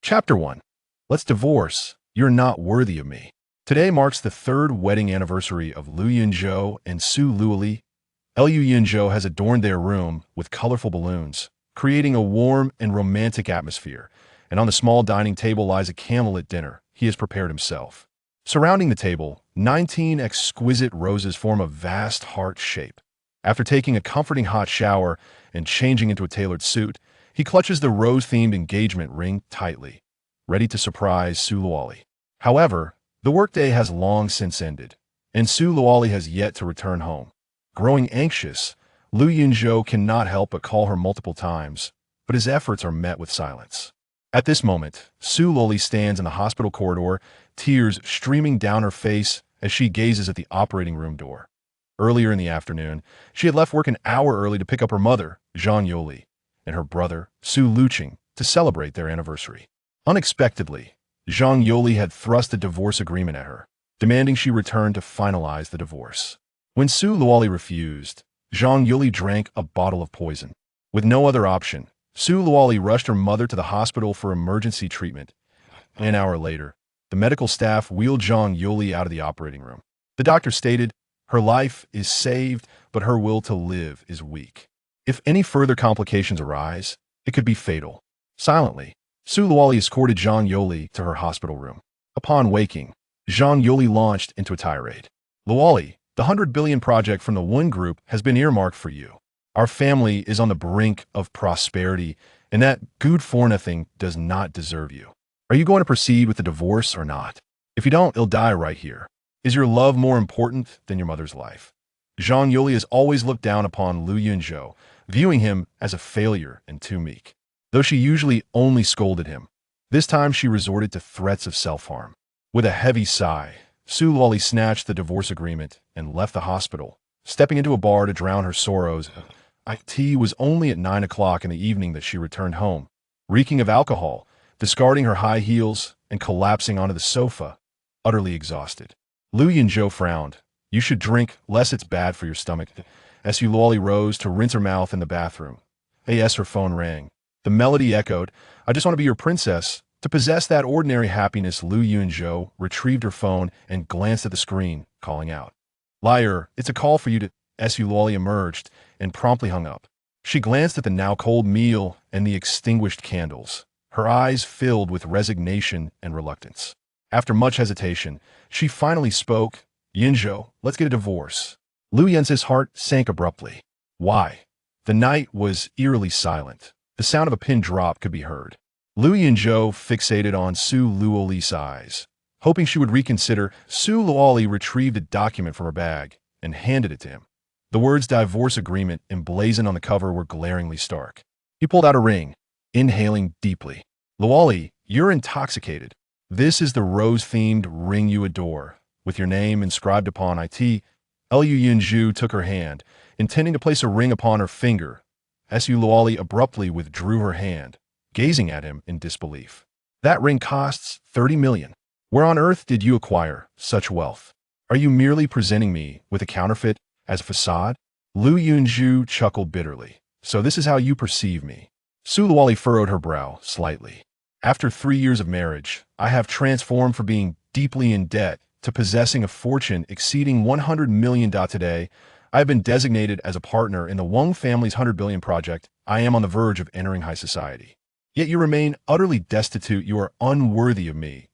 Chapter 1. Let's divorce. You're not worthy of me. Today marks the third wedding anniversary of Liu Yunzhou and Su Luoli. Liu Yunzhou has adorned their room with colorful balloons, creating a warm and romantic atmosphere. And on the small dining table lies a candlelit dinner he has prepared himself. Surrounding the table, 19 exquisite roses form a vast heart shape. After taking a comforting hot shower and changing into a tailored suit, he clutches the rose-themed engagement ring tightly, ready to surprise Su Luoli. However, the workday has long since ended, and Su Luoli has yet to return home. Growing anxious, Liu Yunzhou cannot help but call her multiple times, but his efforts are met with silence. At this moment, Su Luoli stands in the hospital corridor, tears streaming down her face as she gazes at the operating room door. Earlier in the afternoon, she had left work an hour early to pick up her mother, Zhang Yoli, and her brother, Su Luqing, to celebrate their anniversary. Unexpectedly, Zhang Yoli had thrust a divorce agreement at her, demanding she return to finalize the divorce. When Su Luoli refused, Zhang Yoli drank a bottle of poison. With no other option, Su Luoli rushed her mother to the hospital for emergency treatment. An hour later, the medical staff wheeled Zhang Yoli out of the operating room. The doctor stated, "Her life is saved, but her will to live is weak. If any further complications arise, it could be fatal." Silently, Su Luoli escorted Zhang Yoli to her hospital room. Upon waking, Zhang Yoli launched into a tirade. "Luoli, the 100 billion project from the One Group has been earmarked for you. Our family is on the brink of prosperity, and that good for nothing does not deserve you. Are you going to proceed with the divorce or not? If you don't, you'll die right here. Is your love more important than your mother's life?" Zhang Yoli has always looked down upon Liu Yunzhou, viewing him as a failure and too meek. Though she usually only scolded him, this time she resorted to threats of self-harm. With a heavy sigh, Su Luoli snatched the divorce agreement and left the hospital, stepping into a bar to drown her sorrows. It was only at 9 o'clock in the evening that she returned home, reeking of alcohol, discarding her high heels and collapsing onto the sofa, utterly exhausted. Liu Yunzhou frowned. "You should drink, less it's bad for your stomach." Su Luoli rose to rinse her mouth in the bathroom. Her phone rang. The melody echoed, "I just want to be your princess." To possess that ordinary happiness, Liu Yunzhou retrieved her phone and glanced at the screen, calling out, "Liar, it's a call for you to..." Su Luoli emerged and promptly hung up. She glanced at the now cold meal and the extinguished candles. Her eyes filled with resignation and reluctance. After much hesitation, she finally spoke. "Yunzhou, let's get a divorce." Liu Yunzhou's heart sank abruptly. Why? The night was eerily silent. The sound of a pin drop could be heard. Liu Yunzhou fixated on Su Luoli's eyes. Hoping she would reconsider, Su Luoli retrieved a document from her bag and handed it to him. The words "divorce agreement" emblazoned on the cover were glaringly stark. He pulled out a ring, inhaling deeply. "Luoli, you're intoxicated. This is the rose-themed ring you adore, with your name inscribed upon it." Liu Yunzhou took her hand, intending to place a ring upon her finger. Su Luoli abruptly withdrew her hand, gazing at him in disbelief. "That ring costs 30 million. Where on earth did you acquire such wealth? Are you merely presenting me with a counterfeit as a facade?" Liu Yunzhou chuckled bitterly. "So this is how you perceive me." Su Luoli furrowed her brow slightly. "After 3 years of marriage, I have transformed from being deeply in debt to possessing a fortune exceeding 100 million. Today, I have been designated as a partner in the Wang family's 100 billion project. I am on the verge of entering high society. Yet you remain utterly destitute. You are unworthy of me."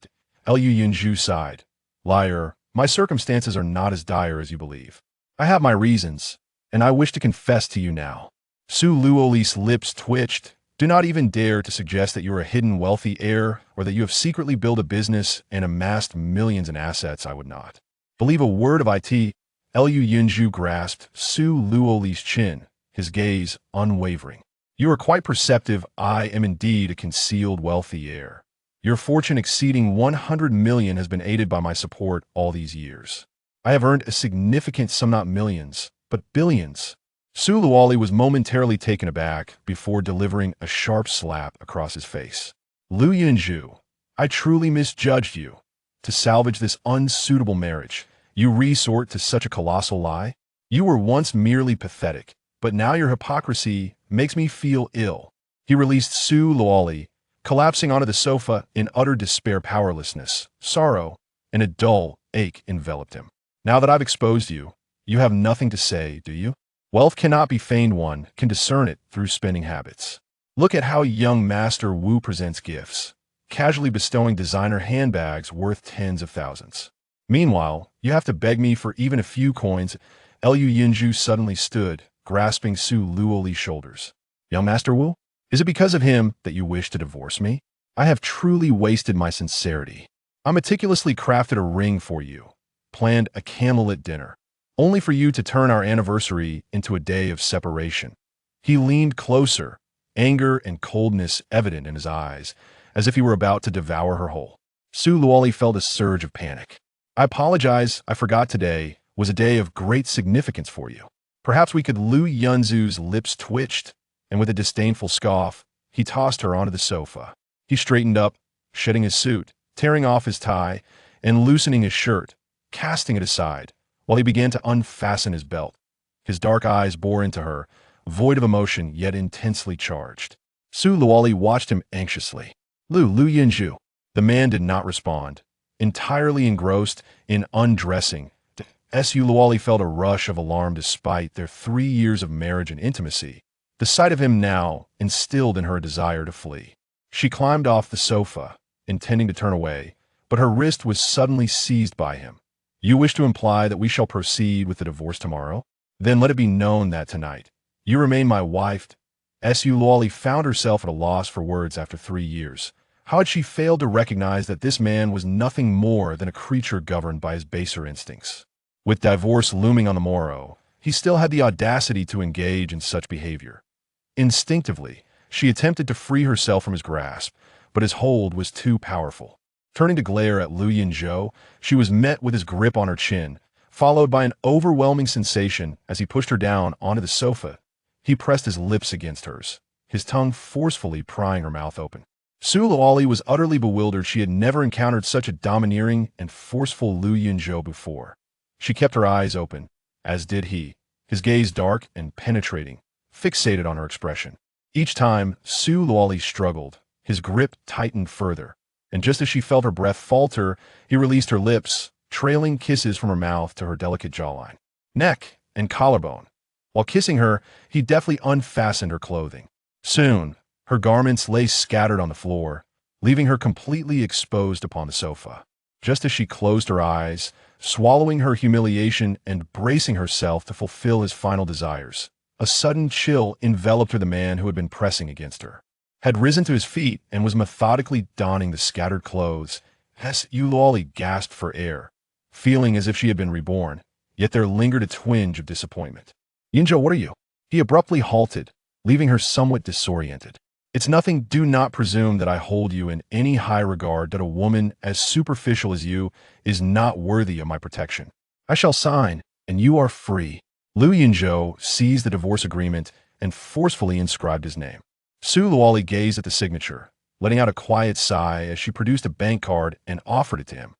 Liu Yunzhou sighed. "Liar, my circumstances are not as dire as you believe. I have my reasons, and I wish to confess to you now." Su Luoli's lips twitched. "Do not even dare to suggest that you are a hidden wealthy heir or that you have secretly built a business and amassed millions in assets. I would not believe a word of it." Liu Yunzhou grasped Su Luoli's chin, his gaze unwavering. "You are quite perceptive. I am indeed a concealed wealthy heir. Your fortune exceeding 100 million has been aided by my support all these years. I have earned a significant sum, not millions, but billions." Su Luoli was momentarily taken aback before delivering a sharp slap across his face. "Liu Yunzhou, I truly misjudged you. To salvage this unsuitable marriage, you resort to such a colossal lie? You were once merely pathetic, but now your hypocrisy makes me feel ill." He released Su Luoli, collapsing onto the sofa in utter despair. Powerlessness, sorrow, and a dull ache enveloped him. Now that I've exposed you, you have nothing to say, do you? Wealth cannot be feigned, one can discern it through spending habits. Look at how young Master Wu presents gifts, casually bestowing designer handbags worth tens of thousands. Meanwhile, you have to beg me for even a few coins. Yunzhou suddenly stood, grasping Su Luoli's shoulders. Young Master Wu? Is it because of him that you wish to divorce me? I have truly wasted my sincerity. I meticulously crafted a ring for you, planned a candlelit dinner, only for you to turn our anniversary into a day of separation. He leaned closer, anger and coldness evident in his eyes, as if he were about to devour her whole. Su Luoli felt a surge of panic. I apologize, I forgot today was a day of great significance for you. Perhaps we could. Lu Yunzhu's lips twitched, and with a disdainful scoff, he tossed her onto the sofa. He straightened up, shedding his suit, tearing off his tie, and loosening his shirt, casting it aside, while he began to unfasten his belt. His dark eyes bore into her, void of emotion yet intensely charged. Su Luoli watched him anxiously. Lu Yunzhou. The man did not respond, entirely engrossed in undressing. Su Luoli felt a rush of alarm despite their 3 years of marriage and intimacy. The sight of him now instilled in her a desire to flee. She climbed off the sofa, intending to turn away, but her wrist was suddenly seized by him. You wish to imply that we shall proceed with the divorce tomorrow? Then let it be known that tonight you remain my wife. Su Luoli found herself at a loss for words after 3 years. How had she failed to recognize that this man was nothing more than a creature governed by his baser instincts? With divorce looming on the morrow, he still had the audacity to engage in such behavior. Instinctively, she attempted to free herself from his grasp, but his hold was too powerful. Turning to glare at Lu Yunzhou, she was met with his grip on her chin, followed by an overwhelming sensation as he pushed her down onto the sofa. He pressed his lips against hers, his tongue forcefully prying her mouth open. Su Luoli was utterly bewildered. She had never encountered such a domineering and forceful Lu Yunzhou before. She kept her eyes open, as did he, his gaze dark and penetrating, fixated on her expression. Each time Su Luoli struggled, his grip tightened further, and just as she felt her breath falter, he released her lips, trailing kisses from her mouth to her delicate jawline, neck, and collarbone. While kissing her, he deftly unfastened her clothing. Soon, her garments lay scattered on the floor, leaving her completely exposed upon the sofa. Just as she closed her eyes, swallowing her humiliation and bracing herself to fulfill his final desires, a sudden chill enveloped her. The man who had been pressing against her had risen to his feet and was methodically donning the scattered clothes. Su Luoli gasped for air, feeling as if she had been reborn, yet there lingered a twinge of disappointment. Yunzhou, what are you? He abruptly halted, leaving her somewhat disoriented. It's nothing. Do not presume that I hold you in any high regard, that a woman as superficial as you is not worthy of my protection. I shall sign, and you are free. Lu Yunzhou seized the divorce agreement and forcefully inscribed his name. Su Luoli gazed at the signature, letting out a quiet sigh as she produced a bank card and offered it to him.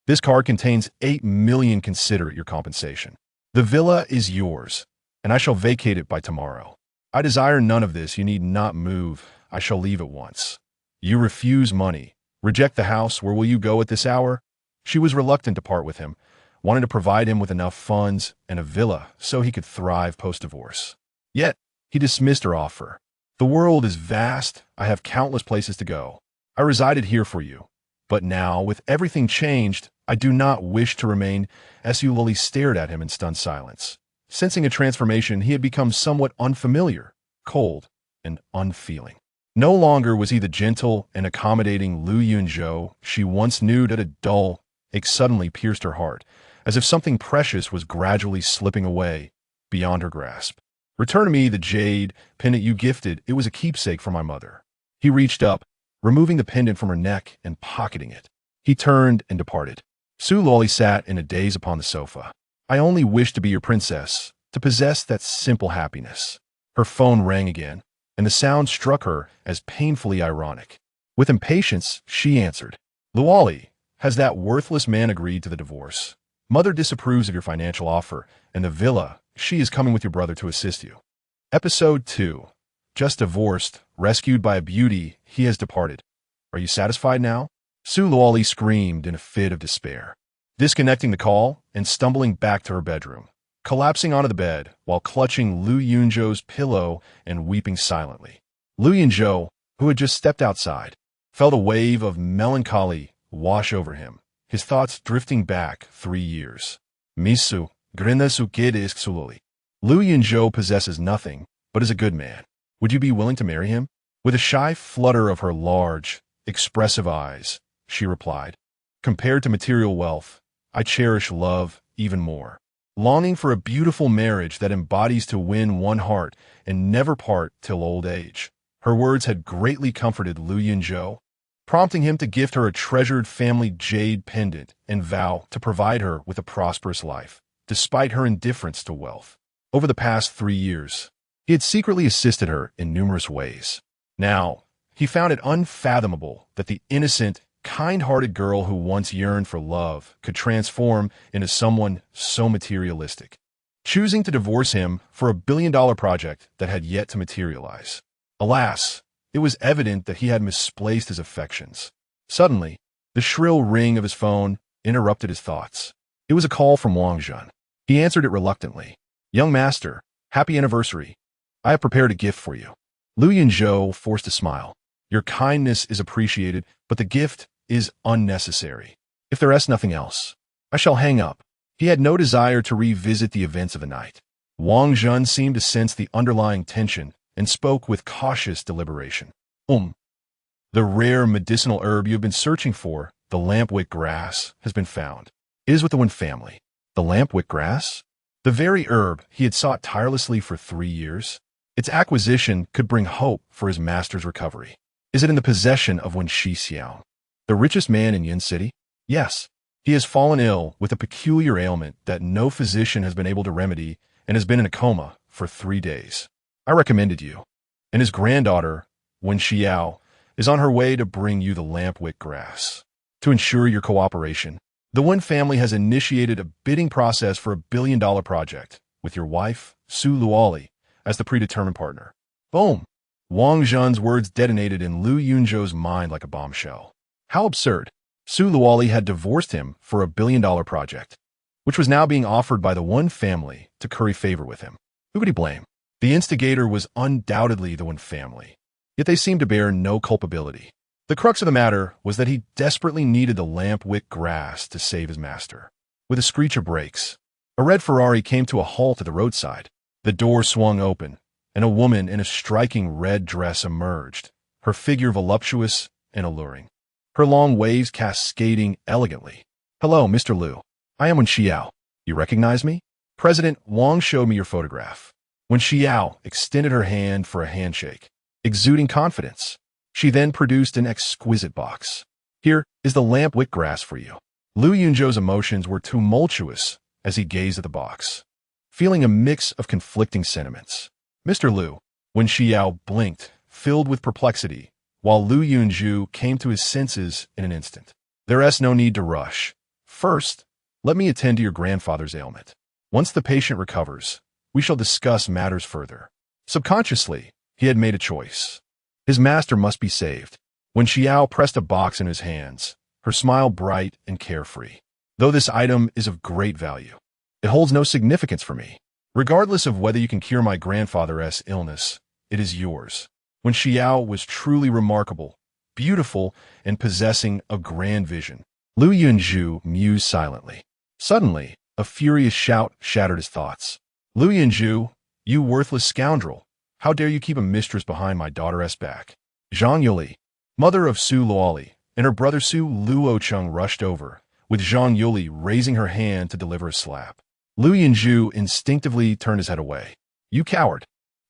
This card contains 8 million. Consider it your compensation. The villa is yours, and I shall vacate it by tomorrow. I desire none of this. You need not move. I shall leave at once. You refuse money, reject the house. Where will you go at this hour? She was reluctant to part with him, wanting to provide him with enough funds and a villa so he could thrive post-divorce. Yet, he dismissed her offer. The world is vast. I have countless places to go. I resided here for you. But now, with everything changed, I do not wish to remain. Su Luoli stared at him in stunned silence. Sensing a transformation, he had become somewhat unfamiliar, cold, and unfeeling. No longer was he the gentle and accommodating Lu Yunzhou she once knew. That a dull ache suddenly pierced her heart, as if something precious was gradually slipping away beyond her grasp. Return to me the jade pendant you gifted. It was a keepsake from my mother. He reached up, removing the pendant from her neck and pocketing it. He turned and departed. Su Luoli sat in a daze upon the sofa. I only wish to be your princess, to possess that simple happiness. Her phone rang again, and the sound struck her as painfully ironic. With impatience, she answered. Luoli, has that worthless man agreed to the divorce? Mother disapproves of your financial offer, and the villa, she is coming with your brother to assist you. Episode 2. Just divorced, rescued by a beauty, he has departed. Are you satisfied now? Su Luoli screamed in a fit of despair, disconnecting the call and stumbling back to her bedroom, collapsing onto the bed while clutching Lu Yunzhou's pillow and weeping silently. Lu Yunzhou, who had just stepped outside, felt a wave of melancholy wash over him, his thoughts drifting back 3 years. Misu, grina su quieres suloli. Lu Yunzhou possesses nothing, but is a good man. Would you be willing to marry him? With a shy flutter of her large, expressive eyes, she replied, compared to material wealth, I cherish love even more. Longing for a beautiful marriage that embodies to win one heart and never part till old age. Her words had greatly comforted Lu Yunzhou, prompting him to gift her a treasured family jade pendant and vow to provide her with a prosperous life, despite her indifference to wealth. Over the past 3 years, he had secretly assisted her in numerous ways. Now, he found it unfathomable that the innocent, kind-hearted girl who once yearned for love could transform into someone so materialistic, choosing to divorce him for a billion-dollar project that had yet to materialize. Alas, it was evident that he had misplaced his affections. Suddenly, the shrill ring of his phone interrupted his thoughts. It was a call from Wang Zhen. He answered it reluctantly. Young master, happy anniversary. I have prepared a gift for you. Lu Yunzhou forced a smile. Your kindness is appreciated, but the gift is unnecessary. If there is nothing else, I shall hang up. He had no desire to revisit the events of the night. Wang Zhen seemed to sense the underlying tension and spoke with cautious deliberation. The rare medicinal herb you have been searching for, the lampwick grass, has been found. It is with the Wen family. The lampwick grass? The very herb he had sought tirelessly for 3 years? Its acquisition could bring hope for his master's recovery. Is it in the possession of Wen Shixiao, the richest man in Yin City? Yes. He has fallen ill with a peculiar ailment that no physician has been able to remedy and has been in a coma for 3 days. I recommended you, and his granddaughter, Wen Xiao, is on her way to bring you the lampwick grass. To ensure your cooperation, the Wen family has initiated a bidding process for a billion-dollar project, with your wife, Su Luoli, as the predetermined partner. Boom! Wang Zhen's words detonated in Lu Yunzhou's mind like a bombshell. How absurd! Su Luoli had divorced him for a billion-dollar project, which was now being offered by the Wen family to curry favor with him. Who could he blame? The instigator was undoubtedly the Wen family, yet they seemed to bear no culpability. The crux of the matter was that he desperately needed the lampwick grass to save his master. With a screech of brakes, a red Ferrari came to a halt at the roadside. The door swung open, and a woman in a striking red dress emerged, her figure voluptuous and alluring, her long waves cascading elegantly. Hello, Mr. Lu. I am Wen Xiao. You recognize me? President Wang showed me your photograph. Wen Xiao extended her hand for a handshake, exuding confidence. She then produced an exquisite box. Here is the lampwick grass for you. Lu Yunzhou's emotions were tumultuous as he gazed at the box, feeling a mix of conflicting sentiments. Mr. Lu, Wen Xiao blinked, filled with perplexity, while Lu Yunzhou came to his senses in an instant. There is no need to rush. First, let me attend to your grandfather's ailment. Once the patient recovers, we shall discuss matters further. Subconsciously, he had made a choice. His master must be saved. Wen Xiao pressed a box in his hands, her smile bright and carefree. Though this item is of great value, it holds no significance for me. Regardless of whether you can cure my grandfather's illness, it is yours. Wen Xiao was truly remarkable, beautiful, and possessing a grand vision. Lu Yunzhou mused silently. Suddenly, a furious shout shattered his thoughts. Lu Yunzhou, you worthless scoundrel! How dare you keep a mistress behind my daughter's back? Zhang Yuli, mother of Su Luoli, and her brother Su Luocheng rushed over, with Zhang Yuli raising her hand to deliver a slap. Lu Yunzhou instinctively turned his head away. You coward!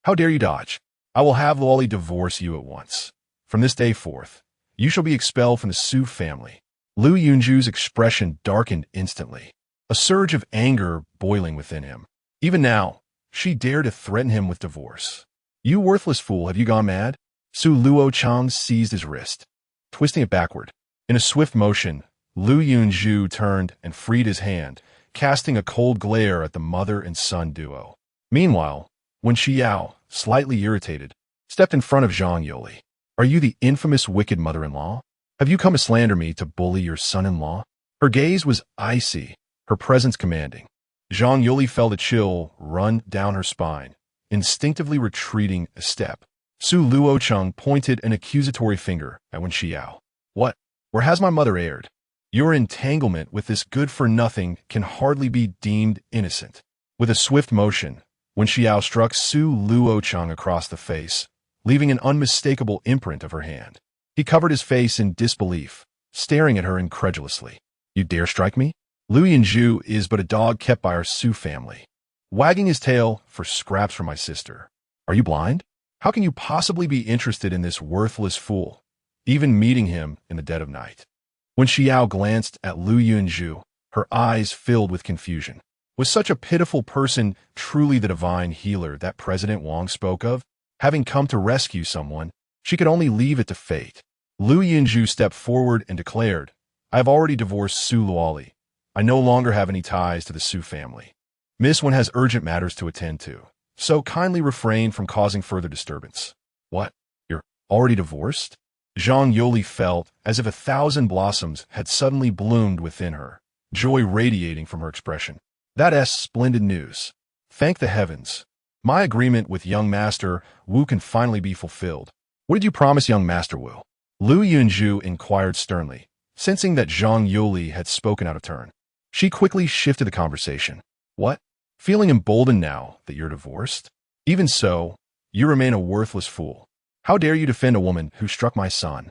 How dare you dodge? I will have Luoli divorce you at once. From this day forth, you shall be expelled from the Su family. Lu Yunzhou's expression darkened instantly, a surge of anger boiling within him. Even now, she dared to threaten him with divorce. You worthless fool, have you gone mad? Su Luocheng seized his wrist, twisting it backward. In a swift motion, Lu Yunzhou turned and freed his hand, casting a cold glare at the mother and son duo. Meanwhile, Wen Xiao, slightly irritated, stepped in front of Zhang Yuli. Are you the infamous wicked mother-in-law? Have you come to slander me to bully your son-in-law? Her gaze was icy, her presence commanding. Zhang Yuli felt a chill run down her spine, instinctively retreating a step. Su Luocheng pointed an accusatory finger at Wen Xiao. What? Where has my mother erred? Your entanglement with this good-for-nothing can hardly be deemed innocent. With a swift motion, Wen Xiao struck Su Luocheng across the face, leaving an unmistakable imprint of her hand. He covered his face in disbelief, staring at her incredulously. You dare strike me? Yunzhou is but a dog kept by our Su family, wagging his tail for scraps from my sister. Are you blind? How can you possibly be interested in this worthless fool, even meeting him in the dead of night? When Xiao glanced at Yunzhou, her eyes filled with confusion. Was such a pitiful person truly the divine healer that President Wang spoke of? Having come to rescue someone, she could only leave it to fate. Yunzhou stepped forward and declared, I have already divorced Su Luoli. I no longer have any ties to the Su family. Miss Wen has urgent matters to attend to, so kindly refrain from causing further disturbance. What? You're already divorced? Zhang Yoli felt as if 1,000 blossoms had suddenly bloomed within her, joy radiating from her expression. That's splendid news. Thank the heavens. My agreement with young Master Wu can finally be fulfilled. What did you promise young Master Wu? Yunzhou inquired sternly, sensing that Zhang Yoli had spoken out of turn. She quickly shifted the conversation. What? Feeling emboldened now that you're divorced? Even so, you remain a worthless fool. How dare you defend a woman who struck my son?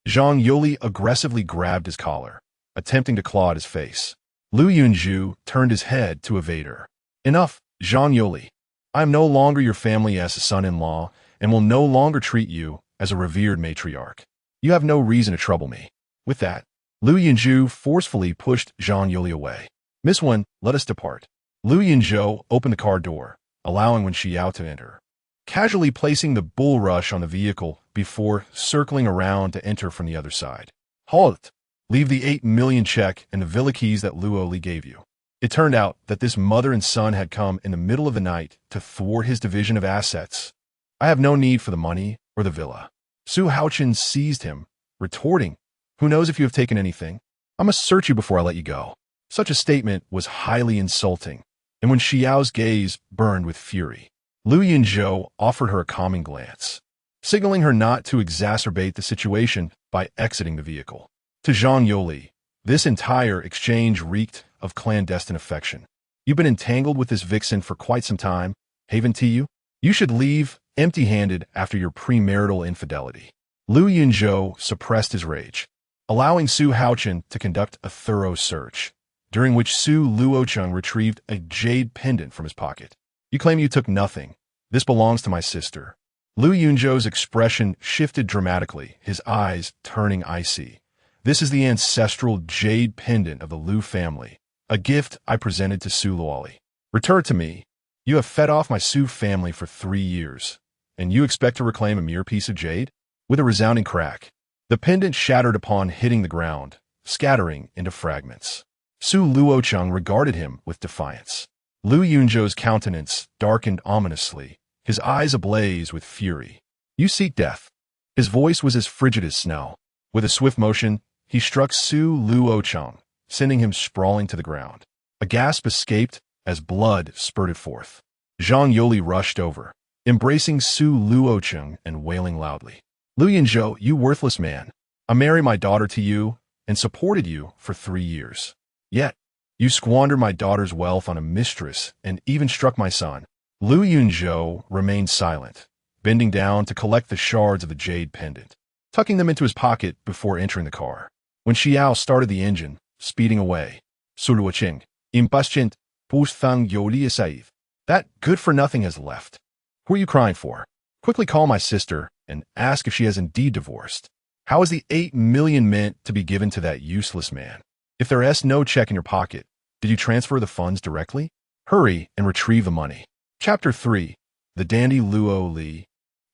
Zhang Yoli aggressively grabbed his collar, attempting to claw at his face. Yunzhou turned his head to evade her. Enough, Zhang Yoli. I am no longer your family as a son-in-law and will no longer treat you as a revered matriarch. You have no reason to trouble me. With that, Yunzhou forcefully pushed Zhang Yoli away. Miss Wen, let us depart. Yunzhou opened the car door, allowing Wen Xiao to enter, casually placing the bulrush on the vehicle before circling around to enter from the other side. Halt! Leave the 8 million check and the villa keys that Luoli gave you. It turned out that this mother and son had come in the middle of the night to thwart his division of assets. I have no need for the money or the villa. Su Haochen seized him, retorting, Who knows if you have taken anything? I must search you before I let you go. Such a statement was highly insulting, and when Xiao's gaze burned with fury, Yunzhou offered her a calming glance, signaling her not to exacerbate the situation by exiting the vehicle. To Zhang Yoli, this entire exchange reeked of clandestine affection. You've been entangled with this vixen for quite some time, haven't you? You should leave empty-handed after your premarital infidelity. Yunzhou suppressed his rage, allowing Su Haochen to conduct a thorough search, during which Su Luocheng retrieved a jade pendant from his pocket. You claim you took nothing. This belongs to my sister. Yunzhou's expression shifted dramatically, his eyes turning icy. This is the ancestral jade pendant of the Lu family, a gift I presented to Su Luoli. Return to me. You have fed off my Su family for 3 years, and you expect to reclaim a mere piece of jade? With a resounding crack, the pendant shattered upon hitting the ground, scattering into fragments. Su Luocheng regarded him with defiance. Yunzhou's countenance darkened ominously, his eyes ablaze with fury. You seek death. His voice was as frigid as snow. With a swift motion, he struck Su Luocheng, sending him sprawling to the ground. A gasp escaped as blood spurted forth. Zhang Yoli rushed over, embracing Su Luocheng and wailing loudly. Yunzhou, you worthless man. I married my daughter to you and supported you for 3 years. Yet, you squandered my daughter's wealth on a mistress and even struck my son. Yunzhou remained silent, bending down to collect the shards of the jade pendant, tucking them into his pocket before entering the car. When Xiao started the engine, speeding away, Su Luocheng, impatient, Thang Yoli Saif. That good-for-nothing has left. Who are you crying for? Quickly call my sister and ask if she has indeed divorced. How is the 8 million meant to be given to that useless man? If there is no check in your pocket, did you transfer the funds directly? Hurry and retrieve the money. Chapter 3. The Dandy Luoli.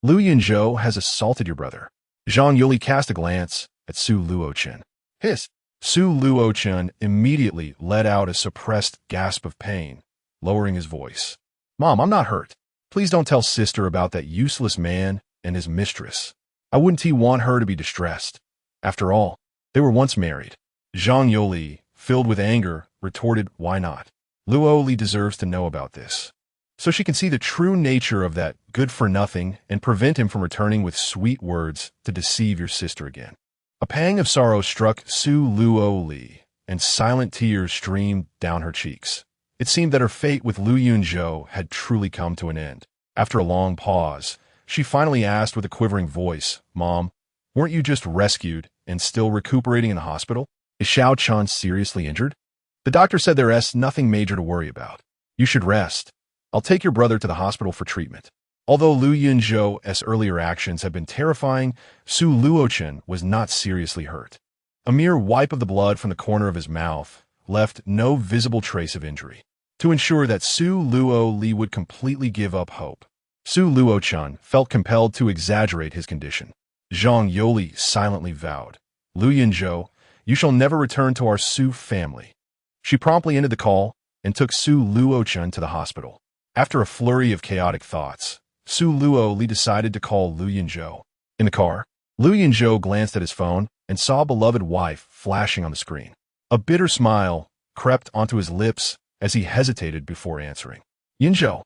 Yunzhou has assaulted your brother. Zhang Yoli cast a glance at Su Luocheng. Hiss! Su Luocheng immediately let out a suppressed gasp of pain, lowering his voice. Mom, I'm not hurt. Please don't tell sister about that useless man and his mistress. I wouldn't want her to be distressed. After all, They were once married. Zhang Yoli, filled with anger, retorted, "Why not? Luo Li deserves to know about this, so she can see the true nature of that good-for-nothing and prevent him from returning with sweet words to deceive your sister again." A pang of sorrow struck Su Luo Li, and silent tears streamed down her cheeks. It seemed that her fate with Lu Yunzhou had truly come to an end. After a long pause, she finally asked with a quivering voice, "Mom, weren't you just rescued and still recuperating in the hospital? Is Xiao Chun seriously injured?" "The doctor said there's nothing major to worry about. You should rest. I'll take your brother to the hospital for treatment." Although Lu Yunzhou's earlier actions had been terrifying, Su Luochen was not seriously hurt. A mere wipe of the blood from the corner of his mouth left no visible trace of injury. To ensure that Su Luo Li would completely give up hope, Su Luochen felt compelled to exaggerate his condition. Zhang Yoli silently vowed, "Lu Yunzhou, you shall never return to our Su family." She promptly ended the call and took Su Luochen to the hospital. After a flurry of chaotic thoughts, Su Luo Li decided to call Lu Yunzhou. In the car, Lu Yunzhou glanced at his phone and saw a beloved wife flashing on the screen. A bitter smile crept onto his lips as he hesitated before answering. "Yunzhou,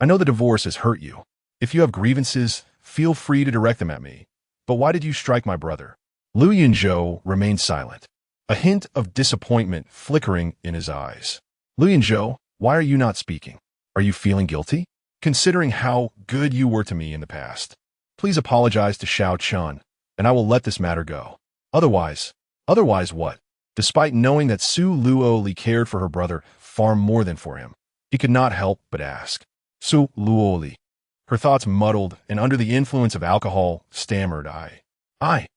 I know the divorce has hurt you. If you have grievances, feel free to direct them at me. But why did you strike my brother?" Lu Yunzhou remained silent, a hint of disappointment flickering in his eyes. "Lu Yunzhou, why are you not speaking? Are you feeling guilty? Considering how good you were to me in the past, please apologize to Xiao Chun, and I will let this matter go. Otherwise what?" Despite knowing that Su Luo Li cared for her brother far more than for him, he could not help but ask. "Su Luo Li." Her thoughts muddled, and under the influence of alcohol, stammered, I.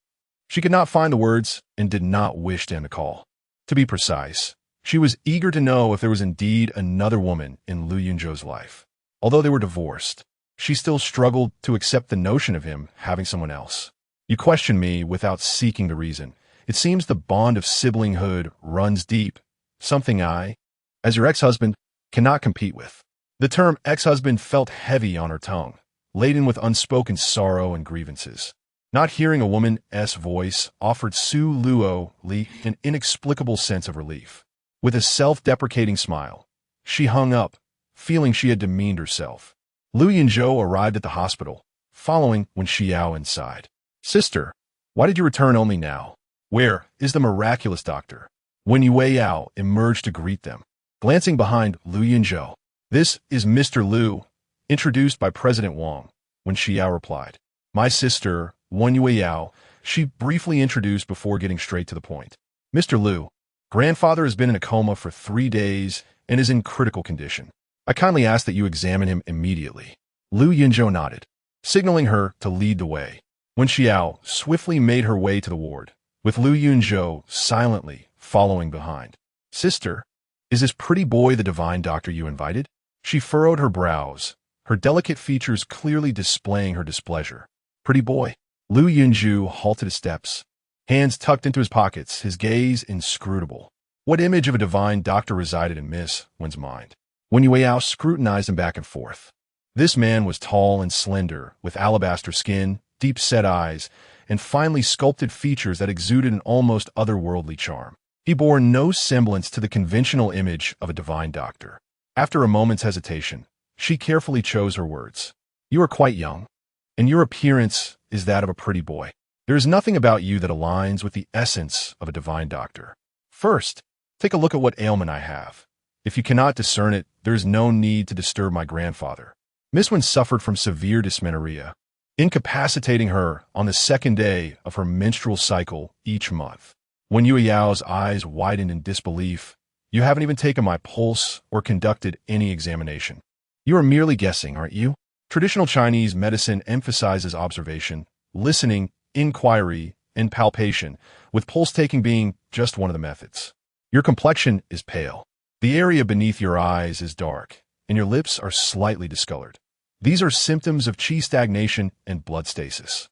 She could not find the words and did not wish to end the call. To be precise, she was eager to know if there was indeed another woman in Lu Yunzhou's life. Although they were divorced, she still struggled to accept the notion of him having someone else. "You question me without seeking the reason. It seems the bond of siblinghood runs deep, something I, as your ex-husband, cannot compete with." The term ex-husband felt heavy on her tongue, laden with unspoken sorrow and grievances. Not hearing a woman's voice offered Su Luo Li an inexplicable sense of relief. With a self-deprecating smile, she hung up, feeling she had demeaned herself. Lu Yunzhou arrived at the hospital, following Wen Xiao inside. "Sister, why did you return only now? Where is the miraculous doctor?" Wen Yao emerged to greet them. Glancing behind Lu Yunzhou, "This is Mr. Lu, introduced by President Wang," Wen Xiao replied. "My sister, Wen Yao," she briefly introduced before getting straight to the point. "Mr. Lu, grandfather has been in a coma for 3 days and is in critical condition. I kindly ask that you examine him immediately." Lu Yunzhou nodded, signaling her to lead the way. Wen Xiao swiftly made her way to the ward, with Lu Yunzhou silently following behind. "Sister, is this pretty boy the divine doctor you invited?" She furrowed her brows, her delicate features clearly displaying her displeasure. "Pretty boy?" Lu Yunzhou halted his steps, hands tucked into his pockets, his gaze inscrutable. What image of a divine doctor resided in Miss Wen's mind? Wen Yao scrutinized him back and forth. This man was tall and slender, with alabaster skin, deep-set eyes, and finely sculpted features that exuded an almost otherworldly charm. He bore no semblance to the conventional image of a divine doctor. After a moment's hesitation, she carefully chose her words. "You are quite young, and your appearance is that of a pretty boy. There is nothing about you that aligns with the essence of a divine doctor. First, take a look at what ailment I have. If you cannot discern it, there is no need to disturb my grandfather." Miss Wen suffered from severe dysmenorrhea, incapacitating her on the 2nd day of her menstrual cycle each month. Wen Yao's eyes widened in disbelief. "You haven't even taken my pulse or conducted any examination. You are merely guessing, aren't you?" Traditional Chinese medicine emphasizes observation, listening, inquiry, and palpation, with pulse-taking being just one of the methods. "Your complexion is pale. The area beneath your eyes is dark, and your lips are slightly discolored. These are symptoms of qi stagnation and blood stasis.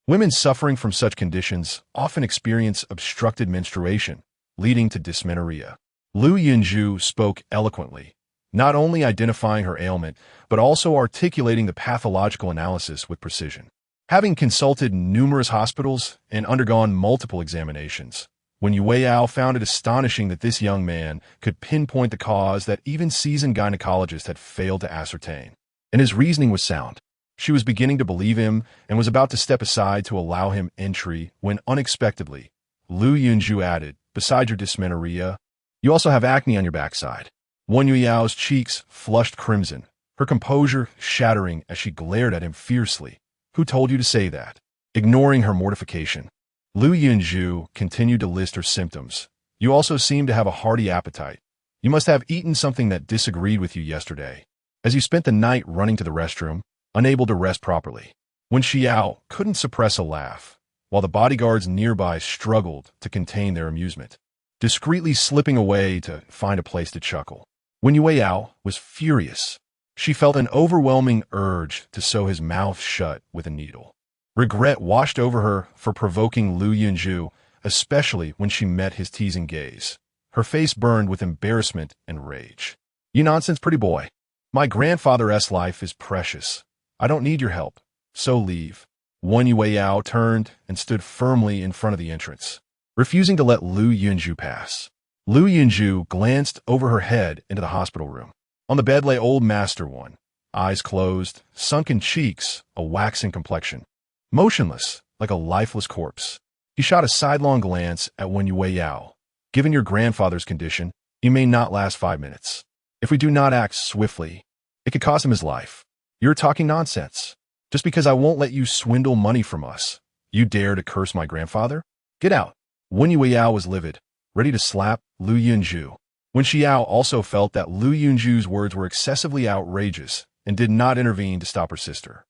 Women suffering from such conditions often experience obstructed menstruation, leading to dysmenorrhea." Lu Yunzhou spoke eloquently, not only identifying her ailment, but also articulating the pathological analysis with precision. Having consulted numerous hospitals and undergone multiple examinations, When Yao found it astonishing that this young man could pinpoint the cause that even seasoned gynecologists had failed to ascertain. And his reasoning was sound. She was beginning to believe him and was about to step aside to allow him entry when, unexpectedly, Yunzhou added, "Besides your dysmenorrhea, you also have acne on your backside." Yao's cheeks flushed crimson, her composure shattering as she glared at him fiercely. "Who told you to say that?" Ignoring her mortification, Yunzhou continued to list her symptoms. "You also seem to have a hearty appetite. You must have eaten something that disagreed with you yesterday, as you spent the night running to the restroom, unable to rest properly." Yao couldn't suppress a laugh, while the bodyguards nearby struggled to contain their amusement, discreetly slipping away to find a place to chuckle. Yao was furious. She felt an overwhelming urge to sew his mouth shut with a needle. Regret washed over her for provoking Yunzhou, especially when she met his teasing gaze. Her face burned with embarrassment and rage. "You nonsense, pretty boy. My grandfather's life is precious. I don't need your help, so leave." Yao turned and stood firmly in front of the entrance, refusing to let Yunzhou pass. Yunzhou glanced over her head into the hospital room. On the bed lay old Master One, eyes closed, sunken cheeks, a waxen complexion, motionless like a lifeless corpse. He shot a sidelong glance at Yao. "Given your grandfather's condition, he may not last 5 minutes. If we do not act swiftly, it could cost him his life." "You're talking nonsense. Just because I won't let you swindle money from us, you dare to curse my grandfather? Get out." Yao was livid, ready to slap Yunzhou. Yao also felt that Yunzhou's words were excessively outrageous and did not intervene to stop her sister.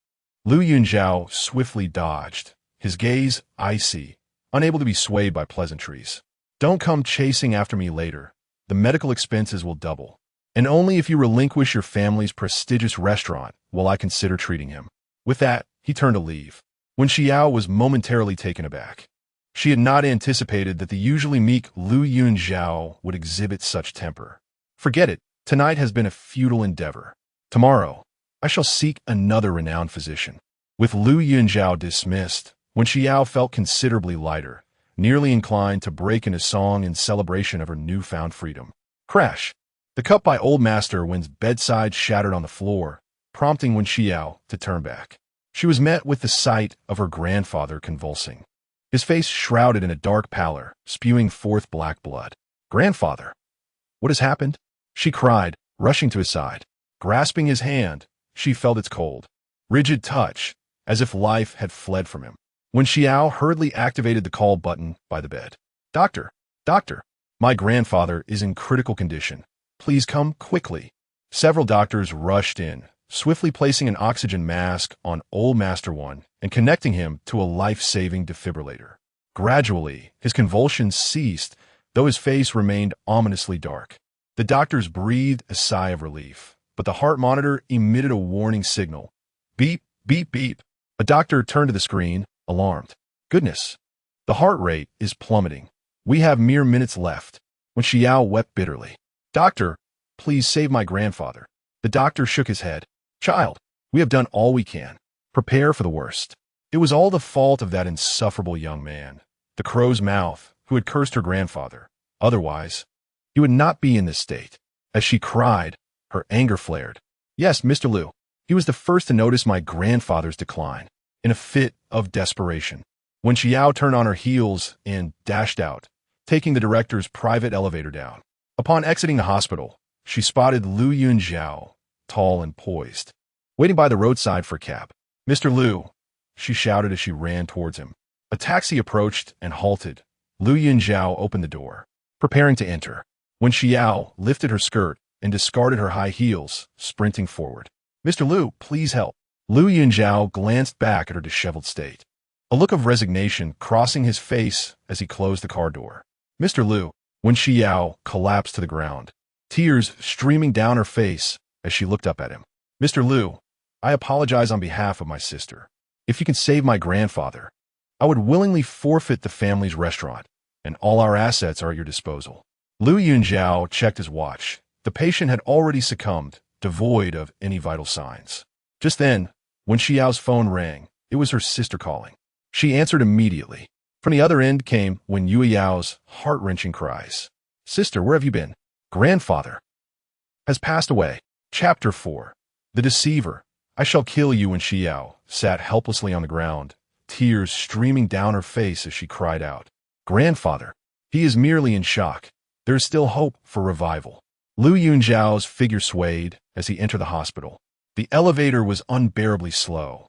Yunzhou swiftly dodged, his gaze icy, unable to be swayed by pleasantries. "Don't come chasing after me later. The medical expenses will double. And only if you relinquish your family's prestigious restaurant will I consider treating him." With that, he turned to leave. Yao was momentarily taken aback. She had not anticipated that the usually meek Yunzhou would exhibit such temper. "Forget it. Tonight has been a futile endeavor. Tomorrow, I shall seek another renowned physician." With Yunzhou dismissed, Yao felt considerably lighter, nearly inclined to break into song in celebration of her newfound freedom. Crash! The cup by old Master Wen's bedside shattered on the floor, prompting Yao to turn back. She was met with the sight of her grandfather convulsing, his face shrouded in a dark pallor, spewing forth black blood. "Grandfather, what has happened?" she cried, rushing to his side. Grasping his hand, she felt its cold, rigid touch, as if life had fled from him. Yao hurriedly activated the call button by the bed. Doctor, my grandfather is in critical condition. Please come quickly." Several doctors rushed in, swiftly placing an oxygen mask on old Master One and connecting him to a life-saving defibrillator. Gradually, his convulsions ceased, though his face remained ominously dark. The doctors breathed a sigh of relief, but the heart monitor emitted a warning signal. Beep, beep, beep. A doctor turned to the screen, alarmed. "Goodness, the heart rate is plummeting. We have mere minutes left." Yao wept bitterly. "Doctor, please save my grandfather." The doctor shook his head. "Child, we have done all we can. Prepare for the worst." It was all the fault of that insufferable young man, the crow's mouth, who had cursed her grandfather. Otherwise, he would not be in this state. As she cried, her anger flared. "Yes, Mr. Liu. He was the first to notice my grandfather's decline." In a fit of desperation, Yao turned on her heels and dashed out, taking the director's private elevator down. Upon exiting the hospital, she spotted Yunzhou, tall and poised, waiting by the roadside for a cab. "Mr. Liu," she shouted as she ran towards him. A taxi approached and halted. Yunzhou opened the door, preparing to enter, when Yao lifted her skirt and discarded her high heels, sprinting forward. "Mr. Liu, please help." Yunzhou glanced back at her disheveled state, a look of resignation crossing his face as he closed the car door. "Mr. Liu," Yao collapsed to the ground, tears streaming down her face as she looked up at him. "Mr. Liu, I apologize on behalf of my sister. If you can save my grandfather, I would willingly forfeit the family's restaurant, and all our assets are at your disposal." Yunzhou checked his watch. The patient had already succumbed, devoid of any vital signs. Just then, Yao's phone rang. It was her sister calling. She answered immediately. From the other end came Wen Yueyao's heart-wrenching cries. "Sister, where have you been? Grandfather has passed away." Chapter 4. The Deceiver. "I shall kill you," when Xiao sat helplessly on the ground, tears streaming down her face as she cried out. "Grandfather." He is merely in shock. There is still hope for revival. Lu Yunzhao's figure swayed as he entered the hospital. The elevator was unbearably slow,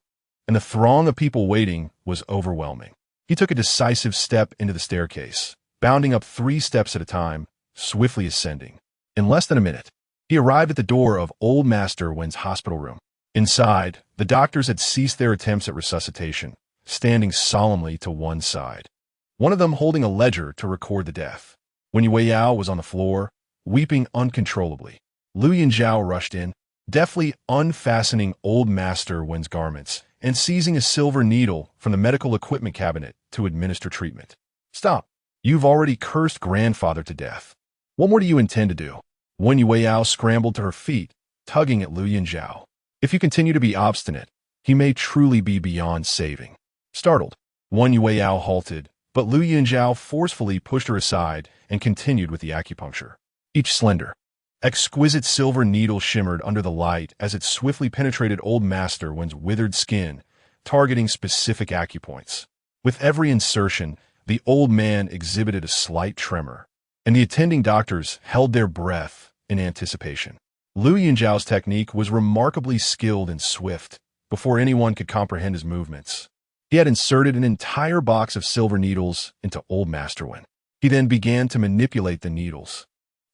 and the throng of people waiting was overwhelming. He took a decisive step into the staircase, bounding up 3 steps at a time, swiftly ascending. In less than a minute, he arrived at the door of Old Master Wen's hospital room. Inside, the doctors had ceased their attempts at resuscitation, standing solemnly to one side, one of them holding a ledger to record the death. When Yueyao was on the floor, weeping uncontrollably, Lu Yunzhao rushed in, deftly unfastening Old Master Wen's garments and seizing a silver needle from the medical equipment cabinet to administer treatment. "Stop. You've already cursed grandfather to death. What more do you intend to do?" Wen Yueyao scrambled to her feet, tugging at Lu Yunzhao. "If you continue to be obstinate, he may truly be beyond saving." Startled, Wen Yueyao halted, but Lu Yunzhao forcefully pushed her aside and continued with the acupuncture. Each slender, exquisite silver needle shimmered under the light as it swiftly penetrated Old Master Wen's withered skin, targeting specific acupoints. With every insertion, the old man exhibited a slight tremor, and the attending doctors held their breath in anticipation. Lu Yunzhao's technique was remarkably skilled and swift before anyone could comprehend his movements. He had inserted an entire box of silver needles into Old Master Wen. He then began to manipulate the needles,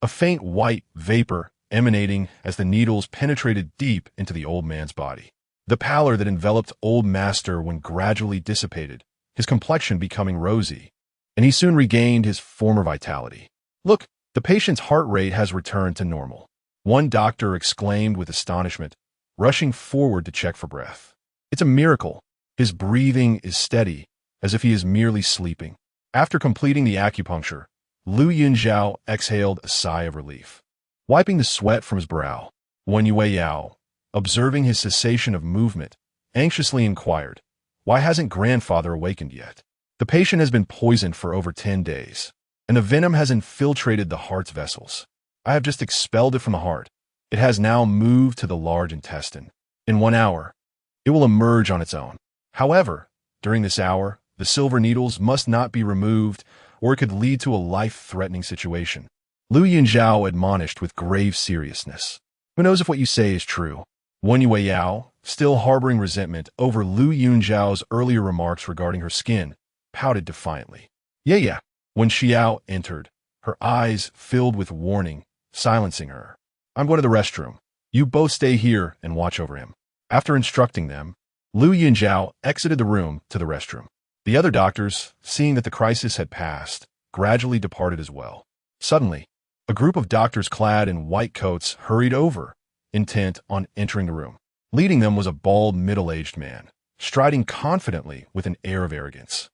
a faint white vapor emanating as the needles penetrated deep into the old man's body. The pallor that enveloped Old Master Wen gradually dissipated, his complexion becoming rosy, and he soon regained his former vitality. "Look, the patient's heart rate has returned to normal," one doctor exclaimed with astonishment, rushing forward to check for breath. "It's a miracle. His breathing is steady, as if he is merely sleeping." After completing the acupuncture, Lu Yunzhao exhaled a sigh of relief. Wiping the sweat from his brow, Wen Yueyao, observing his cessation of movement, anxiously inquired, "Why hasn't grandfather awakened yet?" "The patient has been poisoned for over 10 days, and the venom has infiltrated the heart's vessels. I have just expelled it from the heart. It has now moved to the large intestine. In 1 hour, it will emerge on its own. However, during this hour, the silver needles must not be removed, or it could lead to a life-threatening situation." Lu Yunzhao admonished with grave seriousness. "Who knows if what you say is true?" Wen Yueyao, still harboring resentment over Lu Yunzhao's earlier remarks regarding her skin, pouted defiantly. Yeah. When Xiao entered, her eyes filled with warning, silencing her. "I'm going to the restroom. You both stay here and watch over him." After instructing them, Lu Yunzhao exited the room to the restroom. The other doctors, seeing that the crisis had passed, gradually departed as well. Suddenly, a group of doctors clad in white coats hurried over, intent on entering the room. Leading them was a bald, middle-aged man, striding confidently with an air of arrogance.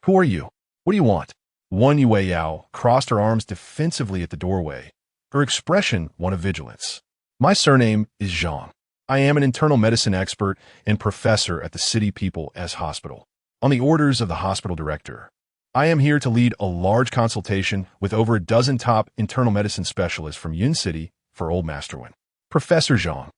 "Who are you? What do you want?" Wen Yueyao crossed her arms defensively at the doorway, her expression one of vigilance. "My surname is Zhang. I am an internal medicine expert and professor at the City People's Hospital. On the orders of the hospital director, I am here to lead a large consultation with over a dozen top internal medicine specialists from Yun City for Old Master Wen." Professor Zhang,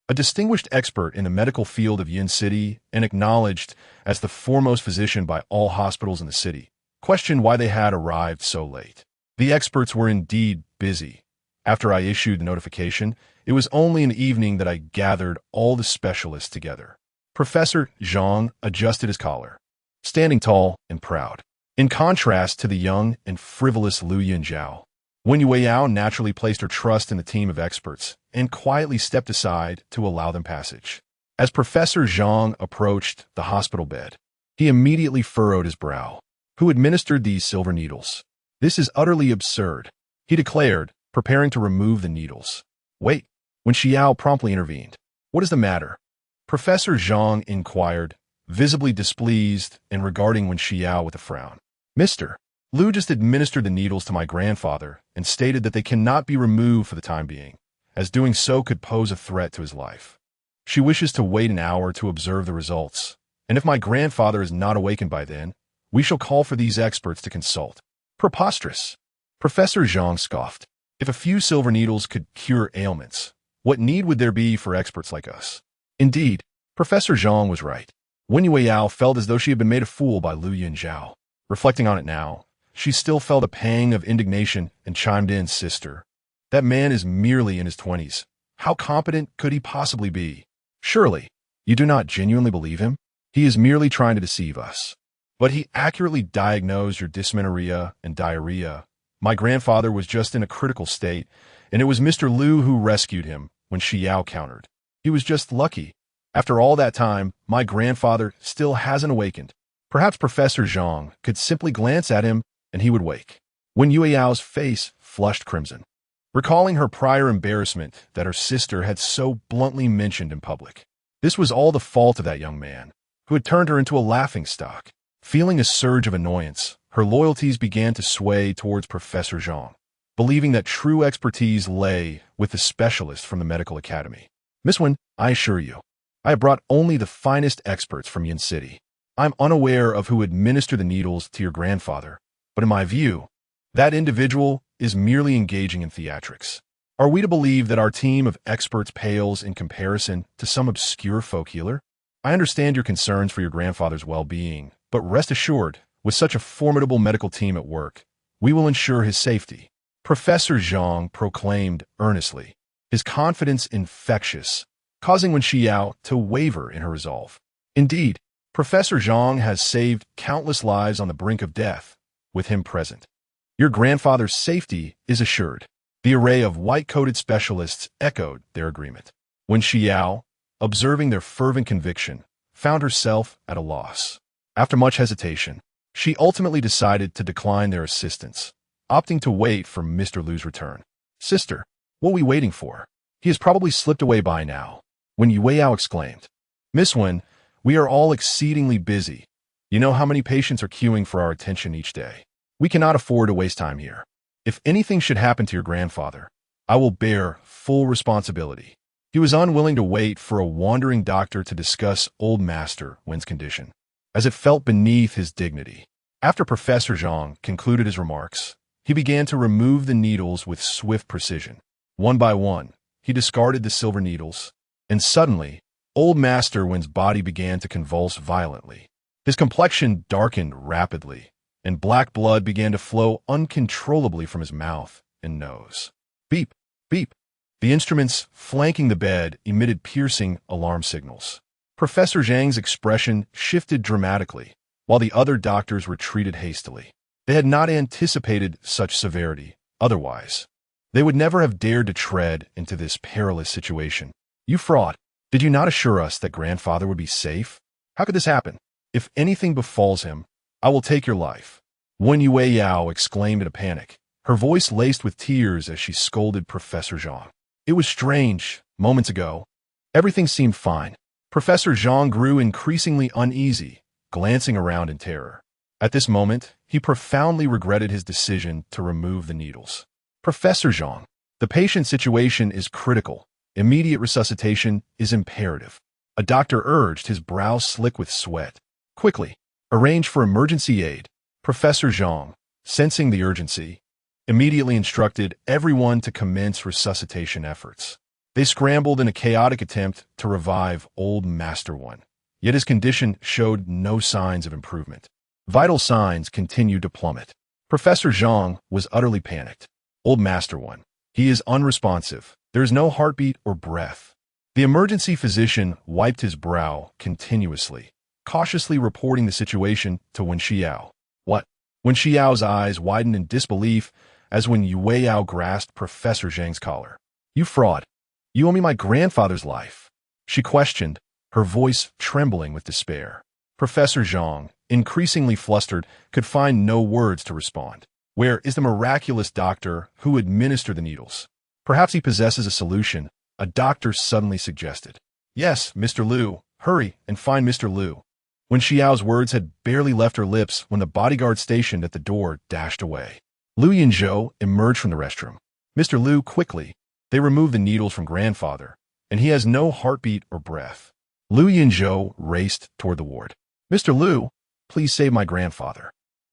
a distinguished expert in the medical field of Yun City and acknowledged as the foremost physician by all hospitals in the city, questioned why they had arrived so late. The experts were indeed busy. After I issued the notification, it was only in the evening that I gathered all the specialists together. Professor Zhang adjusted his collar, standing tall and proud, in contrast to the young and frivolous Lu Yunzhao. Wen Yueyao naturally placed her trust in the team of experts and quietly stepped aside to allow them passage. As Professor Zhang approached the hospital bed, he immediately furrowed his brow. "Who administered these silver needles? This is utterly absurd," he declared, preparing to remove the needles. "Wait," when Xiao promptly intervened. "What is the matter?" Professor Zhang inquired, visibly displeased and regarding Wen Xiao with a frown. "Mister, Lu just administered the needles to my grandfather and stated that they cannot be removed for the time being, as doing so could pose a threat to his life. She wishes to wait an hour to observe the results, and if my grandfather is not awakened by then, We shall call for these experts to consult. Preposterous. Professor Zhang scoffed. If a few silver needles could cure ailments, what need would there be for experts like us? Indeed, Professor Zhang was right. Wen Yueyao felt as though she had been made a fool by Lu Yunzhou. Reflecting on it now, she still felt a pang of indignation and chimed in, "Sister, that man is merely in his 20s. How competent could he possibly be? Surely, you do not genuinely believe him? He is merely trying to deceive us. But he accurately diagnosed your dysmenorrhea and diarrhea. My grandfather was just in a critical state, and it was Mr. Liu who rescued him when Xiao countered. He was just lucky. After all that time, my grandfather still hasn't awakened." Perhaps Professor Zhang could simply glance at him and he would wake. Wen Yueyao's face flushed crimson, recalling her prior embarrassment that her sister had so bluntly mentioned in public. This was all the fault of that young man, who had turned her into a laughingstock. Feeling a surge of annoyance, her loyalties began to sway towards Professor Zhang, believing that true expertise lay with the specialist from the medical academy. "Miss Wen, I assure you, I have brought only the finest experts from Yin City. I'm unaware of who administered the needles to your grandfather, but in my view, that individual is merely engaging in theatrics. Are we to believe that our team of experts pales in comparison to some obscure folk healer? I understand your concerns for your grandfather's well-being, but rest assured, with such a formidable medical team at work, we will ensure his safety." Professor Zhang proclaimed earnestly, his confidence infectious, causing Wen Xiao to waver in her resolve. Indeed, Professor Zhang has saved countless lives on the brink of death, with him present. Your grandfather's safety is assured. The array of white-coated specialists echoed their agreement. Wen Xiao, observing their fervent conviction, found herself at a loss. After much hesitation, she ultimately decided to decline their assistance, opting to wait for Mr. Liu's return. "Sister, what are we waiting for? He has probably slipped away by now," Wen Yueyao exclaimed. "Miss Wen, we are all exceedingly busy. You know how many patients are queuing for our attention each day. We cannot afford to waste time here. If anything should happen to your grandfather, I will bear full responsibility." He was unwilling to wait for a wandering doctor to discuss old Master Wen's condition, as it felt beneath his dignity. After Professor Zhang concluded his remarks, he began to remove the needles with swift precision. One by one, he discarded the silver needles, and suddenly, old Master Wen's body began to convulse violently. His complexion darkened rapidly, and black blood began to flow uncontrollably from his mouth and nose. Beep, beep. The instruments flanking the bed emitted piercing alarm signals. Professor Zhang's expression shifted dramatically, while the other doctors retreated hastily. They had not anticipated such severity. Otherwise, they would never have dared to tread into this perilous situation. "You fraud! Did you not assure us that grandfather would be safe? How could this happen? If anything befalls him, I will take your life," Wen Yueyao exclaimed in a panic, her voice laced with tears as she scolded Professor Zhang. It was strange. Moments ago, everything seemed fine. Professor Zhang grew increasingly uneasy, glancing around in terror. At this moment, he profoundly regretted his decision to remove the needles. "Professor Zhang, the patient's situation is critical. Immediate resuscitation is imperative," a doctor urged, his brow slick with sweat. "Quickly, arrange for emergency aid." Professor Zhang, sensing the urgency, immediately instructed everyone to commence resuscitation efforts. They scrambled in a chaotic attempt to revive old Master Wen, yet his condition showed no signs of improvement. Vital signs continued to plummet. Professor Zhang was utterly panicked. "Old Master Wen, he is unresponsive. There is no heartbeat or breath." The emergency physician wiped his brow continuously, cautiously reporting the situation to Wen Xiao. "What?" Wen Xiao's eyes widened in disbelief as Wen Yueyao grasped Professor Zhang's collar. "You fraud! You owe me my grandfather's life," she questioned, her voice trembling with despair. Professor Zhang, increasingly flustered, could find no words to respond. "Where is the miraculous doctor who administered the needles? Perhaps he possesses a solution," a doctor suddenly suggested. "Yes, Mr. Liu. Hurry and find Mr. Liu." Wen Xiao's words had barely left her lips when the bodyguard stationed at the door dashed away. Lu Yunzhou emerged from the restroom. "Mr. Liu, quickly. They removed the needles from grandfather, and he has no heartbeat or breath." Lu Yunzhou raced toward the ward. "Mr. Liu, Please save my grandfather."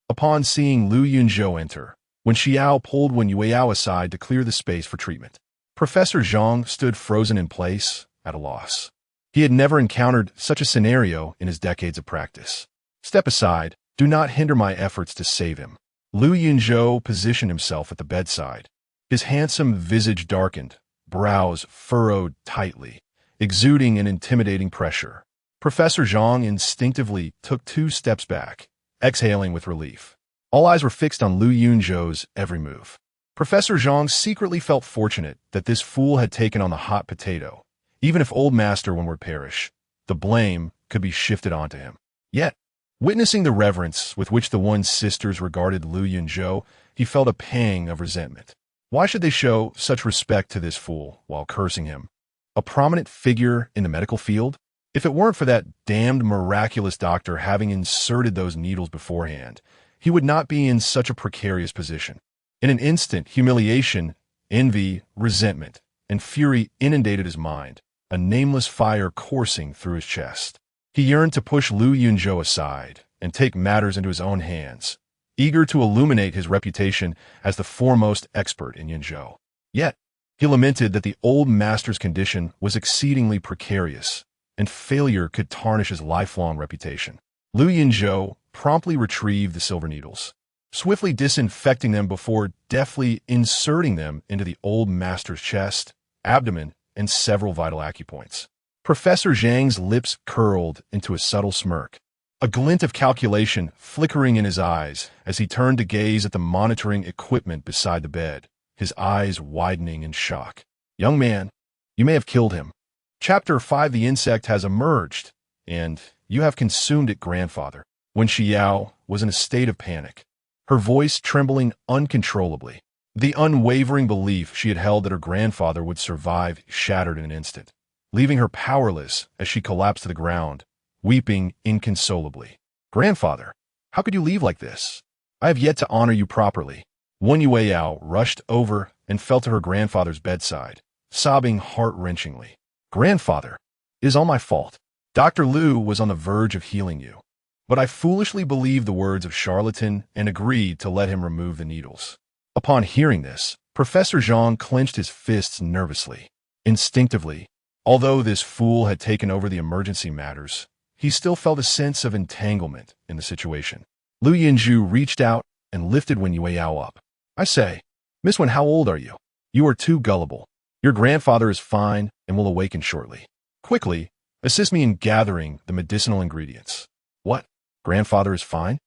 Upon seeing Lu Yunzhou enter, Wen Xiao pulled Wen Yueyao aside to clear the space for treatment. Professor Zhang stood frozen in place, at a loss. He had never encountered such a scenario in his decades of practice. "Step aside. Do not hinder my efforts to save him." Lu Yunzhou positioned himself at the bedside. His handsome visage darkened, brows furrowed tightly, exuding an intimidating pressure. Professor Zhang instinctively took 2 steps back, exhaling with relief. All eyes were fixed on Lu Yunzhou's every move. Professor Zhang secretly felt fortunate that this fool had taken on the hot potato. Even if Old Master Wen would perish, the blame could be shifted onto him. Yet, witnessing the reverence with which the One's sisters regarded Lu Yunzhou, he felt a pang of resentment. Why should they show such respect to this fool while cursing him? A prominent figure in the medical field? If it weren't for that damned miraculous doctor having inserted those needles beforehand, he would not be in such a precarious position. In an instant, humiliation, envy, resentment, and fury inundated his mind, a nameless fire coursing through his chest. He yearned to push Lu Yunzhou aside and take matters into his own hands, eager to illuminate his reputation as the foremost expert in Yunzhou. Yet, he lamented that the old master's condition was exceedingly precarious, and failure could tarnish his lifelong reputation. Lu Yunzhou promptly retrieved the silver needles, swiftly disinfecting them before deftly inserting them into the old master's chest, abdomen, and several vital acupoints. Professor Zhang's lips curled into a subtle smirk, a glint of calculation flickering in his eyes as he turned to gaze at the monitoring equipment beside the bed, his eyes widening in shock. "Young man, you may have killed him. Chapter 5: The insect has emerged, and you have consumed it, grandfather." Wen Xiao was in a state of panic, her voice trembling uncontrollably. The unwavering belief she had held that her grandfather would survive shattered in an instant, leaving her powerless as she collapsed to the ground, weeping inconsolably. "Grandfather, how could you leave like this? I have yet to honor you properly." Wen Yueyao rushed over and fell to her grandfather's bedside, sobbing heart-wrenchingly. "Grandfather, it is all my fault. Dr. Lu was on the verge of healing you, but I foolishly believed the words of charlatan and agreed to let him remove the needles." Upon hearing this, Professor Zhang clenched his fists nervously. Instinctively, although this fool had taken over the emergency matters, he still felt a sense of entanglement in the situation. Lu Yunzhou reached out and lifted Wen Yueyao up. "I say, Miss Wen, how old are you? You are too gullible. Your grandfather is fine and will awaken shortly. Quickly, assist me in gathering the medicinal ingredients." "What? Grandfather is fine?"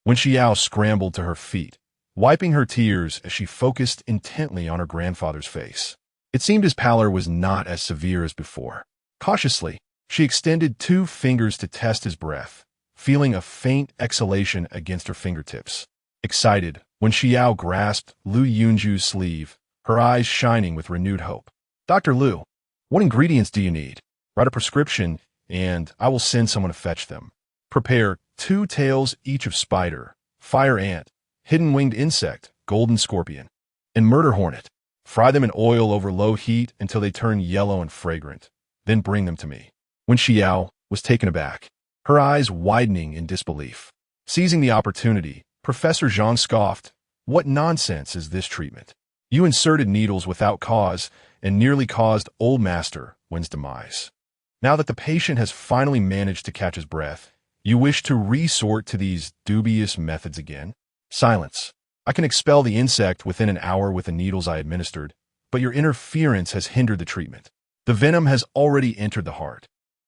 Wen Xiao scrambled to her feet, wiping her tears as she focused intently on her grandfather's face. It seemed his pallor was not as severe as before. Cautiously, she extended 2 fingers to test his breath, feeling a faint exhalation against her fingertips. Excited, Wen Xiao grasped Lu Yunzhou's sleeve, her eyes shining with renewed hope. "Dr. Lu, what ingredients do you need? Write a prescription, and I will send someone to fetch them. Prepare 2 tails each of spider, fire ant, hidden winged insect, golden scorpion, and murder hornet. Fry them in oil over low heat until they turn yellow and fragrant. Then bring them to me." Wen Xiao was taken aback, her eyes widening in disbelief. Seizing the opportunity, Professor Zhang scoffed. "What nonsense is this treatment? You inserted needles without cause and nearly caused Old Master Wen's demise. Now that the patient has finally managed to catch his breath, you wish to resort to these dubious methods again? Silence. I can expel the insect within an hour with the needles I administered, but your interference has hindered the treatment. The venom has already entered the heart.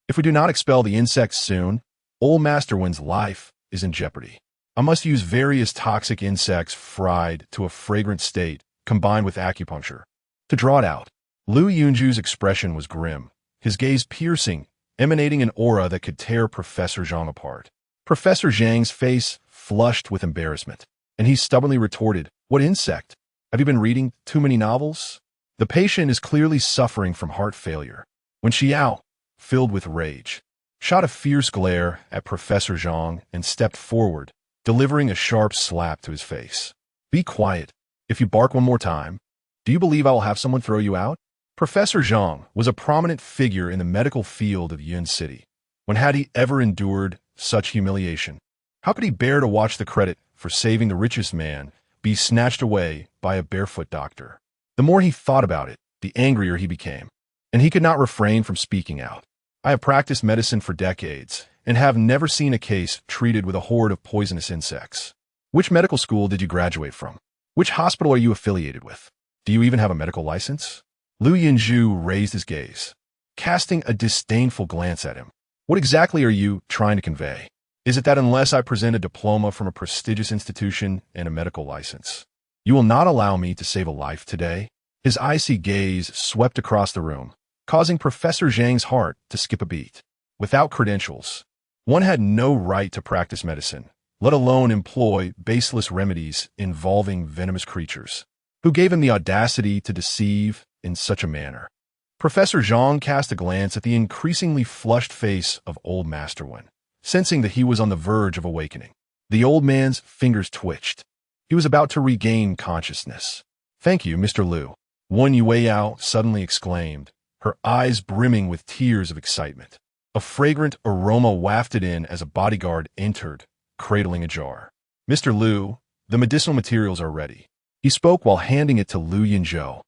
If we do not expel the insect soon, Old Master Wen's life is in jeopardy. I must use various toxic insects fried to a fragrant state, combined with acupuncture, to draw it out." Lu Yunzhou's expression was grim, his gaze piercing, emanating an aura that could tear Professor Zhang apart. Professor Zhang's face flushed with embarrassment, and he stubbornly retorted, "What insect? Have you been reading too many novels?" The patient is clearly suffering from heart failure. Wen Xiao, filled with rage, shot a fierce glare at Professor Zhang and stepped forward, delivering a sharp slap to his face. "Be quiet. If you bark one more time, do you believe I will have someone throw you out?" Professor Zhang was a prominent figure in the medical field of Yun City. When had he ever endured such humiliation? How could he bear to watch the credit for saving the richest man be snatched away by a barefoot doctor? The more he thought about it, the angrier he became, and he could not refrain from speaking out. I have practiced medicine for decades and have never seen a case treated with a horde of poisonous insects. Which medical school did you graduate from? Which hospital are you affiliated with? Do you even have a medical license? Yunzhou raised his gaze, casting a disdainful glance at him. What exactly are you trying to convey? Is it that unless I present a diploma from a prestigious institution and a medical license, you will not allow me to save a life today? His icy gaze swept across the room, causing Professor Zhang's heart to skip a beat. Without credentials, one had no right to practice medicine, let alone employ baseless remedies involving venomous creatures. Who gave him the audacity to deceive in such a manner? Professor Zhang cast a glance at the increasingly flushed face of old Master Wen, sensing that he was on the verge of awakening. The old man's fingers twitched. He was about to regain consciousness. "Thank you, Mr. Liu," Wen Yueyao suddenly exclaimed, her eyes brimming with tears of excitement. A fragrant aroma wafted in as a bodyguard entered, cradling a jar. "Mr. Liu, the medicinal materials are ready." He spoke while handing it to Yunzhou,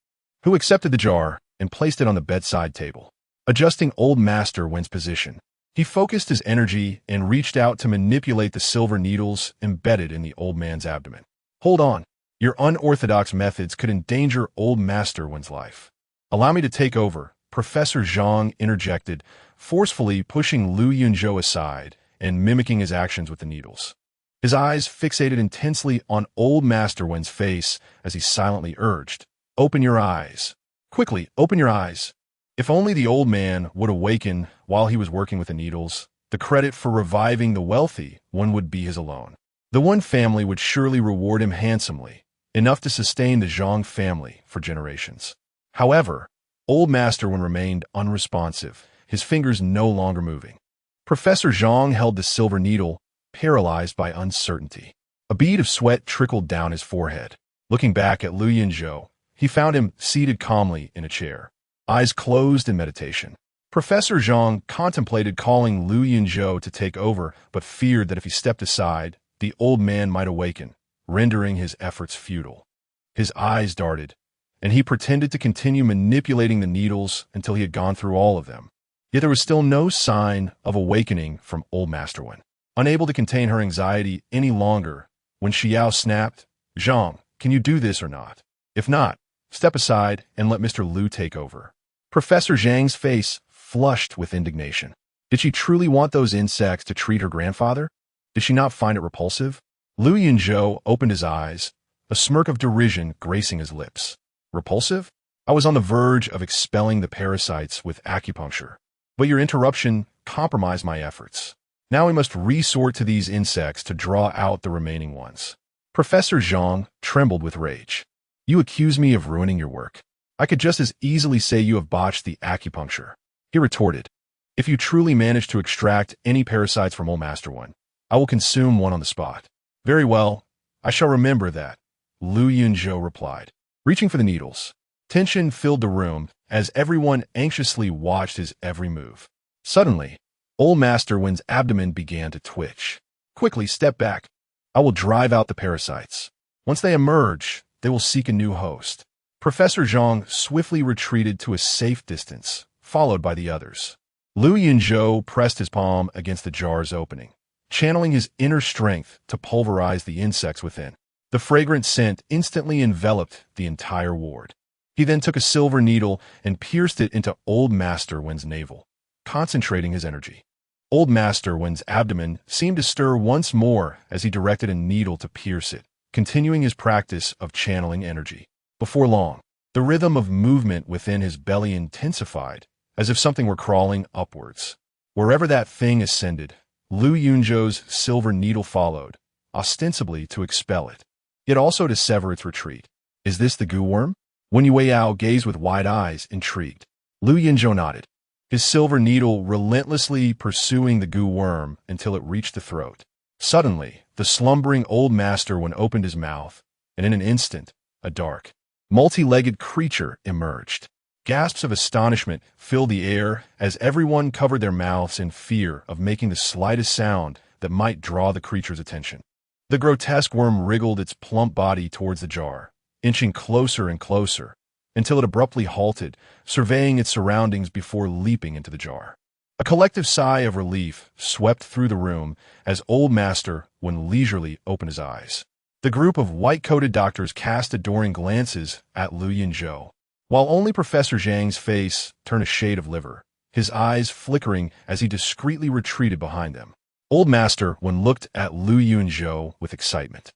who accepted the jar and placed it on the bedside table. Adjusting old Master Wen's position, he focused his energy and reached out to manipulate the silver needles embedded in the old man's abdomen. "Hold on. Your unorthodox methods could endanger old Master Wen's life. Allow me to take over," Professor Zhang interjected, forcefully pushing Yunzhou aside and mimicking his actions with the needles. His eyes fixated intensely on old Master Wen's face as he silently urged, "Open your eyes. Quickly, open your eyes." If only the old man would awaken while he was working with the needles, the credit for reviving the wealthy one would be his alone. The one family would surely reward him handsomely, enough to sustain the Zhang family for generations. However, old Master Wen remained unresponsive, his fingers no longer moving. Professor Zhang held the silver needle, paralyzed by uncertainty. A bead of sweat trickled down his forehead. Looking back at Yunzhou, he found him seated calmly in a chair, eyes closed in meditation. Professor Zhang contemplated calling Yunzhou to take over, but feared that if he stepped aside, the old man might awaken, rendering his efforts futile. His eyes darted, and he pretended to continue manipulating the needles until he had gone through all of them. Yet there was still no sign of awakening from old Master Wen. Unable to contain her anxiety any longer, when Xiao snapped, "Zhang, can you do this or not? If not, step aside and let Mr. Liu take over." Professor Zhang's face flushed with indignation. Did she truly want those insects to treat her grandfather? Did she not find it repulsive? Yunzhou opened his eyes, a smirk of derision gracing his lips. "Repulsive? I was on the verge of expelling the parasites with acupuncture, but your interruption compromised my efforts. Now we must resort to these insects to draw out the remaining ones." Professor Zhang trembled with rage. "You accuse me of ruining your work. I could just as easily say you have botched the acupuncture." He retorted, "If you truly manage to extract any parasites from old Master Wen, I will consume one on the spot." "Very well, I shall remember that," Yunzhou replied, reaching for the needles. Tension filled the room as everyone anxiously watched his every move. Suddenly, old Master Wen's abdomen began to twitch. "Quickly, step back. I will drive out the parasites. Once they emerge, they will seek a new host." Professor Zhang swiftly retreated to a safe distance, followed by the others. Yunzhou pressed his palm against the jar's opening, channeling his inner strength to pulverize the insects within. The fragrant scent instantly enveloped the entire ward. He then took a silver needle and pierced it into old Master Wen's navel, concentrating his energy. Old Master Wen's abdomen seemed to stir once more as he directed a needle to pierce it, continuing his practice of channeling energy. Before long, the rhythm of movement within his belly intensified, as if something were crawling upwards. Wherever that thing ascended, Yunzhou's silver needle followed, ostensibly to expel it, yet also to sever its retreat. "Is this the goo worm?" Wen Yueyao gazed with wide eyes, intrigued. Yunzhou nodded, his silver needle relentlessly pursuing the goo worm until it reached the throat. Suddenly, the slumbering old Master Wen opened his mouth, and in an instant, a dark, multi-legged creature emerged. Gasps of astonishment filled the air as everyone covered their mouths in fear of making the slightest sound that might draw the creature's attention. The grotesque worm wriggled its plump body towards the jar, inching closer and closer, until it abruptly halted, surveying its surroundings before leaping into the jar. A collective sigh of relief swept through the room as Old Master, when leisurely, opened his eyes. The group of white-coated doctors cast adoring glances at Lu Yunzhou, while only Professor Zhang's face turned a shade of liver, his eyes flickering as he discreetly retreated behind them. Old Master, when looked at Lu Yunzhou with excitement,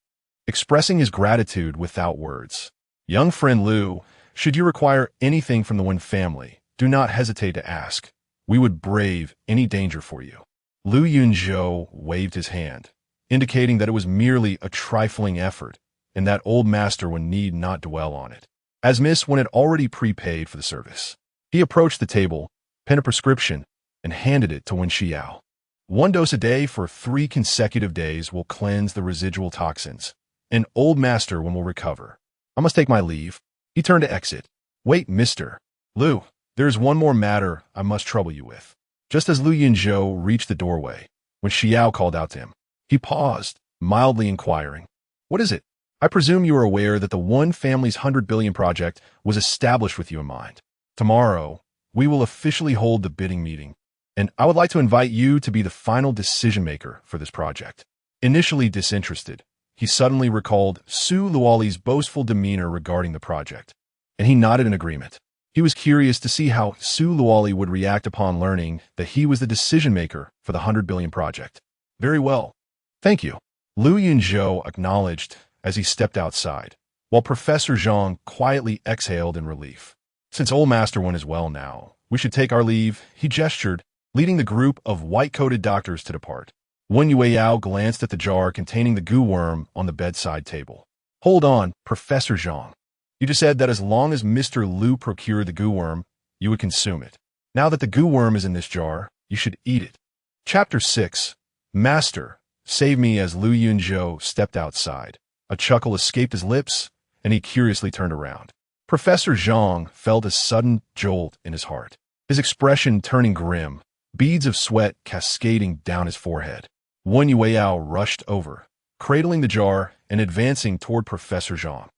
expressing his gratitude without words. Young friend Lu, should you require anything from the Wen family, do not hesitate to ask. We would brave any danger for you. Lu Yunzhou waved his hand, indicating that it was merely a trifling effort, and that Old Master would need not dwell on it, as Miss Wen had already prepaid for the service. He approached the table, penned a prescription, and handed it to Wen Xiao. 1 dose a day for 3 consecutive days will cleanse the residual toxins, and Old Master will recover. I must take my leave. He turned to exit. Wait, Mr. Lu, there is one more matter I must trouble you with. Just as Lu Yunzhou reached the doorway, Wen Xiao called out to him. He paused, mildly inquiring. What is it? I presume you are aware that the One Family's 100 billion project was established with you in mind. Tomorrow, we will officially hold the bidding meeting, and I would like to invite you to be the final decision-maker for this project. Initially disinterested, he suddenly recalled Su Luoli's boastful demeanor regarding the project, and he nodded in agreement. He was curious to see how Su Luoli would react upon learning that he was the decision-maker for the 100 billion project. Very well. Thank you. Lu Yunzhou acknowledged as he stepped outside, while Professor Zhang quietly exhaled in relief. Since Old Master Wen is well now, we should take our leave, he gestured, leading the group of white-coated doctors to depart. Wen Yueyao glanced at the jar containing the goo worm on the bedside table. Hold on, Professor Zhang. You just said that as long as Mr. Lu procured the goo worm, you would consume it. Now that the goo worm is in this jar, you should eat it. Chapter 6. Master, save me. As Lu Yunzhou stepped outside, a chuckle escaped his lips, and he curiously turned around. Professor Zhang felt a sudden jolt in his heart, his expression turning grim, beads of sweat cascading down his forehead. Wen Yueyao rushed over, cradling the jar and advancing toward Professor Zhang.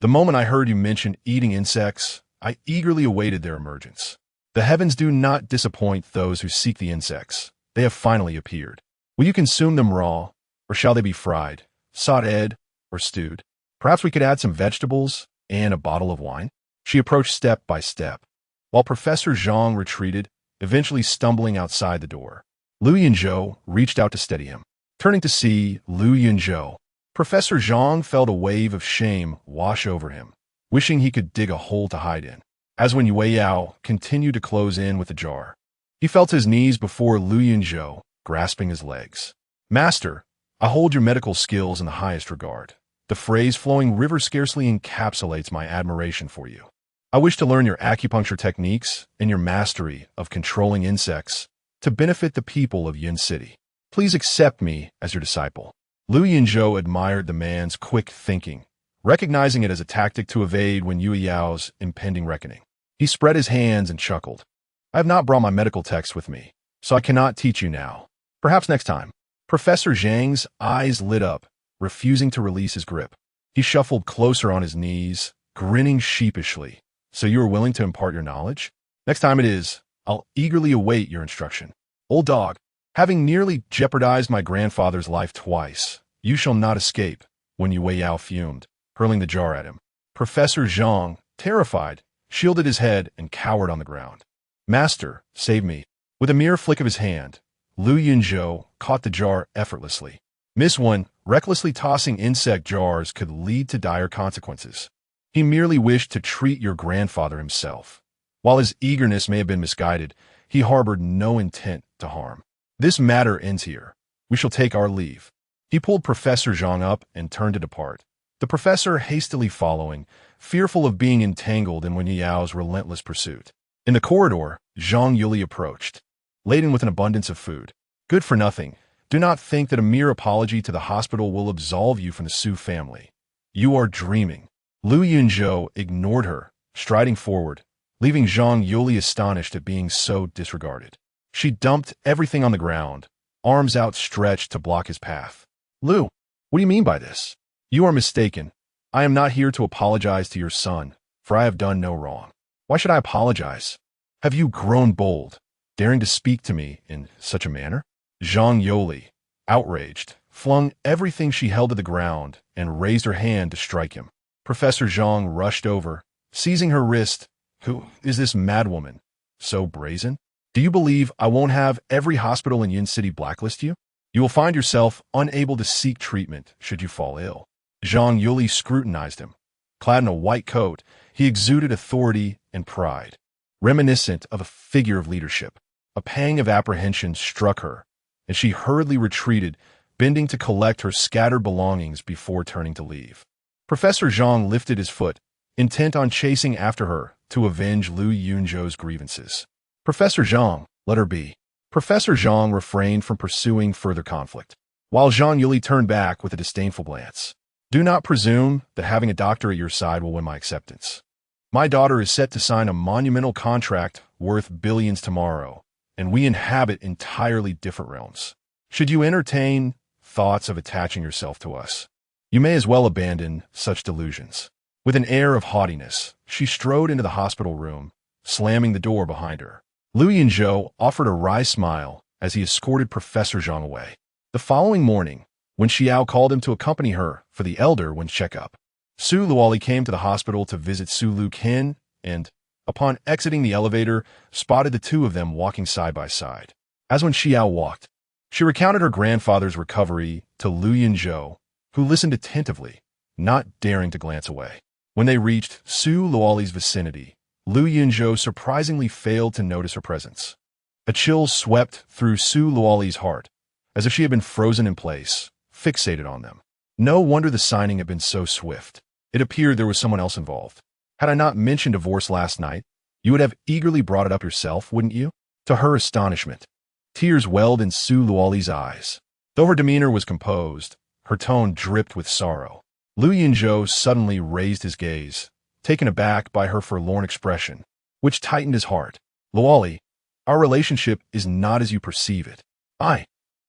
The moment I heard you mention eating insects, I eagerly awaited their emergence. The heavens do not disappoint those who seek the insects. They have finally appeared. Will you consume them raw, or shall they be fried, sautéed, or stewed? Perhaps we could add some vegetables and a bottle of wine? She approached step by step, while Professor Zhang retreated, eventually stumbling outside the door. Lu Yunzhou reached out to steady him. Turning to see Lu Yunzhou, Professor Zhang felt a wave of shame wash over him, wishing he could dig a hole to hide in. As Wen Yueyao continued to close in with the jar, he felt his knees before Lu Yunzhou, grasping his legs. Master, I hold your medical skills in the highest regard. The phrase flowing river scarcely encapsulates my admiration for you. I wish to learn your acupuncture techniques and your mastery of controlling insects to benefit the people of Yin City. Please accept me as your disciple. Lu Yunzhou admired the man's quick thinking, recognizing it as a tactic to evade Wen Yueyao's impending reckoning. He spread his hands and chuckled. I have not brought my medical text with me, so I cannot teach you now. Perhaps next time. Professor Zhang's eyes lit up, refusing to release his grip. He shuffled closer on his knees, grinning sheepishly. So you are willing to impart your knowledge? Next time it is, I'll eagerly await your instruction. Old dog, having nearly jeopardized my grandfather's life twice, you shall not escape. Wen Yueyao fumed, hurling the jar at him. Professor Zhang, terrified, shielded his head and cowered on the ground. Master, save me. With a mere flick of his hand, Lu Yunzhou caught the jar effortlessly. Miss Wen, recklessly tossing insect jars could lead to dire consequences. He merely wished to treat your grandfather himself. While his eagerness may have been misguided, he harbored no intent to harm. This matter ends here. We shall take our leave. He pulled Professor Zhang up and turned to depart, the professor hastily following, fearful of being entangled in Wen Yao's relentless pursuit. In the corridor, Zhang Yuli approached, laden with an abundance of food. Good for nothing. Do not think that a mere apology to the hospital will absolve you from the Su family. You are dreaming. Lu Yunzhou ignored her, striding forward, leaving Zhang Yuli astonished at being so disregarded. She dumped everything on the ground, arms outstretched to block his path. Lu, what do you mean by this? You are mistaken. I am not here to apologize to your son, for I have done no wrong. Why should I apologize? Have you grown bold, daring to speak to me in such a manner? Zhang Yoli, outraged, flung everything she held to the ground and raised her hand to strike him. Professor Zhang rushed over, seizing her wrist. Who is this madwoman? So brazen? Do you believe I won't have every hospital in Yin City blacklist you? You will find yourself unable to seek treatment should you fall ill. Zhang Yuli scrutinized him. Clad in a white coat, he exuded authority and pride, reminiscent of a figure of leadership. A pang of apprehension struck her, and she hurriedly retreated, bending to collect her scattered belongings before turning to leave. Professor Zhang lifted his foot, intent on chasing after her to avenge Lu Yunzhou's grievances. Professor Zhang, let her be. Professor Zhang refrained from pursuing further conflict, while Zhang Yuli turned back with a disdainful glance. Do not presume that having a doctor at your side will win my acceptance. My daughter is set to sign a monumental contract worth billions tomorrow, and we inhabit entirely different realms. Should you entertain thoughts of attaching yourself to us, you may as well abandon such delusions. With an air of haughtiness, she strode into the hospital room, slamming the door behind her. Lu Yunzhou offered a wry smile as he escorted Professor Zhang away. The following morning, when Xiao called him to accompany her for the elder Wen's checkup, Su Luoli came to the hospital to visit Su Lu Ken and, upon exiting the elevator, spotted the two of them walking side by side. As when Xiao walked, she recounted her grandfather's recovery to Lu Yunzhou, who listened attentively, not daring to glance away. When they reached Su Luoli's vicinity, Lu Yunzhou surprisingly failed to notice her presence. A chill swept through Su Luoli's heart, as if she had been frozen in place, fixated on them. No wonder the signing had been so swift. It appeared there was someone else involved. Had I not mentioned divorce last night, you would have eagerly brought it up yourself, wouldn't you? To her astonishment, tears welled in Su Luoli's eyes. Though her demeanor was composed, her tone dripped with sorrow. Lu Yunzhou suddenly raised his gaze, taken aback by her forlorn expression, which tightened his heart. Luoli, our relationship is not as you perceive it.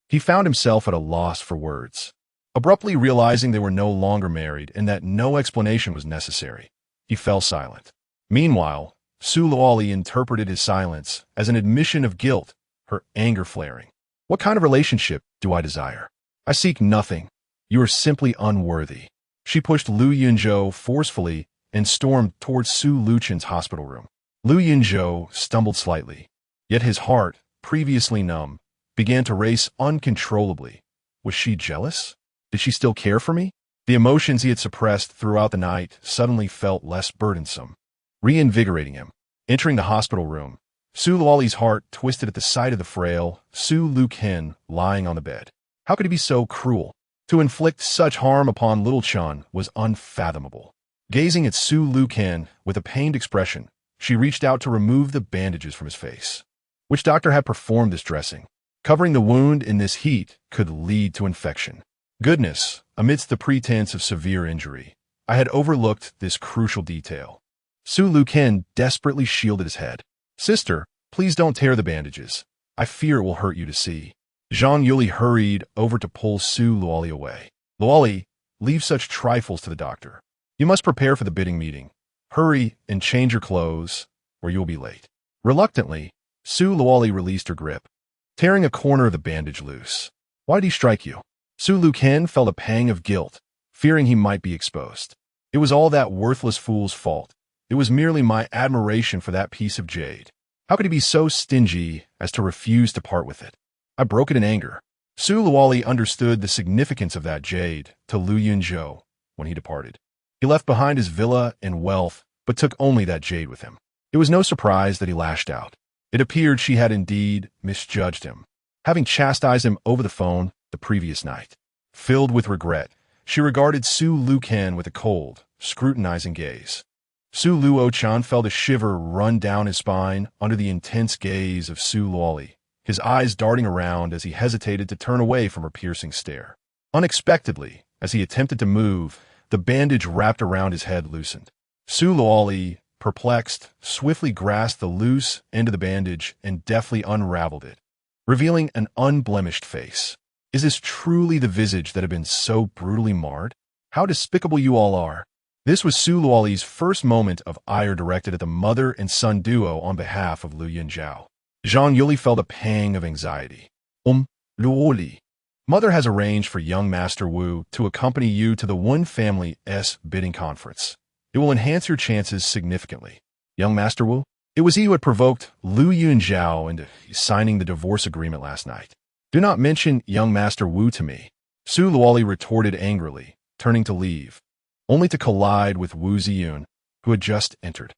He found himself at a loss for words. Abruptly realizing they were no longer married and that no explanation was necessary, he fell silent. Meanwhile, Su Luoli interpreted his silence as an admission of guilt, her anger flaring. What kind of relationship do I desire? I seek nothing. You are simply unworthy. She pushed Lu Yunzhou forcefully and stormed towards Su Luchen's hospital room. Lu Yunzhou stumbled slightly, yet his heart, previously numb, began to race uncontrollably. Was she jealous? Did she still care for me? The emotions he had suppressed throughout the night suddenly felt less burdensome, reinvigorating him. Entering the hospital room, Su Luoli's heart twisted at the sight of the frail Su Lu Ken lying on the bed. How could he be so cruel? To inflict such harm upon little Chun was unfathomable. Gazing at Su Lu Ken with a pained expression, she reached out to remove the bandages from his face. Which doctor had performed this dressing? Covering the wound in this heat could lead to infection. Goodness, amidst the pretense of severe injury, I had overlooked this crucial detail. Su Lu Ken desperately shielded his head. Sister, please don't tear the bandages. I fear it will hurt you to see. Zhang Yuli hurried over to pull Su Luoli away. Luoli, leave such trifles to the doctor. You must prepare for the bidding meeting. Hurry and change your clothes, or you will be late. Reluctantly, Su Luoli released her grip, tearing a corner of the bandage loose. Why did he strike you? Su Lu Ken felt a pang of guilt, fearing he might be exposed. It was all that worthless fool's fault. It was merely my admiration for that piece of jade. How could he be so stingy as to refuse to part with it? I broke it in anger. Su Luoli understood the significance of that jade to Lu Yunzhou when he departed. He left behind his villa and wealth, but took only that jade with him. It was no surprise that he lashed out. It appeared she had indeed misjudged him, having chastised him over the phone the previous night. Filled with regret, she regarded Su Lu Ken with a cold, scrutinizing gaze. Su Luo-chan felt a shiver run down his spine under the intense gaze of Su Luoli, his eyes darting around as he hesitated to turn away from her piercing stare. Unexpectedly, as he attempted to move, the bandage wrapped around his head loosened. Su Luoli, perplexed, swiftly grasped the loose end of the bandage and deftly unraveled it, revealing an unblemished face. Is this truly the visage that had been so brutally marred? How despicable you all are. This was Su Luoli's first moment of ire directed at the mother and son duo on behalf of Lu Yunzhou. Zhang Yuli felt a pang of anxiety. Luoli. Mother has arranged for young Master Wu to accompany you to the Wen family's bidding conference. It will enhance your chances significantly. Young Master Wu? It was he who had provoked Lu Yunzhou into signing the divorce agreement last night. Do not mention young Master Wu to me, Su Luoli retorted angrily, turning to leave, only to collide with Wu Ziyun, who had just entered.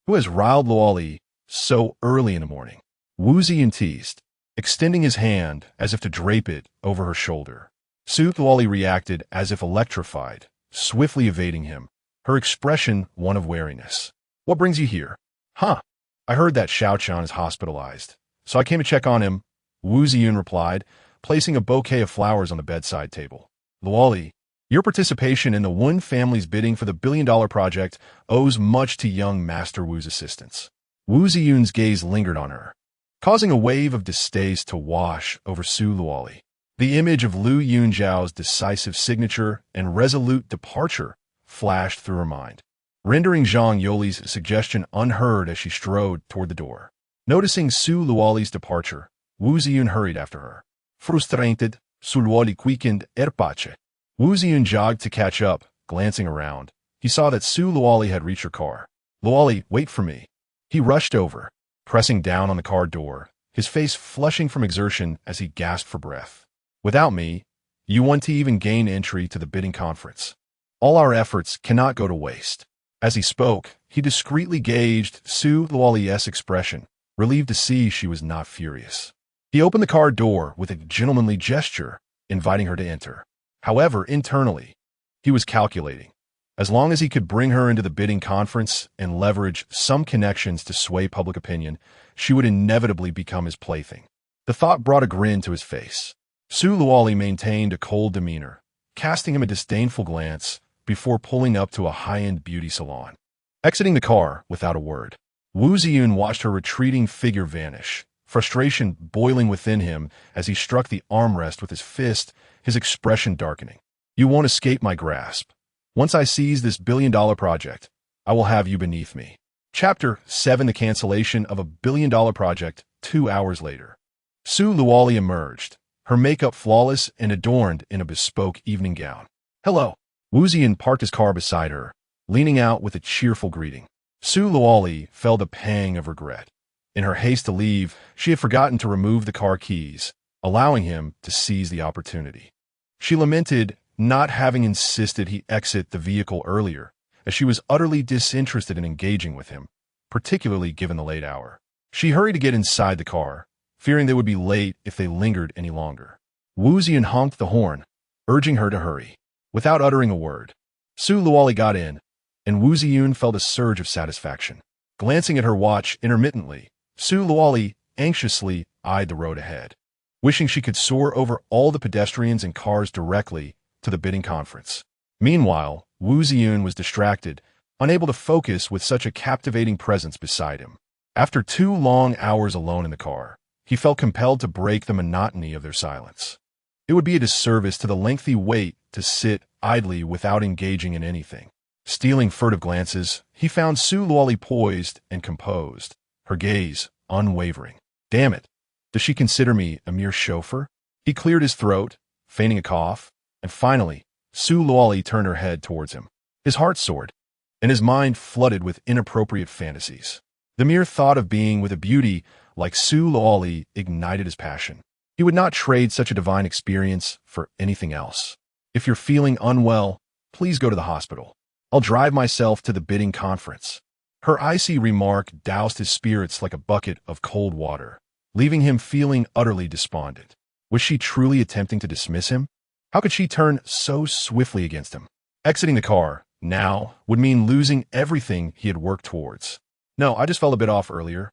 Who has riled Luoli so early in the morning? Wu Ziyun teased, extending his hand as if to drape it over her shoulder. Su Luoli reacted as if electrified, swiftly evading him, her expression one of wariness. What brings you here? I heard that Xiaochan is hospitalized, so I came to check on him, Wu Ziyun replied, placing a bouquet of flowers on the bedside table. Luoli, your participation in the Wen family's bidding for the billion-dollar project owes much to young Master Wu's assistance. Wu Ziyun's gaze lingered on her, causing a wave of distaste to wash over Su Luoli. The image of Lu Yunzhao's decisive signature and resolute departure flashed through her mind, rendering Zhang Yuli's suggestion unheard as she strode toward the door. Noticing Su Luoli's departure, Wu Ziyun hurried after her. Frustrated, Su Luoli quickened pace. Wu Ziyun jogged to catch up, glancing around. He saw that Su Luoli had reached her car. Luoli, wait for me. He rushed over, pressing down on the car door, his face flushing from exertion as he gasped for breath. Without me, you want to even gain entry to the bidding conference. All our efforts cannot go to waste. As he spoke, he discreetly gauged Su Luoli's expression, relieved to see she was not furious. He opened the car door with a gentlemanly gesture, inviting her to enter. However, internally, he was calculating. As long as he could bring her into the bidding conference and leverage some connections to sway public opinion, she would inevitably become his plaything. The thought brought a grin to his face. Su Luoli maintained a cold demeanor, casting him a disdainful glance before pulling up to a high-end beauty salon. Exiting the car without a word, Wu Ziyun watched her retreating figure vanish, frustration boiling within him as he struck the armrest with his fist, his expression darkening. You won't escape my grasp. Once I seize this billion-dollar project, I will have you beneath me. Chapter 7: The cancellation of a billion-dollar project 2 hours later. Su Luoli emerged, her makeup flawless and adorned in a bespoke evening gown. Hello. Wu Ziyun parked his car beside her, leaning out with a cheerful greeting. Su Luoli felt a pang of regret. In her haste to leave, she had forgotten to remove the car keys, allowing him to seize the opportunity. She lamented not having insisted he exit the vehicle earlier, as she was utterly disinterested in engaging with him, particularly given the late hour. She hurried to get inside the car, fearing they would be late if they lingered any longer. Wu Ziyun honked the horn, urging her to hurry. Without uttering a word, Su Luoli got in, and Wu Ziyun felt a surge of satisfaction. Glancing at her watch intermittently, Su Luoli anxiously eyed the road ahead, wishing she could soar over all the pedestrians and cars directly to the bidding conference. Meanwhile, Wu Ziyun was distracted, unable to focus with such a captivating presence beside him. After 2 long hours alone in the car, he felt compelled to break the monotony of their silence. It would be a disservice to the lengthy wait to sit idly without engaging in anything. Stealing furtive glances, he found Su Luoli poised and composed, her gaze unwavering. Damn it, does she consider me a mere chauffeur? He cleared his throat, feigning a cough, and finally, Su Luoli turned her head towards him. His heart soared, and his mind flooded with inappropriate fantasies. The mere thought of being with a beauty like Su Luoli ignited his passion. He would not trade such a divine experience for anything else. If you're feeling unwell, please go to the hospital. I'll drive myself to the bidding conference. Her icy remark doused his spirits like a bucket of cold water, leaving him feeling utterly despondent. Was she truly attempting to dismiss him? How could she turn so swiftly against him? Exiting the car, now, would mean losing everything he had worked towards. No, I just felt a bit off earlier.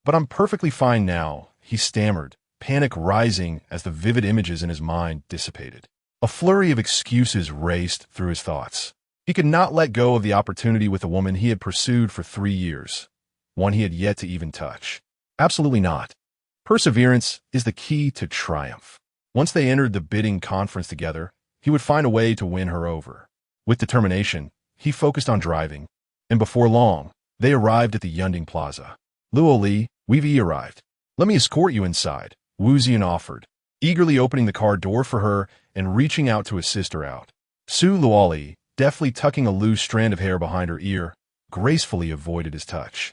But I'm perfectly fine now, he stammered, panic rising as the vivid images in his mind dissipated. A flurry of excuses raced through his thoughts. He could not let go of the opportunity with a woman he had pursued for 3 years, one he had yet to even touch. Absolutely not. Perseverance is the key to triumph. Once they entered the bidding conference together, he would find a way to win her over. With determination, he focused on driving, and before long, they arrived at the Yunzhou Plaza. Luo Li, we've arrived. Let me escort you inside, Wu Ziyan offered, eagerly opening the car door for her and reaching out to assist her out. Su Luoli, deftly tucking a loose strand of hair behind her ear, gracefully avoided his touch.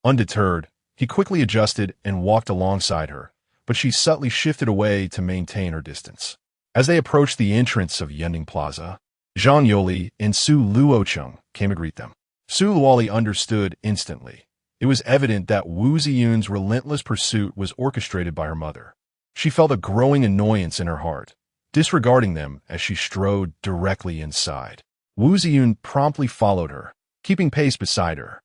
Undeterred, he quickly adjusted and walked alongside her, but she subtly shifted away to maintain her distance. As they approached the entrance of Yunzhou Plaza, Zhang Yoli and Su Luocheng came to greet them. Su Luoli understood instantly. It was evident that Wu Ziyun's relentless pursuit was orchestrated by her mother. She felt a growing annoyance in her heart, disregarding them as she strode directly inside. Wu Ziyun promptly followed her, keeping pace beside her.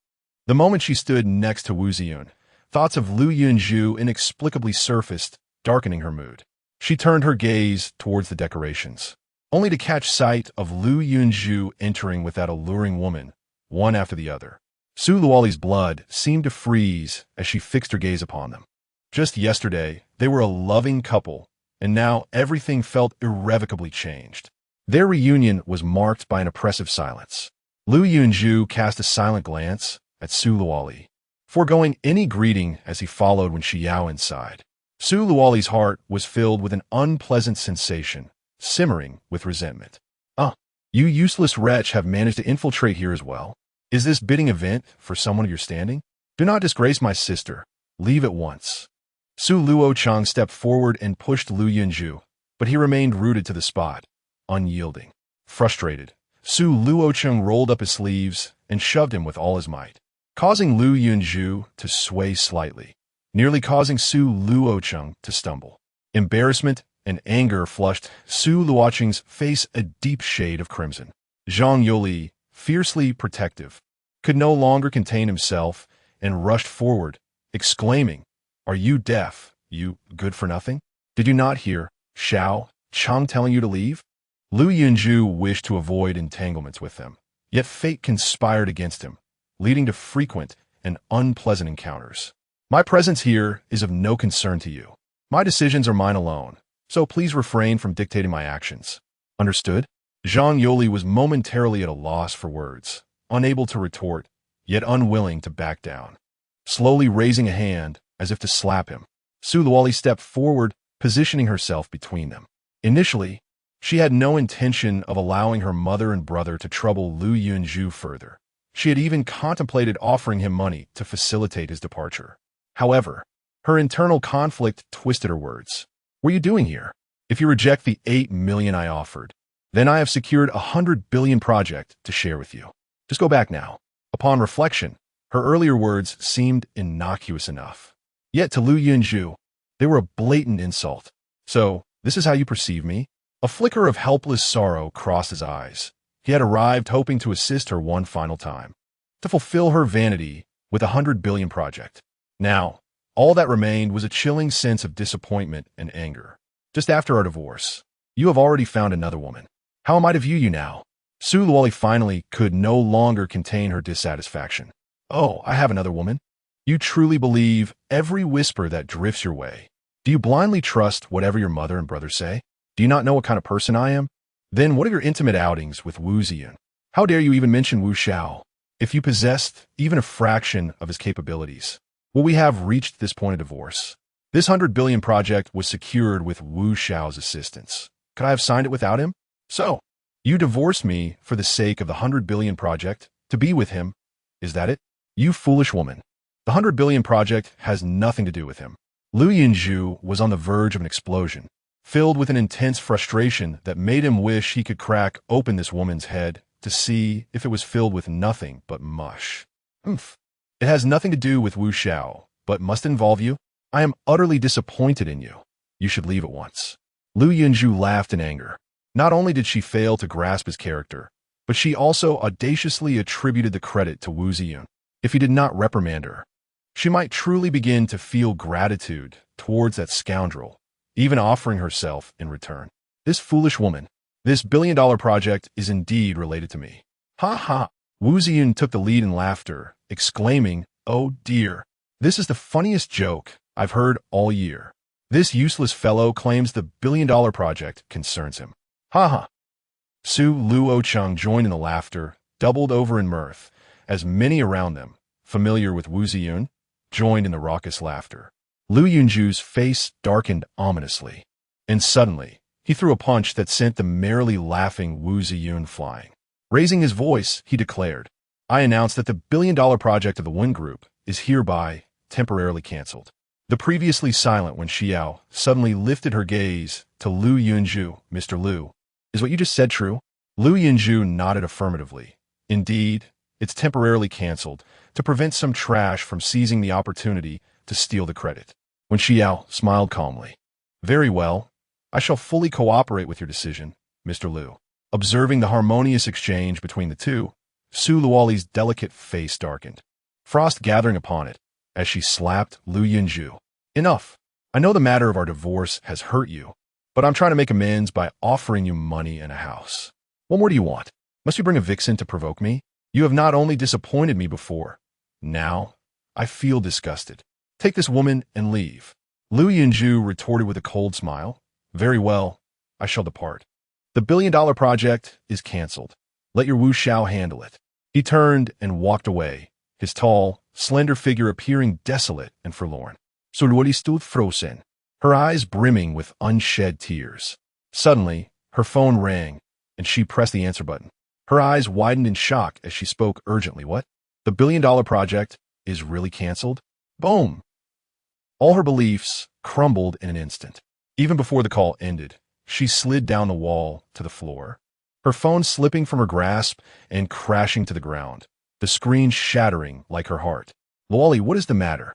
The moment she stood next to Wu Ziyun, thoughts of Lu Yunzhou inexplicably surfaced, darkening her mood. She turned her gaze towards the decorations, only to catch sight of Lu Yunzhou entering with that alluring woman, one after the other. Su Luoli's blood seemed to freeze as she fixed her gaze upon them. Just yesterday, they were a loving couple, and now everything felt irrevocably changed. Their reunion was marked by an oppressive silence. Lu Yunzhou cast a silent glance at Su Luoli, foregoing any greeting as he followed Wen Xiao inside. Su Luoli's heart was filled with an unpleasant sensation, simmering with resentment. You useless wretch have managed to infiltrate here as well. Is this bidding event for someone of your standing? Do not disgrace my sister. Leave at once. Su Luocheng stepped forward and pushed Lu Yunzhou, but he remained rooted to the spot, unyielding. Frustrated, Su Luocheng rolled up his sleeves and shoved him with all his might, causing Lu Yunzhou to sway slightly, nearly causing Su Luocheng to stumble. Embarrassment and anger flushed Su Luocheng's face a deep shade of crimson. Zhang Yoli, fiercely protective, could no longer contain himself and rushed forward, exclaiming, "Are you deaf, you good-for-nothing? Did you not hear Xiao Chang telling you to leave?" Lu Yunzhou wished to avoid entanglements with them, yet fate conspired against him, leading to frequent and unpleasant encounters. My presence here is of no concern to you. My decisions are mine alone, so please refrain from dictating my actions. Understood? Zhang Yoli was momentarily at a loss for words, unable to retort, yet unwilling to back down. Slowly raising a hand, as if to slap him, Su Luoli stepped forward, positioning herself between them. Initially, she had no intention of allowing her mother and brother to trouble Lu Yunzhou further. She had even contemplated offering him money to facilitate his departure. However, her internal conflict twisted her words. What are you doing here? If you reject the 8 million I offered, then I have secured a 100 billion project to share with you. Just go back now. Upon reflection, her earlier words seemed innocuous enough. Yet to Lu Yunzhou, they were a blatant insult. So, this is how you perceive me? A flicker of helpless sorrow crossed his eyes. He had arrived hoping to assist her one final time, to fulfill her vanity with a 100 billion project. Now, all that remained was a chilling sense of disappointment and anger. Just after our divorce, you have already found another woman. How am I to view you now? Su Luoli finally could no longer contain her dissatisfaction. Oh, I have another woman? You truly believe every whisper that drifts your way? Do you blindly trust whatever your mother and brother say? Do you not know what kind of person I am? Then what are your intimate outings with Wu Ziyun? How dare you even mention Wu Xiao? If you possessed even a fraction of his capabilities, will we have reached this point of divorce? This 100 billion project was secured with Wu Xiao's assistance. Could I have signed it without him? So, you divorced me for the sake of the 100 billion project, to be with him. Is that it? You foolish woman. The 100 billion project has nothing to do with him. Lu Yunzhou was on the verge of an explosion, filled with an intense frustration that made him wish he could crack open this woman's head to see if it was filled with nothing but mush. It has nothing to do with Wu Xiao, but must involve you. I am utterly disappointed in you. You should leave at once. Lu Yunzhou laughed in anger. Not only did she fail to grasp his character, but she also audaciously attributed the credit to Wu Ziyun. If he did not reprimand her, she might truly begin to feel gratitude towards that scoundrel, even offering herself in return. This foolish woman, this billion-dollar project is indeed related to me. Ha ha! Wu Ziyun took the lead in laughter, exclaiming, "Oh dear, this is the funniest joke I've heard all year. This useless fellow claims the billion-dollar project concerns him. Ha ha. Su Luocheng joined in the laughter, doubled over in mirth, as many around them, familiar with Wu Ziyun, joined in the raucous laughter. Lu Yunzhou's face darkened ominously, and suddenly, he threw a punch that sent the merrily laughing Wu Ziyun flying. Raising his voice, he declared, I announce that the billion-dollar project of the Wen Group is hereby temporarily cancelled. The previously silent Wen Xiao suddenly lifted her gaze to Lu Yunzhou. Mr. Lu, is what you just said true? Lu Yunzhou nodded affirmatively. Indeed, it's temporarily cancelled to prevent some trash from seizing the opportunity to steal the credit. Wen Xiao smiled calmly. Very well. I shall fully cooperate with your decision, Mr. Lu. Observing the harmonious exchange between the two, Su Luoli's delicate face darkened, frost gathering upon it as she slapped Lu Yunzhou. Enough. I know the matter of our divorce has hurt you, but I'm trying to make amends by offering you money and a house. What more do you want? Must you bring a vixen to provoke me? You have not only disappointed me before. Now, I feel disgusted. Take this woman and leave. Lu Yunzhou retorted with a cold smile. Very well, I shall depart. The billion-dollar project is cancelled. Let your Wu Xiao handle it. He turned and walked away, his tall, slender figure appearing desolate and forlorn. Su Luoli stood frozen, her eyes brimming with unshed tears. Suddenly, her phone rang, and she pressed the answer button. Her eyes widened in shock as she spoke urgently. What? The billion-dollar project is really cancelled? Boom! All her beliefs crumbled in an instant. Even before the call ended, she slid down the wall to the floor, her phone slipping from her grasp and crashing to the ground, the screen shattering like her heart. Luoli, what is the matter?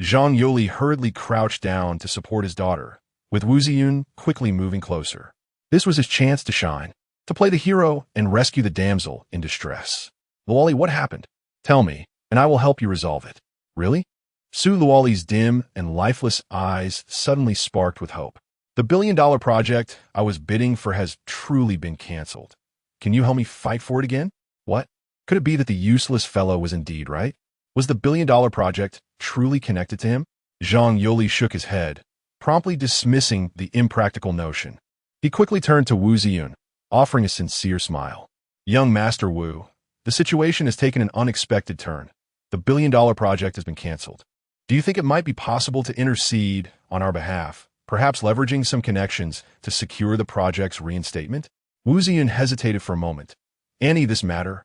Zhang Yoli hurriedly crouched down to support his daughter, with Wu Ziyun quickly moving closer. This was his chance to shine, to play the hero and rescue the damsel in distress. Luoli, what happened? Tell me, and I will help you resolve it. Really? Su Luoli's dim and lifeless eyes suddenly sparked with hope. The billion-dollar project I was bidding for has truly been cancelled. Can you help me fight for it again? What? Could it be that the useless fellow was indeed right? Was the billion-dollar project truly connected to him? Zhang Yoli shook his head, promptly dismissing the impractical notion. He quickly turned to Wu Ziyun, offering a sincere smile. Young Master Wu, the situation has taken an unexpected turn. The billion-dollar project has been cancelled. Do you think it might be possible to intercede on our behalf, perhaps leveraging some connections to secure the project's reinstatement? Wu Ziyun hesitated for a moment. Any this matter?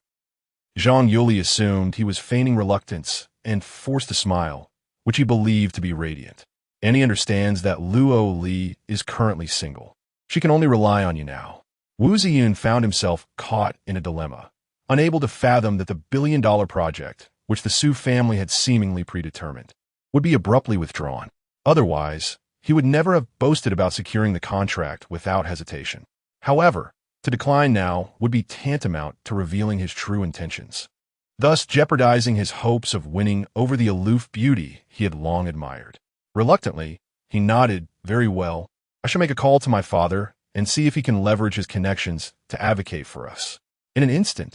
Zhang Yuli assumed he was feigning reluctance and forced a smile, which he believed to be radiant. Annie understands that Luo Li is currently single. She can only rely on you now. Wu Ziyun found himself caught in a dilemma, unable to fathom that the billion-dollar project, which the Su family had seemingly predetermined, would be abruptly withdrawn. Otherwise, he would never have boasted about securing the contract without hesitation. However, to decline now would be tantamount to revealing his true intentions, thus jeopardizing his hopes of winning over the aloof beauty he had long admired. Reluctantly, he nodded. Very well. I shall make a call to my father and see if he can leverage his connections to advocate for us. In an instant,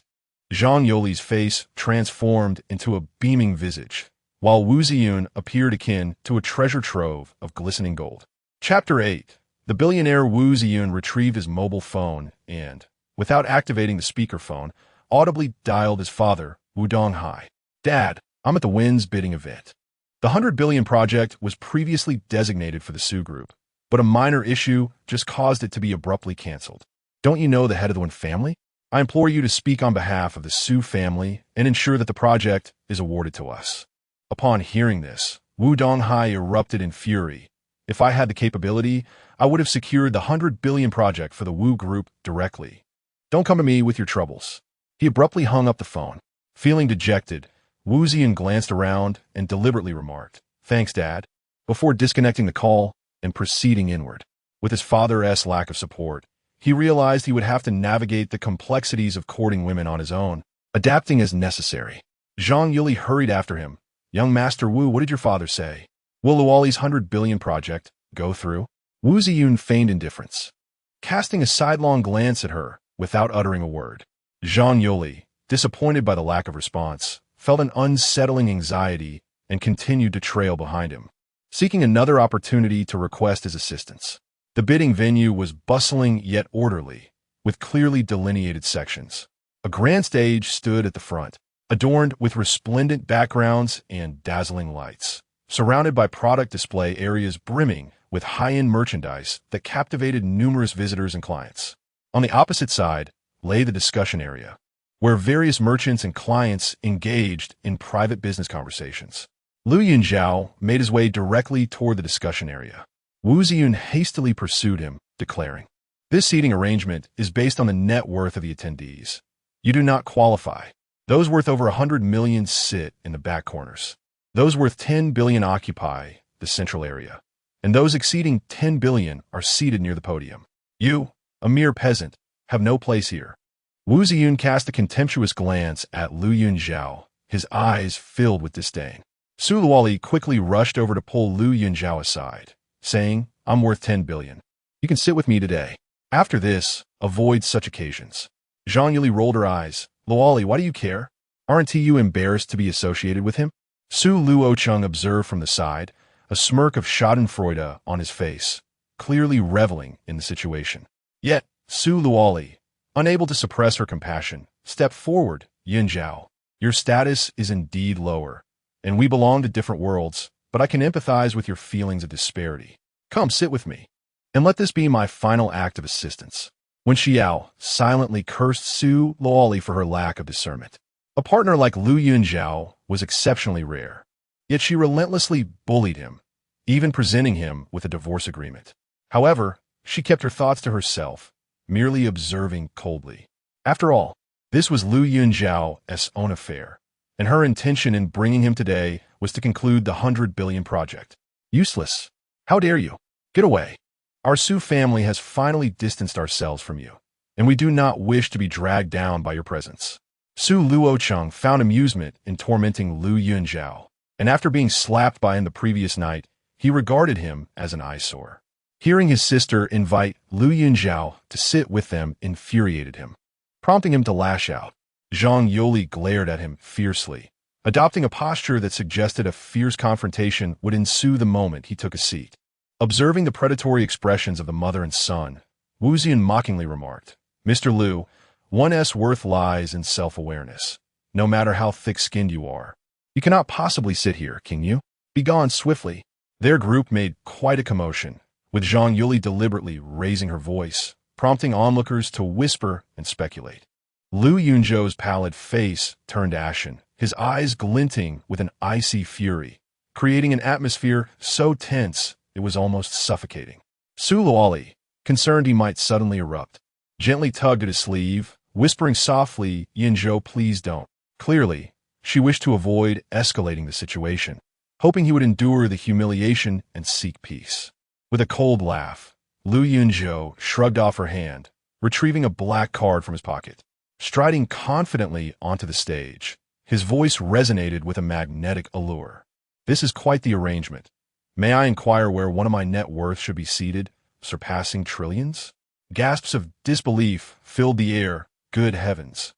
Zhang Yoli's face transformed into a beaming visage, while Wu Ziyun appeared akin to a treasure trove of glistening gold. Chapter 8. The billionaire Wu Ziyun retrieved his mobile phone and, without activating the speakerphone, audibly dialed his father, Wu Donghai. Dad, I'm at the Win's bidding event. The 100 billion project was previously designated for the Su Group, but a minor issue just caused it to be abruptly cancelled. Don't you know the head of the Win family? I implore you to speak on behalf of the Su family and ensure that the project is awarded to us. Upon hearing this, Wu Donghai erupted in fury. If I had the capability, I would have secured the 100 billion project for the Wu Group directly. Don't come to me with your troubles. He abruptly hung up the phone. Feeling dejected, Wu Ziyun glanced around and deliberately remarked, "Thanks, Dad," before disconnecting the call and proceeding inward. With his father's lack of support, he realized he would have to navigate the complexities of courting women on his own, adapting as necessary. Zhang Yuli hurried after him. Young Master Wu, what did your father say? Will Luoli's 100 billion project go through? Wu Ziyun feigned indifference, casting a sidelong glance at her without uttering a word. Zhang Yuli, disappointed by the lack of response, felt an unsettling anxiety and continued to trail behind him. seeking another opportunity to request his assistance. The bidding venue was bustling yet orderly, with clearly delineated sections. A grand stage stood at the front, adorned with resplendent backgrounds and dazzling lights, surrounded by product display areas brimming with high-end merchandise that captivated numerous visitors and clients. On the opposite side lay the discussion area, where various merchants and clients engaged in private business conversations. Lu Yunzhou made his way directly toward the discussion area. Wu Ziyun hastily pursued him, declaring, "This seating arrangement is based on the net worth of the attendees. You do not qualify. Those worth over 100 million sit in the back corners. Those worth 10 billion occupy the central area, and those exceeding 10 billion are seated near the podium. You, a mere peasant, have no place here." Wu Ziyun cast a contemptuous glance at Lu Yunzhou, his eyes filled with disdain. Su Luoli quickly rushed over to pull Lu Yunzhou aside, saying, "I'm worth 10 billion. You can sit with me today. After this, avoid such occasions." Zhang Yuli rolled her eyes. "Luoli, why do you care? Aren't you embarrassed to be associated with him?" Su Luocheng observed from the side, a smirk of schadenfreude on his face, clearly reveling in the situation. Yet, Su Luoli, unable to suppress her compassion, stepped forward. "Yunzhou, your status is indeed lower, and we belong to different worlds, but I can empathize with your feelings of disparity. Come sit with me, and let this be my final act of assistance." When Xiao silently cursed Su Luoli for her lack of discernment. A partner like Lu Yunzhou was exceptionally rare, yet she relentlessly bullied him, even presenting him with a divorce agreement. However, she kept her thoughts to herself, merely observing coldly. After all, this was Lu Yunzhou's own affair, and her intention in bringing him today was to conclude the 100 billion project. Useless. How dare you? Get away. Our Su family has finally distanced ourselves from you, and we do not wish to be dragged down by your presence. Su Luocheng found amusement in tormenting Lu Yunzhou, and after being slapped by him the previous night, he regarded him as an eyesore. Hearing his sister invite Lu Yunzhou to sit with them infuriated him, prompting him to lash out. Zhang Yuli glared at him fiercely, adopting a posture that suggested a fierce confrontation would ensue the moment he took a seat. Observing the predatory expressions of the mother and son, Wu Ziyun mockingly remarked, "Mr. Lu, one's worth lies in self-awareness, no matter how thick-skinned you are. You cannot possibly sit here, can you? Be gone swiftly." Their group made quite a commotion, with Zhang Yuli deliberately raising her voice, prompting onlookers to whisper and speculate. Lu Yunzhou's pallid face turned ashen, his eyes glinting with an icy fury, creating an atmosphere so tense it was almost suffocating. Su Luoli, concerned he might suddenly erupt, gently tugged at his sleeve, whispering softly, "Yunzhou, please don't." Clearly, she wished to avoid escalating the situation, hoping he would endure the humiliation and seek peace. With a cold laugh, Lu Yunzhou shrugged off her hand, retrieving a black card from his pocket. Striding confidently onto the stage, his voice resonated with a magnetic allure. "This is quite the arrangement. May I inquire where one of my net worth should be seated, surpassing trillions?" Gasps of disbelief filled the air. Good heavens.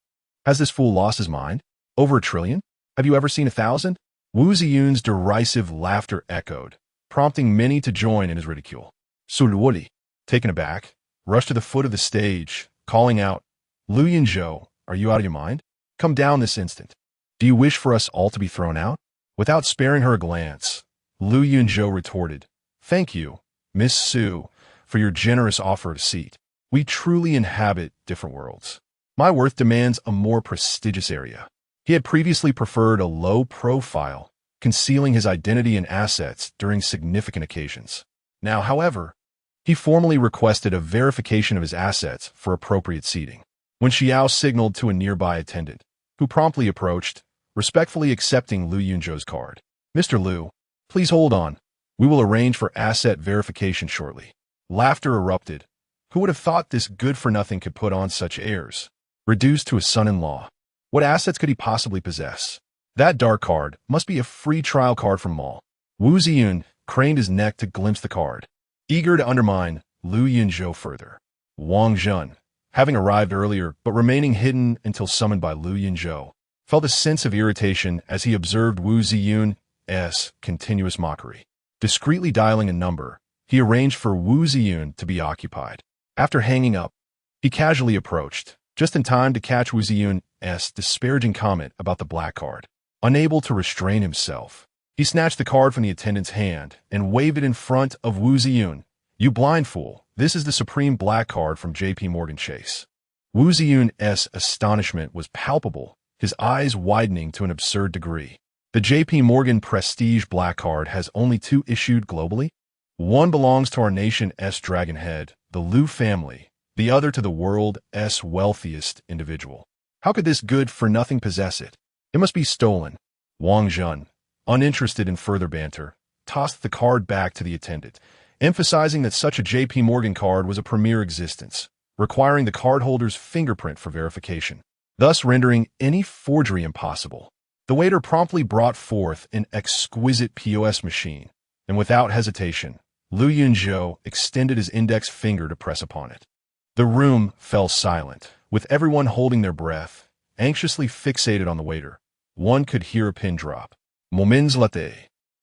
Has this fool lost his mind? Over 1,000,000,000? Have you ever seen 1,000? Wu Ziyun's derisive laughter echoed, prompting many to join in his ridicule. Su Luoli, taken aback, rushed to the foot of the stage, calling out, "Lu Yunzhou, are you out of your mind? Come down this instant. Do you wish for us all to be thrown out?" Without sparing her a glance, Lu Yunzhou retorted, "Thank you, Miss Su, for your generous offer of seat. We truly inhabit different worlds. My worth demands a more prestigious area." He had previously preferred a low profile, concealing his identity and assets during significant occasions. Now, however, he formally requested a verification of his assets for appropriate seating. When Xiao signaled to a nearby attendant, who promptly approached, respectfully accepting Lu Yunzhou's card. "Mr. Lu, please hold on. We will arrange for asset verification shortly." Laughter erupted. Who would have thought this good-for-nothing could put on such airs? Reduced to a son-in-law. What assets could he possibly possess? That dark card must be a free trial card from Mall. Wu Ziyun craned his neck to glimpse the card, eager to undermine Lu Yunzhou further. Wang Zhen, having arrived earlier but remaining hidden until summoned by Lu Yunzhou, felt a sense of irritation as he observed Wu Ziyun's continuous mockery. Discreetly dialing a number, he arranged for Wu Ziyun to be occupied. After hanging up, he casually approached, just in time to catch Wu Ziyun's disparaging comment about the black card. Unable to restrain himself, he snatched the card from the attendant's hand and waved it in front of Wu Ziyun. "You blind fool, this is the supreme black card from J.P. Morgan Chase." Wu Ziyun's astonishment was palpable, his eyes widening to an absurd degree. The J.P. Morgan Prestige Black Card has only 2 issued globally. One belongs to our nation's dragonhead, the Liu family, the other to the world's wealthiest individual. How could this good-for-nothing possess it? It must be stolen. Wang Zhen, uninterested in further banter, tossed the card back to the attendant, emphasizing that such a J.P. Morgan card was a premier existence, requiring the cardholder's fingerprint for verification, thus rendering any forgery impossible. The waiter promptly brought forth an exquisite POS machine, and without hesitation, Liu Yunzhou extended his index finger to press upon it. The room fell silent, with everyone holding their breath, anxiously fixated on the waiter. One could hear a pin drop. Moments later,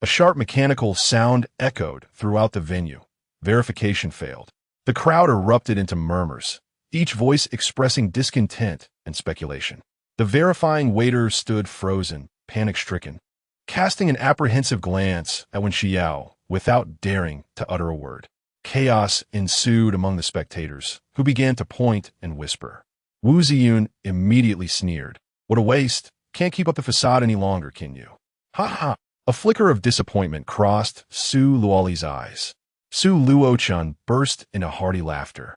a sharp mechanical sound echoed throughout the venue. Verification failed. The crowd erupted into murmurs, each voice expressing discontent and speculation. The verifying waiter stood frozen, panic-stricken, casting an apprehensive glance at Wen Xiao without daring to utter a word. Chaos ensued among the spectators, who began to point and whisper. Wu Ziyun immediately sneered. "What a waste! Can't keep up the facade any longer, can you?" "Ha ha!" A flicker of disappointment crossed Su Luoli's eyes. Su Luochun burst into hearty laughter,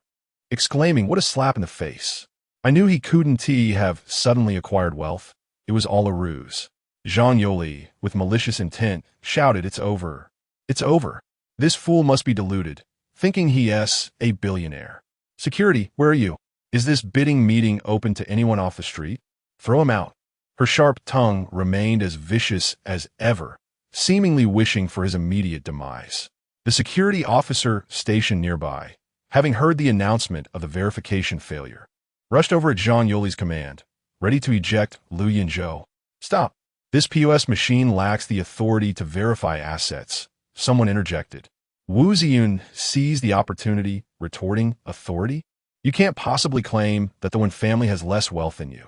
exclaiming, "What a slap in the face! I knew he couldn't have suddenly acquired wealth. It was all a ruse." Zhang Yoli, with malicious intent, shouted, "It's over. It's over. This fool must be deluded, thinking he's a billionaire. Security, where are you? Is this bidding meeting open to anyone off the street? Throw him out." Her sharp tongue remained as vicious as ever, seemingly wishing for his immediate demise. The security officer stationed nearby, having heard the announcement of the verification failure, rushed over at Zhang Yoli's command, ready to eject Liu Yunzhou. "Stop! This POS machine lacks the authority to verify assets," someone interjected. Wu Ziyun seized the opportunity, retorting, "Authority? You can't possibly claim that the Wen family has less wealth than you,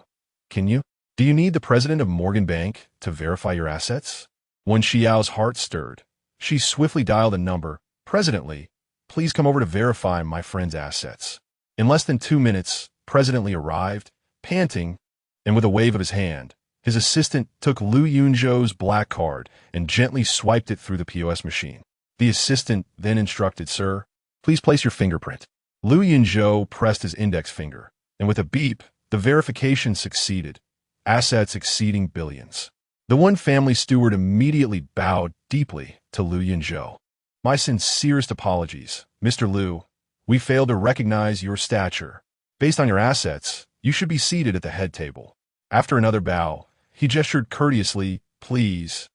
can you? Do you need the president of Morgan Bank to verify your assets?" Wen Xiao's heart stirred. She swiftly dialed a number. "President Li, please come over to verify my friend's assets." In less than 2 minutes, President Li arrived, panting, and with a wave of his hand, his assistant took Liu Yunzhou's black card and gently swiped it through the POS machine. The assistant then instructed, "Sir, please place your fingerprint." Liu Yunzhou pressed his index finger, and with a beep, the verification succeeded, assets exceeding billions. The Wen family steward immediately bowed deeply to Liu Yunzhou. "My sincerest apologies, Mr. Liu. We failed to recognize your stature. Based on your assets, you should be seated at the head table." After another bow, he gestured courteously, "Please,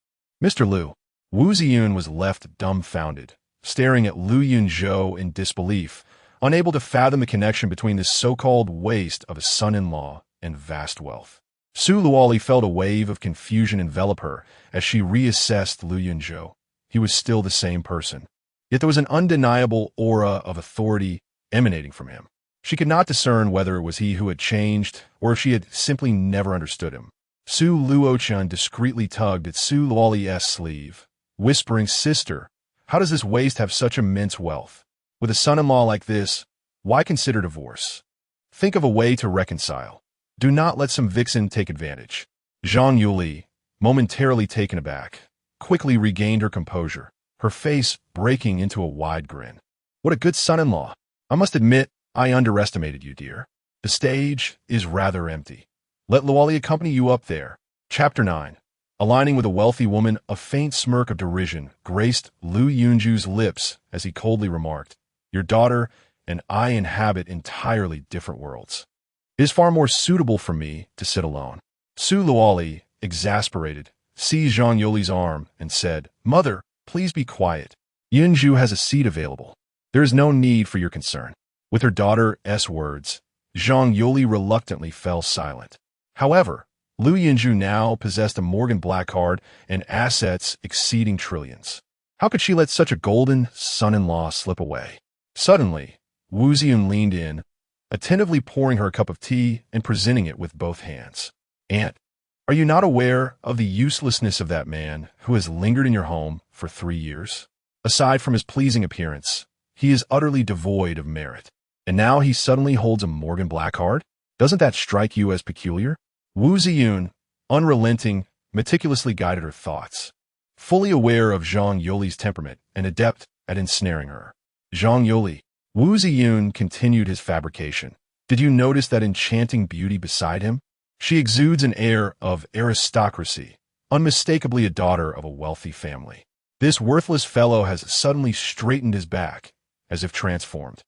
Mr. Liu." Wu Ziyun was left dumbfounded, staring at Liu Yunzhou in disbelief, unable to fathom the connection between this so-called waste of a son-in-law and vast wealth. Su Luoli felt a wave of confusion envelop her as she reassessed Liu Yunzhou. He was still the same person, yet there was an undeniable aura of authority emanating from him. She could not discern whether it was he who had changed or if she had simply never understood him. Su Luochun discreetly tugged at Su Luoli's sleeve, whispering, "Sister, how does this waste have such immense wealth? With a son-in-law like this, why consider divorce? Think of a way to reconcile. Do not let some vixen take advantage." Zhang Yuli, momentarily taken aback, quickly regained her composure, her face breaking into a wide grin. "What a good son-in-law. I must admit, I underestimated you, dear. The stage is rather empty. Let Luoli accompany you up there." Chapter 9. Aligning with a wealthy woman, a faint smirk of derision graced Liu Yunzhou's lips as he coldly remarked, "Your daughter and I inhabit entirely different worlds. It is far more suitable for me to sit alone." Su Luoli, exasperated, seized Zhang Yoli's arm and said, "Mother, please be quiet. Yunzhou has a seat available. There is no need for your concern." With her daughter's words, Zhang Yoli reluctantly fell silent. However, Liu Yunzhou now possessed a Morgan black card and assets exceeding trillions. How could she let such a golden son-in-law slip away? Suddenly, Wu Ziyun leaned in, attentively pouring her a cup of tea and presenting it with both hands. "Aunt, are you not aware of the uselessness of that man who has lingered in your home for 3 years? Aside from his pleasing appearance, he is utterly devoid of merit. And now he suddenly holds a Morgan Blackheart? Doesn't that strike you as peculiar?" Wu Ziyun, unrelenting, meticulously guided her thoughts, fully aware of Zhang Yoli's temperament and adept at ensnaring her. "Zhang Yoli," Wu Ziyun continued his fabrication. "Did you notice that enchanting beauty beside him? She exudes an air of aristocracy, unmistakably a daughter of a wealthy family. This worthless fellow has suddenly straightened his back, as if transformed."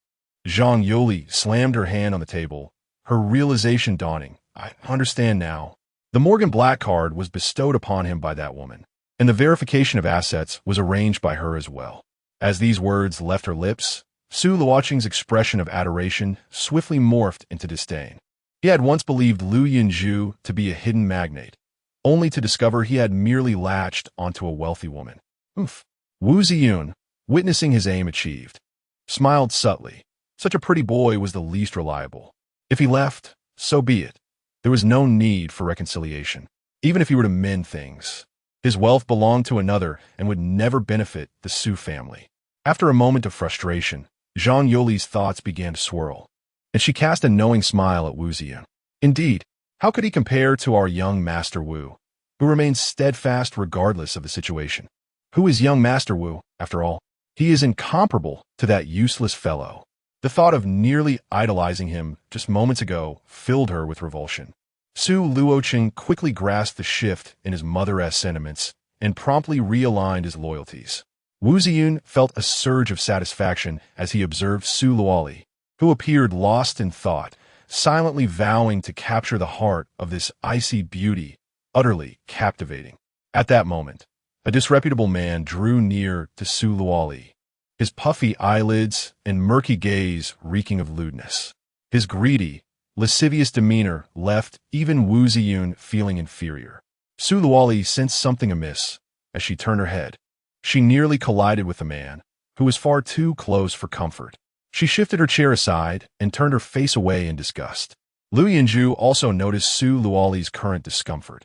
Zhang Yoli slammed her hand on the table, her realization dawning. "I understand now. The Morgan Black card was bestowed upon him by that woman, and the verification of assets was arranged by her as well." As these words left her lips, Su Luoqing's expression of adoration swiftly morphed into disdain. He had once believed Lu Yunzhou to be a hidden magnate, only to discover he had merely latched onto a wealthy woman. Oof. Wu Ziyun, witnessing his aim achieved, smiled subtly. Such a pretty boy was the least reliable. If he left, so be it. There was no need for reconciliation, even if he were to mend things. His wealth belonged to another and would never benefit the Su family. After a moment of frustration, Zhang Yoli's thoughts began to swirl, and she cast a knowing smile at Wu Ziyun. Indeed, how could he compare to our young Master Wu, who remains steadfast regardless of the situation? Who is young Master Wu, after all? He is incomparable to that useless fellow. The thought of nearly idolizing him just moments ago filled her with revulsion. Su Luoqing quickly grasped the shift in his mother-esque sentiments and promptly realigned his loyalties. Wu Ziyun felt a surge of satisfaction as he observed Su Luoli, who appeared lost in thought, silently vowing to capture the heart of this icy beauty, utterly captivating. At that moment, a disreputable man drew near to Su Luoli, his puffy eyelids and murky gaze reeking of lewdness. His greedy, lascivious demeanor left even Wu Ziyun feeling inferior. Su Luoli sensed something amiss as she turned her head. She nearly collided with the man, who was far too close for comfort. She shifted her chair aside and turned her face away in disgust. Lu Yunzhou also noticed Su Luoli's current discomfort.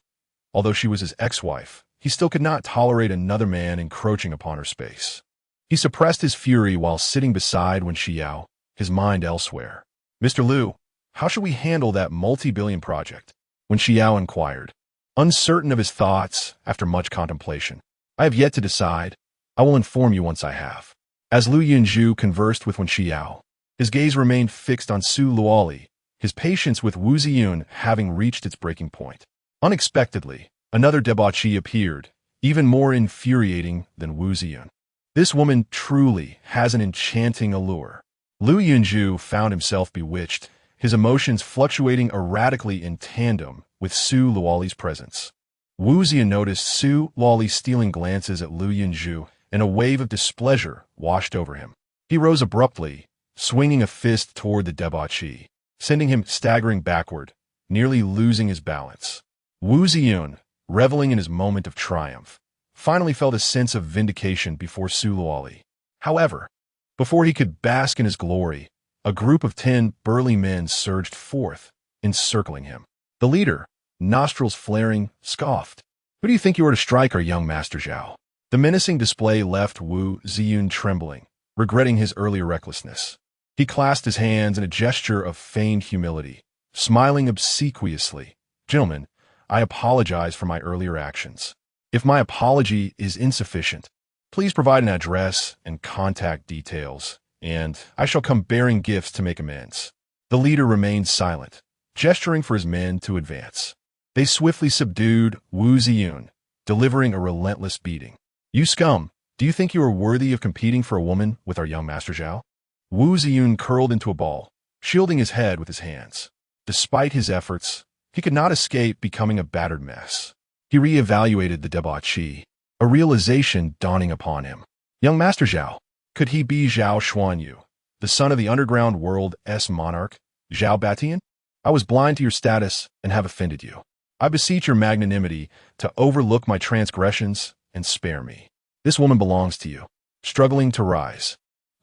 Although she was his ex-wife, he still could not tolerate another man encroaching upon her space. He suppressed his fury while sitting beside Wen Xiao, his mind elsewhere. "Mr. Lu, how should we handle that multi-billion project?" Wen Xiao inquired, uncertain of his thoughts after much contemplation. "I have yet to decide. I will inform you once I have." As Lu Yunzhou conversed with Wen Xiao, his gaze remained fixed on Su Luoli, his patience with Wu Ziyun having reached its breaking point. Unexpectedly, another debauchee appeared, even more infuriating than Wu Ziyun. This woman truly has an enchanting allure. Lu Yunzhou found himself bewitched, his emotions fluctuating erratically in tandem with Su Luoli's presence. Wu Ziyun noticed Su Luoli stealing glances at Lu Yunzhou, and a wave of displeasure washed over him. He rose abruptly, swinging a fist toward the debauchee, sending him staggering backward, nearly losing his balance. Wu Ziyun, reveling in his moment of triumph, finally felt a sense of vindication before Su Luoli. However, before he could bask in his glory, a group of 10 burly men surged forth, encircling him. The leader, nostrils flaring, scoffed. "Who do you think you are to strike our young Master Zhao?" The menacing display left Wu Ziyun trembling, regretting his earlier recklessness. He clasped his hands in a gesture of feigned humility, smiling obsequiously. "Gentlemen, I apologize for my earlier actions. If my apology is insufficient, please provide an address and contact details, and I shall come bearing gifts to make amends." The leader remained silent, gesturing for his men to advance. They swiftly subdued Wu Ziyun, delivering a relentless beating. "You scum, do you think you are worthy of competing for a woman with our young Master Zhao?" Wu Ziyun curled into a ball, shielding his head with his hands. Despite his efforts, he could not escape becoming a battered mess. He re-evaluated the debauchee, a realization dawning upon him. Young Master Zhao, could he be Zhao Xuanyu, the son of the underground world's monarch, Zhao Batian? I was blind to your status and have offended you. I beseech your magnanimity to overlook my transgressions and spare me. This woman belongs to you. Struggling to rise.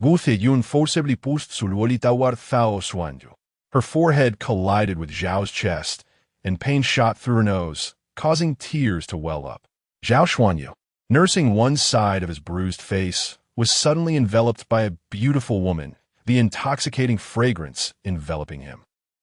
Guthe Yun forcibly pushed Suluoli toward Thao Xuanyu. Her forehead collided with Zhao's chest, and pain shot through her nose, causing tears to well up. Zhao Xuanyu, nursing one side of his bruised face, was suddenly enveloped by a beautiful woman, the intoxicating fragrance enveloping him.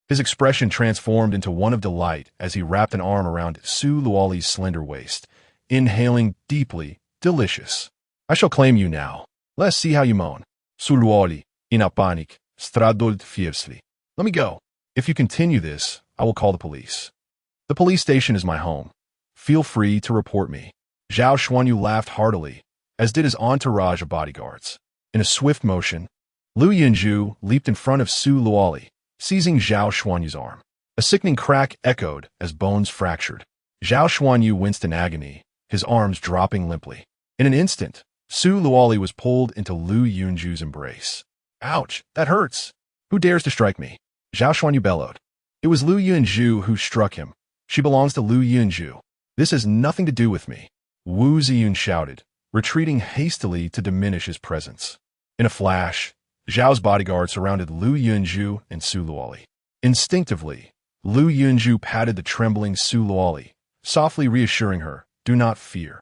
His expression transformed into one of delight as he wrapped an arm around Su Luoli's slender waist, inhaling deeply, delicious. I shall claim you now. Let's see how you moan. Su Luoli, in a panic, straddled fiercely. Let me go. If you continue this, I will call the police. The police station is my home. Feel free to report me. Zhao Xuanyu laughed heartily, as did his entourage of bodyguards. In a swift motion, Lu Yunzhou leaped in front of Su Luoli, seizing Zhao Xuanyu's arm. A sickening crack echoed as bones fractured. Zhao Xuanyu winced in agony, his arms dropping limply. In an instant, Su Luoli was pulled into Lu Yunzhou's embrace. Ouch, that hurts. Who dares to strike me? Zhao Xuanyu bellowed. It was Lu Yunzhou who struck him. She belongs to Lu Yunzhou. This has nothing to do with me. Wu Ziyun shouted, retreating hastily to diminish his presence. In a flash, Zhao's bodyguard surrounded Lu Yunzhou and Su Luoli. Instinctively, Lu Yunzhou patted the trembling Su Luoli, softly reassuring her, "Do not fear.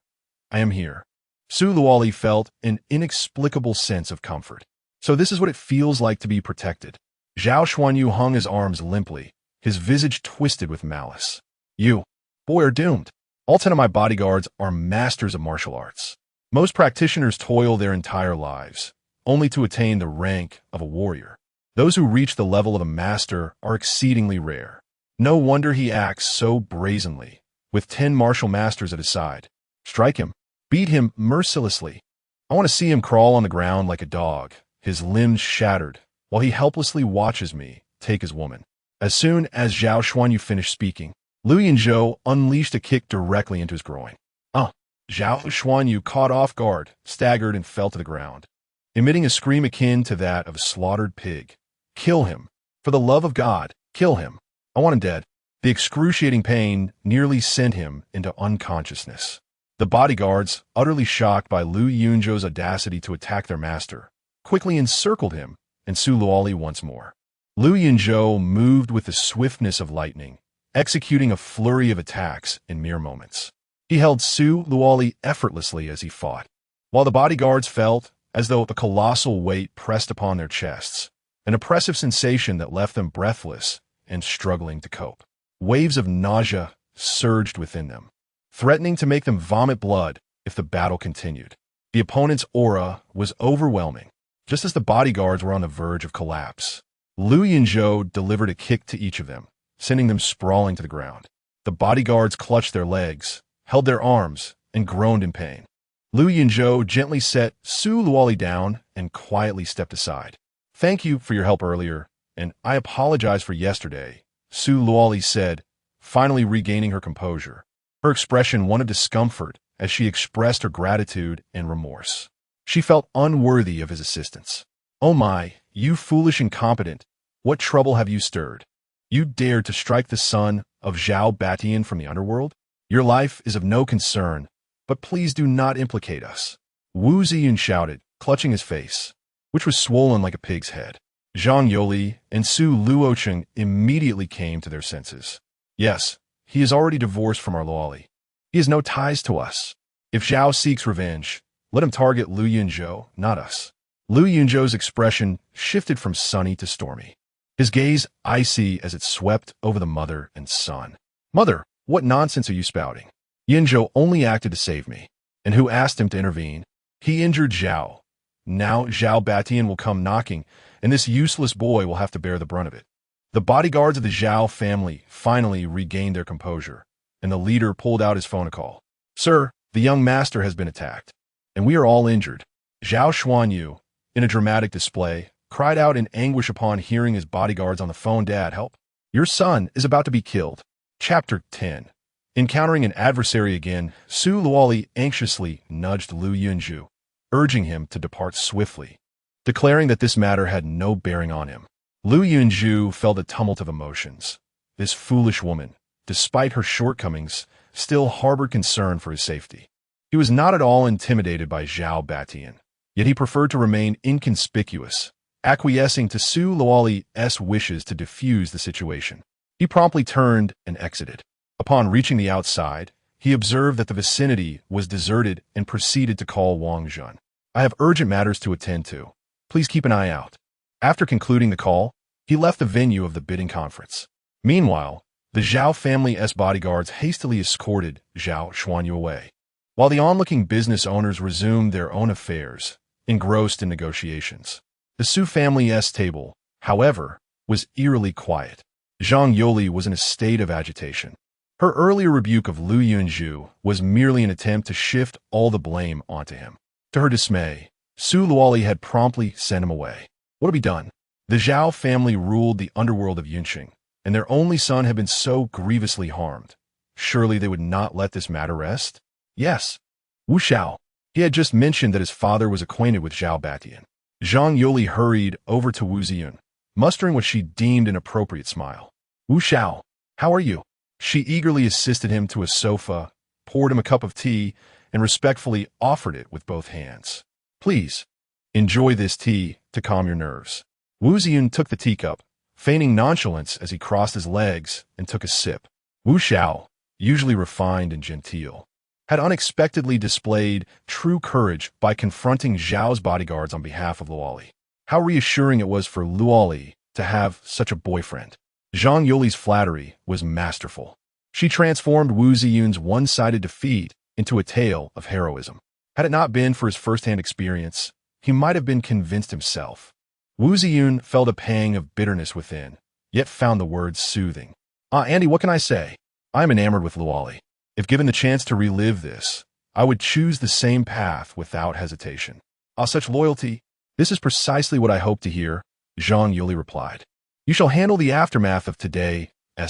I am here." Su Luoli felt an inexplicable sense of comfort. So this is what it feels like to be protected. Zhao Xuanyu hung his arms limply, his visage twisted with malice. You, boy, are doomed. All 10 of my bodyguards are masters of martial arts. Most practitioners toil their entire lives, only to attain the rank of a warrior. Those who reach the level of a master are exceedingly rare. No wonder he acts so brazenly, with 10 martial masters at his side. Strike him. Beat him mercilessly. I want to see him crawl on the ground like a dog, his limbs shattered, while he helplessly watches me take his woman. As soon as Zhao Xuanyu finished speaking, Lu Yunzhou unleashed a kick directly into his groin. Zhao Xuanyu, caught off guard, staggered and fell to the ground, emitting a scream akin to that of a slaughtered pig. Kill him. For the love of God, kill him. I want him dead. The excruciating pain nearly sent him into unconsciousness. The bodyguards, utterly shocked by Lu Yunzhou's audacity to attack their master, quickly encircled him and Su Luoli once more. Lu Yunzhou moved with the swiftness of lightning, executing a flurry of attacks in mere moments. He held Su Luoli effortlessly as he fought, while the bodyguards felt as though a colossal weight pressed upon their chests, an oppressive sensation that left them breathless and struggling to cope. Waves of nausea surged within them, threatening to make them vomit blood if the battle continued. The opponent's aura was overwhelming, just as the bodyguards were on the verge of collapse. Lu Yunzhou delivered a kick to each of them, sending them sprawling to the ground. The bodyguards clutched their legs, held their arms, and groaned in pain. Lu Yunzhou gently set Su Luoli down and quietly stepped aside. "Thank you for your help earlier, and I apologize for yesterday," Su Luoli said, finally regaining her composure. Her expression one of discomfort as she expressed her gratitude and remorse. She felt unworthy of his assistance. "Oh my, you foolish incompetent, what trouble have you stirred? You dared to strike the son of Zhao Batian from the underworld? Your life is of no concern, but please do not implicate us." Wu Ziyun shouted, clutching his face, which was swollen like a pig's head. Zhang Yoli and Su Luocheng immediately came to their senses. "Yes, he is already divorced from our Luoli. He has no ties to us. If Zhao seeks revenge, let him target Lu Yunzhou, not us." Lu Yunzhou's expression shifted from sunny to stormy, his gaze icy as it swept over the mother and son. "Mother, what nonsense are you spouting? Yunzhou only acted to save me. And who asked him to intervene? He injured Zhao. Now Zhao Batian will come knocking, and this useless boy will have to bear the brunt of it." The bodyguards of the Zhao family finally regained their composure, and the leader pulled out his phone call. "Sir, the young master has been attacked, and we are all injured." Zhao Xuanyu, in a dramatic display, cried out in anguish upon hearing his bodyguards on the phone. "Dad, help. Your son is about to be killed." Chapter 10. Encountering an adversary again, Su Luoli anxiously nudged Lu Yunzhou, urging him to depart swiftly, declaring that this matter had no bearing on him. Lu Yunzhou felt a tumult of emotions. This foolish woman, despite her shortcomings, still harbored concern for his safety. He was not at all intimidated by Zhao Batian, yet he preferred to remain inconspicuous, acquiescing to Su Luoli's wishes to defuse the situation. He promptly turned and exited. Upon reaching the outside, he observed that the vicinity was deserted and proceeded to call Wang Jun. "I have urgent matters to attend to. Please keep an eye out." After concluding the call, he left the venue of the bidding conference. Meanwhile, the Zhao family's bodyguards hastily escorted Zhao Xuanyu away, while the onlooking business owners resumed their own affairs, engrossed in negotiations. The Su family's table, however, was eerily quiet. Zhang Yoli was in a state of agitation. Her earlier rebuke of Lu Yunzhou was merely an attempt to shift all the blame onto him. To her dismay, Su Luoli had promptly sent him away. What had he done? The Zhao family ruled the underworld of Yunzhou, and their only son had been so grievously harmed. Surely they would not let this matter rest? Yes. Wu Xiao. He had just mentioned that his father was acquainted with Zhao Batian. Zhang Yoli hurried over to Wu Ziyun, mustering what she deemed an appropriate smile. "Wu Xiao, how are you?" She eagerly assisted him to a sofa, poured him a cup of tea, and respectfully offered it with both hands. "Please, enjoy this tea to calm your nerves." Wu Ziyun took the teacup, feigning nonchalance as he crossed his legs and took a sip. Wu Xiao, usually refined and genteel, had unexpectedly displayed true courage by confronting Zhao's bodyguards on behalf of Luoli. How reassuring it was for Luoli to have such a boyfriend. Zhang Yoli's flattery was masterful. She transformed Wu Ziyun's one-sided defeat into a tale of heroism. Had it not been for his first-hand experience, he might have been convinced himself. Wu Ziyun felt a pang of bitterness within, yet found the words soothing. Andy, what can I say? I am enamored with Luoli. If given the chance to relive this, I would choose the same path without hesitation. Such loyalty. This is precisely what I hope to hear, Zhang Yoli replied. You shall handle the aftermath of today's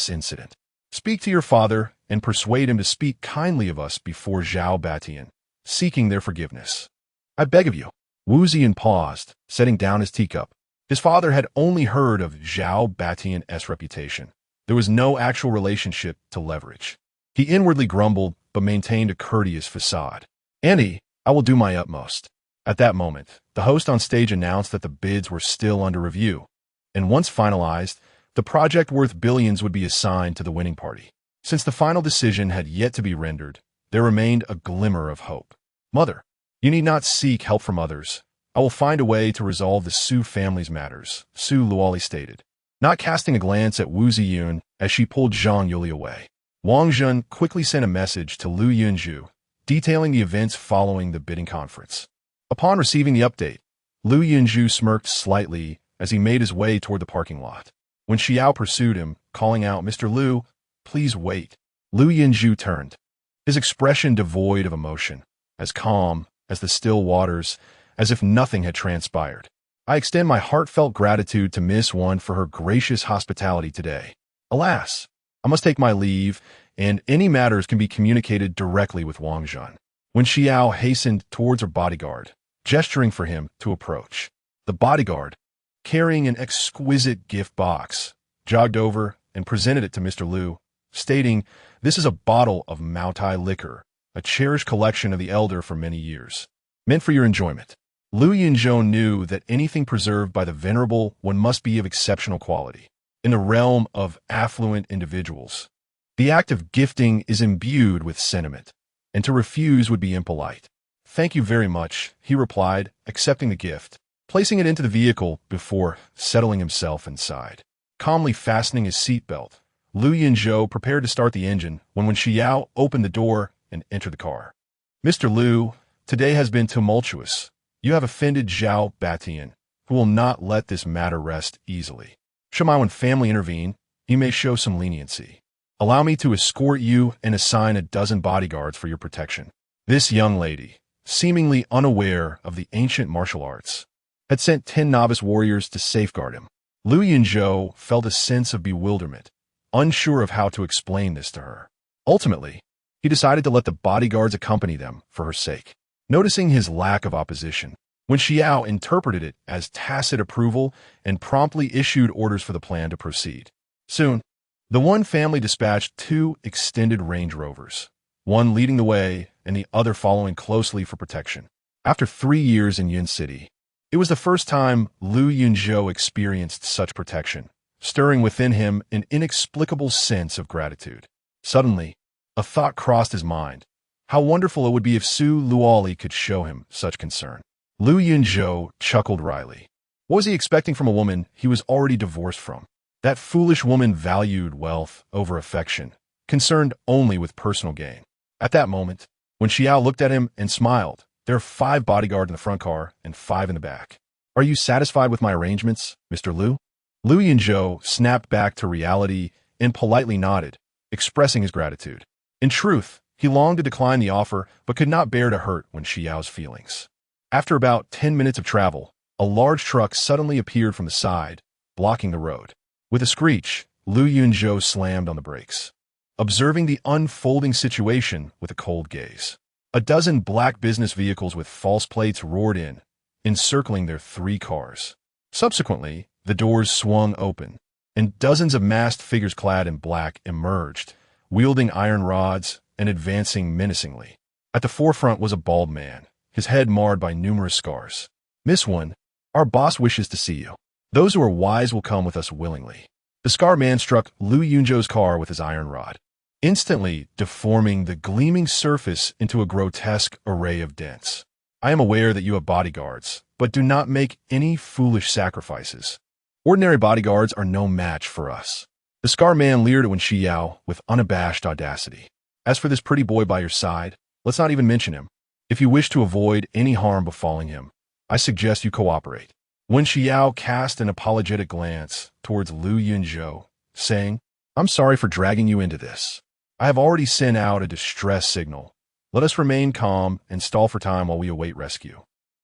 incident. Speak to your father and persuade him to speak kindly of us before Zhao Batian, seeking their forgiveness. I beg of you. Wu Ziyun paused, setting down his teacup. His father had only heard of Zhao Batian's reputation. There was no actual relationship to leverage. He inwardly grumbled, but maintained a courteous facade. Andy, I will do my utmost. At that moment, the host on stage announced that the bids were still under review, and once finalized, the project worth billions would be assigned to the winning party. Since the final decision had yet to be rendered, there remained a glimmer of hope. Mother, you need not seek help from others. I will find a way to resolve the Su family's matters, Su Luoli stated, not casting a glance at Wu Ziyun as she pulled Zhang Yoli away. Wang Jun quickly sent a message to Lu Yunzhou, detailing the events following the bidding conference. Upon receiving the update, Lu Yunzhou smirked slightly as he made his way toward the parking lot. When Xiao pursued him, calling out, Mr. Lu, please wait. Lu Yunzhou turned, his expression devoid of emotion, as calm as the still waters, as if nothing had transpired. I extend my heartfelt gratitude to Miss One for her gracious hospitality today. Alas, I must take my leave, and any matters can be communicated directly with Wang Jun. When Xiao hastened towards her bodyguard, gesturing for him to approach, the bodyguard, carrying an exquisite gift box, jogged over and presented it to Mr. Lu, stating, "This is a bottle of Maotai liquor, a cherished collection of the elder for many years, meant for your enjoyment." Lu Yunzhou knew that anything preserved by the venerable one must be of exceptional quality. In the realm of affluent individuals, the act of gifting is imbued with sentiment, and to refuse would be impolite. Thank you very much, he replied, accepting the gift, placing it into the vehicle before settling himself inside. Calmly fastening his seatbelt, Lu Yunzhou prepared to start the engine when Xiao opened the door and entered the car. Mr. Lu, today has been tumultuous. You have offended Zhao Batian, who will not let this matter rest easily. Should my own family intervene, you may show some leniency. Allow me to escort you and assign a dozen bodyguards for your protection. This young lady, seemingly unaware of the ancient martial arts, had sent 10 novice warriors to safeguard him. Lu Yunzhou felt a sense of bewilderment, unsure of how to explain this to her. Ultimately, he decided to let the bodyguards accompany them for her sake. Noticing his lack of opposition, when Xiao interpreted it as tacit approval and promptly issued orders for the plan to proceed. Soon, the One family dispatched 2 extended Range Rovers, one leading the way and the other following closely for protection. After 3 years in Yun City, it was the first time Yunzhou experienced such protection, stirring within him an inexplicable sense of gratitude. Suddenly, a thought crossed his mind. How wonderful it would be if Su Luoli could show him such concern. Yunzhou chuckled wryly. What was he expecting from a woman he was already divorced from? That foolish woman valued wealth over affection, concerned only with personal gain. At that moment, when Xiao looked at him and smiled, there are 5 bodyguards in the front car and 5 in the back. Are you satisfied with my arrangements, Mr. Liu? Yunzhou snapped back to reality and politely nodded, expressing his gratitude. In truth, he longed to decline the offer but could not bear to hurt Xiao's feelings. After about 10 minutes of travel, a large truck suddenly appeared from the side, blocking the road. With a screech, Yunzhou slammed on the brakes, observing the unfolding situation with a cold gaze. A dozen black business vehicles with false plates roared in, encircling their 3 cars. Subsequently, the doors swung open, and dozens of masked figures clad in black emerged, wielding iron rods and advancing menacingly. At the forefront was a bald man, his head marred by numerous scars. Miss One, our boss wishes to see you. Those who are wise will come with us willingly. The scarred man struck Yunzhou's car with his iron rod, instantly deforming the gleaming surface into a grotesque array of dents. I am aware that you have bodyguards, but do not make any foolish sacrifices. Ordinary bodyguards are no match for us. The scarred man leered at Wen Xiao with unabashed audacity. As for this pretty boy by your side, let's not even mention him. If you wish to avoid any harm befalling him, I suggest you cooperate. Wen Xiao cast an apologetic glance towards Yunzhou, saying, I'm sorry for dragging you into this. I have already sent out a distress signal. Let us remain calm and stall for time while we await rescue.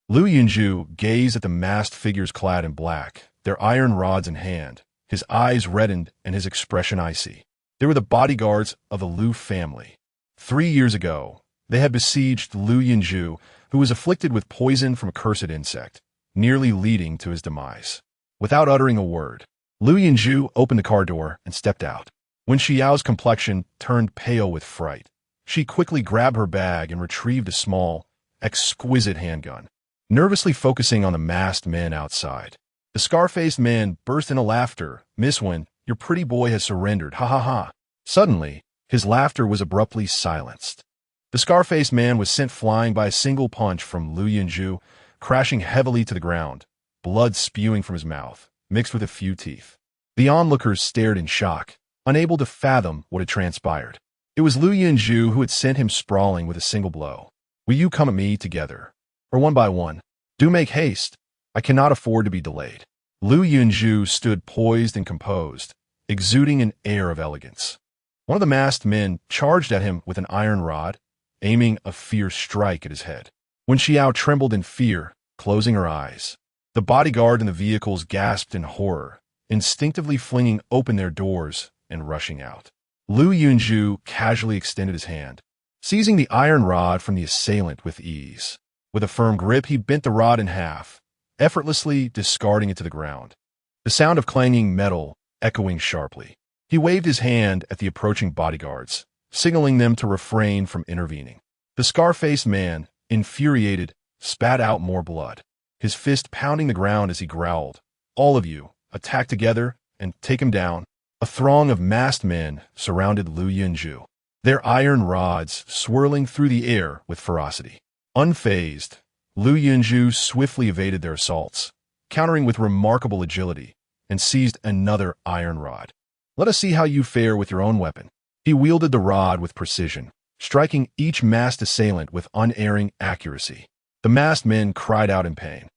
Yunzhou gazed at the masked figures clad in black, their iron rods in hand, his eyes reddened and his expression icy. They were the bodyguards of the Liu family. 3 years ago, they had besieged Yunzhou, who was afflicted with poison from a cursed insect, nearly leading to his demise. Without uttering a word, Yunzhou opened the car door and stepped out. When Xiao's complexion turned pale with fright, she quickly grabbed her bag and retrieved a small, exquisite handgun, nervously focusing on the masked men outside. The scar-faced man burst into laughter. Miss Wen, your pretty boy has surrendered, ha ha ha. Suddenly, his laughter was abruptly silenced. The scar-faced man was sent flying by a single punch from Yunzhou, crashing heavily to the ground, blood spewing from his mouth, mixed with a few teeth. The onlookers stared in shock, unable to fathom what had transpired. It was Yunzhou who had sent him sprawling with a single blow. Will you come at me together, or one by one? Do make haste. I cannot afford to be delayed. Yunzhou stood poised and composed, exuding an air of elegance. One of the masked men charged at him with an iron rod, aiming a fierce strike at his head. Wen Xiao trembled in fear, closing her eyes. The bodyguard and the vehicles gasped in horror, instinctively flinging open their doors and rushing out. Yunzhou casually extended his hand, seizing the iron rod from the assailant with ease. With a firm grip, he bent the rod in half, effortlessly discarding it to the ground. The sound of clanging metal echoing sharply. He waved his hand at the approaching bodyguards, signaling them to refrain from intervening. The scar-faced man, infuriated, spat out more blood, his fist pounding the ground as he growled, All of you, attack together and take him down. A throng of masked men surrounded Yunzhou, their iron rods swirling through the air with ferocity. Unfazed, Yunzhou swiftly evaded their assaults, countering with remarkable agility, and seized another iron rod. Let us see how you fare with your own weapon. He wielded the rod with precision, striking each masked assailant with unerring accuracy. The masked men cried out in pain,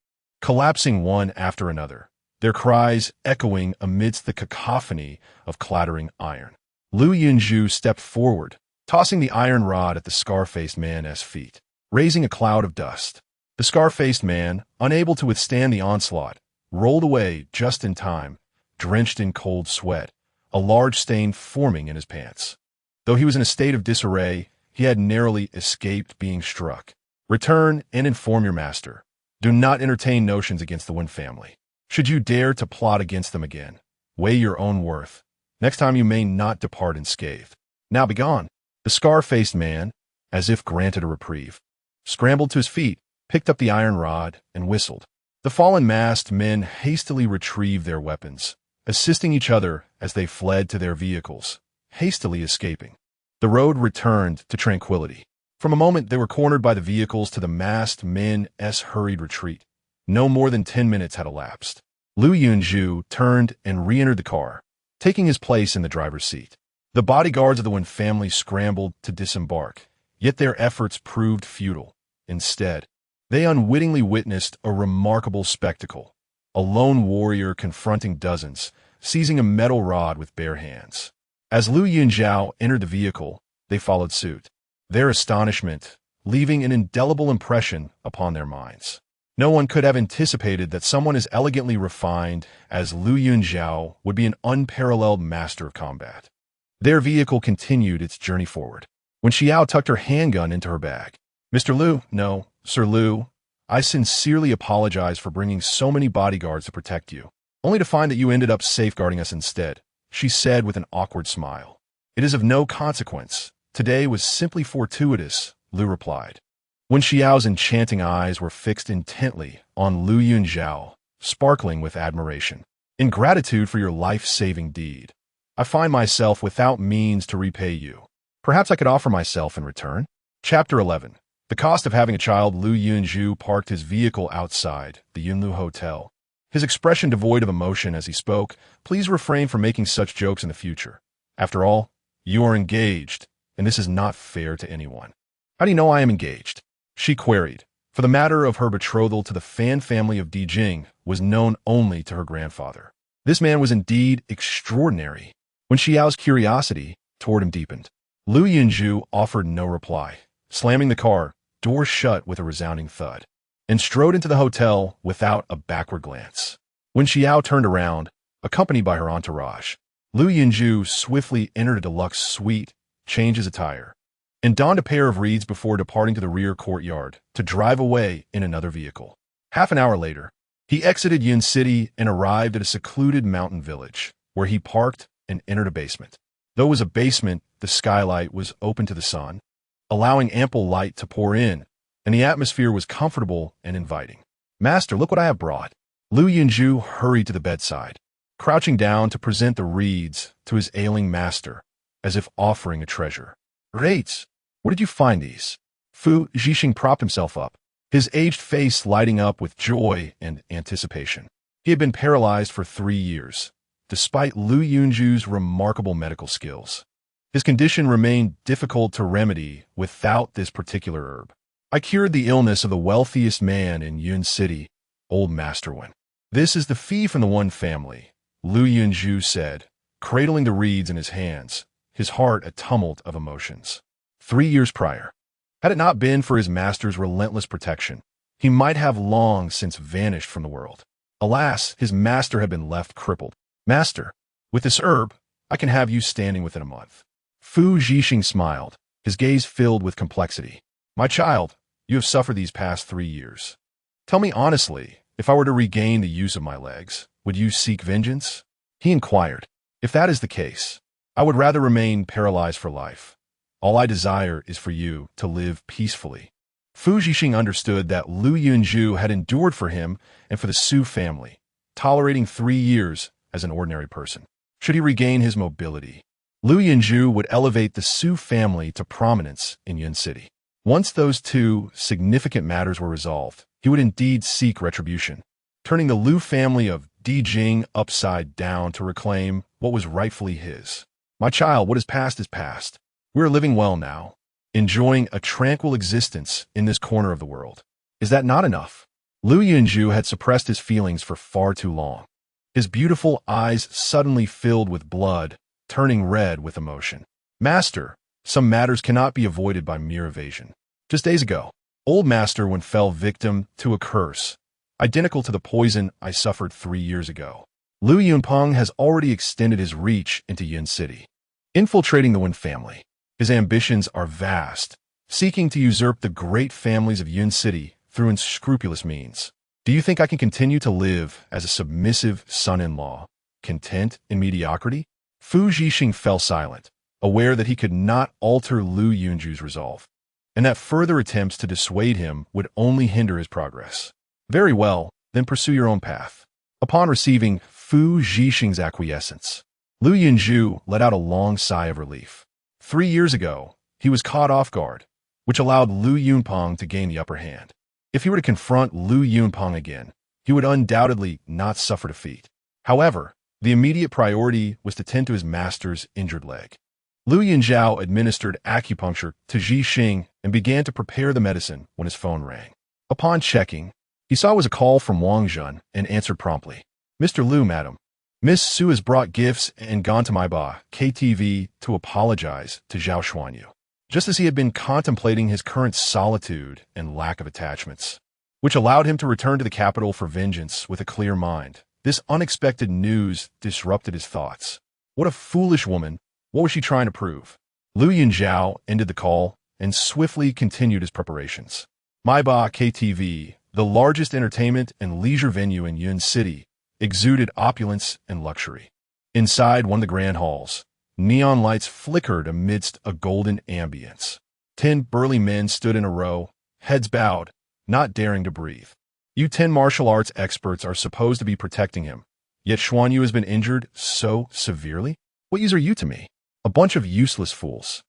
collapsing one after another, their cries echoing amidst the cacophony of clattering iron. Yunzhou stepped forward, tossing the iron rod at the scar-faced man's feet, raising a cloud of dust. The scar-faced man, unable to withstand the onslaught, rolled away just in time, drenched in cold sweat, a large stain forming in his pants. Though he was in a state of disarray, he had narrowly escaped being struck. Return and inform your master. Do not entertain notions against the Wen family. Should you dare to plot against them again, weigh your own worth. Next time you may not depart unscathed. Now begone. The scar-faced man, as if granted a reprieve, scrambled to his feet, picked up the iron rod, and whistled. The fallen masked men hastily retrieved their weapons, assisting each other as they fled to their vehicles, hastily escaping. The road returned to tranquility. From a moment they were cornered by the vehicles to the masked men's hurried retreat. No more than 10 minutes had elapsed. Yunzhou turned and re-entered the car, taking his place in the driver's seat. The bodyguards of the Wen family scrambled to disembark, yet their efforts proved futile. Instead, they unwittingly witnessed a remarkable spectacle, a lone warrior confronting dozens, seizing a metal rod with bare hands. As Yunzhou entered the vehicle, they followed suit, their astonishment leaving an indelible impression upon their minds. No one could have anticipated that someone as elegantly refined as Yunzhou would be an unparalleled master of combat. Their vehicle continued its journey forward, when Xiao tucked her handgun into her bag. "Mr. Liu, no, Sir Liu, I sincerely apologize for bringing so many bodyguards to protect you, only to find that you ended up safeguarding us instead," she said with an awkward smile. "It is of no consequence. Today was simply fortuitous," Liu replied. When Xiao's enchanting eyes were fixed intently on Yunzhou, sparkling with admiration. "In gratitude for your life-saving deed, I find myself without means to repay you. Perhaps I could offer myself in return." Chapter 11. The cost of having a child. Yunzhou parked his vehicle outside the Yunzhou hotel, his expression devoid of emotion as he spoke. "Please refrain from making such jokes in the future. After all, you are engaged, and this is not fair to anyone." "How do you know I am engaged?" she queried, for the matter of her betrothal to the Fan family of Dijing was known only to her grandfather. This man was indeed extraordinary. When Xiao's curiosity toward him deepened, Yunzhou offered no reply, slamming the car door shut with a resounding thud, and strode into the hotel without a backward glance. When Xiao turned around, accompanied by her entourage, Yunzhou swiftly entered a deluxe suite, changed his attire, and donned a pair of reeds before departing to the rear courtyard to drive away in another vehicle. Half an hour later, he exited Yun City and arrived at a secluded mountain village, where he parked and entered a basement. Though it was a basement, the skylight was open to the sun, allowing ample light to pour in, and the atmosphere was comfortable and inviting. "Master, look what I have brought." Yunzhou hurried to the bedside, crouching down to present the reeds to his ailing master, as if offering a treasure. "Great! Where did you find these?" Fu Zhixing propped himself up, his aged face lighting up with joy and anticipation. He had been paralyzed for 3 years, despite Yunzhou's remarkable medical skills. His condition remained difficult to remedy without this particular herb. "I cured the illness of the wealthiest man in Yun City, old Master Wen. This is the fee from the Wen family," Yunzhou said, cradling the reeds in his hands, his heart a tumult of emotions. 3 years prior, had it not been for his master's relentless protection, he might have long since vanished from the world. Alas, his master had been left crippled. "Master, with this herb, I can have you standing within a month." Fu Zhixing smiled, his gaze filled with complexity. "My child, you have suffered these past 3 years. Tell me honestly, if I were to regain the use of my legs, would you seek vengeance?" He inquired. "If that is the case, I would rather remain paralyzed for life. All I desire is for you to live peacefully." Fu Zhixing understood that Yunzhou had endured for him and for the Su family, tolerating 3 years as an ordinary person. Should he regain his mobility, Yunzhou would elevate the Su family to prominence in Yun City. Once those two significant matters were resolved, he would indeed seek retribution, turning the Liu family of Dijing upside down to reclaim what was rightfully his. "My child, what is past is past. We are living well now, enjoying a tranquil existence in this corner of the world. Is that not enough?" Yunzhou had suppressed his feelings for far too long. His beautiful eyes suddenly filled with blood, turning red with emotion. "Master, some matters cannot be avoided by mere evasion. Just days ago, old Master Wen fell victim to a curse, identical to the poison I suffered 3 years ago. Liu Yunpeng has already extended his reach into Yun City, infiltrating the Wen family. His ambitions are vast, seeking to usurp the great families of Yun City through unscrupulous means. Do you think I can continue to live as a submissive son-in-law, content in mediocrity?" Fu Zhixing fell silent, aware that he could not alter Yunzhou's resolve. and that further attempts to dissuade him would only hinder his progress. Very well, then pursue your own path. Upon receiving Fu Zhixing's acquiescence, Lu Yunzhou let out a long sigh of relief. 3 years ago, he was caught off guard, which allowed Lu Yunpeng to gain the upper hand. If he were to confront Lu Yunpeng again, he would undoubtedly not suffer defeat. However, the immediate priority was to tend to his master's injured leg. Lu Yunzhou administered acupuncture to Zhixing and began to prepare the medicine when his phone rang. Upon checking, he saw it was a call from Wang Zhen and answered promptly. Mr. Lu, madam. Miss Su has brought gifts and gone to my ba, KTV, to apologize to Zhao Xuanyu, just as he had been contemplating his current solitude and lack of attachments, which allowed him to return to the capital for vengeance with a clear mind. This unexpected news disrupted his thoughts. What a foolish woman. What was she trying to prove? Lu Yunzhou ended the call and swiftly continued his preparations. My ba KTV, the largest entertainment and leisure venue in Yun City, exuded opulence and luxury. Inside one of the grand halls, neon lights flickered amidst a golden ambience. 10 burly men stood in a row, heads bowed, not daring to breathe. You 10 martial arts experts are supposed to be protecting him, yet Xuanyu has been injured so severely? What use are you to me? A bunch of useless fools.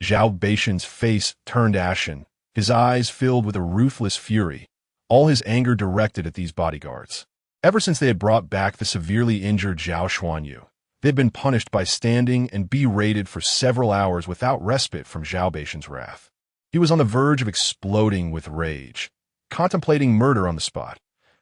Zhao Beishan's face turned ashen, his eyes filled with a ruthless fury, all his anger directed at these bodyguards. Ever since they had brought back the severely injured Zhao Xuanyu, they had been punished by standing and berated for several hours without respite from Zhao Beishan's wrath. He was on the verge of exploding with rage, contemplating murder on the spot.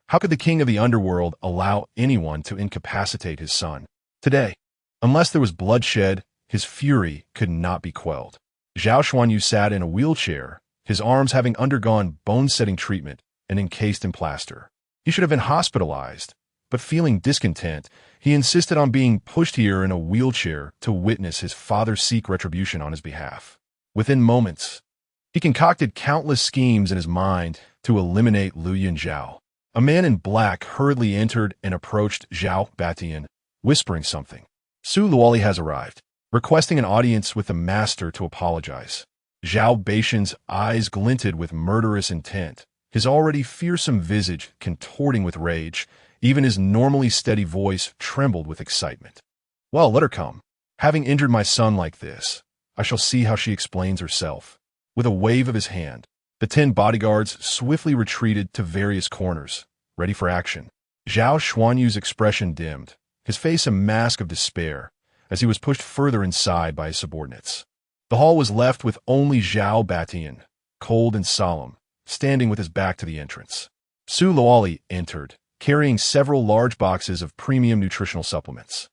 How could the king of the underworld allow anyone to incapacitate his son? Today, unless there was bloodshed, his fury could not be quelled. Zhao Xuanyu sat in a wheelchair, his arms having undergone bone-setting treatment and encased in plaster. He should have been hospitalized, but feeling discontent, he insisted on being pushed here in a wheelchair to witness his father seek retribution on his behalf. Within moments, he concocted countless schemes in his mind to eliminate Lu Yunzhou. A man in black hurriedly entered and approached Zhao Batian, whispering something. Su Luoli has arrived, requesting an audience with the master to apologize. Zhao Beishan's eyes glinted with murderous intent, his already fearsome visage contorting with rage. Even his normally steady voice trembled with excitement. Well, let her come. Having injured my son like this, I shall see how she explains herself. With a wave of his hand, the 10 bodyguards swiftly retreated to various corners, ready for action. Zhao Xuanyu's expression dimmed, his face a mask of despair, as he was pushed further inside by his subordinates. The hall was left with only Zhao Batian, cold and solemn, standing with his back to the entrance. Su Luoli entered, carrying several large boxes of premium nutritional supplements.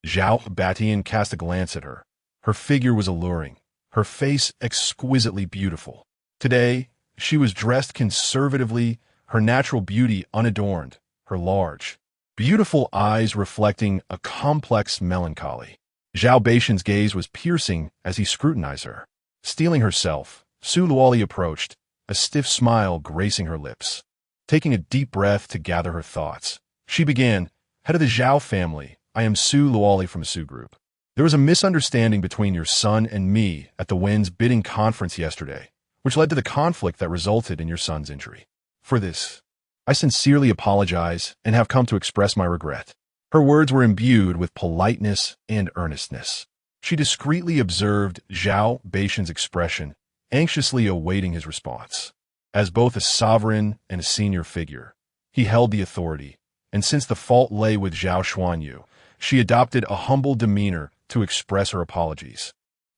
Zhao Batian cast a glance at her. Her figure was alluring, her face exquisitely beautiful. Today, she was dressed conservatively, her natural beauty unadorned, her large, beautiful eyes reflecting a complex melancholy. Zhao Beishan's gaze was piercing as he scrutinized her. Steeling herself, Su Luoli approached, a stiff smile gracing her lips. Taking a deep breath to gather her thoughts, she began, Head of the Zhao family, I am Su Luoli from the Su Group. There was a misunderstanding between your son and me at the Wen's bidding conference yesterday, which led to the conflict that resulted in your son's injury. For this, I sincerely apologize and have come to express my regret. Her words were imbued with politeness and earnestness. She discreetly observed Zhao Beishan's expression, anxiously awaiting his response. As both a sovereign and a senior figure, he held the authority, and since the fault lay with Zhao Xuanyu, she adopted a humble demeanor to express her apologies,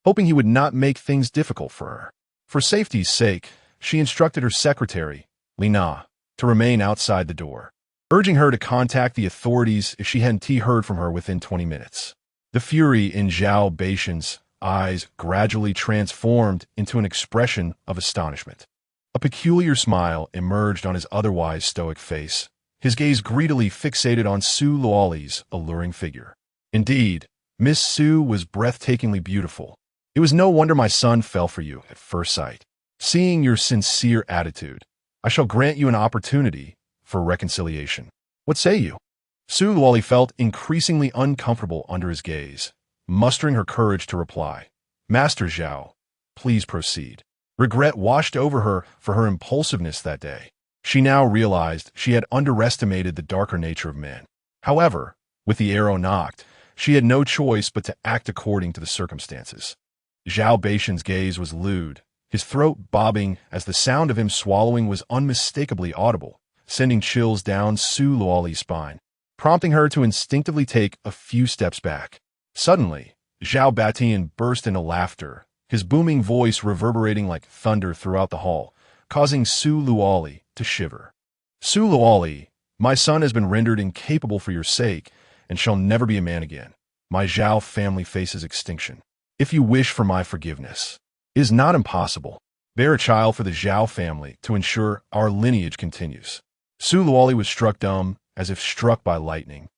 hoping he would not make things difficult for her. For safety's sake, she instructed her secretary, Lina, to remain outside the door, urging her to contact the authorities if she hadn't heard from her within 20 minutes. The fury in Zhao Beishan's eyes gradually transformed into an expression of astonishment. A peculiar smile emerged on his otherwise stoic face, his gaze greedily fixated on Su Luoli's alluring figure. Indeed, Miss Su was breathtakingly beautiful. It was no wonder my son fell for you at first sight. Seeing your sincere attitude, I shall grant you an opportunity for reconciliation. What say you? Su Luoli felt increasingly uncomfortable under his gaze, mustering her courage to reply. Master Zhao, please proceed. Regret washed over her for her impulsiveness that day. She now realized she had underestimated the darker nature of men. However, with the arrow knocked, she had no choice but to act according to the circumstances. Zhao Baishan's gaze was lewd, his throat bobbing as the sound of him swallowing was unmistakably audible, sending chills down Su Luoli's spine, prompting her to instinctively take a few steps back. Suddenly, Zhao Batian burst into laughter, his booming voice reverberating like thunder throughout the hall, causing Su Luoli to shiver. Su Luoli, my son has been rendered incapable for your sake, and shall never be a man again. My Zhao family faces extinction. If you wish for my forgiveness, it is not impossible. Bear a child for the Zhao family to ensure our lineage continues. Su Luoli was struck dumb, as if struck by lightning,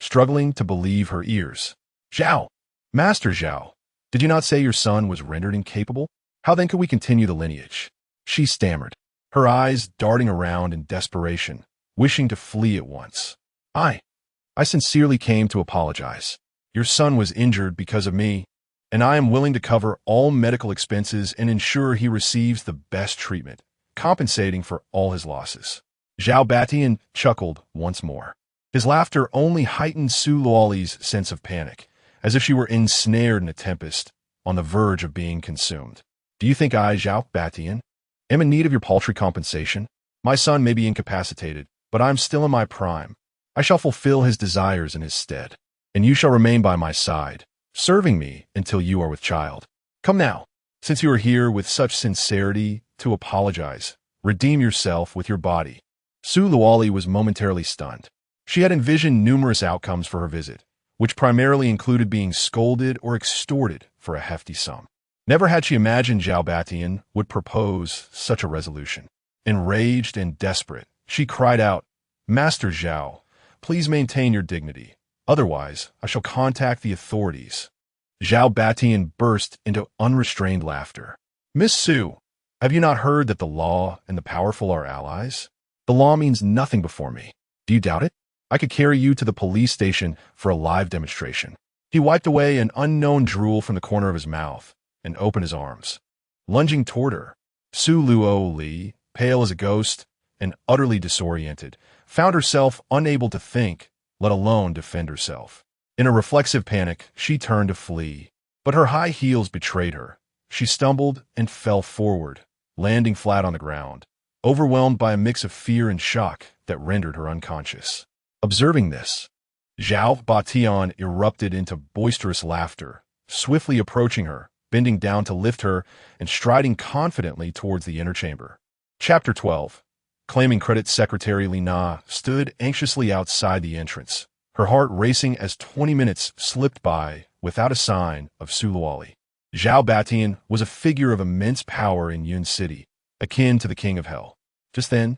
struggling to believe her ears. Zhao! Master Zhao! Did you not say your son was rendered incapable? How then could we continue the lineage? She stammered, her eyes darting around in desperation, wishing to flee at once. I sincerely came to apologize. Your son was injured because of me, and I am willing to cover all medical expenses and ensure he receives the best treatment, compensating for all his losses. Zhao Batian chuckled once more. His laughter only heightened Su Luoli's sense of panic, as if she were ensnared in a tempest, on the verge of being consumed. Do you think I, Zhao Batian, am in need of your paltry compensation? My son may be incapacitated, but I am still in my prime. I shall fulfill his desires in his stead, and you shall remain by my side, serving me until you are with child. Come now, since you are here with such sincerity to apologize, redeem yourself with your body. Su Luoli was momentarily stunned. She had envisioned numerous outcomes for her visit, which primarily included being scolded or extorted for a hefty sum. Never had she imagined Zhao Batian would propose such a resolution. Enraged and desperate, she cried out, Master Zhao, please maintain your dignity. Otherwise, I shall contact the authorities. Zhao Batian burst into unrestrained laughter. Miss Su, have you not heard that the law and the powerful are allies? The law means nothing before me. Do you doubt it? I could carry you to the police station for a live demonstration. He wiped away an unknown drool from the corner of his mouth and opened his arms. Lunging toward her, Su Luoli, pale as a ghost and utterly disoriented, found herself unable to think, let alone defend herself. In a reflexive panic, she turned to flee, but her high heels betrayed her. She stumbled and fell forward, landing flat on the ground, overwhelmed by a mix of fear and shock that rendered her unconscious. Observing this, Zhao Batian erupted into boisterous laughter, swiftly approaching her, bending down to lift her, and striding confidently towards the inner chamber. Chapter 12. Claiming credit, Secretary Li Na stood anxiously outside the entrance, her heart racing as 20 minutes slipped by without a sign of Su Luoli. Zhao Batian was a figure of immense power in Yun City, akin to the King of Hell. Just then,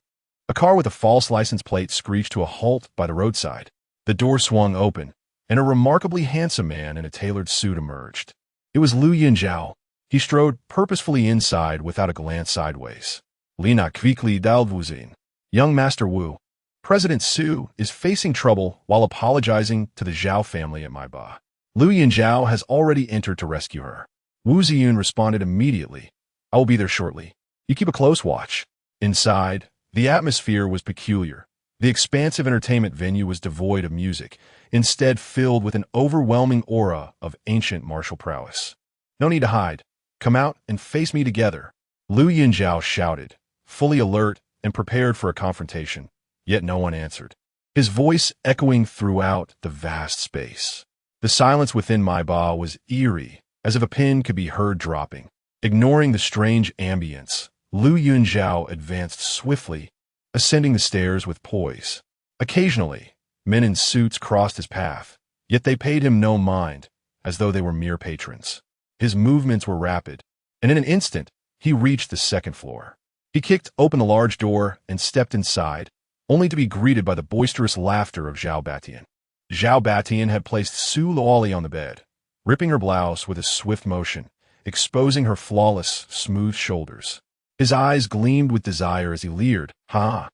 a car with a false license plate screeched to a halt by the roadside. The door swung open, and a remarkably handsome man in a tailored suit emerged. It was Lu Yunzhou. He strode purposefully inside without a glance sideways. Lina quickly dalvuzin. Young Master Wu, President Su is facing trouble while apologizing to the Zhao family at my ba. Lu Yunzhou has already entered to rescue her. Wu Ziyun responded immediately. I will be there shortly. You keep a close watch. Inside, the atmosphere was peculiar. The expansive entertainment venue was devoid of music, instead filled with an overwhelming aura of ancient martial prowess. No need to hide. Come out and face me together. Lu Yunzhou shouted, fully alert and prepared for a confrontation, yet no one answered. His voice echoing throughout the vast space. The silence within my ba was eerie, as if a pin could be heard dropping. Ignoring the strange ambience, Lu Yunzhou advanced swiftly, ascending the stairs with poise. Occasionally, men in suits crossed his path, yet they paid him no mind, as though they were mere patrons. His movements were rapid, and in an instant, he reached the second floor. He kicked open the large door and stepped inside, only to be greeted by the boisterous laughter of Zhao Batian. Zhao Batian had placed Su Luoli on the bed, ripping her blouse with a swift motion, exposing her flawless, smooth shoulders. His eyes gleamed with desire as he leered, Ha!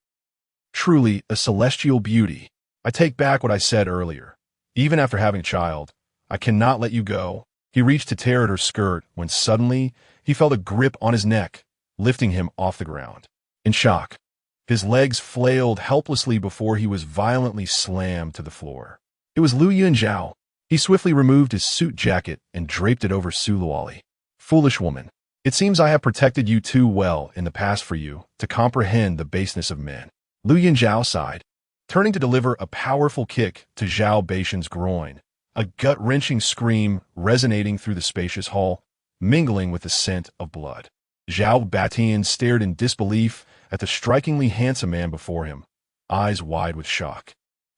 Truly a celestial beauty. I take back what I said earlier. Even after having a child, I cannot let you go. He reached to tear at her skirt when suddenly he felt a grip on his neck, lifting him off the ground. In shock, his legs flailed helplessly before he was violently slammed to the floor. It was Lu Yunzhou. He swiftly removed his suit jacket and draped it over Su Luoli. Foolish woman, it seems I have protected you too well in the past for you to comprehend the baseness of men. Lu Yunzhou sighed, turning to deliver a powerful kick to Zhao Baishan's groin, a gut-wrenching scream resonating through the spacious hall, mingling with the scent of blood. Zhao Batian stared in disbelief at the strikingly handsome man before him, eyes wide with shock.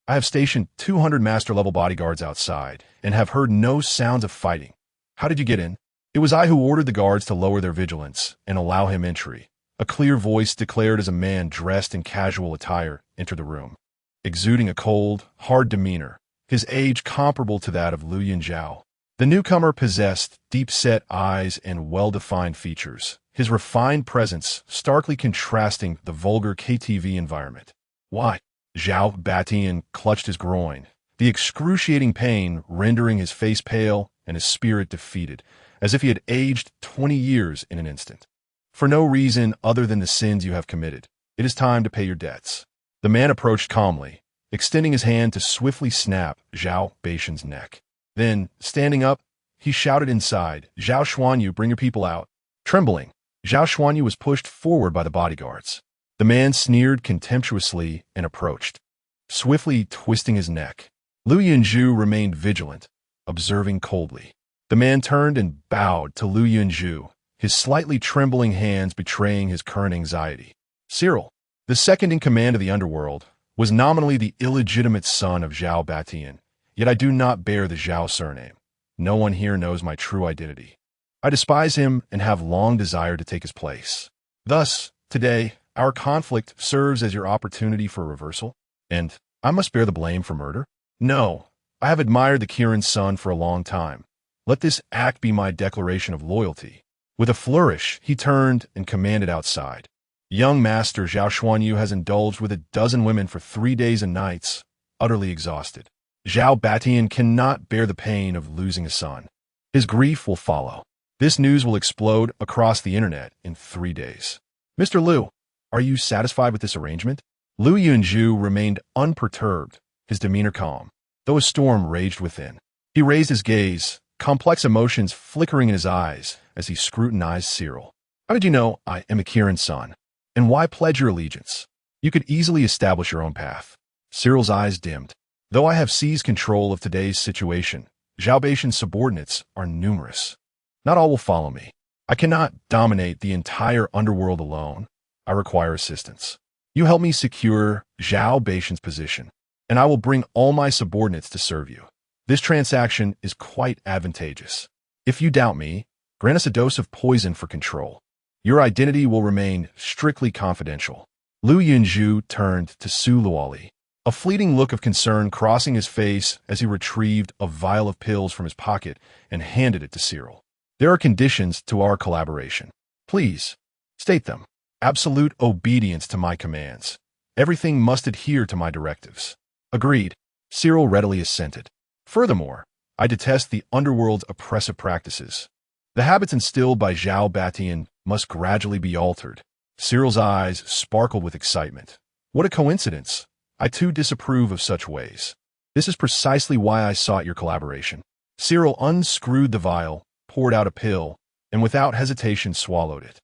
I have stationed 200 master-level bodyguards outside and have heard no sounds of fighting. How did you get in? It was I who ordered the guards to lower their vigilance and allow him entry. A clear voice declared as a man dressed in casual attire entered the room, exuding a cold, hard demeanor, his age comparable to that of Lu Yunzhou. The newcomer possessed deep-set eyes and well-defined features, his refined presence starkly contrasting the vulgar KTV environment. Why? Zhao Batian clutched his groin, the excruciating pain rendering his face pale and his spirit defeated, as if he had aged 20 years in an instant. For no reason other than the sins you have committed. It is time to pay your debts. The man approached calmly, extending his hand to swiftly snap Zhao Baishan's neck. Then, standing up, he shouted inside, "Zhao Xuanyu, bring your people out." Trembling, Zhao Xuanyu was pushed forward by the bodyguards. The man sneered contemptuously and approached, swiftly twisting his neck. Lu Yunzhou remained vigilant, observing coldly. The man turned and bowed to Lu Yunzhou, his slightly trembling hands betraying his current anxiety. Cyril, the second in command of the underworld, was nominally the illegitimate son of Zhao Batian, yet I do not bear the Zhao surname. No one here knows my true identity. I despise him and have long desired to take his place. Thus, today, our conflict serves as your opportunity for a reversal, and I must bear the blame for murder? No, I have admired the Kirin's son for a long time. Let this act be my declaration of loyalty. With a flourish, he turned and commanded outside. Young master Zhao Xuanyu has indulged with a dozen women for 3 days and nights, utterly exhausted. Zhao Batian cannot bear the pain of losing a son. His grief will follow. This news will explode across the internet in 3 days. Mr. Lu, are you satisfied with this arrangement? Lu Yunzhou remained unperturbed, his demeanor calm, though a storm raged within. He raised his gaze, complex emotions flickering in his eyes as he scrutinized Cyril. How did you know I am a Kirin's son? And why pledge your allegiance? You could easily establish your own path. Cyril's eyes dimmed. Though I have seized control of today's situation, Zhao Baishan's subordinates are numerous. Not all will follow me. I cannot dominate the entire underworld alone. I require assistance. You help me secure Zhao Baishan's position, and I will bring all my subordinates to serve you. This transaction is quite advantageous. If you doubt me, grant us a dose of poison for control. Your identity will remain strictly confidential. Lu Yunzhou turned to Su Luoli, a fleeting look of concern crossing his face as he retrieved a vial of pills from his pocket and handed it to Cyril. There are conditions to our collaboration. Please, state them. Absolute obedience to my commands. Everything must adhere to my directives. Agreed. Cyril readily assented. Furthermore, I detest the underworld's oppressive practices. The habits instilled by Zhao Batian must gradually be altered. Cyril's eyes sparkled with excitement. What a coincidence. I too disapprove of such ways. This is precisely why I sought your collaboration. Cyril unscrewed the vial, poured out a pill, and without hesitation swallowed it.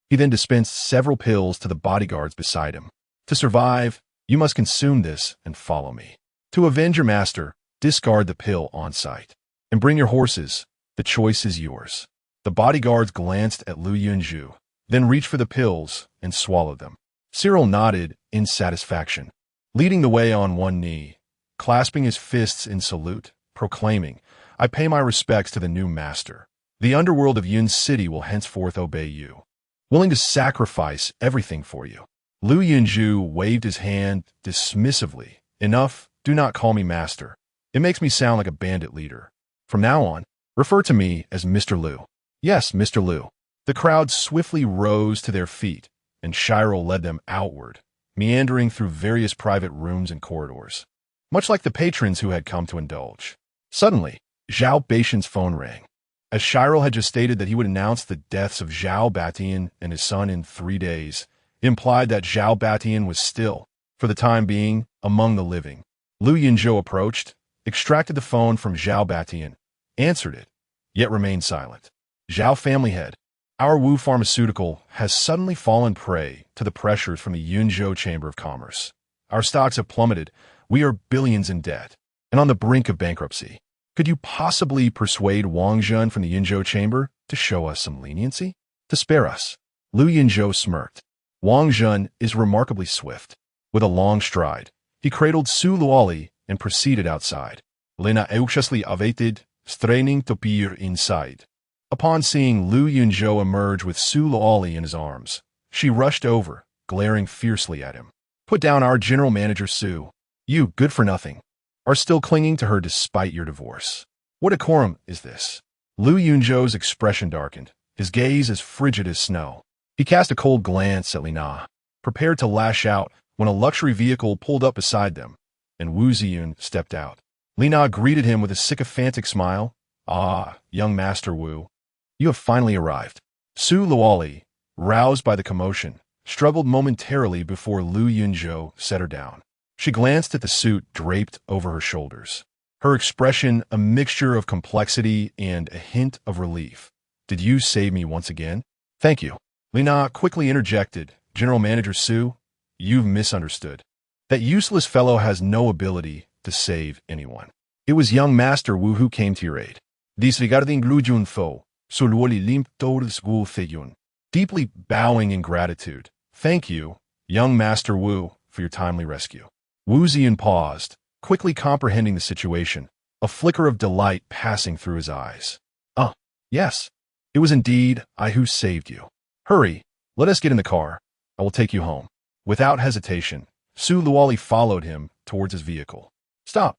He then dispensed several pills to the bodyguards beside him. To survive, you must consume this and follow me. To avenge your master, discard the pill on sight. And bring your horses. The choice is yours. The bodyguards glanced at Lu Yunzhou, then reached for the pills and swallowed them. Cyril nodded in satisfaction, leading the way on one knee, clasping his fists in salute, proclaiming, I pay my respects to the new master. The underworld of Yun City will henceforth obey you, willing to sacrifice everything for you. Lu Yunzhou waved his hand dismissively. Enough, do not call me master. It makes me sound like a bandit leader. From now on, refer to me as Mr. Lu. Yes, Mr. Lu. The crowd swiftly rose to their feet, and Shirel led them outward, meandering through various private rooms and corridors, much like the patrons who had come to indulge. Suddenly, Zhao Baishan's phone rang. As Shirel had just stated that he would announce the deaths of Zhao Batian and his son in 3 days, it implied that Zhao Batian was still, for the time being, among the living. Lu Yunzhou approached, extracted the phone from Zhao Batian, answered it, yet remained silent. Zhao family head. Our Wu Pharmaceutical has suddenly fallen prey to the pressures from the Yunzhou Chamber of Commerce. Our stocks have plummeted. We are billions in debt and on the brink of bankruptcy. Could you possibly persuade Wang Zhen from the Yunzhou Chamber to show us some leniency? To spare us? Lu Yunzhou smirked. Wang Zhen is remarkably swift. With a long stride, he cradled Su Luoli and proceeded outside. Lena anxiously awaited, straining to peer inside. Upon seeing Lu Yunzhou emerge with Su Luoli in his arms, she rushed over, glaring fiercely at him. Put down our general manager, Su. You, good for nothing, are still clinging to her despite your divorce. What decorum is this? Lu Yunzhou's expression darkened, his gaze as frigid as snow. He cast a cold glance at Lina, prepared to lash out when a luxury vehicle pulled up beside them, and Wu Ziyun stepped out. Lina greeted him with a sycophantic smile. Ah, young Master Wu, you have finally arrived. Su Luoli, roused by the commotion, struggled momentarily before Lu Yunzhou set her down. She glanced at the suit draped over her shoulders, her expression a mixture of complexity and a hint of relief. Did you save me once again? Thank you. Lina quickly interjected. General Manager Su, you've misunderstood. That useless fellow has no ability to save anyone. It was young Master Wu who came to your aid. Disregarding Lu Junfo, Su Luoli limp towards Wu Feiyun, deeply bowing in gratitude. Thank you, young Master Wu, for your timely rescue. Wu Ziyun paused, quickly comprehending the situation, a flicker of delight passing through his eyes. Yes, it was indeed I who saved you. Hurry, let us get in the car. I will take you home. Without hesitation, Su Luoli followed him towards his vehicle. Stop.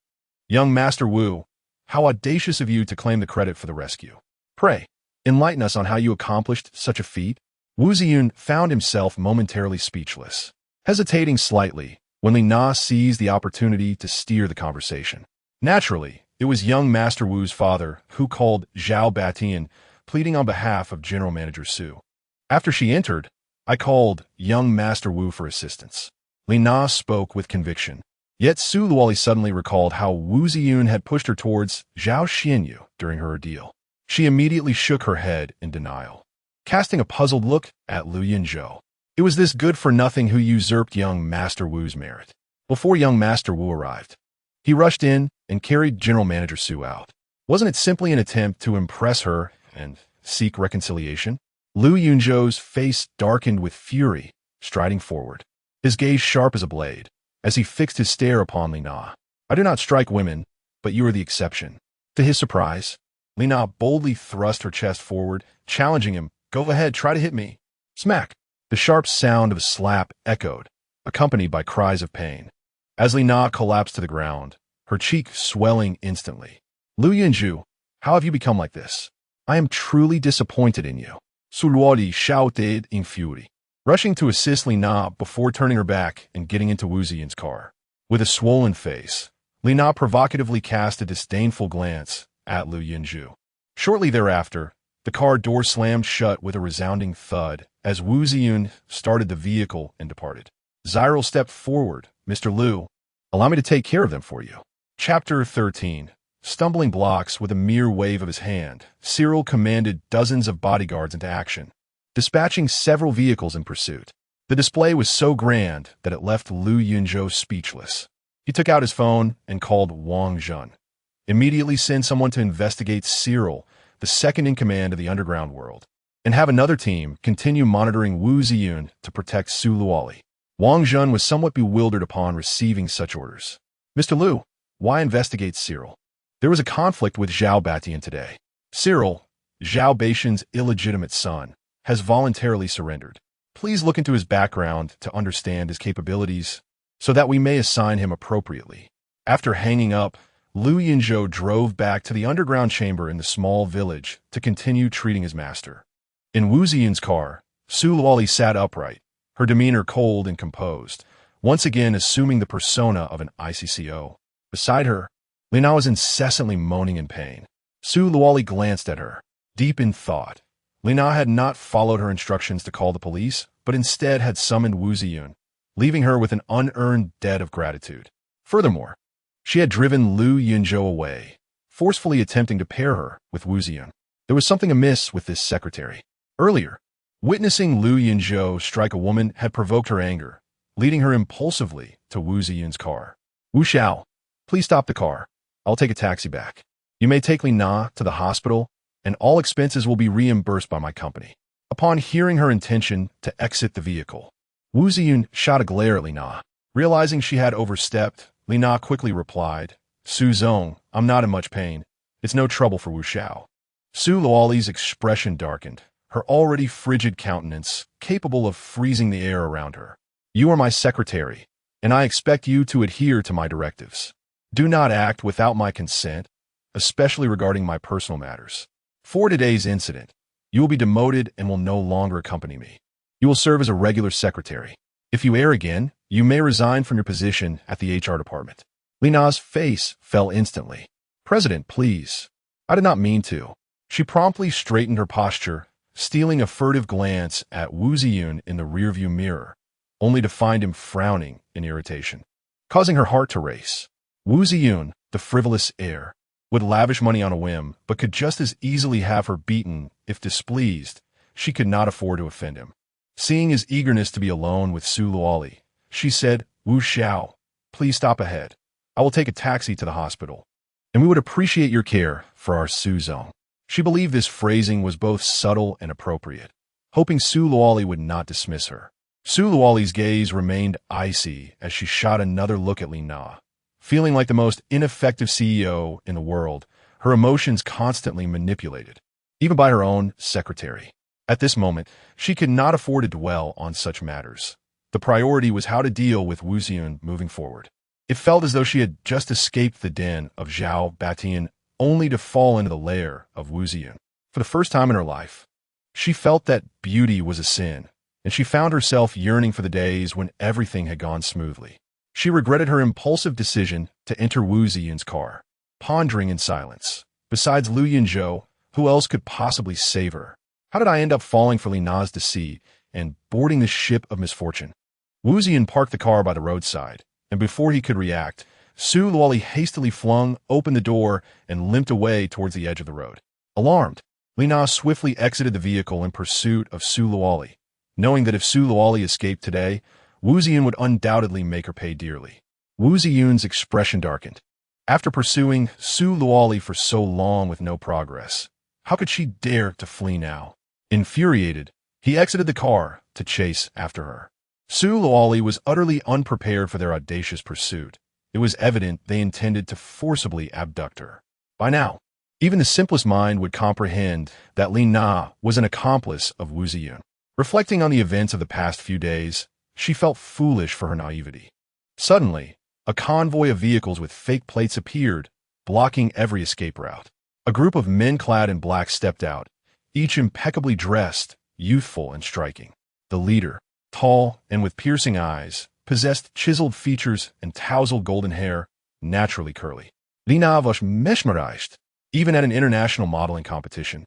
Young Master Wu, how audacious of you to claim the credit for the rescue. Pray, enlighten us on how you accomplished such a feat. Wu Ziyun found himself momentarily speechless, hesitating slightly when Li Na seized the opportunity to steer the conversation. Naturally, it was young Master Wu's father who called Zhao Batian, pleading on behalf of General Manager Su. After she entered, I called young Master Wu for assistance. Li Na spoke with conviction. Yet Su Luoli suddenly recalled how Wu Ziyun had pushed her towards Zhao Xianyu during her ordeal. She immediately shook her head in denial, casting a puzzled look at Lu Yunzhou. It was this good-for-nothing who usurped young Master Wu's merit. Before young Master Wu arrived, he rushed in and carried General Manager Su out. Wasn't it simply an attempt to impress her and seek reconciliation? Lu Yunzhou's face darkened with fury, striding forward, his gaze sharp as a blade, as he fixed his stare upon Li Na. I do not strike women, but you are the exception. To his surprise, Li Na boldly thrust her chest forward, challenging him. Go ahead, try to hit me. Smack. The sharp sound of a slap echoed, accompanied by cries of pain. As Li Na collapsed to the ground, her cheek swelling instantly. Lu Yunzhou, how have you become like this? I am truly disappointed in you. Su Luoli shouted in fury, rushing to assist Li Na before turning her back and getting into Wu Ziyun's car. With a swollen face, Li Na provocatively cast a disdainful glance at Lu Yunzhou. Shortly thereafter, the car door slammed shut with a resounding thud as Wu Ziyun started the vehicle and departed. Zyril stepped forward. Mr. Lu, allow me to take care of them for you. Chapter 13. Stumbling blocks with a mere wave of his hand, Cyril commanded dozens of bodyguards into action, dispatching several vehicles in pursuit. The display was so grand that it left Lu Yunzhou speechless. He took out his phone and called Wang Zhen. Immediately send someone to investigate Cyril, the second in command of the underground world, and have another team continue monitoring Wu Ziyun to protect Su Luoli. Wang Zhen was somewhat bewildered upon receiving such orders. Mr. Lu, why investigate Cyril? There was a conflict with Zhao Batian today. Cyril, Zhao Baishan's illegitimate son, has voluntarily surrendered. Please look into his background to understand his capabilities so that we may assign him appropriately. After hanging up, Lu Yunzhou drove back to the underground chamber in the small village to continue treating his master. In Wu Ziyun's car, Su Luoli sat upright, her demeanor cold and composed, once again assuming the persona of an ICCO. Beside her, Li Na was incessantly moaning in pain. Su Luoli glanced at her, Deep in thought, Li Na had not followed her instructions to call the police, but instead had summoned Wu Ziyun, leaving her with an unearned debt of gratitude. Furthermore, she had driven Lu Yunzhou away, forcefully attempting to pair her with Wu Ziyun. There was something amiss with this secretary. Earlier, witnessing Lu Yunzhou strike a woman had provoked her anger, leading her impulsively to Wu Ziyun's car. Wu Xiao, please stop the car. I'll take a taxi back. You may take Li Na to the hospital, and all expenses will be reimbursed by my company. Upon hearing her intention to exit the vehicle, Wu Ziyun shot a glare at Li Na. Realizing she had overstepped, Li Na quickly replied, Su Zong, I'm not in much pain. It's no trouble for Wu Xiao. Su Luoli's expression darkened, her already frigid countenance capable of freezing the air around her. You are my secretary, and I expect you to adhere to my directives. Do not act without my consent, especially regarding my personal matters. For today's incident, you will be demoted and will no longer accompany me. You will serve as a regular secretary. If you err again, you may resign from your position at the HR department. Li Na's face fell instantly. President, please. I did not mean to. She promptly straightened her posture, stealing a furtive glance at Wu Ziyun in the rearview mirror, only to find him frowning in irritation, causing her heart to race. Wu Ziyun, the frivolous heir, would lavish money on a whim, but could just as easily have her beaten if displeased. She could not afford to offend him. Seeing his eagerness to be alone with Su Luoli, she said, Wu Xiao, please stop ahead. I will take a taxi to the hospital, and we would appreciate your care for our Su Zong. She believed this phrasing was both subtle and appropriate, hoping Su Luoli would not dismiss her. Su Luoli's gaze remained icy as she shot another look at Li Na. Feeling like the most ineffective CEO in the world, her emotions constantly manipulated, even by her own secretary. At this moment, she could not afford to dwell on such matters. The priority was how to deal with Wu Ziyun moving forward. It felt as though she had just escaped the den of Zhao Batian only to fall into the lair of Wu Ziyun. For the first time in her life, she felt that beauty was a sin, and she found herself yearning for the days when everything had gone smoothly. She regretted her impulsive decision to enter Wu Ziyun's car, pondering in silence. Besides Lu Yunzhou, who else could possibly save her? How did I end up falling for Li Na's deceit and boarding this ship of misfortune? Wu Ziyun parked the car by the roadside, and before he could react, Su Luoli hastily flung open the door and limped away towards the edge of the road. Alarmed, Li Na swiftly exited the vehicle in pursuit of Su Luoli, knowing that if Su Luoli escaped today, Wu Ziyun would undoubtedly make her pay dearly. Wu Ziyun's expression darkened. After pursuing Su Luoli for so long with no progress, how could she dare to flee now? Infuriated, he exited the car to chase after her. Su Luoli was utterly unprepared for their audacious pursuit. It was evident they intended to forcibly abduct her. By now, even the simplest mind would comprehend that Li Na was an accomplice of Wu Ziyun. Reflecting on the events of the past few days, she felt foolish for her naivety. Suddenly, a convoy of vehicles with fake plates appeared, blocking every escape route. A group of men clad in black stepped out, each impeccably dressed, youthful and striking. The leader, tall and with piercing eyes, possessed chiseled features and tousled golden hair, naturally curly. Li Na was mesmerized. Even at an international modeling competition,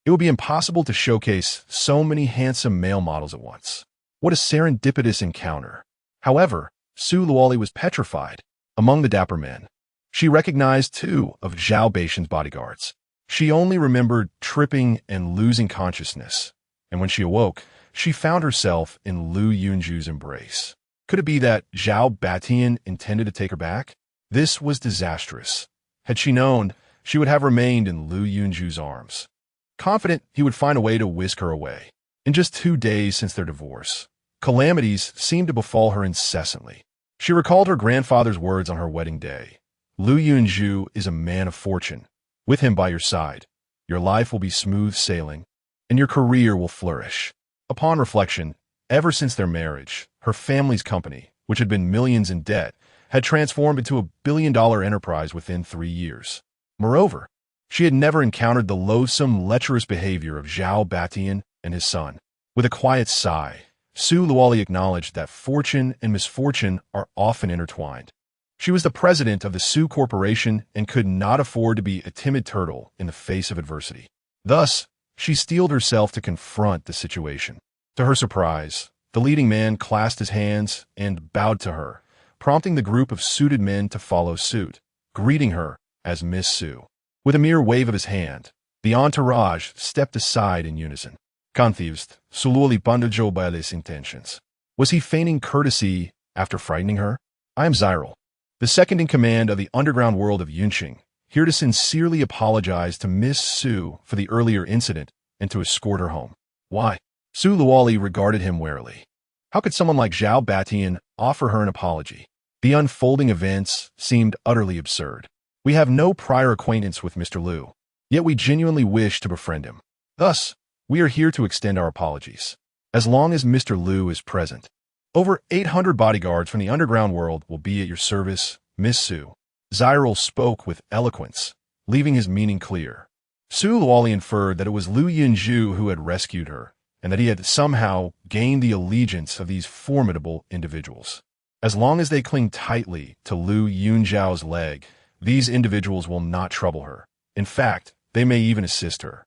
it would be impossible to showcase so many handsome male models at once. What a serendipitous encounter. However, Su Luoli was petrified. Among the dapper men, she recognized two of Zhao Baishan's bodyguards. She only remembered tripping and losing consciousness, and when she awoke, she found herself in Lu Yunzhou's embrace. Could it be that Zhao Batian intended to take her back? This was disastrous. Had she known, she would have remained in Lu Yunzhou's arms, confident he would find a way to whisk her away. In just 2 days since their divorce, calamities seemed to befall her incessantly. She recalled her grandfather's words on her wedding day. Lu Yunzhou is a man of fortune. With him by your side, your life will be smooth sailing, and your career will flourish. Upon reflection, ever since their marriage, her family's company, which had been millions in debt, had transformed into a billion-dollar enterprise within 3 years. Moreover, she had never encountered the loathsome, lecherous behavior of Zhao Batian and his son. With a quiet sigh, Su Luoli acknowledged that fortune and misfortune are often intertwined. She was the president of the Su Corporation and could not afford to be a timid turtle in the face of adversity. Thus, She steeled herself to confront the situation. To her surprise, the leading man clasped his hands and bowed to her, prompting the group of suited men to follow suit, greeting her as Miss Su. With a mere wave of his hand, the entourage stepped aside in unison. Confused, Sululi Bandajo by his intentions. Was he feigning courtesy after frightening her? I am Zyril, the second in command of the underground world of Yunzhou, here to sincerely apologize to Miss Su for the earlier incident and to escort her home. Why? Su Luoli regarded him warily. How could someone like Zhao Batian offer her an apology? The unfolding events seemed utterly absurd. We have no prior acquaintance with Mr. Liu, yet we genuinely wish to befriend him. Thus, we are here to extend our apologies. As long as Mr. Liu is present, over 800 bodyguards from the underground world will be at your service, Miss Su. Zyril spoke with eloquence, leaving his meaning clear. Su Luoli inferred that it was Lu Yunzhou who had rescued her, and that he had somehow gained the allegiance of these formidable individuals. As long as they cling tightly to Lu Yunzhao's leg, these individuals will not trouble her. In fact, they may even assist her.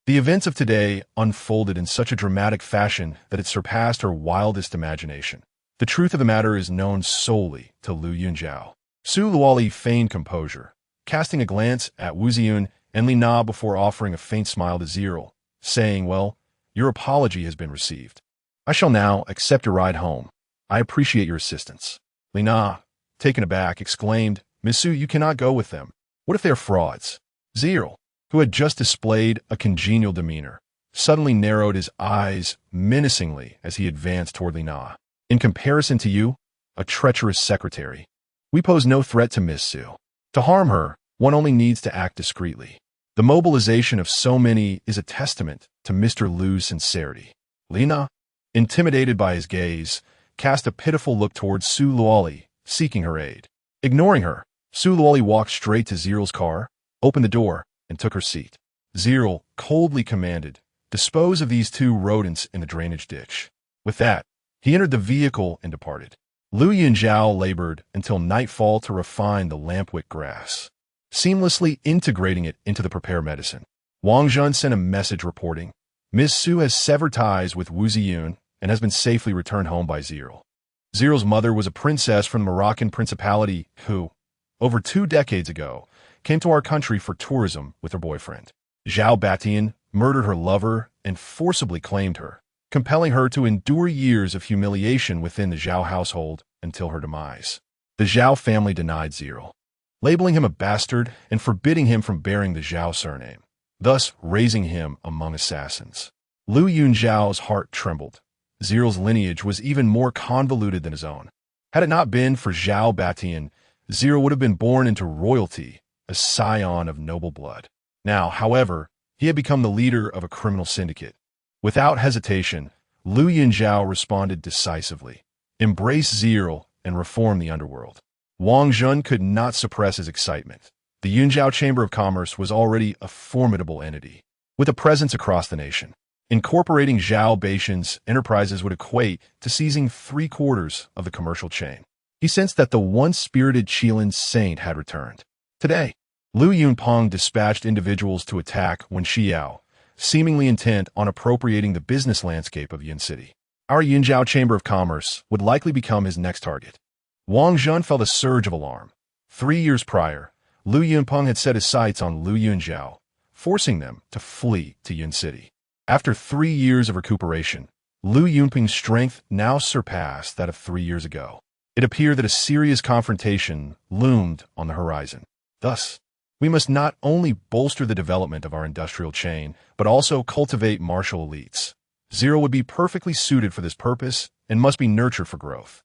The events of today unfolded in such a dramatic fashion that it surpassed her wildest imagination. The truth of the matter is known solely to Lu Yunzhao. Su Luoli feigned composure, casting a glance at Wu Ziyun and Li Na before offering a faint smile to Zyril, saying, "Well, your apology has been received. I shall now accept your ride home. I appreciate your assistance." Li Na, taken aback, exclaimed, "Miss Su, you cannot go with them. What if they are frauds?" Zyril, who had just displayed a congenial demeanor, suddenly narrowed his eyes menacingly as he advanced toward Li Na. "In comparison to you, a treacherous secretary, we pose no threat to Miss Su. To harm her, one only needs to act discreetly. The mobilization of so many is a testament to Mr. Liu's sincerity." Li Na, intimidated by his gaze, cast a pitiful look towards Su Luoli, seeking her aid. Ignoring her, Su Luoli walked straight to Ziril's car, opened the door, and took her seat. Zyril coldly commanded, "Dispose of these two rodents in the drainage ditch." With that, he entered the vehicle and departed. Lu Yunzhao labored until nightfall to refine the lampwick grass, seamlessly integrating it into the prepared medicine. Wang Zhun sent a message reporting, "Miss Su has severed ties with Wu Ziyun and has been safely returned home by Zyril." Ziril's mother was a princess from the Moroccan Principality who, over 2 decades ago, came to our country for tourism with her boyfriend. Zhao Batian murdered her lover and forcibly claimed her, compelling her to endure years of humiliation within the Zhao household until her demise. The Zhao family denied Zyril, labeling him a bastard and forbidding him from bearing the Zhao surname, thus raising him among assassins. Lu Yunzhao's heart trembled. Ziril's lineage was even more convoluted than his own. Had it not been for Zhao Batian, Zyril would have been born into royalty, a scion of noble blood. Now, however, he had become the leader of a criminal syndicate. Without hesitation, Lu Yunzhao responded decisively, "Embrace Zyril and reform the underworld." Wang Zhun could not suppress his excitement. The Yunzhou Chamber of Commerce was already a formidable entity, with a presence across the nation. Incorporating Zhao Batian's enterprises would equate to seizing 3/4 of the commercial chain. He sensed that the once-spirited Qilin saint had returned. Today, Lu Yunpeng dispatched individuals to attack Wen Xiao, seemingly intent on appropriating the business landscape of Yun City. Our Yunzhou Chamber of Commerce would likely become his next target. Wang Zhun felt a surge of alarm. 3 years prior, Lu Yunpeng had set his sights on Lu Yunzhao, forcing them to flee to Yun City. After 3 years of recuperation, Lu Yunpeng's strength now surpassed that of 3 years ago. It appeared that a serious confrontation loomed on the horizon. Thus, we must not only bolster the development of our industrial chain, but also cultivate martial elites. Zyril would be perfectly suited for this purpose and must be nurtured for growth.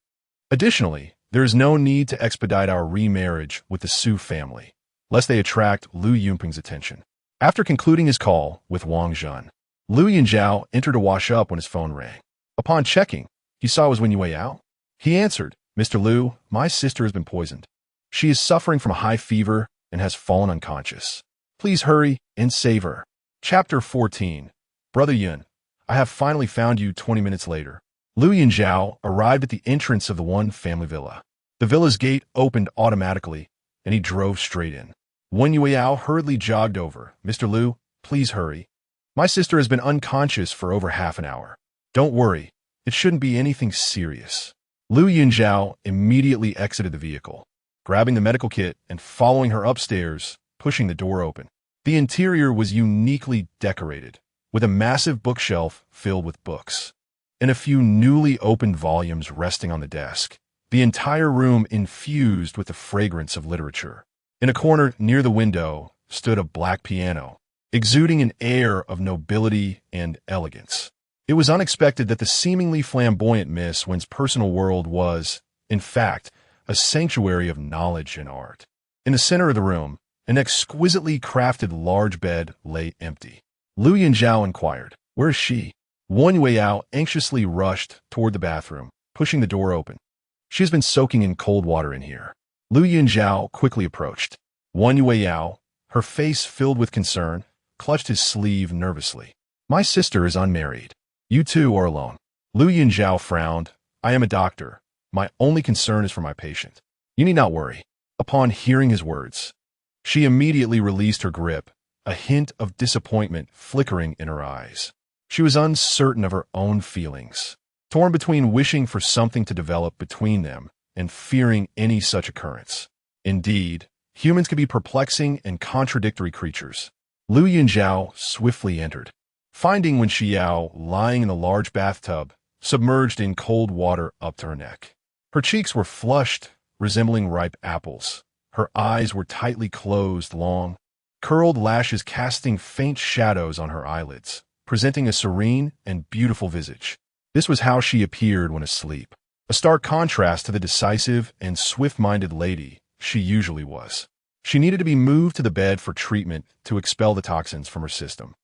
Additionally, there is no need to expedite our remarriage with the Su family, lest they attract Lu Yunpeng's attention. After concluding his call with Wang Zhun, Lu Yunzhao entered to wash up when his phone rang. Upon checking, he saw it was Wen Yao. He answered, "Mr. Liu, my sister has been poisoned. She is suffering from a high fever and has fallen unconscious. Please hurry and save her." Chapter 14. Brother Yun, I have finally found you 20 minutes later. Lu Yunzhao arrived at the entrance of the one family villa. The villa's gate opened automatically, and he drove straight in. Wen Yao hurriedly jogged over. "Mr. Liu, please hurry. My sister has been unconscious for over half an hour. Don't worry, it shouldn't be anything serious. Lu Yunzhou immediately exited the vehicle, grabbing the medical kit and following her upstairs, pushing the door open. The interior was uniquely decorated, with a massive bookshelf filled with books, and a few newly opened volumes resting on the desk. The entire room infused with the fragrance of literature. In a corner near the window stood a black piano, exuding an air of nobility and elegance. It was unexpected that the seemingly flamboyant Miss Wen's personal world was, in fact, a sanctuary of knowledge and art. In the center of the room, an exquisitely crafted large bed lay empty. Lu Yunzhou inquired, "Where is she?" Wang Yueyao anxiously rushed toward the bathroom, pushing the door open. "She has been soaking in cold water in here." Lu Yunzhou quickly approached. Wang Yueyao, her face filled with concern, clutched his sleeve nervously. "My sister is unmarried. You two are alone." Lu Yunzhou frowned. "I am a doctor. My only concern is for my patient. You need not worry." Upon hearing his words, she immediately released her grip, a hint of disappointment flickering in her eyes. She was uncertain of her own feelings, torn between wishing for something to develop between them and fearing any such occurrence. Indeed, humans can be perplexing and contradictory creatures. Lu Yunzhou swiftly entered, finding Wen Xiao lying in the large bathtub, submerged in cold water up to her neck. Her cheeks were flushed, resembling ripe apples. Her eyes were tightly closed, long, curled lashes casting faint shadows on her eyelids, presenting a serene and beautiful visage. This was how she appeared when asleep, a stark contrast to the decisive and swift-minded lady she usually was. She needed to be moved to the bed for treatment to expel the toxins from her system.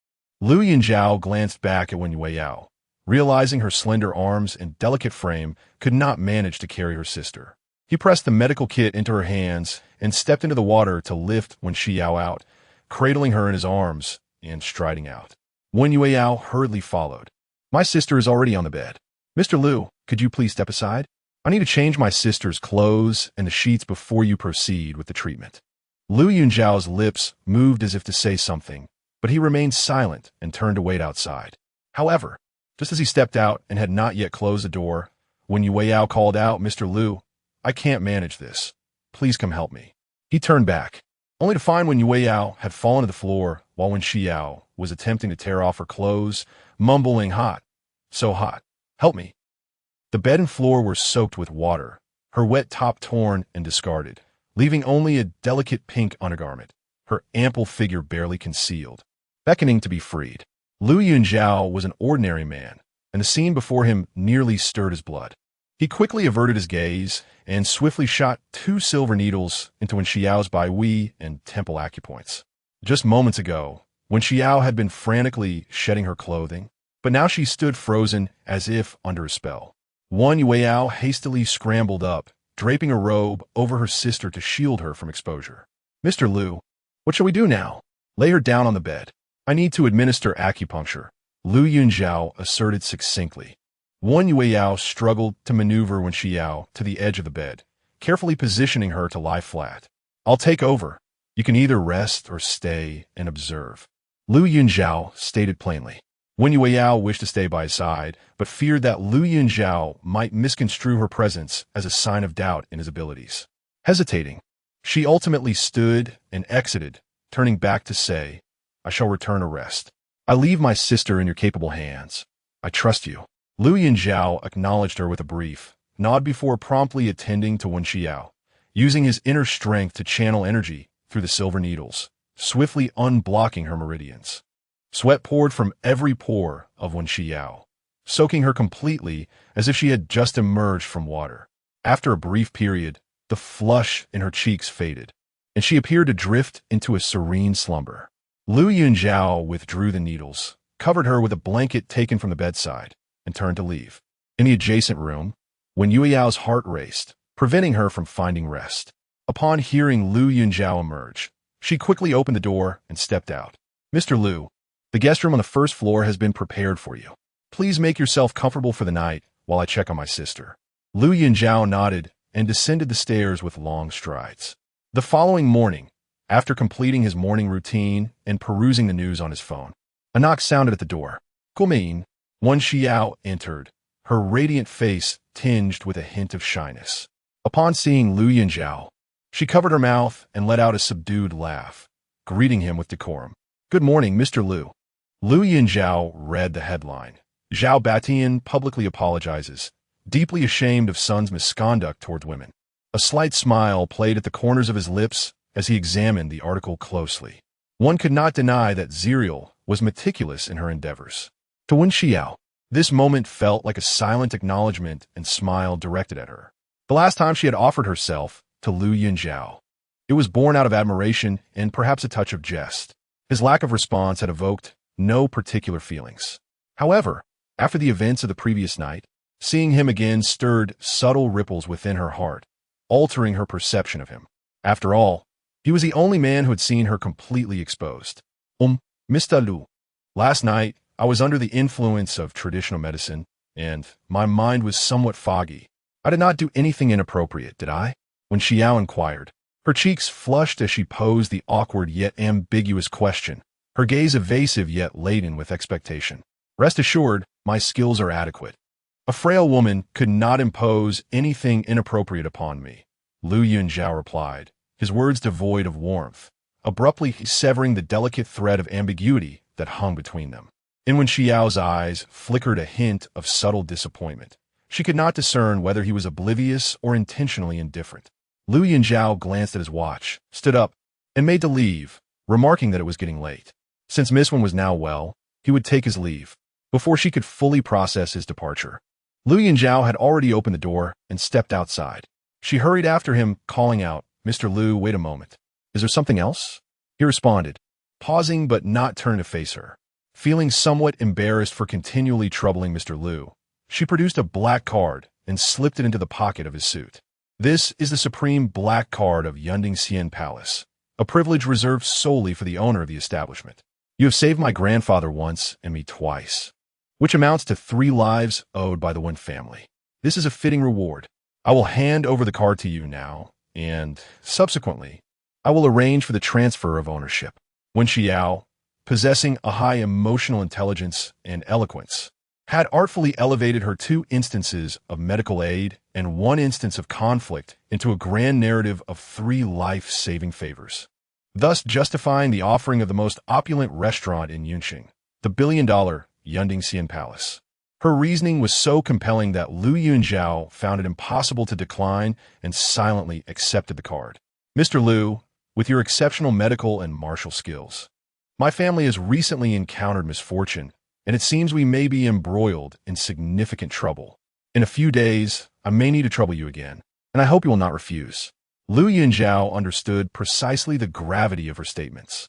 Lu Yunzhou glanced back at Wen Yueyao, realizing her slender arms and delicate frame could not manage to carry her sister. He pressed the medical kit into her hands and stepped into the water to lift Wen Xiao out, cradling her in his arms and striding out. Wen Yueyao hurriedly followed. "My sister is already on the bed. Mr. Lu, could you please step aside? I need to change my sister's clothes and the sheets before you proceed with the treatment." Lu Yunzhao's lips moved as if to say something, but he remained silent and turned to wait outside. However, just as he stepped out and had not yet closed the door, Wen Yueyao called out, "Mr. Lu, I can't manage this. Please come help me." He turned back, only to find Wen Yueyao had fallen to the floor while Wen Xiao was attempting to tear off her clothes, mumbling, "Hot, so hot, help me." The bed and floor were soaked with water, her wet top torn and discarded, leaving only a delicate pink undergarment, her ample figure barely concealed, beckoning to be freed. Lu Yunzhou was an ordinary man, and the scene before him nearly stirred his blood. He quickly averted his gaze and swiftly shot 2 silver needles into Wen Xiao's Baihui and temple acupoints. Just moments ago, Wen Xiao had been frantically shedding her clothing, but now she stood frozen as if under a spell. Wang Yueyao hastily scrambled up, draping a robe over her sister to shield her from exposure. "Mr. Lu, what shall we do now?" "Lay her down on the bed. I need to administer acupuncture," Lu Yunzhou asserted succinctly. Wang Yueyao struggled to maneuver Wen Xiao to the edge of the bed, carefully positioning her to lie flat. "I'll take over. You can either rest or stay and observe," Lu Yunzhou stated plainly. Wen Yueyao wished to stay by his side, but feared that Lu Yunzhou might misconstrue her presence as a sign of doubt in his abilities. Hesitating, she ultimately stood and exited, turning back to say, "I shall return to rest. I leave my sister in your capable hands. I trust you." Lu Yunzhou acknowledged her with a brief nod before promptly attending to Wen Xiao, using his inner strength to channel energy through the silver needles, swiftly unblocking her meridians. Sweat poured from every pore of Wen Xiao, soaking her completely as if she had just emerged from water. After a brief period, the flush in her cheeks faded, and she appeared to drift into a serene slumber. Lu Yunzhou withdrew the needles, covered her with a blanket taken from the bedside, and turned to leave. In the adjacent room, Wen Yueyao's heart raced, preventing her from finding rest. Upon hearing Lu Yunzhou emerge, she quickly opened the door and stepped out. "Mr. Lu, the guest room on the first floor has been prepared for you. Please make yourself comfortable for the night while I check on my sister." Lu Yunzhou nodded and descended the stairs with long strides. The following morning, after completing his morning routine and perusing the news on his phone, A knock sounded at the door. Guoming, Wen Xiao entered, her radiant face tinged with a hint of shyness. Upon seeing Lu Yunzhou, she covered her mouth and let out a subdued laugh, greeting him with decorum. "Good morning, Mr. Lu." Lu Yunzhou read the headline. Zhao Batian publicly apologizes, deeply ashamed of son's misconduct towards women. A slight smile played at the corners of his lips as he examined the article closely. One could not deny that Ziriel was meticulous in her endeavors. To Wen Xiao, this moment felt like a silent acknowledgement and smile directed at her. The last time she had offered herself to Lu Yunzhou, it was born out of admiration and perhaps a touch of jest. His lack of response had evoked no particular feelings. However, after the events of the previous night, seeing him again stirred subtle ripples within her heart, altering her perception of him. After all, he was the only man who had seen her completely exposed. Mr. Lu, last night I was under the influence of traditional medicine, and my mind was somewhat foggy. I did not do anything inappropriate, did I? When Xiao inquired, her cheeks flushed as she posed the awkward yet ambiguous question, her gaze evasive yet laden with expectation. Rest assured, my skills are adequate. A frail woman could not impose anything inappropriate upon me, Lu Yunzhou replied, his words devoid of warmth, abruptly severing the delicate thread of ambiguity that hung between them. In Wen Xiao's eyes flickered a hint of subtle disappointment. She could not discern whether he was oblivious or intentionally indifferent. Lu Yunzhou glanced at his watch, stood up, and made to leave, remarking that it was getting late. Since Miss Wen was now well, he would take his leave, before she could fully process his departure. Lu Yunzhou had already opened the door and stepped outside. She hurried after him, calling out, "Mr. Lu, wait a moment. Is there something else?" He responded, pausing but not turning to face her. Feeling somewhat embarrassed for continually troubling Mr. Lu, she produced a black card and slipped it into the pocket of his suit. "This is the supreme black card of Yunzhou Palace, a privilege reserved solely for the owner of the establishment. You have saved my grandfather once and me twice, which amounts to 3 lives owed by the Wen family. This is a fitting reward. I will hand over the card to you now, and, subsequently, I will arrange for the transfer of ownership." Wen Xiao, possessing a high emotional intelligence and eloquence, had artfully elevated her 2 instances of medical aid and 1 instance of conflict into a grand narrative of 3 life-saving favors, thus justifying the offering of the most opulent restaurant in Yunzhou, the billion-dollar Yunzhou Palace. Her reasoning was so compelling that Lu Yunzhou found it impossible to decline and silently accepted the card. "Mr. Lu, with your exceptional medical and martial skills, my family has recently encountered misfortune, and it seems we may be embroiled in significant trouble. In a few days, I may need to trouble you again, and I hope you will not refuse." Lu Yunzhou understood precisely the gravity of her statements.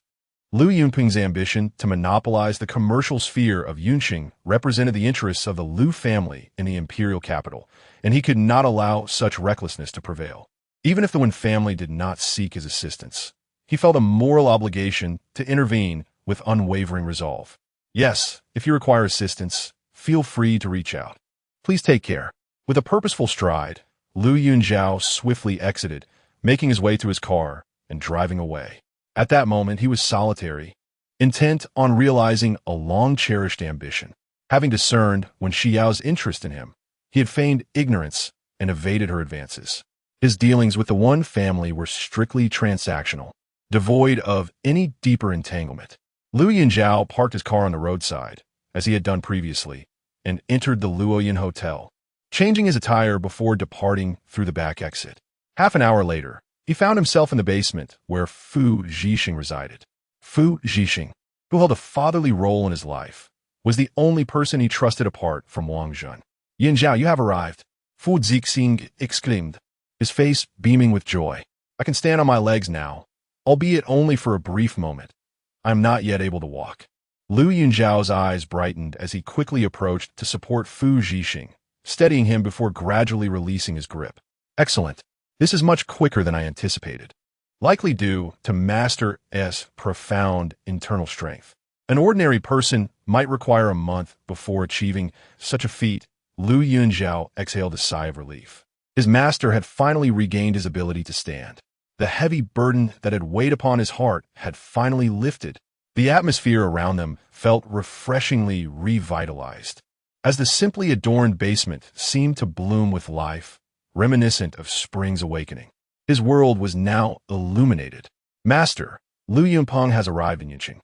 Lu Yunping's ambition to monopolize the commercial sphere of Yunzhou represented the interests of the Lu family in the imperial capital, and he could not allow such recklessness to prevail. Even if the Wen family did not seek his assistance, he felt a moral obligation to intervene with unwavering resolve. "Yes, if you require assistance, feel free to reach out. Please take care." With a purposeful stride, Lu Yunzhou swiftly exited, making his way to his car and driving away. At that moment, he was solitary, intent on realizing a long-cherished ambition. Having discerned Wen Xiao's interest in him, he had feigned ignorance and evaded her advances. His dealings with the Wen family were strictly transactional, devoid of any deeper entanglement. Lu Yunzhou parked his car on the roadside, as he had done previously, and entered the Luoyuan Hotel, changing his attire before departing through the back exit. Half an hour later, he found himself in the basement where Fu Zhixing resided. Fu Zhixing, who held a fatherly role in his life, was the only person he trusted apart from Wang Zhen. "Yunzhou, you have arrived," Fu Zhixing exclaimed, his face beaming with joy. "I can stand on my legs now, albeit only for a brief moment. I am not yet able to walk." Lu Yunzhao's eyes brightened as he quickly approached to support Fu Zhixing, steadying him before gradually releasing his grip. "Excellent. This is much quicker than I anticipated, likely due to Master S' profound internal strength. An ordinary person might require a month before achieving such a feat." Lu Yunzhou exhaled a sigh of relief. His master had finally regained his ability to stand. The heavy burden that had weighed upon his heart had finally lifted, The atmosphere around them felt refreshingly revitalized, as the simply adorned basement seemed to bloom with life, reminiscent of spring's awakening. His world was now illuminated. Master, Lu Yunpeng has arrived in Yunqing.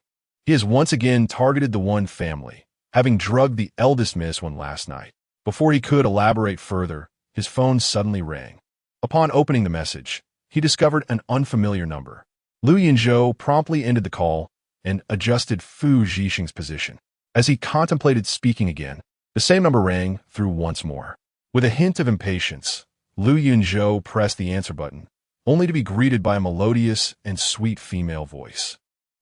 He has once again targeted the one family, having drugged the eldest Miss One last night. Before he could elaborate further, his phone suddenly rang. Upon opening the message, he discovered an unfamiliar number. Lu Yunzhou promptly ended the call and adjusted Fu Zhixing's position. As he contemplated speaking again, the same number rang through once more. With a hint of impatience, Lu Yunzhou pressed the answer button, only to be greeted by a melodious and sweet female voice.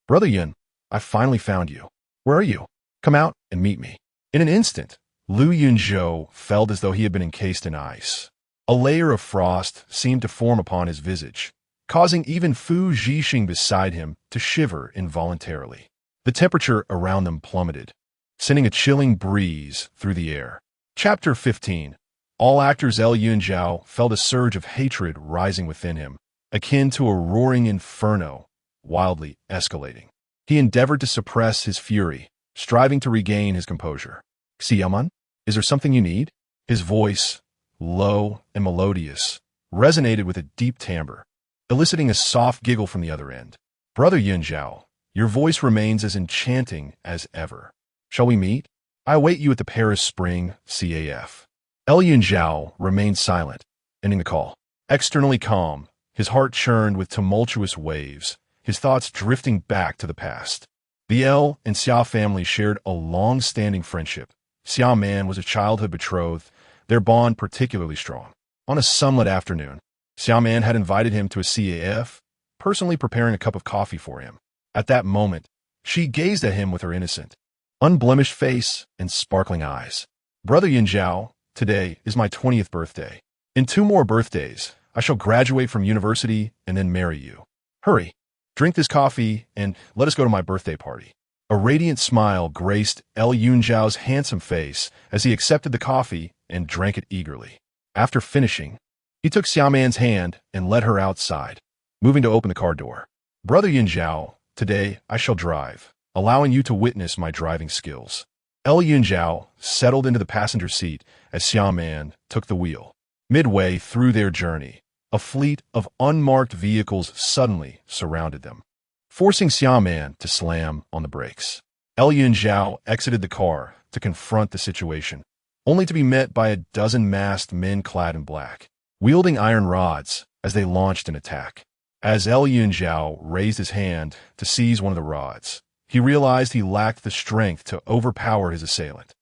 "Brother Yun, I finally found you. Where are you? Come out and meet me." In an instant, Lu Yunzhou felt as though he had been encased in ice. A layer of frost seemed to form upon his visage, causing even Fu Zhixing beside him to shiver involuntarily. The temperature around them plummeted, sending a chilling breeze through the air. Chapter 15. All actors. Yunzhou felt a surge of hatred rising within him, akin to a roaring inferno, wildly escalating. He endeavored to suppress his fury, striving to regain his composure. "Xiaoman, is there something you need?" His voice, low and melodious, resonated with a deep timbre, eliciting a soft giggle from the other end. "Brother Yunzhou, your voice remains as enchanting as ever. Shall we meet? I await you at the Paris Spring CAF." Yunzhou remained silent, ending the call. Externally calm, his heart churned with tumultuous waves, his thoughts drifting back to the past. The L and Xia family shared a long-standing friendship. Xia Man was a childhood betrothed, their bond particularly strong. On a sunlit afternoon, Xia Man had invited him to a CAF, personally preparing a cup of coffee for him. At that moment, she gazed at him with her innocent, unblemished face and sparkling eyes. "Brother Yunzhou, today is my 20th birthday. In 2 more birthdays, I shall graduate from university and then marry you. Hurry, drink this coffee and let us go to my birthday party." A radiant smile graced Yunzhou's handsome face as he accepted the coffee and drank it eagerly. After finishing, he took Xiaoman's hand and led her outside, moving to open the car door. "Brother Yunzhou, today I shall drive, allowing you to witness my driving skills." Yunzhou settled into the passenger seat as Xiaoman took the wheel. Midway through their journey, a fleet of unmarked vehicles suddenly surrounded them, forcing Xiaoman to slam on the brakes. Yunzhou exited the car to confront the situation, only to be met by a dozen masked men clad in black, wielding iron rods as they launched an attack. As Yunzhou raised his hand to seize one of the rods, he realized he lacked the strength to overpower his assailant.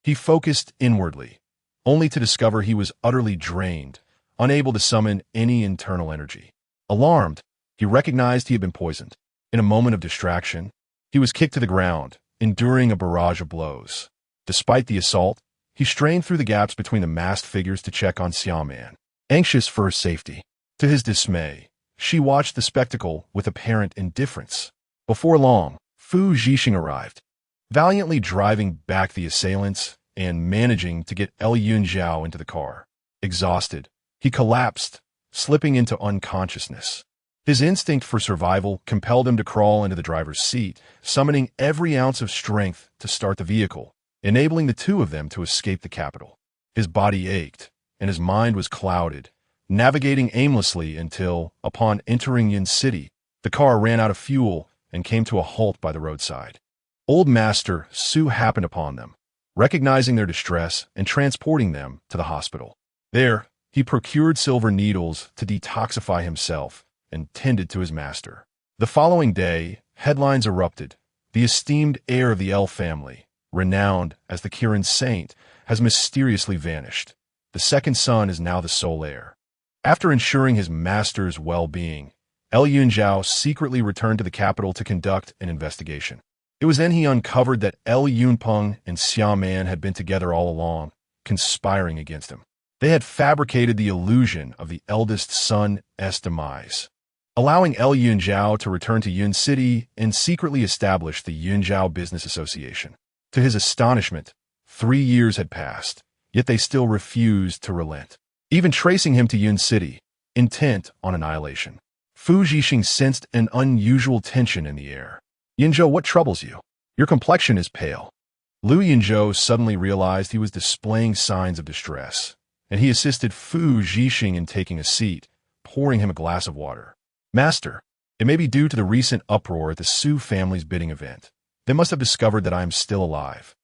He focused inwardly, only to discover he was utterly drained, unable to summon any internal energy. Alarmed, he recognized he had been poisoned. In a moment of distraction, he was kicked to the ground, enduring a barrage of blows. Despite the assault, he strained through the gaps between the masked figures to check on Xiaoman, anxious for her safety. To his dismay, she watched the spectacle with apparent indifference. Before long, Fu Zhixing arrived, valiantly driving back the assailants and managing to get Yunzhou into the car. Exhausted, he collapsed, slipping into unconsciousness. His instinct for survival compelled him to crawl into the driver's seat, summoning every ounce of strength to start the vehicle, enabling the two of them to escape the capital. His body ached, and his mind was clouded, navigating aimlessly until, upon entering Yin City, the car ran out of fuel and came to a halt by the roadside. Old Master Su happened upon them, recognizing their distress and transporting them to the hospital. There, he procured silver needles to detoxify himself and tended to his master. The following day, headlines erupted. The esteemed heir of the L family, renowned as the Kirin Saint, has mysteriously vanished. The second son is now the sole heir. After ensuring his master's well-being, Yunzhou secretly returned to the capital to conduct an investigation. It was then he uncovered that Yunpeng and Xiaoman had been together all along, conspiring against him. They had fabricated the illusion of the eldest son's demise, allowing Yunzhou to return to Yun City and secretly establish the Yunzhou Business Association. To his astonishment, 3 years had passed, yet they still refused to relent, even tracing him to Yun City, intent on annihilation. Fu Zhixing sensed an unusual tension in the air. Yunzhou, what troubles you? Your complexion is pale. Yunzhou suddenly realized he was displaying signs of distress, and he assisted Fu Zhixing in taking a seat, pouring him a glass of water. Master, it may be due to the recent uproar at the Su family's bidding event. They must have discovered that I am still alive.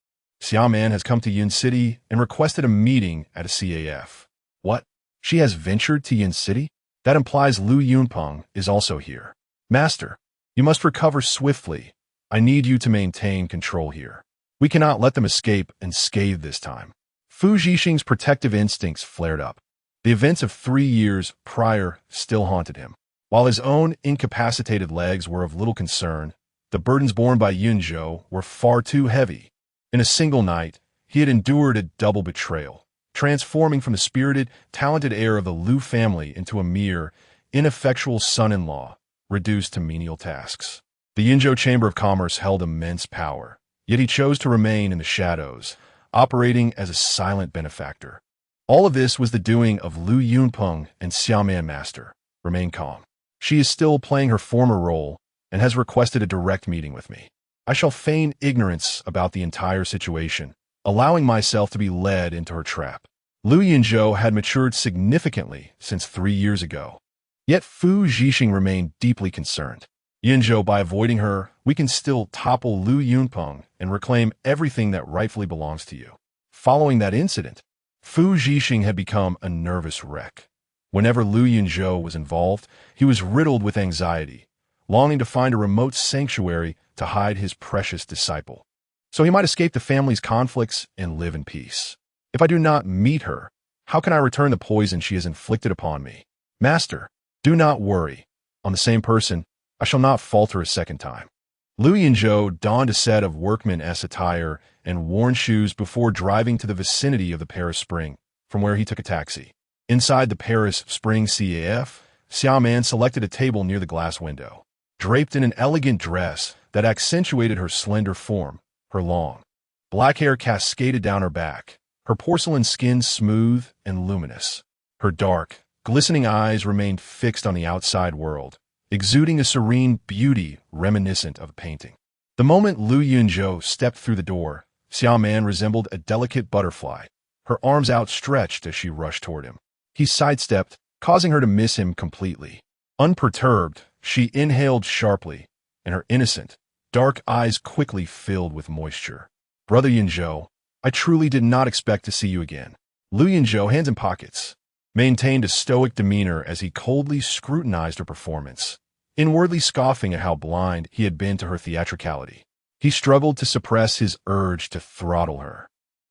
Xiaoman has come to Yun City and requested a meeting at a CAF. What? She has ventured to Yun City? That implies Lu Yunpeng is also here. Master, you must recover swiftly. I need you to maintain control here. We cannot let them escape unscathed this time. Fu Zhixing's protective instincts flared up. The events of 3 years prior still haunted him. While his own incapacitated legs were of little concern, the burdens borne by Yunzhou were far too heavy. In a single night, he had endured a double betrayal, transforming from the spirited, talented heir of the Lu family into a mere, ineffectual son-in-law, reduced to menial tasks. The Yunzhou Chamber of Commerce held immense power, yet he chose to remain in the shadows, operating as a silent benefactor. All of this was the doing of Lu Yunpeng and Xiaoman Master. Remain calm. She is still playing her former role and has requested a direct meeting with me. I shall feign ignorance about the entire situation, allowing myself to be led into her trap. Lu Yunzhou had matured significantly since 3 years ago. Yet Fu Zhixing remained deeply concerned. Yunzhou, by avoiding her, we can still topple Lu Yunpeng and reclaim everything that rightfully belongs to you. Following that incident, Fu Zhixing had become a nervous wreck. Whenever Lu Yunzhou was involved, he was riddled with anxiety, longing to find a remote sanctuary to hide his precious disciple, so he might escape the family's conflicts and live in peace. If I do not meet her, how can I return the poison she has inflicted upon me? Master, do not worry. On the same person, I shall not falter a second time. Lu Yunzhou donned a set of workman-esque attire and worn shoes before driving to the vicinity of the Paris Spring, from where he took a taxi. Inside the Paris Spring CAF, Xiaoman selected a table near the glass window. Draped in an elegant dress that accentuated her slender form, her long, black hair cascaded down her back, her porcelain skin smooth and luminous. Her dark, glistening eyes remained fixed on the outside world, exuding a serene beauty reminiscent of a painting. The moment Lu Yunzhou stepped through the door, Xiaoman resembled a delicate butterfly, her arms outstretched as she rushed toward him. He sidestepped, causing her to miss him completely. Unperturbed, she inhaled sharply, and her innocent, dark eyes quickly filled with moisture. Brother Yunzhou, I truly did not expect to see you again. Lu Yunzhou, hands in pockets, maintained a stoic demeanor as he coldly scrutinized her performance, inwardly scoffing at how blind he had been to her theatricality. He struggled to suppress his urge to throttle her,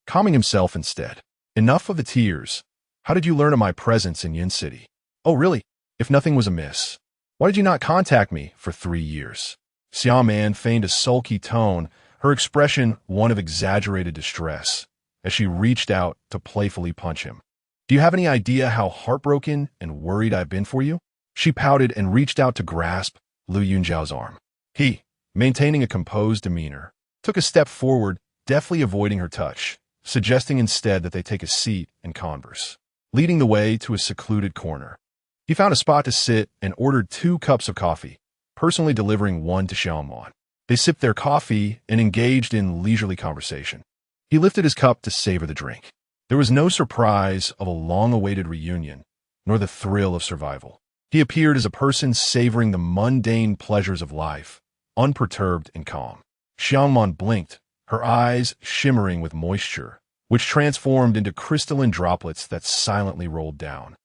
calming himself instead. Enough of the tears. How did you learn of my presence in Yun City? Oh, really? If nothing was amiss, why did you not contact me for 3 years? Xiaoman feigned a sulky tone, her expression one of exaggerated distress, as she reached out to playfully punch him. Do you have any idea how heartbroken and worried I've been for you? She pouted and reached out to grasp Lu Yunzhao's arm. He, maintaining a composed demeanor, took a step forward, deftly avoiding her touch, suggesting instead that they take a seat and converse. Leading the way to a secluded corner, he found a spot to sit and ordered 2 cups of coffee, personally delivering one to Xiaoman. They sipped their coffee and engaged in leisurely conversation. He lifted his cup to savor the drink. There was no surprise of a long-awaited reunion, nor the thrill of survival. He appeared as a person savoring the mundane pleasures of life, unperturbed and calm. Xiaoman blinked, her eyes shimmering with moisture, which transformed into crystalline droplets that silently rolled down,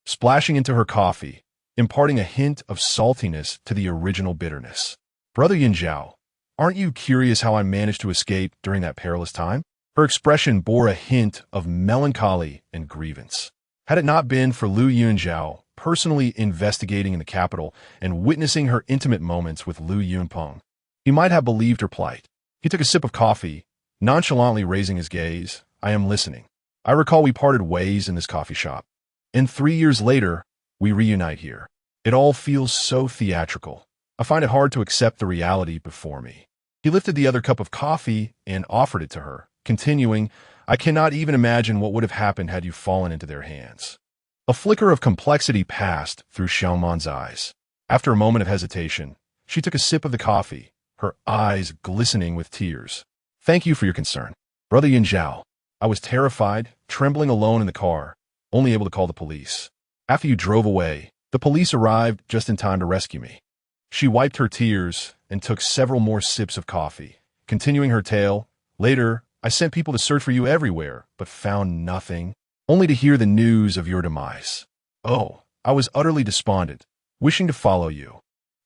splashing into her coffee, imparting a hint of saltiness to the original bitterness. Brother Yunzhou, aren't you curious how I managed to escape during that perilous time? Her expression bore a hint of melancholy and grievance. Had it not been for Lu Yunzhou personally investigating in the capital and witnessing her intimate moments with Lu Yunpeng, he might have believed her plight. He took a sip of coffee, nonchalantly raising his gaze. I am listening. I recall we parted ways in this coffee shop. And 3 years later, we reunite here. It all feels so theatrical. I find it hard to accept the reality before me. He lifted the other cup of coffee and offered it to her, continuing, I cannot even imagine what would have happened had you fallen into their hands. A flicker of complexity passed through Xiaoman's eyes. After a moment of hesitation, she took a sip of the coffee, her eyes glistening with tears. "Thank you for your concern, Brother Yunzhou. I was terrified, trembling alone in the car, only able to call the police. After you drove away, the police arrived just in time to rescue me." She wiped her tears and took several more sips of coffee, continuing her tale. "Later, I sent people to search for you everywhere, but found nothing, only to hear the news of your demise. Oh, I was utterly despondent, wishing to follow you."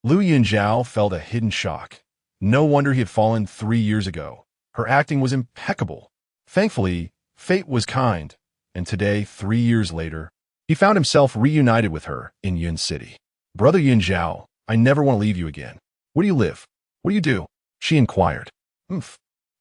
Lu Yunzhou felt a hidden shock. No wonder he had fallen 3 years ago. Her acting was impeccable. Thankfully, fate was kind, and today, 3 years later, he found himself reunited with her in Yun City. "Brother Yunzhou, I never want to leave you again. Where do you live? What do you do?" she inquired.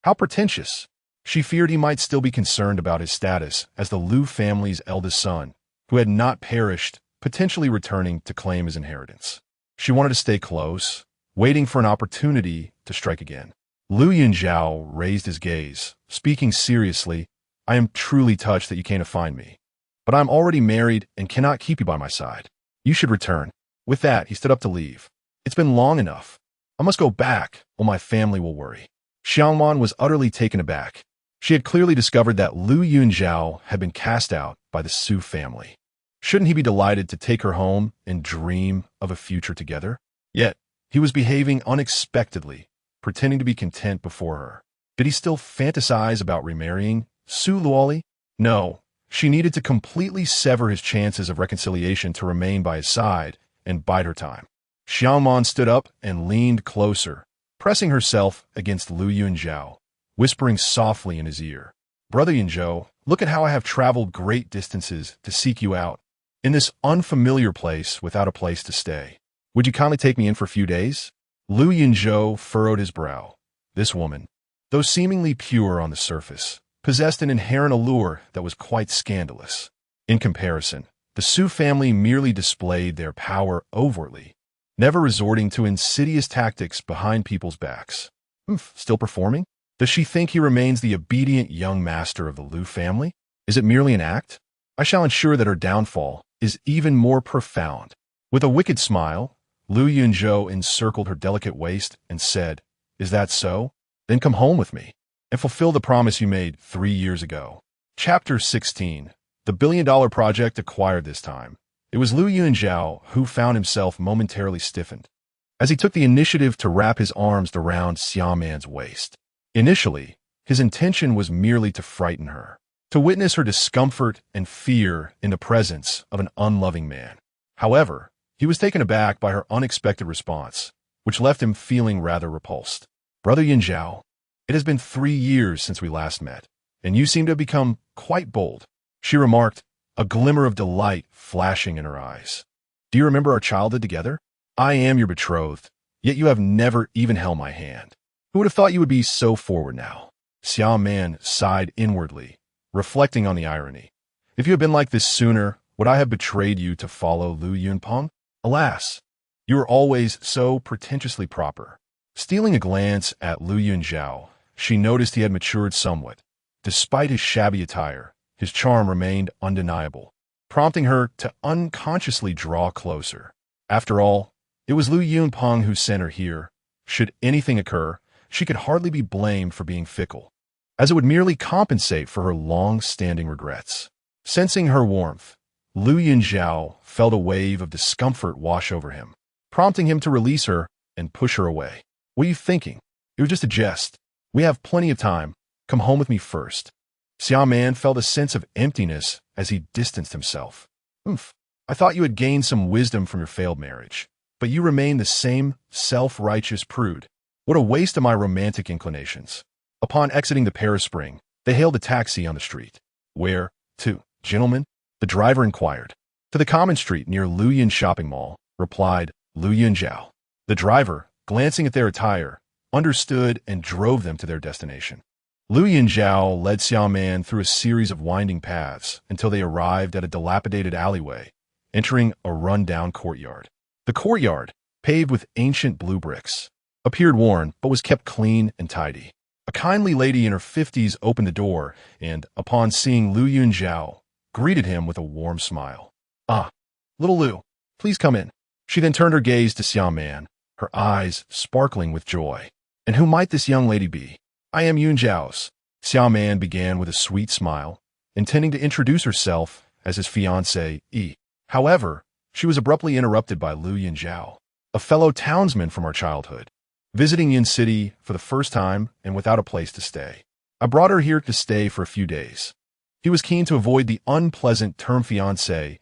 How pretentious. She feared he might still be concerned about his status as the Lu family's eldest son, who had not perished, potentially returning to claim his inheritance. She wanted to stay close, waiting for an opportunity to strike again. Lu Yunzhou raised his gaze, speaking seriously. "I am truly touched that you came to find me, but I am already married and cannot keep you by my side. You should return." With that, he stood up to leave. "It's been long enough. I must go back, or my family will worry." Xiangman was utterly taken aback. She had clearly discovered that Lu Yunzhou had been cast out by the Su family. Shouldn't he be delighted to take her home and dream of a future together? Yet, he was behaving unexpectedly, pretending to be content before her. Did he still fantasize about remarrying Su Luoli? No, she needed to completely sever his chances of reconciliation to remain by his side and bide her time. Xiangman stood up and leaned closer, pressing herself against Lu Yunzhou, whispering softly in his ear. "Brother Yunzhou, look at how I have traveled great distances to seek you out, in this unfamiliar place without a place to stay. Would you kindly take me in for a few days?" Lu Yunzhou furrowed his brow. This woman, though seemingly pure on the surface, possessed an inherent allure that was quite scandalous. In comparison, the Su family merely displayed their power overtly, never resorting to insidious tactics behind people's backs. Still performing? Does she think he remains the obedient young master of the Lu family? Is it merely an act? I shall ensure that her downfall is even more profound. With a wicked smile, Lu Yunzhou encircled her delicate waist and said, "Is that so? Then come home with me and fulfill the promise you made 3 years ago." Chapter 16. The billion-dollar project acquired this time. It was Lu Yunzhou who found himself momentarily stiffened, as he took the initiative to wrap his arms around Xiaoman's waist. Initially, his intention was merely to frighten her, to witness her discomfort and fear in the presence of an unloving man. However, he was taken aback by her unexpected response, which left him feeling rather repulsed. "Brother Yunzhou, it has been 3 years since we last met, and you seem to have become quite bold," she remarked, a glimmer of delight flashing in her eyes. "Do you remember our childhood together? I am your betrothed, yet you have never even held my hand. Who would have thought you would be so forward now?" Xiaoman sighed inwardly, reflecting on the irony. "If you had been like this sooner, would I have betrayed you to follow Lu Yunpeng? Alas, you were always so pretentiously proper." Stealing a glance at Lu Yunzhou, she noticed he had matured somewhat. Despite his shabby attire, his charm remained undeniable, prompting her to unconsciously draw closer. After all, it was Lu Yunpeng who sent her here. Should anything occur, she could hardly be blamed for being fickle, as it would merely compensate for her long-standing regrets. Sensing her warmth, Lu Yunzhou felt a wave of discomfort wash over him, prompting him to release her and push her away. "What are you thinking? It was just a jest. We have plenty of time. Come home with me first." Xiaoman felt a sense of emptiness as he distanced himself. "I thought you had gained some wisdom from your failed marriage, but you remain the same self-righteous prude. What a waste of my romantic inclinations." Upon exiting the Paris Spring, they hailed a taxi on the street. "Where to, gentlemen?" the driver inquired. "To the common street near Luoyang Shopping Mall," replied Lu Yunzhou. The driver, glancing at their attire, understood and drove them to their destination. Lu Yunzhou led Xiaoman through a series of winding paths until they arrived at a dilapidated alleyway, entering a run-down courtyard. The courtyard, paved with ancient blue bricks, appeared worn but was kept clean and tidy. A kindly lady in her 50s opened the door and, upon seeing Lu Yunzhou, greeted him with a warm smile. "Ah, little Lu, please come in." She then turned her gaze to Xiaoman, her eyes sparkling with joy. And who might this young lady be? I am Yunzhou. Xiaoman began with a sweet smile, intending to introduce herself as his fiancée, Yi. However, she was abruptly interrupted by Lu Yunzhou, a fellow townsman from our childhood, visiting Yin City for the first time and without a place to stay. I brought her here to stay for a few days. He was keen to avoid the unpleasant term fiancé.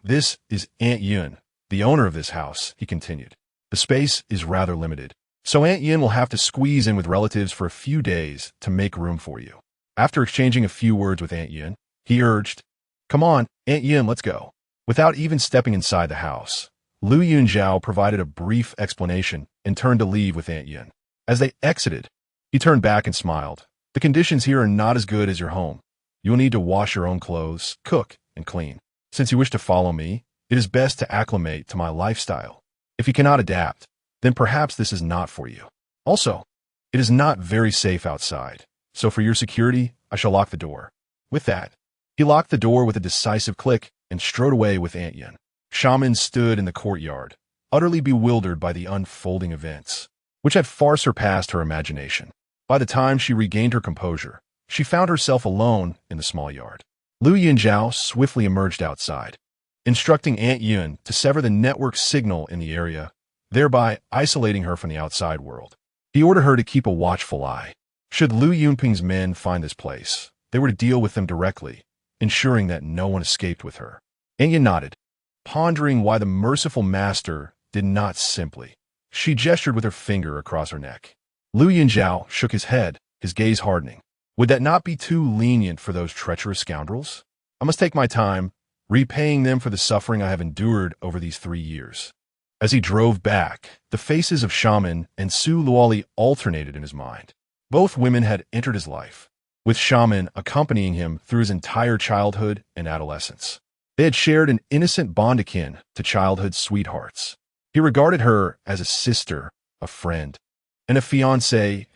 This is Aunt Yun, the owner of this house, he continued. The space is rather limited, so Aunt Yun will have to squeeze in with relatives for a few days to make room for you. After exchanging a few words with Aunt Yun, he urged, "Come on, Aunt Yun, let's go." Without even stepping inside the house, Lu Yunzhou provided a brief explanation and turned to leave with Aunt Yun. As they exited, he turned back and smiled. The conditions here are not as good as your home. You will need to wash your own clothes, cook, and clean. Since you wish to follow me, it is best to acclimate to my lifestyle. If you cannot adapt, then perhaps this is not for you. Also, it is not very safe outside, so for your security, I shall lock the door. With that, he locked the door with a decisive click and strode away with Aunt Yun. Shaman stood in the courtyard, utterly bewildered by the unfolding events, which had far surpassed her imagination. By the time she regained her composure, she found herself alone in the small yard. Lu Yunzhou swiftly emerged outside, instructing Aunt Yun to sever the network signal in the area, thereby isolating her from the outside world. He ordered her to keep a watchful eye. Should Lu Yunping's men find this place, they were to deal with them directly, ensuring that no one escaped with her. Aunt Yun nodded, pondering why the merciful master did not simply. She gestured with her finger across her neck. Lu Yunzhou shook his head, his gaze hardening. Would that not be too lenient for those treacherous scoundrels? I must take my time, repaying them for the suffering I have endured over these 3 years. As he drove back, the faces of Shaman and Su Luoli alternated in his mind. Both women had entered his life, with Shaman accompanying him through his entire childhood and adolescence. They had shared an innocent bond akin to childhood sweethearts. He regarded her as a sister, a friend, and a fiancée,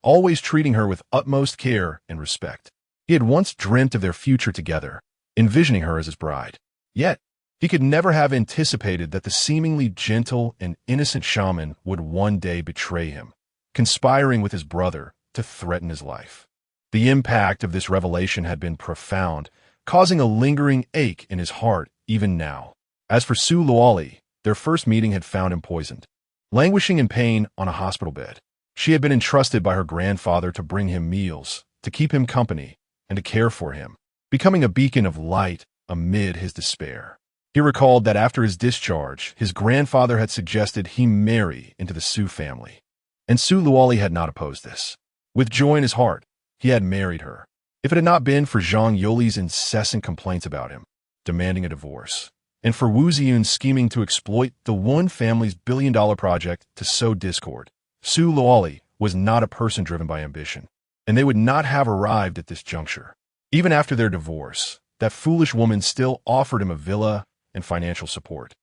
always treating her with utmost care and respect. He had once dreamt of their future together, envisioning her as his bride. Yet, he could never have anticipated that the seemingly gentle and innocent Shaman would one day betray him, conspiring with his brother to threaten his life. The impact of this revelation had been profound, causing a lingering ache in his heart even now. As for Su Luoli, their first meeting had found him poisoned, languishing in pain on a hospital bed. She had been entrusted by her grandfather to bring him meals, to keep him company, and to care for him, becoming a beacon of light amid his despair. He recalled that after his discharge, his grandfather had suggested he marry into the Su family, and Su Luoli had not opposed this. With joy in his heart, he had married her. If it had not been for Zhang Yoli's incessant complaints about him, demanding a divorce, and for Wu Ziyun's scheming to exploit the Wen family's billion-dollar project to sow discord, Su Luoli was not a person driven by ambition, and they would not have arrived at this juncture. Even after their divorce, that foolish woman still offered him a villa and financial support,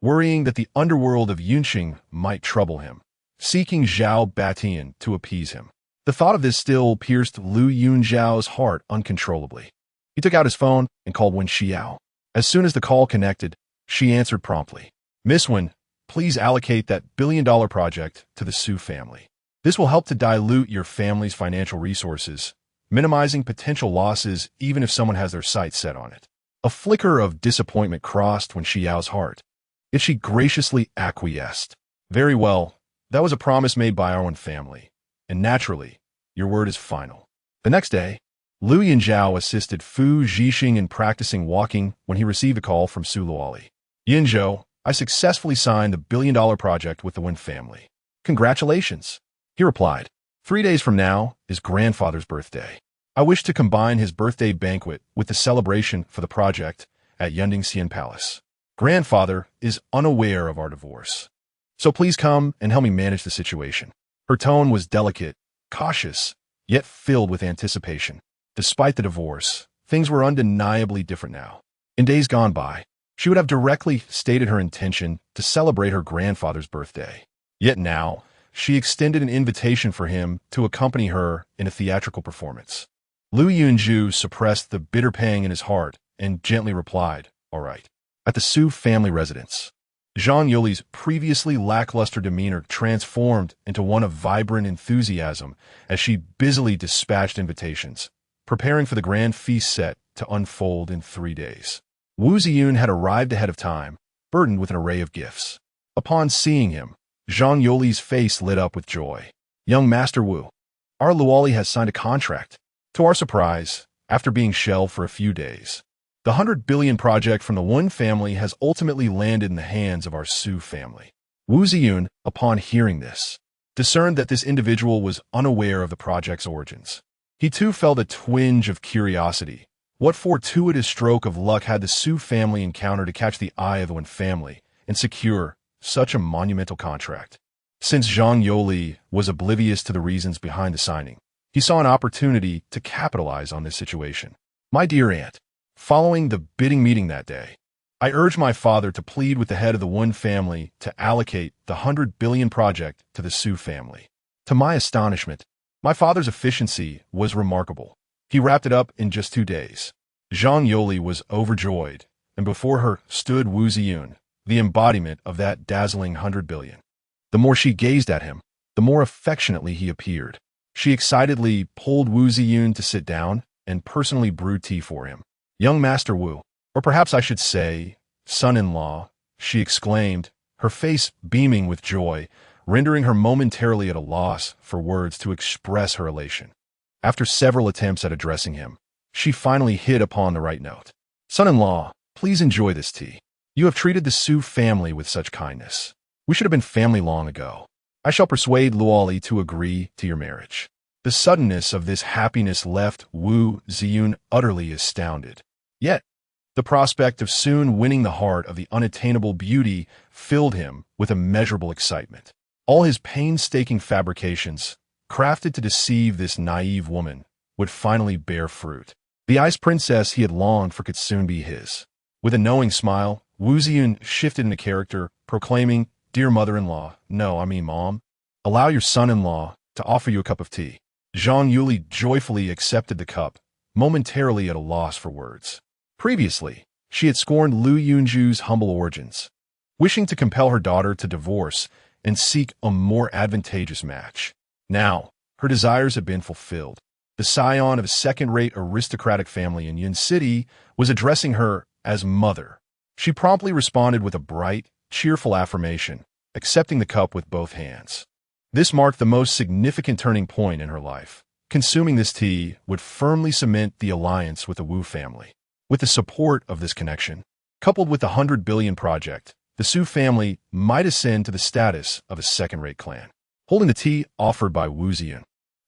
worrying that the underworld of Yunqing might trouble him, seeking Zhao Batian to appease him. The thought of this still pierced Lu Yunzhao's heart uncontrollably. He took out his phone and called Wen Xiao. As soon as the call connected, she answered promptly. "Miss Wen, please allocate that billion-dollar project to the Su family. This will help to dilute your family's financial resources, minimizing potential losses even if someone has their sights set on it." A flicker of disappointment crossed Wen Xiao's heart, yet she graciously acquiesced. "Very well, that was a promise made by our own family, and naturally, your word is final." The next day, Lu Yunzhou assisted Fu Zhixing in practicing walking when he received a call from Su Luoli. "Yunzhou, I successfully signed the billion-dollar project with the Wen family. Congratulations," he replied. 3 days from now is grandfather's birthday. I wish to combine his birthday banquet with the celebration for the project at Yundingshan Palace. Grandfather is unaware of our divorce, so please come and help me manage the situation." Her tone was delicate, cautious, yet filled with anticipation. Despite the divorce, things were undeniably different now. In days gone by, she would have directly stated her intention to celebrate her grandfather's birthday. Yet now, she extended an invitation for him to accompany her in a theatrical performance. Lu Yunzhou suppressed the bitter pang in his heart and gently replied, "All right." At the Su family residence, Zhang Yuli's previously lackluster demeanor transformed into one of vibrant enthusiasm as she busily dispatched invitations, preparing for the grand feast set to unfold in 3 days. Wu Ziyun had arrived ahead of time, burdened with an array of gifts. Upon seeing him, Zhang Yuli's face lit up with joy. "Young Master Wu, our Luoli has signed a contract." To our surprise, after being shelved for a few days, the 100 billion project from the Wen family has ultimately landed in the hands of our Su family. Wu Ziyun, upon hearing this, discerned that this individual was unaware of the project's origins. He too felt a twinge of curiosity. What fortuitous stroke of luck had the Su family encountered to catch the eye of the Wen family and secure such a monumental contract? Since Zhang Yuli was oblivious to the reasons behind the signing, he saw an opportunity to capitalize on this situation. "My dear aunt, following the bidding meeting that day, I urged my father to plead with the head of the Wen family to allocate the 100 billion project to the Su family. To my astonishment, my father's efficiency was remarkable. He wrapped it up in just 2 days." Zhang Yuli was overjoyed, and before her stood Wu Ziyun, the embodiment of that dazzling 100 billion. The more she gazed at him, the more affectionately he appeared. She excitedly pulled Wu Ziyun to sit down and personally brewed tea for him. "Young Master Wu, or perhaps I should say, son-in-law," she exclaimed, her face beaming with joy, rendering her momentarily at a loss for words to express her elation. After several attempts at addressing him, she finally hit upon the right note. "Son-in-law, please enjoy this tea. You have treated the Su family with such kindness. We should have been family long ago. I shall persuade Luoli to agree to your marriage." The suddenness of this happiness left Wu Ziyun utterly astounded. Yet, the prospect of soon winning the heart of the unattainable beauty filled him with immeasurable excitement. All his painstaking fabrications, crafted to deceive this naive woman, would finally bear fruit. The ice princess he had longed for could soon be his. With a knowing smile, Wu Ziyun shifted into character, proclaiming, "Dear mother-in-law, no, I mean mom, allow your son-in-law to offer you a cup of tea." Zhang Yuli joyfully accepted the cup, momentarily at a loss for words. Previously, she had scorned Lu Yunzhou's humble origins, wishing to compel her daughter to divorce and seek a more advantageous match. Now, her desires had been fulfilled. The scion of a second-rate aristocratic family in Yun City was addressing her as mother. She promptly responded with a bright, cheerful affirmation, accepting the cup with both hands. This marked the most significant turning point in her life. Consuming this tea would firmly cement the alliance with the Wu family. With the support of this connection, coupled with the 100 billion project, the Su family might ascend to the status of a second-rate clan. Holding the tea offered by Wu Ziyun,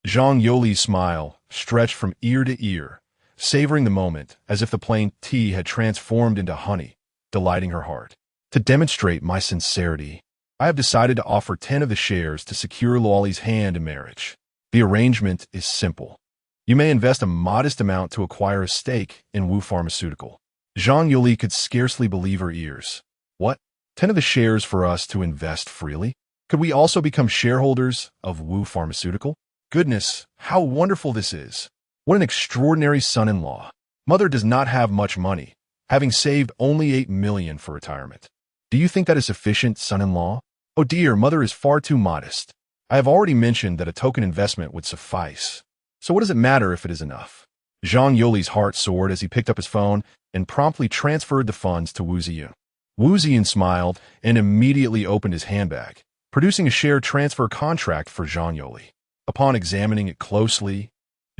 Zhang Yuli's smile stretched from ear to ear, savoring the moment as if the plain tea had transformed into honey, delighting her heart. "To demonstrate my sincerity, I have decided to offer 10 of the shares to secure Luoli's hand in marriage. The arrangement is simple. You may invest a modest amount to acquire a stake in Wu Pharmaceutical." Zhang Yuli could scarcely believe her ears. "What? 10 of the shares for us to invest freely? Could we also become shareholders of Wu Pharmaceutical? Goodness, how wonderful this is. What an extraordinary son-in-law. Mother does not have much money, having saved only 8 million for retirement. Do you think that is sufficient, son-in-law? Oh dear, mother is far too modest. I have already mentioned that a token investment would suffice. So what does it matter if it is enough?" Zhang Yuli's heart soared as he picked up his phone and promptly transferred the funds to Wu Ziyun. Wu Ziyun smiled and immediately opened his handbag, producing a share transfer contract for Zhang Yuli. Upon examining it closely,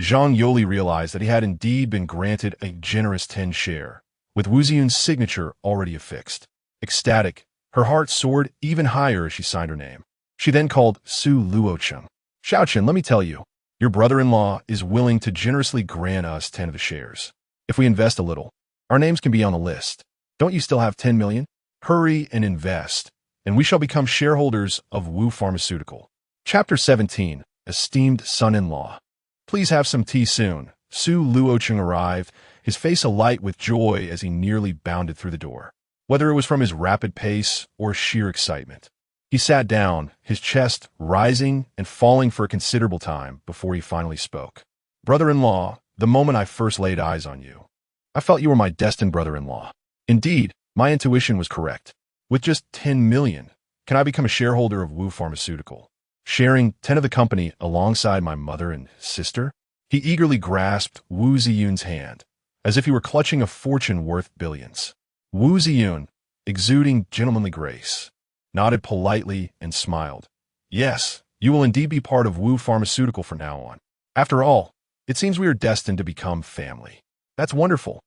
Zhang Yuli realized that he had indeed been granted a generous 10 share, with Wu Ziyun's signature already affixed. Ecstatic, her heart soared even higher as she signed her name. She then called Su Luocheng. "Xiaochen, let me tell you, your brother-in-law is willing to generously grant us 10 of the shares. If we invest a little, our names can be on the list. Don't you still have 10 million? Hurry and invest, and we shall become shareholders of Wu Pharmaceutical." Chapter 17, Esteemed Son-in-Law. "Please have some tea soon." Su Luocheng arrived, his face alight with joy as he nearly bounded through the door. Whether it was from his rapid pace or sheer excitement, he sat down, his chest rising and falling for a considerable time before he finally spoke. "Brother-in-law, the moment I first laid eyes on you, I felt you were my destined brother-in-law. Indeed, my intuition was correct. With just 10 million, can I become a shareholder of Wu Pharmaceutical, sharing 10 of the company alongside my mother and sister? He eagerly grasped Wu Ziyun's hand, as if he were clutching a fortune worth billions. Wu Ziyun, exuding gentlemanly grace, nodded politely and smiled. Yes, you will indeed be part of Wu Pharmaceutical from now on. After all, it seems we are destined to become family. That's wonderful.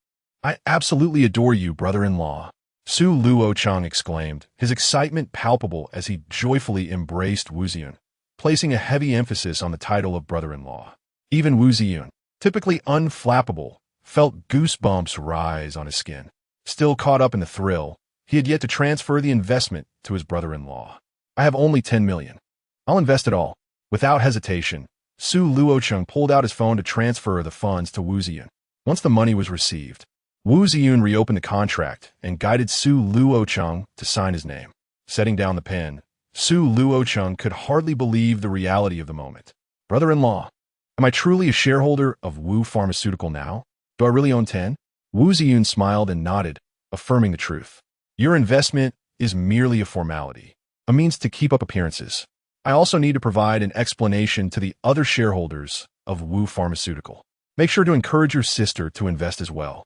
I absolutely adore you, brother-in-law. Su Luocheng exclaimed, his excitement palpable as he joyfully embraced Wu Ziyun, placing a heavy emphasis on the title of brother-in-law. Even Wu Ziyun, typically unflappable, felt goosebumps rise on his skin. Still caught up in the thrill, he had yet to transfer the investment to his brother-in-law. I have only 10 million. I'll invest it all. Without hesitation, Su Luocheng pulled out his phone to transfer the funds to Wu Ziyun. Once the money was received, Wu Ziyun reopened the contract and guided Su Luocheng to sign his name. Setting down the pen, Su Luocheng could hardly believe the reality of the moment. Brother-in-law, am I truly a shareholder of Wu Pharmaceutical now? Do I really own 10? Wu Ziyun smiled and nodded, affirming the truth. Your investment is merely a formality, a means to keep up appearances. I also need to provide an explanation to the other shareholders of Wu Pharmaceutical. Make sure to encourage your sister to invest as well.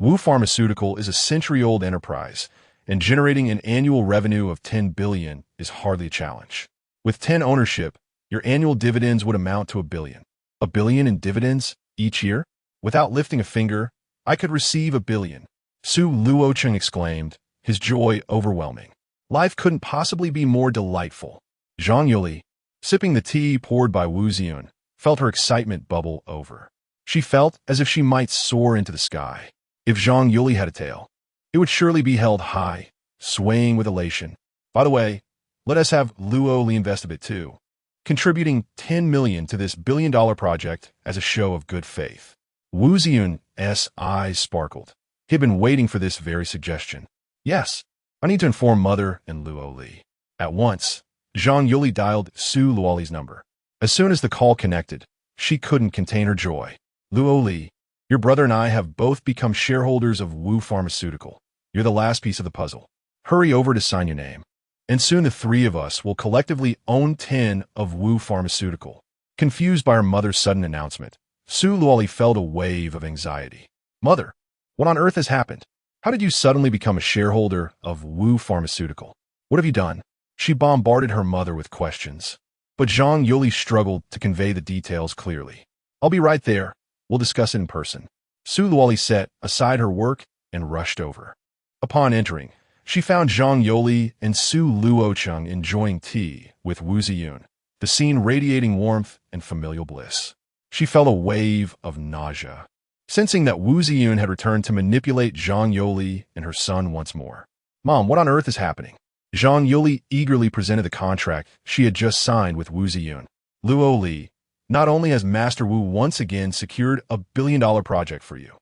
Wu Pharmaceutical is a century-old enterprise, and generating an annual revenue of 10 billion is hardly a challenge. With 10 ownership, your annual dividends would amount to 1 billion. 1 billion in dividends each year? Without lifting a finger, I could receive 1 billion. Su Luocheng exclaimed, his joy overwhelming. Life couldn't possibly be more delightful. Zhang Yuli, sipping the tea poured by Wu Ziyun, felt her excitement bubble over. She felt as if she might soar into the sky. If Zhang Yuli had a tail, it would surely be held high, swaying with elation. By the way, let us have Luo Li invest a bit too, contributing 10 million to this billion-dollar project as a show of good faith. Wu Ziyun's eyes sparkled. He had been waiting for this very suggestion. Yes, I need to inform Mother and Luo Li. At once, Zhang Yuli dialed Su Luoli's number. As soon as the call connected, she couldn't contain her joy. Luo Li, your brother and I have both become shareholders of Wu Pharmaceutical. You're the last piece of the puzzle. Hurry over to sign your name. And soon the three of us will collectively own 10 of Wu Pharmaceutical. Confused by her mother's sudden announcement, Su Luoli felt a wave of anxiety. Mother, what on earth has happened? How did you suddenly become a shareholder of Wu Pharmaceutical? What have you done? She bombarded her mother with questions. But Zhang Yuli struggled to convey the details clearly. I'll be right there. We'll discuss it in person. Su Luoli set aside her work and rushed over. Upon entering, she found Zhang Yuli and Su Luocheng enjoying tea with Wu Ziyun, the scene radiating warmth and familial bliss. She felt a wave of nausea, sensing that Wu Ziyun had returned to manipulate Zhang Yuli and her son once more. Mom, what on earth is happening? Zhang Yuli eagerly presented the contract she had just signed with Wu Ziyun. Luo Li, not only has Master Wu once again secured a billion-dollar project for you,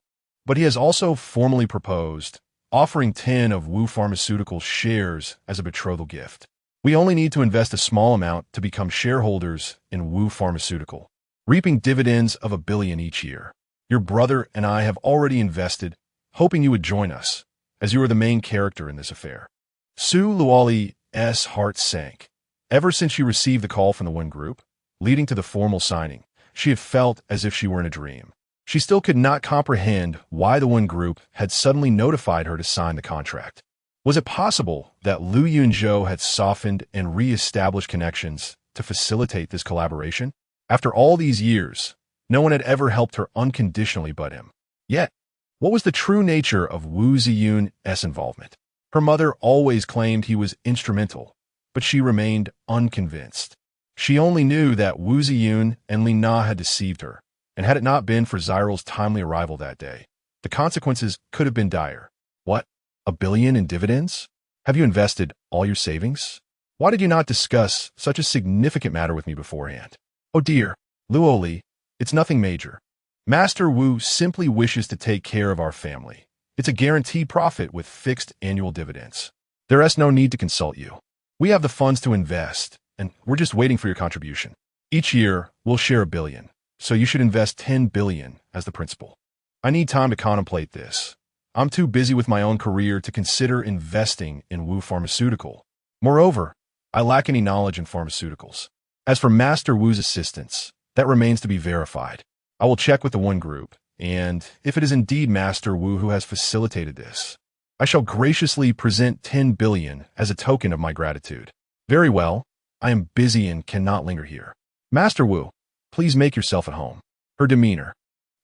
but he has also formally proposed offering 10 of Wu Pharmaceutical shares as a betrothal gift. We only need to invest a small amount to become shareholders in Wu Pharmaceutical, reaping dividends of 1 billion each year. Your brother and I have already invested, hoping you would join us, as you are the main character in this affair. Su Luoli's heart sank. Ever since she received the call from the Wen Group, leading to the formal signing, she had felt as if she were in a dream. She still could not comprehend why the Wen Group had suddenly notified her to sign the contract. Was it possible that Yunzhou had softened and re-established connections to facilitate this collaboration? After all these years, no one had ever helped her unconditionally but him. Yet, what was the true nature of Wu Ziyun's involvement? Her mother always claimed he was instrumental, but she remained unconvinced. She only knew that Wu Ziyun and Li Na had deceived her, and had it not been for Zyral's timely arrival that day, the consequences could have been dire. What? 1 billion in dividends? Have you invested all your savings? Why did you not discuss such a significant matter with me beforehand? Oh dear, Luo Li, it's nothing major. Master Wu simply wishes to take care of our family. It's a guaranteed profit with fixed annual dividends. There is no need to consult you. We have the funds to invest, and we're just waiting for your contribution. Each year, we'll share 1 billion, so you should invest 10 billion as the principal. I need time to contemplate this, I'm too busy with my own career to consider investing in Wu Pharmaceutical. Moreover, I lack any knowledge in pharmaceuticals. As for Master Wu's assistance, that remains to be verified. I will check with the one group, and if it is indeed Master Wu who has facilitated this, I shall graciously present 10 billion as a token of my gratitude. Very well, I am busy and cannot linger here. Master Wu, please make yourself at home. Her demeanor,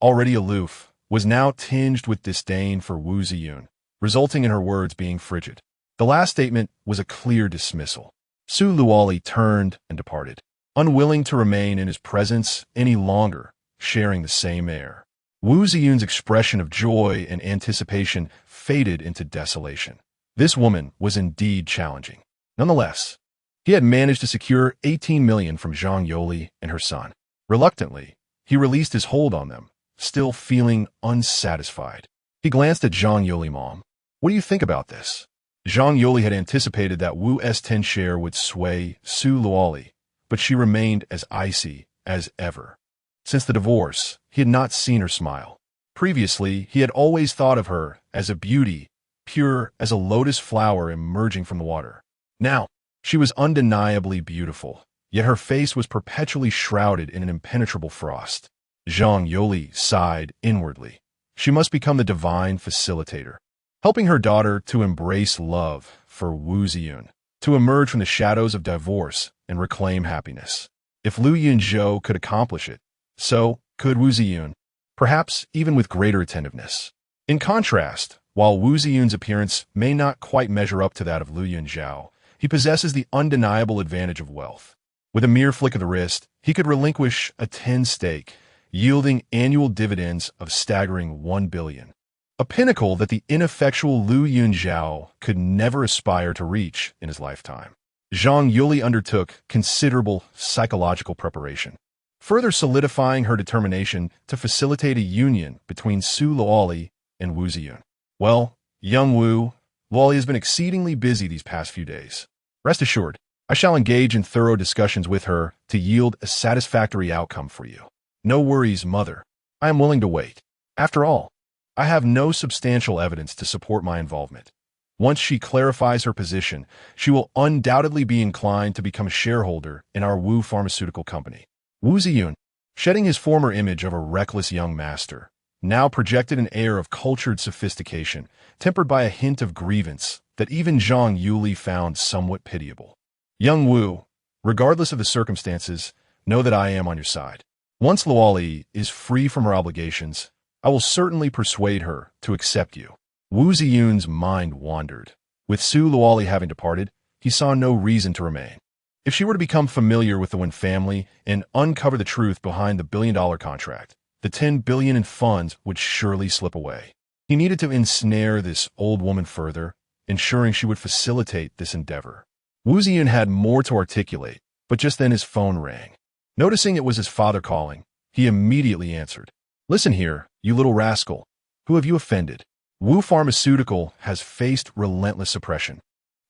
already aloof, was now tinged with disdain for Wu Ziyun, resulting in her words being frigid. The last statement was a clear dismissal. Su Luoli turned and departed, unwilling to remain in his presence any longer, sharing the same air. Wu Ziyun's expression of joy and anticipation faded into desolation. This woman was indeed challenging. Nonetheless, he had managed to secure 18 million from Zhang Yoli and her son. Reluctantly, he released his hold on them, still feeling unsatisfied. He glanced at Zhang Yoli. Mom, what do you think about this? Zhang Yoli had anticipated that Wu's 10 share would sway Su Luoli, but she remained as icy as ever. Since the divorce, he had not seen her smile. Previously, he had always thought of her as a beauty, pure as a lotus flower emerging from the water. Now, she was undeniably beautiful, yet her face was perpetually shrouded in an impenetrable frost. Zhang Yoli sighed inwardly. She must become the divine facilitator, helping her daughter to embrace love for Wu Ziyun, to emerge from the shadows of divorce and reclaim happiness. If Lu Yunzhou could accomplish it, so could Wu Ziyun, perhaps even with greater attentiveness. In contrast, while Wu Ziyun's appearance may not quite measure up to that of Lu Yunzhou, he possesses the undeniable advantage of wealth. With a mere flick of the wrist, he could relinquish a 10 stake, yielding annual dividends of staggering 1 billion. A pinnacle that the ineffectual Lu Yunzhou could never aspire to reach in his lifetime. Zhang Yuli undertook considerable psychological preparation, further solidifying her determination to facilitate a union between Su Luoli and Wu Ziyun. Well, young Wu, Luoli has been exceedingly busy these past few days. Rest assured, I shall engage in thorough discussions with her to yield a satisfactory outcome for you. No worries, mother. I am willing to wait. After all, I have no substantial evidence to support my involvement. Once she clarifies her position, she will undoubtedly be inclined to become a shareholder in our Wu Pharmaceutical Company. Wu Ziyun, shedding his former image of a reckless young master, now projected an air of cultured sophistication, tempered by a hint of grievance that even Zhang Yuli found somewhat pitiable. Young Wu, regardless of the circumstances, know that I am on your side. Once Luoli is free from her obligations, I will certainly persuade her to accept you. Wu Ziyun's mind wandered. With Su Luoli having departed, he saw no reason to remain. If she were to become familiar with the Wen family and uncover the truth behind the billion-dollar contract, the 10 billion in funds would surely slip away. He needed to ensnare this old woman further, ensuring she would facilitate this endeavor. Wu Ziyun had more to articulate, but just then his phone rang. Noticing it was his father calling, he immediately answered. Listen here, you little rascal. Who have you offended? Wu Pharmaceutical has faced relentless suppression.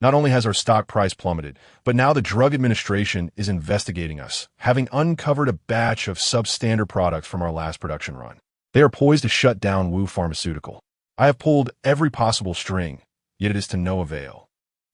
Not only has our stock price plummeted, but now the Drug Administration is investigating us, having uncovered a batch of substandard products from our last production run. They are poised to shut down Wu Pharmaceutical. I have pulled every possible string, yet it is to no avail.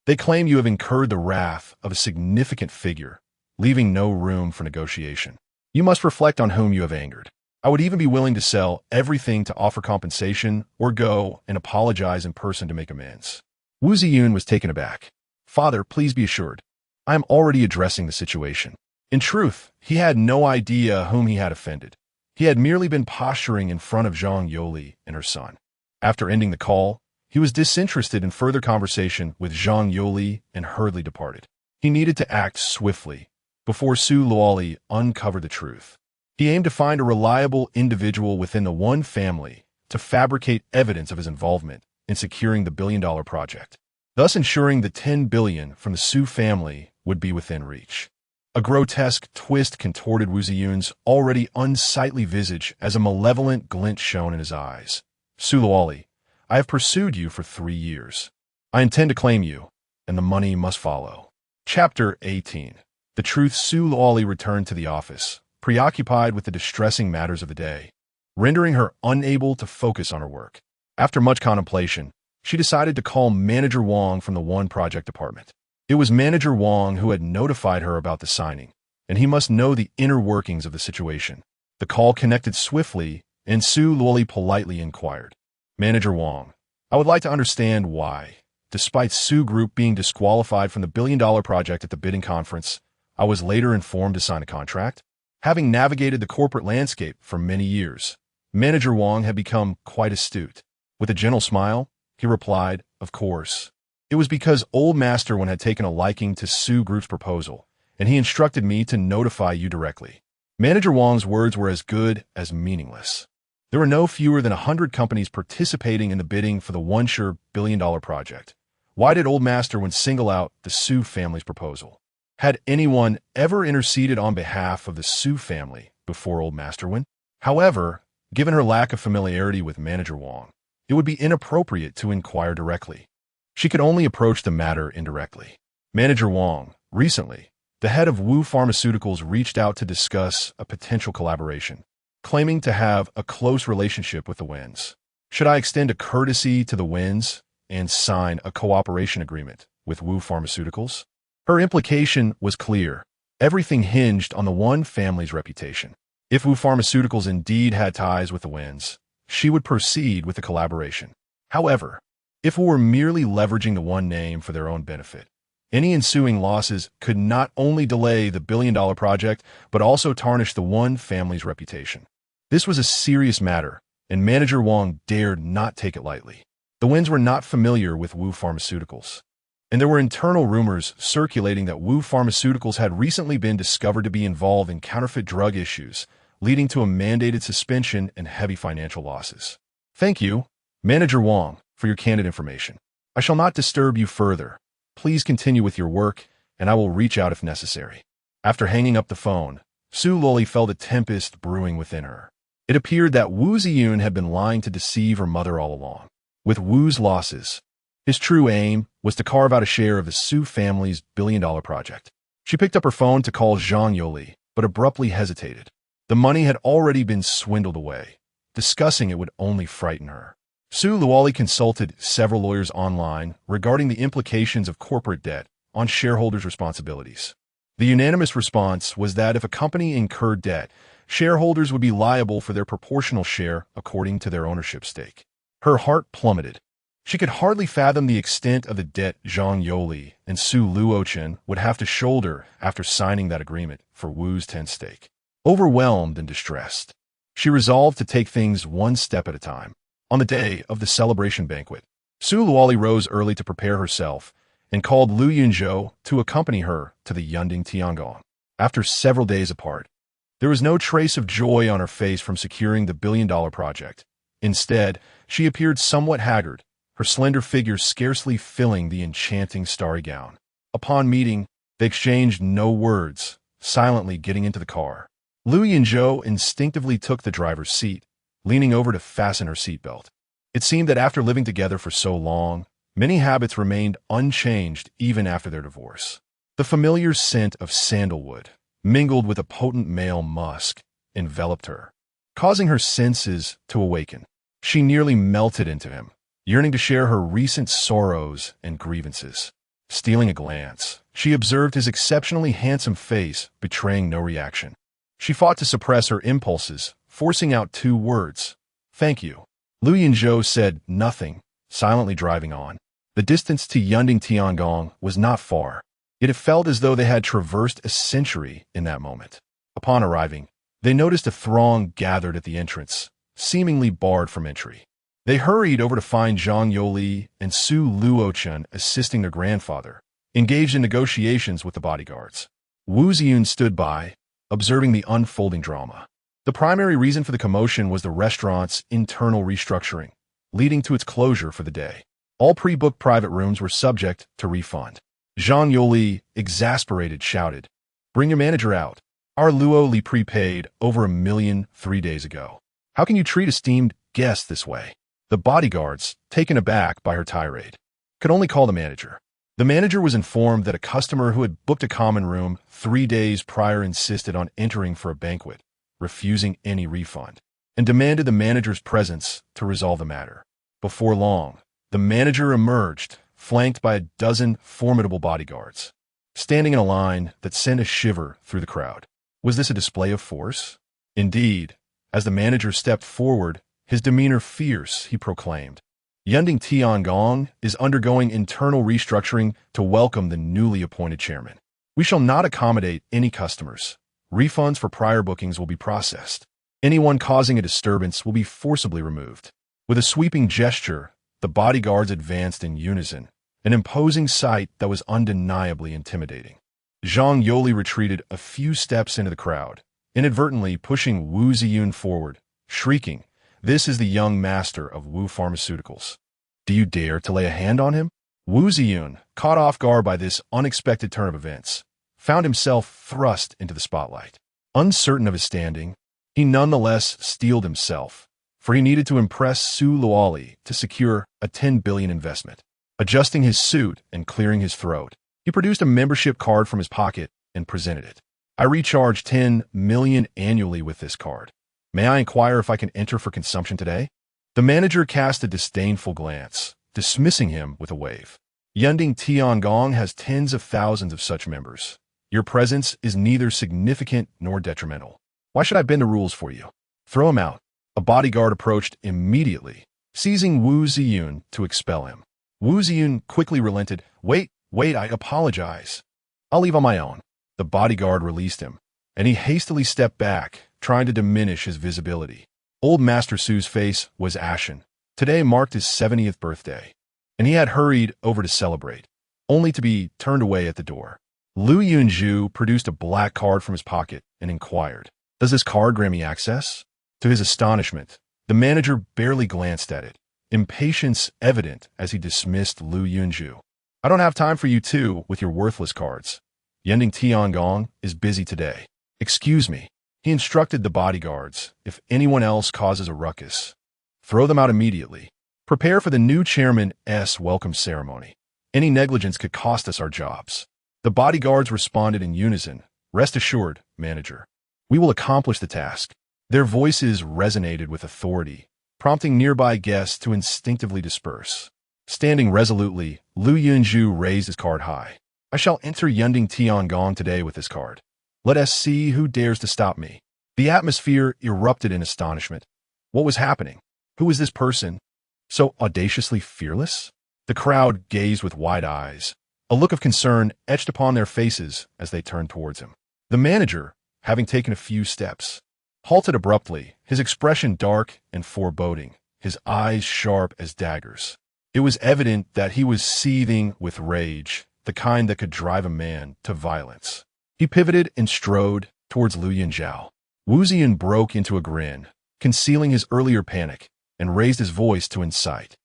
They claim you have incurred the wrath of a significant figure, leaving no room for negotiation. You must reflect on whom you have angered. I would even be willing to sell everything to offer compensation or go and apologize in person to make amends. Wu Ziyun was taken aback. Father, please be assured, I am already addressing the situation. In truth, he had no idea whom he had offended. He had merely been posturing in front of Zhang Yoli and her son. After ending the call, he was disinterested in further conversation with Zhang Yoli and hurriedly departed. He needed to act swiftly before Su Luoli uncovered the truth. He aimed to find a reliable individual within the One family to fabricate evidence of his involvement in securing the billion-dollar project, thus ensuring the 10 billion from the Su family would be within reach. A grotesque twist contorted Wu Ziyun's already unsightly visage as a malevolent glint shone in his eyes. Su Luoli, I have pursued you for 3 years. I intend to claim you, and the money must follow. Chapter 18. The truth. Su Luoli returned to the office, preoccupied with the distressing matters of the day, rendering her unable to focus on her work. After much contemplation, she decided to call Manager Wang from the One Project department. It was Manager Wang who had notified her about the signing, and he must know the inner workings of the situation. The call connected swiftly, and Su Luoli politely inquired, "Manager Wang, I would like to understand why, despite Su Group being disqualified from the billion-dollar project at the bidding conference, I was later informed to sign a contract?" Having navigated the corporate landscape for many years, Manager Wang had become quite astute. With a gentle smile, he replied, "Of course. It was because Old Master One had taken a liking to Su Group's proposal, and he instructed me to notify you directly." Manager Wang's words were as good as meaningless. There were no fewer than 100 companies participating in the bidding for the one-sure billion-dollar project. Why did Old Master One single out the Su family's proposal? Had anyone ever interceded on behalf of the Su family before Old Master One? However, given her lack of familiarity with Manager Wang, it would be inappropriate to inquire directly. She could only approach the matter indirectly. "Manager Wang, recently, the head of Wu Pharmaceuticals reached out to discuss a potential collaboration, claiming to have a close relationship with the Wins. Should I extend a courtesy to the Wins and sign a cooperation agreement with Wu Pharmaceuticals?" Her implication was clear. Everything hinged on the One family's reputation. If Wu Pharmaceuticals indeed had ties with the Wins, she would proceed with the collaboration. However, if Wu were merely leveraging the One name for their own benefit, any ensuing losses could not only delay the billion-dollar project, but also tarnish the One family's reputation. This was a serious matter, and Manager Wang dared not take it lightly. The Wins were not familiar with Wu Pharmaceuticals, and there were internal rumors circulating that Wu Pharmaceuticals had recently been discovered to be involved in counterfeit drug issues, leading to a mandated suspension and heavy financial losses. "Thank you, Manager Wang, for your candid information. I shall not disturb you further. Please continue with your work, and I will reach out if necessary." After hanging up the phone, Su Luoli felt a tempest brewing within her. It appeared that Wu Ziyun had been lying to deceive her mother all along. With Wu's losses, his true aim was to carve out a share of the Su family's billion-dollar project. She picked up her phone to call Zhang Yoli, but abruptly hesitated. The money had already been swindled away. Discussing it would only frighten her. Su Luoli consulted several lawyers online regarding the implications of corporate debt on shareholders' responsibilities. The unanimous response was that if a company incurred debt, shareholders would be liable for their proportional share according to their ownership stake. Her heart plummeted. She could hardly fathom the extent of the debt Zhang Yoli and Su Luochen would have to shoulder after signing that agreement for Wu's 10 stake. Overwhelmed and distressed, she resolved to take things one step at a time. On the day of the celebration banquet, Su Luoli rose early to prepare herself and called Lu Yunzhou to accompany her to the Yunzhou Tiangong. After several days apart, there was no trace of joy on her face from securing the billion-dollar project. Instead, she appeared somewhat haggard, her slender figure scarcely filling the enchanting starry gown. Upon meeting, they exchanged no words, silently getting into the car. Lu Yunzhou instinctively took the driver's seat, leaning over to fasten her seatbelt. It seemed that after living together for so long, many habits remained unchanged even after their divorce. The familiar scent of sandalwood, mingled with a potent male musk, enveloped her, causing her senses to awaken. She nearly melted into him, yearning to share her recent sorrows and grievances. Stealing a glance, she observed his exceptionally handsome face, betraying no reaction. She fought to suppress her impulses, forcing out 2 words, "Thank you." Lu Yunzhou said nothing, silently driving on. The distance to Yunzhou Tiangong was not far, yet it felt as though they had traversed a century in that moment. Upon arriving, they noticed a throng gathered at the entrance, seemingly barred from entry. They hurried over to find Zhang Yoli and Su Luochen assisting their grandfather, engaged in negotiations with the bodyguards. Wu Ziyun stood by, observing the unfolding drama. The primary reason for the commotion was the restaurant's internal restructuring, leading to its closure for the day. All pre-booked private rooms were subject to refund. Zhang Yoli, exasperated, shouted, "Bring your manager out. Our Luo Li prepaid over $1 million 3 days ago. How can you treat esteemed guests this way?" The bodyguards, taken aback by her tirade, could only call the manager. The manager was informed that a customer who had booked a common room 3 days prior insisted on entering for a banquet, refusing any refund, and demanded the manager's presence to resolve the matter. Before long, the manager emerged, flanked by a dozen formidable bodyguards, standing in a line that sent a shiver through the crowd. Was this a display of force? Indeed, as the manager stepped forward, his demeanor fierce, he proclaimed, Yunzhou Tiangong is undergoing internal restructuring to welcome the newly appointed chairman. We shall not accommodate any customers. Refunds for prior bookings will be processed. Anyone causing a disturbance will be forcibly removed. With a sweeping gesture, the bodyguards advanced in unison, an imposing sight that was undeniably intimidating. Zhang Yoli retreated a few steps into the crowd, inadvertently pushing Wu Ziyun forward, shrieking, "This is the young master of Wu Pharmaceuticals. Do you dare to lay a hand on him?" Wu Ziyun, caught off guard by this unexpected turn of events, found himself thrust into the spotlight. Uncertain of his standing, he nonetheless steeled himself, for he needed to impress Su Luoli to secure a 10 billion investment. Adjusting his suit and clearing his throat, he produced a membership card from his pocket and presented it. "I recharge 10 million annually with this card. May I inquire if I can enter for consumption today?" The manager cast a disdainful glance, dismissing him with a wave. "Yunzhou Tiangong has tens of thousands of such members. Your presence is neither significant nor detrimental. Why should I bend the rules for you? Throw him out." A bodyguard approached immediately, seizing Wu Ziyun to expel him. Wu Ziyun quickly relented. Wait, I apologize. I'll leave on my own." The bodyguard released him, and he hastily stepped back, trying to diminish his visibility. Old Master Su's face was ashen. Today marked his 70th birthday, and he had hurried over to celebrate, only to be turned away at the door. Lu Yunzhou produced a black card from his pocket and inquired, "Does this card grant me access?" To his astonishment, the manager barely glanced at it, impatience evident as he dismissed Lu Yunzhou. "I don't have time for you two with your worthless cards. Yunzhou Tiangong is busy today. Excuse me." He instructed the bodyguards, "If anyone else causes a ruckus, throw them out immediately. Prepare for the new chairman's welcome ceremony. Any negligence could cost us our jobs." The bodyguards responded in unison, "Rest assured, manager. We will accomplish the task." Their voices resonated with authority, prompting nearby guests to instinctively disperse. Standing resolutely, Lu Yunzhou raised his card high. "I shall enter Yunzhou Tiangong today with this card. Let us see who dares to stop me." The atmosphere erupted in astonishment. What was happening? Who was this person, so audaciously fearless? The crowd gazed with wide eyes, a look of concern etched upon their faces as they turned towards him. The manager, having taken a few steps, halted abruptly, his expression dark and foreboding, his eyes sharp as daggers. It was evident that he was seething with rage, the kind that could drive a man to violence. He pivoted and strode towards Lu Yunzhou. Wu Ziyun broke into a grin, concealing his earlier panic, and raised his voice to incite.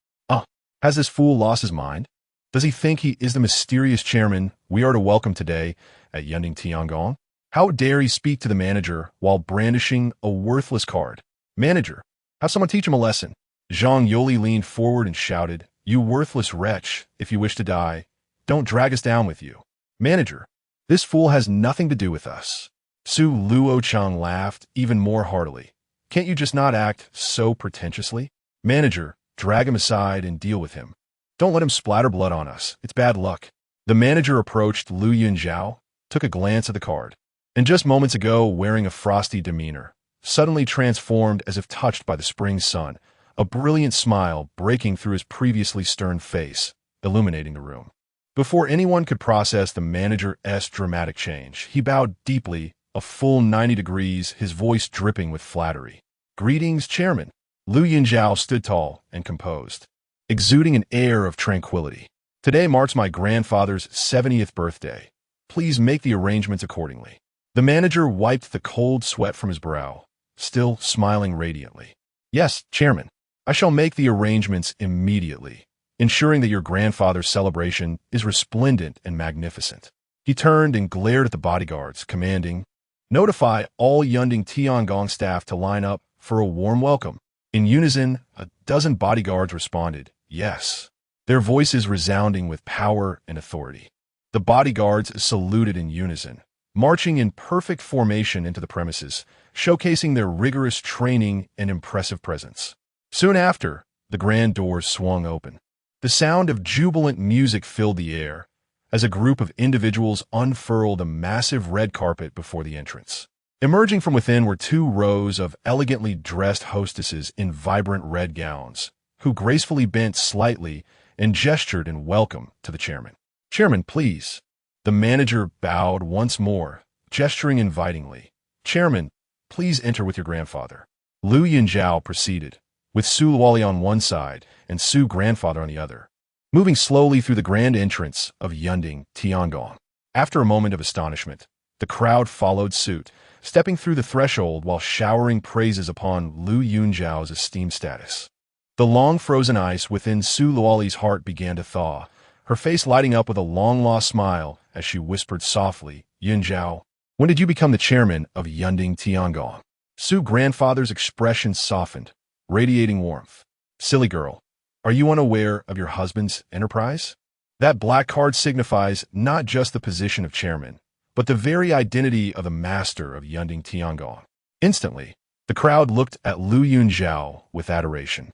Has this fool lost his mind? Does he think he is the mysterious chairman we are to welcome today at Yunzhou Tiangong? How dare he speak to the manager while brandishing a worthless card? Manager, have someone teach him a lesson." Zhang Yoli leaned forward and shouted, "You worthless wretch, if you wish to die, don't drag us down with you. Manager, this fool has nothing to do with us." Su Luochang laughed even more heartily. "Can't you just not act so pretentiously? Manager, drag him aside and deal with him. Don't let him splatter blood on us. It's bad luck." The manager approached Lu Yunzhou, took a glance at the card, and just moments ago wearing a frosty demeanor, suddenly transformed as if touched by the spring sun, a brilliant smile breaking through his previously stern face, illuminating the room. Before anyone could process the manager's dramatic change, he bowed deeply, a full 90 degrees, his voice dripping with flattery. "Greetings, chairman." Lu Yunzhou stood tall and composed, exuding an air of tranquility. "Today marks my grandfather's 70th birthday. Please make the arrangements accordingly." The manager wiped the cold sweat from his brow, still smiling radiantly. "Yes, chairman. I shall make the arrangements immediately, ensuring that your grandfather's celebration is resplendent and magnificent." He turned and glared at the bodyguards, commanding, "Notify all Yunzhou Tiangong staff to line up for a warm welcome." In unison, a dozen bodyguards responded, "Yes," their voices resounding with power and authority. The bodyguards saluted in unison, marching in perfect formation into the premises, showcasing their rigorous training and impressive presence. Soon after, the grand doors swung open. The sound of jubilant music filled the air as a group of individuals unfurled a massive red carpet before the entrance. Emerging from within were 2 rows of elegantly dressed hostesses in vibrant red gowns, who gracefully bent slightly and gestured in welcome to the chairman. "Chairman, please." The manager bowed once more, gesturing invitingly. "Chairman, please enter with your grandfather." Lu Yunzhou proceeded, with Su Luoli on one side and Su grandfather on the other, moving slowly through the grand entrance of Yunzhou Tiangong. After a moment of astonishment, the crowd followed suit, stepping through the threshold while showering praises upon Lu Yunzhou's esteemed status. The long-frozen ice within Su Luoli's heart began to thaw, her face lighting up with a long-lost smile as she whispered softly, "Yunzhou, when did you become the chairman of Yunzhou Tiangong?" Su grandfather's expression softened, radiating warmth. "Silly girl, are you unaware of your husband's enterprise? That black card signifies not just the position of chairman, but the very identity of the master of Yunzhou Tiangong." Instantly, the crowd looked at Lu Yunzhou with adoration,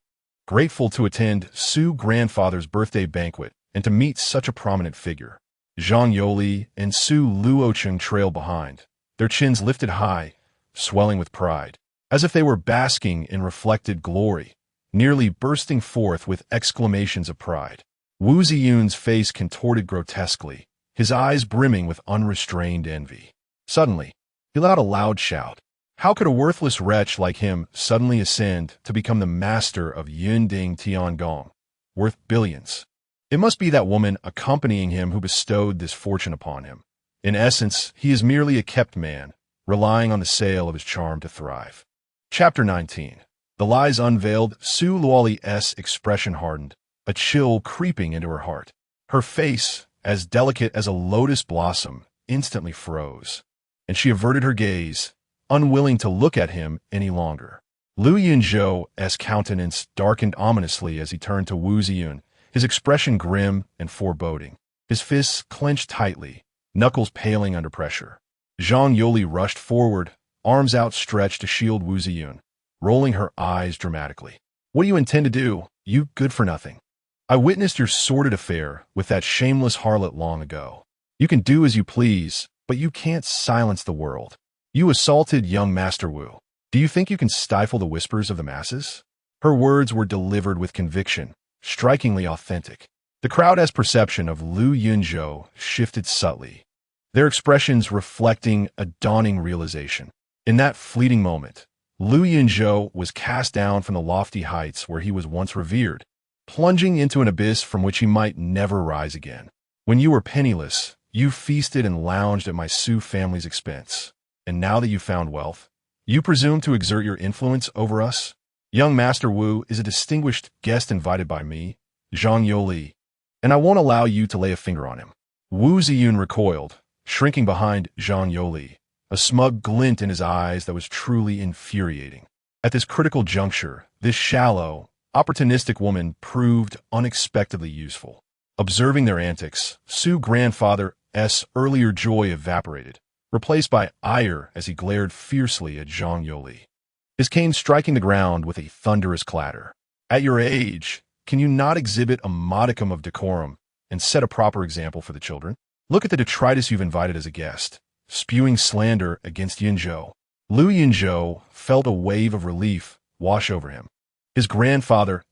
grateful to attend Su grandfather's birthday banquet and to meet such a prominent figure. Zhang Yoli and Su Luocheng trailed behind, their chins lifted high, swelling with pride, as if they were basking in reflected glory, nearly bursting forth with exclamations of pride. Wu Ziyun's face contorted grotesquely, his eyes brimming with unrestrained envy. Suddenly, he let out a loud shout. How could a worthless wretch like him suddenly ascend to become the master of Yunzhou Tiangong, worth billions? It must be that woman accompanying him who bestowed this fortune upon him. In essence, he is merely a kept man, relying on the sale of his charm to thrive. Chapter 19. The lies unveiled. Su Luoli's expression hardened, a chill creeping into her heart. Her face, as delicate as a lotus blossom, instantly froze, and she averted her gaze, unwilling to look at him any longer. Lu Yunzhou's countenance darkened ominously as he turned to Wu Ziyun, his expression grim and foreboding. His fists clenched tightly, knuckles paling under pressure. Zhang Yoli rushed forward, arms outstretched to shield Wu Ziyun, rolling her eyes dramatically. "What do you intend to do, you good-for-nothing? I witnessed your sordid affair with that shameless harlot long ago. You can do as you please, but you can't silence the world. You assaulted young Master Wu. Do you think you can stifle the whispers of the masses?" Her words were delivered with conviction, strikingly authentic. The crowd's perception of Lu Yunzhou shifted subtly, their expressions reflecting a dawning realization. In that fleeting moment, Lu Yunzhou was cast down from the lofty heights where he was once revered, plunging into an abyss from which he might never rise again. When you were penniless, you feasted and lounged at my Su family's expense. And now that you've found wealth, you presume to exert your influence over us? Young Master Wu is a distinguished guest invited by me, Zhang Yoli, and I won't allow you to lay a finger on him. Wu Ziyun recoiled, shrinking behind Zhang Yoli, a smug glint in his eyes that was truly infuriating. At this critical juncture, this shallow, opportunistic woman proved unexpectedly useful. Observing their antics, Su grandfather's earlier joy evaporated, replaced by ire as he glared fiercely at Zhang Yoli, his cane striking the ground with a thunderous clatter. At your age, can you not exhibit a modicum of decorum and set a proper example for the children? Look at the detritus you've invited as a guest, spewing slander against Yunzhou. Lu Yunzhou felt a wave of relief wash over him. His grandfather's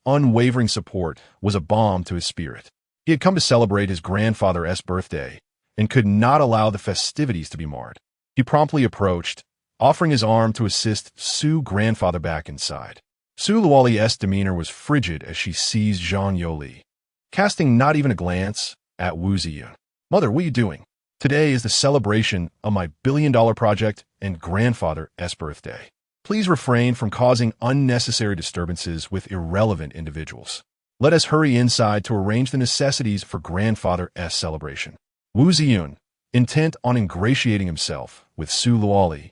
unwavering support was a balm to his spirit. He had come to celebrate his grandfather's birthday and could not allow the festivities to be marred. He promptly approached, offering his arm to assist Su grandfather back inside. Su Luoli's demeanor was frigid as she seized Zhang Yoli, casting not even a glance at Wu Ziyun. "Mother, what are you doing? Today is the celebration of my billion-dollar project and grandfather's birthday. Please refrain from causing unnecessary disturbances with irrelevant individuals. Let us hurry inside to arrange the necessities for grandfather's celebration." Wu Ziyun, intent on ingratiating himself with Su Luoli,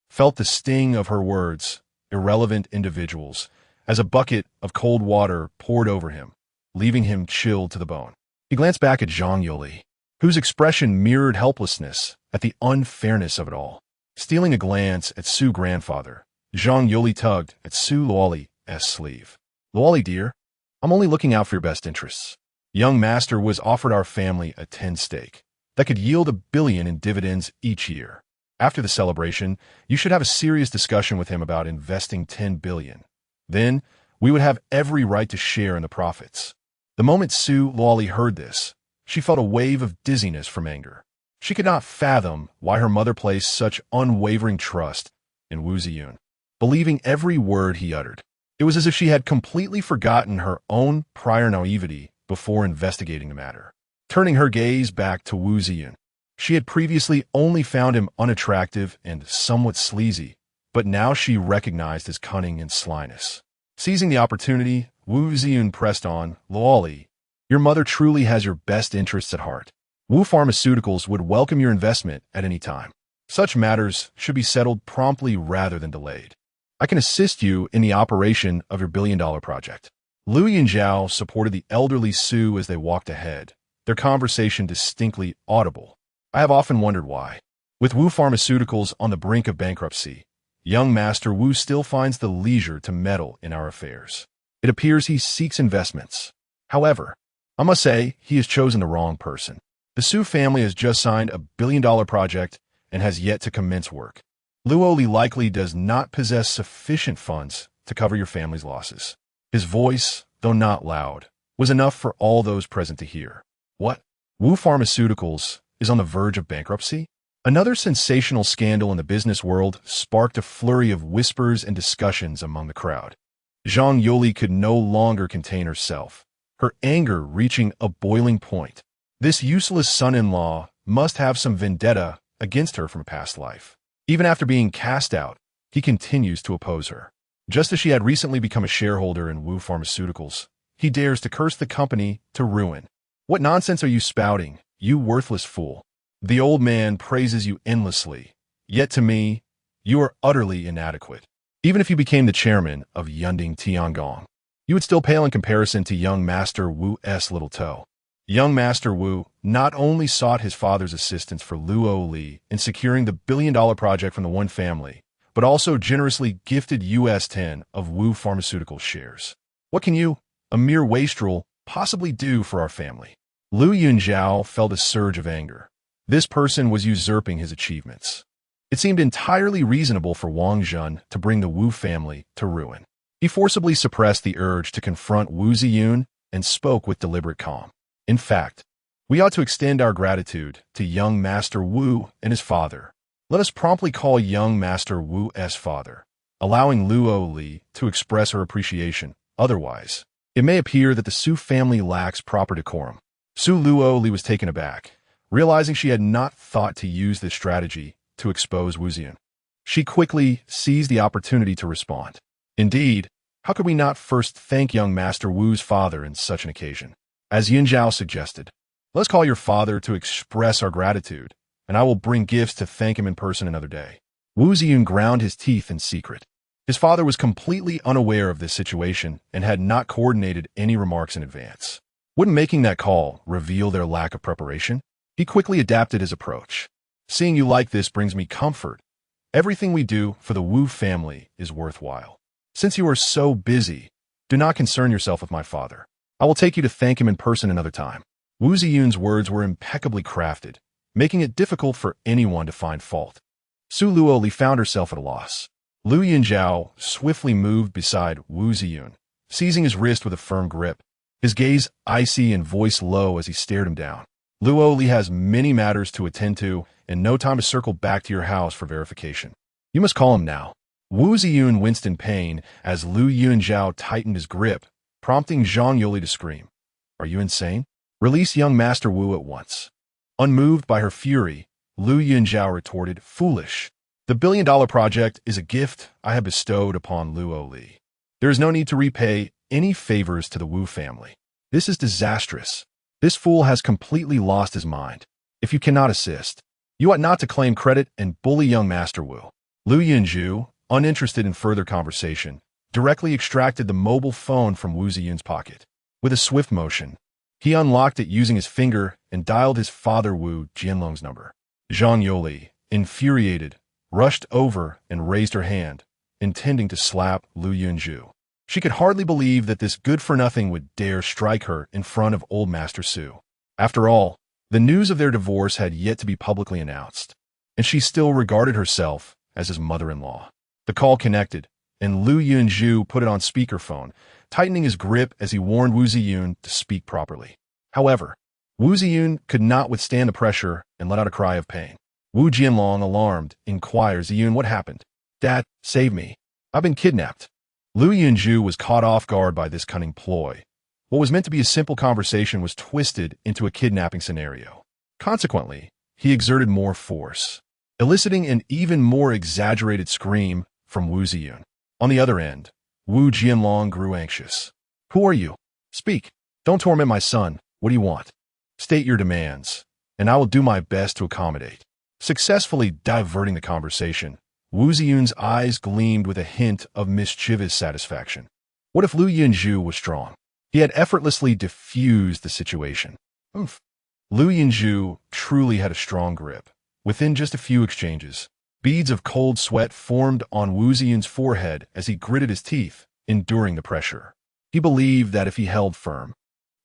felt the sting of her words, irrelevant individuals, as a bucket of cold water poured over him, leaving him chilled to the bone. He glanced back at Zhang Yoli, whose expression mirrored helplessness at the unfairness of it all. Stealing a glance at Su grandfather, Zhang Yoli tugged at Su Luoli's sleeve. Luoli, dear, I'm only looking out for your best interests. Young master was offered our family a 10 stake that could yield $1 billion in dividends each year. After the celebration, you should have a serious discussion with him about investing $10 billion. Then, we would have every right to share in the profits. The moment Su Luoli heard this, she felt a wave of dizziness from anger. She could not fathom why her mother placed such unwavering trust in Wu Ziyun, believing every word he uttered. It was as if she had completely forgotten her own prior naivety before investigating the matter. Turning her gaze back to Wu Ziyun, she had previously only found him unattractive and somewhat sleazy, but now she recognized his cunning and slyness. Seizing the opportunity, Wu Ziyun pressed on, Luoli, your mother truly has your best interests at heart. Wu Pharmaceuticals would welcome your investment at any time. Such matters should be settled promptly rather than delayed. I can assist you in the operation of your billion-dollar project. Lu Yunzhou supported the elderly Su as they walked ahead, their conversation distinctly audible. I have often wondered why. With Wu Pharmaceuticals on the brink of bankruptcy, young Master Wu still finds the leisure to meddle in our affairs. It appears he seeks investments. However, I must say he has chosen the wrong person. The Su family has just signed a billion-dollar project and has yet to commence work. Luoli likely does not possess sufficient funds to cover your family's losses. His voice, though not loud, was enough for all those present to hear. What? Wu Pharmaceuticals is on the verge of bankruptcy? Another sensational scandal in the business world sparked a flurry of whispers and discussions among the crowd. Zhang Yoli could no longer contain herself, her anger reaching a boiling point. This useless son-in-law must have some vendetta against her from a past life. Even after being cast out, he continues to oppose her. Just as she had recently become a shareholder in Wu Pharmaceuticals, he dares to curse the company to ruin. What nonsense are you spouting, you worthless fool? The old man praises you endlessly, yet to me, you are utterly inadequate. Even if you became the chairman of Yunzhou Tiangong, you would still pale in comparison to young Master Wu's little toe. Young Master Wu not only sought his father's assistance for Luoli in securing the billion-dollar project from the One family, but also generously gifted US 10 of Wu Pharmaceutical shares. What can you, a mere wastrel, possibly do for our family? Lu Yunzhou felt a surge of anger. This person was usurping his achievements. It seemed entirely reasonable for Wang Zhun to bring the Wu family to ruin. He forcibly suppressed the urge to confront Wu Ziyun and spoke with deliberate calm. In fact, we ought to extend our gratitude to young Master Wu and his father. Let us promptly call young Master Wu's father, allowing Luoli to express her appreciation. Otherwise, it may appear that the Su family lacks proper decorum. Su Luoli was taken aback, realizing she had not thought to use this strategy to expose Wu Ziyun. She quickly seized the opportunity to respond. Indeed, how could we not first thank young Master Wu's father in such an occasion? As Yunzhou suggested, let's call your father to express our gratitude, and I will bring gifts to thank him in person another day. Wu Ziyun ground his teeth in secret. His father was completely unaware of this situation and had not coordinated any remarks in advance. Wouldn't making that call reveal their lack of preparation? He quickly adapted his approach. Seeing you like this brings me comfort. Everything we do for the Wu family is worthwhile. Since you are so busy, do not concern yourself with my father. I will take you to thank him in person another time. Wu Ziyun's words were impeccably crafted, making it difficult for anyone to find fault. Su Luoli found herself at a loss. Lu Yunzhou swiftly moved beside Wu Ziyun, seizing his wrist with a firm grip, his gaze icy and voice low as he stared him down. Luoli has many matters to attend to and no time to circle back to your house for verification. You must call him now. Wu Ziyun winced in pain as Lu Yunzhou tightened his grip, prompting Zhang Yoli to scream. Are you insane? Release young Master Wu at once. Unmoved by her fury, Lu Yunzhou retorted, foolish. The billion-dollar project is a gift I have bestowed upon Luoli. There is no need to repay any favors to the Wu family. This is disastrous. This fool has completely lost his mind. If you cannot assist, you ought not to claim credit and bully young Master Wu. Lu Yunzhou, uninterested in further conversation, directly extracted the mobile phone from Wu Ziyun's pocket. With a swift motion, he unlocked it using his finger and dialed his father Wu Jianlong's number. Zhang Yoli, infuriated, rushed over and raised her hand, intending to slap Lu Yunzhou. She could hardly believe that this good-for-nothing would dare strike her in front of old Master Su. After all, the news of their divorce had yet to be publicly announced, and she still regarded herself as his mother-in-law. The call connected, and Yunzhou put it on speakerphone, tightening his grip as he warned Wu Ziyun to speak properly. However, Wu Ziyun could not withstand the pressure and let out a cry of pain. Wu Jianlong, alarmed, inquires, "Ziyun, what happened?" "Dad, save me. I've been kidnapped." Yunzhou was caught off guard by this cunning ploy. What was meant to be a simple conversation was twisted into a kidnapping scenario. Consequently, he exerted more force, eliciting an even more exaggerated scream from Wu Ziyun. On the other end, Wu Jianlong grew anxious. "Who are you? Speak. Don't torment my son. What do you want? State your demands, and I will do my best to accommodate." Successfully diverting the conversation, Wu Ziyun's eyes gleamed with a hint of mischievous satisfaction. What if Yunzhou was strong? He had effortlessly diffused the situation. Yunzhou truly had a strong grip. Within just a few exchanges, beads of cold sweat formed on Wu Ziyun's forehead as he gritted his teeth, enduring the pressure. He believed that if he held firm,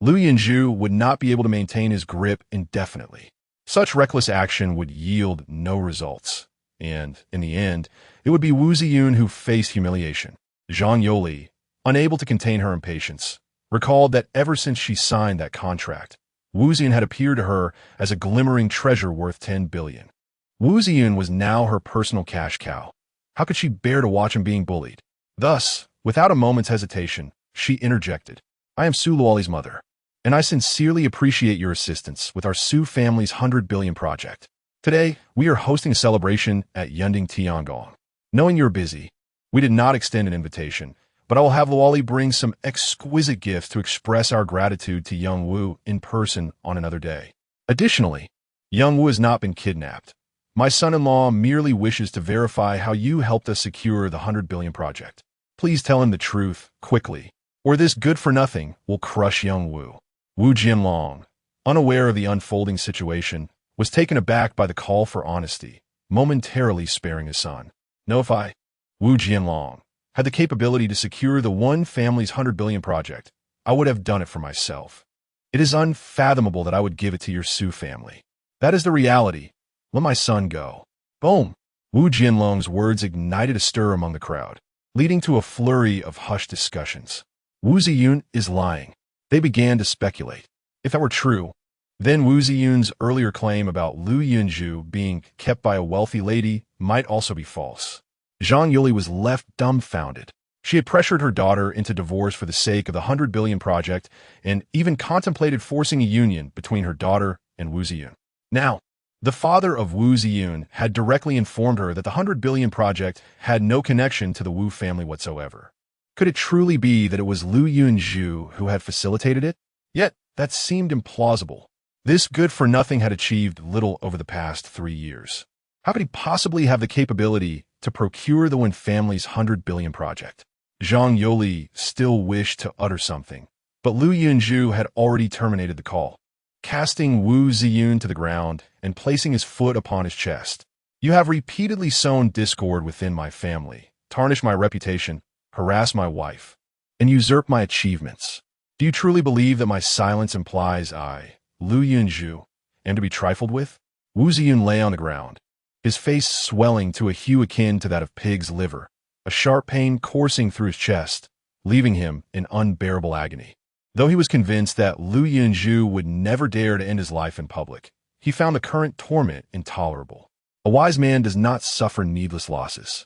Yunzhou would not be able to maintain his grip indefinitely. Such reckless action would yield no results, and, in the end, it would be Wu Ziyun who faced humiliation. Zhang Yoli, unable to contain her impatience, recalled that ever since she signed that contract, Wu Ziyun had appeared to her as a glimmering treasure worth 10 billion. Wu Ziyun was now her personal cash cow. How could she bear to watch him being bullied? Thus, without a moment's hesitation, she interjected, "I am Su Luoli's mother, and I sincerely appreciate your assistance with our Su family's 100 billion project. Today, we are hosting a celebration at Yunzhou Tiangong. Knowing you're busy, we did not extend an invitation, but I will have Luoli bring some exquisite gifts to express our gratitude to young Wu in person on another day. Additionally, young Wu has not been kidnapped. My son-in-law merely wishes to verify how you helped us secure the 100 billion project. Please tell him the truth, quickly, or this good-for-nothing will crush young Wu." Wu Jianlong, unaware of the unfolding situation, was taken aback by the call for honesty, momentarily sparing his son. "Know if I, Wu Jianlong, had the capability to secure the one family's 100 billion project, I would have done it for myself. It is unfathomable that I would give it to your Su family. That is the reality. Let my son go." Boom! Wu Jianlong's words ignited a stir among the crowd, leading to a flurry of hushed discussions. Wu Ziyun is lying. They began to speculate. If that were true, then Wu Ziyun's earlier claim about Yunzhou being kept by a wealthy lady might also be false. Zhang Yuli was left dumbfounded. She had pressured her daughter into divorce for the sake of the 100 billion project and even contemplated forcing a union between her daughter and Wu Ziyun. Now, the father of Wu Ziyun had directly informed her that the 100 billion project had no connection to the Wu family whatsoever. Could it truly be that it was Yunzhou who had facilitated it? Yet, that seemed implausible. This good-for-nothing had achieved little over the past 3 years. How could he possibly have the capability to procure the Wen family's 100 billion project? Zhang Yoli still wished to utter something, but Yunzhou had already terminated the call, casting Wu Ziyun to the ground and placing his foot upon his chest. "You have repeatedly sown discord within my family, tarnished my reputation, harassed my wife, and usurped my achievements. Do you truly believe that my silence implies I, Yunzhou, am to be trifled with?" Wu Ziyun lay on the ground, his face swelling to a hue akin to that of pig's liver, a sharp pain coursing through his chest, leaving him in unbearable agony. Though he was convinced that Yunzhou would never dare to end his life in public, he found the current torment intolerable. A wise man does not suffer needless losses.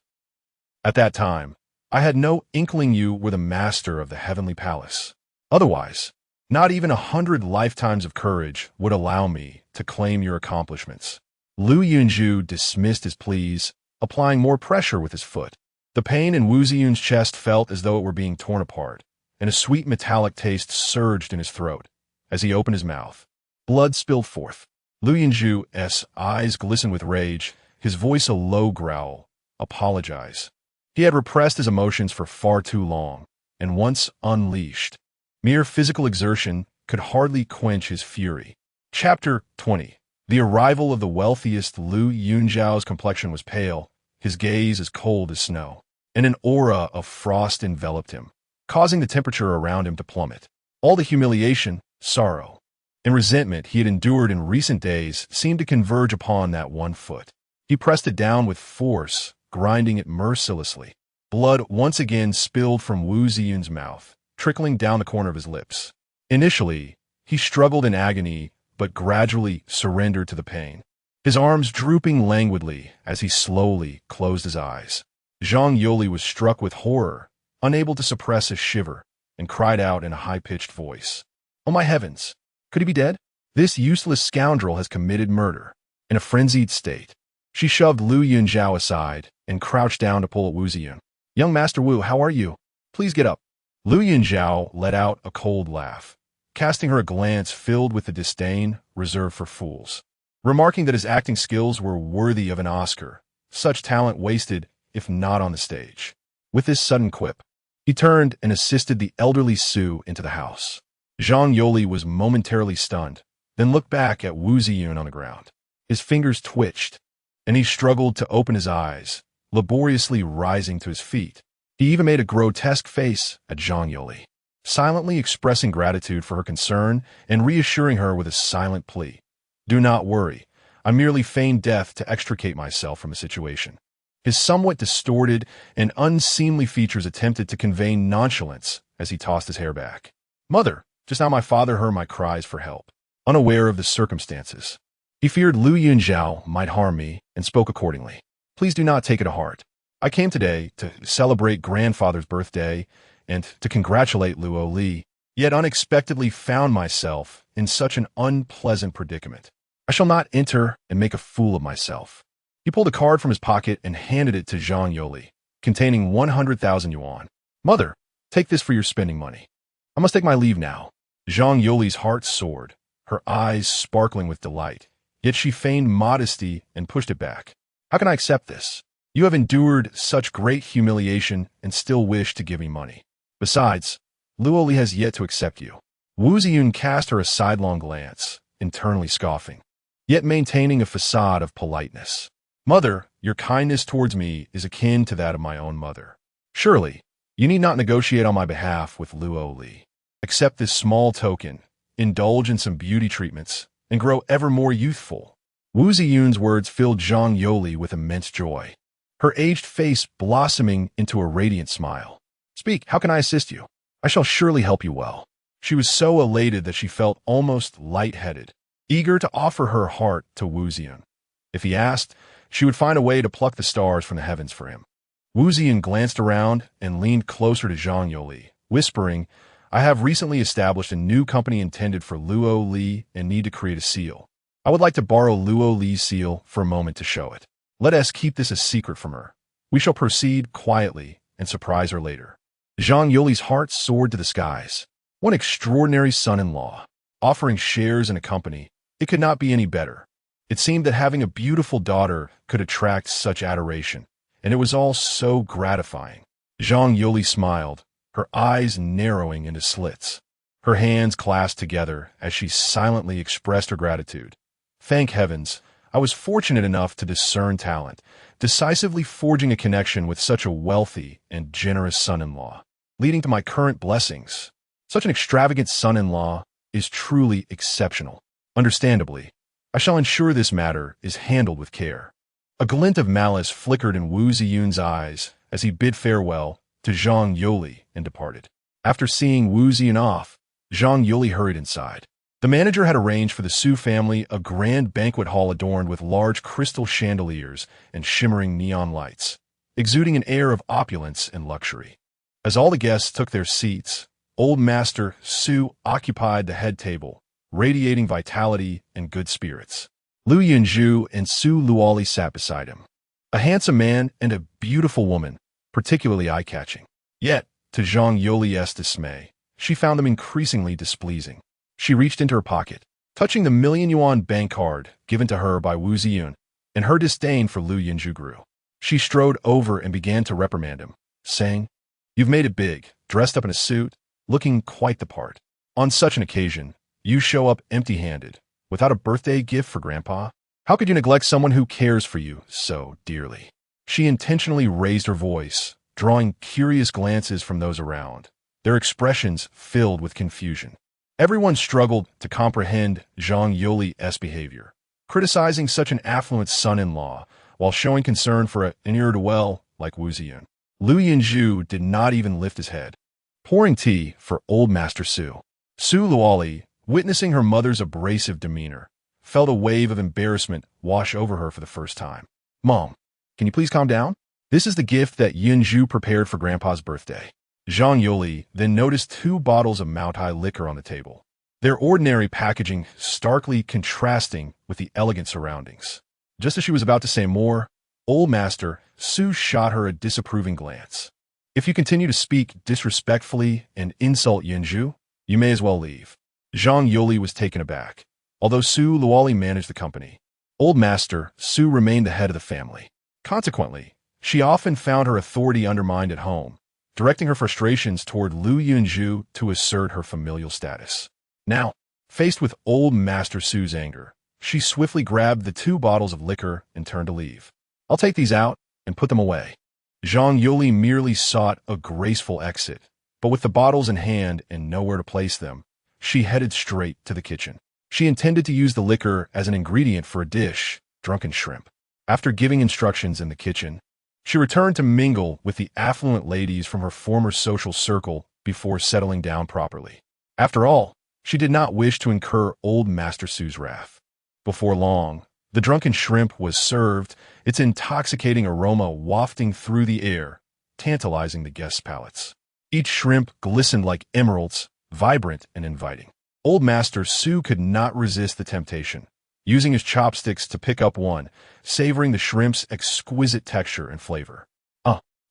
"At that time, I had no inkling you were the master of the heavenly palace. Otherwise, not even 100 lifetimes of courage would allow me to claim your accomplishments." Yunzhou dismissed his pleas, applying more pressure with his foot. The pain in Wu Ziyun's chest felt as though it were being torn apart, and a sweet metallic taste surged in his throat. As he opened his mouth, blood spilled forth. Yunzhou's eyes glistened with rage, his voice a low growl. "Apologize." He had repressed his emotions for far too long, and once unleashed, mere physical exertion could hardly quench his fury. Chapter 20. The arrival of the wealthiest Yunzhou's complexion was pale, his gaze as cold as snow, and an aura of frost enveloped him. causing the temperature around him to plummet. All the humiliation, sorrow, and resentment he had endured in recent days seemed to converge upon that one foot. He pressed it down with force, grinding it mercilessly. Blood once again spilled from Wu Ziyun's mouth, trickling down the corner of his lips. Initially, he struggled in agony, but gradually surrendered to the pain, his arms drooping languidly as he slowly closed his eyes. Zhang Yoli was struck with horror, unable to suppress a shiver, and cried out in a high-pitched voice, "Oh my heavens! Could he be dead? This useless scoundrel has committed murder." In a frenzied state, she shoved Lu Yunzhou aside and crouched down to pull at Wu Ziyun. "Young Master Wu, how are you? Please get up." Lu Yunzhou let out a cold laugh, casting her a glance filled with the disdain reserved for fools. Remarking that his acting skills were worthy of an Oscar, such talent wasted if not on the stage. With this sudden quip, he turned and assisted the elderly Su into the house. Zhang Yoli was momentarily stunned, then looked back at Wu Ziyun on the ground. His fingers twitched, and he struggled to open his eyes, laboriously rising to his feet. He even made a grotesque face at Zhang Yoli, silently expressing gratitude for her concern and reassuring her with a silent plea. "Do not worry. I merely feigned death to extricate myself from a situation." His somewhat distorted and unseemly features attempted to convey nonchalance as he tossed his hair back. "Mother, just now my father heard my cries for help, unaware of the circumstances. He feared Lu Yunzhou might harm me and spoke accordingly. Please do not take it to heart. I came today to celebrate grandfather's birthday and to congratulate Luo Li, yet unexpectedly found myself in such an unpleasant predicament. I shall not enter and make a fool of myself." He pulled a card from his pocket and handed it to Zhang Yoli, containing 100,000 yuan. "Mother, take this for your spending money. I must take my leave now." Zhang Yoli's heart soared, her eyes sparkling with delight, yet she feigned modesty and pushed it back. "How can I accept this? You have endured such great humiliation and still wish to give me money. Besides, Luo Li has yet to accept you." Wu Ziyun cast her a sidelong glance, internally scoffing, yet maintaining a facade of politeness. "Mother, your kindness towards me is akin to that of my own mother. Surely, you need not negotiate on my behalf with Luo Li. Accept this small token, indulge in some beauty treatments, and grow ever more youthful." Wu Ziyun's words filled Zhang Yoli with immense joy, her aged face blossoming into a radiant smile. "Speak, how can I assist you? I shall surely help you well." She was so elated that she felt almost lightheaded, eager to offer her heart to Wu Ziyun. If he asked, she would find a way to pluck the stars from the heavens for him. Wu Ziyun glanced around and leaned closer to Zhang Yoli, whispering, "I have recently established a new company intended for Luo Li and need to create a seal. I would like to borrow Luo Li's seal for a moment to show it. Let us keep this a secret from her. We shall proceed quietly and surprise her later." Zhang Yoli's heart soared to the skies. One extraordinary son-in-law, offering shares in a company. It could not be any better. It seemed that having a beautiful daughter could attract such adoration, and it was all so gratifying. Zhang Yoli smiled, her eyes narrowing into slits. Her hands clasped together as she silently expressed her gratitude. "Thank heavens, I was fortunate enough to discern talent, decisively forging a connection with such a wealthy and generous son-in-law, leading to my current blessings. Such an extravagant son-in-law is truly exceptional. Understandably, I shall ensure this matter is handled with care." A glint of malice flickered in Wu Ziyun's eyes as he bid farewell to Zhang Yoli and departed. After seeing Wu Ziyun off, Zhang Yoli hurried inside. The manager had arranged for the Su family a grand banquet hall adorned with large crystal chandeliers and shimmering neon lights, exuding an air of opulence and luxury. As all the guests took their seats, Old Master Su occupied the head table, radiating vitality and good spirits. Lu Yunzhou and Su Luoli sat beside him, a handsome man and a beautiful woman, particularly eye-catching. Yet, to Zhang Yoli's dismay, she found them increasingly displeasing. She reached into her pocket, touching the 1,000,000 yuan bank card given to her by Wu Ziyun, and her disdain for Lu Yunzhou grew. She strode over and began to reprimand him, saying, "You've made it big, dressed up in a suit, looking quite the part. On such an occasion, you show up empty-handed, without a birthday gift for Grandpa? How could you neglect someone who cares for you so dearly?" She intentionally raised her voice, drawing curious glances from those around, their expressions filled with confusion. Everyone struggled to comprehend Zhang Yuli's behavior, criticizing such an affluent son-in-law while showing concern for an ne'er-do-well like Wu Ziyun. Lu Yunzhou did not even lift his head, pouring tea for old Master Su. Su Luoli, witnessing her mother's abrasive demeanor, felt a wave of embarrassment wash over her for the first time. "Mom, can you please calm down? This is the gift that Yunzhou prepared for Grandpa's birthday." Zhang Yuli then noticed 2 bottles of Moutai liquor on the table, their ordinary packaging starkly contrasting with the elegant surroundings. Just as she was about to say more, old Master Su shot her a disapproving glance. "If you continue to speak disrespectfully and insult Yunzhou, you may as well leave." Zhang Yuli was taken aback. Although Su Luoli managed the company, old Master Su remained the head of the family. Consequently, she often found her authority undermined at home, directing her frustrations toward Lu Yunzhou to assert her familial status. Now, faced with old Master Su's anger, she swiftly grabbed the 2 bottles of liquor and turned to leave. "I'll take these out and put them away." Zhang Yuli merely sought a graceful exit, but with the bottles in hand and nowhere to place them, she headed straight to the kitchen. She intended to use the liquor as an ingredient for a dish, drunken shrimp. After giving instructions in the kitchen, she returned to mingle with the affluent ladies from her former social circle before settling down properly. After all, she did not wish to incur old Master Su's wrath. Before long, the drunken shrimp was served, its intoxicating aroma wafting through the air, tantalizing the guests' palates. Each shrimp glistened like emeralds, vibrant and inviting. Old Master Su could not resist the temptation, using his chopsticks to pick up one, savoring the shrimp's exquisite texture and flavor.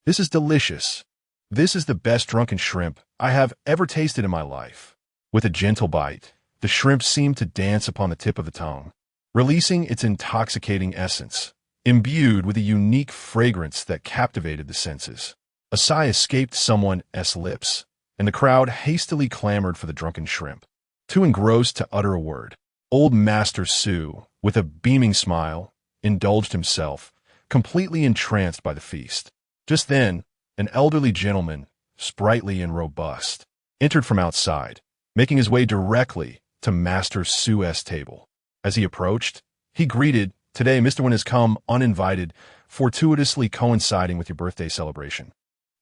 This is delicious. This is the best drunken shrimp I have ever tasted in my life." With a gentle bite, the shrimp seemed to dance upon the tip of the tongue, releasing its intoxicating essence, imbued with a unique fragrance that captivated the senses. A sigh escaped someone's lips, and the crowd hastily clamored for the drunken shrimp. Too engrossed to utter a word, old Master Su, with a beaming smile, indulged himself, completely entranced by the feast. Just then, an elderly gentleman, sprightly and robust, entered from outside, making his way directly to Master Su's table. As he approached, he greeted, "Today, Mr. Wen has come uninvited, fortuitously coinciding with your birthday celebration.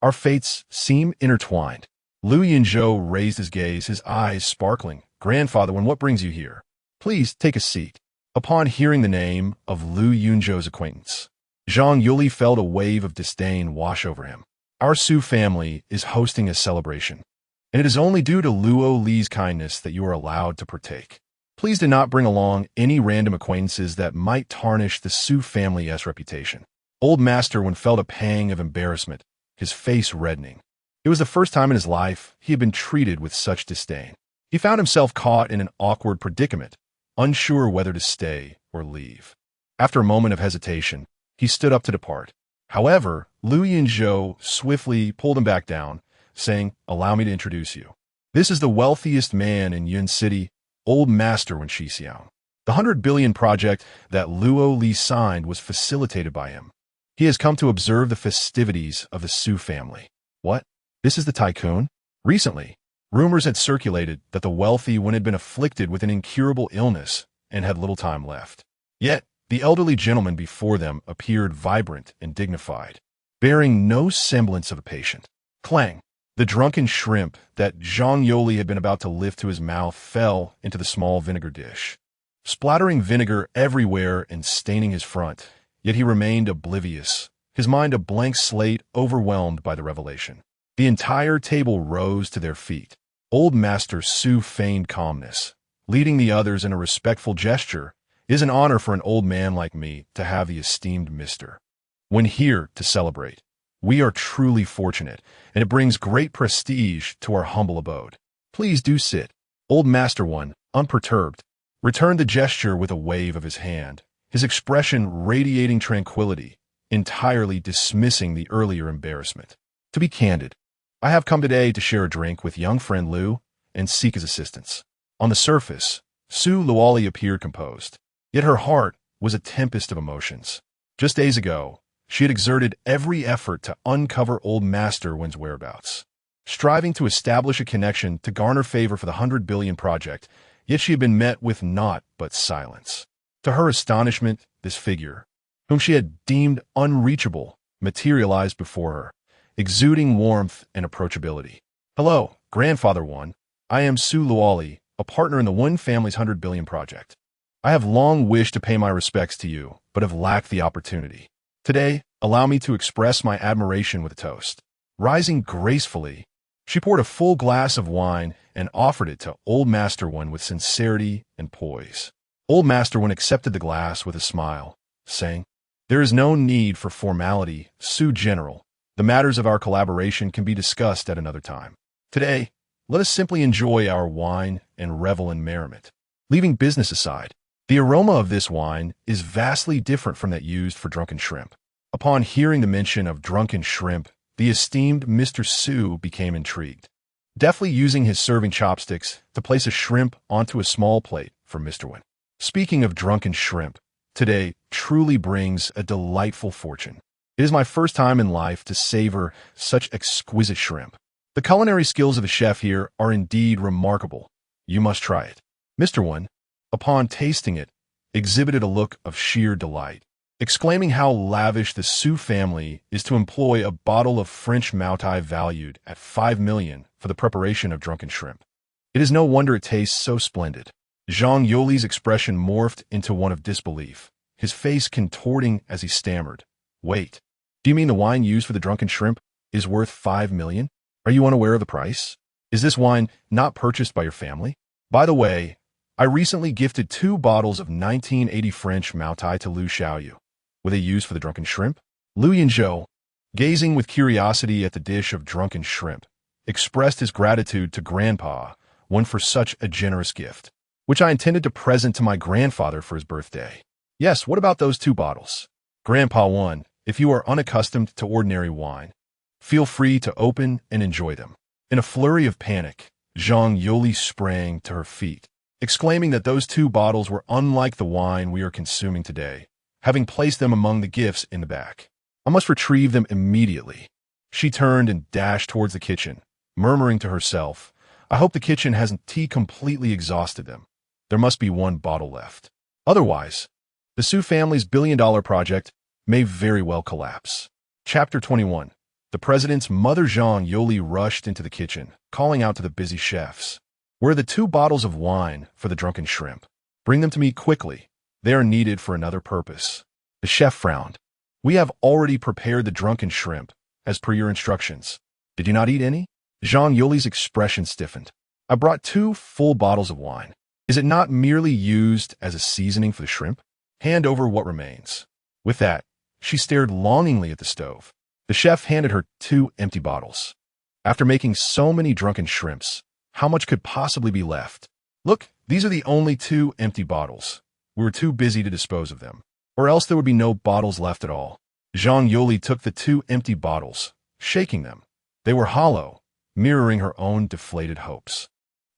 Our fates seem intertwined." Lu Yunzhou raised his gaze, his eyes sparkling. "Grandfather Wen, what brings you here? Please take a seat." Upon hearing the name of Lu Yunzhou's acquaintance, Zhang Yuli felt a wave of disdain wash over him. "Our Su family is hosting a celebration, and it is only due to Luo Li's kindness that you are allowed to partake. Please do not bring along any random acquaintances that might tarnish the Su family's reputation." Old Master Wen felt a pang of embarrassment, his face reddening. It was the first time in his life he had been treated with such disdain. He found himself caught in an awkward predicament, unsure whether to stay or leave. After a moment of hesitation, he stood up to depart. However, Lu Yunzhou swiftly pulled him back down, saying, "Allow me to introduce you. This is the wealthiest man in Yun City, old Master Wen Shixiang. The 100 billion project that Luo Li signed was facilitated by him. He has come to observe the festivities of the Su family." "What? This is the tycoon?" Recently, rumors had circulated that the wealthy Wen had been afflicted with an incurable illness and had little time left. Yet, the elderly gentleman before them appeared vibrant and dignified, bearing no semblance of a patient. Clang! The drunken shrimp that Zhang Yuli had been about to lift to his mouth fell into the small vinegar dish, splattering vinegar everywhere and staining his front, yet he remained oblivious, his mind a blank slate overwhelmed by the revelation. The entire table rose to their feet. Old Master Su feigned calmness, leading the others in a respectful gesture. "It is an honor for an old man like me to have the esteemed Mr. When here to celebrate. We are truly fortunate, and it brings great prestige to our humble abode. Please do sit." Old Master Wen, unperturbed, returned the gesture with a wave of his hand, his expression radiating tranquility, entirely dismissing the earlier embarrassment. "To be candid, I have come today to share a drink with young friend Lu and seek his assistance." On the surface, Su Luoli appeared composed, yet her heart was a tempest of emotions. Just days ago, she had exerted every effort to uncover old Master Wen's whereabouts. striving to establish a connection to garner favor for the 100 billion project, yet she had been met with naught but silence. To her astonishment, this figure, whom she had deemed unreachable, materialized before her, exuding warmth and approachability. "Hello, Grandfather One. I am Su Luoli, a partner in the One family's 100 billion project. I have long wished to pay my respects to you, but have lacked the opportunity. Today, allow me to express my admiration with a toast." Rising gracefully, she poured a full glass of wine and offered it to Old Master One with sincerity and poise. Old Master One accepted the glass with a smile, saying, "There is no need for formality, Su General. The matters of our collaboration can be discussed at another time. Today, let us simply enjoy our wine and revel in merriment." Leaving business aside, the aroma of this wine is vastly different from that used for drunken shrimp. Upon hearing the mention of drunken shrimp, the esteemed Mr. Su became intrigued, deftly using his serving chopsticks to place a shrimp onto a small plate for Mr. Wen. Speaking of drunken shrimp, today truly brings a delightful fortune. It is my first time in life to savor such exquisite shrimp. The culinary skills of the chef here are indeed remarkable. You must try it. Mr. Wen, upon tasting it, exhibited a look of sheer delight, exclaiming how lavish the Su family is to employ a bottle of French Moutai valued at 5 million for the preparation of drunken shrimp. It is no wonder it tastes so splendid. Zhang Yoli's expression morphed into one of disbelief, his face contorting as he stammered, "Wait, do you mean the wine used for the drunken shrimp is worth 5 million? Are you unaware of the price? Is this wine not purchased by your family? By the way, I recently gifted 2 bottles of 1980 French Moutai to Lu Xiaoyu. Were they used for the drunken shrimp?" Lu Yunzhou, gazing with curiosity at the dish of drunken shrimp, expressed his gratitude to Grandpa One for such a generous gift, which I intended to present to my grandfather for his birthday. "Yes, what about those 2 bottles? Grandpa One, if you are unaccustomed to ordinary wine, feel free to open and enjoy them." In a flurry of panic, Zhang Yoli sprang to her feet, exclaiming that those 2 bottles were unlike the wine we are consuming today, having placed them among the gifts in the back. "I must retrieve them immediately." She turned and dashed towards the kitchen, murmuring to herself, "I hope the kitchen hasn't completely exhausted them. There must be 1 bottle left. Otherwise, the Su family's billion-dollar project may very well collapse." Chapter 21. The president's mother Zhang Yoli rushed into the kitchen, calling out to the busy chefs, "Where are the 2 bottles of wine for the drunken shrimp? Bring them to me quickly. They are needed for another purpose." The chef frowned. "We have already prepared the drunken shrimp, as per your instructions. Did you not eat any?" Zhang Yoli's expression stiffened. "I brought 2 full bottles of wine. Is it not merely used as a seasoning for the shrimp? Hand over what remains." With that, she stared longingly at the stove. The chef handed her 2 empty bottles. After making so many drunken shrimps, how much could possibly be left? "Look, these are the only 2 empty bottles. We were too busy to dispose of them, or else there would be no bottles left at all." Zhang Yoli took the 2 empty bottles, shaking them. They were hollow, mirroring her own deflated hopes.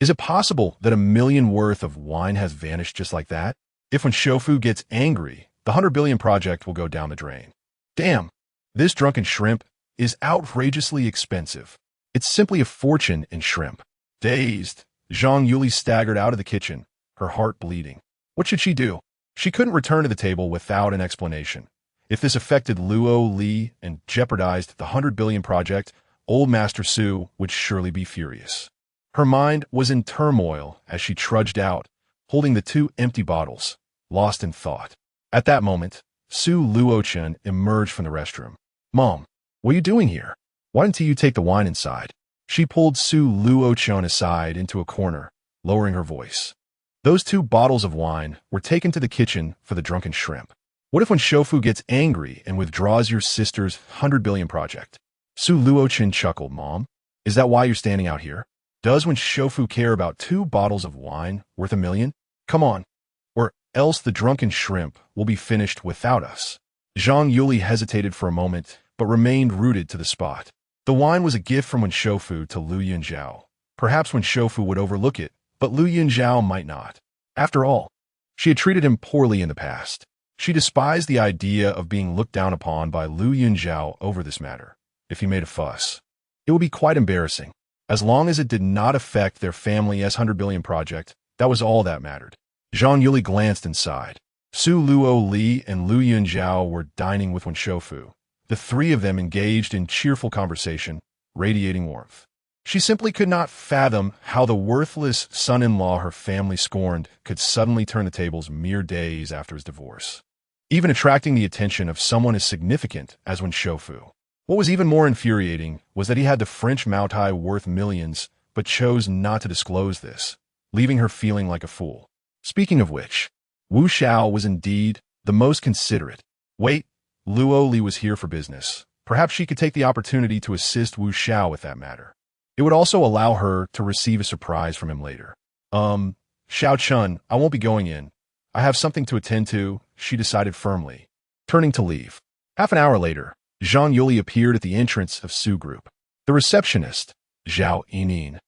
Is it possible that 1 million worth of wine has vanished just like that? If when Shofu gets angry, the 100 billion project will go down the drain. Damn, this drunken shrimp is outrageously expensive. It's simply a fortune in shrimp. Dazed, Zhang Yuli staggered out of the kitchen, her heart bleeding. What should she do? She couldn't return to the table without an explanation. If this affected Luo Li and jeopardized the 100 billion project, Old Master Su would surely be furious. Her mind was in turmoil as she trudged out, holding the 2 empty bottles, lost in thought. At that moment, Su Luochen emerged from the restroom. "Mom, what are you doing here? Why didn't you take the wine inside?" She pulled Su Luochen aside into a corner, lowering her voice. "Those 2 bottles of wine were taken to the kitchen for the drunken shrimp. What if when Shofu gets angry and withdraws your sister's 100 billion project?" Su Luochen chuckled. "Mom, is that why you're standing out here? Does when Shofu care about 2 bottles of wine worth 1 million? Come on, or else the drunken shrimp will be finished without us." Zhang Yuli hesitated for a moment, but remained rooted to the spot. The wine was a gift from Wen Shofu to Lu Yunzhou. Perhaps Wen Shofu would overlook it, but Lu Yunzhou might not. After all, she had treated him poorly in the past. She despised the idea of being looked down upon by Lu Yunzhou over this matter. If he made a fuss, it would be quite embarrassing. As long as it did not affect their family's 100 billion project, that was all that mattered. Zhang Yuli glanced inside. Su Luo Li and Lu Yunzhou were dining with Wenshofu. The three of them engaged in cheerful conversation, radiating warmth. She simply could not fathom how the worthless son-in-law her family scorned could suddenly turn the tables mere days after his divorce, even attracting the attention of someone as significant as Wenshofu. What was even more infuriating was that he had the French Moutai worth millions, but chose not to disclose this, leaving her feeling like a fool. Speaking of which, Wu Xiao was indeed the most considerate. Wait, Luo Li was here for business. Perhaps she could take the opportunity to assist Wu Xiao with that matter. It would also allow her to receive a surprise from him later. Xiao Chun, I won't be going in. I have something to attend to, she decided firmly, turning to leave. Half an hour later, Zhang Yuli appeared at the entrance of Su Group. The receptionist, Zhao Yining,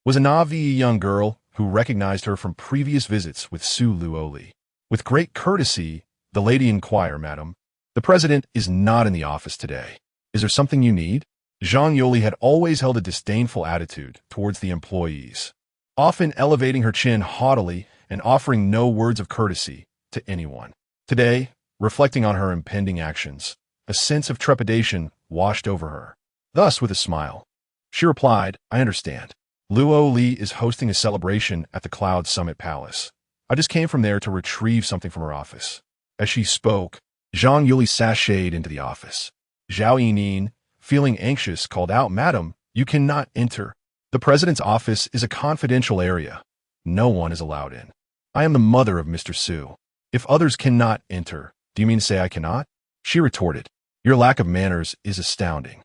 was a naive young girl who recognized her from previous visits with Su Luoli. With great courtesy, the lady inquired, "Madam, the president is not in the office today. Is there something you need?" Zhang Yuli had always held a disdainful attitude towards the employees, often elevating her chin haughtily and offering no words of courtesy to anyone. Today, reflecting on her impending actions, a sense of trepidation washed over her. Thus, with a smile, she replied, "I understand. Luo Li is hosting a celebration at the Cloud Summit Palace. I just came from there to retrieve something from her office." As she spoke, Zhang Yuli sashayed into the office. Zhao Yining, feeling anxious, called out, "Madam, you cannot enter. The president's office is a confidential area. No one is allowed in. I am the mother of Mr. Su. If others cannot enter, do you mean to say I cannot?" She retorted, "Your lack of manners is astounding.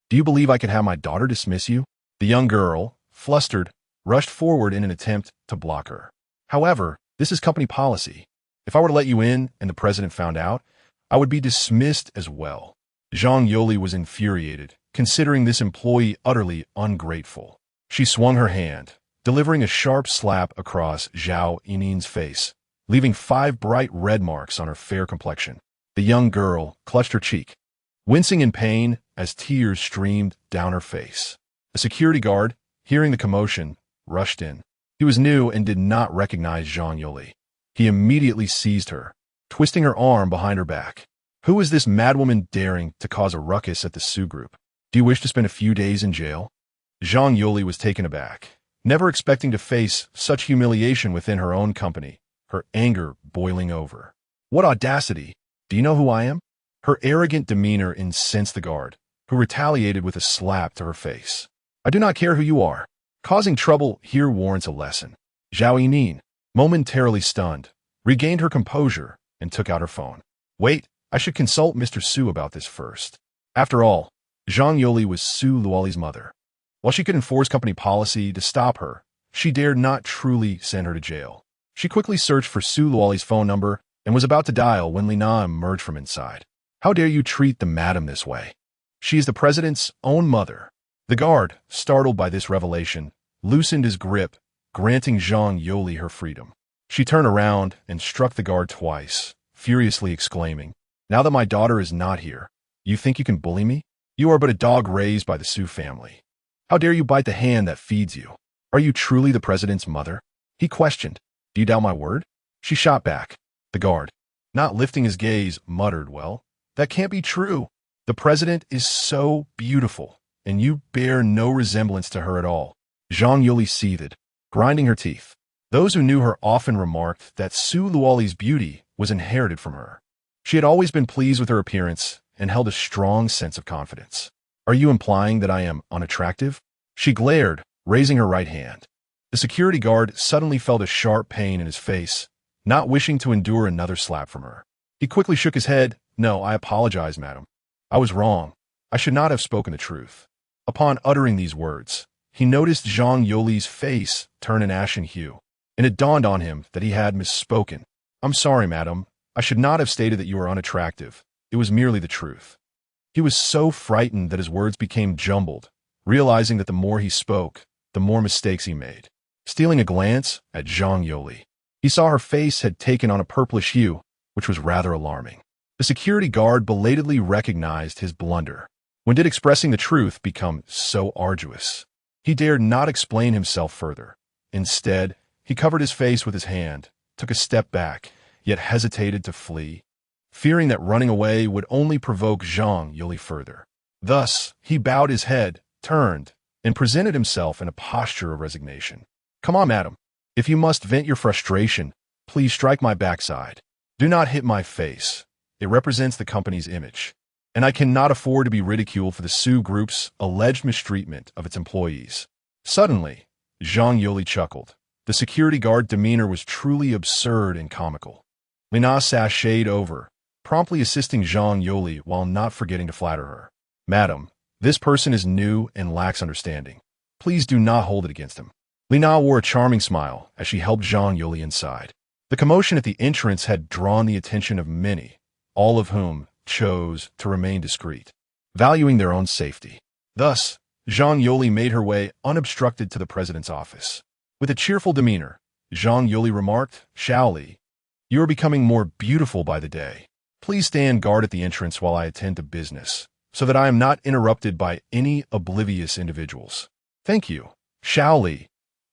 Do you believe I could have my daughter dismiss you?" The young girl, flustered, rushed forward in an attempt to block her. "However, this is company policy. If I were to let you in and the president found out, I would be dismissed as well." Zhang Yuli was infuriated, considering this employee utterly ungrateful. She swung her hand, delivering a sharp slap across Zhao Yining's face, leaving 5 bright red marks on her fair complexion. The young girl clutched her cheek, wincing in pain as tears streamed down her face. A security guard, hearing the commotion, rushed in. He was new and did not recognize Zhang Yuli. He immediately seized her, twisting her arm behind her back. "Who is this madwoman daring to cause a ruckus at the Su Group? Do you wish to spend a few days in jail?" Zhang Yuli was taken aback, never expecting to face such humiliation within her own company, her anger boiling over. "What audacity! Do you know who I am?" Her arrogant demeanor incensed the guard, who retaliated with a slap to her face. "I do not care who you are. Causing trouble here warrants a lesson." Zhao Yining, momentarily stunned, regained her composure and took out her phone. "Wait, I should consult Mr. Su about this first." After all, Zhang Yuli was Su Luoli's mother. While she could enforce company policy to stop her, she dared not truly send her to jail. She quickly searched for Su Luoli's phone number and was about to dial when Li Na emerged from inside. "How dare you treat the madam this way? She is the president's own mother." The guard, startled by this revelation, loosened his grip, granting Zhang Yuli her freedom. She turned around and struck the guard twice, furiously exclaiming, "Now that my daughter is not here, you think you can bully me? You are but a dog raised by the Su family. How dare you bite the hand that feeds you? Are you truly the president's mother?" He questioned, "Do you doubt my word?" She shot back. The guard, not lifting his gaze, muttered, "Well, that can't be true. The president is so beautiful, and you bear no resemblance to her at all." Zhang Yuli seethed, grinding her teeth. Those who knew her often remarked that Su Luoli's beauty was inherited from her. She had always been pleased with her appearance and held a strong sense of confidence. "Are you implying that I am unattractive?" She glared, raising her right hand. The security guard suddenly felt a sharp pain in his face, not wishing to endure another slap from her. He quickly shook his head. "No, I apologize, madam. I was wrong. I should not have spoken the truth." Upon uttering these words, he noticed Zhang Yoli's face turn an ashen hue, and it dawned on him that he had misspoken. "I'm sorry, madam. I should not have stated that you are unattractive. It was merely the truth." He was so frightened that his words became jumbled, realizing that the more he spoke, the more mistakes he made. Stealing a glance at Zhang Yoli, he saw her face had taken on a purplish hue, which was rather alarming. The security guard belatedly recognized his blunder. When did expressing the truth become so arduous? He dared not explain himself further. Instead, he covered his face with his hand, took a step back, yet hesitated to flee, fearing that running away would only provoke Zhang Yuli further. Thus, he bowed his head, turned, and presented himself in a posture of resignation. "Come on, madam. If you must vent your frustration, please strike my backside. Do not hit my face. It represents the company's image, and I cannot afford to be ridiculed for the Su Group's alleged mistreatment of its employees." Suddenly, Zhang Yuli chuckled. The security guard demeanor was truly absurd and comical. Lina sashayed over, promptly assisting Zhang Yuli while not forgetting to flatter her. "Madam, this person is new and lacks understanding. Please do not hold it against him." Lina wore a charming smile as she helped Zhang Yuli inside. The commotion at the entrance had drawn the attention of many, all of whom chose to remain discreet, valuing their own safety. Thus, Zhang Yuli made her way unobstructed to the president's office. With a cheerful demeanor, Zhang Yuli remarked, "Shaoli, you are becoming more beautiful by the day. Please stand guard at the entrance while I attend to business, so that I am not interrupted by any oblivious individuals." "Thank you, Shaoli."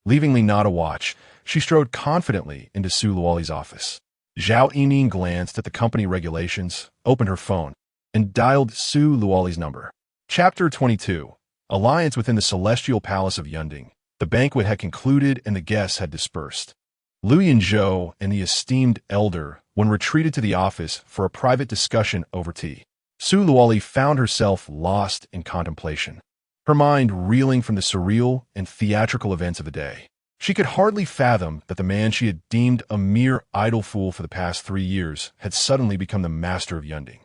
Leaving Lina to watch, she strode confidently into Su Luoli's office. Zhao Yiming glanced at the company regulations, opened her phone, and dialed Su Luoli's number. Chapter 22. Alliance within the celestial palace of Yunzhou. The banquet had concluded and the guests had dispersed. Yunzhou and the esteemed elder retreated to the office for a private discussion over tea. Su Luoli found herself lost in contemplation, her mind reeling from the surreal and theatrical events of the day. She could hardly fathom that the man she had deemed a mere idle fool for the past 3 years had suddenly become the master of Yunzhou,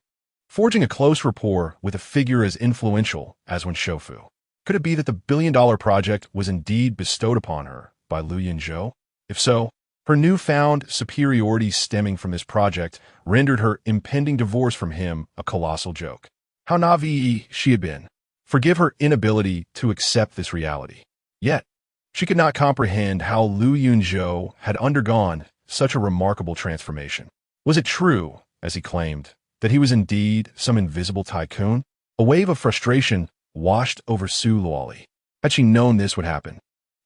forging a close rapport with a figure as influential as Wen Shoufu. Could it be that the billion-dollar project was indeed bestowed upon her by Yunzhou? If so, her newfound superiority stemming from this project rendered her impending divorce from him a colossal joke. How naive she had been. Forgive her inability to accept this reality. Yet, she could not comprehend how Yunzhou had undergone such a remarkable transformation. Was it true, as he claimed, that he was indeed some invisible tycoon? A wave of frustration washed over Su Luoli. Had she known this would happen,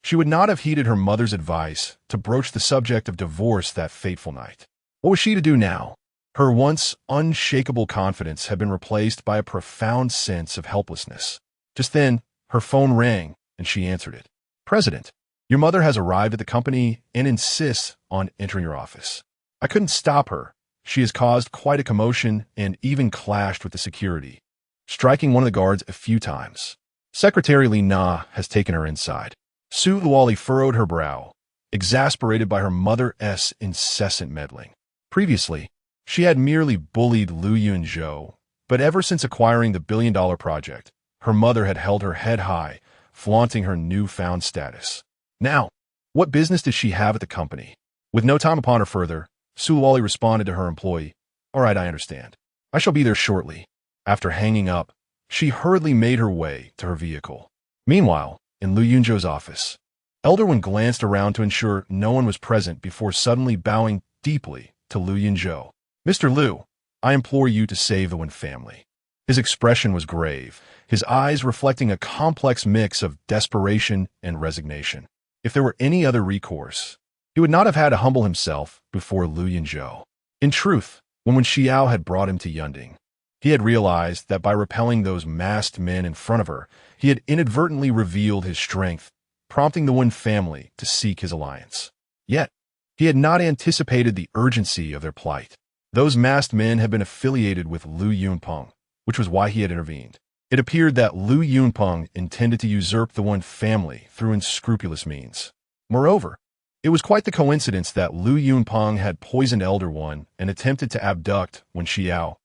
she would not have heeded her mother's advice to broach the subject of divorce that fateful night. What was she to do now? Her once unshakable confidence had been replaced by a profound sense of helplessness. Just then, her phone rang, and she answered it. "President, your mother has arrived at the company and insists on entering your office. I couldn't stop her. She has caused quite a commotion and even clashed with the security, striking one of the guards a few times. Secretary Lina has taken her inside." Su Luoli furrowed her brow, exasperated by her mother's incessant meddling. Previously, she had merely bullied Yunzhou, but ever since acquiring the billion-dollar project, her mother had held her head high, flaunting her newfound status. Now, what business did she have at the company? With no time upon her further, Su Luoli responded to her employee, "All right, I understand. I shall be there shortly." After hanging up, she hurriedly made her way to her vehicle. Meanwhile, in Yunzhou's office, Elder Wen glanced around to ensure no one was present before suddenly bowing deeply to Yunzhou. "Mr. Liu, I implore you to save the Wen family." His expression was grave, his eyes reflecting a complex mix of desperation and resignation. If there were any other recourse, he would not have had to humble himself before Yunzhou. In truth, when Wen Xiao had brought him to Yunzhou, he had realized that by repelling those masked men in front of her, he had inadvertently revealed his strength, prompting the Wen family to seek his alliance. Yet, he had not anticipated the urgency of their plight. Those masked men had been affiliated with Lu Yunpeng, which was why he had intervened. It appeared that Lu Yunpeng intended to usurp the Wen family through unscrupulous means. Moreover, it was quite the coincidence that Lu Yunpeng had poisoned Elder One and attempted to abduct Wen Xiao,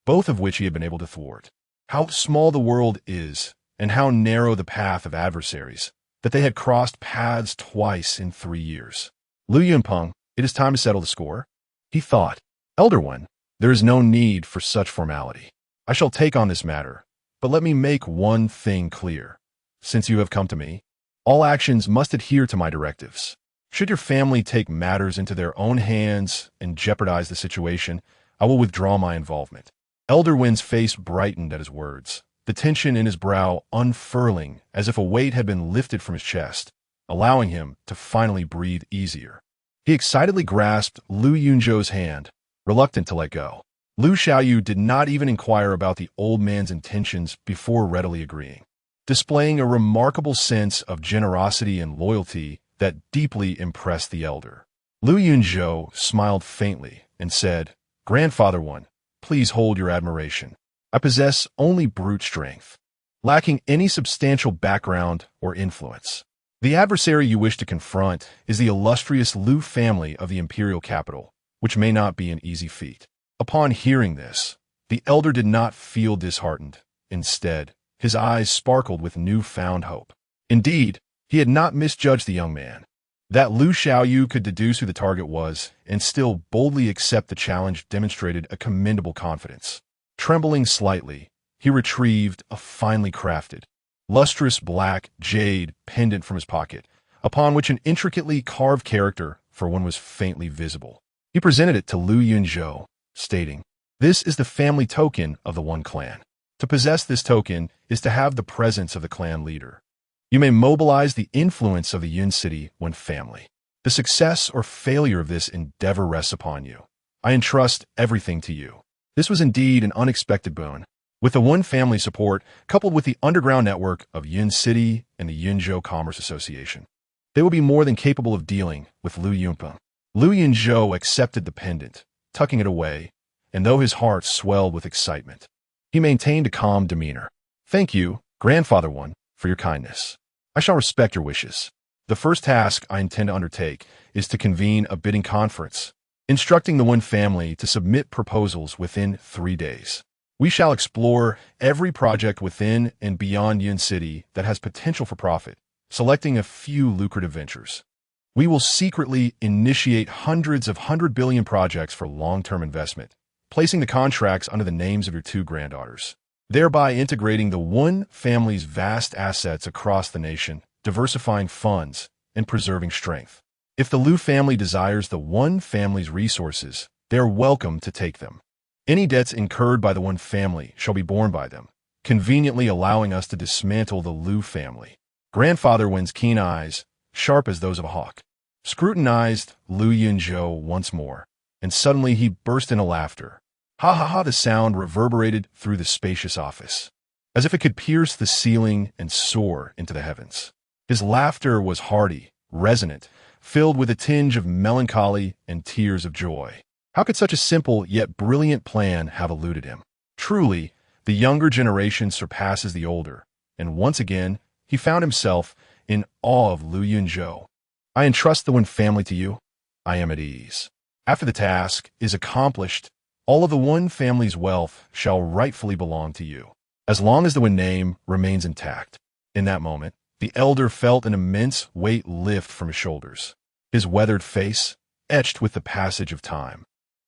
both of which he had been able to thwart. How small the world is, and how narrow the path of adversaries, that they had crossed paths twice in 3 years. Lu Yunpeng, it is time to settle the score, he thought. Elder One, there is no need for such formality. I shall take on this matter, but let me make one thing clear. Since you have come to me, all actions must adhere to my directives. Should your family take matters into their own hands and jeopardize the situation, I will withdraw my involvement. Elder Wen's face brightened at his words, the tension in his brow unfurling as if a weight had been lifted from his chest, allowing him to finally breathe easier. He excitedly grasped Lu Yunzhou's hand, reluctant to let go. Lu Xiaoyu did not even inquire about the old man's intentions before readily agreeing, displaying a remarkable sense of generosity and loyalty that deeply impressed the elder. Lu Yunzhou smiled faintly and said, "Grandfather One, please hold your admiration. I possess only brute strength, lacking any substantial background or influence. The adversary you wish to confront is the illustrious Lu family of the imperial capital, which may not be an easy feat." Upon hearing this, the elder did not feel disheartened. Instead, his eyes sparkled with newfound hope. Indeed, he had not misjudged the young man. That Lu Xiaoyu could deduce who the target was and still boldly accept the challenge demonstrated a commendable confidence. Trembling slightly, he retrieved a finely crafted, lustrous black jade pendant from his pocket, upon which an intricately carved character for one was faintly visible. He presented it to Lu Yunzhou, stating, "This is the family token of the One clan. To possess this token is to have the presence of the clan leader. You may mobilize the influence of the Yun city when family. The success or failure of this endeavor rests upon you. I entrust everything to you." This was indeed an unexpected boon. With the One family support, coupled with the underground network of Yun City and the Yunzhou Commerce Association, they would be more than capable of dealing with Lu Yunpa. Lu Yunzhou accepted the pendant, tucking it away, and though his heart swelled with excitement, he maintained a calm demeanor. "Thank you, Grandfather One, for your kindness. I shall respect your wishes. The first task I intend to undertake is to convene a bidding conference, instructing the One family to submit proposals within 3 days. We shall explore every project within and beyond Yun City that has potential for profit, selecting a few lucrative ventures. We will secretly initiate hundreds of 100 billion projects for long-term investment, placing the contracts under the names of your 2 granddaughters, thereby integrating the One family's vast assets across the nation, diversifying funds, and preserving strength. If the Lu family desires the One family's resources, they are welcome to take them. Any debts incurred by the One family shall be borne by them, conveniently allowing us to dismantle the Lu family." Grandfather Wen's keen eyes, sharp as those of a hawk, scrutinized Lu Yunzhou once more, and suddenly he burst into laughter. Ha ha ha! The sound reverberated through the spacious office, as if it could pierce the ceiling and soar into the heavens. His laughter was hearty, resonant, filled with a tinge of melancholy and tears of joy. How could such a simple yet brilliant plan have eluded him? Truly, the younger generation surpasses the older, and once again, he found himself in awe of Lu Yunzhou. "I entrust the One family to you. I am at ease. After the task is accomplished, all of the One family's wealth shall rightfully belong to you, as long as the One name remains intact." In that moment, the elder felt an immense weight lift from his shoulders. His weathered face, etched with the passage of time,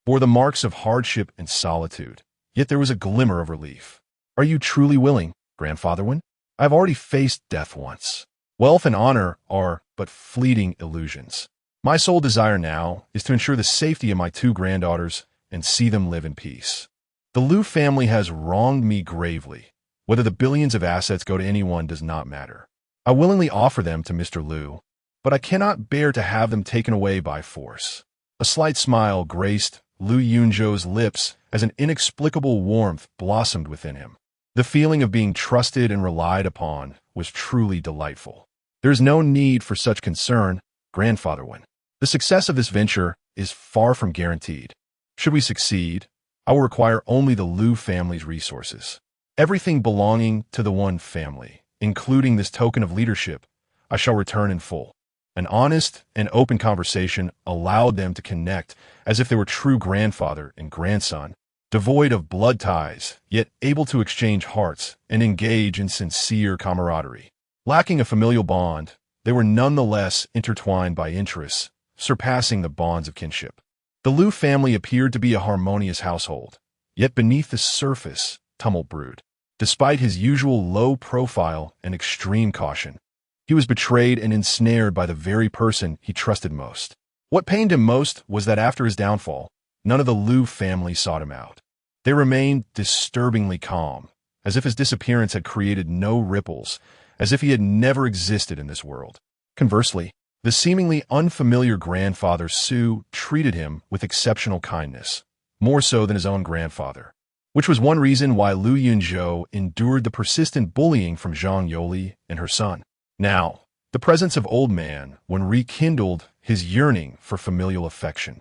bore the marks of hardship and solitude, yet there was a glimmer of relief. "Are you truly willing, Grandfather One? I have already faced death once. Wealth and honor are but fleeting illusions. My sole desire now is to ensure the safety of my 2 granddaughters and see them live in peace. The Lu family has wronged me gravely. Whether the billions of assets go to anyone does not matter. I willingly offer them to Mr. Lu, but I cannot bear to have them taken away by force." A slight smile graced Lu Yunzhou's lips as an inexplicable warmth blossomed within him. The feeling of being trusted and relied upon was truly delightful. "There is no need for such concern, Grandfather One. The success of this venture is far from guaranteed. Should we succeed, I will require only the Lu family's resources. Everything belonging to the One family, including this token of leadership, I shall return in full." An honest and open conversation allowed them to connect as if they were true grandfather and grandson, devoid of blood ties, yet able to exchange hearts and engage in sincere camaraderie. Lacking a familial bond, they were nonetheless intertwined by interests, surpassing the bonds of kinship. The Lu family appeared to be a harmonious household, yet beneath the surface, tumult brewed. Despite his usual low profile and extreme caution, he was betrayed and ensnared by the very person he trusted most. What pained him most was that after his downfall, none of the Lu family sought him out. They remained disturbingly calm, as if his disappearance had created no ripples, as if he had never existed in this world. Conversely, the seemingly unfamiliar grandfather Su treated him with exceptional kindness, more so than his own grandfather, which was one reason why Lu Yunzhou endured the persistent bullying from Zhang Yoli and her son. Now, the presence of Old Man when rekindled his yearning for familial affection,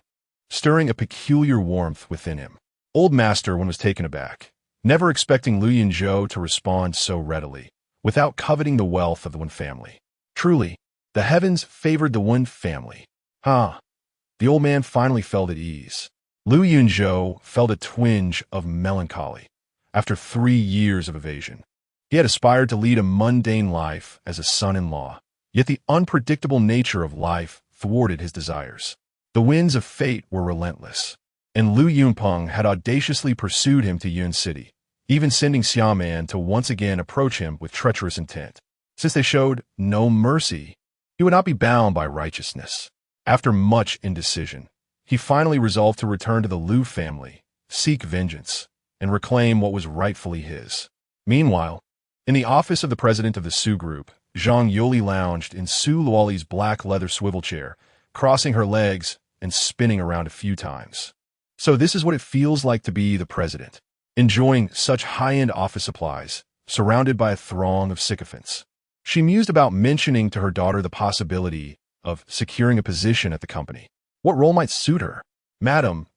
stirring a peculiar warmth within him. Old Master was taken aback, never expecting Lu Yunzhou to respond so readily, without coveting the wealth of the Wen family. Truly, the heavens favored the Wen family. The old man finally felt at ease. Lu Yunzhou felt a twinge of melancholy after 3 years of evasion. He had aspired to lead a mundane life as a son-in-law, yet the unpredictable nature of life thwarted his desires. The winds of fate were relentless, and Lu Yunpeng had audaciously pursued him to Yun City, even sending Xiaoman to once again approach him with treacherous intent. Since they showed no mercy, he would not be bound by righteousness. After much indecision, he finally resolved to return to the Lu family, seek vengeance, and reclaim what was rightfully his. Meanwhile, in the office of the president of the Su Group, Zhang Yoli lounged in Su Luoli's black leather swivel chair, crossing her legs and spinning around a few times. So this is what it feels like to be the president, enjoying such high-end office supplies, surrounded by a throng of sycophants. She mused about mentioning to her daughter the possibility of securing a position at the company. What role might suit her? Madam,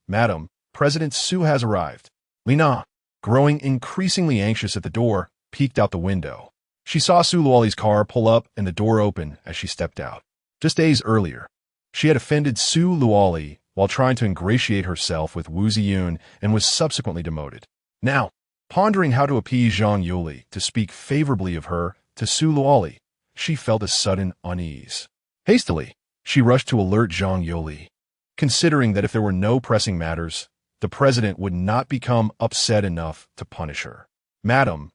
President Su has arrived. Lina, growing increasingly anxious at the door, peeked out the window. She saw Su Luoli's car pull up and the door open as she stepped out. Just days earlier, she had offended Su Luoli while trying to ingratiate herself with Wu Ziyun and was subsequently demoted. Now, pondering how to appease Zhang Yuli to speak favorably of her to Su Luoli, she felt a sudden unease. Hastily, she rushed to alert Zhang Yoli, considering that if there were no pressing matters, the president would not become upset enough to punish her. Madam,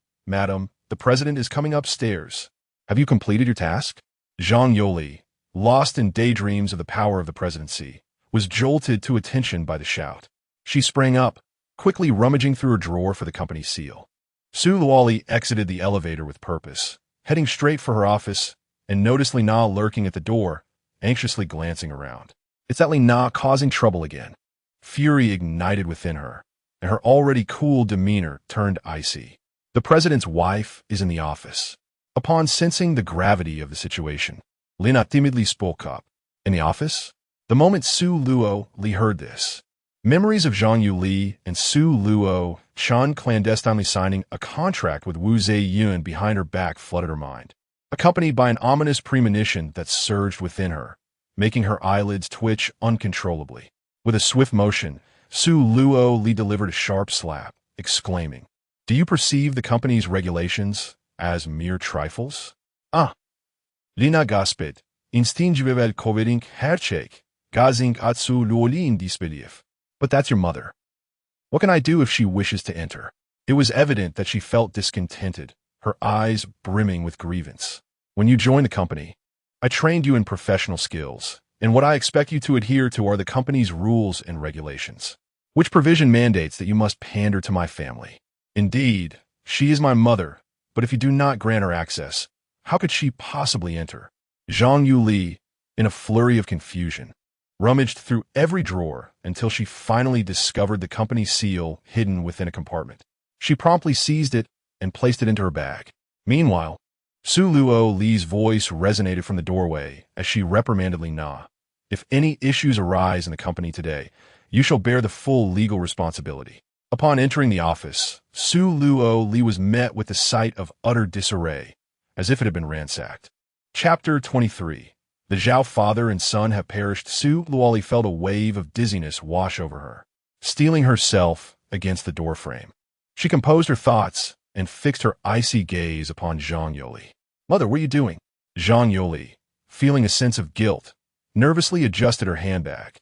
the president is coming upstairs. Have you completed your task? Zhang Yoli, lost in daydreams of the power of the presidency, was jolted to attention by the shout. She sprang up, quickly rummaging through her drawer for the company seal. Su Luoli exited the elevator with purpose, heading straight for her office, and noticed Lina lurking at the door, anxiously glancing around. It's that Lina causing trouble again. Fury ignited within her, and her already cool demeanor turned icy. The president's wife is in the office. Upon sensing the gravity of the situation, Lina timidly spoke up. In the office? The moment Su Luo heard this, memories of Zhang Yuli and Su Luo Chan clandestinely signing a contract with Wu Ziyun behind her back flooded her mind, accompanied by an ominous premonition that surged within her, making her eyelids twitch uncontrollably. With a swift motion, Su Luo delivered a sharp slap, exclaiming, "Do you perceive the company's regulations as mere trifles?" Lina gasped, instinctively covering her cheek, gazing at Su Luoli in disbelief. But that's your mother. What can I do if she wishes to enter? It was evident that she felt discontented, her eyes brimming with grievance. When you joined the company, I trained you in professional skills, and what I expect you to adhere to are the company's rules and regulations, which provision mandates that you must pander to my family. Indeed, she is my mother, but if you do not grant her access, how could she possibly enter? Zhang Yuli, in a flurry of confusion, rummaged through every drawer until she finally discovered the company seal hidden within a compartment. She promptly seized it and placed it into her bag. Meanwhile, Su Luoli's voice resonated from the doorway as she reprimanded Lina. If any issues arise in the company today, you shall bear the full legal responsibility. Upon entering the office, Su Luoli was met with the sight of utter disarray, as if it had been ransacked. Chapter 23. The Zhao father and son have perished. Su Luoli felt a wave of dizziness wash over her, steeling herself against the doorframe. She composed her thoughts and fixed her icy gaze upon Zhang Yoli. "Mother, what are you doing?" Zhang Yoli, feeling a sense of guilt, nervously adjusted her handbag,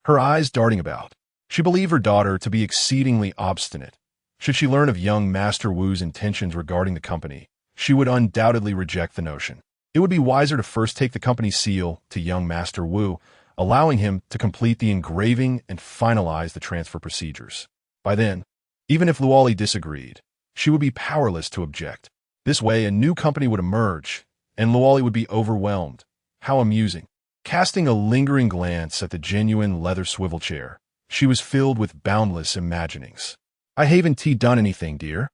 her eyes darting about. She believed her daughter to be exceedingly obstinate. Should she learn of young Master Wu's intentions regarding the company, she would undoubtedly reject the notion. It would be wiser to first take the company seal to young Master Wu, allowing him to complete the engraving and finalize the transfer procedures. By then, even if Luoli disagreed, she would be powerless to object. This way, a new company would emerge, and Luoli would be overwhelmed. How amusing. Casting a lingering glance at the genuine leather swivel chair, she was filled with boundless imaginings. I haven't done anything, dear.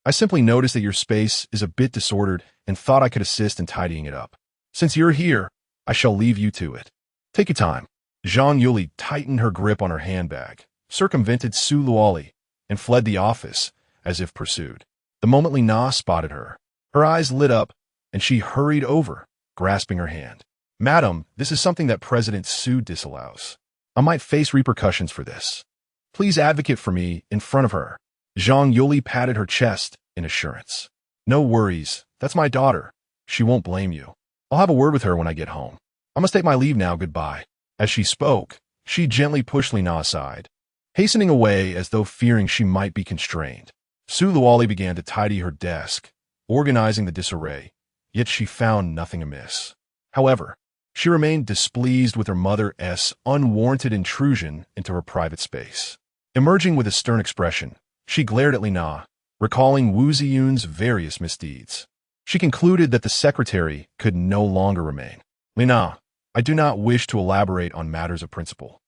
I simply noticed that your space is a bit disordered and thought I could assist in tidying it up. Since you're here, I shall leave you to it. Take your time. Zhang Yuli tightened her grip on her handbag, circumvented Su Luoli, and fled the office, as if pursued. The moment Lina spotted her, her eyes lit up, and she hurried over, grasping her hand. Madam, this is something that President Su disallows. I might face repercussions for this. Please advocate for me in front of her. Zhang Yuli patted her chest in assurance. No worries, that's my daughter. She won't blame you. I'll have a word with her when I get home. I must take my leave now, goodbye. As she spoke, she gently pushed Lina aside, hastening away as though fearing she might be constrained. Su Luoli began to tidy her desk, organizing the disarray, yet she found nothing amiss. However, she remained displeased with her mother's unwarranted intrusion into her private space. Emerging with a stern expression, she glared at Lina, recalling Wu Ziyun's various misdeeds. She concluded that the secretary could no longer remain. Lina, I do not wish to elaborate on matters of principle.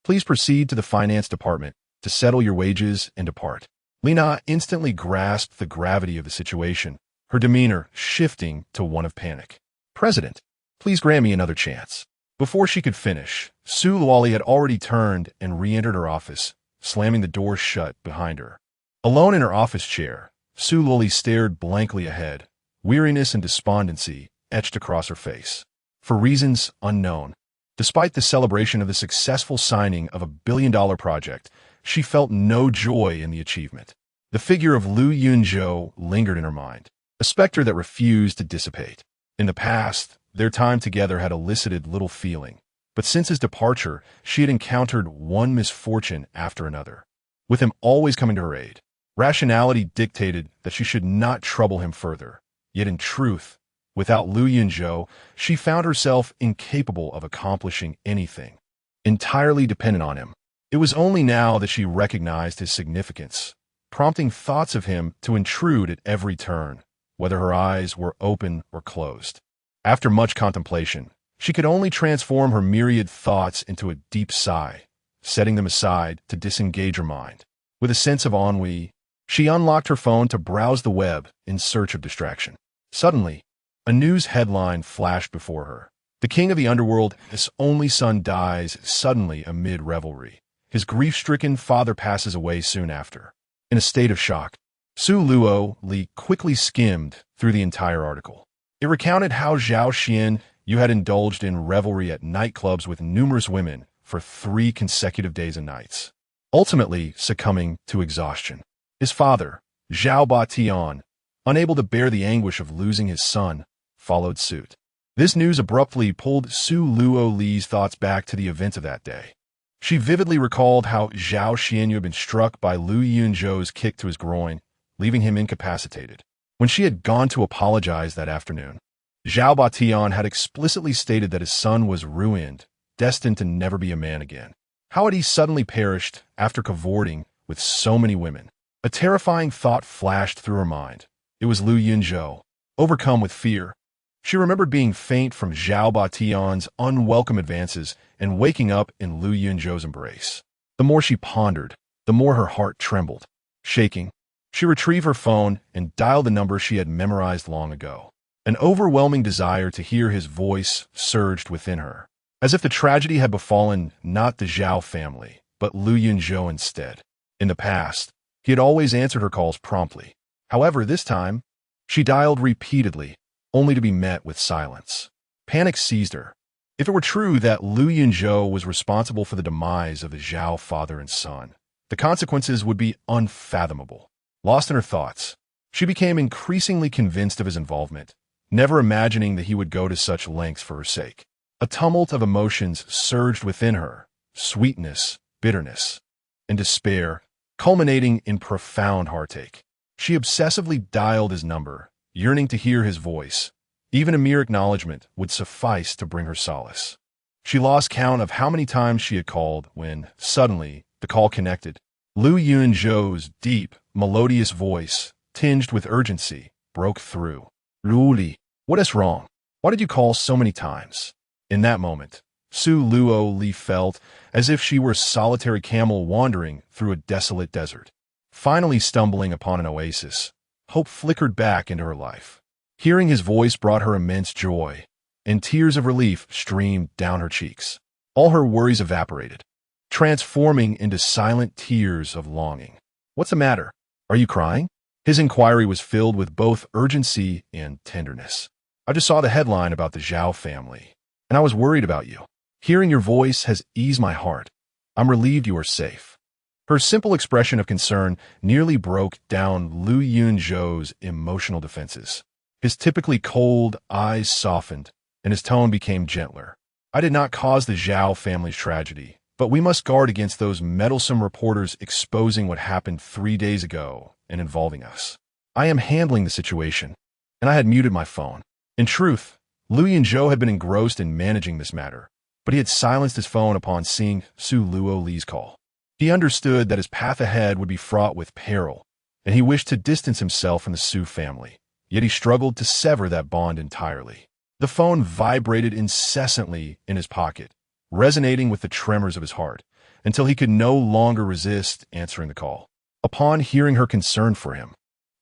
Please proceed to the finance department to settle your wages and depart. Lina instantly grasped the gravity of the situation, her demeanor shifting to one of panic. President, please grant me another chance. Before she could finish, Su Luoli had already turned and re-entered her office, slamming the door shut behind her. Alone in her office chair, Su Luoli stared blankly ahead, weariness and despondency etched across her face. For reasons unknown, despite the celebration of the successful signing of a billion-dollar project, she felt no joy in the achievement. The figure of Yunzhou lingered in her mind, a specter that refused to dissipate. In the past, their time together had elicited little feeling, but since his departure, she had encountered one misfortune after another. With him always coming to her aid, rationality dictated that she should not trouble him further. Yet in truth, without Yunzhou, she found herself incapable of accomplishing anything, entirely dependent on him. It was only now that she recognized his significance, prompting thoughts of him to intrude at every turn, whether her eyes were open or closed. After much contemplation, she could only transform her myriad thoughts into a deep sigh, setting them aside to disengage her mind. With a sense of ennui, she unlocked her phone to browse the web in search of distraction. Suddenly, a news headline flashed before her. The king of the underworld, his only son, dies suddenly amid revelry. His grief-stricken father passes away soon after. In a state of shock, Su Luoli quickly skimmed through the entire article. It recounted how Zhao Xian Yu had indulged in revelry at nightclubs with numerous women for 3 consecutive days and nights, ultimately succumbing to exhaustion. His father, Zhao Batian, unable to bear the anguish of losing his son, followed suit. This news abruptly pulled Su Luoli's thoughts back to the events of that day. She vividly recalled how Zhao Xianyu had been struck by Yunzhou's kick to his groin, leaving him incapacitated. When she had gone to apologize that afternoon, Zhao Batian had explicitly stated that his son was ruined, destined to never be a man again. How had he suddenly perished after cavorting with so many women? A terrifying thought flashed through her mind. It was Yunzhou. Overcome with fear, she remembered being faint from Zhao Batian's unwelcome advances and waking up in Yunzhou's embrace. The more she pondered, the more her heart trembled. Shaking, she retrieved her phone and dialed the number she had memorized long ago. An overwhelming desire to hear his voice surged within her, as if the tragedy had befallen not the Zhao family, but Yunzhou instead. In the past, he had always answered her calls promptly. However, this time, she dialed repeatedly, only to be met with silence. Panic seized her. If it were true that Yunzhou was responsible for the demise of the Zhao father and son, the consequences would be unfathomable. Lost in her thoughts, she became increasingly convinced of his involvement, never imagining that he would go to such lengths for her sake. A tumult of emotions surged within her, sweetness, bitterness, and despair, culminating in profound heartache. She obsessively dialed his number, yearning to hear his voice. Even a mere acknowledgement would suffice to bring her solace. She lost count of how many times she had called when, suddenly, the call connected. Yunzhou's deep, melodious voice tinged with urgency, broke through. Luoli, what is wrong? Why did you call so many times? In that moment, Su Luoli felt as if she were a solitary camel wandering through a desolate desert. Finally stumbling upon an oasis, hope flickered back into her life. Hearing his voice brought her immense joy, and tears of relief streamed down her cheeks. All her worries evaporated, transforming into silent tears of longing. What's the matter? Are you crying? His inquiry was filled with both urgency and tenderness. I just saw the headline about the Zhao family, and I was worried about you. Hearing your voice has eased my heart. I'm relieved you are safe. Her simple expression of concern nearly broke down Lu Yunzhou's emotional defenses. His typically cold eyes softened, and his tone became gentler. I did not cause the Zhao family's tragedy, but we must guard against those meddlesome reporters exposing what happened 3 days ago and involving us. I am handling the situation, and I had muted my phone. In truth, Lu Yunzhou had been engrossed in managing this matter, but he had silenced his phone upon seeing Su Luoli's call. He understood that his path ahead would be fraught with peril, and he wished to distance himself from the Su family, yet he struggled to sever that bond entirely. The phone vibrated incessantly in his pocket, resonating with the tremors of his heart, until he could no longer resist answering the call. Upon hearing her concern for him,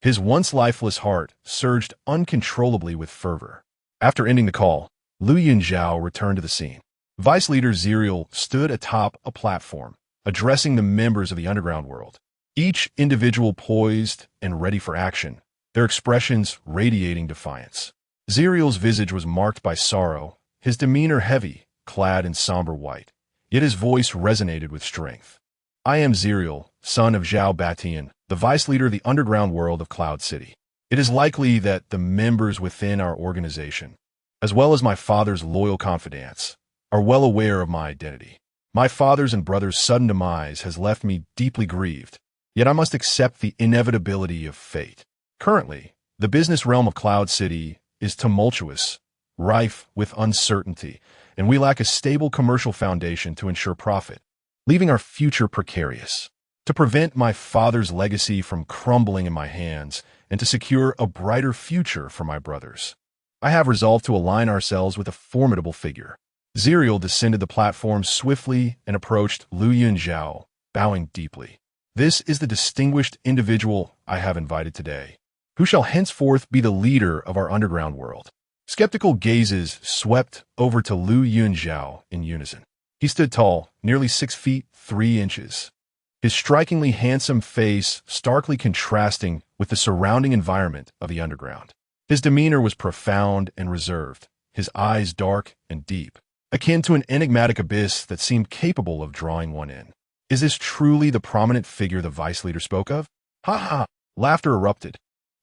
his once lifeless heart surged uncontrollably with fervor. After ending the call, Lu Yunzhou returned to the scene. Vice Leader Zerial stood atop a platform, addressing the members of the underground world, each individual poised and ready for action, their expressions radiating defiance. Zerial's visage was marked by sorrow, his demeanor heavy, clad in somber white, yet his voice resonated with strength. I am Zerial, son of Zhao Batian, the vice leader of the underground world of Cloud City. It is likely that the members within our organization, as well as my father's loyal confidants, are well aware of my identity. My father's and brother's sudden demise has left me deeply grieved, yet I must accept the inevitability of fate. Currently, the business realm of Cloud City is tumultuous, rife with uncertainty, and we lack a stable commercial foundation to ensure profit, leaving our future precarious. To prevent my father's legacy from crumbling in my hands and to secure a brighter future for my brothers, I have resolved to align ourselves with a formidable figure. Zerial descended the platform swiftly and approached Lu Yunzhou, bowing deeply. This is the distinguished individual I have invited today, who shall henceforth be the leader of our underground world. Skeptical gazes swept over to Lu Yunzhou in unison. He stood tall, nearly 6 feet 3 inches, his strikingly handsome face starkly contrasting with the surrounding environment of the underground. His demeanor was profound and reserved, his eyes dark and deep, akin to an enigmatic abyss that seemed capable of drawing one in. Is this truly the prominent figure the vice leader spoke of? Ha ha! Laughter erupted,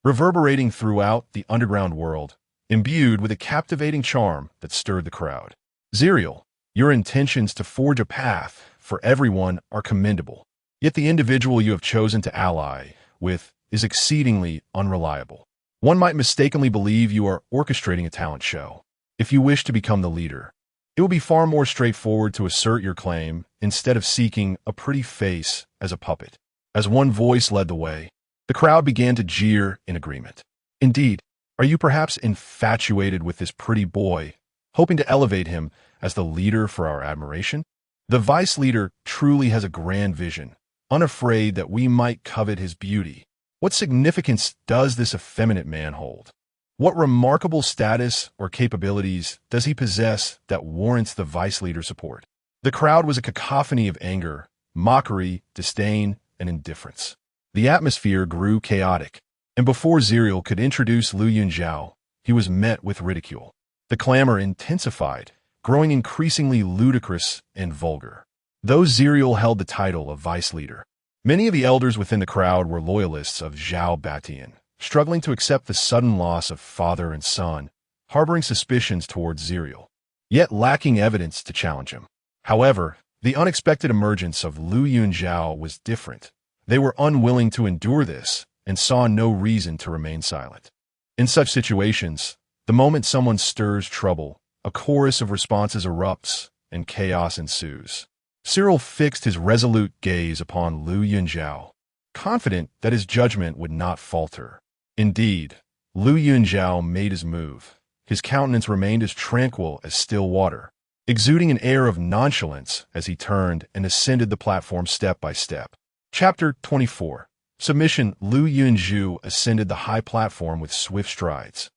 reverberating throughout the underground world, imbued with a captivating charm that stirred the crowd. Zerial, your intentions to forge a path for everyone are commendable, yet the individual you have chosen to ally with is exceedingly unreliable. One might mistakenly believe you are orchestrating a talent show. If you wish to become the leader, it will be far more straightforward to assert your claim instead of seeking a pretty face as a puppet. As one voice led the way, the crowd began to jeer in agreement. Indeed, are you perhaps infatuated with this pretty boy, hoping to elevate him as the leader for our admiration? The vice leader truly has a grand vision, unafraid that we might covet his beauty. What significance does this effeminate man hold? What remarkable status or capabilities does he possess that warrants the vice leader's support? The crowd was a cacophony of anger, mockery, disdain, and indifference. The atmosphere grew chaotic, and before Zerial could introduce Lu Yunzhou, he was met with ridicule. The clamor intensified, growing increasingly ludicrous and vulgar. Though Zerial held the title of vice leader, many of the elders within the crowd were loyalists of Zhao Batian, struggling to accept the sudden loss of father and son, harboring suspicions towards Zerial, yet lacking evidence to challenge him. However, the unexpected emergence of Lu Yunzhou was different. They were unwilling to endure this and saw no reason to remain silent. In such situations, the moment someone stirs trouble, a chorus of responses erupts and chaos ensues. Cyril fixed his resolute gaze upon Lu Yunzhou, confident that his judgment would not falter. Indeed, Yunzhou made his move. His countenance remained as tranquil as still water, exuding an air of nonchalance as he turned and ascended the platform step by step. Chapter 24. Submission. Yunzhou ascended the high platform with swift strides,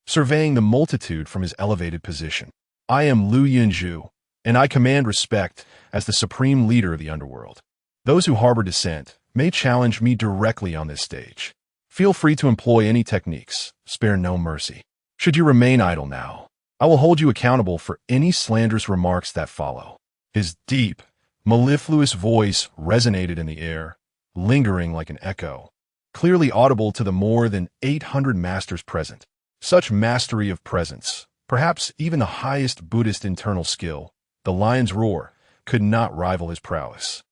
surveying the multitude from his elevated position. I am Yunzhou, and I command respect as the supreme leader of the underworld. Those who harbor dissent may challenge me directly on this stage. Feel free to employ any techniques, spare no mercy. Should you remain idle now, I will hold you accountable for any slanderous remarks that follow. His deep, mellifluous voice resonated in the air, lingering like an echo, clearly audible to the more than 800 masters present. Such mastery of presence, perhaps even the highest Buddhist internal skill, the lion's roar, could not rival his prowess.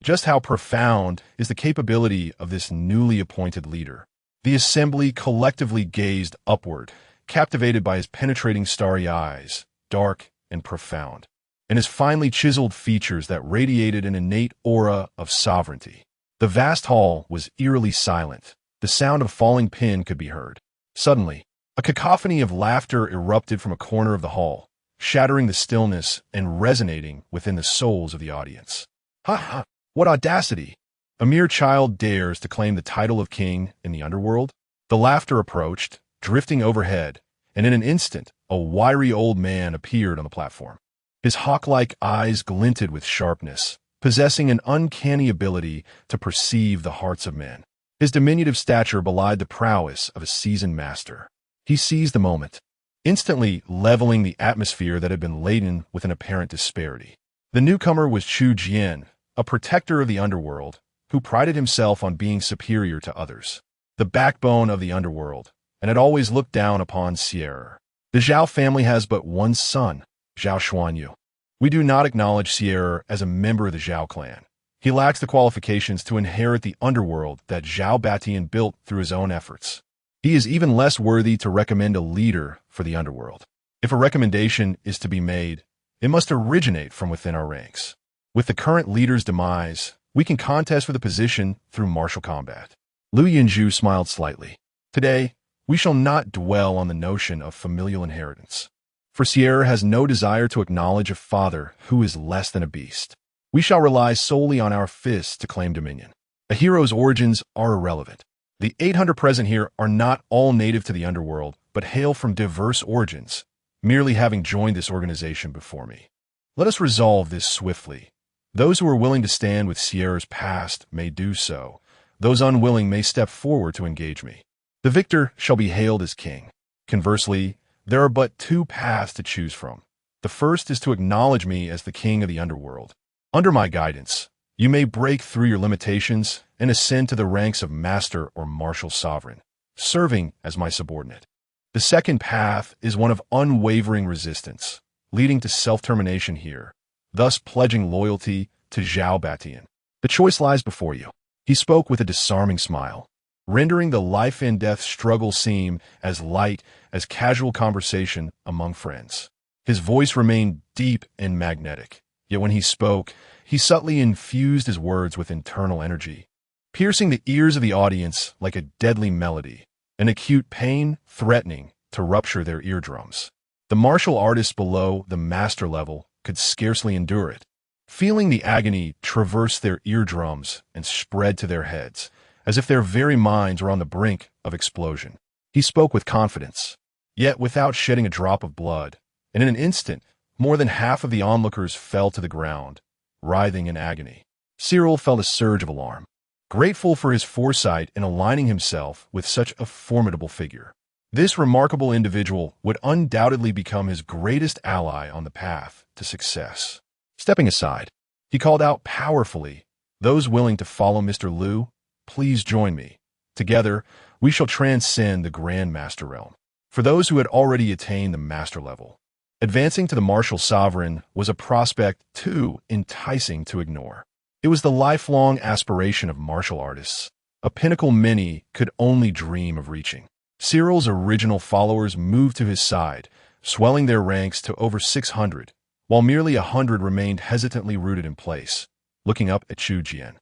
Just how profound is the capability of this newly appointed leader? The assembly collectively gazed upward, captivated by his penetrating starry eyes, dark and profound, and his finely chiseled features that radiated an innate aura of sovereignty. The vast hall was eerily silent. The sound of falling pin could be heard. Suddenly, a cacophony of laughter erupted from a corner of the hall, shattering the stillness and resonating within the souls of the audience. Ha ha! What audacity! A mere child dares to claim the title of king in the underworld? The laughter approached, drifting overhead, and in an instant, a wiry old man appeared on the platform. His hawk-like eyes glinted with sharpness, possessing an uncanny ability to perceive the hearts of men. His diminutive stature belied the prowess of a seasoned master. He seized the moment, instantly leveling the atmosphere that had been laden with an apparent disparity. The newcomer was Chu Jian, a protector of the underworld, who prided himself on being superior to others, the backbone of the underworld, and had always looked down upon heir. The Zhao family has but one son, Zhao Xuanyu. We do not acknowledge heir as a member of the Zhao clan. He lacks the qualifications to inherit the underworld that Zhao Batian built through his own efforts. He is even less worthy to recommend a leader for the underworld. If a recommendation is to be made, it must originate from within our ranks. With the current leader's demise, we can contest for the position through martial combat. Yunzhou smiled slightly. Today, we shall not dwell on the notion of familial inheritance. For heir has no desire to acknowledge a father who is less than a beast. We shall rely solely on our fists to claim dominion. A hero's origins are irrelevant. The 800 present here are not all native to the underworld, but hail from diverse origins, merely having joined this organization before me. Let us resolve this swiftly. Those who are willing to stand with heir's past may do so. Those unwilling may step forward to engage me. The victor shall be hailed as king. Conversely, there are but two paths to choose from. The first is to acknowledge me as the king of the underworld. Under my guidance, you may break through your limitations and ascend to the ranks of master or martial sovereign, serving as my subordinate. The second path is one of unwavering resistance, leading to self-termination here, thus pledging loyalty to Zhao Batian. The choice lies before you. He spoke with a disarming smile, rendering the life-and-death struggle seem as light as casual conversation among friends. His voice remained deep and magnetic, yet when he spoke, he subtly infused his words with internal energy, piercing the ears of the audience like a deadly melody, an acute pain threatening to rupture their eardrums. The martial artists below the master level could scarcely endure it, feeling the agony traverse their eardrums and spread to their heads, as if their very minds were on the brink of explosion. He spoke with confidence, yet without shedding a drop of blood, and in an instant, more than half of the onlookers fell to the ground, writhing in agony. Cyril felt a surge of alarm, grateful for his foresight in aligning himself with such a formidable figure. This remarkable individual would undoubtedly become his greatest ally on the path to success. Stepping aside, he called out powerfully, "Those willing to follow Mr. Liu, please join me. Together, we shall transcend the Grand Master realm." For those who had already attained the master level, advancing to the martial sovereign was a prospect too enticing to ignore. It was the lifelong aspiration of martial artists, a pinnacle many could only dream of reaching. Cyril's original followers moved to his side, swelling their ranks to over 600, while merely 100 remained hesitantly rooted in place, looking up at Chu Jian.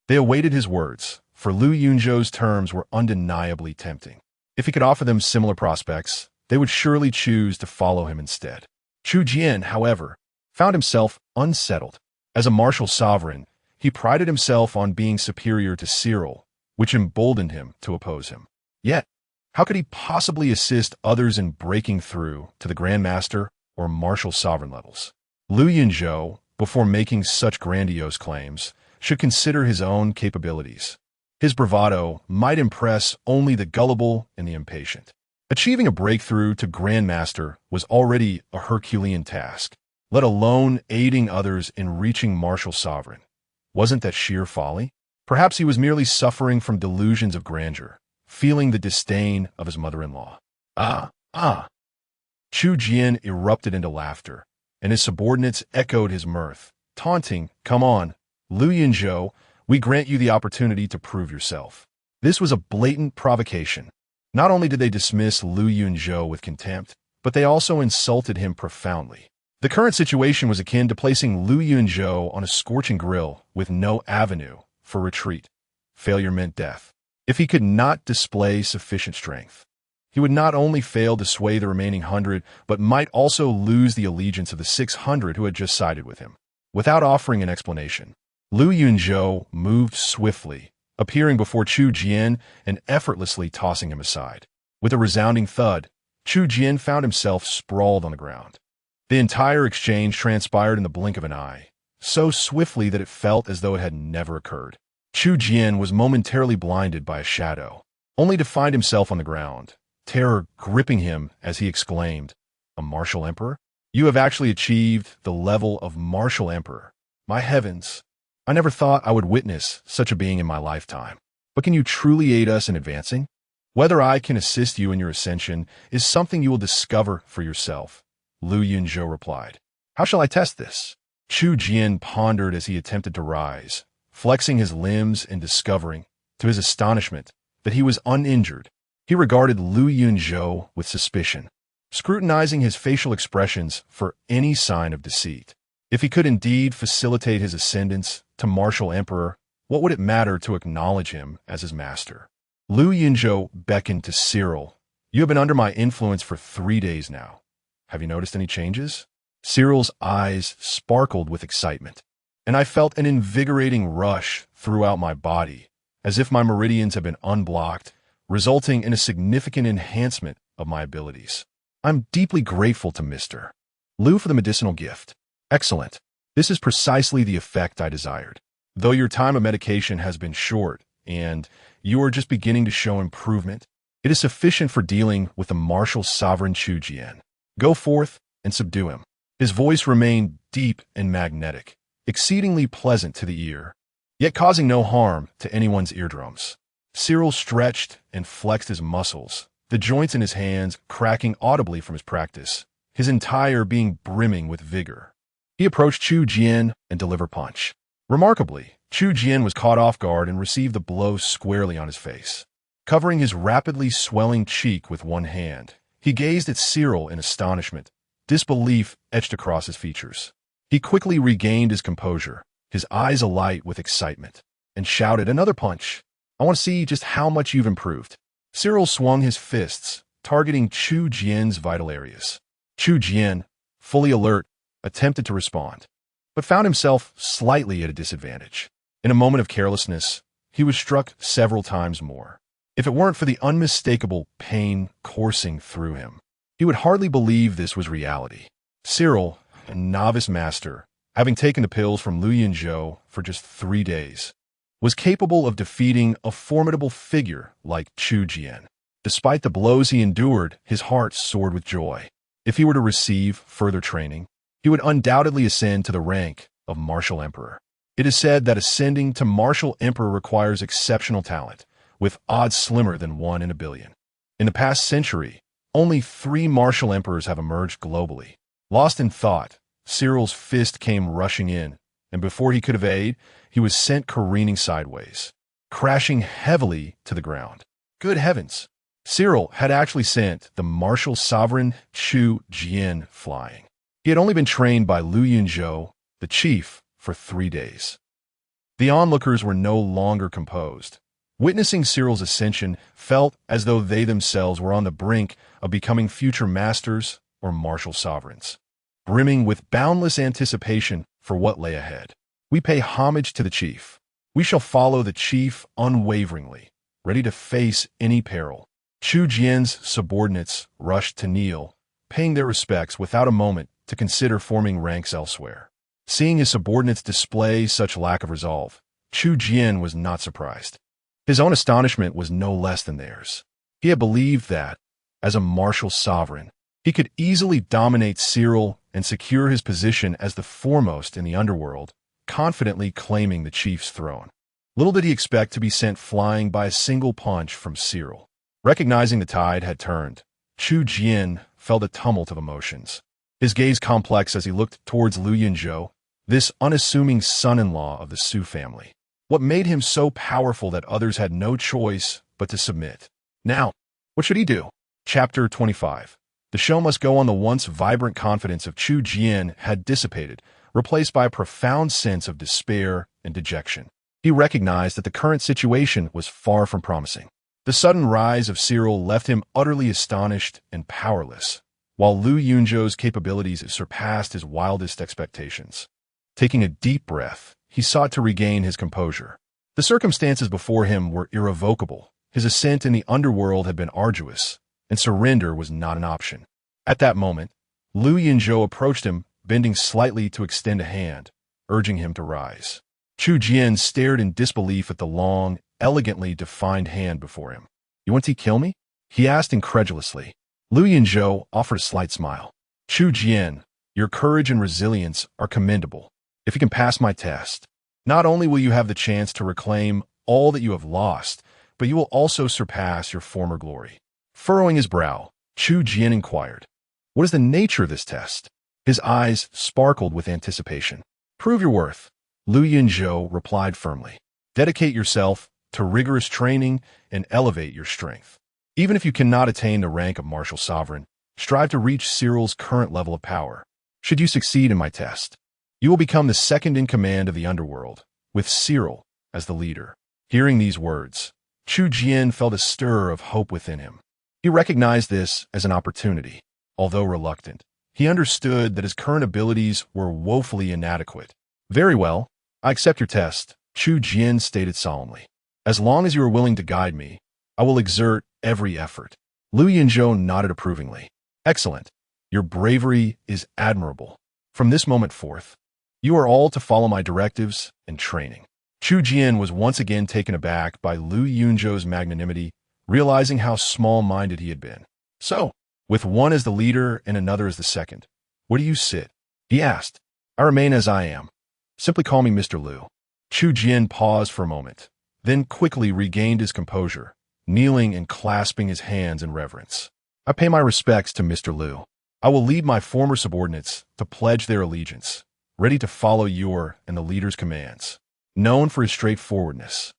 They awaited his words, for Liu Yunzhou's terms were undeniably tempting. If he could offer them similar prospects, they would surely choose to follow him instead. Chu Jian, however, found himself unsettled. As a martial sovereign, he prided himself on being superior to Cyril, which emboldened him to oppose him. Yet, how could he possibly assist others in breaking through to the Grandmaster or martial sovereign levels? Liu Yunzhou, before making such grandiose claims, should consider his own capabilities. His bravado might impress only the gullible and the impatient. Achieving a breakthrough to Grandmaster was already a Herculean task, let alone aiding others in reaching martial sovereign. Wasn't that sheer folly? Perhaps he was merely suffering from delusions of grandeur, feeling the disdain of his mother-in-law. Chu Jian erupted into laughter, and his subordinates echoed his mirth, taunting, "Come on, Liu Yunzhou, we grant you the opportunity to prove yourself." This was a blatant provocation. Not only did they dismiss Liu Yunzhou with contempt, but they also insulted him profoundly. The current situation was akin to placing Liu Yunzhou on a scorching grill with no avenue for retreat. Failure meant death. If he could not display sufficient strength, he would not only fail to sway the remaining 100, but might also lose the allegiance of the 600 who had just sided with him. Without offering an explanation, Liu Yunzhou moved swiftly, appearing before Chu Jian and effortlessly tossing him aside. With a resounding thud, Chu Jian found himself sprawled on the ground. The entire exchange transpired in the blink of an eye, so swiftly that it felt as though it had never occurred. Chu Jian was momentarily blinded by a shadow, only to find himself on the ground, terror gripping him as he exclaimed, "A martial emperor? You have actually achieved the level of martial emperor. My heavens! I never thought I would witness such a being in my lifetime. But can you truly aid us in advancing? Whether I can assist you in your ascension is something you will discover for yourself," Liu Yunzhou replied. "How shall I test this?" Chu Jian pondered as he attempted to rise, flexing his limbs and discovering, to his astonishment, that he was uninjured. He regarded Liu Yunzhou with suspicion, scrutinizing his facial expressions for any sign of deceit. If he could indeed facilitate his ascendance to martial emperor, what would it matter to acknowledge him as his master? Liu Yunzhou beckoned to Cyril. "You have been under my influence for 3 days now. Have you noticed any changes?" Cyril's eyes sparkled with excitement, and I felt an invigorating rush throughout my body, as if my meridians had been unblocked, resulting in a significant enhancement of my abilities. "I'm deeply grateful to Mr. Liu for the medicinal gift. Excellent. This is precisely the effect I desired. Though your time of medication has been short, and you are just beginning to show improvement, it is sufficient for dealing with the martial sovereign Chu Jian. Go forth and subdue him." His voice remained deep and magnetic, exceedingly pleasant to the ear, yet causing no harm to anyone's eardrums. Cyril stretched and flexed his muscles, the joints in his hands cracking audibly from his practice, his entire being brimming with vigor. He approached Chu Jian and delivered punch. Remarkably, Chu Jian was caught off guard and received the blow squarely on his face. Covering his rapidly swelling cheek with one hand, he gazed at Cyril in astonishment, disbelief etched across his features. He quickly regained his composure, his eyes alight with excitement, and shouted, "Another punch! I want to see just how much you've improved." Cyril swung his fists, targeting Chu Jian's vital areas. Chu Jian, fully alert, attempted to respond, but found himself slightly at a disadvantage. In a moment of carelessness, he was struck several times more. If it weren't for the unmistakable pain coursing through him, he would hardly believe this was reality. Cyril, a novice master, having taken the pills from Liu Yunzhou for just 3 days, was capable of defeating a formidable figure like Chu Jian. Despite the blows he endured, his heart soared with joy. If he were to receive further training, he would undoubtedly ascend to the rank of martial emperor. It is said that ascending to martial emperor requires exceptional talent, with odds slimmer than 1 in a billion. In the past century, only 3 martial emperors have emerged globally. Lost in thought, Cyril's fist came rushing in, and before he could evade, he was sent careening sideways, crashing heavily to the ground. Good heavens! Cyril had actually sent the martial sovereign Chu Jian flying. He had only been trained by Liu Yunzhou, the chief, for 3 days. The onlookers were no longer composed. Witnessing Cyril's ascension felt as though they themselves were on the brink of becoming future masters or martial sovereigns. Brimming with boundless anticipation for what lay ahead, we pay homage to the chief. We shall follow the chief unwaveringly, ready to face any peril. Chu Jian's subordinates rushed to kneel, paying their respects without a moment to consider forming ranks elsewhere. Seeing his subordinates display such lack of resolve, Chu Jian was not surprised. His own astonishment was no less than theirs. He had believed that, as a martial sovereign, he could easily dominate Cyril and secure his position as the foremost in the underworld, confidently claiming the chief's throne. Little did he expect to be sent flying by a single punch from Cyril. Recognizing the tide had turned, Chu Jian felt a tumult of emotions. His gaze complex as he looked towards Lu Yunzhou, this unassuming son-in-law of the Su family. What made him so powerful that others had no choice but to submit? Now, what should he do? Chapter 25. The show must go on. The once vibrant confidence of Chu Jian had dissipated, replaced by a profound sense of despair and dejection. He recognized that the current situation was far from promising. The sudden rise of Cyril left him utterly astonished and powerless, while Lu Yunzhou's capabilities surpassed his wildest expectations. Taking a deep breath, he sought to regain his composure. The circumstances before him were irrevocable. His ascent in the underworld had been arduous, and surrender was not an option. At that moment, Lu Yunzhou approached him, bending slightly to extend a hand, urging him to rise. Chu Jian stared in disbelief at the long, elegantly defined hand before him. "You want to kill me?" he asked incredulously. Lu Yunzhou offered a slight smile. "Chu Jian, your courage and resilience are commendable. If you can pass my test, not only will you have the chance to reclaim all that you have lost, but you will also surpass your former glory." Furrowing his brow, Chu Jian inquired, "What is the nature of this test?" His eyes sparkled with anticipation. "Prove your worth," Lu Yunzhou replied firmly. "Dedicate yourself to rigorous training and elevate your strength. Even if you cannot attain the rank of martial sovereign, strive to reach Cyril's current level of power. Should you succeed in my test, you will become the second in command of the underworld, with Cyril as the leader." Hearing these words, Chu Jian felt a stir of hope within him. He recognized this as an opportunity. Although reluctant, he understood that his current abilities were woefully inadequate. "Very well, I accept your test," Chu Jian stated solemnly. "As long as you are willing to guide me, I will exert every effort." Lu Yunzhou nodded approvingly. "Excellent. Your bravery is admirable. From this moment forth, you are all to follow my directives and training." Chu Jian was once again taken aback by Lu Yunzhou's magnanimity, realizing how small-minded he had been. "So, with one as the leader and another as the second, where do you sit?" he asked. "I remain as I am. Simply call me Mr. Lu." Chu Jian paused for a moment, then quickly regained his composure, kneeling and clasping his hands in reverence. "I pay my respects to Mr. Lu. I will lead my former subordinates to pledge their allegiance, ready to follow your and the leader's commands." Known for his straightforwardness,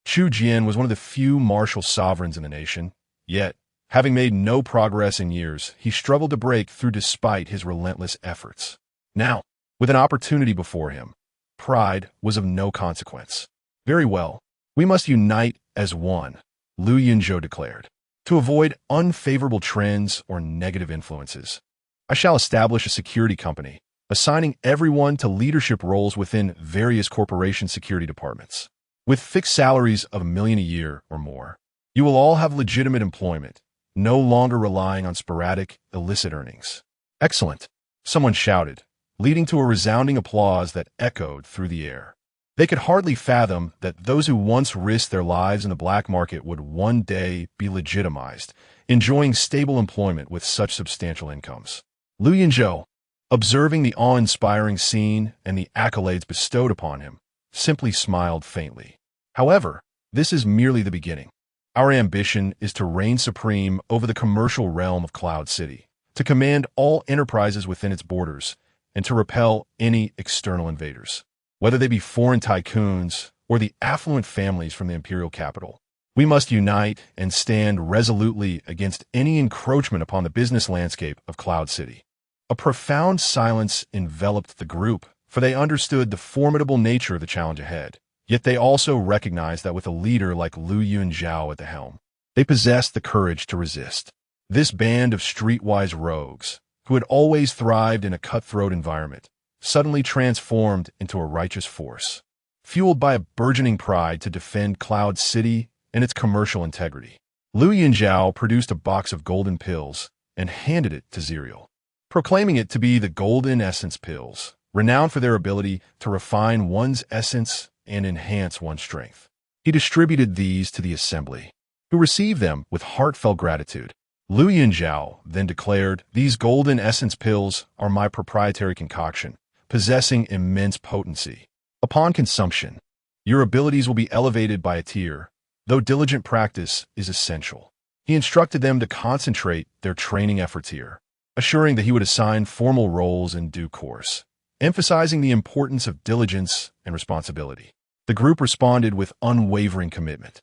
Chu Jian was one of the few martial sovereigns in the nation, yet, having made no progress in years, he struggled to break through despite his relentless efforts. Now, with an opportunity before him, pride was of no consequence. "Very well, we must unite as one," Lu Yunzhou declared. "To avoid unfavorable trends or negative influences, I shall establish a security company, assigning everyone to leadership roles within various corporation security departments. With fixed salaries of $1 million a year or more, you will all have legitimate employment, no longer relying on sporadic, illicit earnings." "Excellent," someone shouted, leading to a resounding applause that echoed through the air. They could hardly fathom that those who once risked their lives in the black market would one day be legitimized, enjoying stable employment with such substantial incomes. Lu Yunzhou, observing the awe-inspiring scene and the accolades bestowed upon him, simply smiled faintly. "However, this is merely the beginning. Our ambition is to reign supreme over the commercial realm of Cloud City, to command all enterprises within its borders, and to repel any external invaders, whether they be foreign tycoons or the affluent families from the imperial capital. We must unite and stand resolutely against any encroachment upon the business landscape of Cloud City." A profound silence enveloped the group, for they understood the formidable nature of the challenge ahead. Yet they also recognized that with a leader like Lu Yunzhou at the helm, they possessed the courage to resist. This band of streetwise rogues, who had always thrived in a cutthroat environment, suddenly transformed into a righteous force, fueled by a burgeoning pride to defend Cloud City and its commercial integrity. Lu Yunzhou produced a box of golden pills and handed it to Zerial, proclaiming it to be the Golden Essence Pills, renowned for their ability to refine one's essence and enhance one's strength. He distributed these to the assembly, who received them with heartfelt gratitude. Lu Yunzhou then declared, "These Golden Essence Pills are my proprietary concoction, possessing immense potency. Upon consumption, your abilities will be elevated by a tier, though diligent practice is essential." He instructed them to concentrate their training efforts here, assuring that he would assign formal roles in due course, emphasizing the importance of diligence and responsibility. The group responded with unwavering commitment,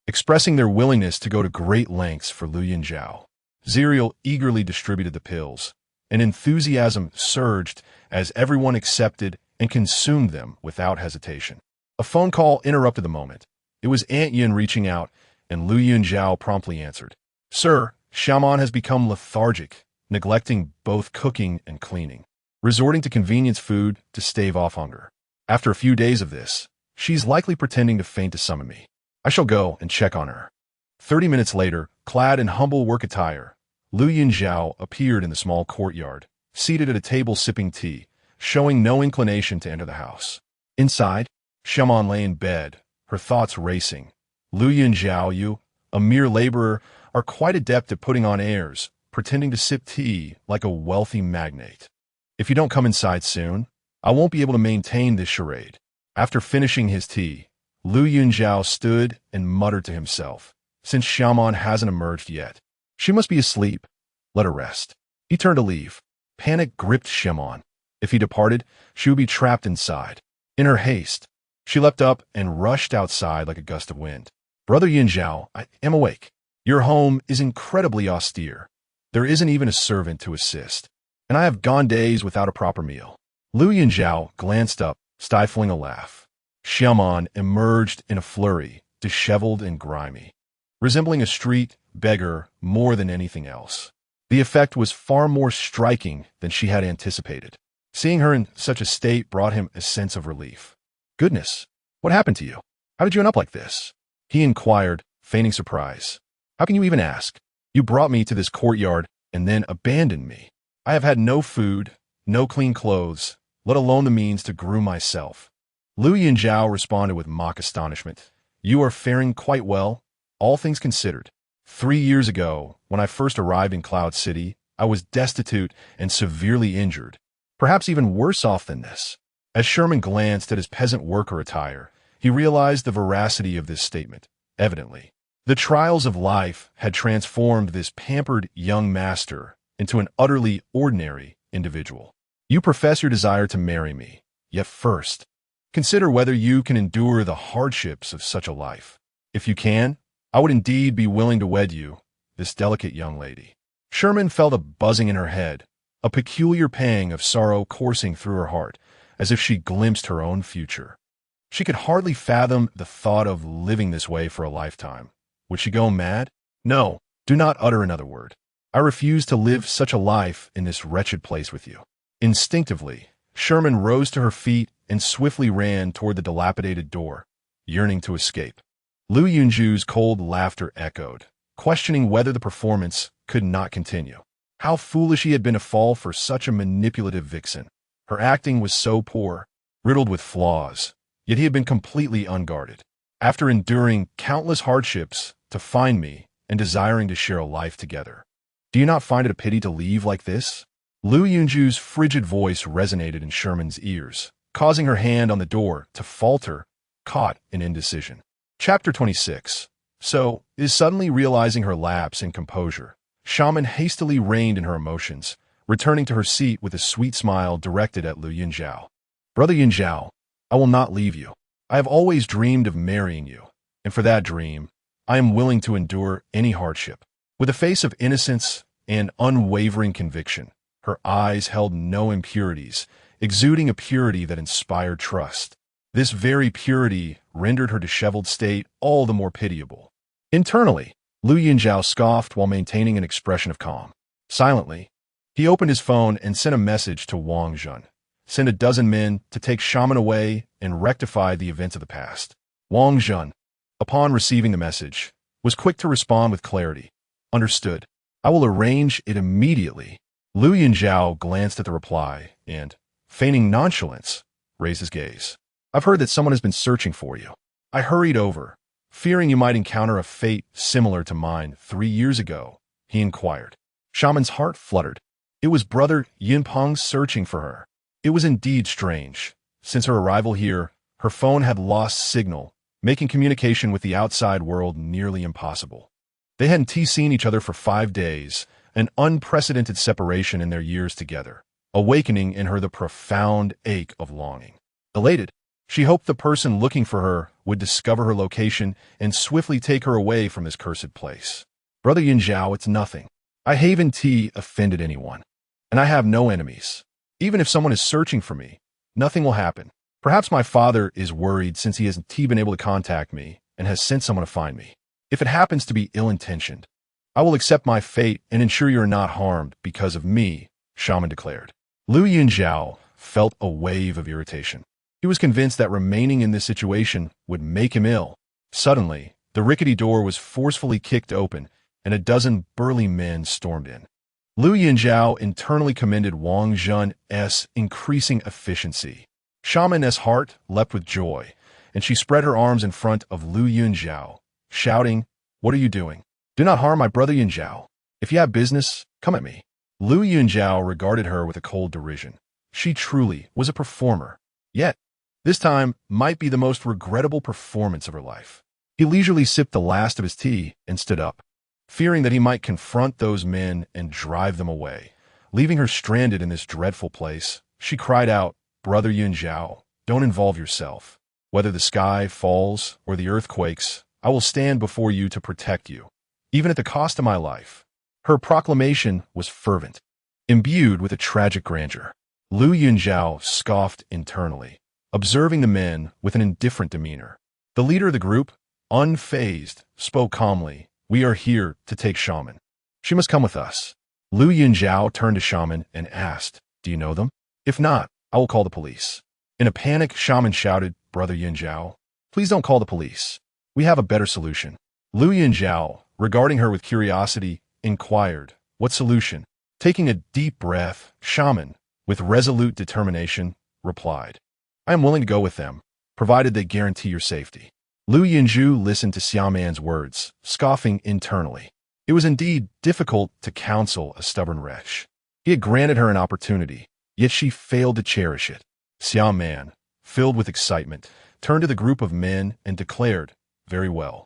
expressing their willingness to go to great lengths for Lu Yunzhou. Zerial eagerly distributed the pills, and enthusiasm surged as everyone accepted and consumed them without hesitation. A phone call interrupted the moment. It was Aunt Yin reaching out, and Lu Yunzhou promptly answered. "Sir, Xiaomon has become lethargic, neglecting both cooking and cleaning, resorting to convenience food to stave off hunger. After a few days of this, she's likely pretending to faint to summon me. I shall go and check on her." 30 minutes later, clad in humble work attire, Lu Yunzhou appeared in the small courtyard, seated at a table sipping tea, showing no inclination to enter the house. Inside, Xiaomon lay in bed, her thoughts racing. Lu Yunzhou, you, a mere laborer, are quite adept at putting on airs, pretending to sip tea like a wealthy magnate. If you don't come inside soon, I won't be able to maintain this charade. After finishing his tea, Lu Yunzhou stood and muttered to himself, "Since Xiaomon hasn't emerged yet, she must be asleep. Let her rest." He turned to leave. Panic gripped Xiaomon. If he departed, she would be trapped inside. In her haste, she leapt up and rushed outside like a gust of wind. "Brother Yunzhou, I am awake. Your home is incredibly austere. There isn't even a servant to assist, and I have gone days without a proper meal." Lu Yunzhou glanced up, stifling a laugh. Xiaomon emerged in a flurry, disheveled and grimy, resembling a street beggar more than anything else. The effect was far more striking than she had anticipated. Seeing her in such a state brought him a sense of relief. "Goodness, what happened to you? How did you end up like this?" he inquired, feigning surprise. "How can you even ask? You brought me to this courtyard and then abandoned me. I have had no food, no clean clothes, let alone the means to groom myself." Lu Yunzhou responded with mock astonishment. "You are faring quite well, all things considered. 3 years ago, when I first arrived in Cloud City, I was destitute and severely injured, perhaps even worse off than this." As Sherman glanced at his peasant worker attire, he realized the veracity of this statement. Evidently, the trials of life had transformed this pampered young master into an utterly ordinary individual. "You profess your desire to marry me, yet first, consider whether you can endure the hardships of such a life. If you can, I would indeed be willing to wed you, this delicate young lady." Sherman felt a buzzing in her head, a peculiar pang of sorrow coursing through her heart, as if she glimpsed her own future. She could hardly fathom the thought of living this way for a lifetime. Would she go mad? "No, do not utter another word. I refuse to live such a life in this wretched place with you." Instinctively, Sherman rose to her feet and swiftly ran toward the dilapidated door, yearning to escape. Lu Yunzhou's cold laughter echoed, questioning whether the performance could not continue. How foolish he had been to fall for such a manipulative vixen. Her acting was so poor, riddled with flaws, yet he had been completely unguarded. After enduring countless hardships to find me and desiring to share a life together, do you not find it a pity to leave like this? Lu Yunzhou's frigid voice resonated in Sherman's ears, causing her hand on the door to falter, caught in indecision. Chapter 26. So, is suddenly realizing her lapse in composure, Shaman hastily reined in her emotions, returning to her seat with a sweet smile directed at Lu Yunzhou. "Brother Yunzhou, I will not leave you. I have always dreamed of marrying you, and for that dream, I am willing to endure any hardship." With a face of innocence and unwavering conviction, her eyes held no impurities, exuding a purity that inspired trust. This very purity rendered her disheveled state all the more pitiable. Internally, Lu Yunzhou scoffed while maintaining an expression of calm. Silently, he opened his phone and sent a message to Wang Jun. Send a dozen men to take Shaman away and rectify the events of the past. Wang Jun, upon receiving the message, was quick to respond with clarity. Understood. I will arrange it immediately. Lu Yunzhou glanced at the reply and, feigning nonchalance, raised his gaze. I've heard that someone has been searching for you. I hurried over, fearing you might encounter a fate similar to mine 3 years ago, he inquired. Shaman's heart fluttered. It was brother Yunpeng searching for her. It was indeed strange. Since her arrival here, her phone had lost signal, making communication with the outside world nearly impossible. They hadn't seen each other for 5 days, an unprecedented separation in their years together, awakening in her the profound ache of longing. Elated, she hoped the person looking for her would discover her location and swiftly take her away from this cursed place. Brother Yunzhou, it's nothing. I haven't offended anyone, and I have no enemies. Even if someone is searching for me, nothing will happen. Perhaps my father is worried since he hasn't been able to contact me and has sent someone to find me. If it happens to be ill-intentioned, I will accept my fate and ensure you are not harmed because of me, Shaman declared. Lu Yunzhou felt a wave of irritation. He was convinced that remaining in this situation would make him ill. Suddenly, the rickety door was forcefully kicked open, and a dozen burly men stormed in. Lu Yunzhou internally commended Wang Jun's increasing efficiency. Shaman's heart leapt with joy, and she spread her arms in front of Lu Yunzhou, shouting, "What are you doing? Do not harm my brother Yunzhou. If you have business, come at me." Lu Yunzhou regarded her with a cold derision. She truly was a performer. Yet, this time might be the most regrettable performance of her life. He leisurely sipped the last of his tea and stood up, fearing that he might confront those men and drive them away. Leaving her stranded in this dreadful place, she cried out, "Brother Yunzhou, don't involve yourself. Whether the sky falls or the earth quakes, I will stand before you to protect you, even at the cost of my life." Her proclamation was fervent, imbued with a tragic grandeur. Lu Yunzhou scoffed internally, observing the men with an indifferent demeanor. The leader of the group, unfazed, spoke calmly, "We are here to take Shaman. She must come with us." Lu Yunzhou turned to Shaman and asked, "Do you know them? If not, I will call the police." In a panic, Shaman shouted, "Brother Yunzhou, please don't call the police. We have a better solution." Lu Yunzhou, regarding her with curiosity, inquired, "What solution?" Taking a deep breath, Shaman, with resolute determination, replied, "I am willing to go with them, provided they guarantee your safety." Lu Yunzhou listened to Xiaoman's words, scoffing internally. It was indeed difficult to counsel a stubborn wretch. He had granted her an opportunity, yet she failed to cherish it. Xiaoman, filled with excitement, turned to the group of men and declared, "Very well.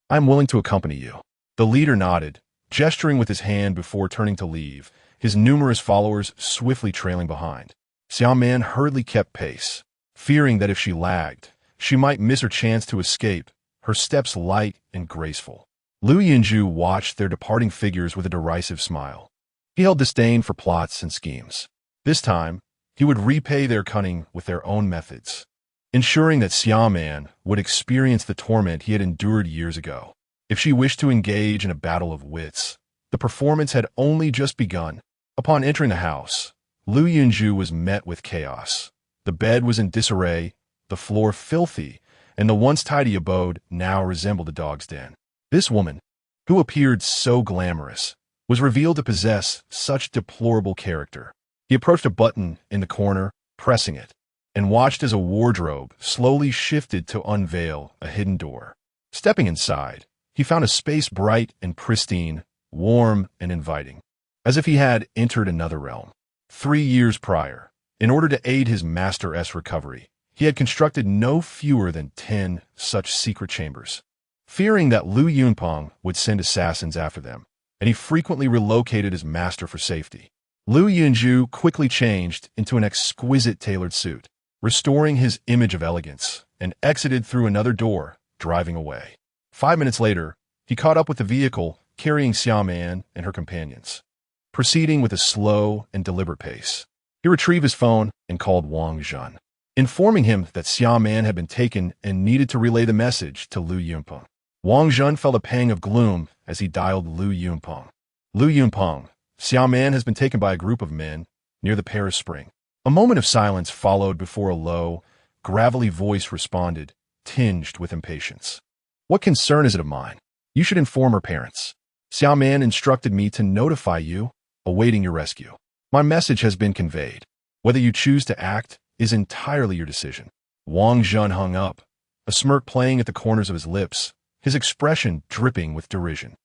I am willing to accompany you." The leader nodded, gesturing with his hand before turning to leave, his numerous followers swiftly trailing behind. Xiaoman hurriedly kept pace, fearing that if she lagged, she might miss her chance to escape, her steps light and graceful. Lu Yunzhou watched their departing figures with a derisive smile. He held disdain for plots and schemes. This time, he would repay their cunning with their own methods, ensuring that Xiaoman would experience the torment he had endured years ago. If she wished to engage in a battle of wits, the performance had only just begun. Upon entering the house, Lu Yunzhou was met with chaos. The bed was in disarray, the floor filthy, and the once tidy abode now resembled a dog's den. This woman, who appeared so glamorous, was revealed to possess such deplorable character. He approached a button in the corner, pressing it, and watched as a wardrobe slowly shifted to unveil a hidden door. Stepping inside, he found a space bright and pristine, warm and inviting, as if he had entered another realm. 3 years prior, in order to aid his master's recovery, he had constructed no fewer than 10 such secret chambers. Fearing that Lu Yunpeng would send assassins after them, and he frequently relocated his master for safety. Lu Yunzhou quickly changed into an exquisite tailored suit, restoring his image of elegance, and exited through another door, driving away. 5 minutes later, he caught up with the vehicle carrying Xiaoman and her companions. Proceeding with a slow and deliberate pace, he retrieved his phone and called Wang Jun. informing him that Xiaoman had been taken and needed to relay the message to Lu Yunpeng. Wang Zhen felt a pang of gloom as he dialed Lu Yunpeng. Lu Yunpeng, Xiaoman has been taken by a group of men near the Paris Spring. A moment of silence followed before a low, gravelly voice responded, tinged with impatience. What concern is it of mine? You should inform her parents. Xiaoman instructed me to notify you, awaiting your rescue. My message has been conveyed. Whether you choose to act is entirely your decision. Wang Zhen hung up, a smirk playing at the corners of his lips, his expression dripping with derision.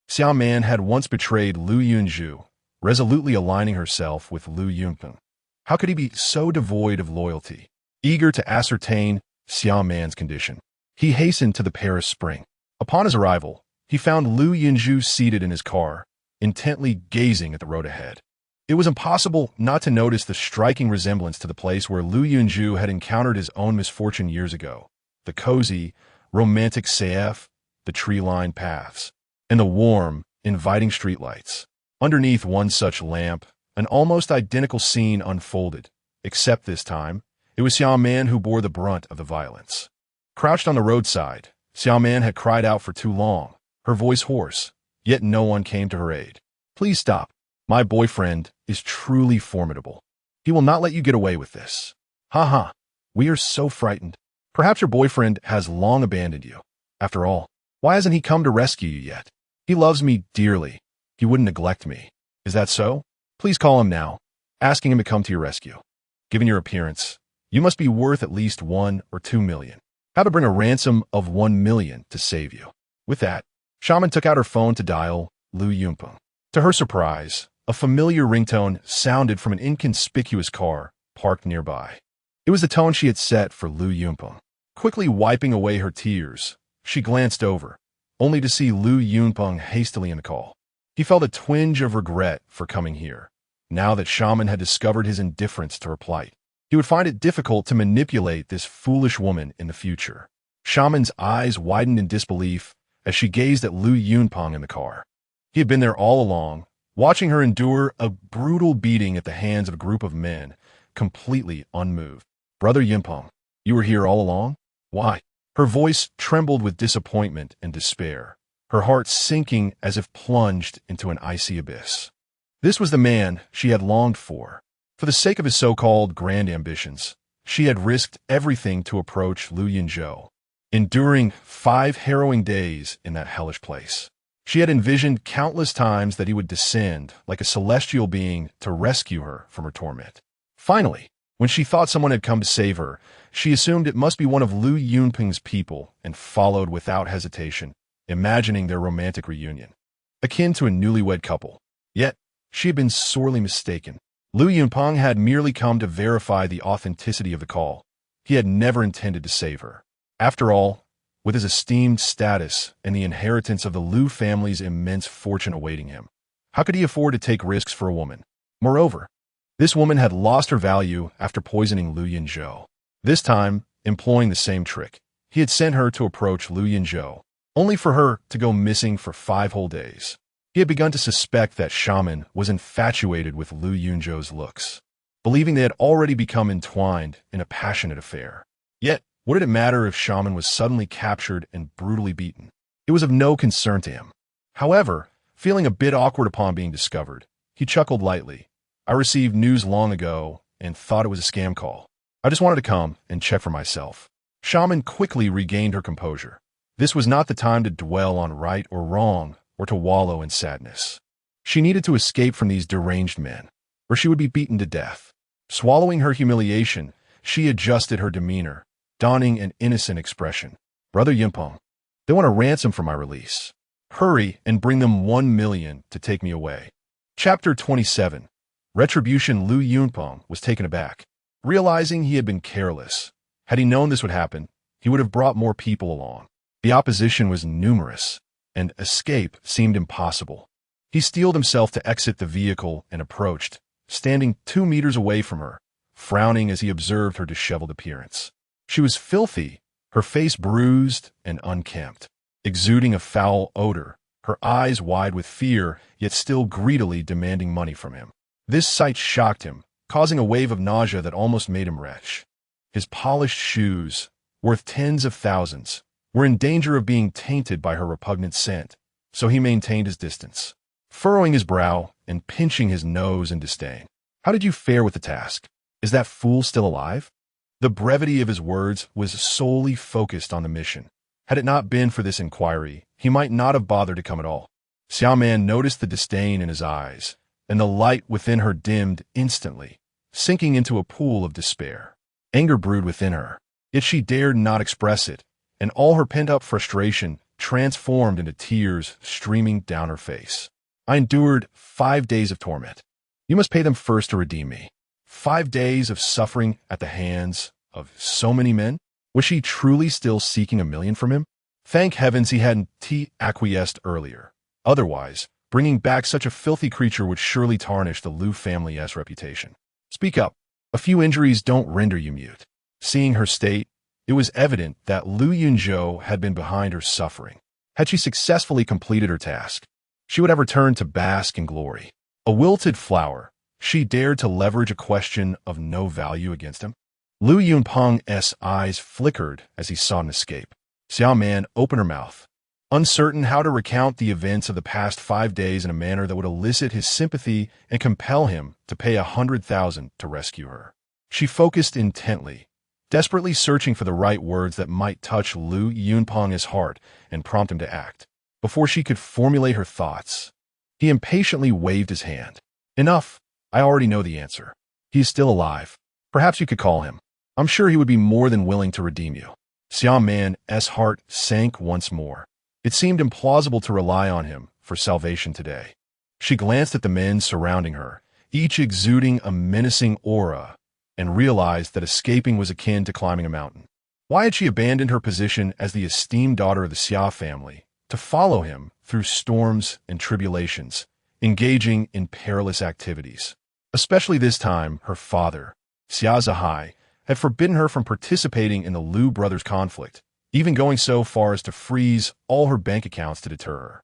Xiaoman had once betrayed Lu Yunzhou, resolutely aligning herself with Lu Yunpeng. How could he be so devoid of loyalty? Eager to ascertain Xiaoman's condition, he hastened to the Paris Spring. Upon his arrival, he found Lu Yunzhou seated in his car, intently gazing at the road ahead. It was impossible not to notice the striking resemblance to the place where Lu Yunzhou had encountered his own misfortune years ago. The cozy, romantic CF, the tree-lined paths, and the warm, inviting streetlights. Underneath one such lamp, an almost identical scene unfolded, except this time, it was Xiaoman who bore the brunt of the violence. Crouched on the roadside, Xiaoman had cried out for too long, her voice hoarse, yet no one came to her aid. Please stop. My boyfriend is truly formidable. He will not let you get away with this. Ha ha. We are so frightened. Perhaps your boyfriend has long abandoned you. After all, why hasn't he come to rescue you yet? He loves me dearly. He wouldn't neglect me. Is that so? Please call him now, asking him to come to your rescue. Given your appearance, you must be worth at least 1 or 2 million. How to bring a ransom of 1 million to save you. With that, Shaman took out her phone to dial Lu Yunpeng. To her surprise, a familiar ringtone sounded from an inconspicuous car parked nearby. It was the tone she had set for Lu Yunpeng. Quickly wiping away her tears, she glanced over, only to see Lu Yunpeng hastily in the call. He felt a twinge of regret for coming here. Now that Shaman had discovered his indifference to her plight, he would find it difficult to manipulate this foolish woman in the future. Shaman's eyes widened in disbelief as she gazed at Lu Yunpeng in the car. He had been there all along, watching her endure a brutal beating at the hands of a group of men, completely unmoved. Brother Yunpeng, you were here all along? Why? Her voice trembled with disappointment and despair, her heart sinking as if plunged into an icy abyss. This was the man she had longed for. For the sake of his so-called grand ambitions, she had risked everything to approach Lu Yunzhou, enduring 5 harrowing days in that hellish place. She had envisioned countless times that he would descend like a celestial being to rescue her from her torment. Finally, when she thought someone had come to save her, she assumed it must be one of Lu Yunpeng's people and followed without hesitation, imagining their romantic reunion, akin to a newlywed couple. Yet, she had been sorely mistaken. Lu Yunpeng had merely come to verify the authenticity of the call. He had never intended to save her. After all, with his esteemed status and the inheritance of the Lu family's immense fortune awaiting him, how could he afford to take risks for a woman? Moreover, this woman had lost her value after poisoning Lu Yunzhou. This time, employing the same trick, he had sent her to approach Lu Yunzhou, only for her to go missing for 5 whole days. He had begun to suspect that Shaman was infatuated with Lu Yunzhou's looks, believing they had already become entwined in a passionate affair. Yet, what did it matter if Shaman was suddenly captured and brutally beaten? It was of no concern to him. However, feeling a bit awkward upon being discovered, he chuckled lightly. I received news long ago and thought it was a scam call. I just wanted to come and check for myself. Shaman quickly regained her composure. This was not the time to dwell on right or wrong or to wallow in sadness. She needed to escape from these deranged men, or she would be beaten to death. Swallowing her humiliation, she adjusted her demeanor, donning an innocent expression. Brother Yunpeng, they want a ransom for my release. Hurry and bring them 1 million to take me away. Chapter 27. Retribution. Lu Yunpeng was taken aback, realizing he had been careless. Had he known this would happen, he would have brought more people along. The opposition was numerous, and escape seemed impossible. He steeled himself to exit the vehicle and approached, standing 2 meters away from her, frowning as he observed her disheveled appearance. She was filthy, her face bruised and unkempt, exuding a foul odor, her eyes wide with fear, yet still greedily demanding money from him. This sight shocked him, causing a wave of nausea that almost made him retch. his polished shoes, worth tens of thousands, were in danger of being tainted by her repugnant scent, so he maintained his distance, furrowing his brow and pinching his nose in disdain. "How did you fare with the task? Is that fool still alive?" The brevity of his words was solely focused on the mission. Had it not been for this inquiry, he might not have bothered to come at all. Xiaoman noticed the disdain in his eyes, and the light within her dimmed instantly, sinking into a pool of despair. Anger brewed within her, yet she dared not express it, and all her pent-up frustration transformed into tears streaming down her face. "I endured 5 days of torment. You must pay them first to redeem me." 5 days of suffering at the hands of so many men? Was she truly still seeking $1 million from him? Thank heavens he hadn't acquiesced earlier. Otherwise, bringing back such a filthy creature would surely tarnish the Liu family's reputation. "Speak up. A few injuries don't render you mute." Seeing her state, it was evident that Liu Yunzhou had been behind her suffering. Had she successfully completed her task, she would have returned to bask in glory. A wilted flower, she dared to leverage a question of no value against him. Liu Yunpeng's eyes flickered as he sought an escape. Xiaoman opened her mouth, uncertain how to recount the events of the past 5 days in a manner that would elicit his sympathy and compel him to pay 100,000 to rescue her. She focused intently, desperately searching for the right words that might touch Liu Yunpeng's heart and prompt him to act. Before she could formulate her thoughts, he impatiently waved his hand. "Enough. I already know the answer. He is still alive. Perhaps you could call him. I'm sure he would be more than willing to redeem you." Xiaoman's heart sank once more. It seemed implausible to rely on him for salvation today. She glanced at the men surrounding her, each exuding a menacing aura, and realized that escaping was akin to climbing a mountain. Why had she abandoned her position as the esteemed daughter of the Xia family to follow him through storms and tribulations, engaging in perilous activities? Especially this time, her father, Xia Zhai, had forbidden her from participating in the Liu brothers' conflict, even going so far as to freeze all her bank accounts to deter her.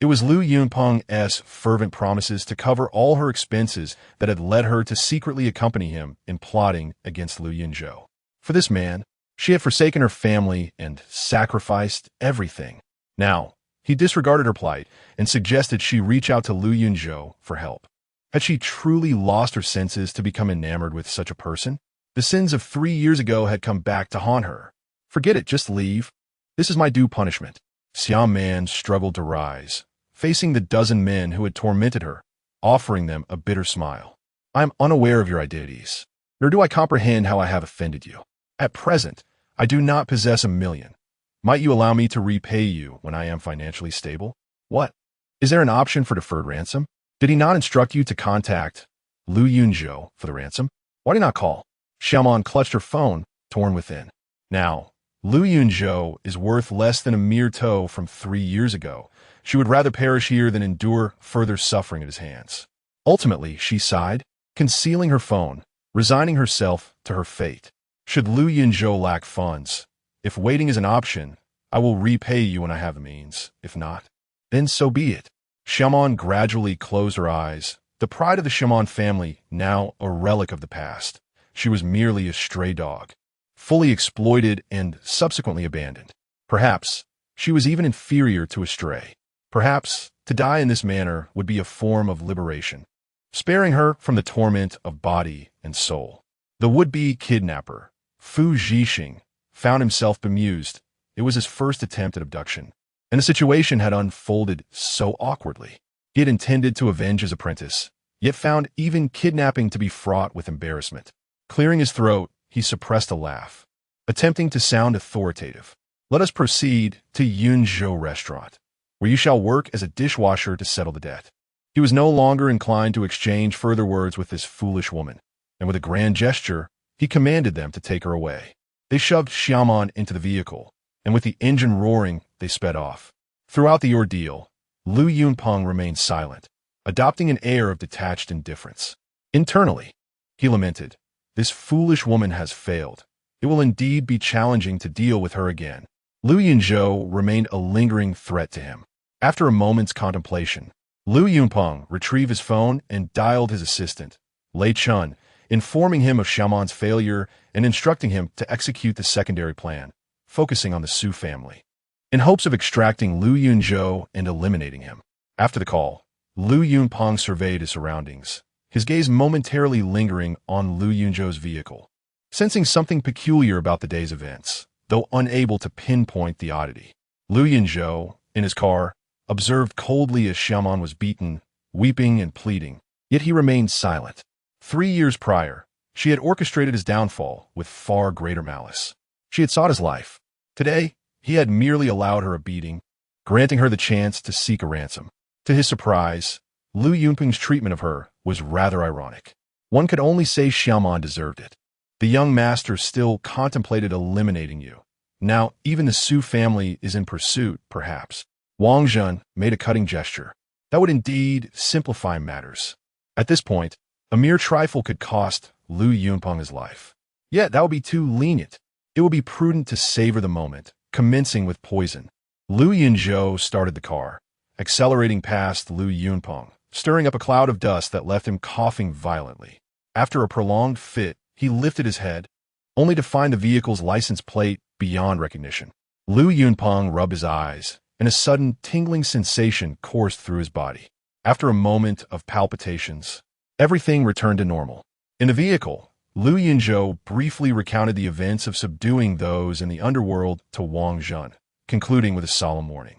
It was Liu Yunpeng's fervent promises to cover all her expenses that had led her to secretly accompany him in plotting against Liu Yunzhou. For this man, she had forsaken her family and sacrificed everything. Now, he disregarded her plight and suggested she reach out to Liu Yunzhou for help. Had she truly lost her senses to become enamored with such a person? The sins of 3 years ago had come back to haunt her. "Forget it, just leave. This is my due punishment." Xiaoman struggled to rise, facing the dozen men who had tormented her, offering them a bitter smile. "I am unaware of your identities, nor do I comprehend how I have offended you. At present, I do not possess $1 million. Might you allow me to repay you when I am financially stable?" "What? Is there an option for deferred ransom? Did he not instruct you to contact Liu Yunzhou for the ransom? Why did you not call?" Xiaoman clutched her phone, torn within. Now, Liu Yunzhou is worth less than a mere toe from 3 years ago. She would rather perish here than endure further suffering at his hands. Ultimately, she sighed, concealing her phone, resigning herself to her fate. Should Liu Yunzhou lack funds, if waiting is an option, I will repay you when I have the means. If not, then so be it. Xiaoman gradually closed her eyes, the pride of the Xiaoman family now a relic of the past. She was merely a stray dog, fully exploited and subsequently abandoned. Perhaps she was even inferior to a stray. Perhaps to die in this manner would be a form of liberation, sparing her from the torment of body and soul. The would-be kidnapper, Fu Zhixing, found himself bemused. It was his first attempt at abduction, and the situation had unfolded so awkwardly. He had intended to avenge his apprentice, yet found even kidnapping to be fraught with embarrassment. Clearing his throat, he suppressed a laugh, attempting to sound authoritative. "Let us proceed to Yunzhou restaurant, where you shall work as a dishwasher to settle the debt." He was no longer inclined to exchange further words with this foolish woman, and with a grand gesture, he commanded them to take her away. They shoved Xiaoman into the vehicle, and with the engine roaring, they sped off. Throughout the ordeal, Liu Yunpeng remained silent, adopting an air of detached indifference. Internally, he lamented, "This foolish woman has failed. It will indeed be challenging to deal with her again." Liu Yunzhou remained a lingering threat to him. After a moment's contemplation, Liu Yunpeng retrieved his phone and dialed his assistant, Lei Chun, informing him of Xiaoman's failure and instructing him to execute the secondary plan, focusing on the Su family, in hopes of extracting Lu Yunzhou and eliminating him. After the call, Lu Yunpeng surveyed his surroundings, his gaze momentarily lingering on Lu Yunzhou's vehicle, sensing something peculiar about the day's events, though unable to pinpoint the oddity. Lu Yunzhou, in his car, observed coldly as Xiaoman was beaten, weeping and pleading, yet he remained silent. 3 years prior, she had orchestrated his downfall with far greater malice. She had sought his life. Today, he had merely allowed her a beating, granting her the chance to seek a ransom. To his surprise, Lu Yunpeng's treatment of her was rather ironic. One could only say Xiaoman deserved it. The young master still contemplated eliminating you. Now, even the Su family is in pursuit, perhaps. Wang Zhen made a cutting gesture. That would indeed simplify matters. At this point, a mere trifle could cost Lu Yunpeng his life. Yet that would be too lenient. It would be prudent to savor the moment, commencing with poison. Lu Yunzhou started the car, accelerating past Lu Yunpeng, stirring up a cloud of dust that left him coughing violently. After a prolonged fit, he lifted his head, only to find the vehicle's license plate beyond recognition. Lu Yunpeng rubbed his eyes, and a sudden tingling sensation coursed through his body. After a moment of palpitations, everything returned to normal. In the vehicle, Lu Yunzhou briefly recounted the events of subduing those in the underworld to Wang Zhen, concluding with a solemn warning.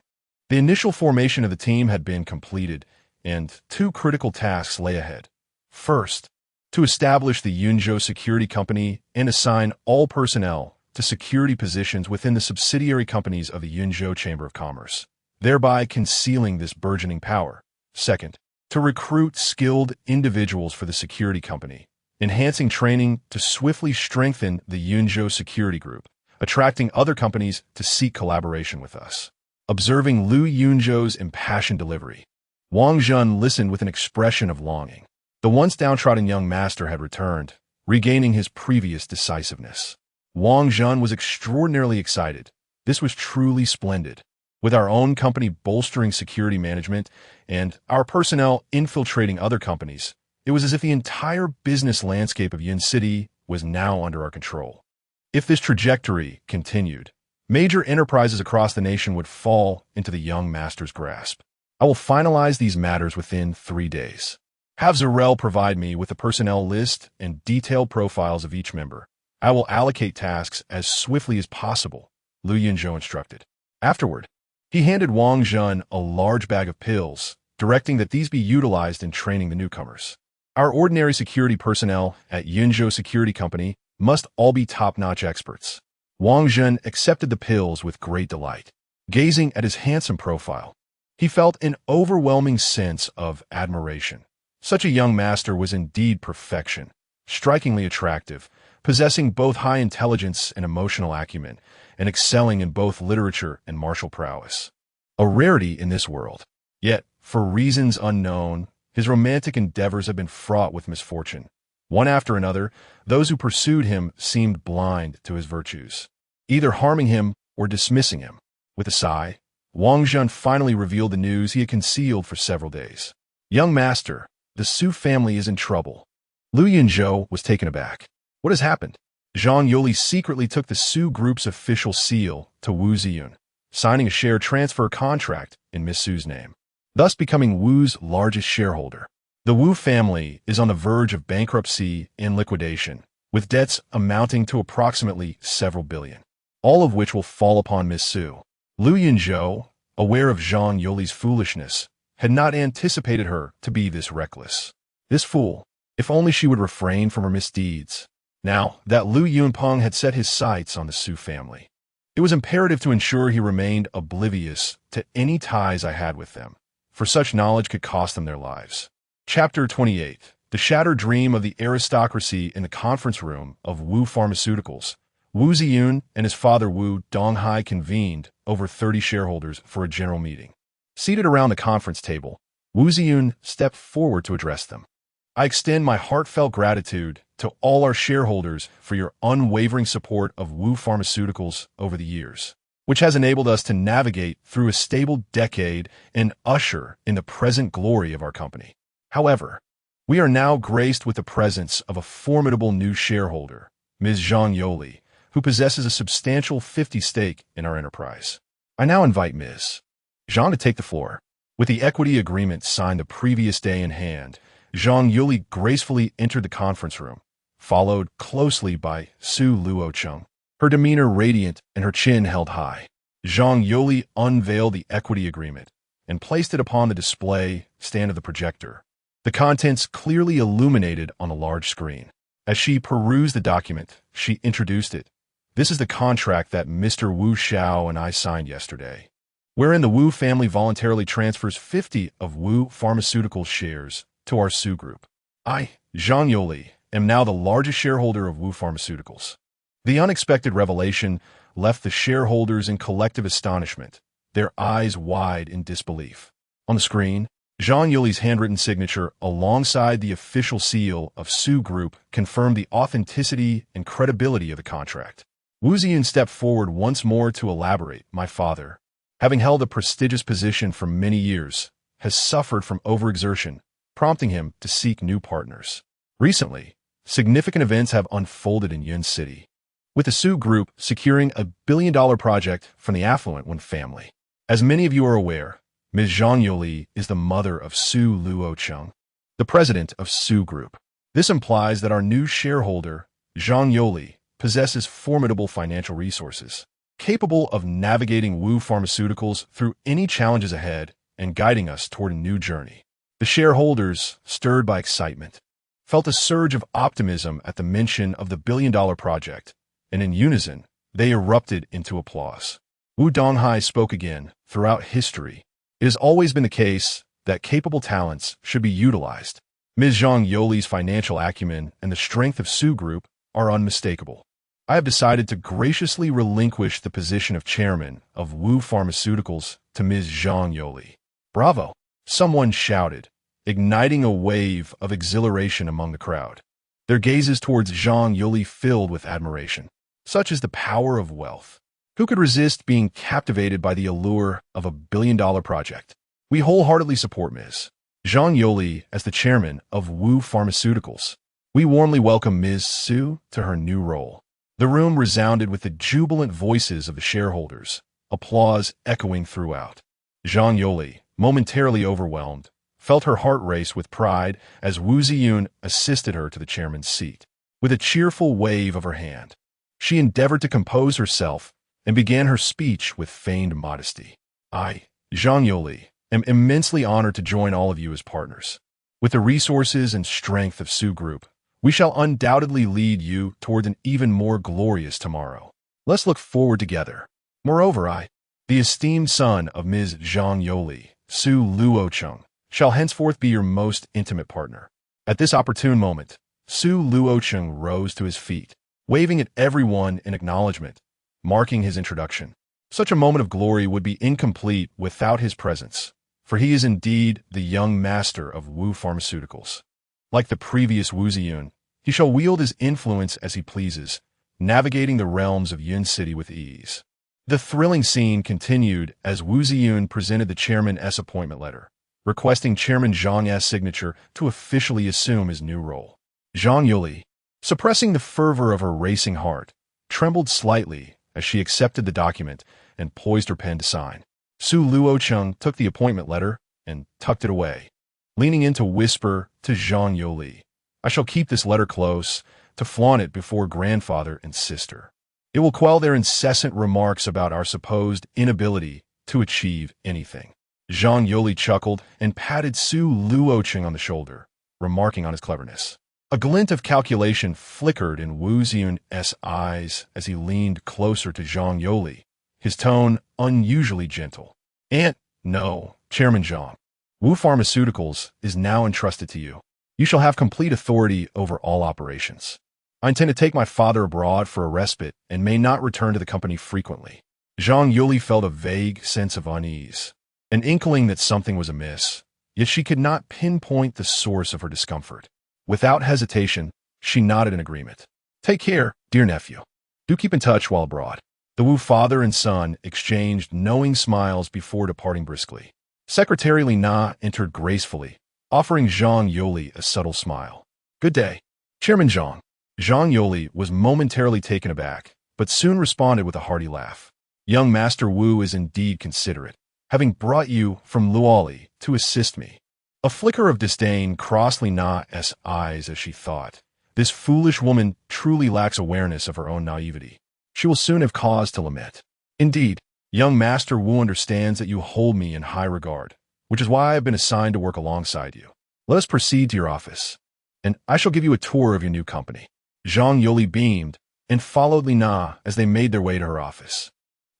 The initial formation of the team had been completed, and 2 critical tasks lay ahead. First, to establish the Yunzhou Security Company and assign all personnel to security positions within the subsidiary companies of the Yunzhou Chamber of Commerce, thereby concealing this burgeoning power. Second, to recruit skilled individuals for the security company, enhancing training to swiftly strengthen the Yunzhou Security Group, attracting other companies to seek collaboration with us. Observing Lu Yunzhou's impassioned delivery, Wang Zhen listened with an expression of longing. The once downtrodden young master had returned, regaining his previous decisiveness. Wang Zhen was extraordinarily excited. This was truly splendid. With our own company bolstering security management and our personnel infiltrating other companies, it was as if the entire business landscape of Yin City was now under our control. If this trajectory continued, major enterprises across the nation would fall into the young master's grasp. I will finalize these matters within 3 days. Have Zarel provide me with a personnel list and detailed profiles of each member. I will allocate tasks as swiftly as possible, Lu Yunzhou instructed. Afterward, he handed Wang Zhen a large bag of pills, directing that these be utilized in training the newcomers. Our ordinary security personnel at Yunzhou Security Company must all be top-notch experts. Wang Zhen accepted the pills with great delight. Gazing at his handsome profile, he felt an overwhelming sense of admiration. Such a young master was indeed perfection, strikingly attractive, possessing both high intelligence and emotional acumen, and excelling in both literature and martial prowess. A rarity in this world. Yet, for reasons unknown, his romantic endeavors have been fraught with misfortune. One after another, those who pursued him seemed blind to his virtues, either harming him or dismissing him. With a sigh, Wang Zhen finally revealed the news he had concealed for several days. Young master, the Su family is in trouble. Lu Yunzhou was taken aback. What has happened? Zhang Yoli secretly took the Su group's official seal to Wu Ziyun, signing a share transfer contract in Miss Su's name, thus becoming Wu's largest shareholder. The Wu family is on the verge of bankruptcy and liquidation, with debts amounting to approximately several billion, all of which will fall upon Miss Su. Lu Yunzhou, aware of Zhang Yoli's foolishness, had not anticipated her to be this reckless. This fool, if only she would refrain from her misdeeds. Now that Lu Yunpeng had set his sights on the Su family, it was imperative to ensure he remained oblivious to any ties I had with them, for such knowledge could cost them their lives. Chapter 28. The shattered dream of the aristocracy in the conference room of Wu Pharmaceuticals. Wu Ziyun and his father Wu Donghai convened over 30 shareholders for a general meeting. Seated around the conference table, Wu Ziyun stepped forward to address them. I extend my heartfelt gratitude to all our shareholders for your unwavering support of Wu Pharmaceuticals over the years, which has enabled us to navigate through a stable decade and usher in the present glory of our company. However, We are now graced with the presence of a formidable new shareholder, Ms. Zhang Yoli, who possesses a substantial 50 stake in our enterprise. I now invite Ms. Zhang to take the floor. With the equity agreement signed the previous day in hand, Zhang Yuli gracefully entered the conference room, followed closely by Su Luocheng, her demeanor radiant and her chin held high. Zhang Yuli unveiled the equity agreement and placed it upon the display stand of the projector, the contents clearly illuminated on a large screen. As she perused the document, she introduced it. This is the contract that Mr. Wu Xiao and I signed yesterday, wherein the Wu family voluntarily transfers 50 of Wu Pharmaceuticals shares to our Su Group. I, Zhang Yoli, am now the largest shareholder of Wu Pharmaceuticals. The unexpected revelation left the shareholders in collective astonishment, their eyes wide in disbelief. On the screen, Zhang Yoli's handwritten signature alongside the official seal of Su Group confirmed the authenticity and credibility of the contract. Wu Ziyun stepped forward once more to elaborate. My father, having held a prestigious position for many years, has suffered from overexertion, prompting him to seek new partners. Recently, significant events have unfolded in Yunzhou City, with the Su Group securing a billion-dollar project from the affluent Wen family. As many of you are aware, Ms. Zhang Yoli is the mother of Su Luocheng, the president of Su Group. This implies that our new shareholder, Zhang Yoli, possesses formidable financial resources, capable of navigating Wu Pharmaceuticals through any challenges ahead and guiding us toward a new journey. The shareholders, stirred by excitement, felt a surge of optimism at the mention of the billion-dollar project, and in unison, they erupted into applause. Wu Donghai spoke again. Throughout history, it has always been the case that capable talents should be utilized. Ms. Zhang Yoli's financial acumen and the strength of Su Group are unmistakable. I have decided to graciously relinquish the position of chairman of Wu Pharmaceuticals to Ms. Zhang Yoli. Bravo! Someone shouted, igniting a wave of exhilaration among the crowd. Their gazes towards Zhang Yoli filled with admiration. Such is the power of wealth. Who could resist being captivated by the allure of a billion-dollar project? We wholeheartedly support Ms. Zhang Yoli as the chairman of Wu Pharmaceuticals. We warmly welcome Ms. Su to her new role. The room resounded with the jubilant voices of the shareholders, applause echoing throughout. Zhang Yoli, momentarily overwhelmed, felt her heart race with pride as Wu Ziyun assisted her to the chairman's seat. With a cheerful wave of her hand, she endeavored to compose herself and began her speech with feigned modesty. I, Zhang Yoli, am immensely honored to join all of you as partners. With the resources and strength of Su Group, we shall undoubtedly lead you toward an even more glorious tomorrow. Let's look forward together. Moreover, I, the esteemed son of Ms. Zhang Yoli, Su Luocheng, shall henceforth be your most intimate partner. At this opportune moment, Su Luocheng rose to his feet, waving at everyone in acknowledgement, marking his introduction. Such a moment of glory would be incomplete without his presence, for he is indeed the young master of Wu Pharmaceuticals. Like the previous Wu Ziyun, he shall wield his influence as he pleases, navigating the realms of Yun City with ease. The thrilling scene continued as Wu Ziyun presented the chairman's appointment letter, requesting Chairman Zhang's signature to officially assume his new role. Zhang Yuli, suppressing the fervor of her racing heart, trembled slightly as she accepted the document and poised her pen to sign. Su Luocheng took the appointment letter and tucked it away, leaning in to whisper to Zhang Yoli, I shall keep this letter close to flaunt it before grandfather and sister. It will quell their incessant remarks about our supposed inability to achieve anything. Zhang Yoli chuckled and patted Su Luocheng on the shoulder, remarking on his cleverness. A glint of calculation flickered in Wu Ziyun's eyes as he leaned closer to Zhang Yoli, his tone unusually gentle. No, Chairman Zhang. Wu Pharmaceuticals is now entrusted to you. You shall have complete authority over all operations. I intend to take my father abroad for a respite and may not return to the company frequently. Zhang Yuli felt a vague sense of unease, an inkling that something was amiss, yet she could not pinpoint the source of her discomfort. Without hesitation, she nodded in agreement. Take care, dear nephew. Do keep in touch while abroad. The Wu father and son exchanged knowing smiles before departing briskly. Secretary Li Na entered gracefully, offering Zhang Yoli a subtle smile. Good day, Chairman Zhang. Zhang Yoli was momentarily taken aback, but soon responded with a hearty laugh. Young Master Wu is indeed considerate, having brought you from Luoli to assist me. A flicker of disdain crossed Li Na's eyes as she thought, this foolish woman truly lacks awareness of her own naivety. She will soon have cause to lament. Indeed, young Master Wu understands that you hold me in high regard, which is why I have been assigned to work alongside you. Let us proceed to your office, and I shall give you a tour of your new company. Zhang Yoli beamed and followed Li Na as they made their way to her office.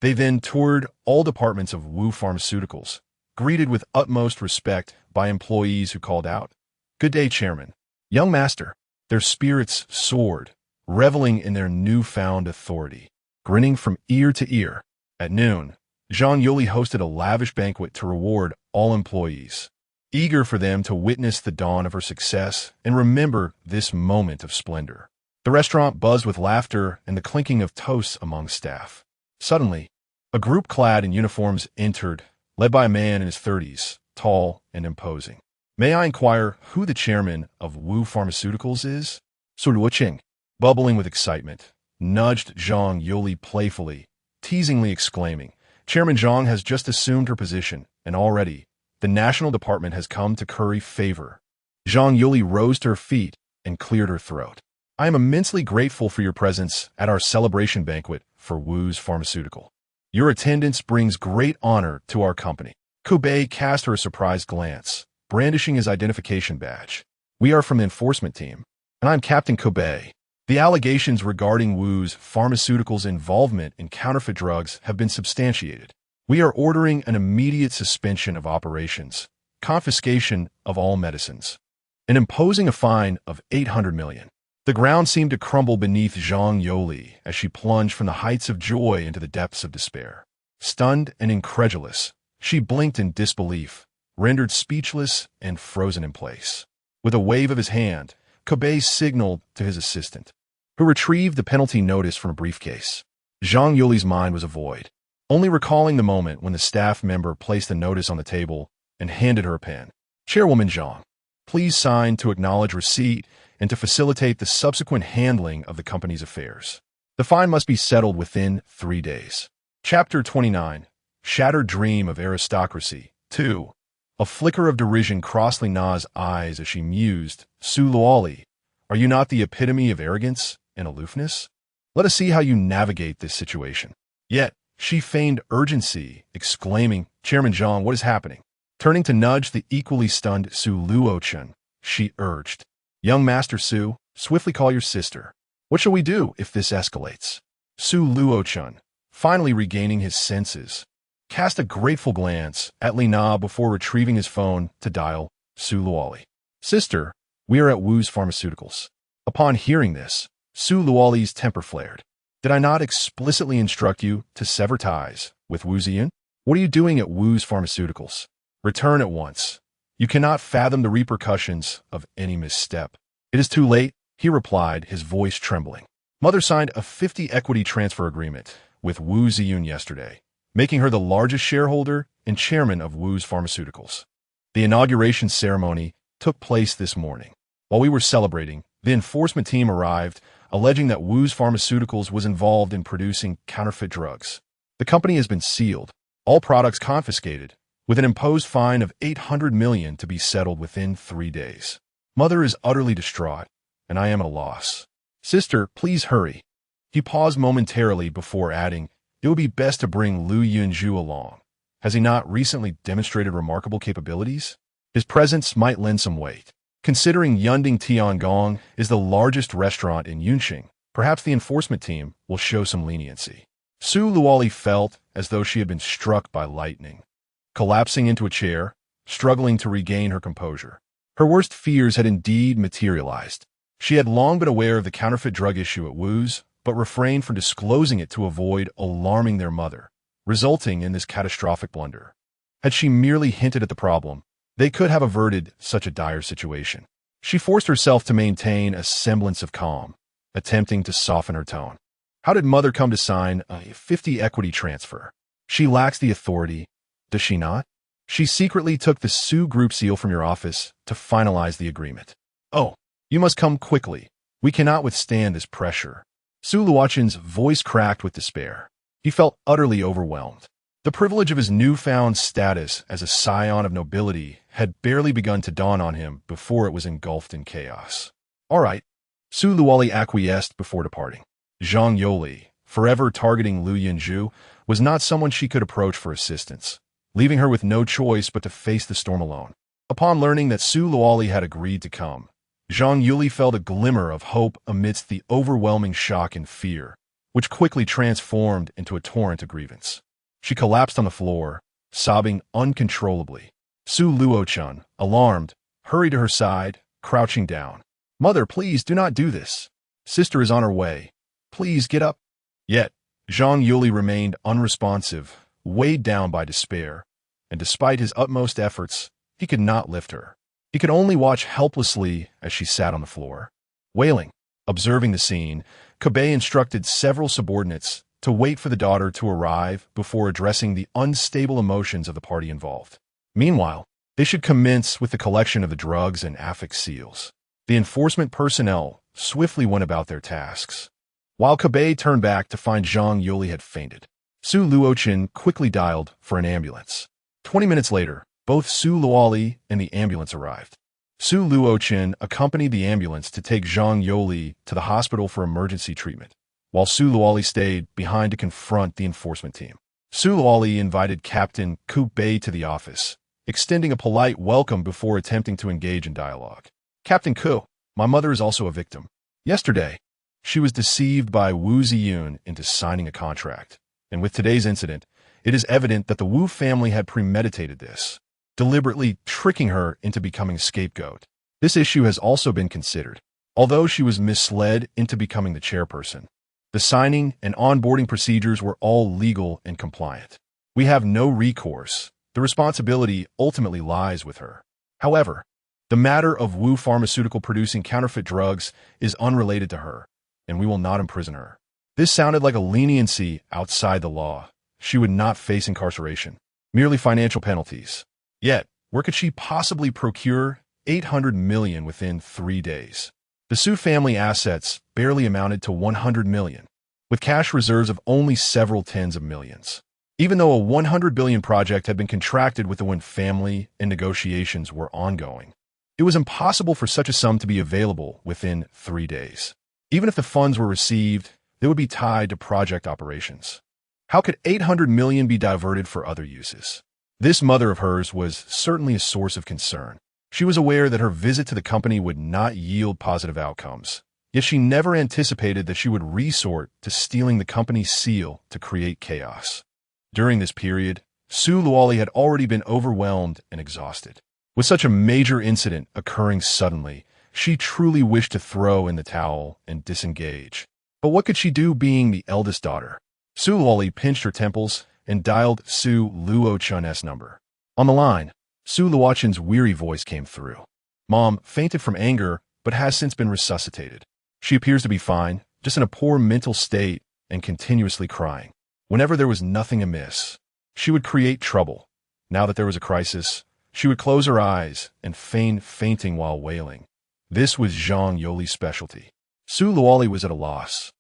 They then toured all departments of Wu Pharmaceuticals, greeted with utmost respect by employees who called out, "Good day, Chairman." Young Master, their spirits soared, reveling in their newfound authority, grinning from ear to ear. At noon, Zhang Yoli hosted a lavish banquet to reward all employees, eager for them to witness the dawn of her success and remember this moment of splendor. The restaurant buzzed with laughter and the clinking of toasts among staff. Suddenly, a group clad in uniforms entered, led by a man in his 30s, tall and imposing. "May I inquire who the chairman of Wu Pharmaceuticals is?" Su Luoqing, bubbling with excitement, nudged Zhang Yoli playfully, teasingly exclaiming, "Chairman Zhang has just assumed her position, and already, the national department has come to curry favor." Zhang Yoli rose to her feet and cleared her throat. "I am immensely grateful for your presence at our celebration banquet for Wu's Pharmaceutical. Your attendance brings great honor to our company." Koubei cast her a surprised glance, brandishing his identification badge. "We are from the enforcement team, and I'm Captain Koubei. The allegations regarding Wu's Pharmaceuticals' involvement in counterfeit drugs have been substantiated. We are ordering an immediate suspension of operations, confiscation of all medicines, and imposing a fine of 800 million. The ground seemed to crumble beneath Zhang Yoli as she plunged from the heights of joy into the depths of despair. Stunned and incredulous, she blinked in disbelief, rendered speechless and frozen in place. With a wave of his hand, Koubei signaled to his assistant, who retrieved the penalty notice from a briefcase. Zhang Yoli's mind was a void, only recalling the moment when the staff member placed the notice on the table and handed her a pen. "Chairwoman Zhang, please sign to acknowledge receipt and to facilitate the subsequent handling of the company's affairs. The fine must be settled within 3 days." Chapter 29. Shattered Dream of Aristocracy. 2. A flicker of derision crossed Li Na's eyes as she mused, "Su Luoli, are you not the epitome of arrogance and aloofness? Let us see how you navigate this situation." Yet, she feigned urgency, exclaiming, "Chairman Zhang, what is happening?" Turning to nudge the equally stunned Su Luochen, she urged, "Young Master Su, swiftly call your sister. What shall we do if this escalates?" Su Luochen, finally regaining his senses, cast a grateful glance at Li Na before retrieving his phone to dial Su Luoli. "Sister, we are at Wu's Pharmaceuticals." Upon hearing this, Su Luoli's temper flared. "Did I not explicitly instruct you to sever ties with Wu Ziyun? What are you doing at Wu's Pharmaceuticals? Return at once. You cannot fathom the repercussions of any misstep." "It is too late," he replied, his voice trembling. "Mother signed a 50 equity transfer agreement with Wu Ziyun yesterday, making her the largest shareholder and chairman of Wu's Pharmaceuticals. The inauguration ceremony took place this morning. While we were celebrating, the enforcement team arrived, alleging that Wu's Pharmaceuticals was involved in producing counterfeit drugs. The company has been sealed, all products confiscated, with an imposed fine of 800 million to be settled within 3 days. Mother is utterly distraught, and I am at a loss. Sister, please hurry." He paused momentarily before adding, "It would be best to bring Yunzhou along. Has he not recently demonstrated remarkable capabilities? His presence might lend some weight. Considering Yunding Tiangong is the largest restaurant in Yunqing, perhaps the enforcement team will show some leniency." Su Luoli felt as though she had been struck by lightning. Collapsing into a chair, struggling to regain her composure. Her worst fears had indeed materialized. She had long been aware of the counterfeit drug issue at Wu's, but refrained from disclosing it to avoid alarming their mother, resulting in this catastrophic blunder. Had she merely hinted at the problem, they could have averted such a dire situation. She forced herself to maintain a semblance of calm, attempting to soften her tone. How did Mother come to sign a 50 equity transfer? She lacks the authority, does she not? She secretly took the Su Group seal from your office to finalize the agreement. Oh, you must come quickly. We cannot withstand this pressure. Su Luochen's voice cracked with despair. He felt utterly overwhelmed. The privilege of his newfound status as a scion of nobility had barely begun to dawn on him before it was engulfed in chaos. All right. Su Luoli acquiesced before departing. Zhang Yoli, forever targeting Lu Yunzhou, was not someone she could approach for assistance, leaving her with no choice but to face the storm alone. Upon learning that Su Luoli had agreed to come, Zhang Yuli felt a glimmer of hope amidst the overwhelming shock and fear, which quickly transformed into a torrent of grievance. She collapsed on the floor, sobbing uncontrollably. Su Luochun, alarmed, hurried to her side, crouching down. "Mother, please do not do this. Sister is on her way. Please get up." Yet, Zhang Yuli remained unresponsive, weighed down by despair, and despite his utmost efforts, he could not lift her. He could only watch helplessly as she sat on the floor. Wailing, observing the scene, Kobe instructed several subordinates to wait for the daughter to arrive before addressing the unstable emotions of the party involved. Meanwhile, they should commence with the collection of the drugs and affix seals. The enforcement personnel swiftly went about their tasks, while Kobe turned back to find Zhang Yuli had fainted. Su Luochen quickly dialed for an ambulance. 20 minutes later, both Su Luoli and the ambulance arrived. Su Luochen accompanied the ambulance to take Zhang Yoli to the hospital for emergency treatment, while Su Luoli stayed behind to confront the enforcement team. Su Luoli invited Captain Ku Bei to the office, extending a polite welcome before attempting to engage in dialogue. "Captain Ku, my mother is also a victim. Yesterday, she was deceived by Wu Ziyun into signing a contract, and with today's incident, it is evident that the Wu family had premeditated this, deliberately tricking her into becoming a scapegoat. This issue has also been considered, although she was misled into becoming the chairperson. The signing and onboarding procedures were all legal and compliant. We have no recourse. The responsibility ultimately lies with her. However, the matter of Wu Pharmaceutical producing counterfeit drugs is unrelated to her, and we will not imprison her." This sounded like a leniency outside the law. She would not face incarceration, merely financial penalties. Yet, where could she possibly procure 800 million within 3 days? The Su family assets barely amounted to 100 million, with cash reserves of only several tens of millions. Even though a 100 billion project had been contracted with the Wen family and negotiations were ongoing, it was impossible for such a sum to be available within 3 days. Even if the funds were received, they would be tied to project operations. How could 800 million be diverted for other uses? This mother of hers was certainly a source of concern. She was aware that her visit to the company would not yield positive outcomes, yet she never anticipated that she would resort to stealing the company's seal to create chaos. During this period, Su Luoli had already been overwhelmed and exhausted. With such a major incident occurring suddenly, she truly wished to throw in the towel and disengage. But what could she do being the eldest daughter? Su Luoli pinched her temples and dialed Su Luochun's number. On the line, Su Luochen's weary voice came through. "Mom fainted from anger, but has since been resuscitated. She appears to be fine, just in a poor mental state and continuously crying. Whenever there was nothing amiss, she would create trouble. Now that there was a crisis, she would close her eyes and feign fainting while wailing." This was Zhang Yoli's specialty. Su Luoli was at a loss,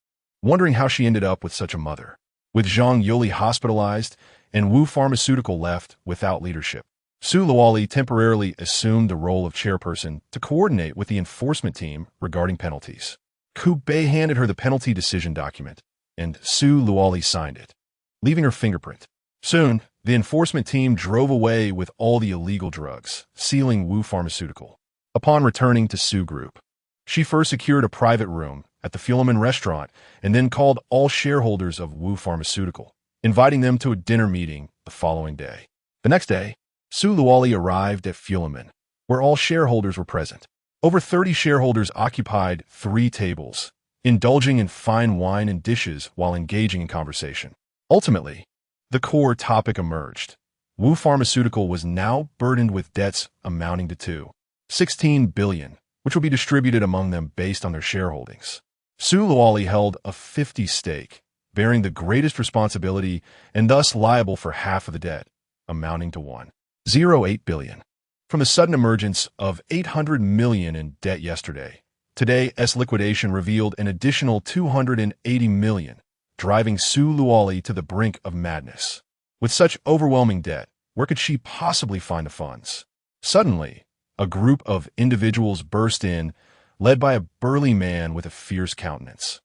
wondering how she ended up with such a mother. With Zhang Yoli hospitalized and Wu Pharmaceutical left without leadership, Su Luoli temporarily assumed the role of chairperson to coordinate with the enforcement team regarding penalties. Ku Bei handed her the penalty decision document, and Su Luoli signed it, leaving her fingerprint. Soon, the enforcement team drove away with all the illegal drugs, sealing Wu Pharmaceutical. Upon returning to Su Group, she first secured a private room at the Fielman restaurant and then called all shareholders of Wu Pharmaceutical, inviting them to a dinner meeting the following day. The next day, Su Luoli arrived at Fielman, where all shareholders were present. Over 30 shareholders occupied 3 tables, indulging in fine wine and dishes while engaging in conversation. Ultimately, the core topic emerged. Wu Pharmaceutical was now burdened with debts amounting to 16 billion, which will be distributed among them based on their shareholdings. Su Luoli held a 50 stake, bearing the greatest responsibility and thus liable for half of the debt, amounting to 1. $0.08 billion. From the sudden emergence of $800 million in debt yesterday, today's liquidation revealed an additional $280 million, driving Su Luoli to the brink of madness. With such overwhelming debt, where could she possibly find the funds? Suddenly, a group of individuals burst in, led by a burly man with a fierce countenance.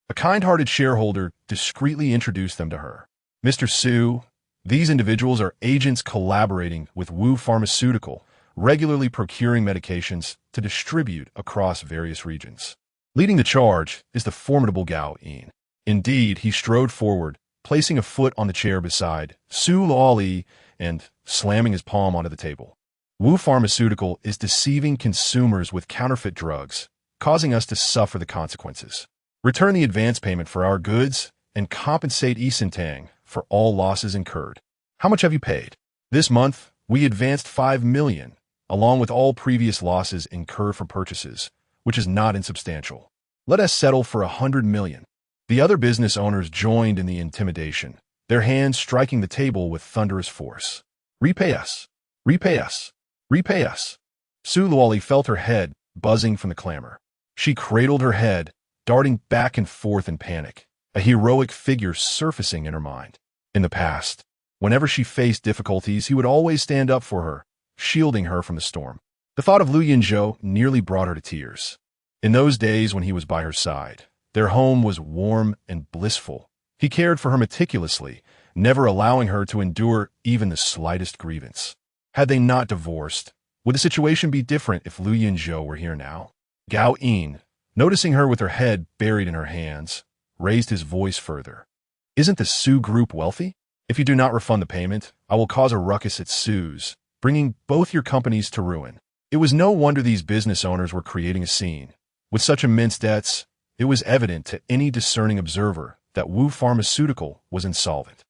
A kind-hearted shareholder discreetly introduced them to her. Mr. Su, these individuals are agents collaborating with Wu Pharmaceutical, regularly procuring medications to distribute across various regions. Leading the charge is the formidable Gao Yin. Indeed, he strode forward, placing a foot on the chair beside Su Luoli and slamming his palm onto the table. Wu Pharmaceutical is deceiving consumers with counterfeit drugs, causing us to suffer the consequences. Return the advance payment for our goods and compensate Yisintang for all losses incurred. How much have you paid? This month, we advanced $5 million, along with all previous losses incurred for purchases, which is not insubstantial. Let us settle for $100 million. The other business owners joined in the intimidation, their hands striking the table with thunderous force. Repay us! Repay us! Repay us! Su Luoli felt her head buzzing from the clamor. She cradled her head, darting back and forth in panic, a heroic figure surfacing in her mind. In the past, whenever she faced difficulties, he would always stand up for her, shielding her from the storm. The thought of Yunzhou nearly brought her to tears. In those days when he was by her side, their home was warm and blissful. He cared for her meticulously, never allowing her to endure even the slightest grievance. Had they not divorced, would the situation be different if Yunzhou were here now? Gao Yin, noticing her with her head buried in her hands, raised his voice further. Isn't the Su Group wealthy? If you do not refund the payment, I will cause a ruckus at Su's, bringing both your companies to ruin. It was no wonder these business owners were creating a scene. With such immense debts, it was evident to any discerning observer that Wu Pharmaceutical was insolvent.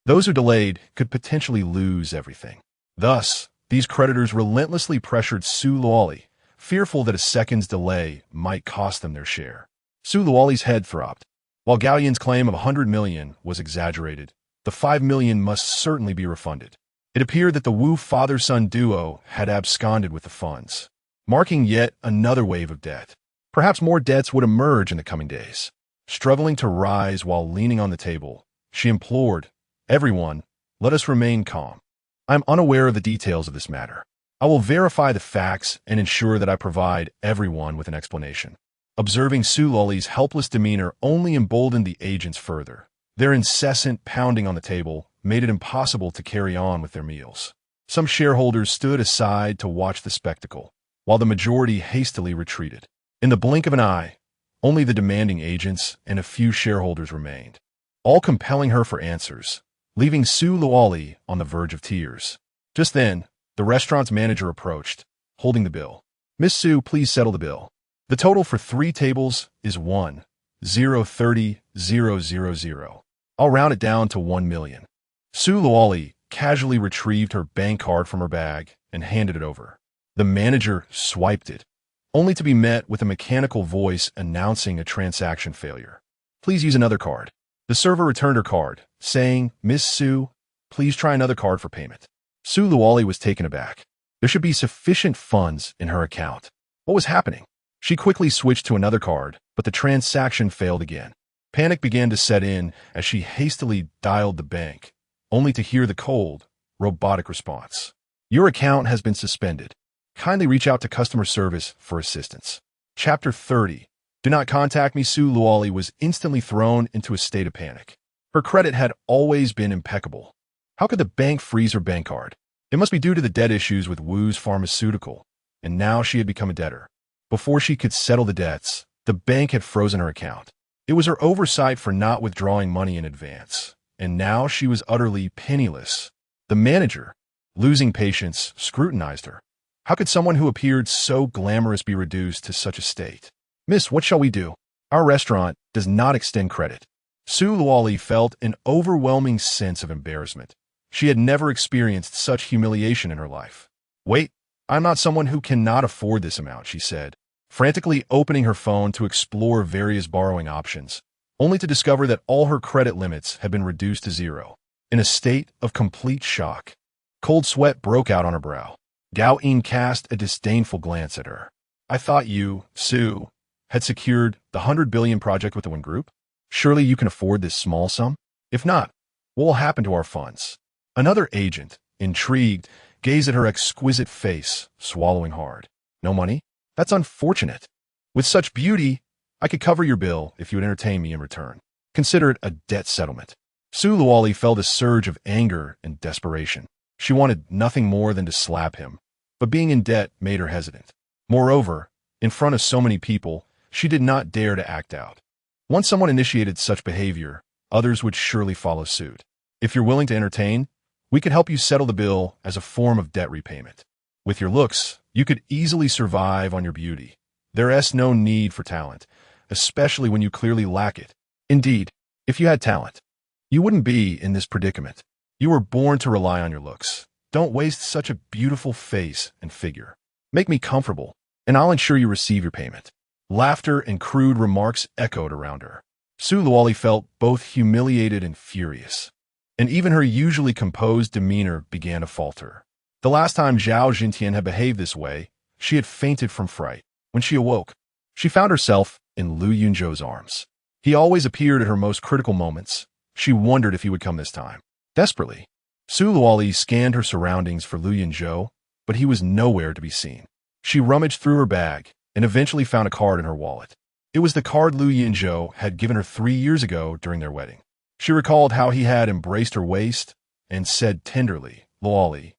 Those who delayed could potentially lose everything. Thus, these creditors relentlessly pressured Su Luoli, fearful that a second's delay might cost them their share. Su Luoli's head throbbed. While Gao Yin's claim of $100 million was exaggerated, the $5 million must certainly be refunded. It appeared that the Wu father-son duo had absconded with the funds, marking yet another wave of debt. Perhaps more debts would emerge in the coming days. Struggling to rise while leaning on the table, she implored, "Everyone, let us remain calm. I am unaware of the details of this matter. I will verify the facts and ensure that I provide everyone with an explanation." Observing Su Luoli's helpless demeanor only emboldened the agents further. Their incessant pounding on the table made it impossible to carry on with their meals. Some shareholders stood aside to watch the spectacle, while the majority hastily retreated. In the blink of an eye, only the demanding agents and a few shareholders remained, all compelling her for answers, leaving Su Luoli on the verge of tears. Just then, the restaurant's manager approached, holding the bill. "Miss Su, please settle the bill. The total for 3 tables is 1,030,000. I'll round it down to 1 million. Su Luoli casually retrieved her bank card from her bag and handed it over. The manager swiped it, only to be met with a mechanical voice announcing a transaction failure. "Please use another card." The server returned her card, saying, "Miss Su, please try another card for payment." Su Luoli was taken aback. There should be sufficient funds in her account. What was happening? She quickly switched to another card, but the transaction failed again. Panic began to set in as she hastily dialed the bank, only to hear the cold, robotic response. "Your account has been suspended. Kindly reach out to customer service for assistance." Chapter 30. Do not contact me. Su Luoli was instantly thrown into a state of panic. Her credit had always been impeccable. How could the bank freeze her bank card? It must be due to the debt issues with Wu's Pharmaceutical, and now she had become a debtor. Before she could settle the debts, the bank had frozen her account. It was her oversight for not withdrawing money in advance, and now she was utterly penniless. The manager, losing patience, scrutinized her. How could someone who appeared so glamorous be reduced to such a state? "Miss, what shall we do? Our restaurant does not extend credit." Su Luoli felt an overwhelming sense of embarrassment. She had never experienced such humiliation in her life. "Wait, I'm not someone who cannot afford this amount," she said, frantically opening her phone to explore various borrowing options, only to discover that all her credit limits had been reduced to 0. In a state of complete shock, Cold sweat broke out on her brow. Gao Yin cast a disdainful glance at her. I thought you, Sue, had secured the 100 billion project with the One Group? Surely you can afford this small sum? If not, what will happen to our funds? Another agent, intrigued, gazed at her exquisite face, swallowing hard. No money? That's unfortunate. With such beauty, I could cover your bill if you would entertain me in return. Consider it a debt settlement. Su Luoli felt a surge of anger and desperation. She wanted nothing more than to slap him, but being in debt made her hesitant. Moreover, in front of so many people, she did not dare to act out. Once someone initiated such behavior, others would surely follow suit. If you're willing to entertain, we could help you settle the bill as a form of debt repayment. With your looks, you could easily survive on your beauty. There is no need for talent, especially when you clearly lack it. Indeed, if you had talent, you wouldn't be in this predicament. You were born to rely on your looks. Don't waste such a beautiful face and figure. Make me comfortable, and I'll ensure you receive your payment. Laughter and crude remarks echoed around her. Su Luoli felt both humiliated and furious, and even her usually composed demeanor began to falter. The last time Zhao Jintian had behaved this way, she had fainted from fright. When she awoke, she found herself in Lu Yunzhou's arms. He always appeared at her most critical moments. She wondered if he would come this time. Desperately, Su Luoli scanned her surroundings for Lu Yunzhou, but he was nowhere to be seen. She rummaged through her bag and eventually found a card in her wallet. It was the card Lu Yunzhou had given her 3 years ago during their wedding. She recalled how he had embraced her waist and said tenderly, Luoli,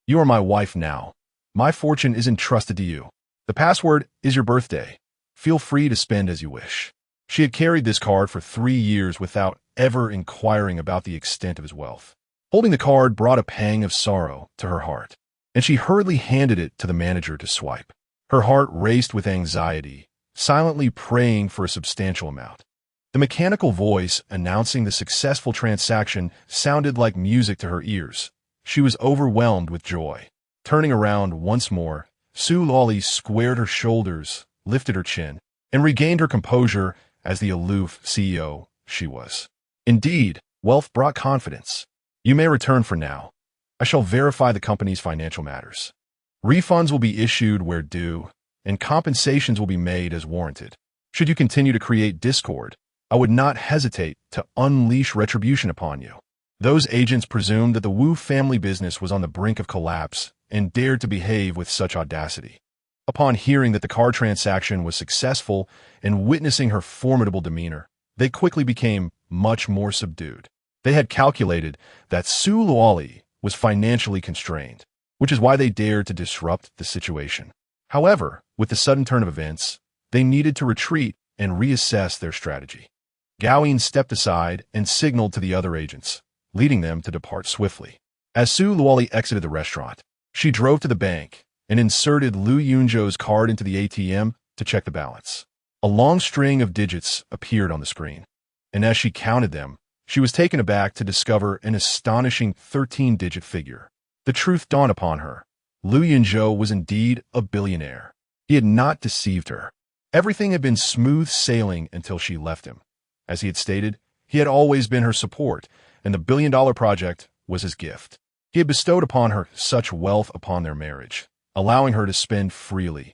you are my wife now. My fortune is entrusted to you. The password is your birthday. Feel free to spend as you wish. She had carried this card for 3 years without ever inquiring about the extent of his wealth. Holding the card brought a pang of sorrow to her heart, and she hurriedly handed it to the manager to swipe. Her heart raced with anxiety, silently praying for a substantial amount. The mechanical voice announcing the successful transaction sounded like music to her ears. She was overwhelmed with joy. Turning around once more, Su Luoli squared her shoulders, lifted her chin, and regained her composure as the aloof CEO she was. Indeed, wealth brought confidence. You may return for now. I shall verify the company's financial matters. Refunds will be issued where due, and compensations will be made as warranted. Should you continue to create discord, I would not hesitate to unleash retribution upon you. Those agents presumed that the Wu family business was on the brink of collapse and dared to behave with such audacity. Upon hearing that the car transaction was successful and witnessing her formidable demeanor, they quickly became much more subdued. They had calculated that Su Luoli was financially constrained, which is why they dared to disrupt the situation. However, with the sudden turn of events, they needed to retreat and reassess their strategy. Gao Yin stepped aside and signaled to the other agents, leading them to depart swiftly. As Su Luoli exited the restaurant, she drove to the bank and inserted Lu Yunzhou's card into the ATM to check the balance. A long string of digits appeared on the screen, and as she counted them, she was taken aback to discover an astonishing 13-digit figure. The truth dawned upon her. Lu Yunzhou was indeed a billionaire. He had not deceived her. Everything had been smooth sailing until she left him. As he had stated, he had always been her support, and the billion-dollar project was his gift. He had bestowed upon her such wealth upon their marriage, allowing her to spend freely.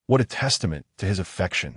What a testament to his affection.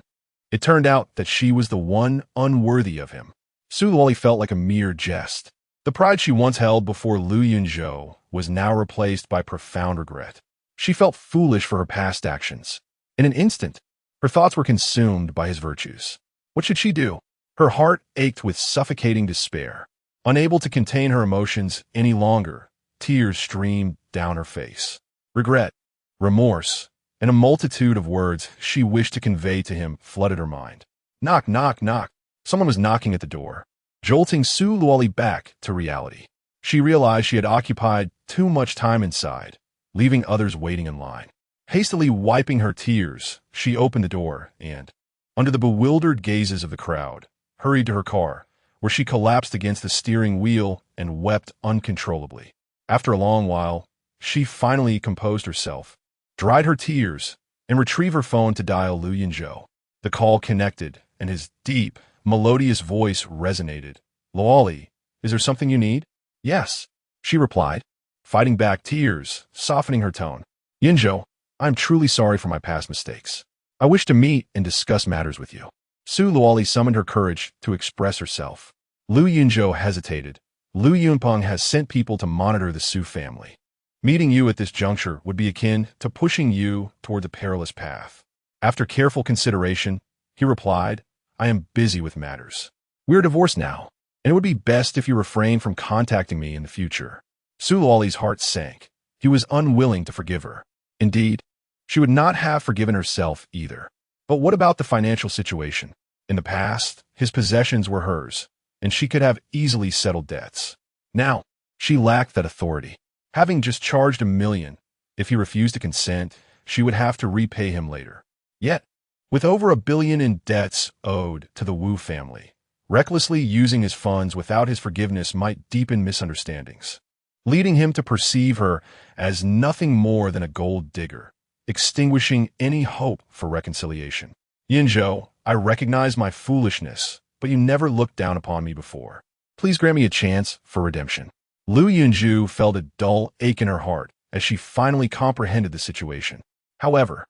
It turned out that she was the one unworthy of him. Su Luoli felt like a mere jest. The pride she once held before Lu Yunzhou was now replaced by profound regret. She felt foolish for her past actions. In an instant, her thoughts were consumed by his virtues. What should she do? Her heart ached with suffocating despair. Unable to contain her emotions any longer, tears streamed down her face. Regret, remorse, and a multitude of words she wished to convey to him flooded her mind. Knock, knock, knock. Someone was knocking at the door, jolting Su Luoli back to reality. She realized she had occupied too much time inside, leaving others waiting in line. Hastily wiping her tears, she opened the door and, under the bewildered gazes of the crowd, hurried to her car, where she collapsed against the steering wheel and wept uncontrollably. After a long while, she finally composed herself, dried her tears, and retrieved her phone to dial Lu Yunzhou. The call connected, and his deep, melodious voice resonated. Luoli, is there something you need? Yes, she replied. fighting back tears, softening her tone. Yunzhou, I am truly sorry for my past mistakes. I wish to meet and discuss matters with you. Su Luoli summoned her courage to express herself. Lu Yunzhou hesitated. Lu Yunpeng has sent people to monitor the Su family. Meeting you at this juncture would be akin to pushing you toward the perilous path. After careful consideration, he replied, I am busy with matters. We are divorced now, and it would be best if you refrain from contacting me in the future. Su Luoli's heart sank. He was unwilling to forgive her. Indeed, she would not have forgiven herself either. But what about the financial situation? In the past, his possessions were hers, and she could have easily settled debts. Now, she lacked that authority. Having just charged $1 million, if he refused to consent, she would have to repay him later. Yet, with over $1 billion in debts owed to the Wu family, recklessly using his funds without his forgiveness might deepen misunderstandings, leading him to perceive her as nothing more than a gold digger, extinguishing any hope for reconciliation. Yunzhou, I recognize my foolishness, but you never looked down upon me before. Please grant me a chance for redemption. Lu Yunzhou felt a dull ache in her heart as she finally comprehended the situation. However,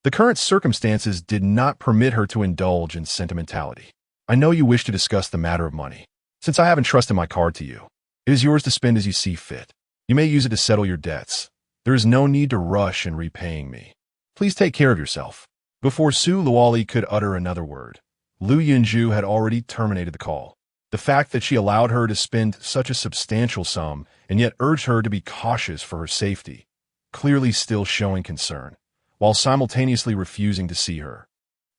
the current circumstances did not permit her to indulge in sentimentality. I know you wish to discuss the matter of money. Since I haven't trusted my card to you, it is yours to spend as you see fit. You may use it to settle your debts. There is no need to rush in repaying me. Please take care of yourself. Before Su Luoli could utter another word, Lu Yunzhou had already terminated the call. The fact that she allowed her to spend such a substantial sum and yet urged her to be cautious for her safety, clearly still showing concern, while simultaneously refusing to see her.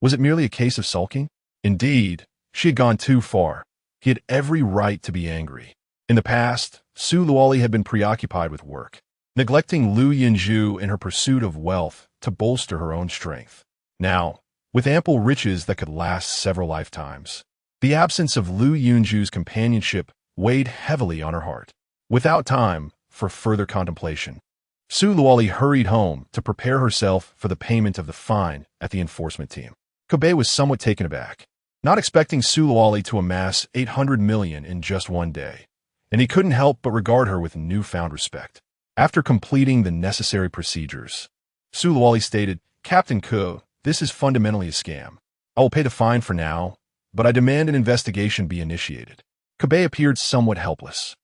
Was it merely a case of sulking? Indeed, she had gone too far. He had every right to be angry. In the past, Su Luoli had been preoccupied with work, neglecting Lu Yunzhou in her pursuit of wealth to bolster her own strength. Now, with ample riches that could last several lifetimes, the absence of Lu Yunzhou's companionship weighed heavily on her heart. Without time for further contemplation, Su Luoli hurried home to prepare herself for the payment of the fine at the enforcement team. Kobe was somewhat taken aback, not expecting Su Luoli to amass 800 million in just one day, and he couldn't help but regard her with newfound respect. After completing the necessary procedures, Su Luoli stated, Captain Ko, this is fundamentally a scam. I will pay the fine for now, but I demand an investigation be initiated. Kobe appeared somewhat helpless.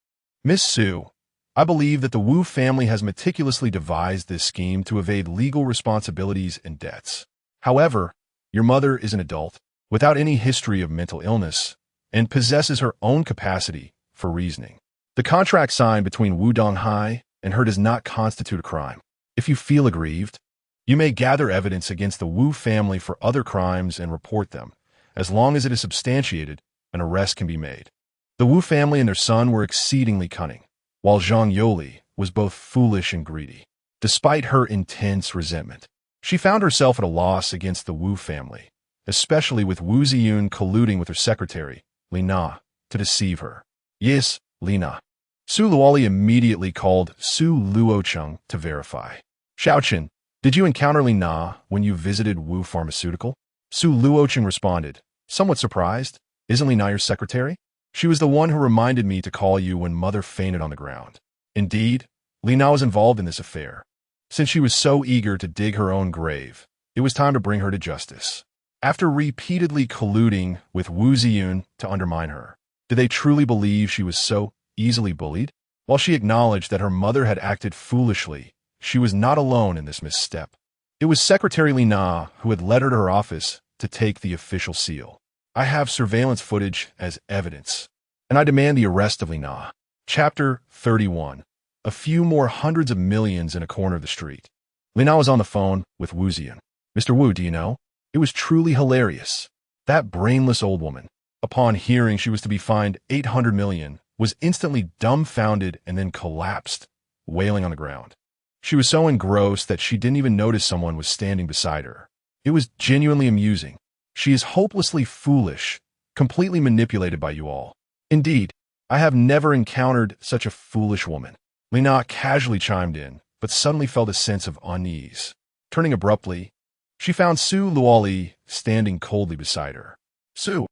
Miss Su, I believe that the Wu family has meticulously devised this scheme to evade legal responsibilities and debts. However, your mother is an adult, without any history of mental illness, and possesses her own capacity for reasoning. The contract signed between Wu Donghai and her does not constitute a crime. If you feel aggrieved, you may gather evidence against the Wu family for other crimes and report them. As long as it is substantiated, an arrest can be made. The Wu family and their son were exceedingly cunning, while Zhang Yoli was both foolish and greedy. Despite her intense resentment, she found herself at a loss against the Wu family, especially with Wu Ziyun colluding with her secretary, Li Na, to deceive her. Yes, Li Na. Su Luoli immediately called Su Luocheng to verify. Xiaoqin, did you encounter Li Na when you visited Wu Pharmaceutical? Su Luocheng responded, somewhat surprised. Isn't Li Na your secretary? She was the one who reminded me to call you when mother fainted on the ground. Indeed, Li Na was involved in this affair. Since she was so eager to dig her own grave, it was time to bring her to justice. After repeatedly colluding with Wu Ziyun to undermine her, did they truly believe she was so easily bullied? While she acknowledged that her mother had acted foolishly, she was not alone in this misstep. It was Secretary Li Na who had led her to her office to take the official seal. I have surveillance footage as evidence, and I demand the arrest of Li Na. Chapter 31. A few more hundreds of millions in a corner of the street. Li Na was on the phone with Wu Ziyun. Mr. Wu, do you know? It was truly hilarious. That brainless old woman, upon hearing she was to be fined 800 million, was instantly dumbfounded and then collapsed, wailing on the ground. She was so engrossed that she didn't even notice someone was standing beside her. It was genuinely amusing. She is hopelessly foolish, completely manipulated by you all. Indeed, I have never encountered such a foolish woman. Li Na casually chimed in, but suddenly felt a sense of unease. Turning abruptly, she found Su Luoli standing coldly beside her. Su,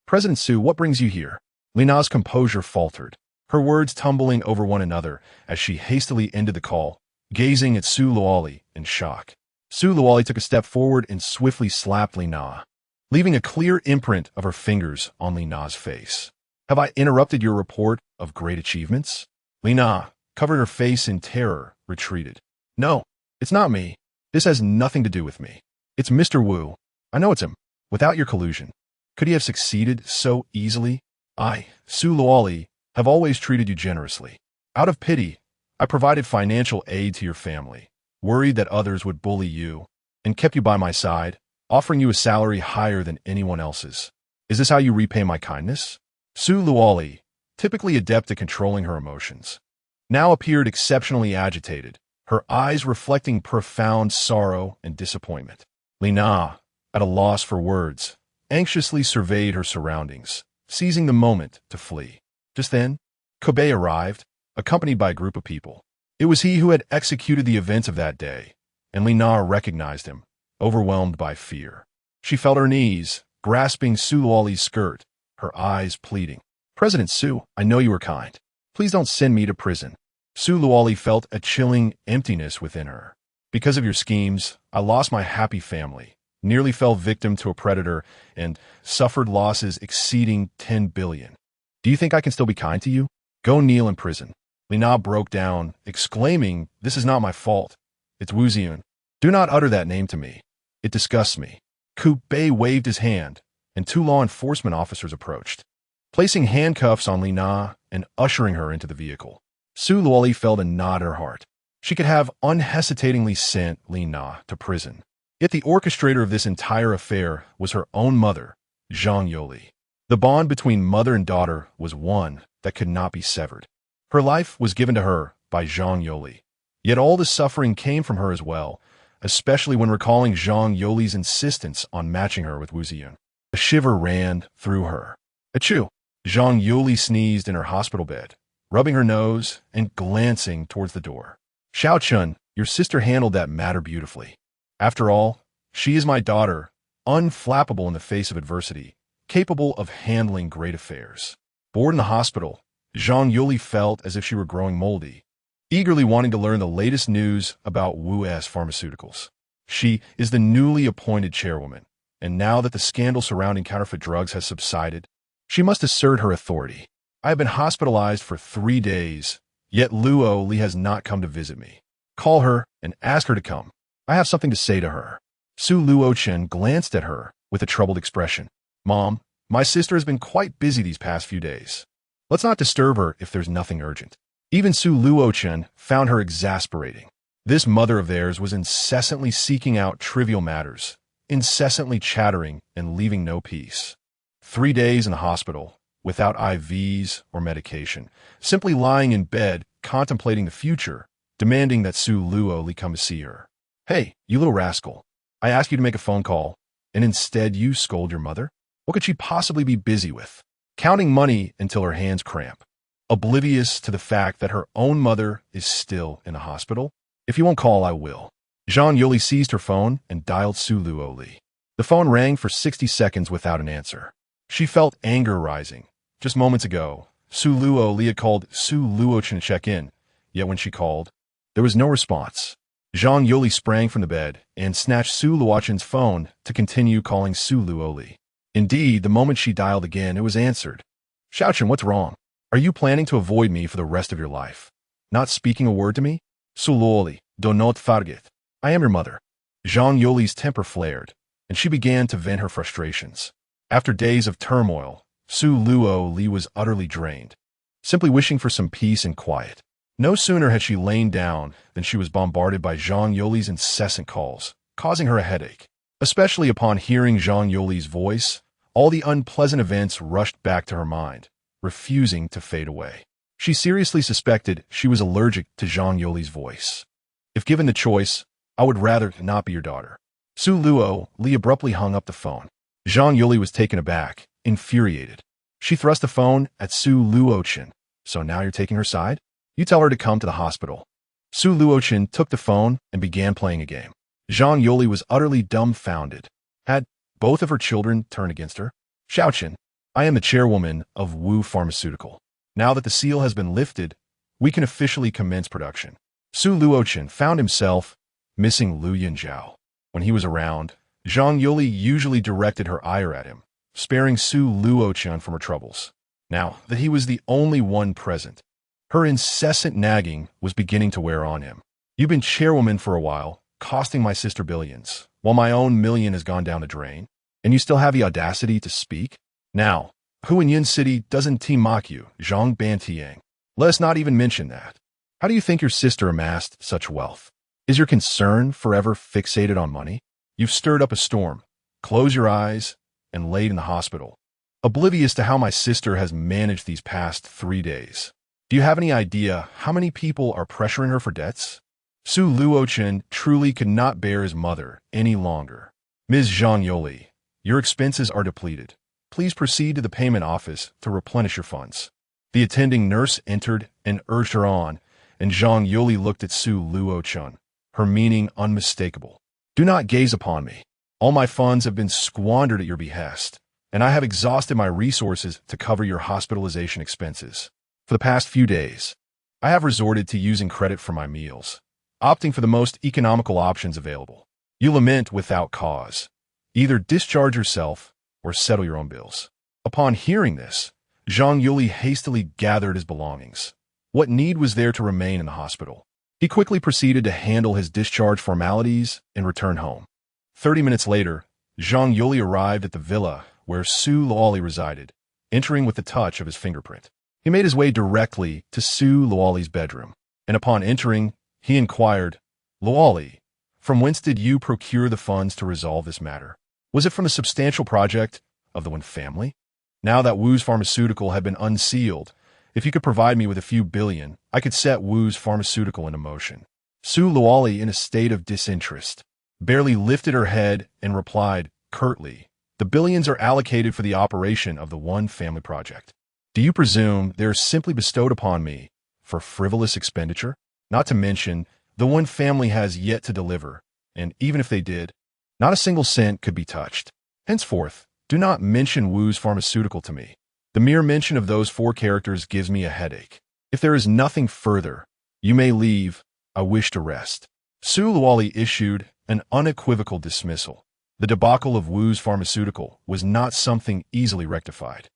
President Su, what brings you here? Li Na's composure faltered. her words tumbling over one another as she hastily ended the call, gazing at Su Luoli in shock. Su Luoli took a step forward and swiftly slapped Li Na, leaving a clear imprint of her fingers on Li Na's face. Have I interrupted your report of great achievements? Li Na, covered her face in terror, retreated. No, it's not me. This has nothing to do with me. It's Mr. Wu. I know it's him. Without your collusion. Could he have succeeded so easily? I, Su Luoli, have always treated you generously. Out of pity, I provided financial aid to your family, worried that others would bully you, and kept you by my side, offering you a salary higher than anyone else's. Is this how you repay my kindness? Su Luoli, typically adept at controlling her emotions, now appeared exceptionally agitated, her eyes reflecting profound sorrow and disappointment. Li Na, at a loss for words, anxiously surveyed her surroundings, seizing the moment to flee. Just then, Kobe arrived, accompanied by a group of people. It was he who had executed the events of that day, and Li Na recognized him, overwhelmed by fear. She felt her knees, grasping Su Luoli's skirt, her eyes pleading. President Su, I know you are kind. Please don't send me to prison. Su Luoli felt a chilling emptiness within her. Because of your schemes, I lost my happy family, nearly fell victim to a predator, and suffered losses exceeding 10 billion. Do you think I can still be kind to you? Go kneel in prison. Li Na broke down, exclaiming, This is not my fault. It's Wu Ziyun. Do not utter that name to me. It disgusts me. Ku Bei waved his hand, and 2 law enforcement officers approached, placing handcuffs on Li Na and ushering her into the vehicle. Su Luoli felt a knot at her heart. She could have unhesitatingly sent Li Na to prison. Yet the orchestrator of this entire affair was her own mother, Zhang Yoli. The bond between mother and daughter was one that could not be severed. Her life was given to her by Zhang Yoli. Yet all the suffering came from her as well, especially when recalling Zhang Yoli's insistence on matching her with Wu Ziyun. A shiver ran through her. Achoo! Zhang Yoli sneezed in her hospital bed, rubbing her nose and glancing towards the door. Xiao Chun, your sister handled that matter beautifully. After all, she is my daughter, unflappable in the face of adversity, capable of handling great affairs. Bored in the hospital, Zhang Yuli felt as if she were growing moldy, eagerly wanting to learn the latest news about Wu-S Pharmaceuticals. She is the newly appointed chairwoman, and now that the scandal surrounding counterfeit drugs has subsided, she must assert her authority. I have been hospitalized for 3 days, yet Luo Li has not come to visit me. Call her and ask her to come. I have something to say to her. Su Luo Chen glanced at her with a troubled expression. Mom, my sister has been quite busy these past few days. Let's not disturb her if there's nothing urgent. Even Su Luo Chen found her exasperating. This mother of theirs was incessantly seeking out trivial matters, incessantly chattering and leaving no peace. 3 days in the hospital, without IVs or medication, simply lying in bed, contemplating the future, demanding that Su Luo Li come to see her. Hey, you little rascal. I asked you to make a phone call, and instead you scold your mother? What could she possibly be busy with? Counting money until her hands cramp, oblivious to the fact that her own mother is still in a hospital? If you won't call, I will. Zhang Yuli seized her phone and dialed Su Luo Li. The phone rang for 60 seconds without an answer. She felt anger rising. Just moments ago, Su Luo Li had called Su Luo Chen to check in, yet when she called, there was no response. Zhang Yuli sprang from the bed and snatched Su Luochen's phone to continue calling Su Luo Li. Indeed, the moment she dialed again, it was answered. Xiaochen, what's wrong? Are you planning to avoid me for the rest of your life? Not speaking a word to me? Su Luo Li, do not forget. I am your mother. Zhang Yoli's temper flared, and she began to vent her frustrations. After days of turmoil, Su Luo Li was utterly drained, simply wishing for some peace and quiet. No sooner had she lain down than she was bombarded by Zhang Yoli's incessant calls, causing her a headache. Especially upon hearing Zhang Yoli's voice, all the unpleasant events rushed back to her mind, refusing to fade away. She seriously suspected she was allergic to Zhang Yoli's voice. If given the choice, I would rather not be your daughter. Su Luo Li abruptly hung up the phone. Zhang Yoli was taken aback, infuriated. She thrust the phone at Su Luo Chen. So now you're taking her side? You tell her to come to the hospital. Su Luo Chen took the phone and began playing a game. Zhang Yoli was utterly dumbfounded. Had both of her children turned against her? Xiaochen, I am the chairwoman of Wu Pharmaceutical. Now that the seal has been lifted, we can officially commence production. Su Luochen found himself missing Lu Yunzhou. When he was around, Zhang Yuli usually directed her ire at him, sparing Su Luochen from her troubles. Now that he was the only one present, her incessant nagging was beginning to wear on him. You've been chairwoman for a while, costing my sister billions, while my own million has gone down the drain, and you still have the audacity to speak? Now, who in Yun City doesn't team mock you, Zhang Bantiang? Let us not even mention that. How do you think your sister amassed such wealth? Is your concern forever fixated on money? You've stirred up a storm, closed your eyes, and laid in the hospital, oblivious to how my sister has managed these past 3 days. Do you have any idea how many people are pressuring her for debts? Su Luochen truly could not bear his mother any longer. Ms. Zhang Yuli, your expenses are depleted. Please proceed to the payment office to replenish your funds. The attending nurse entered and urged her on, and Zhang Yuli looked at Su Luochen, her meaning unmistakable. Do not gaze upon me. All my funds have been squandered at your behest, and I have exhausted my resources to cover your hospitalization expenses. For the past few days, I have resorted to using credit for my meals, opting for the most economical options available. You lament without cause. Either discharge yourself or settle your own bills. Upon hearing this, Zhang Yuli hastily gathered his belongings. What need was there to remain in the hospital? He quickly proceeded to handle his discharge formalities and return home. 30 minutes later, Zhang Yuli arrived at the villa where Su Luoli resided, entering with the touch of his fingerprint. He made his way directly to Su Luoli's bedroom, and upon entering, he inquired, Luoli, from whence did you procure the funds to resolve this matter? Was it from the substantial project of the Wen family? Now that Wu's pharmaceutical had been unsealed, if you could provide me with a few billion, I could set Wu's pharmaceutical into motion. Su Luoli, in a state of disinterest, barely lifted her head and replied curtly, the billions are allocated for the operation of the Wen family project. Do you presume they are simply bestowed upon me for frivolous expenditure? Not to mention, the Wen family has yet to deliver, and even if they did, not a single cent could be touched. Henceforth, do not mention Wu's pharmaceutical to me. The mere mention of those 4 characters gives me a headache. If there is nothing further, you may leave. I wish to rest. Su Luoli issued an unequivocal dismissal. The debacle of Wu's pharmaceutical was not something easily rectified,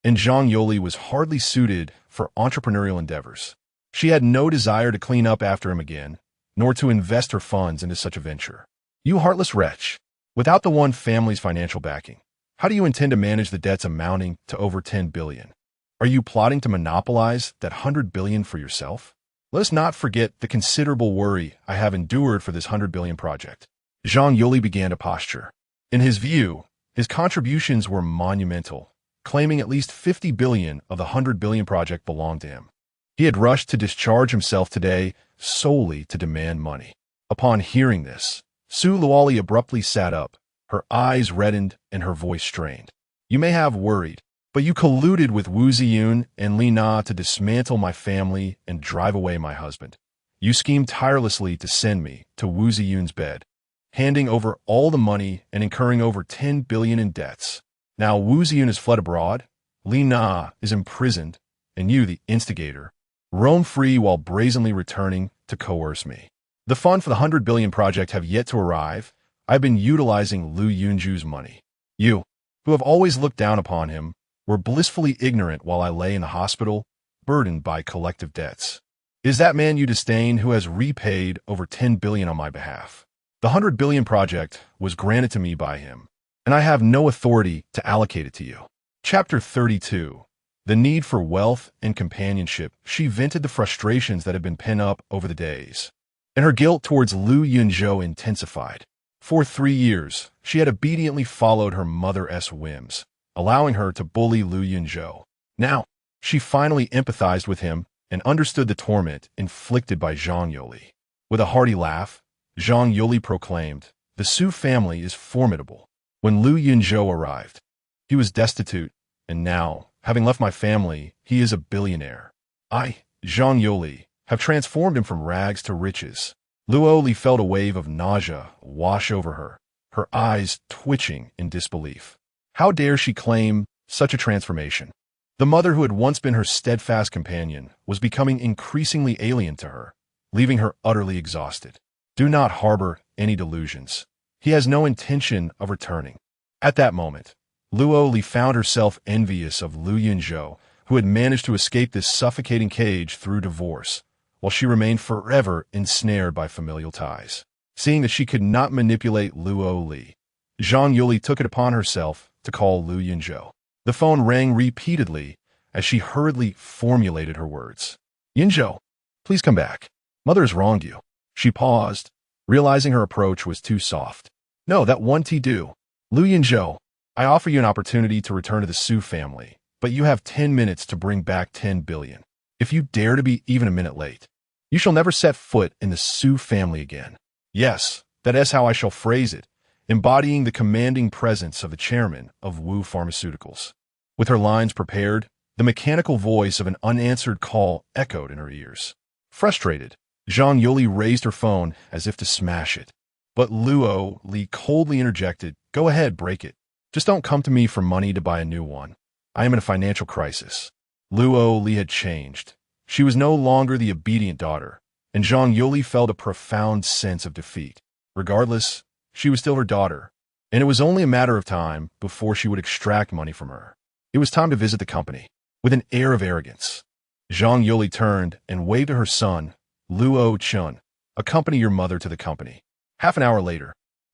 and Zhang Yuli was hardly suited for entrepreneurial endeavors. She had no desire to clean up after him again, nor to invest her funds into such a venture. You heartless wretch! Without the Wen family's financial backing, how do you intend to manage the debts amounting to over 10 billion? Are you plotting to monopolize that 100 billion for yourself? Let us not forget the considerable worry I have endured for this 100 billion project. Zhang Yuli began to posture. In his view, his contributions were monumental, claiming at least 50 billion of the 100 billion project belonged to him. He had rushed to discharge himself today solely to demand money. Upon hearing this, Su Luoli abruptly sat up, her eyes reddened and her voice strained. You may have worried, but you colluded with Wu Ziyun and Li Na to dismantle my family and drive away my husband. You schemed tirelessly to send me to Wu Ziyun's bed, handing over all the money and incurring over 10 billion in debts. Now Wu Ziyun has fled abroad, Li Na is imprisoned, and you, the instigator, roam free while brazenly returning to coerce me. The fund for the 100 billion project have yet to arrive. I've been utilizing Lu Yunzhou's money. You, who have always looked down upon him, were blissfully ignorant while I lay in the hospital, burdened by collective debts. Is that man you disdain who has repaid over 10 billion on my behalf? The 100 billion project was granted to me by him, and I have no authority to allocate it to you. Chapter 32. The need for wealth and companionship. She vented the frustrations that had been pent up over the days, and her guilt towards Lu Yunzhou intensified. For 3 years, she had obediently followed her mother's whims, allowing her to bully Lu Yunzhou. Now, she finally empathized with him and understood the torment inflicted by Zhang Yuli. With a hearty laugh, Zhang Yuli proclaimed, the Su family is formidable. When Lu Yunzhou arrived, he was destitute, and now, having left my family, he is a billionaire. I, Zhang Yuli, have transformed him from rags to riches. Luoli felt a wave of nausea wash over her, her eyes twitching in disbelief. How dare she claim such a transformation? The mother who had once been her steadfast companion was becoming increasingly alien to her, leaving her utterly exhausted. Do not harbor any delusions. He has no intention of returning. At that moment, Luo Li found herself envious of Lu Yunzhou, who had managed to escape this suffocating cage through divorce, while she remained forever ensnared by familial ties. Seeing that she could not manipulate Luo Li, Zhang Yuli took it upon herself to call Lu Yunzhou. The phone rang repeatedly as she hurriedly formulated her words. Yunzhou, please come back. Mother has wronged you. She paused, realizing her approach was too soft. No, that won't do. Lu Yunzhou, I offer you an opportunity to return to the Su family, but you have 10 minutes to bring back 10 billion. If you dare to be even a minute late, you shall never set foot in the Su family again. Yes, that is how I shall phrase it, embodying the commanding presence of the chairman of Wu Pharmaceuticals. With her lines prepared, the mechanical voice of an unanswered call echoed in her ears. Frustrated, Zhang Yuli raised her phone as if to smash it. But Luo Li coldly interjected, Go ahead, break it. Just don't come to me for money to buy a new one. I am in a financial crisis. Luo Li had changed. She was no longer the obedient daughter, and Zhang Yuli felt a profound sense of defeat. Regardless, she was still her daughter, and it was only a matter of time before she would extract money from her. It was time to visit the company. With an air of arrogance, Zhang Yuli turned and waved to her son, Luo Chun, accompany your mother to the company. Half an hour later,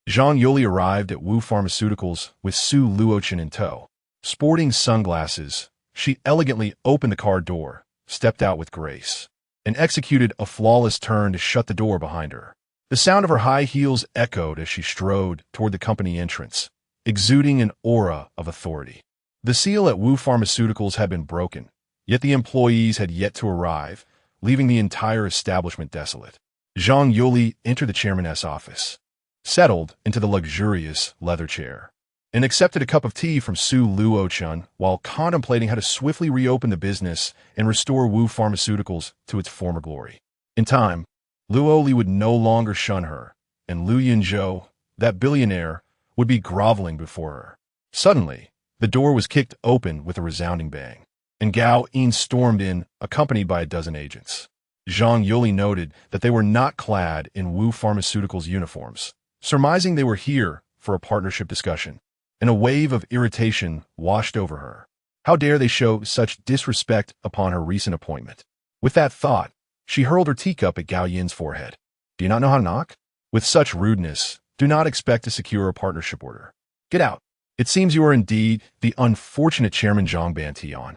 Zhang Yuli arrived at Wu Pharmaceuticals with Su Luochen in tow. Sporting sunglasses, she elegantly opened the car door, stepped out with grace, and executed a flawless turn to shut the door behind her. The sound of her high heels echoed as she strode toward the company entrance, exuding an aura of authority. The seal at Wu Pharmaceuticals had been broken, yet the employees had yet to arrive, leaving the entire establishment desolate. Zhang Yuli entered the chairman's office, settled into the luxurious leather chair, and accepted a cup of tea from Su Luochun while contemplating how to swiftly reopen the business and restore Wu Pharmaceuticals to its former glory. In time, Luo Li would no longer shun her, and Lu Yunzhou, that billionaire, would be groveling before her. Suddenly, the door was kicked open with a resounding bang, and Gao Yin stormed in, accompanied by a dozen agents. Zhang Yuli noted that they were not clad in Wu Pharmaceuticals uniforms, surmising they were here for a partnership discussion, and a wave of irritation washed over her. How dare they show such disrespect upon her recent appointment? With that thought, she hurled her teacup at Gao Yin's forehead. Do you not know how to knock? With such rudeness, do not expect to secure a partnership order. Get out. It seems you are indeed the unfortunate Chairman Zhang Bantian.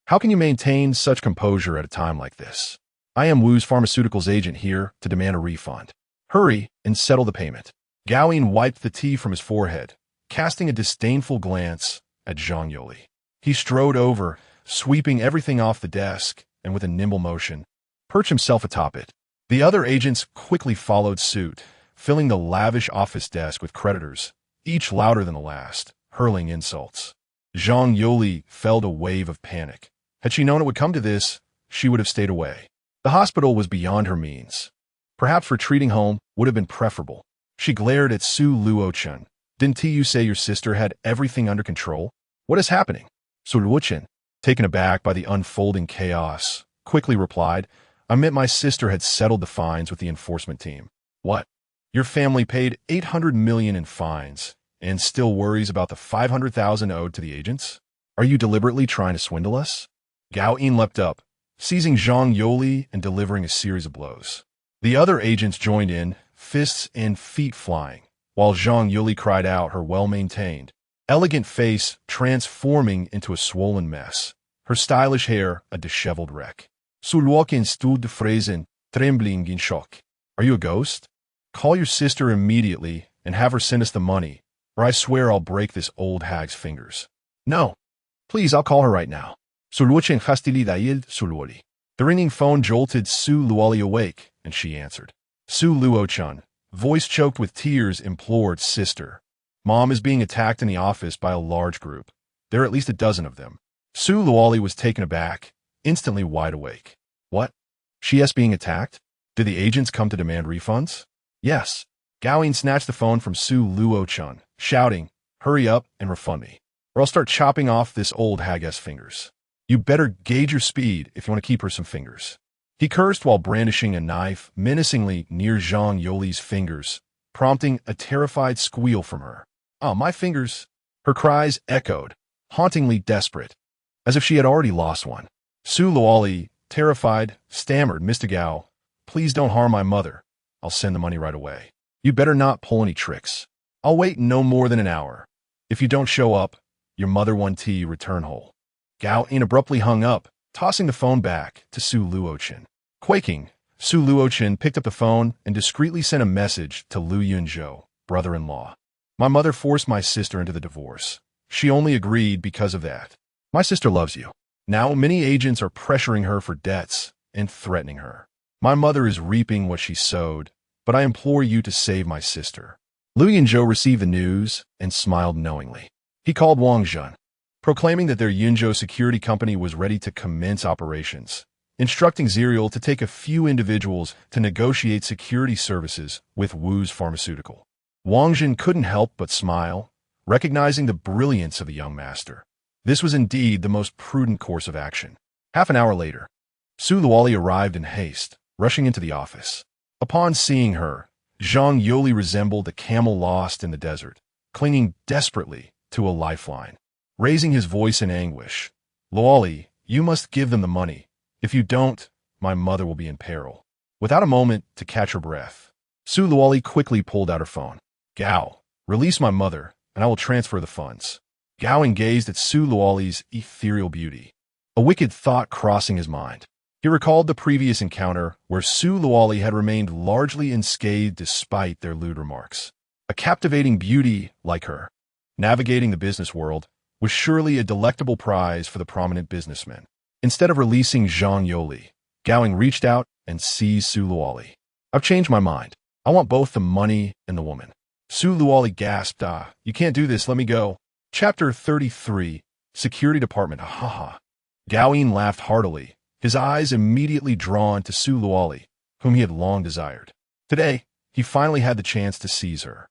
How can you maintain such composure at a time like this? I am Wu's Pharmaceuticals agent here to demand a refund. Hurry and settle the payment. Gao Yin wiped the tea from his forehead, casting a disdainful glance at Zhang Yuli. He strode over, sweeping everything off the desk, and with a nimble motion, perched himself atop it. The other agents quickly followed suit, filling the lavish office desk with creditors, each louder than the last, hurling insults. Zhang Yuli felt a wave of panic. Had she known it would come to this, she would have stayed away. The hospital was beyond her means. Perhaps retreating home would have been preferable. She glared at Su Luochen. Didn't you say your sister had everything under control? What is happening? Su Luochen, taken aback by the unfolding chaos, quickly replied, I meant my sister had settled the fines with the enforcement team. What? Your family paid 800 million in fines and still worries about the 500,000 owed to the agents? Are you deliberately trying to swindle us? Gao Yin leapt up, seizing Zhang Yuli and delivering a series of blows. The other agents joined in, fists and feet flying, while Zhang Yuli cried out, her well-maintained, elegant face transforming into a swollen mess, her stylish hair a disheveled wreck. Su Luochen stood frozen, trembling in shock. Are you a ghost? Call your sister immediately and have her send us the money, or I swear I'll break this old hag's fingers. No. Please, I'll call her right now. Su Luochen hostilidad Su Luoli. The ringing phone jolted Su Luoli awake, and she answered. Su Luochun, voice choked with tears, implored, Sister. Mom is being attacked in the office by a large group. There are at least a dozen of them. Su Luoli was taken aback, instantly wide awake. What? She is being attacked? Did the agents come to demand refunds? Yes. Gao Yin snatched the phone from Su Luochun, shouting, Hurry up and refund me, or I'll start chopping off this old hag's fingers. You better gauge your speed if you want to keep her some fingers. He cursed while brandishing a knife menacingly near Zhang Yoli's fingers, prompting a terrified squeal from her. "Ah, my fingers!" Her cries echoed, hauntingly desperate, as if she had already lost one. Su Luoli, terrified, stammered, "Mr. Gao, please don't harm my mother. I'll send the money right away. You better not pull any tricks. I'll wait no more than an hour. If you don't show up, your mother 1T return hole." Gao In abruptly hung up, tossing the phone back to Su Luochen. Quaking, Su Luochen picked up the phone and discreetly sent a message to Lu Yunzhou, brother-in-law. "My mother forced my sister into the divorce. She only agreed because of that. My sister loves you. Now many agents are pressuring her for debts and threatening her. My mother is reaping what she sowed, but I implore you to save my sister." Lu Yunzhou received the news and smiled knowingly. He called Wang Zhen, proclaiming that their Yunzhou security company was ready to commence operations, instructing Zerial to take a few individuals to negotiate security services with Wu's pharmaceutical. Wang Zhen couldn't help but smile, recognizing the brilliance of the young master. This was indeed the most prudent course of action. Half an hour later, Su Luoli arrived in haste, rushing into the office. Upon seeing her, Zhang Yoli resembled a camel lost in the desert, clinging desperately to a lifeline. Raising his voice in anguish, "Luoli, you must give them the money. If you don't, my mother will be in peril." Without a moment to catch her breath, Su Luoli quickly pulled out her phone. "Gao, release my mother, and I will transfer the funds." Gao gazed at Su Luoli's ethereal beauty, a wicked thought crossing his mind. He recalled the previous encounter where Su Luoli had remained largely unscathed despite their lewd remarks. A captivating beauty like her, navigating the business world, was surely a delectable prize for the prominent businessman. Instead of releasing Zhang Yoli, Gao reached out and seized Su Luoli. "I've changed my mind. I want both the money and the woman." Su Luoli gasped, "Ah, you can't do this, let me go." Chapter 33, Security Department, haha. Gao laughed heartily, his eyes immediately drawn to Su Luoli, whom he had long desired. Today, he finally had the chance to seize her.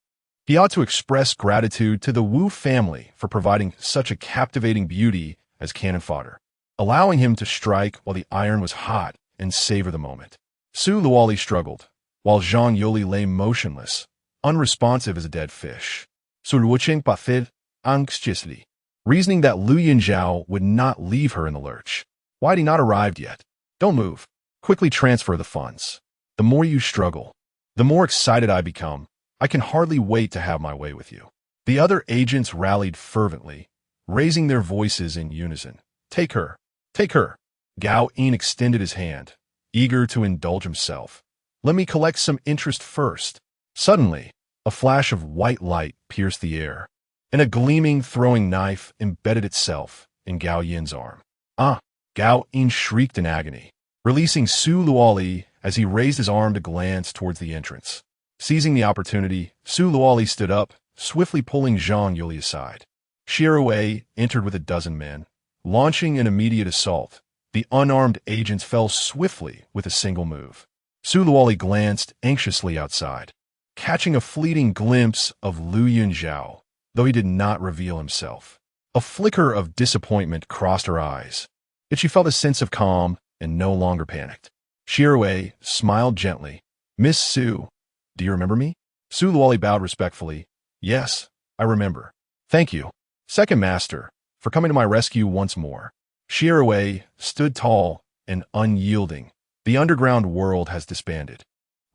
He ought to express gratitude to the Wu family for providing such a captivating beauty as cannon fodder, allowing him to strike while the iron was hot and savor the moment. Su Luoli struggled, while Zhang Yoli lay motionless, unresponsive as a dead fish. Su Luochen pathed anxiously, reasoning that Lu Yunzhou would not leave her in the lurch. "Why had he not arrived yet? Don't move. Quickly transfer the funds. The more you struggle, the more excited I become. I can hardly wait to have my way with you." The other agents rallied fervently, raising their voices in unison. "Take her! Take her!" Gao In extended his hand, eager to indulge himself. "Let me collect some interest first." Suddenly, a flash of white light pierced the air, and a gleaming throwing knife embedded itself in Gao Yin's arm. "Ah!" Gao In shrieked in agony, releasing Su Luoli as he raised his arm to glance towards the entrance. Seizing the opportunity, Su Luoli stood up, swiftly pulling Zhang Yoli aside. Shirawei entered with a dozen men, launching an immediate assault. The unarmed agents fell swiftly with a single move. Su Luoli glanced anxiously outside, catching a fleeting glimpse of Lu Yunzhou, though he did not reveal himself. A flicker of disappointment crossed her eyes, yet she felt a sense of calm and no longer panicked. Shirawei smiled gently. "Miss Su, do you remember me?" Su Luoli bowed respectfully. "Yes, I remember. Thank you, Second Master, for coming to my rescue once more." Shirawei stood tall and unyielding. "The underground world has disbanded.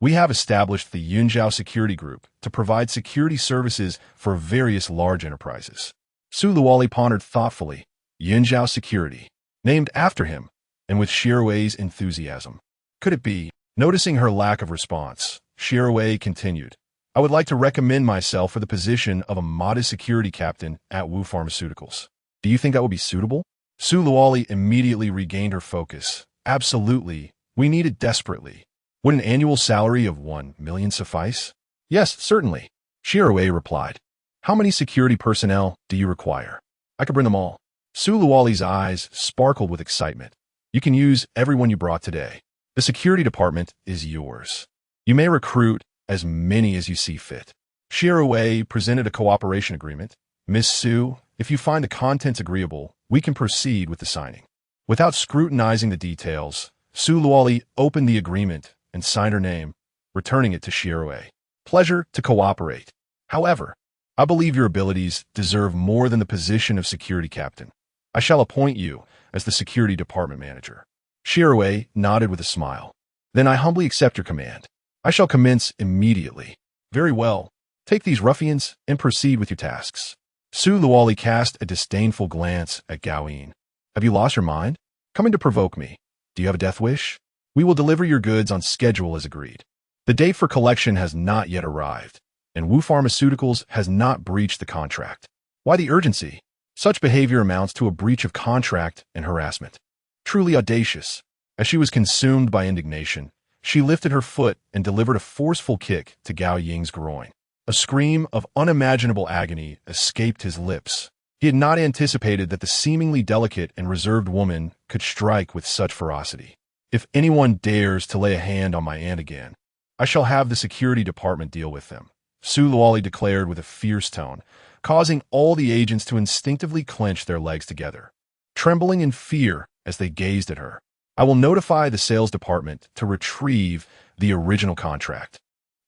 We have established the Yunzhou Security Group to provide security services for various large enterprises." Su Luoli pondered thoughtfully. Yunzhou Security, named after him, and with Shirawei's enthusiasm. Could it be? Noticing her lack of response, Shirawei continued, "I would like to recommend myself for the position of a modest security captain at Wu Pharmaceuticals. Do you think that would be suitable?" Su Luoli immediately regained her focus. "Absolutely. We need it desperately. Would an annual salary of 1 million suffice?" "Yes, certainly," Shirawei replied. "How many security personnel do you require?" "I could bring them all." Su Luoli's eyes sparkled with excitement. "You can use everyone you brought today. The security department is yours. You may recruit as many as you see fit." Shirawei presented a cooperation agreement. "Miss Su, if you find the contents agreeable, we can proceed with the signing." Without scrutinizing the details, Su Luoli opened the agreement and signed her name, returning it to Shirue. Pleasure to cooperate. However, I believe your abilities deserve more than the position of security captain. I shall appoint you as the security department manager. Shirue nodded with a smile. Then I humbly accept your command. I shall commence immediately. Very well. Take these ruffians and proceed with your tasks. Su Luoli cast a disdainful glance at Gao Yin. Have you lost your mind? Coming to provoke me. Do you have a death wish? We will deliver your goods on schedule as agreed. The date for collection has not yet arrived, and Wu Pharmaceuticals has not breached the contract. Why the urgency? Such behavior amounts to a breach of contract and harassment. Truly audacious. As she was consumed by indignation, she lifted her foot and delivered a forceful kick to Gao Ying's groin. A scream of unimaginable agony escaped his lips. He had not anticipated that the seemingly delicate and reserved woman could strike with such ferocity. If anyone dares to lay a hand on my aunt again, I shall have the security department deal with them, Su Luoli declared with a fierce tone, causing all the agents to instinctively clench their legs together, trembling in fear as they gazed at her. I will notify the sales department to retrieve the original contract,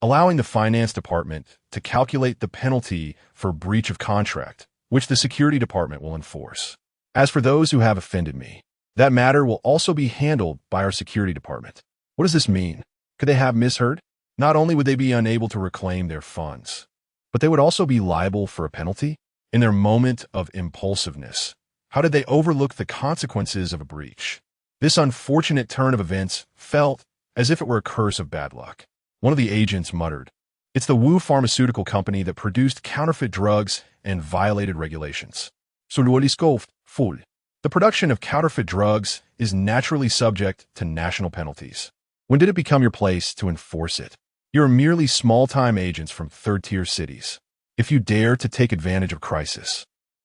allowing the finance department to calculate the penalty for breach of contract, which the security department will enforce. As for those who have offended me, that matter will also be handled by our security department. What does this mean? Could they have misheard? Not only would they be unable to reclaim their funds, but they would also be liable for a penalty? In their moment of impulsiveness, how did they overlook the consequences of a breach? This unfortunate turn of events felt as if it were a curse of bad luck. One of the agents muttered, "It's the Wu Pharmaceutical Company that produced counterfeit drugs and violated regulations. So Luoli scoffed, fool. The production of counterfeit drugs is naturally subject to national penalties. When did it become your place to enforce it? You're merely small-time agents from third-tier cities. If you dare to take advantage of crisis,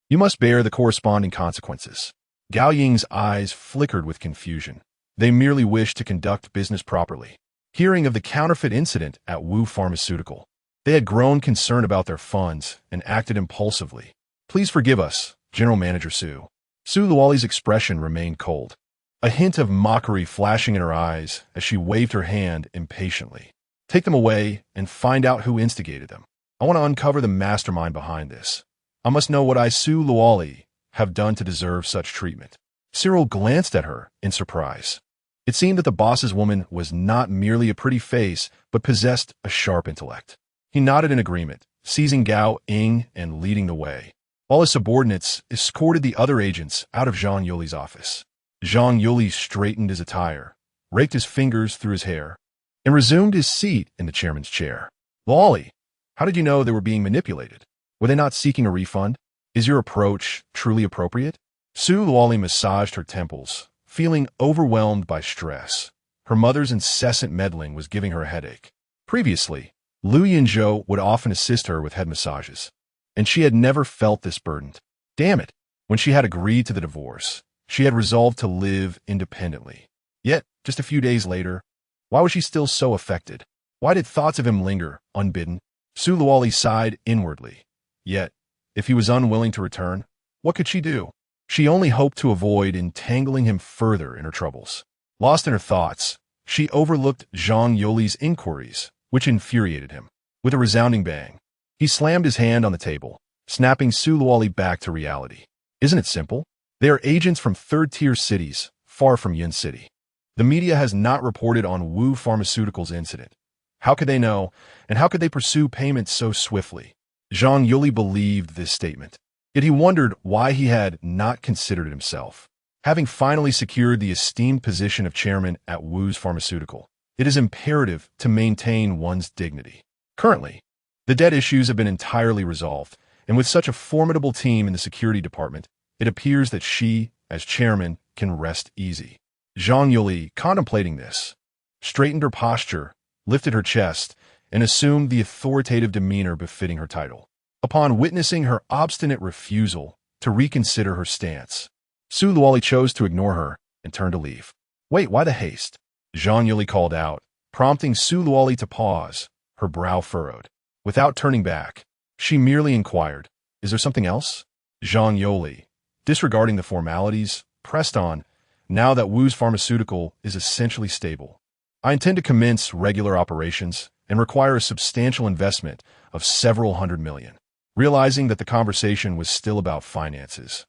you must bear the corresponding consequences." Gao Ying's eyes flickered with confusion. They merely wished to conduct business properly. Hearing of the counterfeit incident at Wu Pharmaceutical, they had grown concerned about their funds and acted impulsively. "Please forgive us, General Manager Su." Su Luoli's expression remained cold, a hint of mockery flashing in her eyes as she waved her hand impatiently. "Take them away and find out who instigated them. I want to uncover the mastermind behind this. I must know what I, Su Luoli, have done to deserve such treatment." Cyril glanced at her in surprise. It seemed that the boss's woman was not merely a pretty face, but possessed a sharp intellect. He nodded in agreement, seizing Gao Ying and leading the way, while his subordinates escorted the other agents out of Zhang Yuli's office. Zhang Yuli straightened his attire, raked his fingers through his hair, and resumed his seat in the chairman's chair. "Luoli, how did you know they were being manipulated? Were they not seeking a refund? Is your approach truly appropriate?" Su Luoli massaged her temples, feeling overwhelmed by stress. Her mother's incessant meddling was giving her a headache. Previously, Yunzhou would often assist her with head massages, and she had never felt this burdened. Damn it! When she had agreed to the divorce, she had resolved to live independently. Yet, just a few days later, why was she still so affected? Why did thoughts of him linger, unbidden? Su Luoli sighed inwardly. Yet, if he was unwilling to return, what could she do? She only hoped to avoid entangling him further in her troubles. Lost in her thoughts, she overlooked Zhang Yuli's inquiries, which infuriated him. With a resounding bang, he slammed his hand on the table, snapping Su Luoli back to reality. Isn't it simple? They are agents from third-tier cities, far from Yun City. The media has not reported on Wu Pharmaceuticals' incident. How could they know, and how could they pursue payment so swiftly? Zhang Yuli believed this statement, yet he wondered why he had not considered it himself. Having finally secured the esteemed position of chairman at Wu's Pharmaceutical, it is imperative to maintain one's dignity. Currently, the debt issues have been entirely resolved, and with such a formidable team in the security department, it appears that she, as chairman, can rest easy. Zhang Yuli, contemplating this, straightened her posture, lifted her chest, and assumed the authoritative demeanor befitting her title. Upon witnessing her obstinate refusal to reconsider her stance, Su Luoli chose to ignore her and turned to leave. "Wait, why the haste?" Zhang Yuli called out, prompting Su Luoli to pause, her brow furrowed. Without turning back, she merely inquired, "Is there something else?" Zhang Yuli, disregarding the formalities, pressed on, Now that Wu's pharmaceutical is essentially stable, I intend to commence regular operations and require a substantial investment of several hundred million. Realizing that the conversation was still about finances,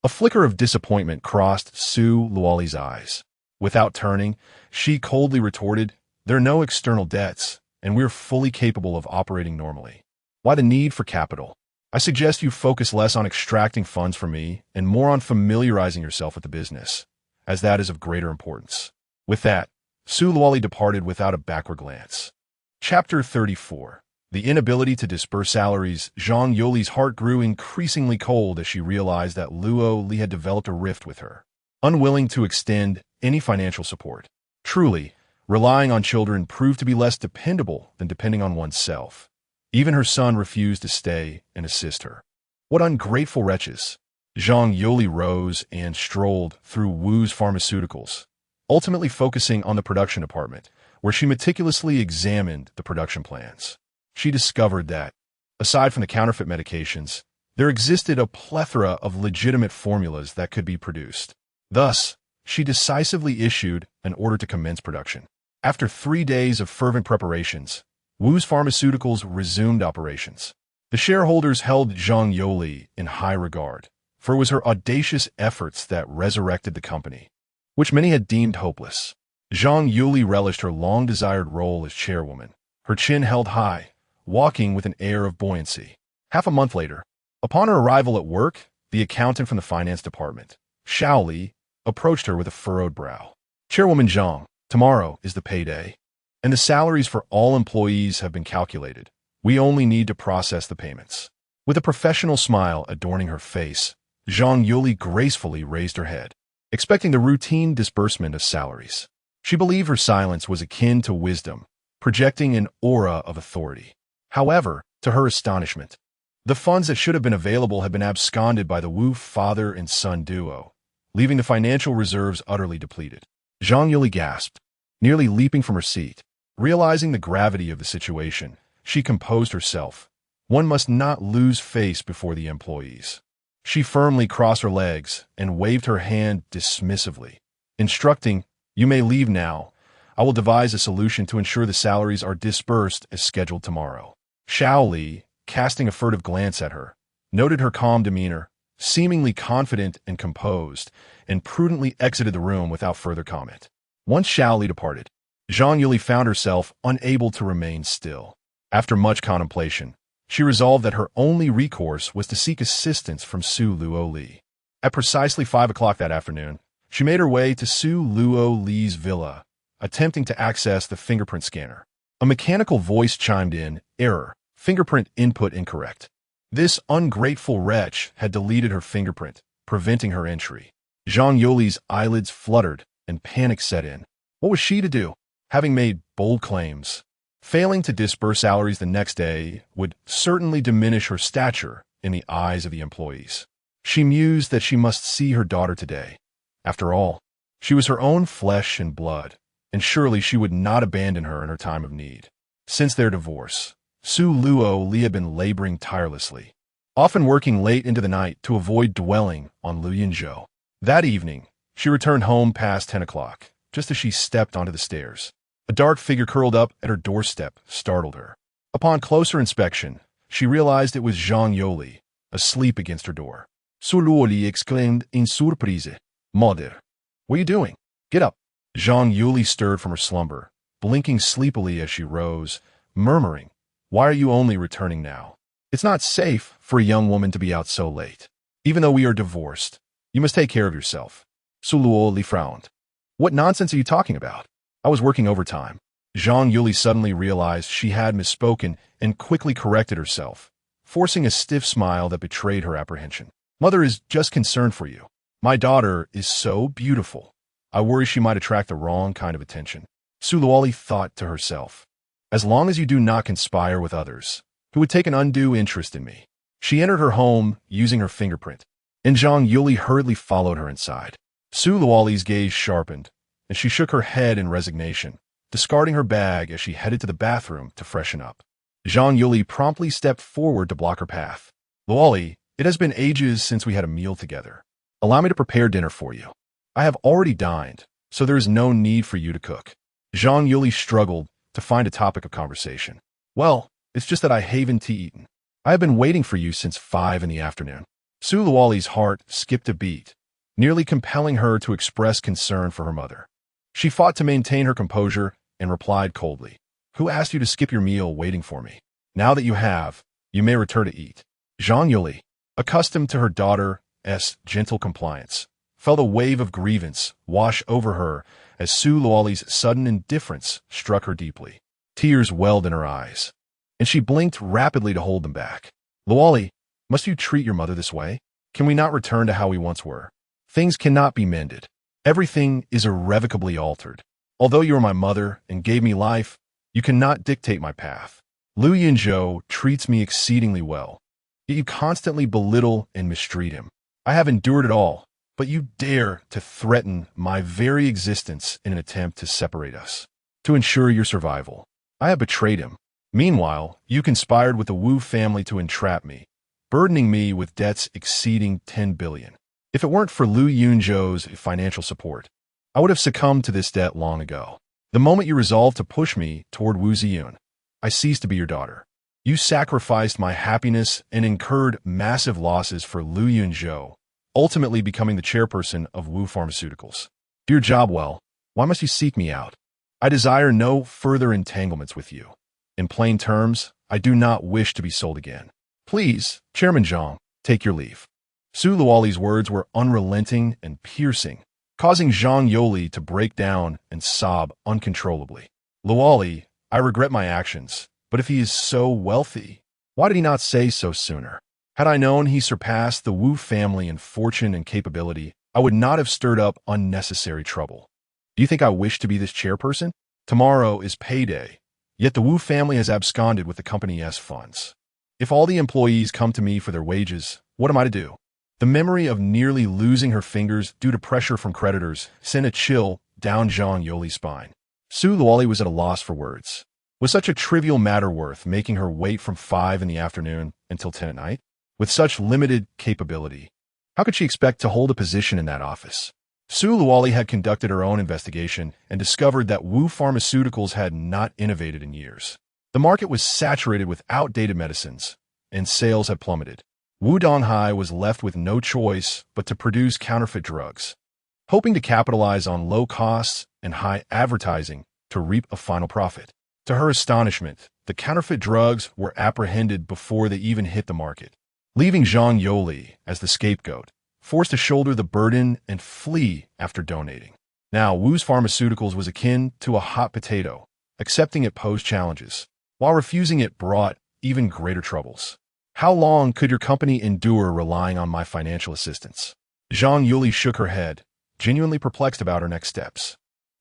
a flicker of disappointment crossed Su Luoli's eyes. Without turning, she coldly retorted, "There are no external debts, and we're fully capable of operating normally. Why the need for capital? I suggest you focus less on extracting funds from me and more on familiarizing yourself with the business, as that is of greater importance." With that, Su Luoli departed without a backward glance. Chapter 34. The inability to disperse salaries. Zhang Yoli's heart grew increasingly cold as she realized that Luo Li had developed a rift with her, unwilling to extend any financial support. Truly, relying on children proved to be less dependable than depending on oneself. Even her son refused to stay and assist her. What ungrateful wretches! Zhang Yoli rose and strolled through Wu's pharmaceuticals, ultimately focusing on the production department, where she meticulously examined the production plans. She discovered that, aside from the counterfeit medications, there existed a plethora of legitimate formulas that could be produced. Thus, she decisively issued an order to commence production. After 3 days of fervent preparations, Wu's pharmaceuticals resumed operations. The shareholders held Zhang Yoli in high regard, for it was her audacious efforts that resurrected the company, which many had deemed hopeless. Zhang Yoli relished her long-desired role as chairwoman, her chin held high, walking with an air of buoyancy. Half a month later, upon her arrival at work, the accountant from the finance department, Xiao Li, approached her with a furrowed brow. "Chairwoman Zhang, tomorrow is the payday, and the salaries for all employees have been calculated. We only need to process the payments." With a professional smile adorning her face, Zhang Yoli gracefully raised her head, expecting the routine disbursement of salaries. She believed her silence was akin to wisdom, projecting an aura of authority. However, to her astonishment, the funds that should have been available had been absconded by the Wu father and son duo, leaving the financial reserves utterly depleted. Zhang Yoli gasped, nearly leaping from her seat. Realizing the gravity of the situation, she composed herself. One must not lose face before the employees. She firmly crossed her legs and waved her hand dismissively, instructing, "You may leave now. I will devise a solution to ensure the salaries are disbursed as scheduled tomorrow." Xiao Li, casting a furtive glance at her, noted her calm demeanor, seemingly confident and composed, and prudently exited the room without further comment. Once Xiao Li departed, Zhang Yuli found herself unable to remain still. After much contemplation, she resolved that her only recourse was to seek assistance from Su Luo Li. At precisely 5 o'clock that afternoon, she made her way to Su Luo Li's villa, attempting to access the fingerprint scanner. A mechanical voice chimed in, "Error, fingerprint input incorrect." This ungrateful wretch had deleted her fingerprint, preventing her entry. Zhang Yoli's eyelids fluttered and panic set in. What was she to do? Having made bold claims, failing to disburse salaries the next day would certainly diminish her stature in the eyes of the employees. She mused that she must see her daughter today. After all, she was her own flesh and blood, and surely she would not abandon her in her time of need. Since their divorce, Su Luo Li had been laboring tirelessly, often working late into the night to avoid dwelling on Yunzhou. That evening, she returned home past 10 o'clock, just as she stepped onto the stairs. A dark figure curled up at her doorstep startled her. Upon closer inspection, she realized it was Zhang Yoli, asleep against her door. Su Luo Li exclaimed in surprise, "Mother, what are you doing? Get up." Zhang Yuli stirred from her slumber, blinking sleepily as she rose, murmuring, "Why are you only returning now? It's not safe for a young woman to be out so late. Even though we are divorced, you must take care of yourself." Su Luo Li frowned. "What nonsense are you talking about? I was working overtime." Zhang Yuli suddenly realized she had misspoken and quickly corrected herself, forcing a stiff smile that betrayed her apprehension. "Mother is just concerned for you. My daughter is so beautiful. I worry she might attract the wrong kind of attention." Su Luoli thought to herself, "As long as you do not conspire with others who would take an undue interest in me." She entered her home using her fingerprint, and Zhang Yuli hurriedly followed her inside. Su Luoli's gaze sharpened, and she shook her head in resignation, discarding her bag as she headed to the bathroom to freshen up. Zhang Yuli promptly stepped forward to block her path. "Luoli, it has been ages since we had a meal together. Allow me to prepare dinner for you." I have already dined, so there is no need for you to cook. Zhang Yuli struggled to find a topic of conversation. Well, it's just that I haven't eaten. I have been waiting for you since 5 in the afternoon. Su Luoli's heart skipped a beat, nearly compelling her to express concern for her mother. She fought to maintain her composure and replied coldly, "Who asked you to skip your meal waiting for me? Now that you have, you may return to eat." Zhang Yuli, accustomed to her daughter's gentle compliance, felt a wave of grievance wash over her as Su Luoli's sudden indifference struck her deeply. Tears welled in her eyes, and she blinked rapidly to hold them back. "Luoli, must you treat your mother this way? Can we not return to how we once were? Things cannot be mended. Everything is irrevocably altered. Although you are my mother and gave me life, you cannot dictate my path. Lu Yunzhou treats me exceedingly well, yet you constantly belittle and mistreat him. I have endured it all, but you dare to threaten my very existence in an attempt to separate us, to ensure your survival. I have betrayed him. Meanwhile, you conspired with the Wu family to entrap me, burdening me with debts exceeding 10 billion. If it weren't for Lu Yunzhou's financial support, I would have succumbed to this debt long ago. The moment you resolved to push me toward Wu Ziyun, I ceased to be your daughter. You sacrificed my happiness and incurred massive losses for Lu Yunzhou, ultimately becoming the chairperson of Wu Pharmaceuticals. Do your job well. Why must you seek me out? I desire no further entanglements with you. In plain terms, I do not wish to be sold again. Please, Chairman Zhang, take your leave." Su Luoli's words were unrelenting and piercing, causing Zhang Yuli to break down and sob uncontrollably. "Luoli, I regret my actions, but if he is so wealthy, why did he not say so sooner? Had I known he surpassed the Wu family in fortune and capability, I would not have stirred up unnecessary trouble. Do you think I wish to be this chairperson? Tomorrow is payday, yet the Wu family has absconded with the company's funds. If all the employees come to me for their wages, what am I to do?" The memory of nearly losing her fingers due to pressure from creditors sent a chill down Zhang Yoli's spine. Su Luoli was at a loss for words. Was such a trivial matter worth making her wait from 5 in the afternoon until 10 at night? With such limited capability, how could she expect to hold a position in that office? Su Luoli had conducted her own investigation and discovered that Wu Pharmaceuticals had not innovated in years. The market was saturated with outdated medicines, and sales had plummeted. Wu Donghai was left with no choice but to produce counterfeit drugs, hoping to capitalize on low costs and high advertising to reap a final profit. To her astonishment, the counterfeit drugs were apprehended before they even hit the market, leaving Zhang Yoli as the scapegoat, forced to shoulder the burden and flee after donating. Now, Wu's Pharmaceuticals was akin to a hot potato. Accepting it posed challenges, while refusing it brought even greater troubles. How long could your company endure relying on my financial assistance? Zhang Yuli shook her head, genuinely perplexed about her next steps.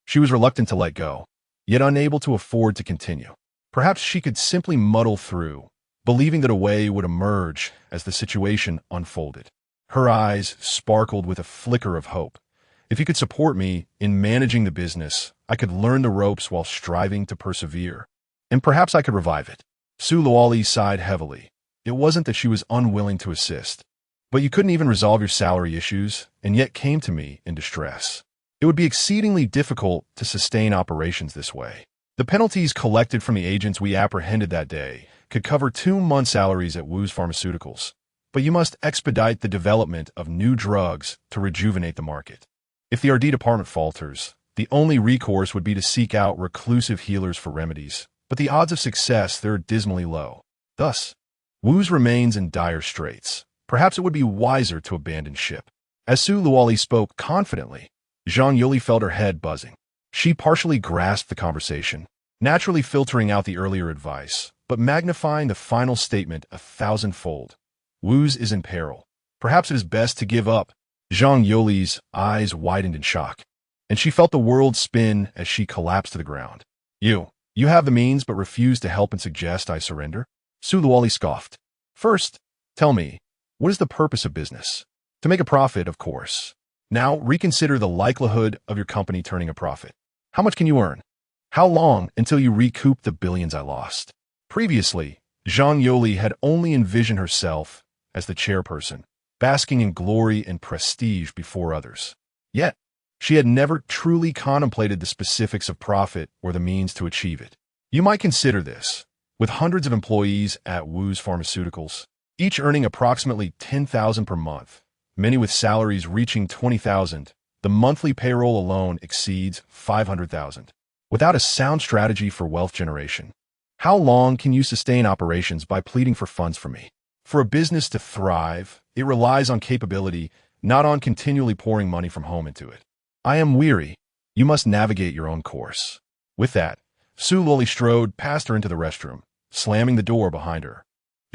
She was reluctant to let go, yet unable to afford to continue. Perhaps she could simply muddle through, believing that a way would emerge as the situation unfolded. Her eyes sparkled with a flicker of hope. If you could support me in managing the business, I could learn the ropes while striving to persevere, and perhaps I could revive it. Su Luoli sighed heavily. It wasn't that she was unwilling to assist, but you couldn't even resolve your salary issues and yet came to me in distress. It would be exceedingly difficult to sustain operations this way. The penalties collected from the agents we apprehended that day could cover 2 months' salaries at Wu's Pharmaceuticals, but you must expedite the development of new drugs to rejuvenate the market. If the R&D department falters, the only recourse would be to seek out reclusive healers for remedies, but the odds of success there are dismally low. Thus, Wu's remains in dire straits. Perhaps it would be wiser to abandon ship. As Su Luoli spoke confidently, Zhang Yuli felt her head buzzing. She partially grasped the conversation, naturally filtering out the earlier advice, but magnifying the final statement 1,000-fold. Wu's is in peril. Perhaps it is best to give up. Zhang Yuli's eyes widened in shock, and she felt the world spin as she collapsed to the ground. You have the means but refuse to help and suggest I surrender? Su Luoli scoffed. First, tell me, what is the purpose of business? To make a profit, of course. Now, reconsider the likelihood of your company turning a profit. How much can you earn? How long until you recoup the billions I lost? Previously, Zhang Yoli had only envisioned herself as the chairperson, basking in glory and prestige before others. Yet, She had never truly contemplated the specifics of profit or the means to achieve it. You might consider this. With hundreds of employees at Wu's Pharmaceuticals, each earning approximately $10,000 per month, many with salaries reaching $20,000, the monthly payroll alone exceeds $500,000. Without a sound strategy for wealth generation, how long can you sustain operations by pleading for funds from me? For a business to thrive, it relies on capability, not on continually pouring money from home into it. I am weary. You must navigate your own course. With that, Su Luoli strode past her into the restroom, slamming the door behind her.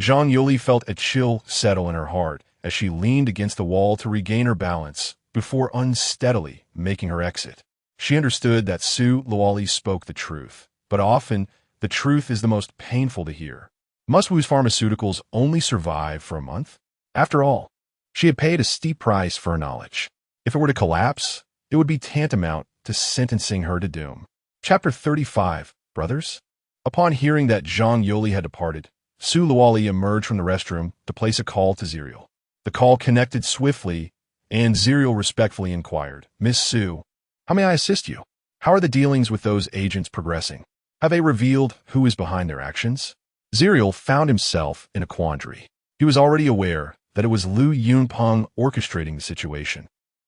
Zhang Yuli felt a chill settle in her heart as she leaned against the wall to regain her balance before unsteadily making her exit. She understood that Su Luoli spoke the truth, but often the truth is the most painful to hear. Must Wu's Pharmaceuticals only survive for a month? After all, she had paid a steep price for her knowledge. If it were to collapse, it would be tantamount to sentencing her to doom. Chapter 35, Brothers? Upon hearing that Zhang Yuli had departed, Su Luoli emerged from the restroom to place a call to Ziriel. The call connected swiftly, and Ziriel respectfully inquired, "Miss Su, how may I assist you? How are the dealings with those agents progressing? Have they revealed who is behind their actions?" Ziriel found himself in a quandary. He was already aware that it was Lu Yunpeng orchestrating the situation.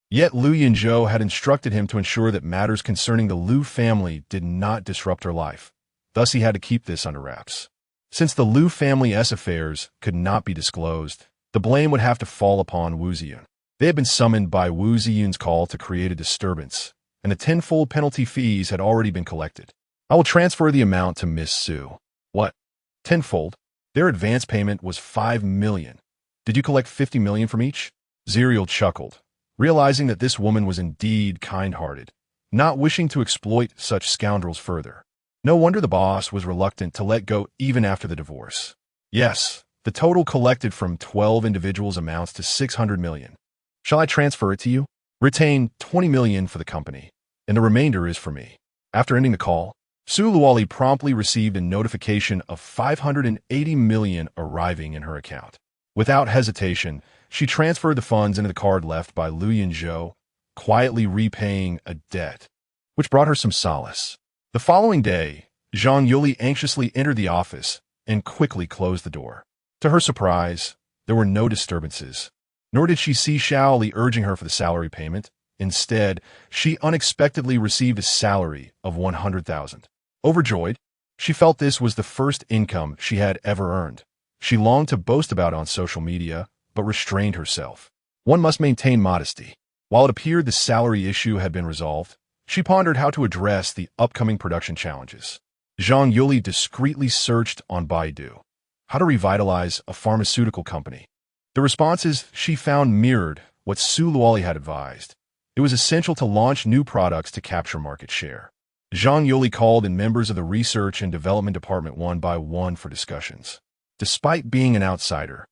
Yet Lu Yunzhou had instructed him to ensure that matters concerning the Lu family did not disrupt her life. Thus he had to keep this under wraps. Since the Lu family's affairs could not be disclosed, the blame would have to fall upon Wu Ziyun. They had been summoned by Wu Ziyun's call to create a disturbance, and the tenfold penalty fees had already been collected. "I will transfer the amount to Miss Su." "What? Tenfold?" Their advance payment was 5 million. "Did you collect 50 million from each?" Ziriel chuckled, realizing that this woman was indeed kind-hearted, not wishing to exploit such scoundrels further. No wonder the boss was reluctant to let go even after the divorce. "Yes, the total collected from 12 individuals amounts to 600 million. Shall I transfer it to you? Retain 20 million for the company, and the remainder is for me." After ending the call, Su Luoli promptly received a notification of 580 million arriving in her account. Without hesitation, she transferred the funds into the card left by Lu Yunzhou, quietly repaying a debt, which brought her some solace. The following day, Zhang Yuli anxiously entered the office and quickly closed the door. To her surprise, there were no disturbances, nor did she see Shaoli urging her for the salary payment. Instead, she unexpectedly received a salary of 100,000. Overjoyed, she felt this was the first income she had ever earned. She longed to boast about it on social media, but restrained herself. One must maintain modesty. While it appeared the salary issue had been resolved, she pondered how to address the upcoming production challenges. Zhang Yuli discreetly searched on Baidu how to revitalize a pharmaceutical company. The responses she found mirrored what Su Luoli had advised. It was essential to launch new products to capture market share. Zhang Yuli called in members of the research and development department one by one for discussions. Despite being an outsider,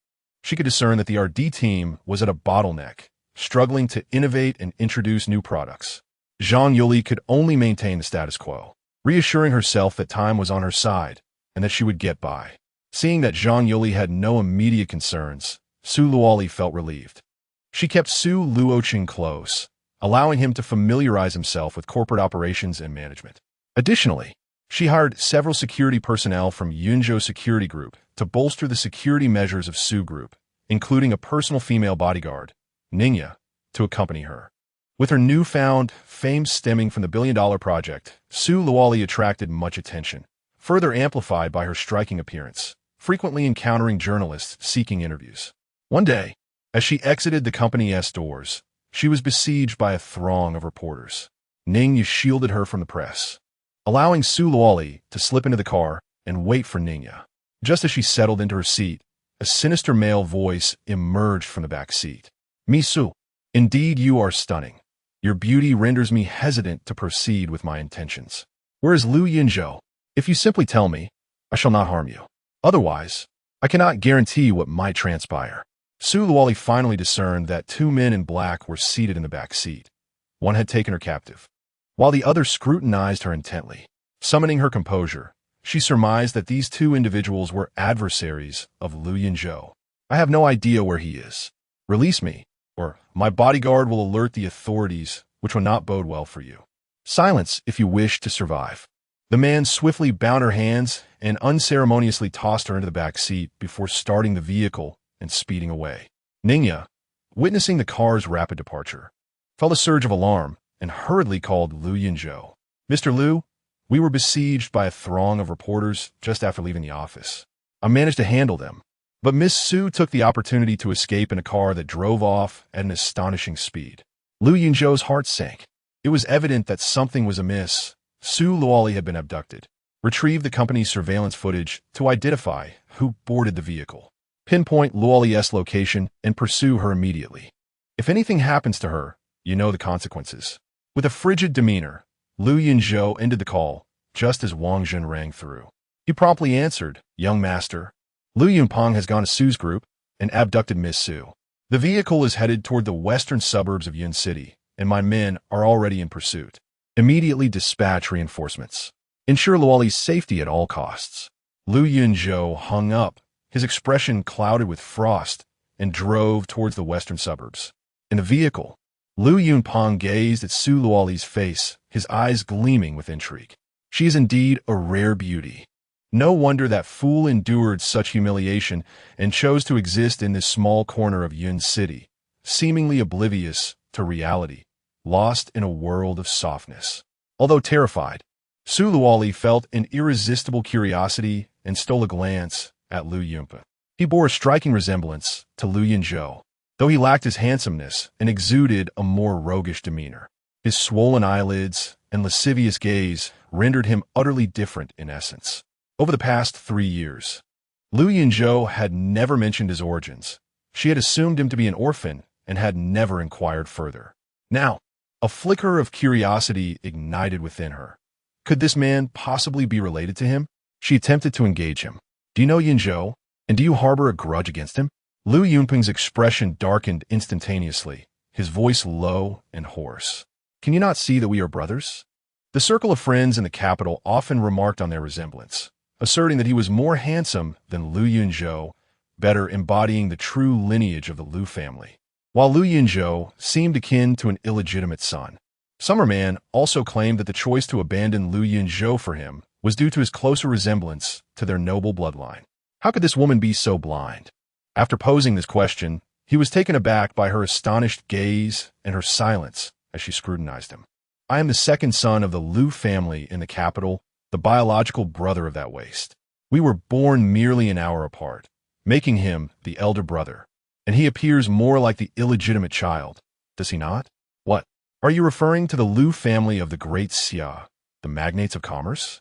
she could discern that the R&D team was at a bottleneck, struggling to innovate and introduce new products. Zhang Yuli could only maintain the status quo, reassuring herself that time was on her side and that she would get by. Seeing that Zhang Yuli had no immediate concerns, Su Luoli felt relieved. She kept Su Luoqing close, allowing him to familiarize himself with corporate operations and management. Additionally, she hired several security personnel from Yunzhou Security Group to bolster the security measures of Su Group, including a personal female bodyguard, Ningya, to accompany her. With her newfound fame stemming from the billion-dollar project, Su Luoli attracted much attention, further amplified by her striking appearance, frequently encountering journalists seeking interviews. One day, as she exited the company's doors, she was besieged by a throng of reporters. Ningya shielded her from the press, allowing Su Luoli to slip into the car and wait for Ningya. Just as she settled into her seat, a sinister male voice emerged from the back seat. "Miss Su, indeed you are stunning. Your beauty renders me hesitant to proceed with my intentions. Where is Lu Yunzhou? If you simply tell me, I shall not harm you. Otherwise, I cannot guarantee what might transpire." Su Luoli finally discerned that 2 men in black were seated in the back seat. One had taken her captive, while the other scrutinized her intently. Summoning her composure, she surmised that these 2 individuals were adversaries of Lu Yunzhou. "I have no idea where he is. Release me, or my bodyguard will alert the authorities which will not bode well for you. Silence if you wish to survive. The man swiftly bound her hands and unceremoniously tossed her into the back seat before starting the vehicle and speeding away. Ningya, witnessing the car's rapid departure, felt a surge of alarm and hurriedly called Lu Yunzhou. "Mr. Lu, we were besieged by a throng of reporters just after leaving the office. I managed to handle them, but Miss Su took the opportunity to escape in a car that drove off at an astonishing speed." Lu Yunzhou's heart sank. It was evident that something was amiss. Su Luoli had been abducted. Retrieve the company's surveillance footage to identify who boarded the vehicle. Pinpoint Luoli's location and pursue her immediately. If anything happens to her, you know the consequences. With a frigid demeanor, Lu Yunzhou ended the call just as Wang Jun rang through. He promptly answered, "Young master, Lu Yunpeng has gone to Su's group and abducted Miss Su. The vehicle is headed toward the western suburbs of Yun City, and my men are already in pursuit. Immediately dispatch reinforcements. Ensure Luoli's safety at all costs." Lu Yunzhou hung up, his expression clouded with frost, and drove towards the western suburbs. In the vehicle, Lu Yunpeng gazed at Su Luoli's face, his eyes gleaming with intrigue. She is indeed a rare beauty. No wonder that fool endured such humiliation and chose to exist in this small corner of Yun City, seemingly oblivious to reality, lost in a world of softness. Although terrified, Su Luoli felt an irresistible curiosity and stole a glance at Lu Yunpeng. He bore a striking resemblance to Lu Yunzhou, though he lacked his handsomeness and exuded a more roguish demeanor. His swollen eyelids and lascivious gaze rendered him utterly different in essence. Over the past 3 years, Lu Yunzhou had never mentioned his origins. She had assumed him to be an orphan and had never inquired further. Now, a flicker of curiosity ignited within her. Could this man possibly be related to him? She attempted to engage him. "Do you know Yunzhou, and do you harbor a grudge against him?" Lu Yunpeng's expression darkened instantaneously, his voice low and hoarse. "Can you not see that we are brothers?" The circle of friends in the capital often remarked on their resemblance, asserting that he was more handsome than Lu Yunzhou, better embodying the true lineage of the Lu family. While Lu Yunzhou seemed akin to an illegitimate son, Summerman also claimed that the choice to abandon Lu Yunzhou for him was due to his closer resemblance to their noble bloodline. How could this woman be so blind? After posing this question, he was taken aback by her astonished gaze and her silence as she scrutinized him. "I am the second son of the Lu family in the capital, the biological brother of that waste. We were born merely an hour apart, making him the elder brother, and he appears more like the illegitimate child, does he not?" "What? Are you referring to the Lu family of the great Xia, the magnates of commerce?"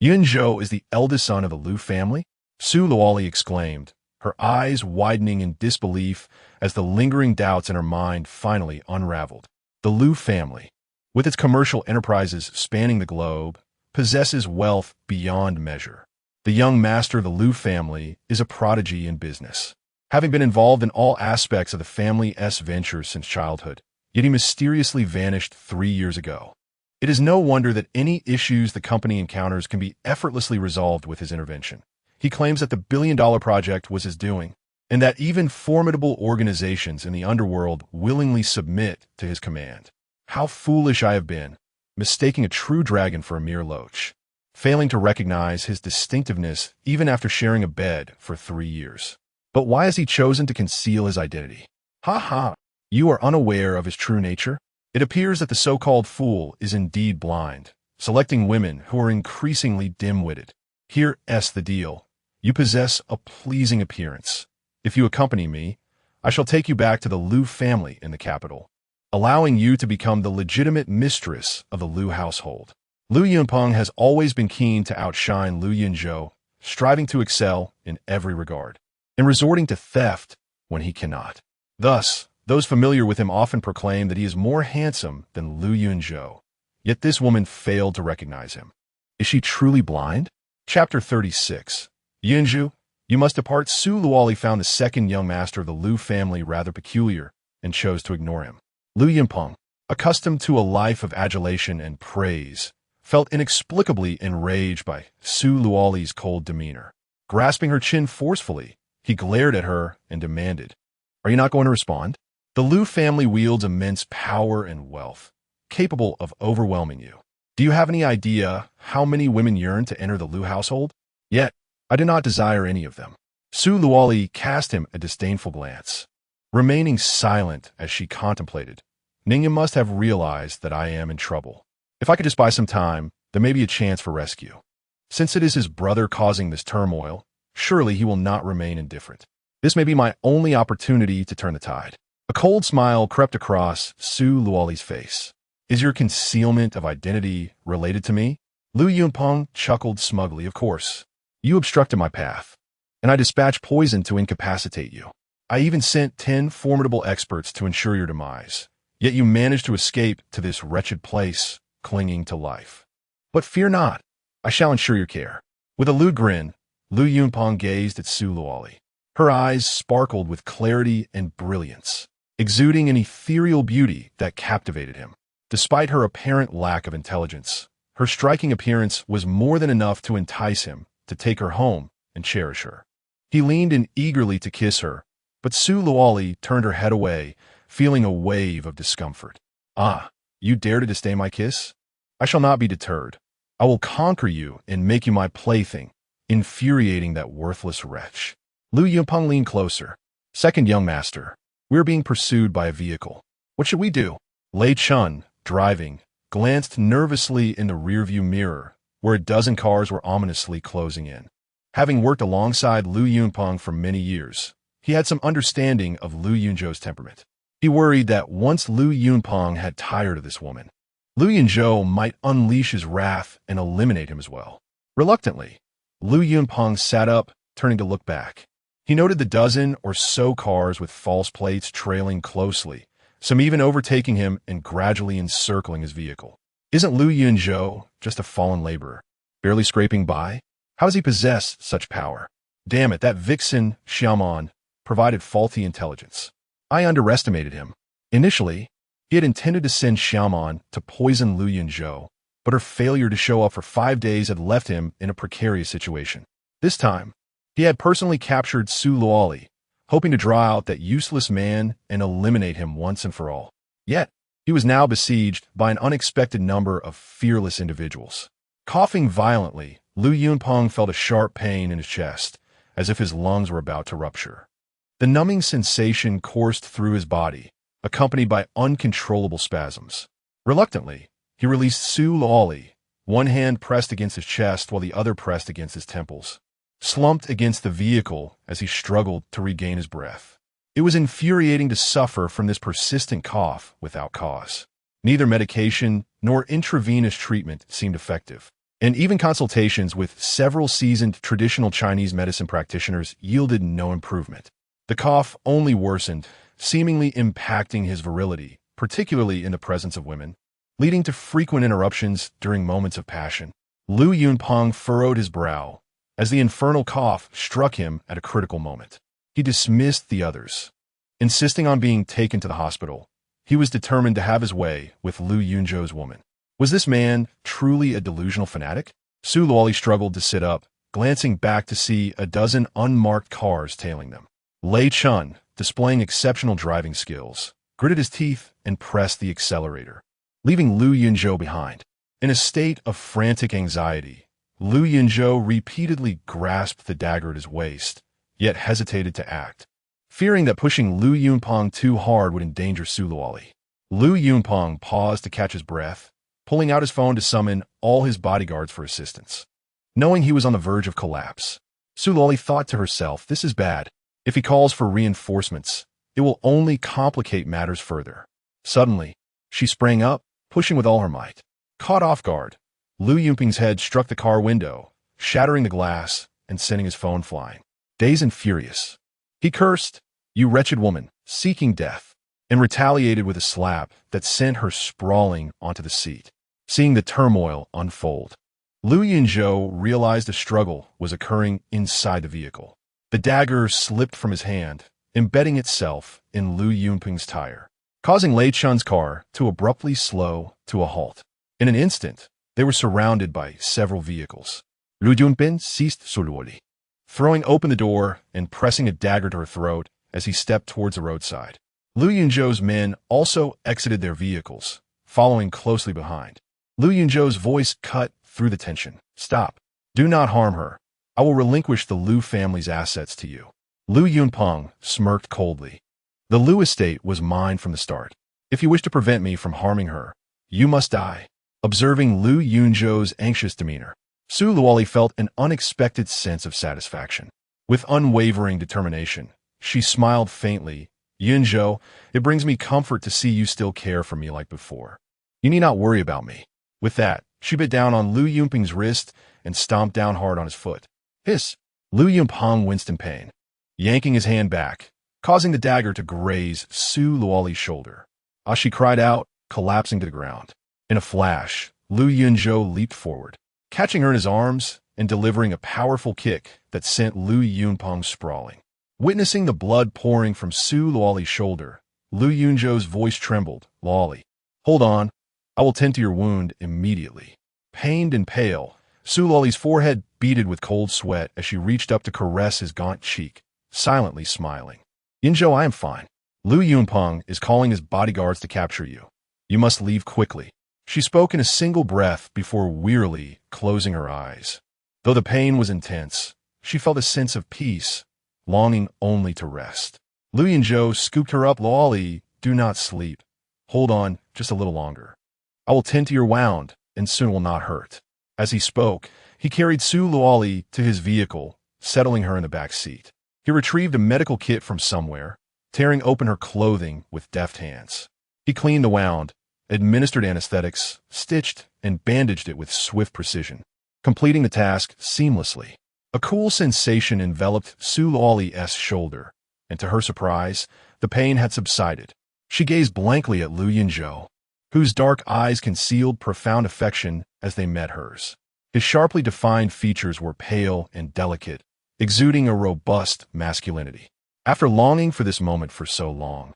"Yunzhou is the eldest son of the Lu family?" Su Luoli exclaimed, her eyes widening in disbelief as the lingering doubts in her mind finally unraveled. "The Lu family, with its commercial enterprises spanning the globe, possesses wealth beyond measure. The young master of the Lu family is a prodigy in business, having been involved in all aspects of the family's ventures since childhood, yet he mysteriously vanished 3 years ago. It is no wonder that any issues the company encounters can be effortlessly resolved with his intervention. He claims that the billion-dollar project was his doing, and that even formidable organizations in the underworld willingly submit to his command. How foolish I have been, mistaking a true dragon for a mere loach, failing to recognize his distinctiveness even after sharing a bed for 3 years. But why has he chosen to conceal his identity? Ha ha! You are unaware of his true nature? It appears that the so-called fool is indeed blind, selecting women who are increasingly dim-witted. Here's the deal. You possess a pleasing appearance. If you accompany me, I shall take you back to the Lu family in the capital, allowing you to become the legitimate mistress of the Lu household. Lu Yunpeng has always been keen to outshine Lu Yunzhou, striving to excel in every regard, and resorting to theft when he cannot. Thus, those familiar with him often proclaim that he is more handsome than Lu Yunzhou, yet this woman failed to recognize him. Is she truly blind? Chapter 36. Yunzhou, you must depart. Su Luoli found the second young master of the Lu family rather peculiar and chose to ignore him. Lu Yunpeng, accustomed to a life of adulation and praise, felt inexplicably enraged by Su Luoli's cold demeanor. Grasping her chin forcefully, he glared at her and demanded, "Are you not going to respond?" The Lu family wields immense power and wealth, capable of overwhelming you. Do you have any idea how many women yearn to enter the Liu household? Yet, I do not desire any of them. Su Luoli cast him a disdainful glance. Remaining silent as she contemplated, Ningyan must have realized that I am in trouble. If I could just buy some time, there may be a chance for rescue. Since it is his brother causing this turmoil, surely he will not remain indifferent. This may be my only opportunity to turn the tide. A cold smile crept across Su Luoli's face. Is your concealment of identity related to me? Lu Yunpeng chuckled smugly. Of course. You obstructed my path, and I dispatched poison to incapacitate you. I even sent 10 formidable experts to ensure your demise. Yet you managed to escape to this wretched place, clinging to life. But fear not. I shall ensure your care. With a lewd grin, Lu Yunpeng gazed at Su Luoli. Her eyes sparkled with clarity and brilliance, exuding an ethereal beauty that captivated him. Despite her apparent lack of intelligence, her striking appearance was more than enough to entice him to take her home and cherish her. He leaned in eagerly to kiss her, but Su Luoli turned her head away, feeling a wave of discomfort. Ah, you dare to disdain my kiss? I shall not be deterred. I will conquer you and make you my plaything, infuriating that worthless wretch. Lu Yunpeng leaned closer. Second young master, we are being pursued by a vehicle. What should we do? Lei Chun, driving, glanced nervously in the rearview mirror, where a dozen cars were ominously closing in. Having worked alongside Lu Yunpeng for many years, he had some understanding of Lu Yunzhou's temperament. He worried that once Lu Yunpeng had tired of this woman, Lu Yunzhou might unleash his wrath and eliminate him as well. Reluctantly, Lu Yunpeng sat up, turning to look back. He noted the dozen or so cars with false plates trailing closely, some even overtaking him and gradually encircling his vehicle. Isn't Lu Yunzhou just a fallen laborer, barely scraping by? How does he possess such power? Damn it, that vixen, Xiaomon, provided faulty intelligence. I underestimated him. Initially, he had intended to send Xiaomon to poison Lu Yunzhou, but her failure to show up for 5 days had left him in a precarious situation. This time, he had personally captured Su Luoli, hoping to draw out that useless man and eliminate him once and for all. Yet, he was now besieged by an unexpected number of fearless individuals. Coughing violently, Lu Yunpeng felt a sharp pain in his chest, as if his lungs were about to rupture. The numbing sensation coursed through his body, accompanied by uncontrollable spasms. Reluctantly, he released Su Luoli, one hand pressed against his chest while the other pressed against his temples, slumped against the vehicle as he struggled to regain his breath. It was infuriating to suffer from this persistent cough without cause. Neither medication nor intravenous treatment seemed effective, and even consultations with several seasoned traditional Chinese medicine practitioners yielded no improvement. The cough only worsened, seemingly impacting his virility, particularly in the presence of women, leading to frequent interruptions during moments of passion. Lu Yunpeng furrowed his brow as the infernal cough struck him at a critical moment. He dismissed the others. Insisting on being taken to the hospital, he was determined to have his way with Lu Yunzhou's woman. Was this man truly a delusional fanatic? Su Luoli struggled to sit up, glancing back to see a dozen unmarked cars tailing them. Lei Chun, displaying exceptional driving skills, gritted his teeth and pressed the accelerator, leaving Lu Yunzhou behind. In a state of frantic anxiety, Lu Yunzhou repeatedly grasped the dagger at his waist, yet hesitated to act, fearing that pushing Lu Yunpeng too hard would endanger Su Luoli. Lu Yunpeng paused to catch his breath, pulling out his phone to summon all his bodyguards for assistance. Knowing he was on the verge of collapse, Su Luoli thought to herself, this is bad. If he calls for reinforcements, it will only complicate matters further. Suddenly, she sprang up, pushing with all her might. Caught off guard, Lu Yunpeng's head struck the car window, shattering the glass and sending his phone flying. Dazed and furious, he cursed, "You wretched woman, seeking death," and retaliated with a slap that sent her sprawling onto the seat. Seeing the turmoil unfold, Lu Yunzhou realized a struggle was occurring inside the vehicle. The dagger slipped from his hand, embedding itself in Lu Yunpeng's tire, causing Lei Chun's car to abruptly slow to a halt. In an instant, they were surrounded by several vehicles. Lu Yunpeng seized Su Luoli, throwing open the door and pressing a dagger to her throat as he stepped towards the roadside. Lu Yunzhou's men also exited their vehicles, following closely behind. Lu Yunzhou's voice cut through the tension. Stop. Do not harm her. I will relinquish the Lu family's assets to you. Lu Yunpeng smirked coldly. The Lu estate was mine from the start. If you wish to prevent me from harming her, you must die. Observing Lu Yunzhou's anxious demeanor, Su Luoli felt an unexpected sense of satisfaction. With unwavering determination, she smiled faintly. Yunzhou, it brings me comfort to see you still care for me like before. You need not worry about me. With that, she bit down on Lu Yunpeng's wrist and stomped down hard on his foot. Hiss! Lu Yunpeng winced in pain, yanking his hand back, causing the dagger to graze Su Luoli's shoulder. As she cried out, collapsing to the ground. In a flash, Lu Yunzhou leaped forward, catching her in his arms and delivering a powerful kick that sent Lu Yunpeng sprawling. Witnessing the blood pouring from Su Luoli's shoulder, Lu Yunzhou's voice trembled. Luoli, hold on. I will tend to your wound immediately. Pained and pale, Su Luoli's forehead beaded with cold sweat as she reached up to caress his gaunt cheek, silently smiling. Yunzhou, I am fine. Lu Yunpeng is calling his bodyguards to capture you. You must leave quickly. She spoke in a single breath before wearily closing her eyes. Though the pain was intense, she felt a sense of peace, longing only to rest. Lu Yunzhou scooped her up. Luoli, do not sleep. Hold on just a little longer. I will tend to your wound, and soon will not hurt. As he spoke, he carried Su Luoli to his vehicle, settling her in the back seat. He retrieved a medical kit from somewhere, tearing open her clothing with deft hands. He cleaned the wound, administered anesthetics, stitched, and bandaged it with swift precision, completing the task seamlessly. A cool sensation enveloped Su Luoli's shoulder, and to her surprise, the pain had subsided. She gazed blankly at Lu Yunzhou, whose dark eyes concealed profound affection as they met hers. His sharply defined features were pale and delicate, exuding a robust masculinity. After longing for this moment for so long,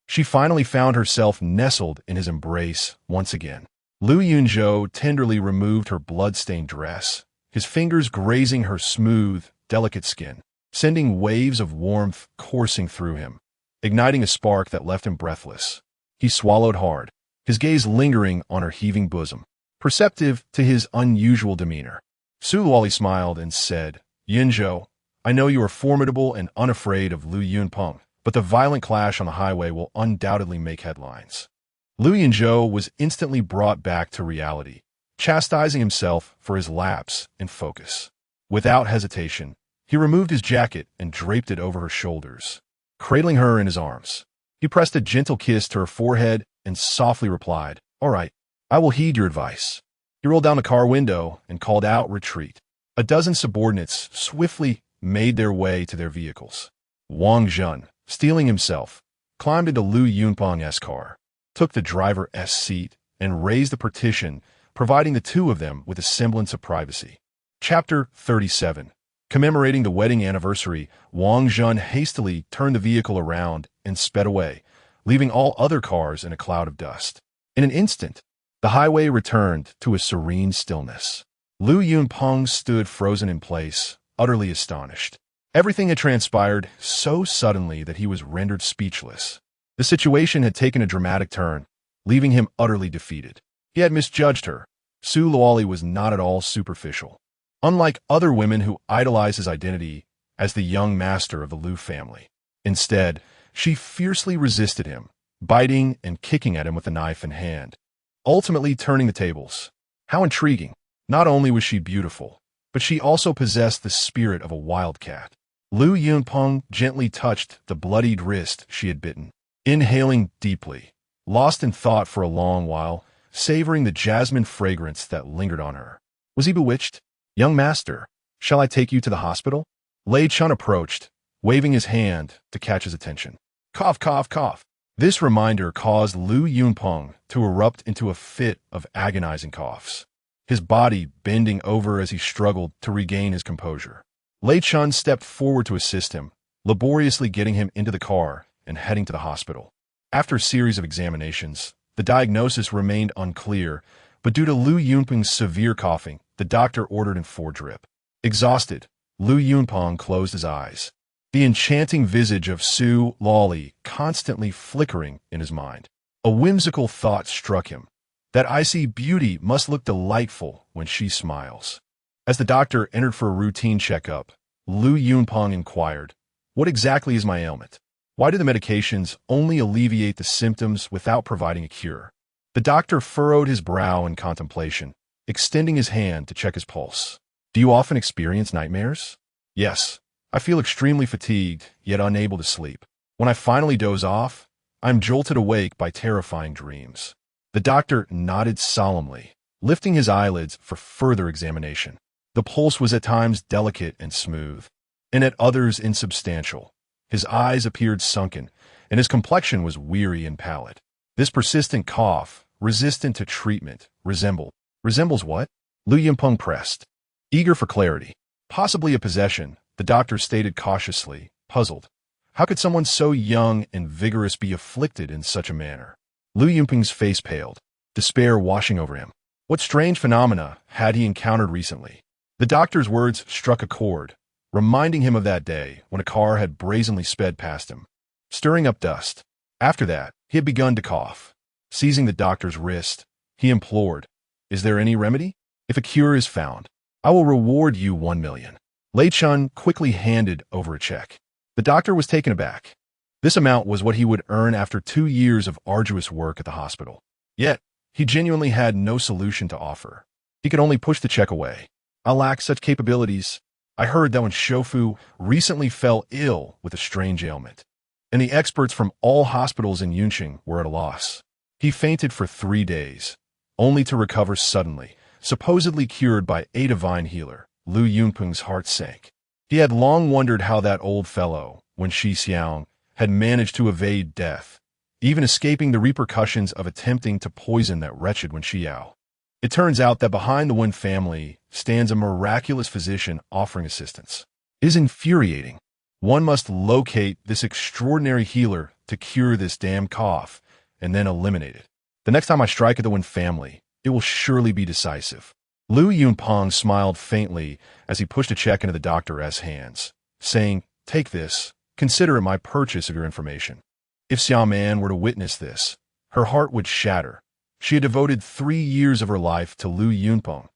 she finally found herself nestled in his embrace once again. Lu Yunzhou tenderly removed her blood-stained dress, his fingers grazing her smooth, delicate skin, sending waves of warmth coursing through him, igniting a spark that left him breathless. He swallowed hard, his gaze lingering on her heaving bosom, perceptive to his unusual demeanor. Su Luoli smiled and said, Yunzhou, I know you are formidable and unafraid of Lu Yunpeng, but the violent clash on the highway will undoubtedly make headlines. Lu Yunzhou was instantly brought back to reality, chastising himself for his lapse in focus. Without hesitation, he removed his jacket and draped it over her shoulders, cradling her in his arms. He pressed a gentle kiss to her forehead and softly replied, All right, I will heed your advice. He rolled down the car window and called out retreat. A dozen subordinates swiftly made their way to their vehicles. Wang Zhen, steeling himself, climbed into Lu Yunpeng's car, took the driver's seat, and raised the partition, providing the two of them with a semblance of privacy. Chapter 37. Commemorating the wedding anniversary, Wang Zhen hastily turned the vehicle around and sped away, leaving all other cars in a cloud of dust. In an instant, the highway returned to a serene stillness. Lu Yunpeng stood frozen in place, utterly astonished. Everything had transpired so suddenly that he was rendered speechless. The situation had taken a dramatic turn, leaving him utterly defeated. He had misjudged her. Su Luoli was not at all superficial. Unlike other women who idolize his identity as the young master of the Lu family. Instead, she fiercely resisted him, biting and kicking at him with a knife in hand, ultimately turning the tables. How intriguing. Not only was she beautiful, but she also possessed the spirit of a wildcat. Lu Yunpeng gently touched the bloodied wrist she had bitten, inhaling deeply, lost in thought for a long while, savoring the jasmine fragrance that lingered on her. Was he bewitched? Young master, shall I take you to the hospital? Lei Chun approached, waving his hand to catch his attention. Cough, cough, cough. This reminder caused Lu Yunpeng to erupt into a fit of agonizing coughs, his body bending over as he struggled to regain his composure. Lei Chun stepped forward to assist him, laboriously getting him into the car and heading to the hospital. After a series of examinations, the diagnosis remained unclear, but due to Lu Yunpeng's severe coughing, the doctor ordered him for drip. Exhausted, Lu Yunpeng closed his eyes, the enchanting visage of Su Luoli constantly flickering in his mind. A whimsical thought struck him. That icy beauty must look delightful when she smiles. As the doctor entered for a routine checkup, Lu Yunpeng inquired, "What exactly is my ailment? Why do the medications only alleviate the symptoms without providing a cure?" The doctor furrowed his brow in contemplation, extending his hand to check his pulse. "Do you often experience nightmares?" "Yes. I feel extremely fatigued, yet unable to sleep. When I finally doze off, I'm jolted awake by terrifying dreams." The doctor nodded solemnly, lifting his eyelids for further examination. The pulse was at times delicate and smooth, and at others insubstantial. His eyes appeared sunken, and his complexion was weary and pallid. This persistent cough, resistant to treatment, resembles what? Lu Yunpeng pressed, eager for clarity. "Possibly a possession," the doctor stated cautiously, puzzled. How could someone so young and vigorous be afflicted in such a manner? Lu Yunpeng's face paled, despair washing over him. What strange phenomena had he encountered recently? The doctor's words struck a chord, reminding him of that day when a car had brazenly sped past him, stirring up dust. After that, he had begun to cough. Seizing the doctor's wrist, he implored, "Is there any remedy? If a cure is found, I will reward you 1 million. Lei Chun quickly handed over a check. The doctor was taken aback. This amount was what he would earn after 2 years of arduous work at the hospital. Yet, he genuinely had no solution to offer. He could only push the check away. "I lack such capabilities. I heard that when Shofu recently fell ill with a strange ailment, and the experts from all hospitals in Yunzhou were at a loss. He fainted for 3 days, only to recover suddenly, supposedly cured by a divine healer." Lu Yunpeng's heart sank. He had long wondered how that old fellow, Wen Xixiang, had managed to evade death, even escaping the repercussions of attempting to poison that wretched Wen Xiao. It turns out that behind the Wen family stands a miraculous physician offering assistance. It is infuriating. One must locate this extraordinary healer to cure this damn cough, and then eliminate it. The next time I strike at the Wen family, it will surely be decisive. Lu Yunpeng smiled faintly as he pushed a check into the doctor's hands, saying, "Take this. Consider it my purchase of your information." If Xiaoman were to witness this, her heart would shatter. She had devoted 3 years of her life to Lu Yunpeng,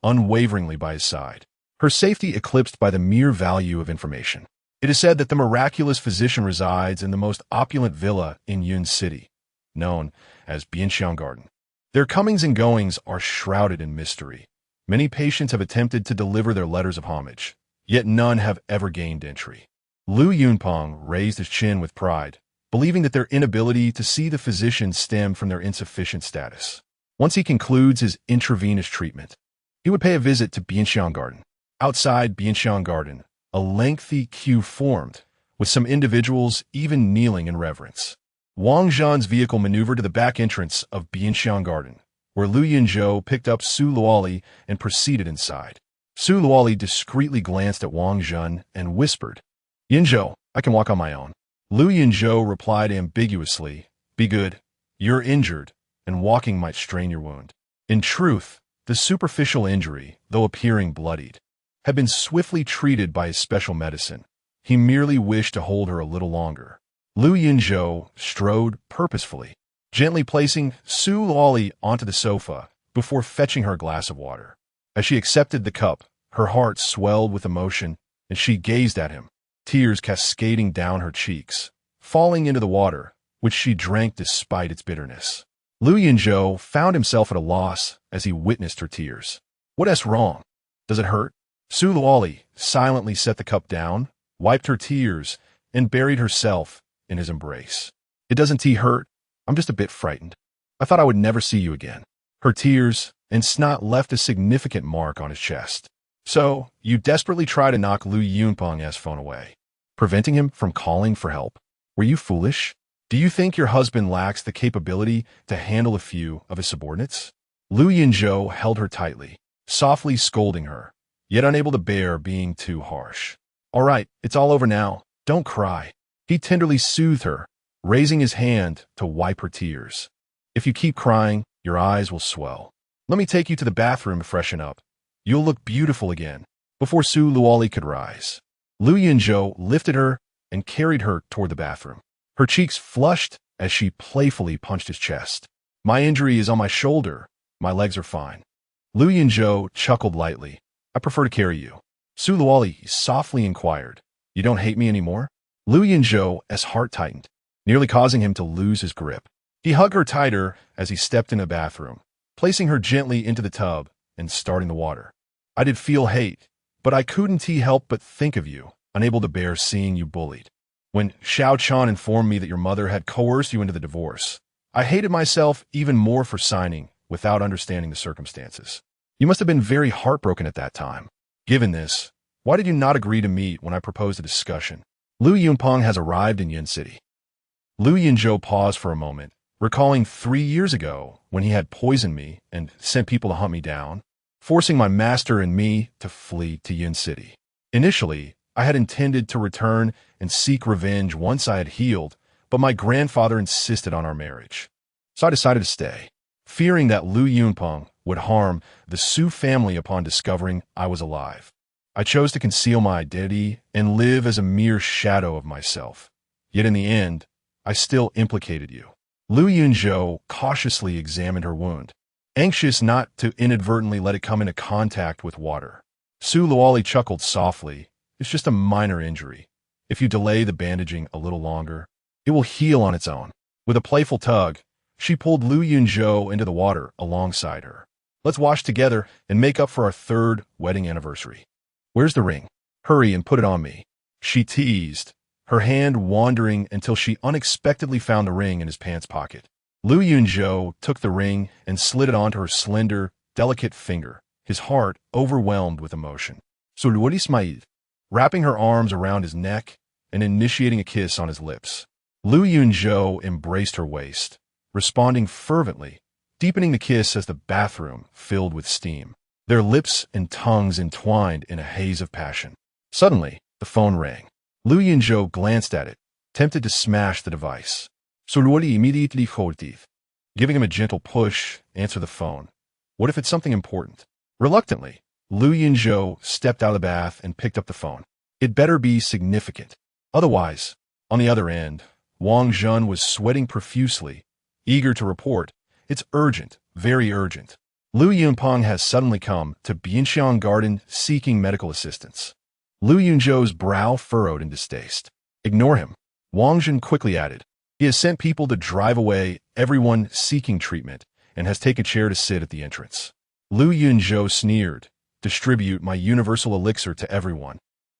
unwaveringly by his side, her safety eclipsed by the mere value of information. It is said that the miraculous physician resides in the most opulent villa in Yun City, known as Bianxiang Garden. Their comings and goings are shrouded in mystery. Many patients have attempted to deliver their letters of homage, yet none have ever gained entry. Lu Yunpeng raised his chin with pride, believing that their inability to see the physician stemmed from their insufficient status. Once he concludes his intravenous treatment, he would pay a visit to Bianxiang Garden. Outside Bianxiang Garden, a lengthy queue formed, with some individuals even kneeling in reverence. Wang Zhan's vehicle maneuvered to the back entrance of Bianxiang Garden, where Lu Yunzhou picked up Su Luoli and proceeded inside. Su Luoli discreetly glanced at Wang Zhan and whispered, "Yunzhou, I can walk on my own." Lu Yunzhou replied ambiguously, "Be good. You're injured, and walking might strain your wound." In truth, the superficial injury, though appearing bloodied, had been swiftly treated by his special medicine. He merely wished to hold her a little longer. Lu Yunzhou strode purposefully, gently placing Su Luoli onto the sofa before fetching her a glass of water. As she accepted the cup, her heart swelled with emotion, and she gazed at him, tears cascading down her cheeks, falling into the water, which she drank despite its bitterness. Lu Yunzhou found himself at a loss as he witnessed her tears. "What is wrong? Does it hurt?" Su Luoli silently set the cup down, wiped her tears, and buried herself in his embrace. "It doesn't hurt. I'm just a bit frightened. I thought I would never see you again." Her tears and snot left a significant mark on his chest. "So, you desperately try to knock Lu Yunpeng's phone away, preventing him from calling for help? Were you foolish? Do you think your husband lacks the capability to handle a few of his subordinates?" Lu Yunzhou held her tightly, softly scolding her, yet unable to bear being too harsh. "All right, it's all over now. Don't cry." He tenderly soothed her, raising his hand to wipe her tears. "If you keep crying, your eyes will swell. Let me take you to the bathroom to freshen up. You'll look beautiful again." Before Su Luoli could rise, Lu Yunzhou lifted her and carried her toward the bathroom. Her cheeks flushed as she playfully punched his chest. My injury is on my shoulder. My legs are fine. Lu Yunzhou chuckled lightly. I prefer to carry you. Su Luoli softly inquired. You don't hate me anymore? Lu Yunzhou's heart tightened, nearly causing him to lose his grip. He hugged her tighter as he stepped in the bathroom, placing her gently into the tub and starting the water. I did feel hate, but I couldn't help but think of you, unable to bear seeing you bullied. When Xiao Chan informed me that your mother had coerced you into the divorce, I hated myself even more for signing without understanding the circumstances. You must have been very heartbroken at that time. Given this, why did you not agree to meet when I proposed a discussion? Lu Yunpeng has arrived in Yin City. Lu Yunzhou paused for a moment, recalling 3 years ago when he had poisoned me and sent people to hunt me down, forcing my master and me to flee to Yin City. Initially, I had intended to return and seek revenge once I had healed, but my grandfather insisted on our marriage. So I decided to stay, fearing that Lu Yunpeng would harm the Su family upon discovering I was alive. I chose to conceal my identity and live as a mere shadow of myself. Yet in the end, I still implicated you. Lu Yunzhou cautiously examined her wound, anxious not to inadvertently let it come into contact with water. Su Luoli chuckled softly. It's just a minor injury. If you delay the bandaging a little longer, it will heal on its own. With a playful tug, she pulled Lu Yunzhou into the water alongside her. Let's wash together and make up for our 3rd wedding anniversary. Where's the ring? Hurry and put it on me. She teased, her hand wandering until she unexpectedly found the ring in his pants pocket. Lu Yunzhou took the ring and slid it onto her slender, delicate finger, his heart overwhelmed with emotion. So Luoli smiled, wrapping her arms around his neck and initiating a kiss on his lips. Lu Yunzhou embraced her waist, responding fervently, deepening the kiss as the bathroom filled with steam. Their lips and tongues entwined in a haze of passion. Suddenly, the phone rang. Lu Yunzhou glanced at it, tempted to smash the device. So Luoli immediately halted, giving him a gentle push. Answer the phone. What if it's something important? Reluctantly, Lu Yunzhou stepped out of the bath and picked up the phone. It better be significant. Otherwise, on the other end, Wang Zhen was sweating profusely, eager to report. It's urgent, very urgent. Lu Yunpeng has suddenly come to Bianxiang Garden seeking medical assistance. Lu Yunzhou's brow furrowed in distaste. Ignore him, Wang Zhen quickly added. He has sent people to drive away everyone seeking treatment and has taken a chair to sit at the entrance. Lu Yunzhou sneered. Distribute my universal elixir to everyone,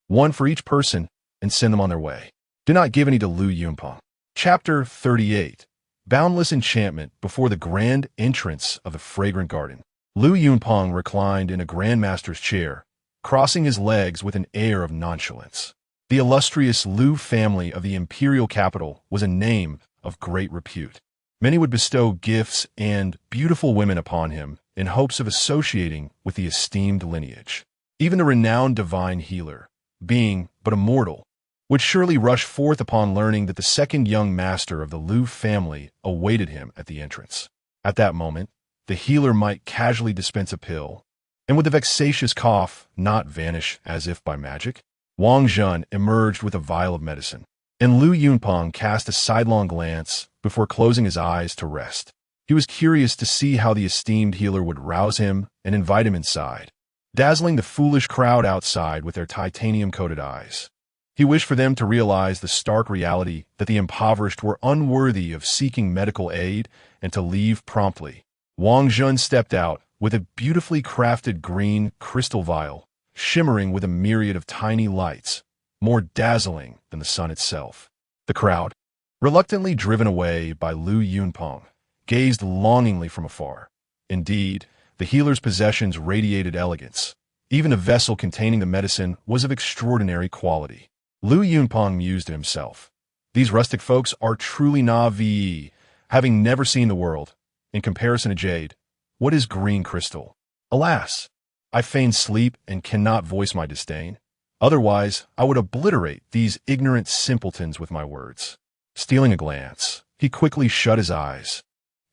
1 for each person, and send them on their way. Do not give any to Lu Yunpeng. Chapter 38. Boundless enchantment before the grand entrance of the fragrant garden. Lu Yunpeng reclined in a grandmaster's chair, crossing his legs with an air of nonchalance. The illustrious Lu family of the imperial capital was a name of great repute. Many would bestow gifts and beautiful women upon him in hopes of associating with the esteemed lineage. Even the renowned divine healer, being but a mortal, would surely rush forth upon learning that the 2nd young master of the Lu family awaited him at the entrance. At that moment, the healer might casually dispense a pill, and would the vexatious cough not vanish as if by magic? Wang Zhen emerged with a vial of medicine, and Lu Yunpeng cast a sidelong glance before closing his eyes to rest. He was curious to see how the esteemed healer would rouse him and invite him inside, dazzling the foolish crowd outside with their titanium-coated eyes. He wished for them to realize the stark reality that the impoverished were unworthy of seeking medical aid and to leave promptly. Wang Zhen stepped out with a beautifully crafted green crystal vial, shimmering with a myriad of tiny lights, more dazzling than the sun itself. The crowd, reluctantly driven away by Lu Yunpeng, gazed longingly from afar. Indeed, the healer's possessions radiated elegance. Even the vessel containing the medicine was of extraordinary quality. Lu Yunpeng mused to himself. These rustic folks are truly naive, having never seen the world. In comparison to jade, what is green crystal? Alas, I feign sleep and cannot voice my disdain. Otherwise, I would obliterate these ignorant simpletons with my words. Stealing a glance, he quickly shut his eyes,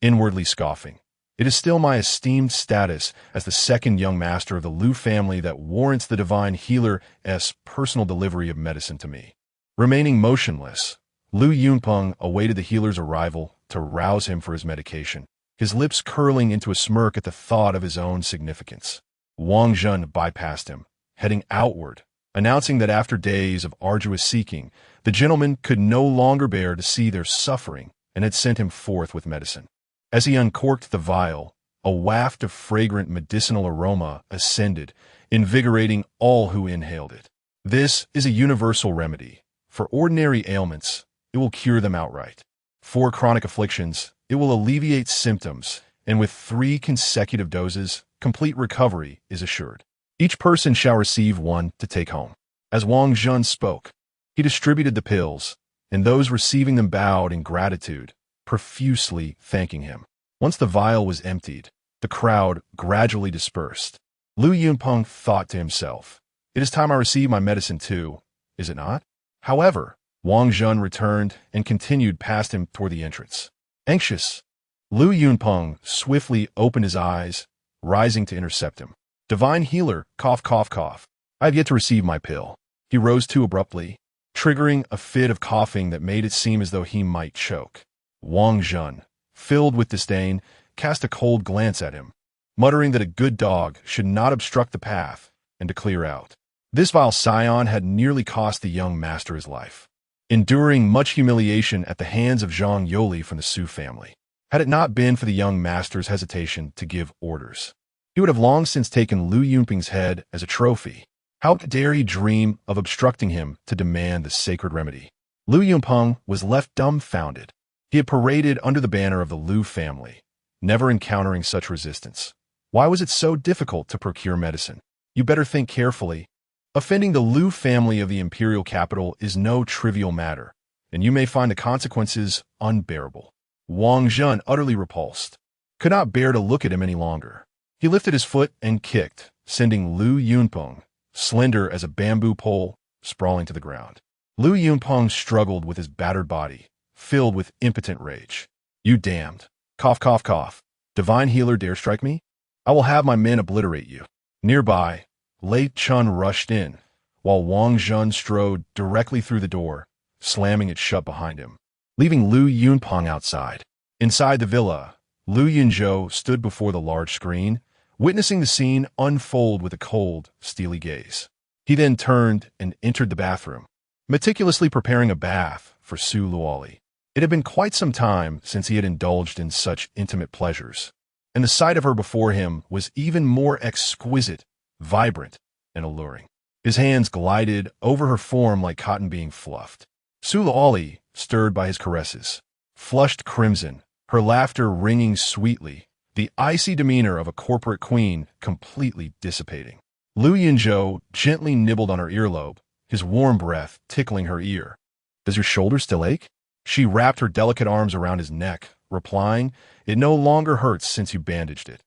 inwardly scoffing. It is still my esteemed status as the 2nd young master of the Lu family that warrants the divine healer's personal delivery of medicine to me. Remaining motionless, Lu Yunpeng awaited the healer's arrival to rouse him for his medication. his lips curling into a smirk at the thought of his own significance. Wang Zhen bypassed him, heading outward, announcing that after days of arduous seeking, the gentleman could no longer bear to see their suffering and had sent him forth with medicine. As he uncorked the vial, a waft of fragrant medicinal aroma ascended, invigorating all who inhaled it. This is a universal remedy. For ordinary ailments, it will cure them outright. For chronic afflictions, it will alleviate symptoms, and with 3 consecutive doses, complete recovery is assured. Each person shall receive one to take home. As Wang Zhen spoke, he distributed the pills, and those receiving them bowed in gratitude, profusely thanking him. Once the vial was emptied, the crowd gradually dispersed. Lu Yunpeng thought to himself, "It is time I receive my medicine too, is it not?" However, Wang Zhen returned and continued past him toward the entrance. Anxious, Lu Yunpeng swiftly opened his eyes, rising to intercept him. "Divine healer, cough, cough, cough. I have yet to receive my pill." He rose too abruptly, triggering a fit of coughing that made it seem as though he might choke. Wang Zhen, filled with disdain, cast a cold glance at him, muttering that a good dog should not obstruct the path, and to clear out. This vile scion had nearly cost the young master his life, enduring much humiliation at the hands of Zhang Yoli from the Su family. Had it not been for the young master's hesitation to give orders, he would have long since taken Lu Yunpeng's head as a trophy. How dare he dream of obstructing him to demand the sacred remedy? Lu Yunpeng was left dumbfounded. He had paraded under the banner of the Lu family, never encountering such resistance. Why was it so difficult to procure medicine? You better think carefully. Offending the Lu family of the imperial capital is no trivial matter, and you may find the consequences unbearable. Wang Zhen, utterly repulsed, could not bear to look at him any longer. He lifted his foot and kicked, sending Lu Yunpeng, slender as a bamboo pole, sprawling to the ground. Lu Yunpeng struggled with his battered body, filled with impotent rage. "You damned. Cough, cough, cough. Divine healer dare strike me? I will have my men obliterate you." Nearby, Lei Chun rushed in, while Wang Zhen strode directly through the door, slamming it shut behind him, leaving Lu Yunpeng outside. Inside the villa, Lu Yunzhou stood before the large screen, witnessing the scene unfold with a cold, steely gaze. He then turned and entered the bathroom, meticulously preparing a bath for Su Luoli. It had been quite some time since he had indulged in such intimate pleasures, and the sight of her before him was even more exquisite, vibrant, and alluring. His hands glided over her form like cotton being fluffed. Su Luoli, stirred by his caresses, flushed crimson, her laughter ringing sweetly, the icy demeanor of a corporate queen completely dissipating. Lu Yunzhou gently nibbled on her earlobe, his warm breath tickling her ear. "Does your shoulder still ache?" She wrapped her delicate arms around his neck, replying, "It no longer hurts since you bandaged it.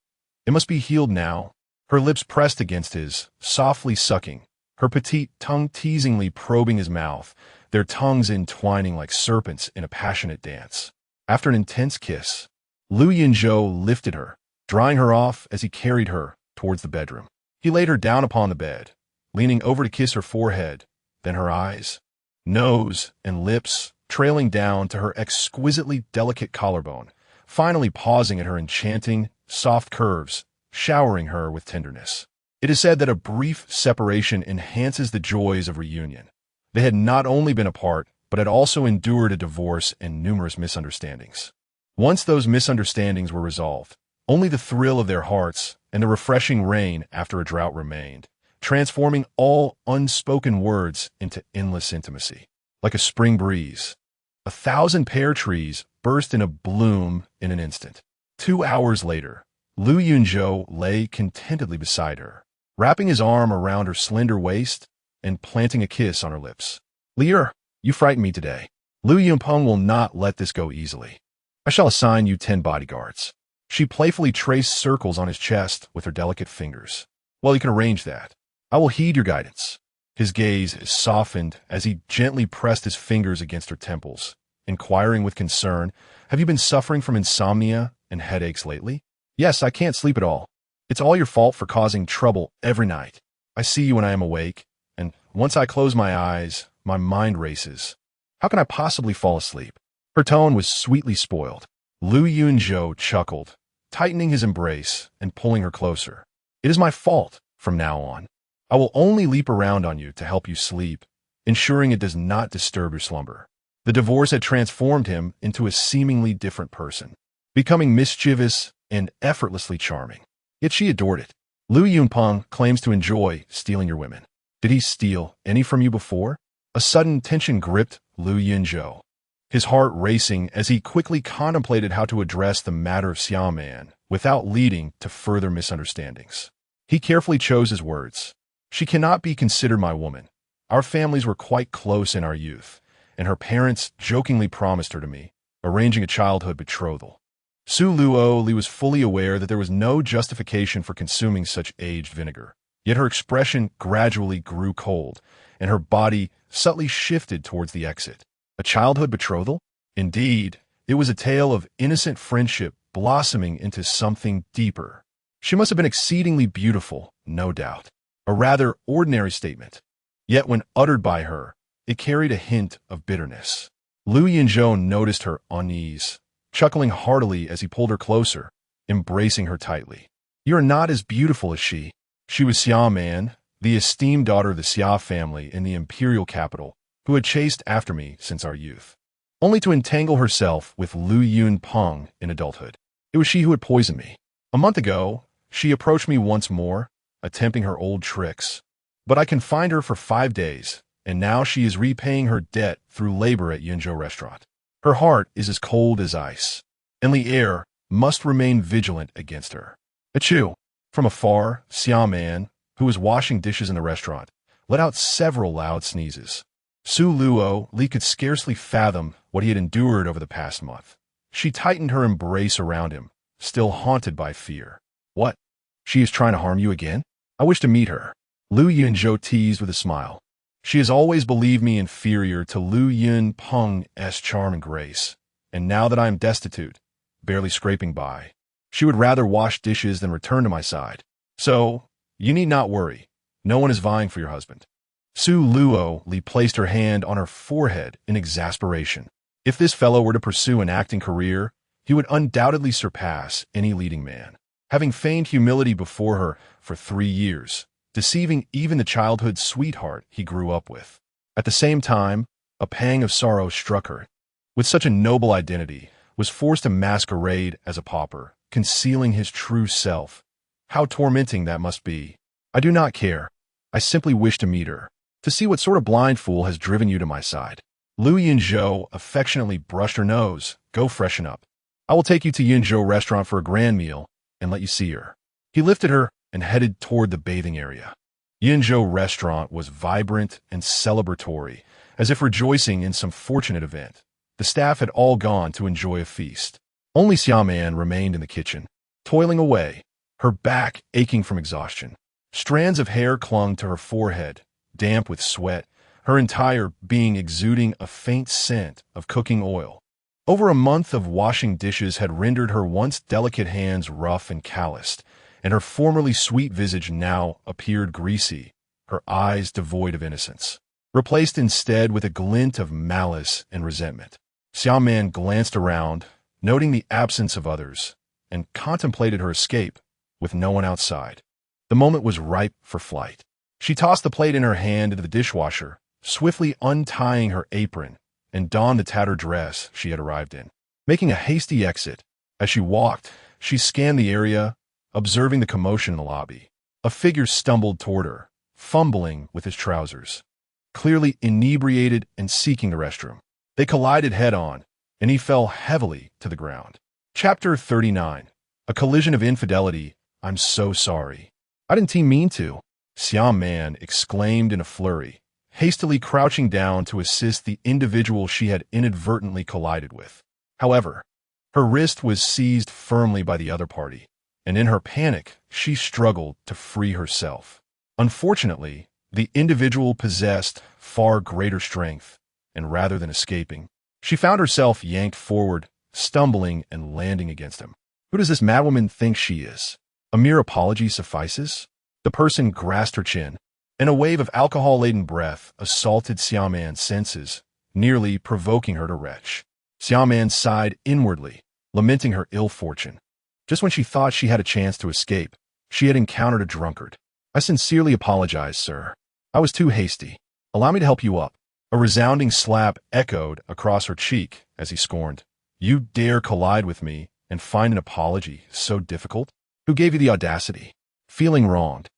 It must be healed now." Her lips pressed against his, softly sucking, her petite tongue teasingly probing his mouth, their tongues entwining like serpents in a passionate dance. After an intense kiss, Lu Yunzhou lifted her, drying her off as he carried her towards the bedroom. He laid her down upon the bed, leaning over to kiss her forehead, then her eyes, nose, and lips, trailing down to her exquisitely delicate collarbone, finally pausing at her enchanting, soft curves, showering her with tenderness. It is said that a brief separation enhances the joys of reunion. They had not only been apart, but had also endured a divorce and numerous misunderstandings. Once those misunderstandings were resolved, only the thrill of their hearts and the refreshing rain after a drought remained, transforming all unspoken words into endless intimacy. Like a spring breeze, 1,000 pear trees burst into bloom in an instant. 2 hours later, Lu Yunzhou lay contentedly beside her, wrapping his arm around her slender waist and planting a kiss on her lips. "Lier, you frighten me today. Lu Yunpeng will not let this go easily. I shall assign you 10 bodyguards." She playfully traced circles on his chest with her delicate fingers. "Well, you can arrange that. I will heed your guidance." His gaze softened as he gently pressed his fingers against her temples, inquiring with concern, "Have you been suffering from insomnia and headaches lately?" "Yes, I can't sleep at all. It's all your fault for causing trouble every night. I see you when I am awake, and once I close my eyes, my mind races. How can I possibly fall asleep?" Her tone was sweetly spoiled. Lu Yunzhou chuckled, tightening his embrace and pulling her closer. "It is my fault from now on. I will only leap around on you to help you sleep, ensuring it does not disturb your slumber." The divorce had transformed him into a seemingly different person, becoming mischievous and effortlessly charming. Yet she adored it. Lu Yunpeng claims to enjoy stealing your women. Did he steal any from you before? A sudden tension gripped Lu Yunzhou, his heart racing as he quickly contemplated how to address the matter of Xiaoman without leading to further misunderstandings. He carefully chose his words. "She cannot be considered my woman. Our families were quite close in our youth, and her parents jokingly promised her to me, arranging a childhood betrothal." Su Luoli was fully aware that there was no justification for consuming such aged vinegar. Yet her expression gradually grew cold, and her body subtly shifted towards the exit. A childhood betrothal? Indeed, it was a tale of innocent friendship blossoming into something deeper. She must have been exceedingly beautiful, no doubt. A rather ordinary statement. Yet when uttered by her, it carried a hint of bitterness. Lu Yunzhou noticed her unease, chuckling heartily as he pulled her closer, embracing her tightly. "You are not as beautiful as she." She was Xiaoman, the esteemed daughter of the Xia family in the imperial capital, who had chased after me since our youth, only to entangle herself with Lu Yunpeng in adulthood. It was she who had poisoned me. A month ago, she approached me once more, attempting her old tricks. But I confined her for 5 days, and now she is repaying her debt through labor at Yunzhou restaurant. Her heart is as cold as ice, and the heir must remain vigilant against her. Achoo! From afar, Xiaoman, who was washing dishes in the restaurant, let out several loud sneezes. Su Luoli could scarcely fathom what he had endured over the past month. She tightened her embrace around him, still haunted by fear. "What? She is trying to harm you again? I wish to meet her." Lu Yunzhou teased with a smile. "She has always believed me inferior to Lu Yunpeng's charm and grace, and now that I am destitute, barely scraping by, she would rather wash dishes than return to my side. So, you need not worry. No one is vying for your husband." Su Luoli placed her hand on her forehead in exasperation. If this fellow were to pursue an acting career, he would undoubtedly surpass any leading man. Having feigned humility before her for 3 years, deceiving even the childhood sweetheart he grew up with. At the same time, a pang of sorrow struck her. With such a noble identity, was forced to masquerade as a pauper, concealing his true self. How tormenting that must be. "I do not care. I simply wish to meet her, to see what sort of blind fool has driven you to my side." Lu Yunzhou affectionately brushed her nose. "Go freshen up. I will take you to Yunzhou restaurant for a grand meal and let you see her." He lifted her and headed toward the bathing area. Yunzhou restaurant was vibrant and celebratory, as if rejoicing in some fortunate event. The staff had all gone to enjoy a feast. Only Xiaoman remained in the kitchen, toiling away, her back aching from exhaustion. Strands of hair clung to her forehead, damp with sweat, her entire being exuding a faint scent of cooking oil. Over a month of washing dishes had rendered her once delicate hands rough and calloused, and her formerly sweet visage now appeared greasy, her eyes devoid of innocence, replaced instead with a glint of malice and resentment. Xiaoman glanced around, noting the absence of others, and contemplated her escape, with no one outside. The moment was ripe for flight. She tossed the plate in her hand into the dishwasher, swiftly untying her apron, and donned the tattered dress she had arrived in. Making a hasty exit, as she walked, she scanned the area, observing the commotion in the lobby. A figure stumbled toward her, fumbling with his trousers, clearly inebriated and seeking the restroom. They collided head-on, and he fell heavily to the ground. Chapter 39. A collision of infidelity. "I'm so sorry. I didn't mean to," Xiaoman exclaimed in a flurry, hastily crouching down to assist the individual she had inadvertently collided with. However, her wrist was seized firmly by the other party, and in her panic, she struggled to free herself. Unfortunately, the individual possessed far greater strength, and rather than escaping, she found herself yanked forward, stumbling and landing against him. Who does this madwoman think she is? A mere apology suffices? The person grasped her chin, and a wave of alcohol-laden breath assaulted Xiaoman's senses, nearly provoking her to retch. Xiaoman sighed inwardly, lamenting her ill fortune. Just when she thought she had a chance to escape, she had encountered a drunkard. "I sincerely apologize, sir. I was too hasty. Allow me to help you up." A resounding slap echoed across her cheek as he scorned. "You dare collide with me and find an apology so difficult? Who gave you the audacity?" Feeling wronged,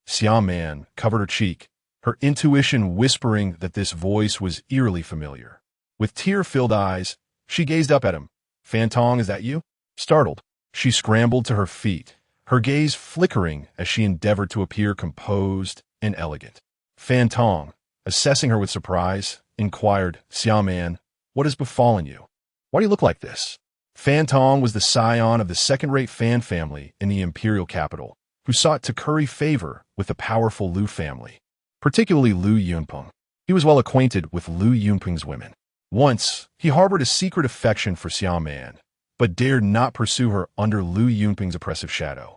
Xiaoman covered her cheek, her intuition whispering that this voice was eerily familiar. With tear-filled eyes, she gazed up at him. "Fan Tong, is that you?" Startled, she scrambled to her feet, her gaze flickering as she endeavored to appear composed and elegant. Fan Tong, assessing her with surprise, inquired, "Xiaoman, what has befallen you? Why do you look like this?" Fan Tong was the scion of the second-rate Fan family in the imperial capital, who sought to curry favor with the powerful Liu family, particularly Liu Yunpeng. He was well acquainted with Liu Yunpeng's women. Once, he harbored a secret affection for Xiaoman, but dared not pursue her under Liu Yunpeng's oppressive shadow,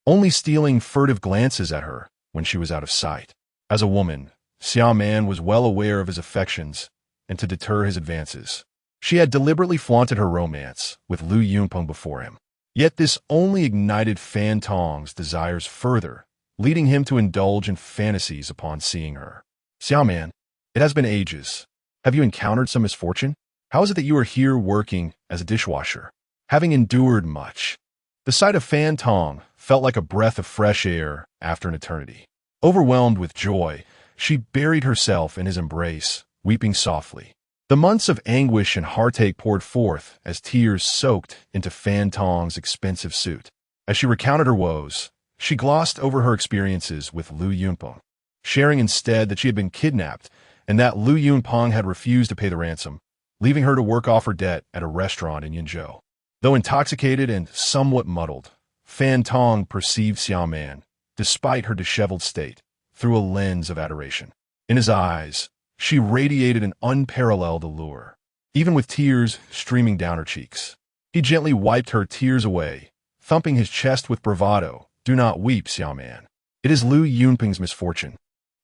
only stealing furtive glances at her when she was out of sight. As a woman, Xiaoman was well aware of his affections, and to deter his advances, she had deliberately flaunted her romance with Liu Yunpeng before him. Yet this only ignited Fan Tong's desires further, leading him to indulge in fantasies upon seeing her. "Xiaoman, it has been ages. Have you encountered some misfortune? How is it that you are here working as a dishwasher, having endured much?" The sight of Fan Tong felt like a breath of fresh air after an eternity. Overwhelmed with joy, she buried herself in his embrace, weeping softly. The months of anguish and heartache poured forth as tears soaked into Fan Tong's expensive suit. As she recounted her woes, she glossed over her experiences with Liu Yunpeng, sharing instead that she had been kidnapped and that Liu Yunpeng had refused to pay the ransom, leaving her to work off her debt at a restaurant in Yunzhou. Though intoxicated and somewhat muddled, Fan Tong perceived Xiaoman, despite her disheveled state, through a lens of adoration. In his eyes, she radiated an unparalleled allure, even with tears streaming down her cheeks. He gently wiped her tears away, thumping his chest with bravado. "Do not weep, Xiaoman. It is Liu Yunpeng's misfortune.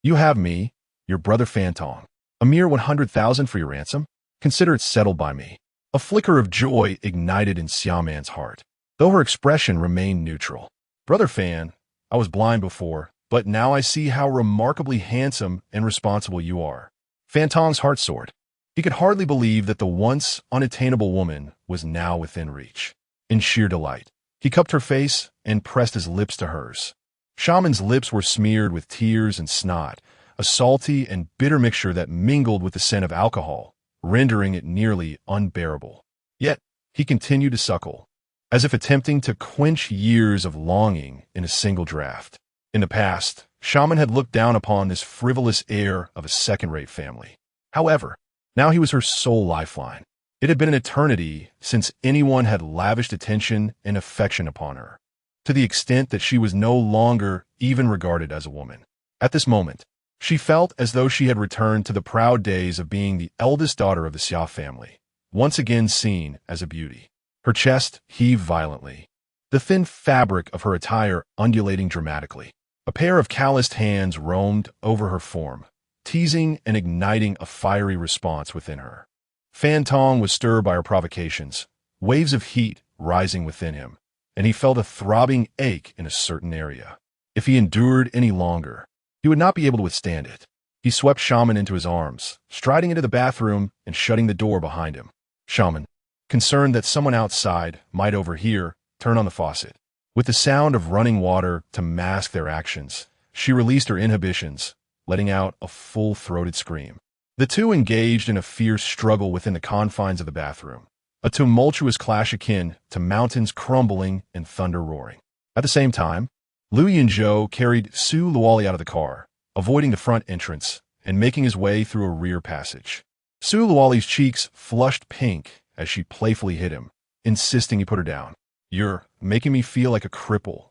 You have me, your brother Fan Tong. A mere 100,000 for your ransom? Consider it settled by me." A flicker of joy ignited in Xiaoman's heart, though her expression remained neutral. "Brother Fan, I was blind before, but now I see how remarkably handsome and responsible you are." Fan Tong's heart soared. He could hardly believe that the once unattainable woman was now within reach. In sheer delight, he cupped her face and pressed his lips to hers. Shaman's lips were smeared with tears and snot, a salty and bitter mixture that mingled with the scent of alcohol, rendering it nearly unbearable. Yet, he continued to suckle, as if attempting to quench years of longing in a single draught. In the past, Shaman had looked down upon this frivolous heir of a second-rate family. However, now he was her sole lifeline. It had been an eternity since anyone had lavished attention and affection upon her, to the extent that she was no longer even regarded as a woman. At this moment, she felt as though she had returned to the proud days of being the eldest daughter of the Xia family, once again seen as a beauty. Her chest heaved violently, the thin fabric of her attire undulating dramatically. A pair of calloused hands roamed over her form, teasing and igniting a fiery response within her. Fan Tong was stirred by her provocations, waves of heat rising within him, and he felt a throbbing ache in a certain area. If he endured any longer, he would not be able to withstand it. He swept Shaman into his arms, striding into the bathroom and shutting the door behind him. Shaman, concerned that someone outside might overhear, turned on the faucet. With the sound of running water to mask their actions, she released her inhibitions, letting out a full-throated scream. The two engaged in a fierce struggle within the confines of the bathroom, a tumultuous clash akin to mountains crumbling and thunder roaring. At the same time, Liu Yunzhou carried Su Luoli out of the car, avoiding the front entrance and making his way through a rear passage. Su Luoli's cheeks flushed pink as she playfully hit him, insisting he put her down. "You're making me feel like a cripple.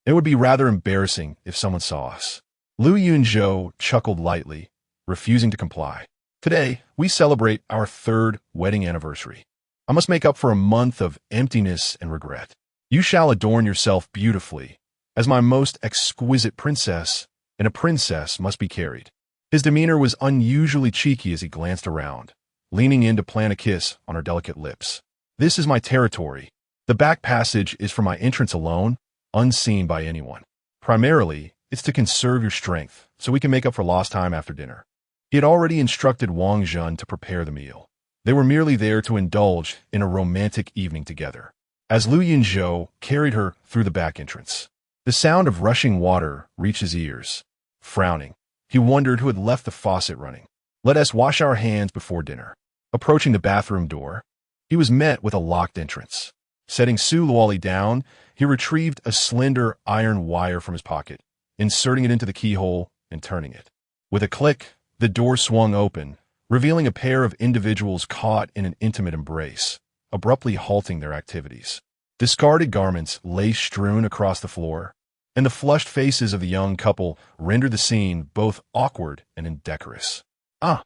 It would be rather embarrassing if someone saw us." Liu Yunzhou chuckled lightly, refusing to comply. "Today, we celebrate our 3rd wedding anniversary. I must make up for a month of emptiness and regret. You shall adorn yourself beautifully, as my most exquisite princess, and a princess must be carried." His demeanor was unusually cheeky as he glanced around, leaning in to plant a kiss on her delicate lips. "This is my territory, The back passage is for my entrance alone, unseen by anyone. Primarily, it's to conserve your strength, so we can make up for lost time after dinner. He had already instructed Wang Jun to prepare the meal. They were merely there to indulge in a romantic evening together. As Lu Yunzhou carried her through the back entrance, the sound of rushing water reached his ears. Frowning, he wondered who had left the faucet running. "Let us wash our hands before dinner." Approaching the bathroom door, he was met with a locked entrance. Setting Su Luoli down, he retrieved a slender iron wire from his pocket, inserting it into the keyhole and turning it. With a click, the door swung open, revealing a pair of individuals caught in an intimate embrace, abruptly halting their activities. Discarded garments lay strewn across the floor, and the flushed faces of the young couple rendered the scene both awkward and indecorous. "Ah!"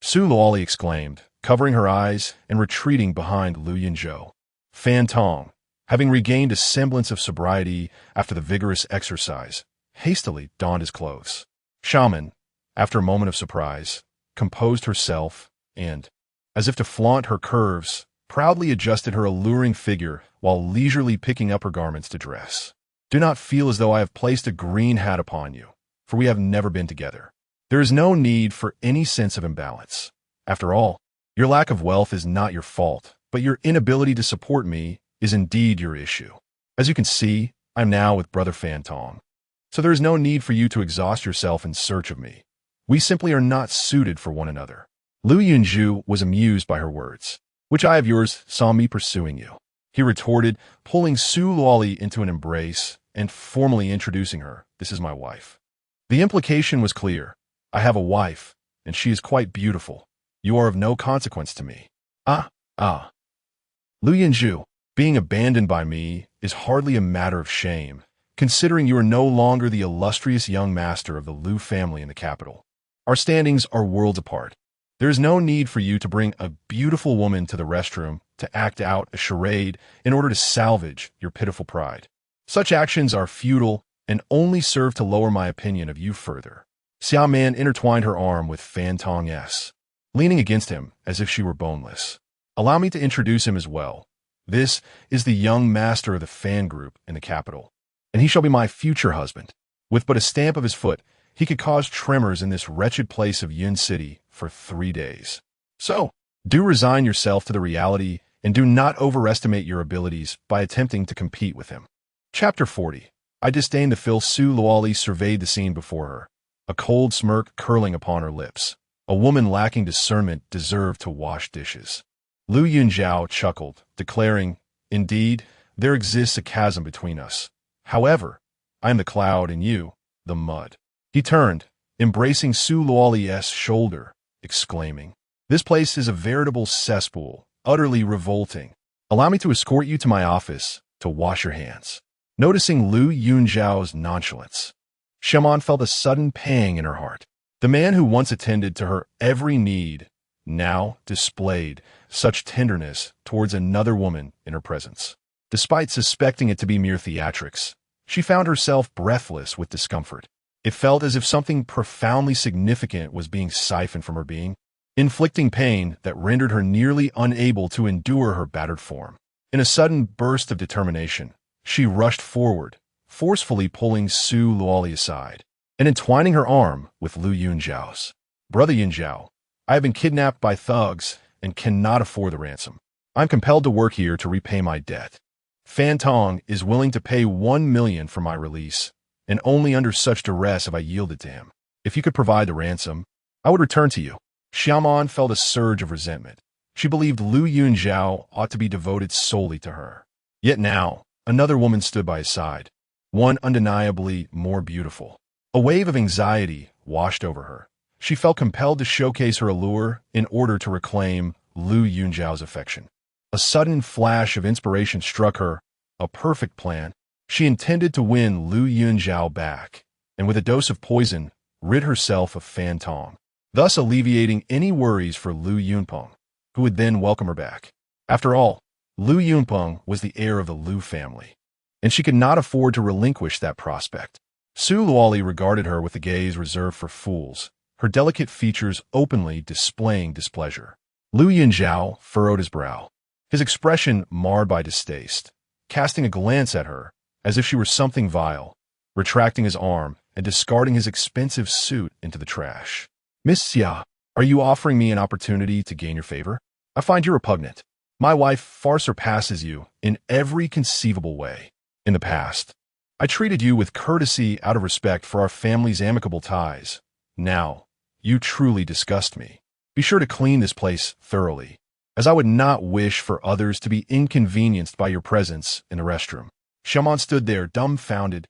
Su Luoli exclaimed, covering her eyes and retreating behind Lu Yunzhou. Fan Tong, having regained a semblance of sobriety after the vigorous exercise, hastily donned his clothes. Shaman, after a moment of surprise, composed herself and, as if to flaunt her curves, proudly adjusted her alluring figure while leisurely picking up her garments to dress. "Do not feel as though I have placed a green hat upon you, for we have never been together. There is no need for any sense of imbalance. After all, your lack of wealth is not your fault, but your inability to support me is indeed your issue. As you can see, I am now with Brother Fan Tong, so there is no need for you to exhaust yourself in search of me. We simply are not suited for one another." Lu Yunzhou was amused by her words. "Which eye of yours saw me pursuing you?" he retorted, pulling Su Luoli into an embrace and formally introducing her. "This is my wife." The implication was clear. "I have a wife, and she is quite beautiful. You are of no consequence to me." Ah. Lu Yunzhou, being abandoned by me is hardly a matter of shame, considering you are no longer the illustrious young master of the Lu family in the capital. Our standings are worlds apart. There is no need for you to bring a beautiful woman to the restroom to act out a charade in order to salvage your pitiful pride. Such actions are futile and only serve to lower my opinion of you further." Xiao Man intertwined her arm with Fan Tong's, leaning against him as if she were boneless. "Allow me to introduce him as well. This is the young master of the fan group in the capital, and he shall be my future husband." With but a stamp of his foot, he could cause tremors in this wretched place of Yun City for 3 days. So, do resign yourself to the reality and do not overestimate your abilities by attempting to compete with him. Chapter 40. I disdain the filth. Su Luoli surveyed the scene before her, a cold smirk curling upon her lips. A woman lacking discernment deserved to wash dishes. Lu Yunzhou chuckled, declaring, "Indeed, there exists a chasm between us. However, I am the cloud and you, the mud." He turned, embracing Su Luoli's shoulder, exclaiming, "This place is a veritable cesspool, utterly revolting. Allow me to escort you to my office to wash your hands." Noticing Lu Yunzhao's nonchalance, Shaman felt a sudden pang in her heart. The man who once attended to her every need now displayed such tenderness towards another woman in her presence. Despite suspecting it to be mere theatrics, she found herself breathless with discomfort. It felt as if something profoundly significant was being siphoned from her being, inflicting pain that rendered her nearly unable to endure her battered form. In a sudden burst of determination, she rushed forward, forcefully pulling Su Luoli aside, and entwining her arm with Lu Yunzhao's. "Brother Yunzhou, I have been kidnapped by thugs and cannot afford the ransom. I'm compelled to work here to repay my debt. Fan Tong is willing to pay 1 million for my release, and only under such duress have I yielded to him. If you could provide the ransom, I would return to you." Xiaomon felt a surge of resentment. She believed Lu Yunzhou ought to be devoted solely to her. Yet now, another woman stood by his side, one undeniably more beautiful. A wave of anxiety washed over her. She felt compelled to showcase her allure in order to reclaim Lu Yunzhao's affection. A sudden flash of inspiration struck her, a perfect plan. She intended to win Lu Yunzhou back, and with a dose of poison, rid herself of Fan Tong, thus alleviating any worries for Lu Yunpeng, who would then welcome her back. After all, Lu Yunpeng was the heir of the Lu family, and she could not afford to relinquish that prospect. Su Luoli regarded her with a gaze reserved for fools, her delicate features openly displaying displeasure. Lu Yunzhou furrowed his brow. his expression marred by distaste, casting a glance at her as if she were something vile, retracting his arm and discarding his expensive suit into the trash. Miss Xia, are you offering me an opportunity to gain your favor? I find you repugnant. My wife far surpasses you in every conceivable way. In the past, I treated you with courtesy out of respect for our family's amicable ties. Now, you truly disgust me. Be sure to clean this place thoroughly, as I would not wish for others to be inconvenienced by your presence in the restroom. Xiaoman stood there dumbfounded,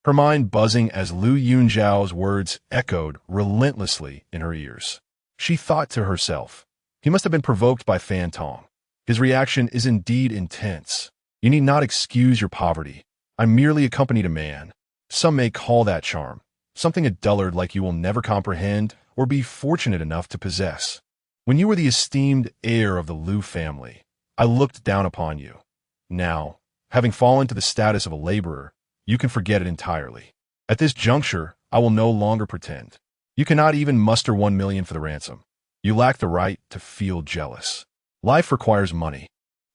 her mind buzzing as Lu Yunzhou's words echoed relentlessly in her ears. She thought to herself, he must have been provoked by Fan Tong. His reaction is indeed intense. You need not excuse your poverty. I merely accompanied a man. Some may call that charm, something a dullard like you will never comprehend or be fortunate enough to possess. When you were the esteemed heir of the Lu family, I looked down upon you. Now, having fallen to the status of a laborer, you can forget it entirely. At this juncture, I will no longer pretend. You cannot even muster 1 million for the ransom. You lack the right to feel jealous. Life requires money.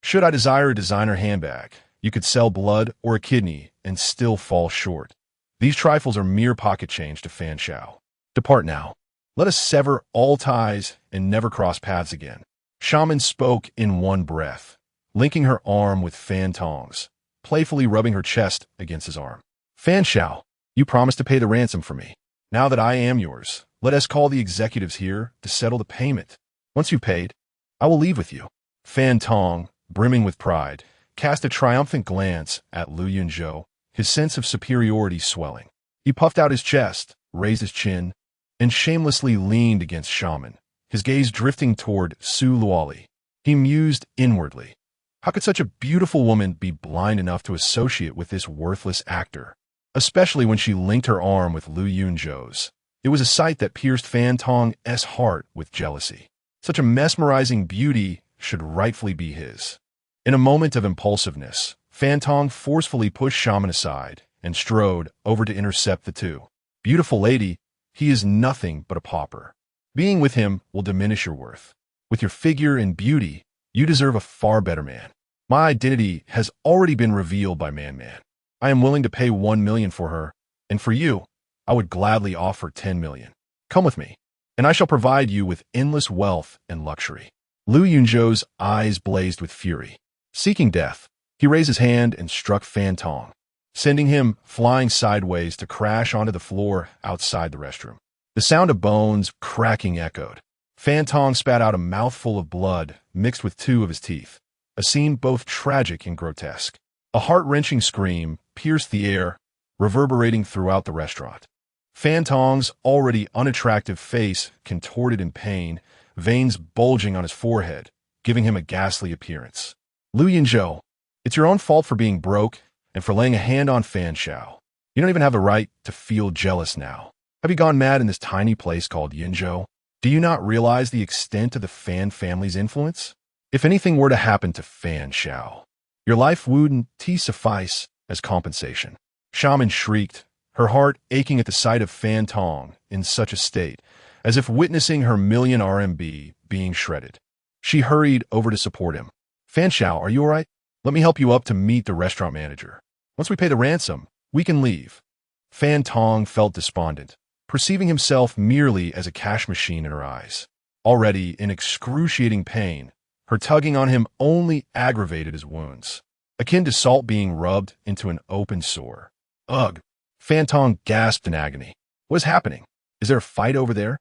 Should I desire a designer handbag, you could sell blood or a kidney and still fall short. These trifles are mere pocket change to Fan Xiao. Depart now. Let us sever all ties and never cross paths again. Shaman spoke in one breath, linking her arm with Fan Tong's, playfully rubbing her chest against his arm. Fan Xiao, you promised to pay the ransom for me. Now that I am yours, let us call the executives here to settle the payment. Once you've paid, I will leave with you. Fan Tong, brimming with pride, cast a triumphant glance at Lu Yunzhou, his sense of superiority swelling. He puffed out his chest, raised his chin, and shamelessly leaned against Shaman, his gaze drifting toward Su Luoli. He mused inwardly. How could such a beautiful woman be blind enough to associate with this worthless actor? Especially when she linked her arm with Lu Yunzhou's. It was a sight that pierced Fan Tong's heart with jealousy. Such a mesmerizing beauty should rightfully be his. In a moment of impulsiveness, Fan Tong forcefully pushed Shaman aside and strode over to intercept the two. Beautiful lady, he is nothing but a pauper. Being with him will diminish your worth. With your figure and beauty, you deserve a far better man. My identity has already been revealed by Man-Man. I am willing to pay 1 million for her, and for you, I would gladly offer 10 million. Come with me, and I shall provide you with endless wealth and luxury. Lu Yunzhou's eyes blazed with fury. Seeking death, he raised his hand and struck Fan Tong, sending him flying sideways to crash onto the floor outside the restroom. The sound of bones cracking echoed. Fan Tong spat out a mouthful of blood mixed with 2 of his teeth, a scene both tragic and grotesque. A heart-wrenching scream pierced the air, reverberating throughout the restaurant. Fan Tong's already unattractive face contorted in pain, veins bulging on his forehead, giving him a ghastly appearance. Lu Yunzhou, it's your own fault for being broke and for laying a hand on Fan Xiao. You don't even have the right to feel jealous now. Have you gone mad in this tiny place called Yunzhou? Do you not realize the extent of the Fan family's influence? If anything were to happen to Fan Xiao, your life wouldn't suffice as compensation. Shaman shrieked, her heart aching at the sight of Fan Tong in such a state, as if witnessing her million RMB being shredded. She hurried over to support him. Fan Xiao, are you all right? Let me help you up to meet the restaurant manager. Once we pay the ransom, we can leave. Fan Tong felt despondent, perceiving himself merely as a cash machine in her eyes. Already in excruciating pain, her tugging on him only aggravated his wounds, akin to salt being rubbed into an open sore. Ugh! Fan Tong gasped in agony. What is happening? Is there a fight over there?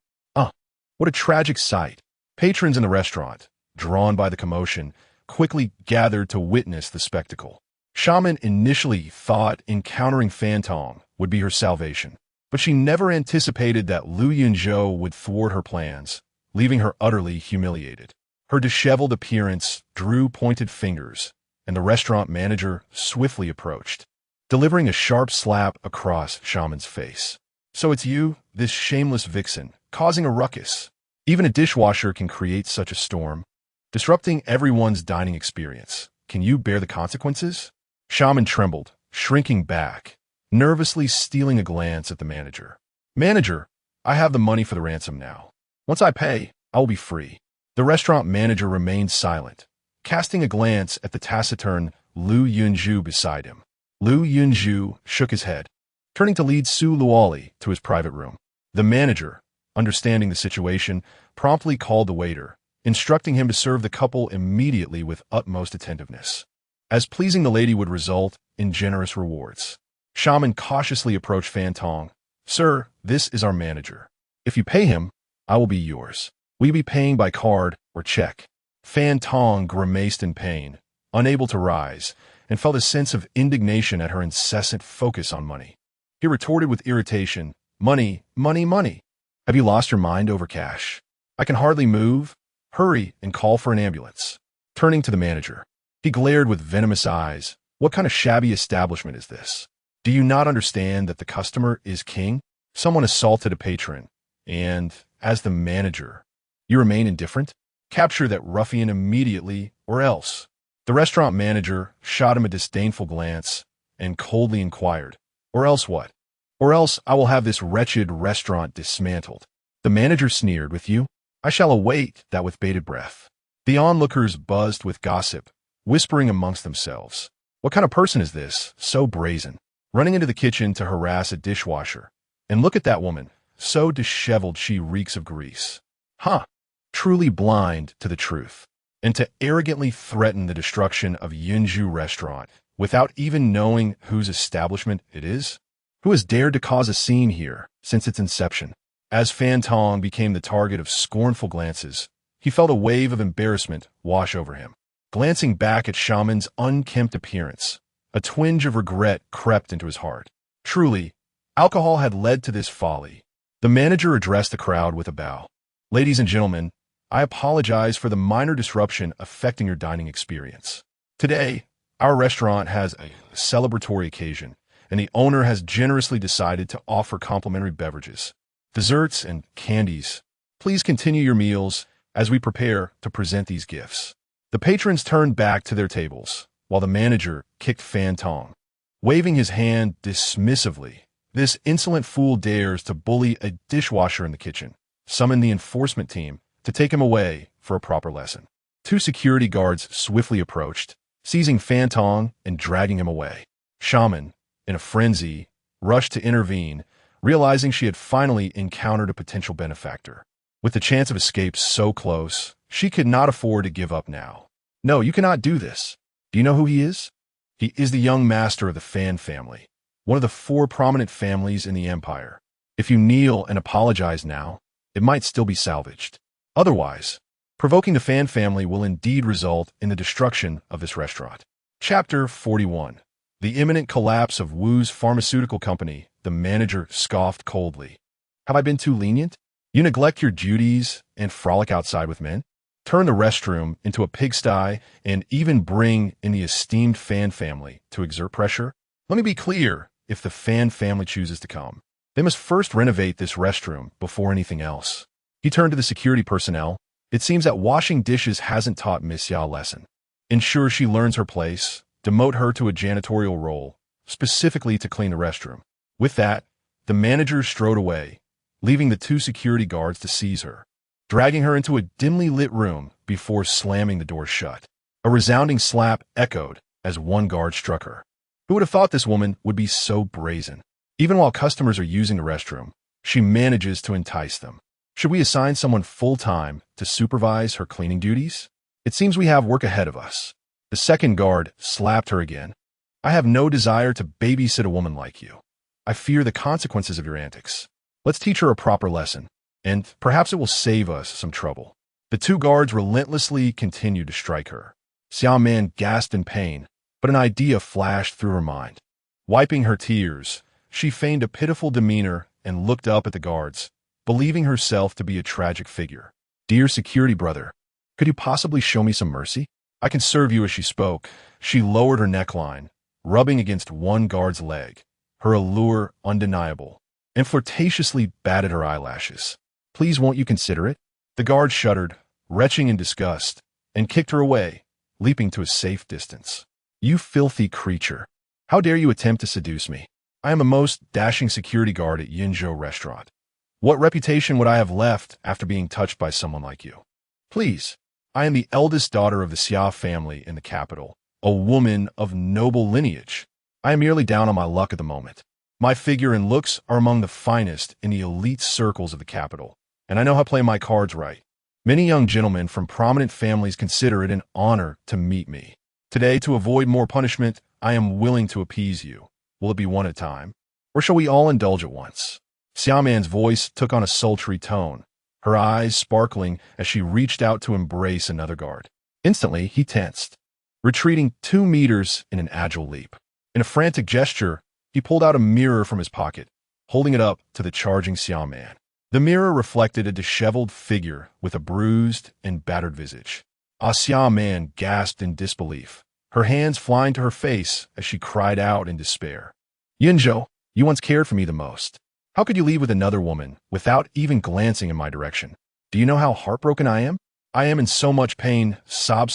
What a tragic sight. Patrons in the restaurant, drawn by the commotion, quickly gathered to witness the spectacle. Shaman initially thought encountering Fan Tong would be her salvation, but she never anticipated that Lu Yunzhou would thwart her plans, leaving her utterly humiliated. Her disheveled appearance drew pointed fingers, and the restaurant manager swiftly approached, delivering a sharp slap across Shaman's face. So it's you, this shameless vixen, causing a ruckus. Even a dishwasher can create such a storm, disrupting everyone's dining experience. Can you bear the consequences? Shaman trembled, shrinking back, nervously stealing a glance at the manager. Manager, I have the money for the ransom now. Once I pay, I will be free. The restaurant manager remained silent, casting a glance at the taciturn Yunzhou beside him. Yunzhou shook his head, turning to lead Su Luoli to his private room. The manager, understanding the situation, promptly called the waiter, instructing him to serve the couple immediately with utmost attentiveness, as pleasing the lady would result in generous rewards. Shaman cautiously approached Fan Tong. "Sir, this is our manager. If you pay him, I will be yours. Will you be paying by card or check?" Fan Tong grimaced in pain, unable to rise, and felt a sense of indignation at her incessant focus on money. He retorted with irritation, "Money, money, money. Have you lost your mind over cash? I can hardly move. Hurry and call for an ambulance." Turning to the manager, he glared with venomous eyes. "What kind of shabby establishment is this? Do you not understand that the customer is king? Someone assaulted a patron, and, as the manager, you remain indifferent? Capture that ruffian immediately, or else." The restaurant manager shot him a disdainful glance and coldly inquired, "Or else what?" "Or else I will have this wretched restaurant dismantled." The manager sneered, "With you? I shall await that with bated breath." The onlookers buzzed with gossip, whispering amongst themselves, "What kind of person is this, so brazen, running into the kitchen to harass a dishwasher? And look at that woman, so disheveled she reeks of grease. Huh! Truly blind to the truth. And to arrogantly threaten the destruction of Yunzhou restaurant without even knowing whose establishment it is? Who has dared to cause a scene here since its inception?" As Fan Tong became the target of scornful glances, he felt a wave of embarrassment wash over him. Glancing back at Shaman's unkempt appearance, a twinge of regret crept into his heart. Truly, alcohol had led to this folly. The manager addressed the crowd with a bow. "Ladies and gentlemen, I apologize for the minor disruption affecting your dining experience. Today, our restaurant has a celebratory occasion, and the owner has generously decided to offer complimentary beverages, desserts, and candies. Please continue your meals as we prepare to present these gifts." The patrons turned back to their tables, while the manager kicked Fan Tong. Waving his hand dismissively, "This insolent fool dares to bully a dishwasher in the kitchen. Summon the enforcement team to take him away for a proper lesson." Two security guards swiftly approached, seizing Fan Tong and dragging him away. Shaman, in a frenzy, rushed to intervene, realizing she had finally encountered a potential benefactor. With the chance of escape so close, she could not afford to give up now. "No, you cannot do this. Do you know who he is?" "He is the young master of the Fan family, one of the 4 prominent families in the empire. If you kneel and apologize now, it might still be salvaged. Otherwise, provoking the Fan family will indeed result in the destruction of this restaurant." Chapter 41. The imminent collapse of Wu's pharmaceutical company. The manager scoffed coldly. "Have I been too lenient? You neglect your duties and frolic outside with men? Turn the restroom into a pigsty and even bring in the esteemed Fan family to exert pressure? Let me be clear, if the Fan family chooses to come, they must first renovate this restroom before anything else." He turned to the security personnel. "It seems that washing dishes hasn't taught Miss Yao a lesson. Ensure she learns her place. Demote her to a janitorial role, specifically to clean the restroom." With that, the manager strode away, leaving the 2 security guards to seize her, dragging her into a dimly lit room before slamming the door shut. A resounding slap echoed as one guard struck her. Who would have thought this woman would be so brazen? Even while customers are using the restroom, she manages to entice them. Should we assign someone full-time to supervise her cleaning duties? It seems we have work ahead of us. The second guard slapped her again. "I have no desire to babysit a woman like you. I fear the consequences of your antics. Let's teach her a proper lesson, and perhaps it will save us some trouble." The 2 guards relentlessly continued to strike her. Xiao Man gasped in pain, but an idea flashed through her mind. Wiping her tears, she feigned a pitiful demeanor and looked up at the guards, believing herself to be a tragic figure. "Dear security brother, could you possibly show me some mercy? I can serve you." As she spoke, she lowered her neckline, rubbing against one guard's leg, her allure undeniable, and flirtatiously batted her eyelashes. "Please, won't you consider it?" The guard shuddered, retching in disgust, and kicked her away, leaping to a safe distance. "You filthy creature! How dare you attempt to seduce me? I am a most dashing security guard at Yunzhou restaurant. What reputation would I have left after being touched by someone like you? Please, I am the eldest daughter of the Xia family in the capital, a woman of noble lineage. I am merely down on my luck at the moment. My figure and looks are among the finest in the elite circles of the capital, and I know how to play my cards right. Many young gentlemen from prominent families consider it an honor to meet me. Today, to avoid more punishment, I am willing to appease you. Will it be one at a time? Or shall we all indulge at once? Xiaoman's voice took on a sultry tone, her eyes sparkling as she reached out to embrace another guard. Instantly, he tensed, retreating 2 meters in an agile leap. In a frantic gesture, he pulled out a mirror from his pocket, holding it up to the charging Xiaoman. The mirror reflected a disheveled figure with a bruised and battered visage. Xiaoman gasped in disbelief, her hands flying to her face as she cried out in despair. Yunzhou, you once cared for me the most. How could you leave with another woman without even glancing in my direction? Do you know how heartbroken I am? I am in so much pain, sob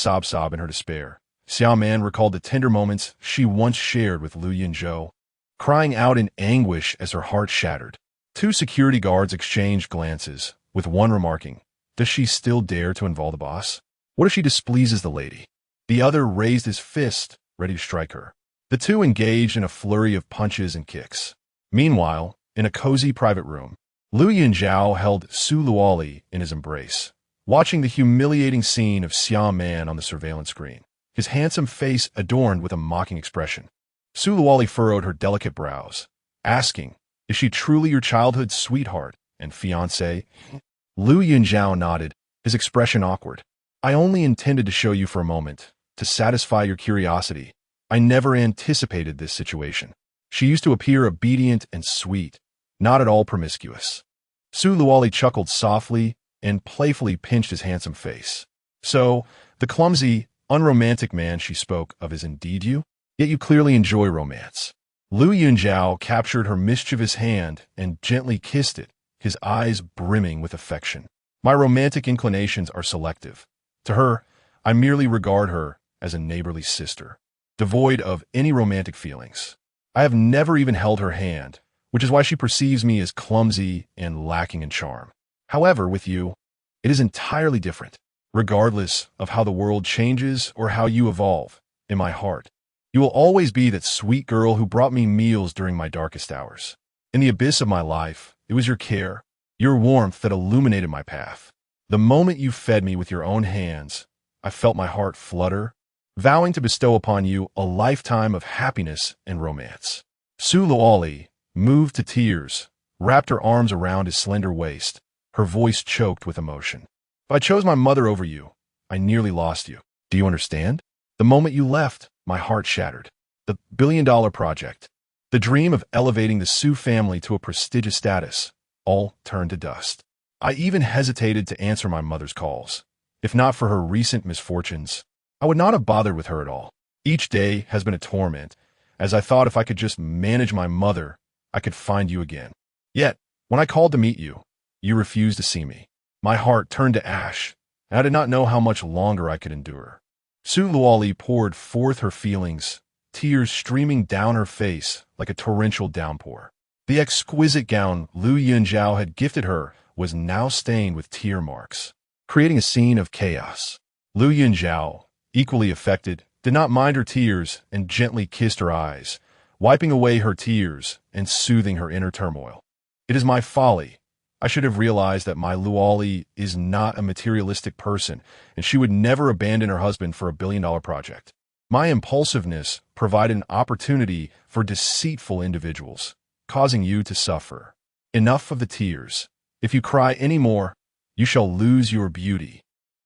in her despair. Xiaoman recalled the tender moments she once shared with Lu Yunzhou, crying out in anguish as her heart shattered. 2 security guards exchanged glances, with one remarking, "Does she still dare to involve the boss? What if she displeases the lady?" The other raised his fist, ready to strike her. The 2 engaged in a flurry of punches and kicks. Meanwhile, in a cozy private room, Lu Yunzhou held Su Luoli in his embrace, watching the humiliating scene of Xiaoman on the surveillance screen, his handsome face adorned with a mocking expression. Su Luoli furrowed her delicate brows, asking, "Is she truly your childhood sweetheart and fiancé?" Lu Yunzhou nodded, his expression awkward. "I only intended to show you for a moment, to satisfy your curiosity. I never anticipated this situation." She used to appear obedient and sweet, not at all promiscuous. Su Luoli chuckled softly and playfully pinched his handsome face. "So, the clumsy, unromantic man she spoke of is indeed you? Yet you clearly enjoy romance." Lu Yunzhou captured her mischievous hand and gently kissed it, his eyes brimming with affection. "My romantic inclinations are selective. To her, I merely regard her as a neighborly sister, devoid of any romantic feelings. I have never even held her hand, which is why she perceives me as clumsy and lacking in charm. However, with you, it is entirely different. Regardless of how the world changes or how you evolve, in my heart, you will always be that sweet girl who brought me meals during my darkest hours. In the abyss of my life, it was your care, your warmth that illuminated my path. The moment you fed me with your own hands, I felt my heart flutter, vowing to bestow upon you a lifetime of happiness and romance." Su Luoli, moved to tears, wrapped her arms around his slender waist, her voice choked with emotion. "If I chose my mother over you, I nearly lost you. Do you understand? The moment you left, my heart shattered. The billion-dollar project, the dream of elevating the Su family to a prestigious status, all turned to dust. I even hesitated to answer my mother's calls. If not for her recent misfortunes, I would not have bothered with her at all. Each day has been a torment, as I thought if I could just manage my mother, I could find you again. Yet, when I called to meet you, you refused to see me. My heart turned to ash, and I did not know how much longer I could endure." Su Luoli poured forth her feelings, tears streaming down her face like a torrential downpour. The exquisite gown Lu Yunzhou had gifted her was now stained with tear marks, creating a scene of chaos. Lu Yunzhou, equally affected, did not mind her tears and gently kissed her eyes, wiping away her tears and soothing her inner turmoil. "It is my folly. I should have realized that my Luoli is not a materialistic person, and she would never abandon her husband for a billion-dollar project. My impulsiveness provided an opportunity for deceitful individuals, causing you to suffer. Enough of the tears. If you cry any more, you shall lose your beauty."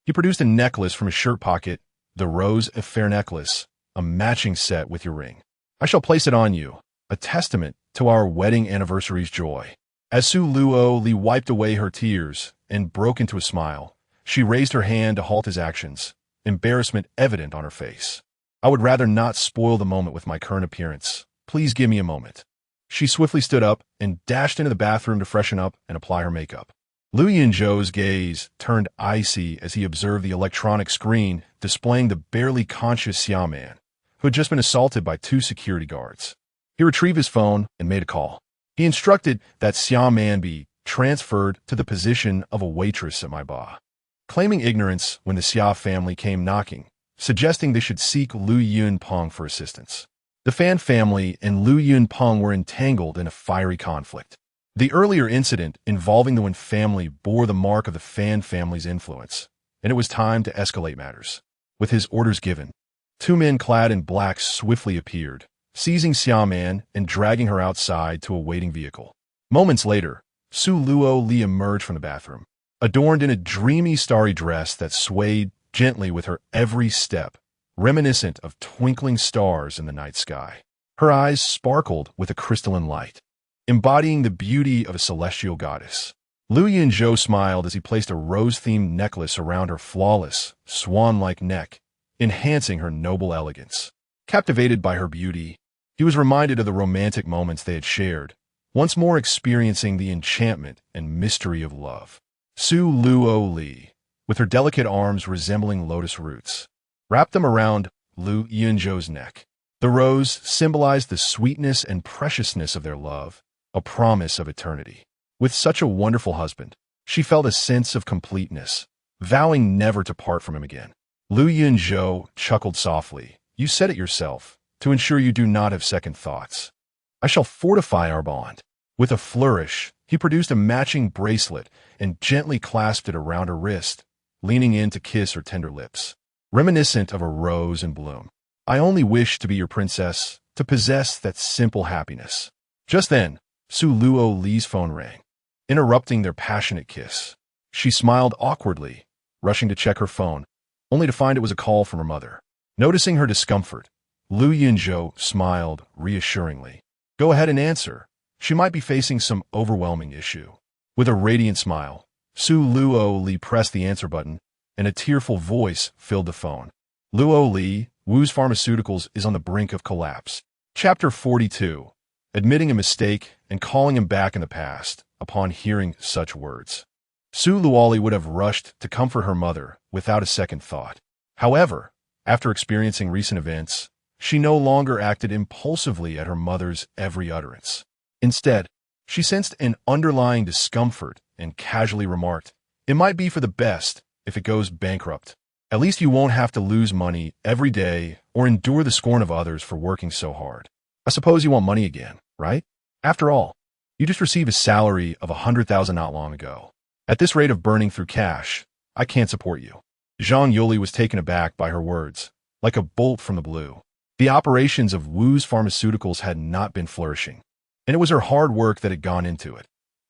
He produced a necklace from his shirt pocket, the Rose Affair necklace, a matching set with your ring. "I shall place it on you, a testament to our wedding anniversary's joy." As Su Luoli wiped away her tears and broke into a smile, she raised her hand to halt his actions, embarrassment evident on her face. "I would rather not spoil the moment with my current appearance. Please give me a moment." She swiftly stood up and dashed into the bathroom to freshen up and apply her makeup. Lu Yunzhou's gaze turned icy as he observed the electronic screen displaying the barely conscious Xiaoman, who had just been assaulted by 2 security guards. He retrieved his phone and made a call. He instructed that Xiaoman be transferred to the position of a waitress at my bar. claiming ignorance when the Xia family came knocking, suggesting they should seek Lu Yunpeng for assistance. The Fan family and Lu Yunpeng were entangled in a fiery conflict. The earlier incident involving the Wen family bore the mark of the Fan family's influence, and it was time to escalate matters. With his orders given, two men clad in black swiftly appeared, seizing Xiaoman and dragging her outside to a waiting vehicle. Moments later, Su Luoli emerged from the bathroom, adorned in a dreamy starry dress that swayed gently with her every step, reminiscent of twinkling stars in the night sky. Her eyes sparkled with a crystalline light, embodying the beauty of a celestial goddess. Lu Yunzhou smiled as he placed a rose-themed necklace around her flawless, swan-like neck, enhancing her noble elegance. Captivated by her beauty, he was reminded of the romantic moments they had shared, once more experiencing the enchantment and mystery of love. Su Luoli, with her delicate arms resembling lotus roots, wrapped them around Lu Yunzhou's neck. The rose symbolized the sweetness and preciousness of their love, a promise of eternity. With such a wonderful husband, she felt a sense of completeness, vowing never to part from him again. Lu Yunzhou chuckled softly. You said it yourself, to ensure you do not have second thoughts. I shall fortify our bond. With a flourish, he produced a matching bracelet and gently clasped it around her wrist, leaning in to kiss her tender lips. Reminiscent of a rose in bloom. I only wish to be your princess, to possess that simple happiness. Just then, Su Luoli's phone rang, interrupting their passionate kiss. She smiled awkwardly, rushing to check her phone, only to find it was a call from her mother. Noticing her discomfort, Lu Yunzhou smiled reassuringly. Go ahead and answer. She might be facing some overwhelming issue. With a radiant smile, Su Luoli pressed the answer button, and a tearful voice filled the phone. Luoli, Wu's Pharmaceuticals is on the brink of collapse. Chapter 42. Admitting a mistake and calling him back in the past upon hearing such words. Su Luoli would have rushed to comfort her mother without a second thought. However, after experiencing recent events, she no longer acted impulsively at her mother's every utterance. Instead, she sensed an underlying discomfort and casually remarked, "It might be for the best if it goes bankrupt. At least you won't have to lose money every day or endure the scorn of others for working so hard. I suppose you want money again, right? After all, you just received a salary of 100,000 not long ago. At this rate of burning through cash, I can't support you." Zhang Yuli was taken aback by her words, like a bolt from the blue. The operations of Wu's Pharmaceuticals had not been flourishing, and it was her hard work that had gone into it.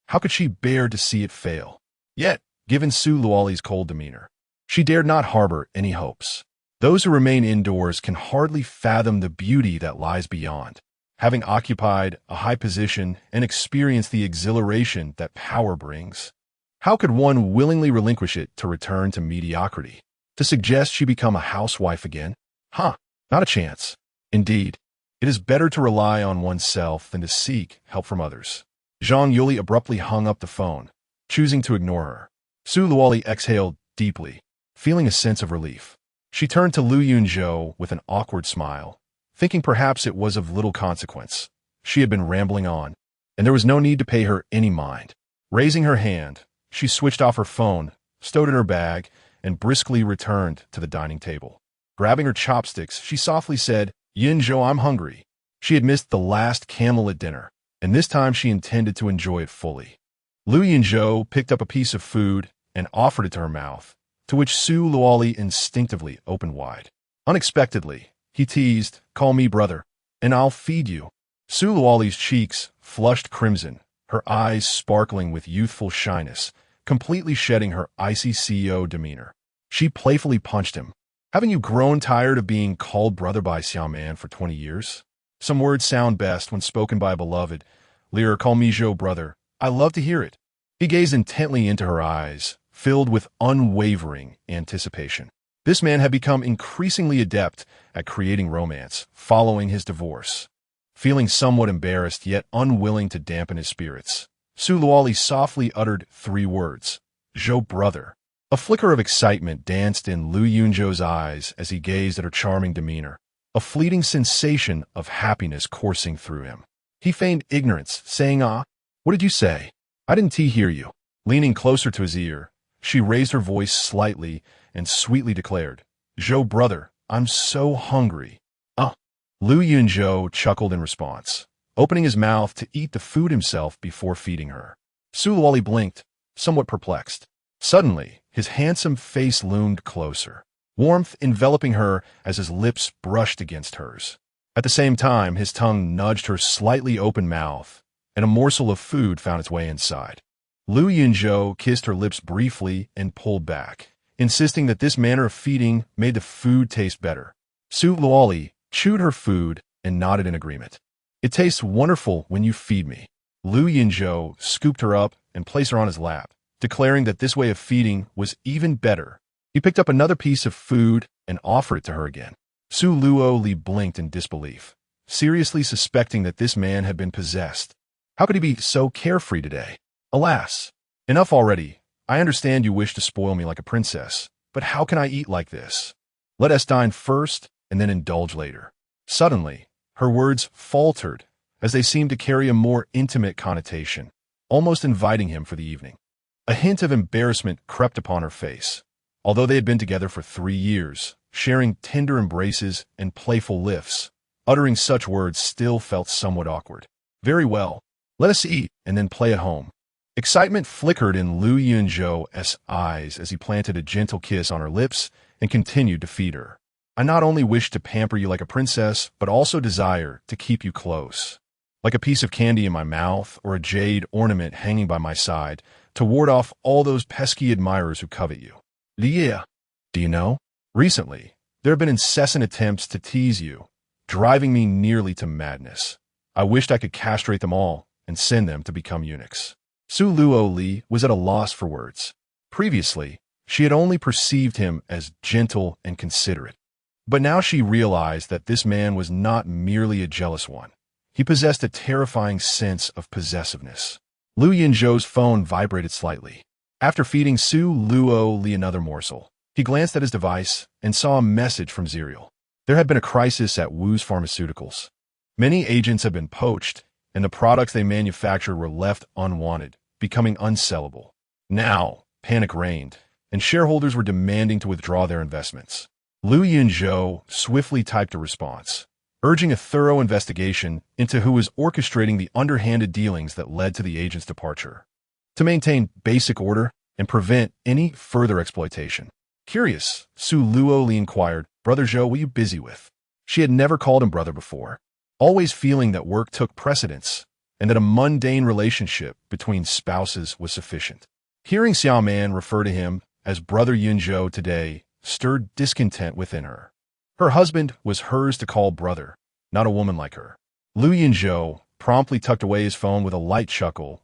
How could she bear to see it fail? Yet, given Su Luoli's cold demeanor, she dared not harbor any hopes. Those who remain indoors can hardly fathom the beauty that lies beyond, having occupied a high position and experienced the exhilaration that power brings. How could one willingly relinquish it to return to mediocrity? To suggest she become a housewife again? Not a chance. Indeed, it is better to rely on oneself than to seek help from others. Zhang Yuli abruptly hung up the phone, choosing to ignore her. Su Luoli exhaled deeply, feeling a sense of relief. She turned to Lu Yunzhou with an awkward smile, thinking perhaps it was of little consequence. She had been rambling on, and there was no need to pay her any mind. Raising her hand, she switched off her phone, stowed in her bag, and briskly returned to the dining table. Grabbing her chopsticks, she softly said, "Yunzhou, I'm hungry." She had missed the last candlelit dinner, and this time she intended to enjoy it fully. Lu Yunzhou picked up a piece of food and offered it to her mouth, to which Su Luoli instinctively opened wide. Unexpectedly, he teased, "Call me brother, and I'll feed you." Su Luoli's cheeks flushed crimson, her eyes sparkling with youthful shyness, completely shedding her icy CEO demeanor. She playfully punched him. "Haven't you grown tired of being called brother by Xiaoman for 20 years? Some words sound best when spoken by a beloved. Lear, call me Zhou brother. I love to hear it." He gazed intently into her eyes, filled with unwavering anticipation. This man had become increasingly adept at creating romance following his divorce. Feeling somewhat embarrassed yet unwilling to dampen his spirits, Su Luoli softly uttered 3 words, "Zhou brother." A flicker of excitement danced in Lu Yunzhou's eyes as he gazed at her charming demeanor, a fleeting sensation of happiness coursing through him. He feigned ignorance, saying, "Ah, what did you say? I didn't hear you." Leaning closer to his ear, She raised her voice slightly and sweetly declared, "Zhou brother, I'm so hungry." Uh. Lu Yunzhou chuckled in response, opening his mouth to eat the food himself before feeding her. Su Luoli blinked, somewhat perplexed. Suddenly, his handsome face loomed closer, warmth enveloping her as his lips brushed against hers. At the same time, his tongue nudged her slightly open mouth, and a morsel of food found its way inside. Lu Yunzhou kissed her lips briefly and pulled back, insisting that this manner of feeding made the food taste better. Su Luoli chewed her food and nodded in agreement. "It tastes wonderful when you feed me." Lu Yunzhou scooped her up and placed her on his lap, declaring that this way of feeding was even better. He picked up another piece of food and offered it to her again. Su Luoli blinked in disbelief, seriously suspecting that this man had been possessed. How could he be so carefree today? Alas, enough already. I understand you wish to spoil me like a princess, but how can I eat like this? Let us dine first and then indulge later. Suddenly, her words faltered as they seemed to carry a more intimate connotation, almost inviting him for the evening. A hint of embarrassment crept upon her face. Although they had been together for 3 years, sharing tender embraces and playful lifts, uttering such words still felt somewhat awkward. "Very well. Let us eat and then play at home." Excitement flickered in Lu Yunzhou's eyes as he planted a gentle kiss on her lips and continued to feed her. "I not only wish to pamper you like a princess, but also desire to keep you close, like a piece of candy in my mouth or a jade ornament hanging by my side, to ward off all those pesky admirers who covet you. Yeah. Do you know? Recently, there have been incessant attempts to tease you, driving me nearly to madness. I wished I could castrate them all and send them to become eunuchs." Su Luoli was at a loss for words. Previously, she had only perceived him as gentle and considerate. But now she realized that this man was not merely a jealous one. He possessed a terrifying sense of possessiveness. Lu Yunzhou's phone vibrated slightly. After feeding Su Luoli another morsel, he glanced at his device and saw a message from Zerial. There had been a crisis at Wu's Pharmaceuticals. Many agents had been poached, and the products they manufactured were left unwanted, becoming unsellable. Now, panic reigned, and shareholders were demanding to withdraw their investments. Lu Yunzhou swiftly typed a response, urging a thorough investigation into who was orchestrating the underhanded dealings that led to the agent's departure, to maintain basic order and prevent any further exploitation. Curious, Su Luoli inquired, "Brother Zhou, what are you busy with?" She had never called him brother before, always feeling that work took precedence and that a mundane relationship between spouses was sufficient. Hearing Xiaoman refer to him as Brother Yunzhou today stirred discontent within her. Her husband was hers to call brother, not a woman like her. Lu Yunzhou promptly tucked away his phone with a light chuckle.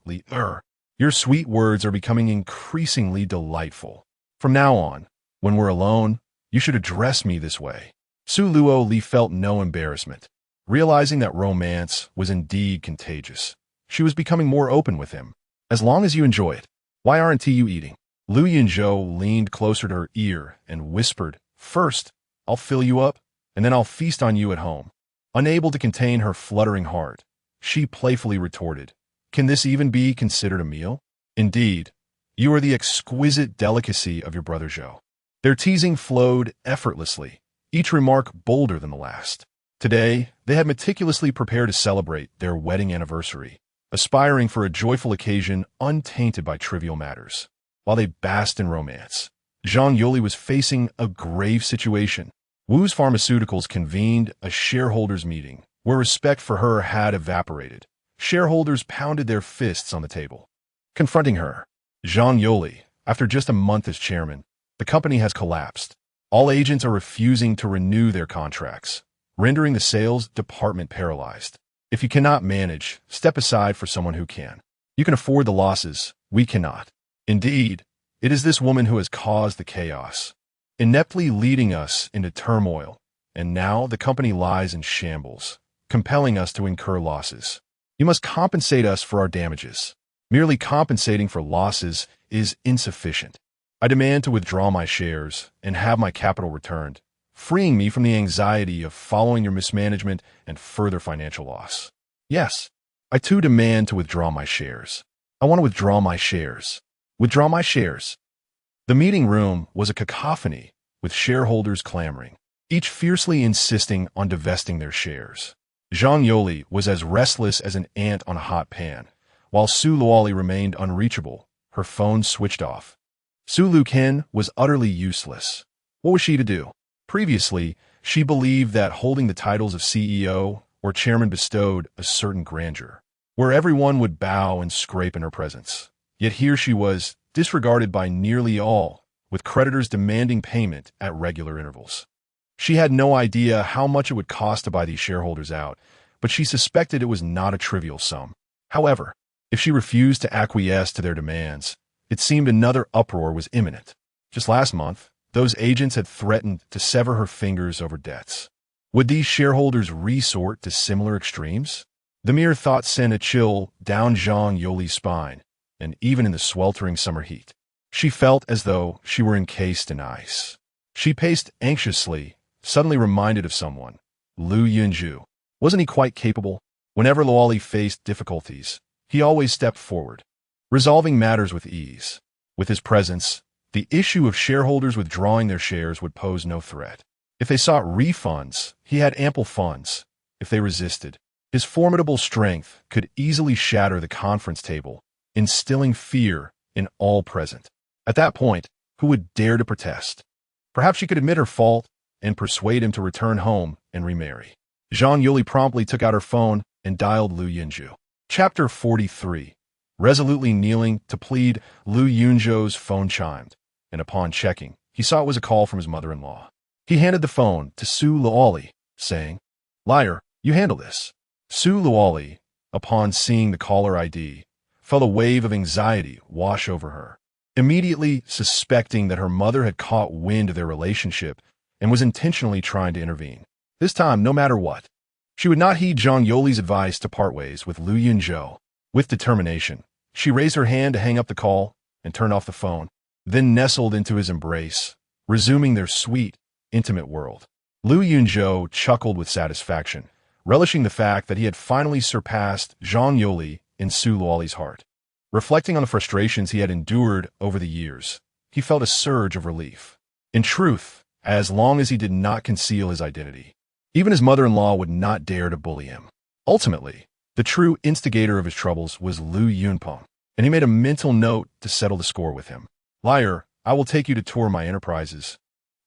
"Your sweet words are becoming increasingly delightful. From now on, when we're alone, you should address me this way." Su Luoli felt no embarrassment. Realizing that romance was indeed contagious, she was becoming more open with him. "As long as you enjoy it, why aren't you eating?" Lu Yunzhou leaned closer to her ear and whispered, "First, I'll fill you up, and then I'll feast on you at home." Unable to contain her fluttering heart, she playfully retorted, "Can this even be considered a meal? Indeed, you are the exquisite delicacy of your brother Zhou." Their teasing flowed effortlessly, each remark bolder than the last. Today, they had meticulously prepared to celebrate their wedding anniversary, aspiring for a joyful occasion untainted by trivial matters. While they basked in romance, Zhang Yuli was facing a grave situation. Wu's Pharmaceuticals convened a shareholders' meeting where respect for her had evaporated. Shareholders pounded their fists on the table. Confronting her, Zhang Yuli, after just a month as chairman, the company has collapsed. All agents are refusing to renew their contracts, rendering the sales department paralyzed. If you cannot manage, step aside for someone who can. You can afford the losses, we cannot. Indeed, it is this woman who has caused the chaos, ineptly leading us into turmoil, and now the company lies in shambles, compelling us to incur losses. You must compensate us for our damages. Merely compensating for losses is insufficient. I demand to withdraw my shares and have my capital returned, freeing me from the anxiety of following your mismanagement and further financial loss. Yes, I too demand to withdraw my shares. I want to withdraw my shares. Withdraw my shares. The meeting room was a cacophony, with shareholders clamoring, each fiercely insisting on divesting their shares. Zhang Yoli was as restless as an ant on a hot pan, while Su Luoli remained unreachable, her phone switched off. Su Luqin was utterly useless. What was she to do? Previously, she believed that holding the titles of CEO or chairman bestowed a certain grandeur, where everyone would bow and scrape in her presence. Yet here she was, disregarded by nearly all, with creditors demanding payment at regular intervals. She had no idea how much it would cost to buy these shareholders out, but she suspected it was not a trivial sum. However, if she refused to acquiesce to their demands, it seemed another uproar was imminent. Just last month, those agents had threatened to sever her fingers over debts. Would these shareholders resort to similar extremes? The mere thought sent a chill down Zhang Yoli's spine, and even in the sweltering summer heat, she felt as though she were encased in ice. She paced anxiously, suddenly reminded of someone. Yunzhou. Wasn't he quite capable? Whenever Luoli faced difficulties, he always stepped forward, resolving matters with ease. With his presence, the issue of shareholders withdrawing their shares would pose no threat. If they sought refunds, he had ample funds. If they resisted, his formidable strength could easily shatter the conference table, instilling fear in all present. At that point, who would dare to protest? Perhaps she could admit her fault and persuade him to return home and remarry. Zhang Yoli promptly took out her phone and dialed Yunzhou. Chapter 43. Resolutely kneeling to plead, Yunzhou's phone chimed, and upon checking, he saw it was a call from his mother-in-law. He handed the phone to Su Luoli, saying, "Liar, you handle this." Su Luoli, upon seeing the caller ID, felt a wave of anxiety wash over her, immediately suspecting that her mother had caught wind of their relationship and was intentionally trying to intervene. This time, no matter what, she would not heed Zhang Yoli's advice to part ways with Yunzhou. With determination, she raised her hand to hang up the call and turn off the phone, then nestled into his embrace, resuming their sweet, intimate world. Yunzhou chuckled with satisfaction, relishing the fact that he had finally surpassed Zhang Yoli in Su Luoli's heart. Reflecting on the frustrations he had endured over the years, he felt a surge of relief. In truth, as long as he did not conceal his identity, even his mother-in-law would not dare to bully him. Ultimately, the true instigator of his troubles was Yunpeng, and he made a mental note to settle the score with him. "Liar, I will take you to tour my enterprises,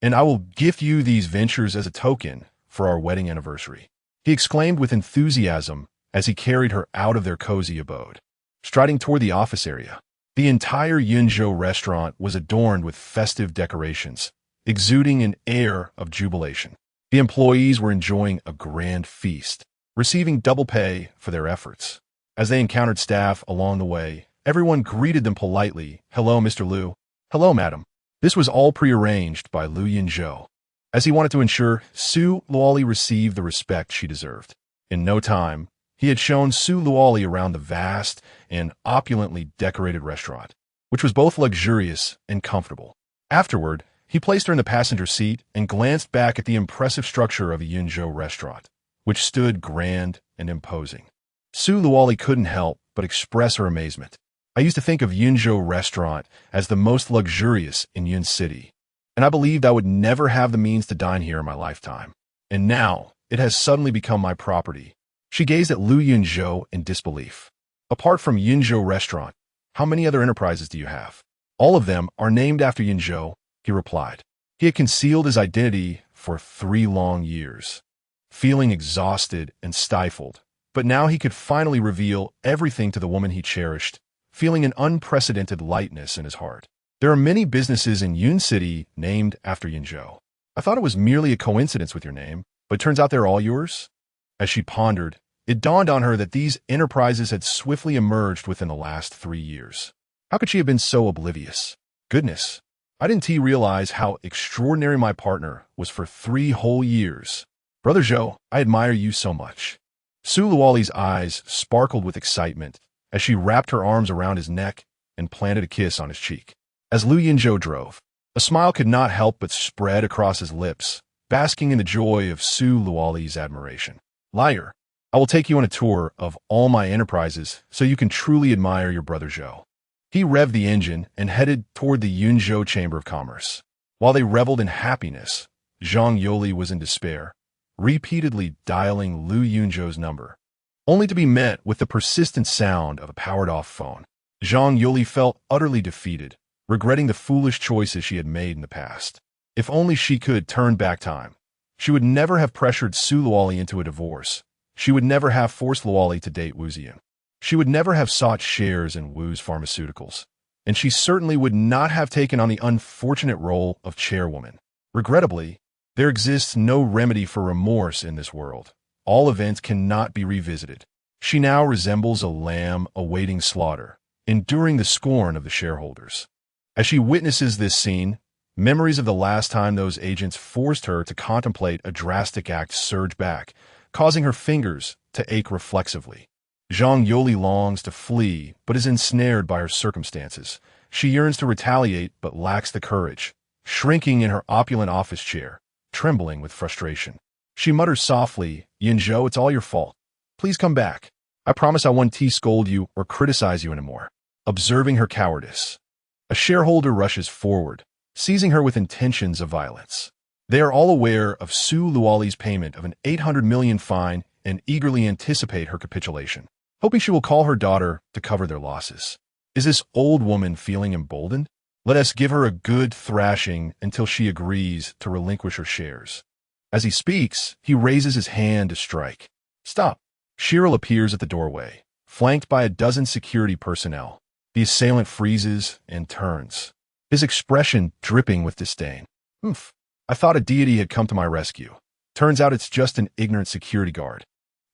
and I will gift you these ventures as a token for our wedding anniversary," he exclaimed with enthusiasm as he carried her out of their cozy abode. Striding toward the office area, the entire Yunzhou restaurant was adorned with festive decorations, exuding an air of jubilation. The employees were enjoying a grand feast, receiving double pay for their efforts. As they encountered staff along the way, everyone greeted them politely. "Hello, Mr. Liu." "Hello, madam." This was all prearranged by Yunzhou, as he wanted to ensure Su Luoli received the respect she deserved. In no time, he had shown Su Luoli around the vast and opulently decorated restaurant, which was both luxurious and comfortable. Afterward, he placed her in the passenger seat and glanced back at the impressive structure of a Yunzhou restaurant, which stood grand and imposing. Su Luoli couldn't help but express her amazement. "I used to think of Yunzhou restaurant as the most luxurious in Yun City, and I believed I would never have the means to dine here in my lifetime. And now, it has suddenly become my property." She gazed at Yunzhou in disbelief. "Apart from Yunzhou restaurant, how many other enterprises do you have?" "All of them are named after Yunzhou," he replied. He had concealed his identity for 3 long years, feeling exhausted and stifled, but now he could finally reveal everything to the woman he cherished, feeling an unprecedented lightness in his heart. "There are many businesses in Yun City named after Yunzhou. I thought it was merely a coincidence with your name, but it turns out they're all yours?" As she pondered, it dawned on her that these enterprises had swiftly emerged within the last 3 years. How could she have been so oblivious? Goodness, I didn't realize how extraordinary my partner was for 3 whole years. Brother Zhou, I admire you so much. Su Luoli's eyes sparkled with excitement as she wrapped her arms around his neck and planted a kiss on his cheek. As Yunzhou drove, a smile could not help but spread across his lips, basking in the joy of Su Luoli's admiration. "Liar, I will take you on a tour of all my enterprises so you can truly admire your brother Zhou." He revved the engine and headed toward the Yunzhou Chamber of Commerce. While they reveled in happiness, Zhang Yoli was in despair, repeatedly dialing Lu Yunzhou's number, only to be met with the persistent sound of a powered-off phone. Zhang Yoli felt utterly defeated, regretting the foolish choices she had made in the past. If only she could turn back time. She would never have pressured Su Luoli into a divorce. She would never have forced Luoli to date Wu Ziyan. She would never have sought shares in Wu's pharmaceuticals. And she certainly would not have taken on the unfortunate role of chairwoman. Regrettably, there exists no remedy for remorse in this world. All events cannot be revisited. She now resembles a lamb awaiting slaughter, enduring the scorn of the shareholders. As she witnesses this scene, memories of the last time those agents forced her to contemplate a drastic act surge back, causing her fingers to ache reflexively. Zhang Yoli longs to flee, but is ensnared by her circumstances. She yearns to retaliate, but lacks the courage, shrinking in her opulent office chair, trembling with frustration. She mutters softly, "Yunzhou, it's all your fault. Please come back. I promise I won't scold you or criticize you anymore." Observing her cowardice, a shareholder rushes forward, seizing her with intentions of violence. They are all aware of Su Luoli's payment of an 800 million fine and eagerly anticipate her capitulation, hoping she will call her daughter to cover their losses. Is this old woman feeling emboldened? Let us give her a good thrashing until she agrees to relinquish her shares. As he speaks, he raises his hand to strike. Stop. Cheryl appears at the doorway, flanked by a dozen security personnel. The assailant freezes and turns, his expression dripping with disdain. Oof. I thought a deity had come to my rescue. Turns out it's just an ignorant security guard.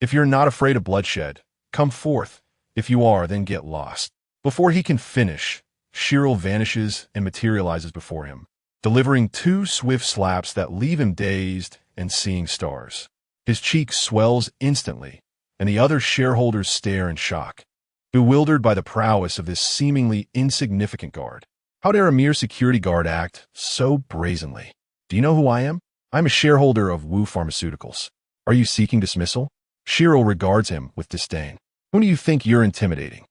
If you're not afraid of bloodshed, come forth. If you are, then get lost. Before he can finish, Cheryl vanishes and materializes before him, delivering two swift slaps that leave him dazed and seeing stars. His cheek swells instantly, and the other shareholders stare in shock, bewildered by the prowess of this seemingly insignificant guard. How dare a mere security guard act so brazenly? Do you know who I am? I'm a shareholder of Wu Pharmaceuticals. Are you seeking dismissal? Cheryl regards him with disdain. Who do you think you're intimidating?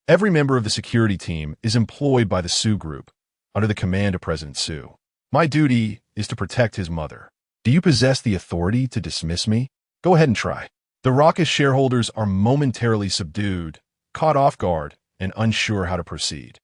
Every member of the security team is employed by the Su Group, under the command of President Su. My duty is to protect his mother. Do you possess the authority to dismiss me? Go ahead and try. The raucous shareholders are momentarily subdued, caught off guard, and unsure how to proceed.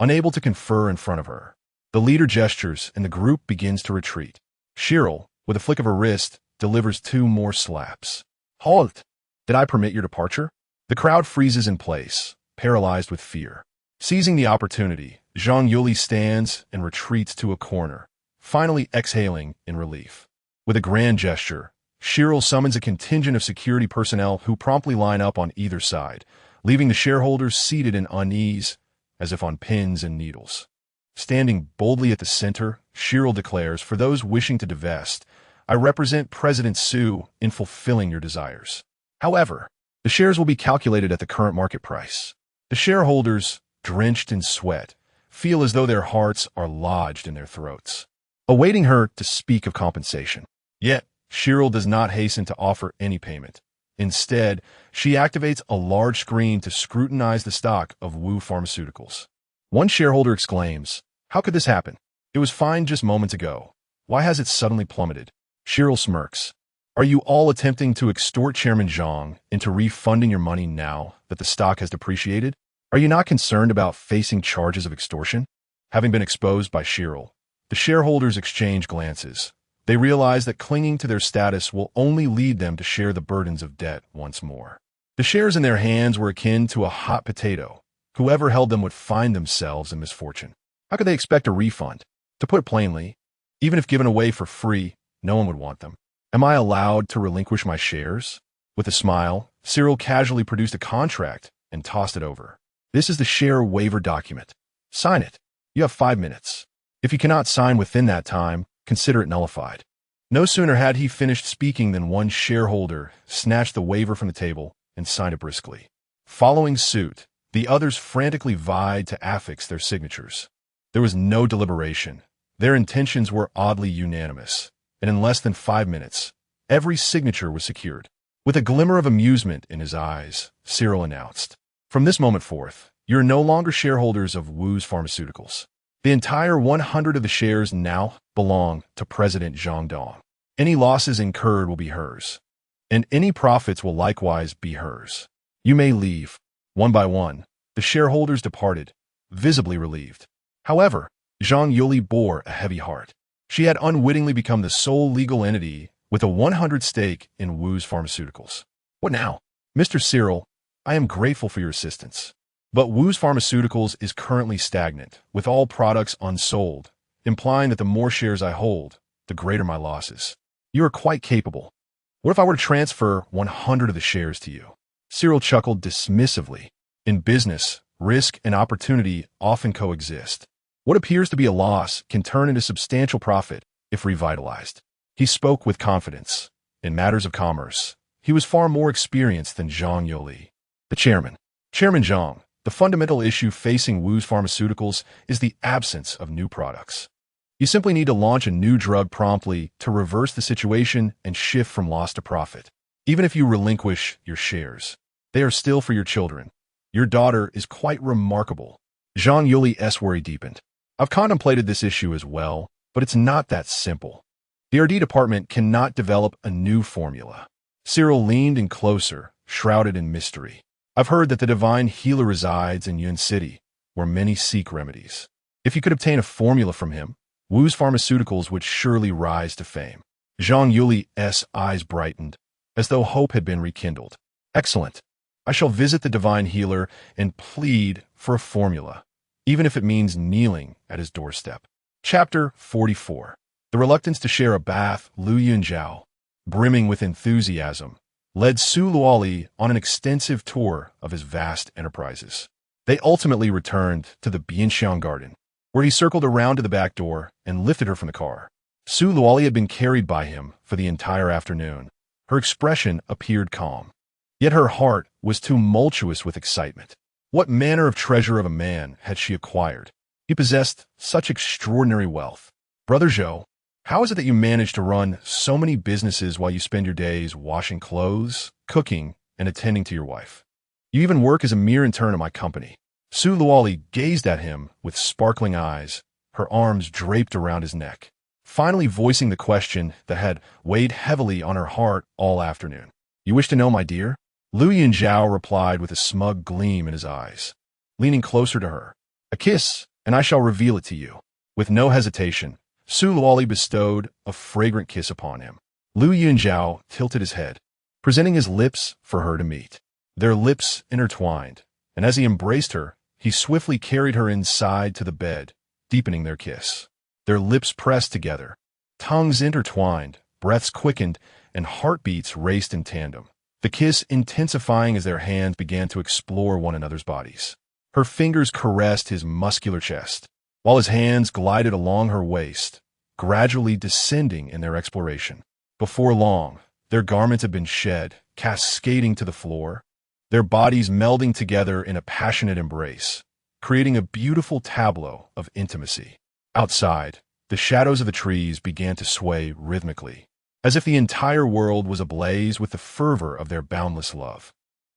Unable to confer in front of her, the leader gestures and the group begins to retreat. Cheryl, with a flick of her wrist, delivers two more slaps. Halt! Did I permit your departure? The crowd freezes in place, paralyzed with fear. Seizing the opportunity, Zhang Yuli stands and retreats to a corner, finally exhaling in relief. With a grand gesture, Cheryl summons a contingent of security personnel who promptly line up on either side, leaving the shareholders seated in unease, as if on pins and needles. Standing boldly at the center, Cheryl declares, "For those wishing to divest, I represent President Su in fulfilling your desires. However, the shares will be calculated at the current market price." The shareholders, drenched in sweat, feel as though their hearts are lodged in their throats, awaiting her to speak of compensation. Yet, Cheryl does not hasten to offer any payment. Instead, she activates a large screen to scrutinize the stock of Wu Pharmaceuticals. One shareholder exclaims, "How could this happen? It was fine just moments ago. Why has it suddenly plummeted?" Cheryl smirks. "Are you all attempting to extort Chairman Zhang into refunding your money now that the stock has depreciated? Are you not concerned about facing charges of extortion?" Having been exposed by Cheryl, the shareholders exchange glances. They realize that clinging to their status will only lead them to share the burdens of debt once more. The shares in their hands were akin to a hot potato. Whoever held them would find themselves in misfortune. How could they expect a refund? To put it plainly, even if given away for free, no one would want them. Am I allowed to relinquish my shares? With a smile, Cyril casually produced a contract and tossed it over. This is the share waiver document. Sign it. You have 5 minutes. If you cannot sign within that time, consider it nullified. No sooner had he finished speaking than one shareholder snatched the waiver from the table and signed it briskly. Following suit, the others frantically vied to affix their signatures. There was no deliberation. Their intentions were oddly unanimous, and in less than 5 minutes, every signature was secured. With a glimmer of amusement in his eyes, Cyril announced, "From this moment forth, You're no longer shareholders of Wu's Pharmaceuticals. The entire 100 of the shares now belong to President Zhang Dong. Any losses incurred will be hers, and any profits will likewise be hers. You may leave. One by one, the shareholders departed, visibly relieved. However, Zhang Yuli bore a heavy heart. She had unwittingly become the sole legal entity with a 100 stake in Wu's Pharmaceuticals. What now? Mr. Cyril, I am grateful for your assistance. But Wu's Pharmaceuticals is currently stagnant, with all products unsold, implying that the more shares I hold, the greater my losses. You are quite capable. What if I were to transfer 100 of the shares to you? Cyril chuckled dismissively. In business, risk and opportunity often coexist. What appears to be a loss can turn into substantial profit if revitalized. He spoke with confidence. In matters of commerce, he was far more experienced than Zhang Yuli. The chairman. Chairman Zhang, the fundamental issue facing Wu's Pharmaceuticals is the absence of new products. You simply need to launch a new drug promptly to reverse the situation and shift from loss to profit. Even if you relinquish your shares, they are still for your children. Your daughter is quite remarkable. Zhang Yuli's worry deepened. I've contemplated this issue as well, but it's not that simple. The R&D department cannot develop a new formula. Cyril leaned in closer, shrouded in mystery. I've heard that the divine healer resides in Yunzhou, where many seek remedies. If you could obtain a formula from him, Wu's Pharmaceuticals would surely rise to fame. Zhang Yuli's eyes brightened, as though hope had been rekindled. Excellent. I shall visit the divine healer and plead for a formula, even if it means kneeling at his doorstep. Chapter 44. The reluctance to share a bath. Lu Yunzhou, brimming with enthusiasm, led Su Luoli on an extensive tour of his vast enterprises. They ultimately returned to the Bianxiang garden, where he circled around to the back door and lifted her from the car. Su Luoli had been carried by him for the entire afternoon. Her expression appeared calm, yet her heart was tumultuous with excitement. What manner of treasure of a man had she acquired? He possessed such extraordinary wealth. Brother Zhou, how is it that you manage to run so many businesses while you spend your days washing clothes, cooking, and attending to your wife? You even work as a mere intern at my company. Su Luoli gazed at him with sparkling eyes, her arms draped around his neck, finally voicing the question that had weighed heavily on her heart all afternoon. You wish to know, my dear? Lu Yunzhou replied with a smug gleam in his eyes, leaning closer to her. A kiss, and I shall reveal it to you. With no hesitation, Su Luoli bestowed a fragrant kiss upon him. Lu Yunzhou tilted his head, presenting his lips for her to meet. Their lips intertwined, and as he embraced her, he swiftly carried her inside to the bed, deepening their kiss. Their lips pressed together, tongues intertwined, breaths quickened, and heartbeats raced in tandem, the kiss intensifying as their hands began to explore one another's bodies. Her fingers caressed his muscular chest, while his hands glided along her waist, gradually descending in their exploration. Before long, their garments had been shed, cascading to the floor, their bodies melding together in a passionate embrace, creating a beautiful tableau of intimacy. Outside, the shadows of the trees began to sway rhythmically, as if the entire world was ablaze with the fervor of their boundless love.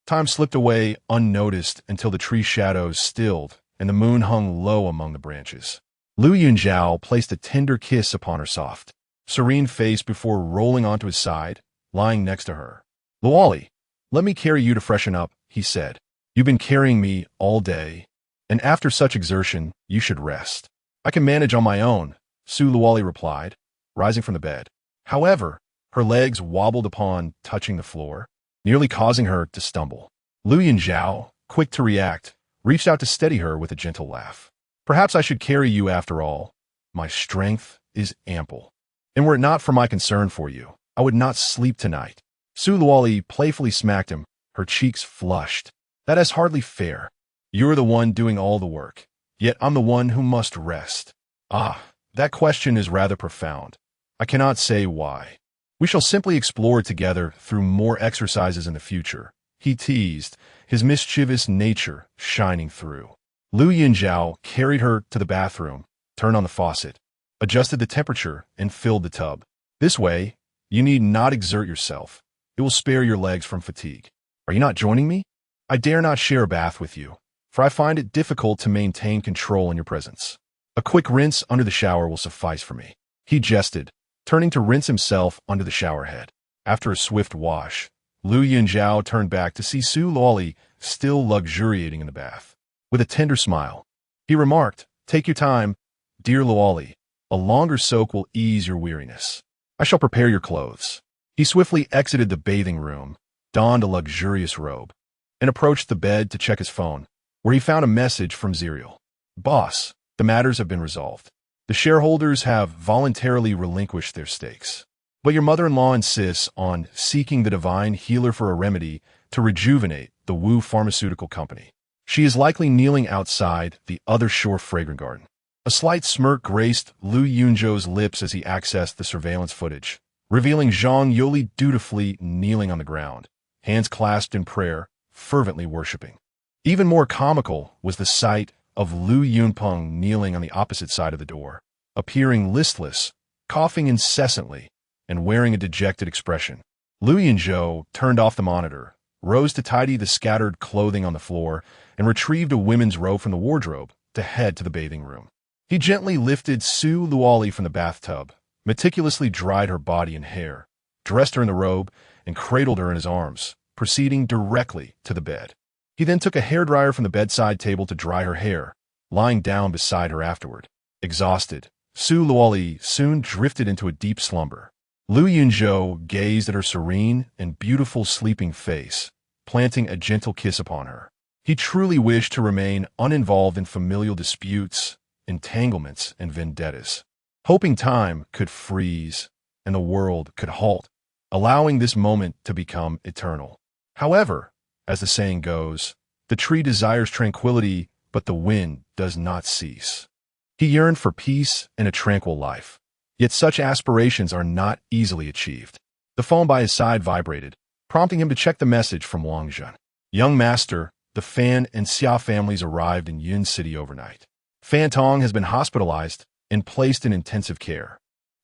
Time slipped away unnoticed until the tree shadows stilled and the moon hung low among the branches. Lu Yunzhou placed a tender kiss upon her soft, serene face before rolling onto his side, lying next to her. Luoli, let me carry you to freshen up, he said. You've been carrying me all day, and after such exertion, you should rest. I can manage on my own, Su Luoli replied, rising from the bed. However, her legs wobbled upon touching the floor, nearly causing her to stumble. Lu Yunzhou, quick to react, reached out to steady her with a gentle laugh. Perhaps I should carry you after all. My strength is ample. And were it not for my concern for you, I would not sleep tonight. Su Luoli playfully smacked him, her cheeks flushed. That is hardly fair. You're the one doing all the work, yet I'm the one who must rest. Ah, that question is rather profound. I cannot say why. We shall simply explore it together through more exercises in the future, he teased, his mischievous nature shining through. Lu Yunzhou carried her to the bathroom, turned on the faucet, adjusted the temperature, and filled the tub. This way, you need not exert yourself. It will spare your legs from fatigue. Are you not joining me? I dare not share a bath with you, for I find it difficult to maintain control in your presence. A quick rinse under the shower will suffice for me." He jested, turning to rinse himself under the shower head. After a swift wash, Lu Yunzhou turned back to see Su Luoli still luxuriating in the bath. With a tender smile, he remarked, "Take your time, dear Luoli. A longer soak will ease your weariness. I shall prepare your clothes." He swiftly exited the bathing room, donned a luxurious robe, and approached the bed to check his phone, where he found a message from Zerial. "Boss, the matters have been resolved. The shareholders have voluntarily relinquished their stakes. But your mother-in-law insists on seeking the divine healer for a remedy to rejuvenate the Wu Pharmaceutical Company. She is likely kneeling outside the other shore fragrant garden." A slight smirk graced Lu Yunzhou's lips as he accessed the surveillance footage, revealing Zhang Yoli dutifully kneeling on the ground, hands clasped in prayer, fervently worshipping. Even more comical was the sight of Lu Yunpeng kneeling on the opposite side of the door, appearing listless, coughing incessantly, and wearing a dejected expression. Lu Yunzhou turned off the monitor, rose to tidy the scattered clothing on the floor, and retrieved a women's robe from the wardrobe to head to the bathing room. He gently lifted Su Luoli from the bathtub, meticulously dried her body and hair, dressed her in the robe, and cradled her in his arms, proceeding directly to the bed. He then took a hairdryer from the bedside table to dry her hair, lying down beside her afterward. Exhausted, Su Luoli soon drifted into a deep slumber. Lu Yunzhou gazed at her serene and beautiful sleeping face, planting a gentle kiss upon her. He truly wished to remain uninvolved in familial disputes, entanglements, and vendettas, hoping time could freeze and the world could halt, allowing this moment to become eternal. However, as the saying goes, the tree desires tranquility, but the wind does not cease. He yearned for peace and a tranquil life. Yet such aspirations are not easily achieved. The phone by his side vibrated, prompting him to check the message from Wang Zhen. "Young master, the Fan and Xia families arrived in Yun City overnight. Fan Tong has been hospitalized and placed in intensive care.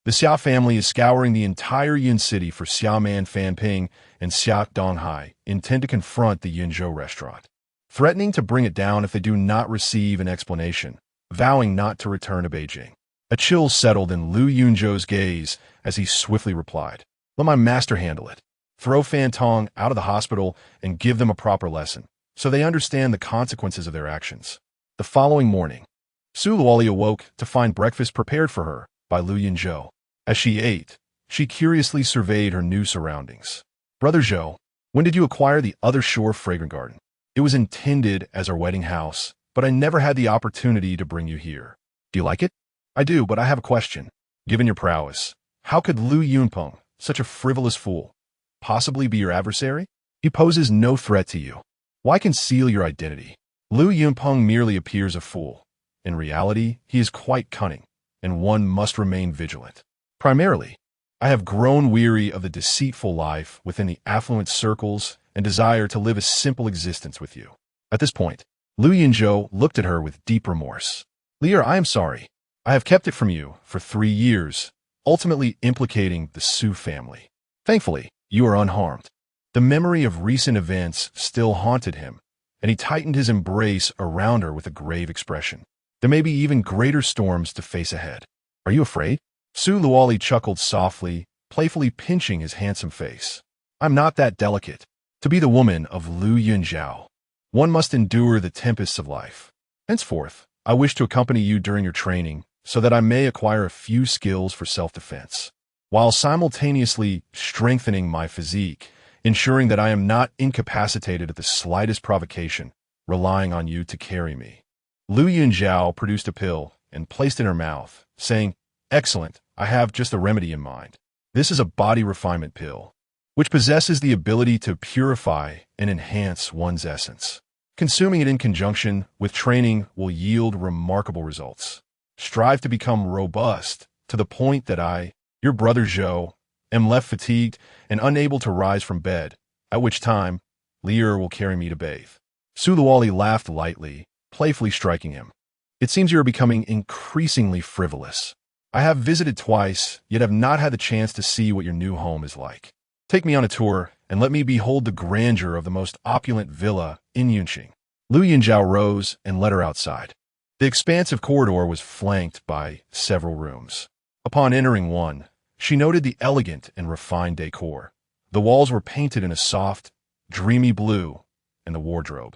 The Xia family is scouring the entire Yun City for Xiaoman Fan Ping and Xia Donghai, intend to confront the Yunzhou restaurant, threatening to bring it down if they do not receive an explanation, vowing not to return to Beijing." A chill settled in Lu Yunzhou's gaze as he swiftly replied, "Let my master handle it. Throw Fan Tong out of the hospital and give them a proper lesson, so they understand the consequences of their actions." The following morning, Su Luoli awoke to find breakfast prepared for her by Lu Yunzhou. As she ate, she curiously surveyed her new surroundings. "Brother Zhou, when did you acquire the other shore fragrant garden? It was intended as our wedding house, but I never had the opportunity to bring you here. Do you like it?" "I do, but I have a question. Given your prowess, how could Lu Yunpeng, such a frivolous fool, possibly be your adversary? He poses no threat to you. Why conceal your identity? Lu Yunpeng merely appears a fool. In reality, he is quite cunning, and one must remain vigilant. Primarily, I have grown weary of the deceitful life within the affluent circles and desire to live a simple existence with you." At this point, Lu Yunzhou looked at her with deep remorse. "Lear, I am sorry. I have kept it from you for 3 years, ultimately implicating the Su family. Thankfully, you are unharmed." The memory of recent events still haunted him, and he tightened his embrace around her with a grave expression. "There may be even greater storms to face ahead. Are you afraid?" Su Luoli chuckled softly, playfully pinching his handsome face. "I'm not that delicate. To be the woman of Lu Yunzhou, one must endure the tempests of life. Henceforth, I wish to accompany you during your training, so that I may acquire a few skills for self-defense, while simultaneously strengthening my physique, ensuring that I am not incapacitated at the slightest provocation, relying on you to carry me." Lu Yunzhou produced a pill and placed it in her mouth, saying, "Excellent, I have just the remedy in mind. This is a body refinement pill, which possesses the ability to purify and enhance one's essence. Consuming it in conjunction with training will yield remarkable results. Strive to become robust to the point that I, your brother Zhou, am left fatigued and unable to rise from bed, at which time Lear will carry me to bathe." Su Luoli laughed lightly, playfully striking him. "It seems you are becoming increasingly frivolous. I have visited twice, yet have not had the chance to see what your new home is like. Take me on a tour and let me behold the grandeur of the most opulent villa in Yunqing." Lu Yunzhou rose and led her outside. The expansive corridor was flanked by several rooms. Upon entering one, she noted the elegant and refined decor. The walls were painted in a soft, dreamy blue, and the wardrobe,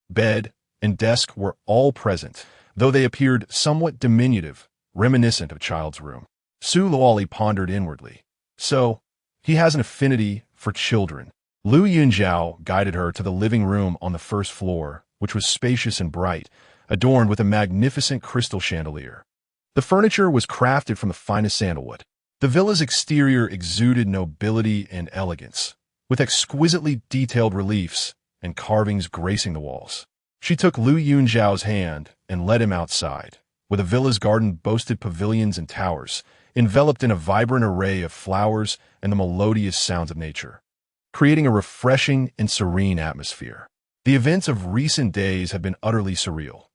bed, and desk were all present, though they appeared somewhat diminutive, reminiscent of a child's room. Su Luoli pondered inwardly. So, he has an affinity for children. Lu Yunzhou guided her to the living room on the first floor, which was spacious and bright, adorned with a magnificent crystal chandelier. The furniture was crafted from the finest sandalwood. The villa's exterior exuded nobility and elegance, with exquisitely detailed reliefs and carvings gracing the walls. She took Lu Yunzhao's hand and led him outside, where the villa's garden boasted pavilions and towers, enveloped in a vibrant array of flowers and the melodious sounds of nature, creating a refreshing and serene atmosphere. The events of recent days had been utterly surreal.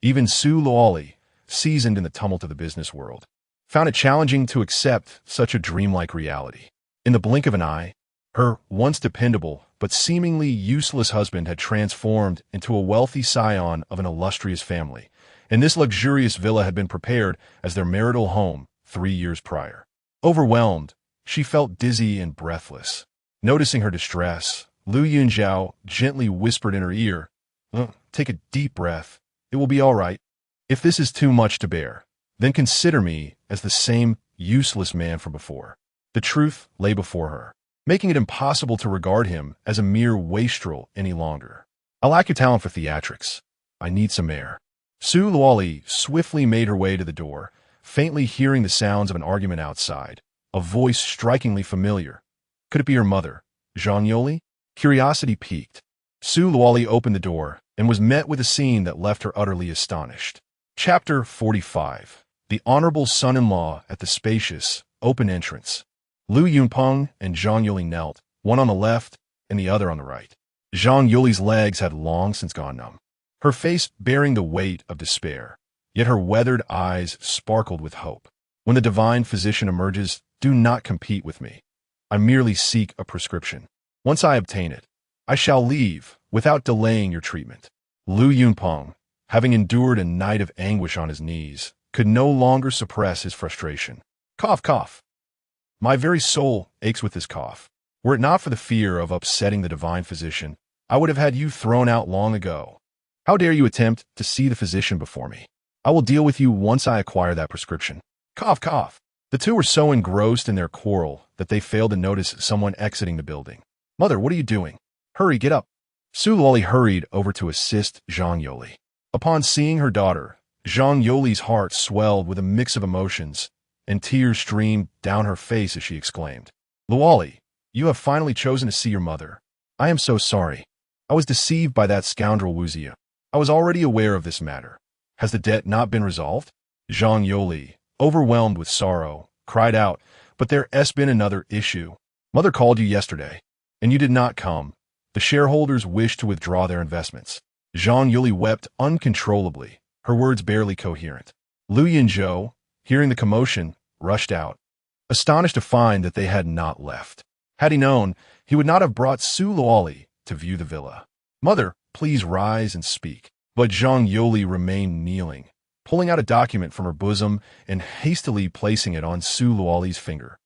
Even Su Luoli, seasoned in the tumult of the business world, found it challenging to accept such a dreamlike reality. In the blink of an eye, her once dependable but seemingly useless husband had transformed into a wealthy scion of an illustrious family, and this luxurious villa had been prepared as their marital home 3 years prior. Overwhelmed, she felt dizzy and breathless. Noticing her distress, Lu Yunzhou gently whispered in her ear, "Take a deep breath. It will be all right. If this is too much to bear, then consider me as the same useless man from before." The truth lay before her, making it impossible to regard him as a mere wastrel any longer. "I lack your talent for theatrics. I need some air." Su Luoli swiftly made her way to the door, faintly hearing the sounds of an argument outside, a voice strikingly familiar. Could it be her mother, Zhang Yoli? Curiosity piqued. Su Luoli opened the door and was met with a scene that left her utterly astonished. Chapter 45. The Honorable Son-in-Law at the spacious, open entrance. Lu Yunpeng and Zhang Yuli knelt, one on the left and the other on the right. Zhang Yuli's legs had long since gone numb, her face bearing the weight of despair, yet her weathered eyes sparkled with hope. "When the divine physician emerges, do not compete with me. I merely seek a prescription. Once I obtain it, I shall leave without delaying your treatment." Lu Yunpeng, having endured a night of anguish on his knees, could no longer suppress his frustration. "Cough, cough. My very soul aches with this cough. Were it not for the fear of upsetting the divine physician, I would have had you thrown out long ago. How dare you attempt to see the physician before me? I will deal with you once I acquire that prescription." Cough, cough. The two were so engrossed in their quarrel that they failed to notice someone exiting the building. "Mother, what are you doing? Hurry, get up." Su Luoli hurried over to assist Zhang Yoli. Upon seeing her daughter, Zhang Yoli's heart swelled with a mix of emotions, and tears streamed down her face as she exclaimed, "Luoli, you have finally chosen to see your mother. I am so sorry. I was deceived by that scoundrel Wu Zia. I was already aware of this matter. Has the debt not been resolved?" Zhang Yoli, overwhelmed with sorrow, cried out, "But there has been another issue. Mother called you yesterday, and you did not come. The shareholders wish to withdraw their investments." Zhang Yuli wept uncontrollably, her words barely coherent. Lu Yunzhou, hearing the commotion, rushed out, astonished to find that they had not left. Had he known, he would not have brought Su Luoli to view the villa. "Mother, please rise and speak." But Zhang Yoli remained kneeling, pulling out a document from her bosom and hastily placing it on Su Luoli's finger,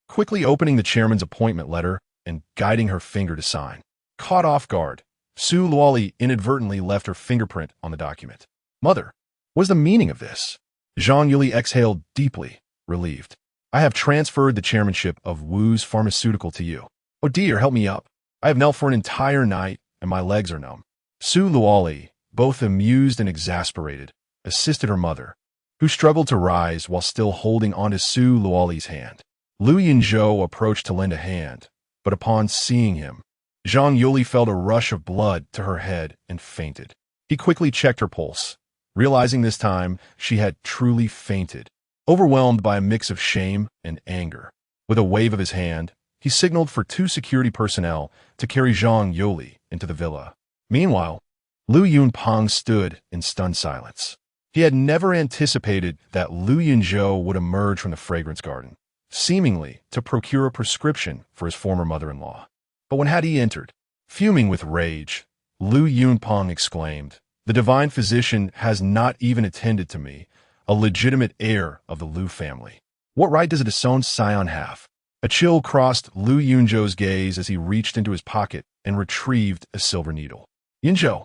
quickly opening the chairman's appointment letter and guiding her finger to sign. Caught off guard, Su Luoli inadvertently left her fingerprint on the document. "Mother, what is the meaning of this?" Zhang Yuli exhaled deeply, relieved. "I have transferred the chairmanship of Wu's Pharmaceutical to you." "Oh dear, help me up. I have knelt for an entire night and my legs are numb." Su Luoli, both amused and exasperated, assisted her mother, who struggled to rise while still holding onto Su Luoli's hand. Lu Yunzhou approached to lend a hand, but upon seeing him, Zhang Yuli felt a rush of blood to her head and fainted. He quickly checked her pulse, realizing this time she had truly fainted, overwhelmed by a mix of shame and anger. With a wave of his hand, he signaled for 2 security personnel to carry Zhang Yuli into the villa. Meanwhile, Lu Yunpeng stood in stunned silence. He had never anticipated that Lu Yunzhou would emerge from the fragrance garden, seemingly to procure a prescription for his former mother-in-law. But when had he entered? Fuming with rage, Lu Yunpeng exclaimed, The divine physician has not even attended to me, a legitimate heir of the Liu family. What right does a disowned scion have? A chill crossed Liu Yunzhou's gaze as he reached into his pocket and retrieved a silver needle. Yunzhou,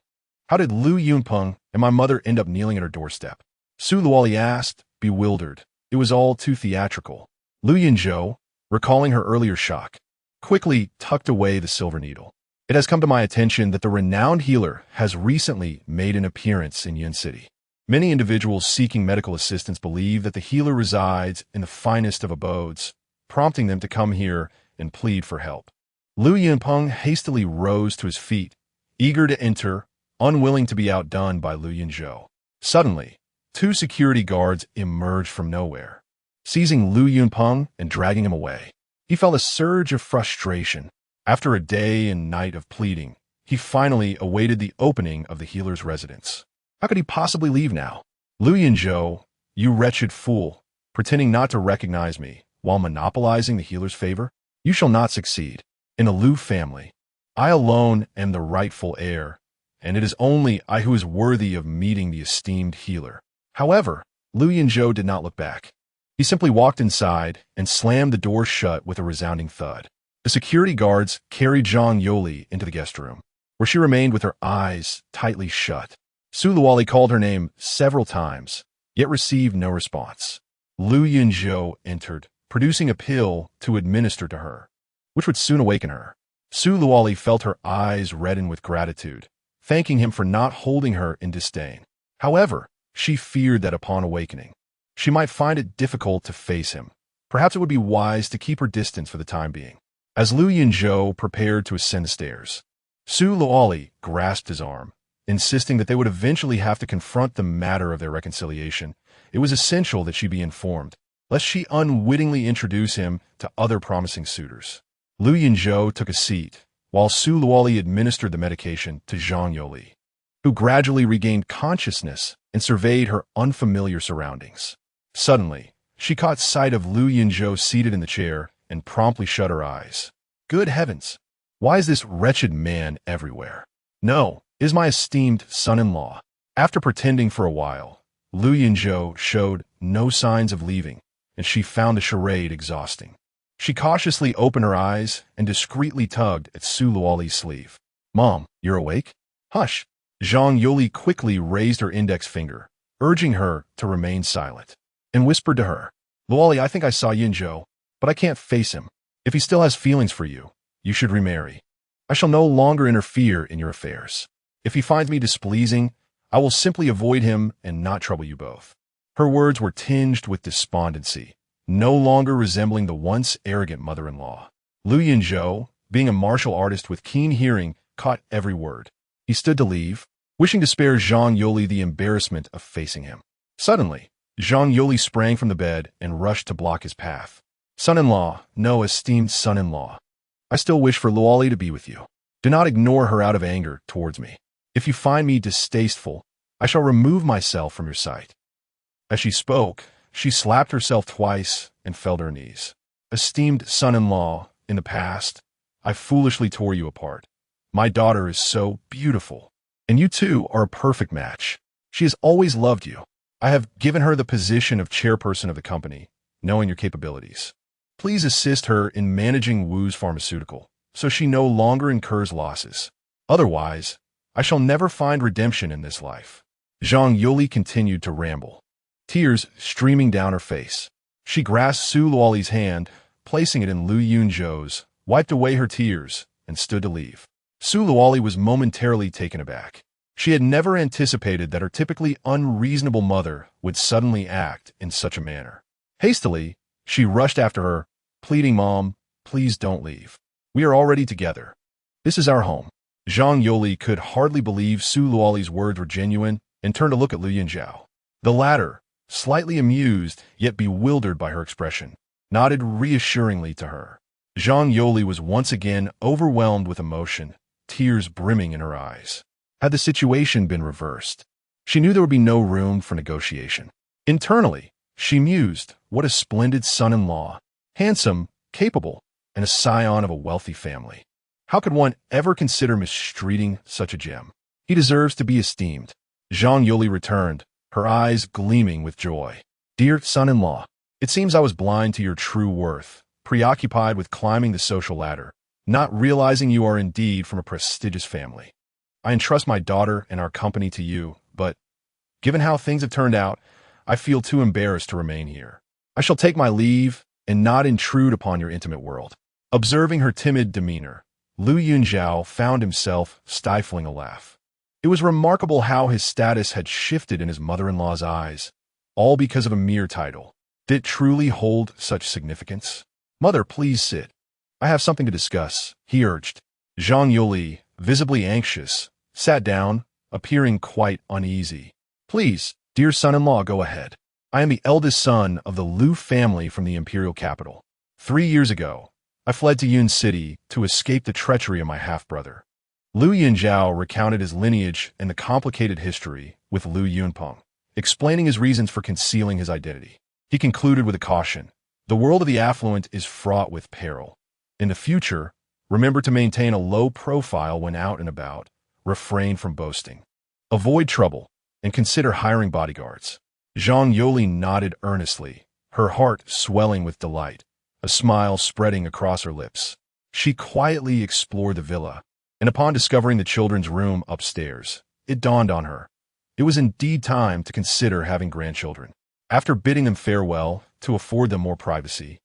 how did Liu Yunpeng and my mother end up kneeling at her doorstep? Su Luoli asked, bewildered. It was all too theatrical. Liu Yunzhou, recalling her earlier shock, quickly tucked away the silver needle. It has come to my attention that the renowned healer has recently made an appearance in Yun City. Many individuals seeking medical assistance believe that the healer resides in the finest of abodes, prompting them to come here and plead for help. Liu Yunpeng hastily rose to his feet, eager to enter, unwilling to be outdone by Liu Yunzhou. Suddenly, two security guards emerged from nowhere, seizing Liu Yunpeng and dragging him away. He felt a surge of frustration. After a day and night of pleading, he finally awaited the opening of the healer's residence. How could he possibly leave now? Liu Yunzhou, you wretched fool, pretending not to recognize me while monopolizing the healer's favor? You shall not succeed. In the Liu family, I alone am the rightful heir, and it is only I who is worthy of meeting the esteemed healer. However, Liu Yunzhou did not look back. He simply walked inside and slammed the door shut with a resounding thud. The security guards carried Zhang Yoli into the guest room, where she remained with her eyes tightly shut. Su Luoli called her name several times, yet received no response. Liu Yunzhou entered, producing a pill to administer to her, which would soon awaken her. Su Luoli felt her eyes redden with gratitude, thanking him for not holding her in disdain. However, she feared that upon awakening, she might find it difficult to face him. Perhaps it would be wise to keep her distance for the time being. As Liu Yunzhou prepared to ascend the stairs, Su Luoli grasped his arm, insisting that they would eventually have to confront the matter of their reconciliation. It was essential that she be informed, lest she unwittingly introduce him to other promising suitors. Liu Yunzhou took a seat, while Su Luoli administered the medication to Zhang Yoli, who gradually regained consciousness and surveyed her unfamiliar surroundings. Suddenly, she caught sight of Liu Yunzhou seated in the chair and promptly shut her eyes. Good heavens! Why is this wretched man everywhere? No, it is my esteemed son-in-law. After pretending for a while, Liu Yunzhou showed no signs of leaving, and she found the charade exhausting. She cautiously opened her eyes and discreetly tugged at Su Luoli's sleeve. Mom, you're awake? Hush! Zhang Yoli quickly raised her index finger, urging her to remain silent, and whispered to her, Luoli, I think I saw Yunzhou, but I can't face him. If he still has feelings for you, you should remarry. I shall no longer interfere in your affairs. If he finds me displeasing, I will simply avoid him and not trouble you both. Her words were tinged with despondency, no longer resembling the once arrogant mother-in-law. Liu Yunzhou, being a martial artist with keen hearing, caught every word. He stood to leave, wishing to spare Zhang Yoli the embarrassment of facing him. Suddenly, Zhang Yoli sprang from the bed and rushed to block his path. Son-in-law, no, esteemed son-in-law, I still wish for Luoli to be with you. Do not ignore her out of anger towards me. If you find me distasteful, I shall remove myself from your sight. As she spoke, she slapped herself twice and fell to her knees. Esteemed son-in-law, in the past, I foolishly tore you apart. My daughter is so beautiful, and you two are a perfect match. She has always loved you. I have given her the position of chairperson of the company, knowing your capabilities. Please assist her in managing Wu's pharmaceutical, so she no longer incurs losses. Otherwise, I shall never find redemption in this life. Zhang Yoli continued to ramble, tears streaming down her face. She grasped Su Luoli's hand, placing it in Liu Yunzhou's, wiped away her tears, and stood to leave. Su Luoli was momentarily taken aback. She had never anticipated that her typically unreasonable mother would suddenly act in such a manner. Hastily, she rushed after her, pleading, Mom, please don't leave. We are already together. This is our home. Zhang Yoli could hardly believe Su Luoli's words were genuine and turned to look at Liu Yunzhou. The latter, slightly amused yet bewildered by her expression, nodded reassuringly to her. Zhang Yoli was once again overwhelmed with emotion, tears brimming in her eyes. Had the situation been reversed, she knew there would be no room for negotiation. Internally, she mused, what a splendid son-in-law, handsome, capable, and a scion of a wealthy family. How could one ever consider mistreating such a gem? He deserves to be esteemed. Zhang Yuli returned, her eyes gleaming with joy. Dear son-in-law, it seems I was blind to your true worth, preoccupied with climbing the social ladder, not realizing you are indeed from a prestigious family. I entrust my daughter and our company to you, but, given how things have turned out, I feel too embarrassed to remain here. I shall take my leave and not intrude upon your intimate world. Observing her timid demeanor, Yunzhou found himself stifling a laugh. It was remarkable how his status had shifted in his mother-in-law's eyes, all because of a mere title. Did it truly hold such significance? Mother, please sit. I have something to discuss, he urged. Zhang Yuli, visibly anxious, sat down, appearing quite uneasy. Please, dear son-in-law, go ahead. I am the eldest son of the Liu family from the imperial capital. 3 years ago, I fled to Yun City to escape the treachery of my half-brother. Liu Yunzhou recounted his lineage and the complicated history with Liu Yunpeng, explaining his reasons for concealing his identity. He concluded with a caution. The world of the affluent is fraught with peril. In the future, remember to maintain a low profile when out and about, refrain from boasting. Avoid trouble, and consider hiring bodyguards. Zhang Yuli nodded earnestly, her heart swelling with delight, a smile spreading across her lips. She quietly explored the villa, and upon discovering the children's room upstairs, it dawned on her. It was indeed time to consider having grandchildren. After bidding them farewell to afford them more privacy,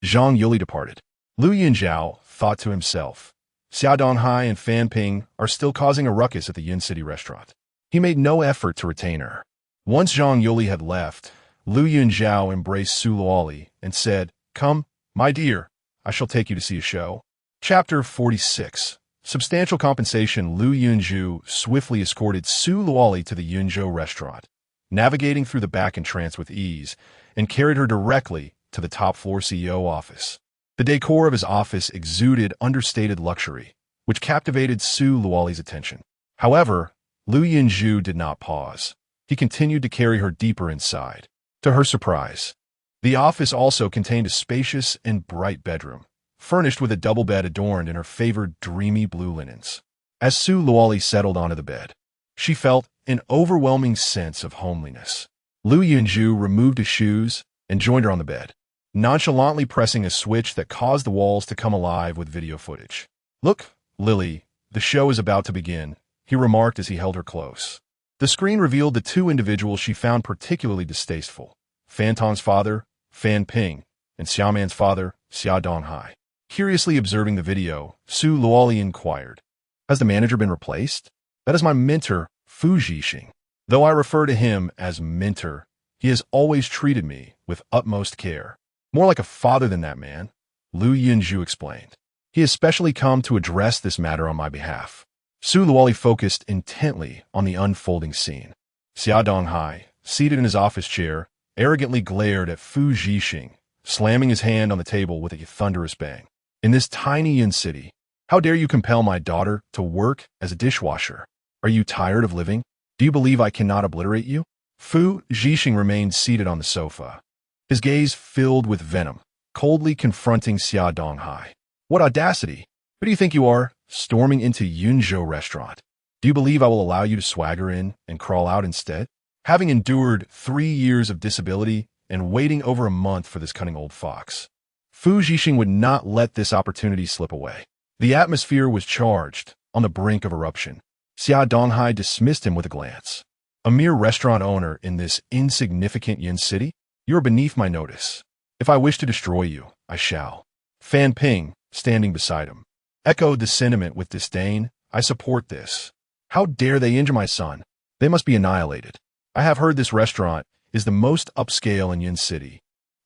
Zhang Yuli departed. Liu Yunzhou thought to himself, Xia Donghai and Fan Ping are still causing a ruckus at the Yin City restaurant. He made no effort to retain her. Once Zhang Yuli had left, Liu Yunzhou embraced Su Luoli and said, Come, my dear, I shall take you to see a show. Chapter 46. Substantial compensation. Liu Yunzhou swiftly escorted Su Luoli to the Yunzhou restaurant, navigating through the back entrance with ease, and carried her directly to the top-floor CEO office. The decor of his office exuded understated luxury, which captivated Su Luoli's attention. However, Liu Yunzhou did not pause. He continued to carry her deeper inside. To her surprise, the office also contained a spacious and bright bedroom, furnished with a double bed adorned in her favored dreamy blue linens. As Su Luoli settled onto the bed, she felt an overwhelming sense of homeliness. Liu Yunzhou removed his shoes and joined her on the bed, nonchalantly pressing a switch that caused the walls to come alive with video footage. Look, Lily, the show is about to begin, he remarked as he held her close. The screen revealed the two individuals she found particularly distasteful, Fan Tong's father, Fan Ping, and Xiaoman's father, Xia Donghai. Curiously observing the video, Su Luoli inquired, Has the manager been replaced? That is my mentor, Fu Zhixing. Though I refer to him as mentor, he has always treated me with utmost care. More like a father than that, man, Liu Yunzhou explained. He has specially come to address this matter on my behalf. Su Luoli focused intently on the unfolding scene. Xia Donghai, seated in his office chair, arrogantly glared at Fu Zhixing, slamming his hand on the table with a thunderous bang. In this tiny Yin city, how dare you compel my daughter to work as a dishwasher? Are you tired of living? Do you believe I cannot obliterate you? Fu Zhixing remained seated on the sofa, his gaze filled with venom, coldly confronting Xia Donghai. What audacity! Who do you think you are, storming into Yunzhou restaurant? Do you believe I will allow you to swagger in and crawl out instead? Having endured 3 years of disability and waiting over a month for this cunning old fox, Fu Zhixing would not let this opportunity slip away. The atmosphere was charged, on the brink of eruption. Xia Donghai dismissed him with a glance. A mere restaurant owner in this insignificant Yin city? You are beneath my notice. If I wish to destroy you, I shall. Fan Ping, standing beside him, echoed the sentiment with disdain. I support this. How dare they injure my son? They must be annihilated. I have heard this restaurant is the most upscale in Yin City,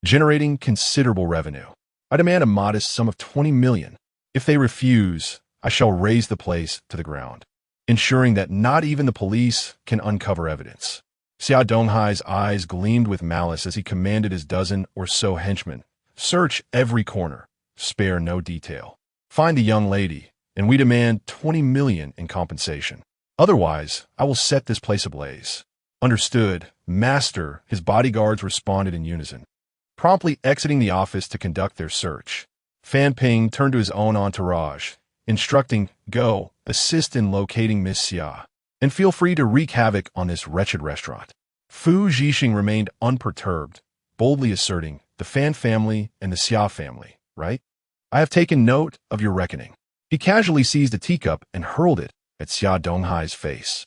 generating considerable revenue. I demand a modest sum of 20 million. If they refuse, I shall raise the place to the ground, ensuring that not even the police can uncover evidence. Xia Donghai's eyes gleamed with malice as he commanded his dozen or so henchmen, search every corner, spare no detail. Find the young lady, and we demand 20 million in compensation. Otherwise, I will set this place ablaze. Understood, master, his bodyguards responded in unison, promptly exiting the office to conduct their search. Fan Ping turned to his own entourage, instructing, Go, assist in locating Miss Xia. and feel free to wreak havoc on this wretched restaurant. Fu Zhixing remained unperturbed, boldly asserting, the Fan family and the Xia family, right? I have taken note of your reckoning. He casually seized a teacup and hurled it at Xia Donghai's face.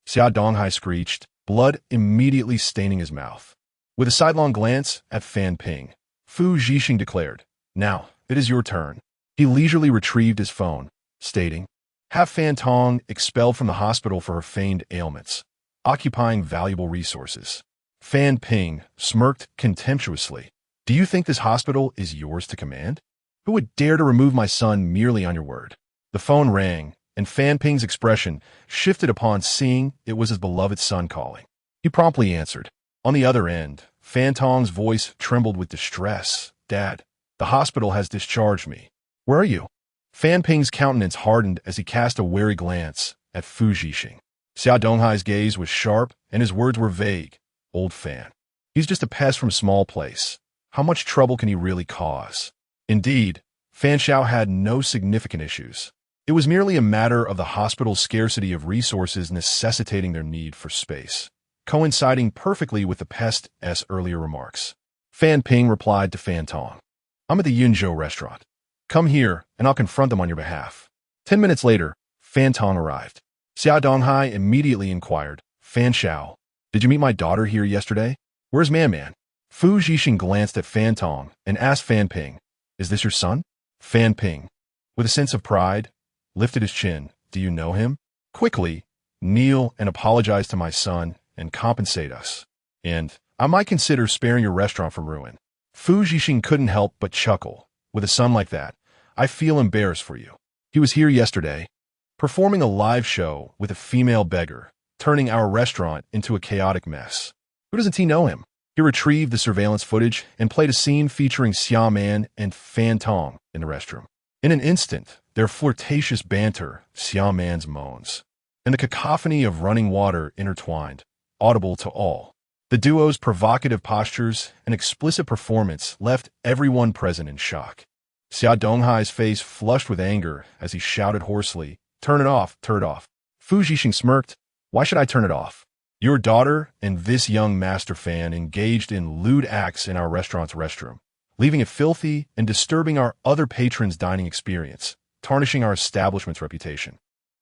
Xia Donghai screeched, blood immediately staining his mouth. With a sidelong glance at Fan Ping, Fu Zhixing declared, now, it is your turn. He leisurely retrieved his phone, stating, have Fan Tong expelled from the hospital for her feigned ailments, occupying valuable resources. Fan Ping smirked contemptuously. Do you think this hospital is yours to command? Who would dare to remove my son merely on your word? The phone rang, and Fan Ping's expression shifted upon seeing it was his beloved son calling. He promptly answered. On the other end, Fan Tong's voice trembled with distress. Dad, the hospital has discharged me. Where are you? Fan Ping's countenance hardened as he cast a wary glance at Fu Zhixing. Xia Donghai's gaze was sharp, and his words were vague. Old Fan. He's just a pest from a small place. How much trouble can he really cause? Indeed, Fan Xiao had no significant issues. It was merely a matter of the hospital's scarcity of resources necessitating their need for space, coinciding perfectly with the pest's earlier remarks. Fan Ping replied to Fan Tong. I'm at the Yunzhou restaurant. Come here, and I'll confront them on your behalf. 10 minutes later, Fan Tong arrived. Xia Donghai immediately inquired, Fan Xiao, did you meet my daughter here yesterday? Where's Man? Fu Zhixing glanced at Fan Tong and asked Fan Ping, is this your son? Fan Ping, with a sense of pride, lifted his chin. Do you know him? Quickly, kneel and apologize to my son and compensate us. And I might consider sparing your restaurant from ruin. Fu Zhixing couldn't help but chuckle. With a son like that, I feel embarrassed for you. He was here yesterday, performing a live show with a female beggar, turning our restaurant into a chaotic mess. Who doesn't he know him? He retrieved the surveillance footage and played a scene featuring Xia Man and Fan Tong in the restroom. In an instant, their flirtatious banter, Xia Man's moans, and the cacophony of running water intertwined, audible to all. The duo's provocative postures and explicit performance left everyone present in shock. Xia Donghai's face flushed with anger as he shouted hoarsely, turn it off, turn it off. Fu Zhixing smirked, why should I turn it off? Your daughter and this young master fan engaged in lewd acts in our restaurant's restroom, leaving it filthy and disturbing our other patrons' dining experience, tarnishing our establishment's reputation.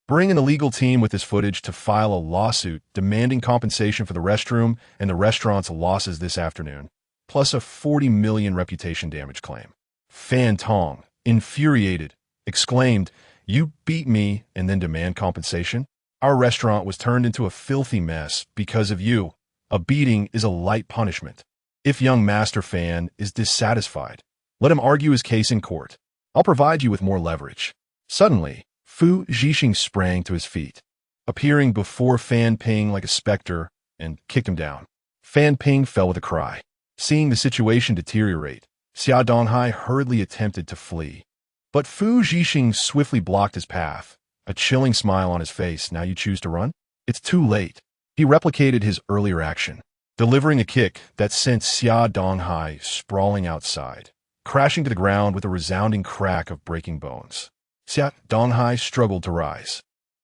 Bring in the legal team with this footage to file a lawsuit demanding compensation for the restroom and the restaurant's losses this afternoon, plus a 40 million reputation damage claim. Fan Tong, infuriated, exclaimed, you beat me and then demand compensation? Our restaurant was turned into a filthy mess because of you. A beating is a light punishment. If young master fan is dissatisfied, let him argue his case in court. I'll provide you with more leverage. Suddenly, Fu Zhixing sprang to his feet, appearing before Fan Ping like a specter, and kicked him down. Fan Ping fell with a cry. Seeing the situation deteriorate, Xia Donghai hurriedly attempted to flee. But Fu Zhixing swiftly blocked his path, a chilling smile on his face. Now you choose to run? It's too late. He replicated his earlier action, delivering a kick that sent Xia Donghai sprawling outside, crashing to the ground with a resounding crack of breaking bones. Xia Donghai struggled to rise.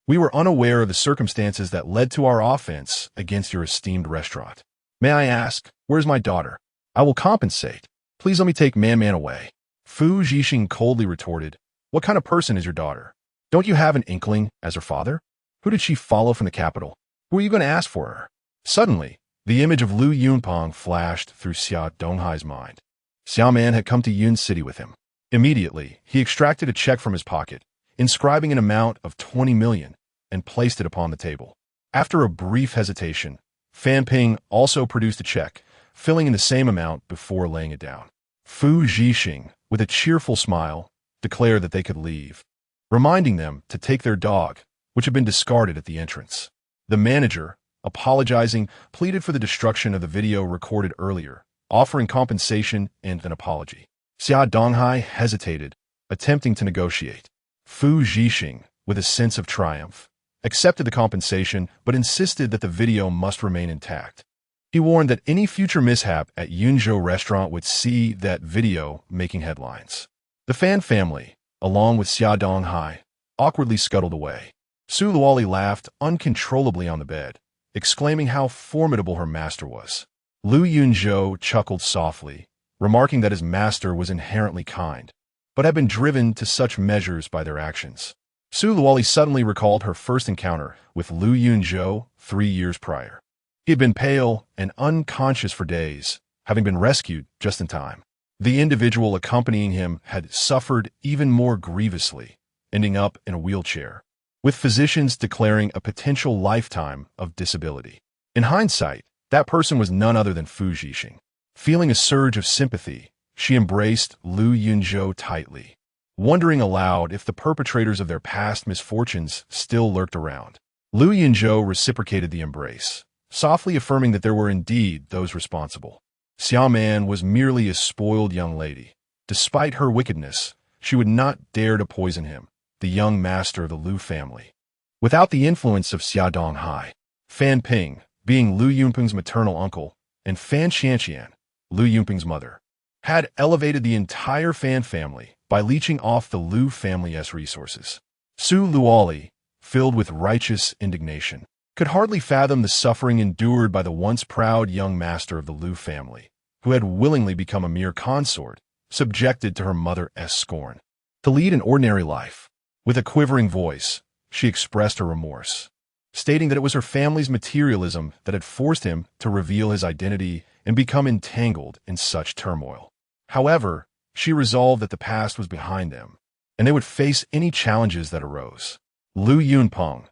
We were unaware of the circumstances that led to our offense against your esteemed restaurant. May I ask, where's my daughter? I will compensate. Please let me take Man away. Fu Zhixing coldly retorted, what kind of person is your daughter? Don't you have an inkling as her father? Who did she follow from the capital? Who are you going to ask for her? Suddenly, the image of Lu Yunpeng flashed through Xia Donghai's mind. Xia Man had come to Yun City with him. Immediately, he extracted a check from his pocket, inscribing an amount of 20 million, and placed it upon the table. After a brief hesitation, Fan Ping also produced a check, filling in the same amount before laying it down. Fu Zhixing, with a cheerful smile, declared that they could leave, reminding them to take their dog, which had been discarded at the entrance. The manager, apologizing, pleaded for the destruction of the video recorded earlier, offering compensation and an apology. Xia Donghai hesitated, attempting to negotiate. Fu Zhixing, with a sense of triumph, accepted the compensation but insisted that the video must remain intact. He warned that any future mishap at Yunzhou restaurant would see that video making headlines. The Fan family, along with Xia Donghai, awkwardly scuttled away. Su Luoli laughed uncontrollably on the bed, exclaiming how formidable her master was. Lu Yunzhou chuckled softly, remarking that his master was inherently kind, but had been driven to such measures by their actions. Su Luoli suddenly recalled her first encounter with Lu Yunzhou 3 years prior. He had been pale and unconscious for days, having been rescued just in time. The individual accompanying him had suffered even more grievously, ending up in a wheelchair, with physicians declaring a potential lifetime of disability. In hindsight, that person was none other than Fu Zhixing. Feeling a surge of sympathy, she embraced Lu Yunzhou tightly, wondering aloud if the perpetrators of their past misfortunes still lurked around. Lu Yunzhou reciprocated the embrace, softly affirming that there were indeed those responsible. Xiaoman was merely a spoiled young lady. Despite her wickedness, she would not dare to poison him, the young master of the Lu family. Without the influence of Xia Donghai, Fan Ping, being Lu Yunpeng's maternal uncle, and Fan Xianxian, Lu Yunpeng's mother, had elevated the entire Fan family by leeching off the Lu family's resources. Su Luoli, filled with righteous indignation, could hardly fathom the suffering endured by the once proud young master of the Lu family, who had willingly become a mere consort, subjected to her mother's scorn. To lead an ordinary life. With a quivering voice, she expressed her remorse, stating that it was her family's materialism that had forced him to reveal his identity and become entangled in such turmoil. However, she resolved that the past was behind them, and they would face any challenges that arose. Lu Yunpeng,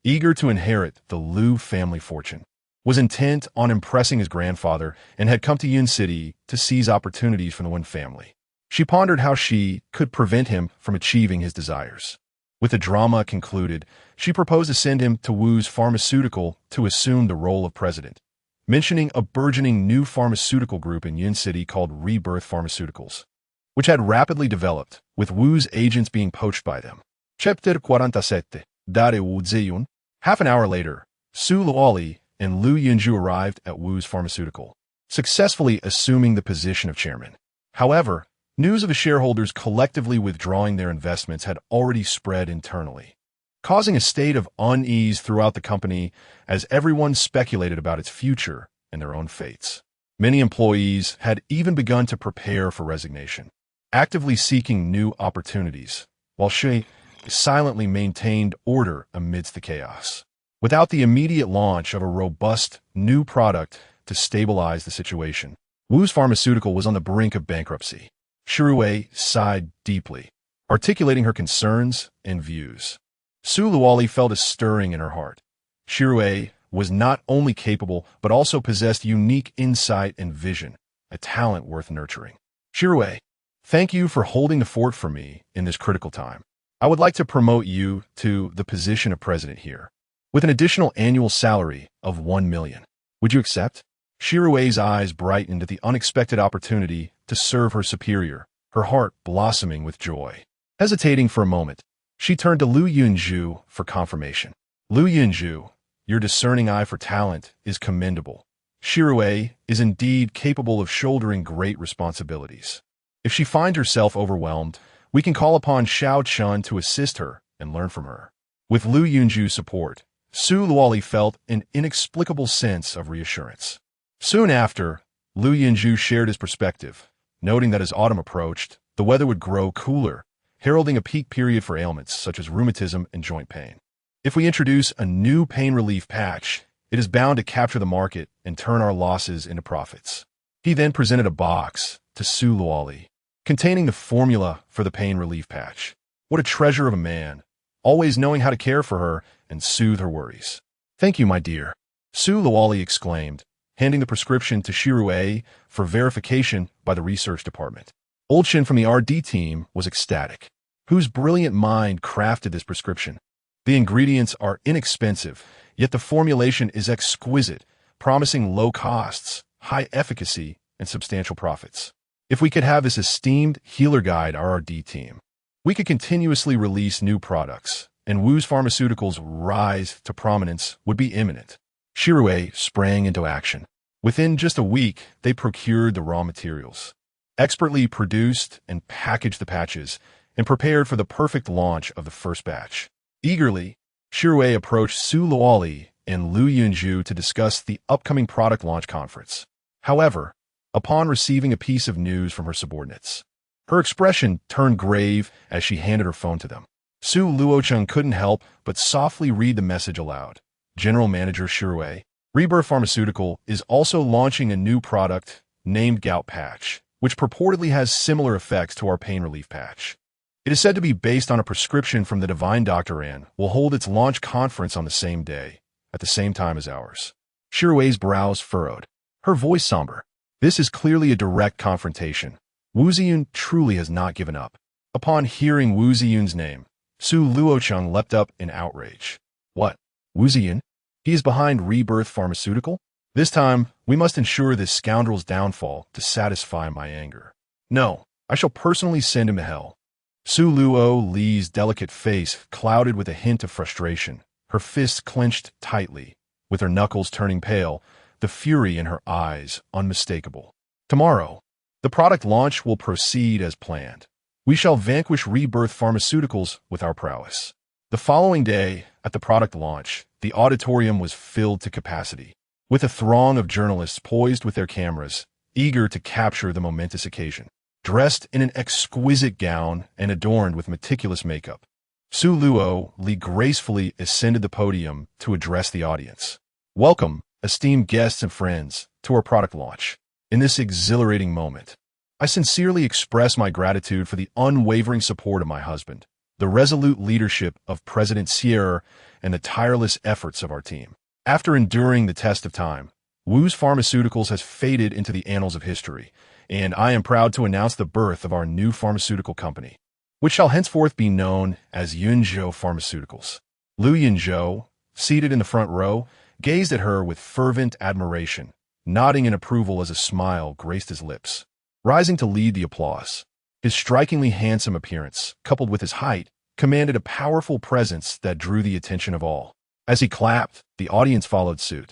eager to inherit the Lu family fortune, was intent on impressing his grandfather and had come to Yun City to seize opportunities from the Wen family. She pondered how she could prevent him from achieving his desires. With the drama concluded, she proposed to send him to Wu's pharmaceutical to assume the role of president, mentioning a burgeoning new pharmaceutical group in Yun City called Rebirth Pharmaceuticals, which had rapidly developed, with Wu's agents being poached by them. Chapter 47. Dare Wu Ziyun. Half an hour later, Su Luoli and Lu Yunzhou arrived at Wu's pharmaceutical, successfully assuming the position of chairman. However, news of the shareholders collectively withdrawing their investments had already spread internally, causing a state of unease throughout the company as everyone speculated about its future and their own fates. Many employees had even begun to prepare for resignation, actively seeking new opportunities, while she silently maintained order amidst the chaos. Without the immediate launch of a robust new product to stabilize the situation, Wu's pharmaceutical was on the brink of bankruptcy. Shirue sighed deeply, articulating her concerns and views. Su Luoli felt a stirring in her heart. Shirue was not only capable, but also possessed unique insight and vision, a talent worth nurturing. Shirue, thank you for holding the fort for me in this critical time. I would like to promote you to the position of president here, with an additional annual salary of 1 million. Would you accept? Shirue's eyes brightened at the unexpected opportunity to serve her superior, her heart blossoming with joy. Hesitating for a moment, she turned to Lu Yunzhou for confirmation. Lu Yunzhou, your discerning eye for talent is commendable. Shirue is indeed capable of shouldering great responsibilities. If she finds herself overwhelmed, we can call upon Xiao Chun to assist her and learn from her. With Lu Yunzhou's support, Su Luoli felt an inexplicable sense of reassurance. Soon after, Lu Yunzhou shared his perspective, noting that as autumn approached, the weather would grow cooler, heralding a peak period for ailments such as rheumatism and joint pain. If we introduce a new pain relief patch, it is bound to capture the market and turn our losses into profits. He then presented a box to Su Luoli, containing the formula for the pain relief patch. What a treasure of a man, always knowing how to care for her and soothe her worries. Thank you, my dear, Su Luoli exclaimed, handing the prescription to Shirue for verification by the research department. Old Shin from the RD team was ecstatic. Whose brilliant mind crafted this prescription? The ingredients are inexpensive, yet the formulation is exquisite, promising low costs, high efficacy, and substantial profits. If we could have this esteemed healer guide our RD team, we could continuously release new products, and Wu's pharmaceuticals' rise to prominence would be imminent. Shirue sprang into action. Within just a week, they procured the raw materials, expertly produced and packaged the patches, and prepared for the perfect launch of the first batch. Eagerly, Shirui approached Su Luoli and Lu Yunzhou to discuss the upcoming product launch conference. However, upon receiving a piece of news from her subordinates, her expression turned grave as she handed her phone to them. Su Luocheng couldn't help but softly read the message aloud. General Manager Shirui, Rebirth Pharmaceutical is also launching a new product named Gout Patch, which purportedly has similar effects to our pain relief patch. It is said to be based on a prescription from the Divine Doctor and will hold its launch conference on the same day, at the same time as ours. Shirui's brows furrowed, her voice somber. This is clearly a direct confrontation. Wu Ziyun truly has not given up. Upon hearing Wu Ziyun's name, Su Luocheng leapt up in outrage. What? Wu Ziyun? He is behind Rebirth Pharmaceutical? This time, we must ensure this scoundrel's downfall to satisfy my anger. No, I shall personally send him to hell. Su Luo Li's delicate face clouded with a hint of frustration, her fists clenched tightly, with her knuckles turning pale, the fury in her eyes unmistakable. Tomorrow, the product launch will proceed as planned. We shall vanquish Rebirth Pharmaceuticals with our prowess. The following day, at the product launch, the auditorium was filled to capacity, with a throng of journalists poised with their cameras, eager to capture the momentous occasion. Dressed in an exquisite gown and adorned with meticulous makeup, Su Luo Li gracefully ascended the podium to address the audience. Welcome, esteemed guests and friends, to our product launch. In this exhilarating moment, I sincerely express my gratitude for the unwavering support of my husband, the resolute leadership of President Heir, and the tireless efforts of our team. After enduring the test of time, Wu's Pharmaceuticals has faded into the annals of history, and I am proud to announce the birth of our new pharmaceutical company, which shall henceforth be known as Yunzhou Pharmaceuticals. Lu Yunzhou, seated in the front row, gazed at her with fervent admiration, nodding in approval as a smile graced his lips. Rising to lead the applause, his strikingly handsome appearance, coupled with his height, commanded a powerful presence that drew the attention of all. As he clapped, the audience followed suit,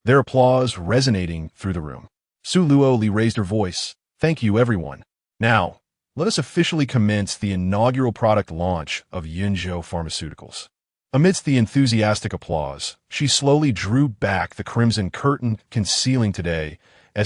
their applause resonating through the room. Su Luo Li raised her voice. Thank you, everyone. Now, let us officially commence the inaugural product launch of Yunzhou Pharmaceuticals. Amidst the enthusiastic applause, she slowly drew back the crimson curtain concealing today's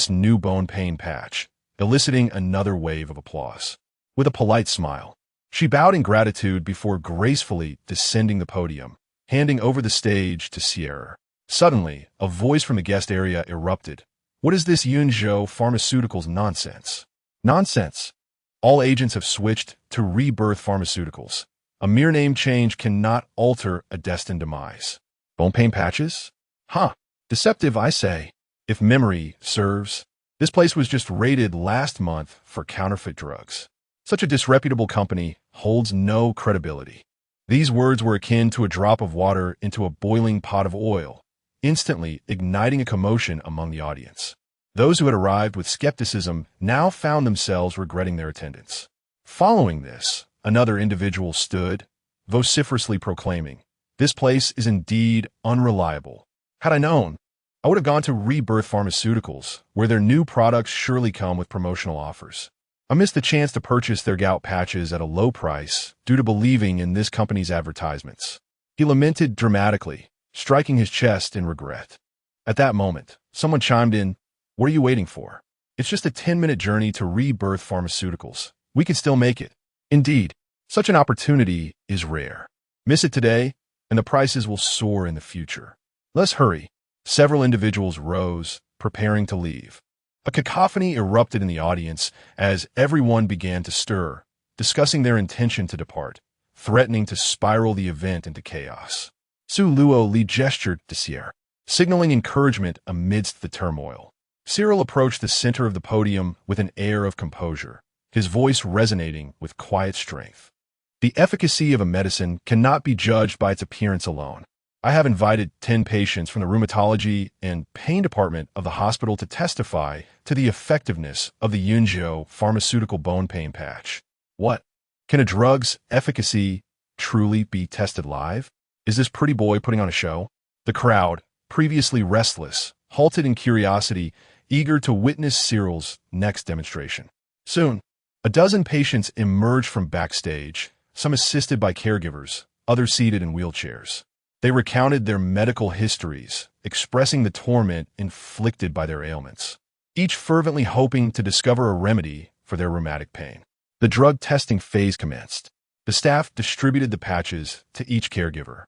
new bone pain patch, eliciting another wave of applause. With a polite smile, she bowed in gratitude before gracefully descending the podium, handing over the stage to Sierra. Suddenly, a voice from the guest area erupted. What is this Yunzhou Pharmaceuticals nonsense? Nonsense. All agents have switched to Rebirth Pharmaceuticals. A mere name change cannot alter a destined demise. Bone pain patches? Huh. Deceptive, I say. If memory serves, this place was just raided last month for counterfeit drugs. Such a disreputable company holds no credibility. These words were akin to a drop of water into a boiling pot of oil, instantly igniting a commotion among the audience. Those who had arrived with skepticism now found themselves regretting their attendance. Following this, another individual stood, vociferously proclaiming, "This place is indeed unreliable. Had I known, I would have gone to Rebirth Pharmaceuticals, where their new products surely come with promotional offers." I missed the chance to purchase their gout patches at a low price due to believing in this company's advertisements. He lamented dramatically, striking his chest in regret. At that moment, someone chimed in, "What are you waiting for? It's just a 10-minute journey to Rebirth Pharmaceuticals. We can still make it." Indeed, such an opportunity is rare. Miss it today, and the prices will soar in the future. Let's hurry. Several individuals rose, preparing to leave. A cacophony erupted in the audience as everyone began to stir, discussing their intention to depart, threatening to spiral the event into chaos. Su Luo Li gestured to Sierra, signaling encouragement amidst the turmoil. Cyril approached the center of the podium with an air of composure, his voice resonating with quiet strength. The efficacy of a medicine cannot be judged by its appearance alone. I have invited 10 patients from the rheumatology and pain department of the hospital to testify to the effectiveness of the Yunzhou pharmaceutical bone pain patch. What? Can a drug's efficacy truly be tested live? Is this pretty boy putting on a show? The crowd, previously restless, halted in curiosity, eager to witness Cyril's next demonstration. Soon, a dozen patients emerged from backstage, some assisted by caregivers, others seated in wheelchairs. They recounted their medical histories, expressing the torment inflicted by their ailments, each fervently hoping to discover a remedy for their rheumatic pain. The drug testing phase commenced. The staff distributed the patches to each caregiver,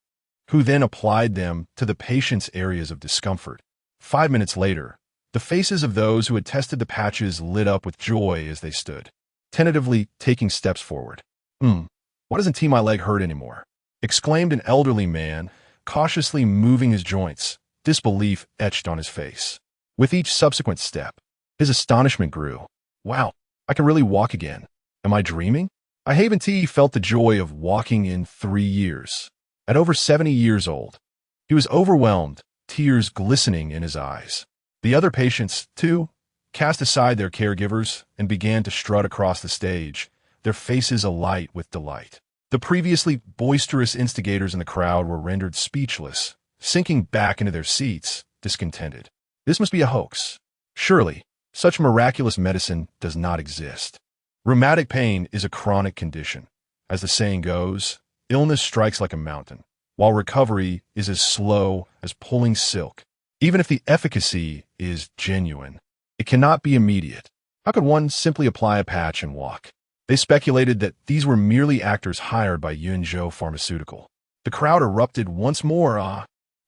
who then applied them to the patient's areas of discomfort. 5 minutes later, the faces of those who had tested the patches lit up with joy as they stood, tentatively taking steps forward. Why doesn't my leg hurt anymore?" exclaimed an elderly man, cautiously moving his joints, disbelief etched on his face. With each subsequent step, his astonishment grew. "Wow, I can really walk again. Am I dreaming?" I haven't felt the joy of walking in 3 years. At over 70 years old, he was overwhelmed, tears glistening in his eyes. The other patients, too, cast aside their caregivers and began to strut across the stage, their faces alight with delight. The previously boisterous instigators in the crowd were rendered speechless, sinking back into their seats, discontented. This must be a hoax. Surely, such miraculous medicine does not exist. Rheumatic pain is a chronic condition. As the saying goes, illness strikes like a mountain, while recovery is as slow as pulling silk. Even if the efficacy is genuine, it cannot be immediate. How could one simply apply a patch and walk? They speculated that these were merely actors hired by Yunzhou Pharmaceutical. The crowd erupted once more.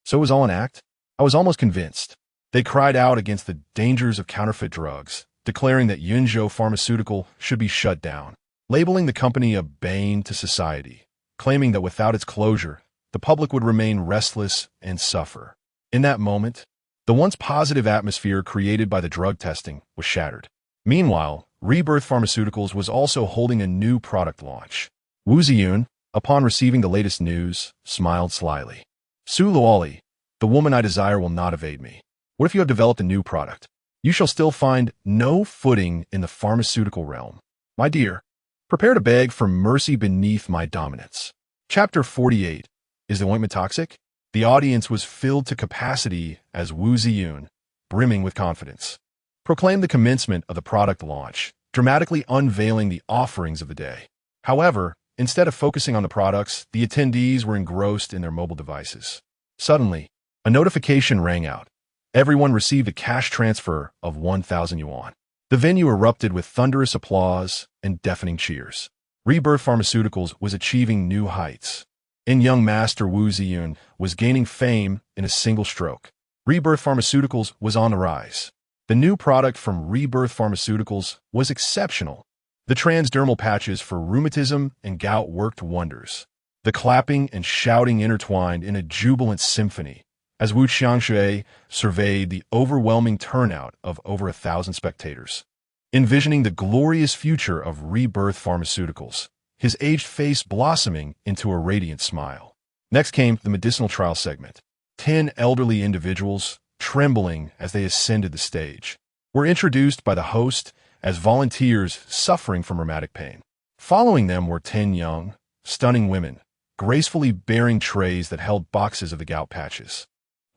So it was all an act? I was almost convinced. They cried out against the dangers of counterfeit drugs, declaring that Yunzhou Pharmaceutical should be shut down, labeling the company a bane to society, claiming that without its closure, the public would remain restless and suffer. In that moment, the once positive atmosphere created by the drug testing was shattered. Meanwhile, Rebirth Pharmaceuticals was also holding a new product launch. Wu Ziyun, upon receiving the latest news, smiled slyly. "Su Luoli, the woman I desire will not evade me. What if you have developed a new product? You shall still find no footing in the pharmaceutical realm. My dear, prepare to beg for mercy beneath my dominance." Chapter 48. Is the ointment toxic? The audience was filled to capacity as Wu Ziyun, brimming with confidence, proclaimed the commencement of the product launch, dramatically unveiling the offerings of the day. However, instead of focusing on the products, the attendees were engrossed in their mobile devices. Suddenly, a notification rang out. Everyone received a cash transfer of 1,000 yuan. The venue erupted with thunderous applause and deafening cheers. Rebirth Pharmaceuticals was achieving new heights, and young master Wu Ziyun was gaining fame in a single stroke. Rebirth Pharmaceuticals was on the rise. The new product from Rebirth Pharmaceuticals was exceptional. The transdermal patches for rheumatism and gout worked wonders. The clapping and shouting intertwined in a jubilant symphony as Wu Qiangshui surveyed the overwhelming turnout of over 1,000 spectators. Envisioning the glorious future of Rebirth Pharmaceuticals, his aged face blossoming into a radiant smile. Next came the medicinal trial segment. 10 elderly individuals, trembling as they ascended the stage, were introduced by the host as volunteers suffering from rheumatic pain. Following them were 10 young, stunning women, gracefully bearing trays that held boxes of the gout patches.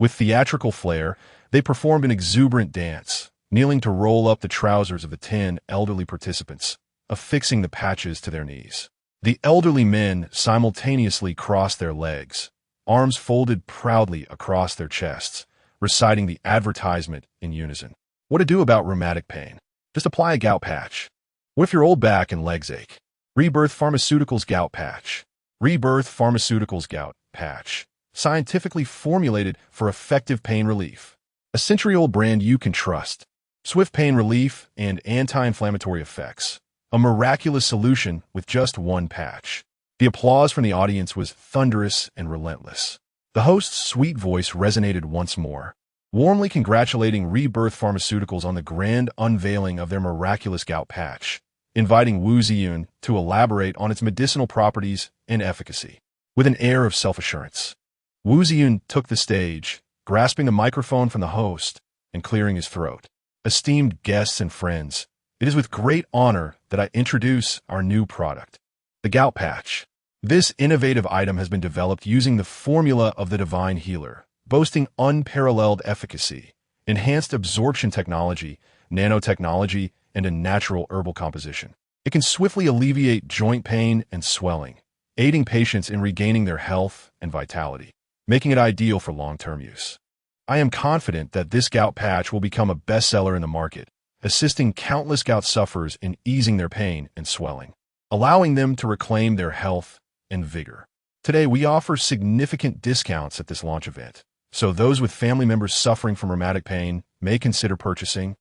With theatrical flair, they performed an exuberant dance, kneeling to roll up the trousers of the 10 elderly participants, affixing the patches to their knees. The elderly men simultaneously crossed their legs, arms folded proudly across their chests, reciting the advertisement in unison. What to do about rheumatic pain? Just apply a gout patch. What if your old back and legs ache? Rebirth Pharmaceuticals Gout Patch. Rebirth Pharmaceuticals Gout Patch. Scientifically formulated for effective pain relief. A century-old brand you can trust. Swift pain relief and anti-inflammatory effects. A miraculous solution with just one patch. The applause from the audience was thunderous and relentless. The host's sweet voice resonated once more, warmly congratulating Rebirth Pharmaceuticals on the grand unveiling of their miraculous gout patch, inviting Wu Ziyun to elaborate on its medicinal properties and efficacy. With an air of self-assurance, Wu Ziyun took the stage, grasping the microphone from the host and clearing his throat. Esteemed guests and friends, it is with great honor that I introduce our new product, the gout patch. This innovative item has been developed using the formula of the divine healer, boasting unparalleled efficacy, enhanced absorption technology, nanotechnology, and a natural herbal composition. It can swiftly alleviate joint pain and swelling, aiding patients in regaining their health and vitality. making it ideal for long-term use. I am confident that this gout patch will become a bestseller in the market, assisting countless gout sufferers in easing their pain and swelling, allowing them to reclaim their health and vigor. Today, we offer significant discounts at this launch event, so those with family members suffering from rheumatic pain may consider purchasing,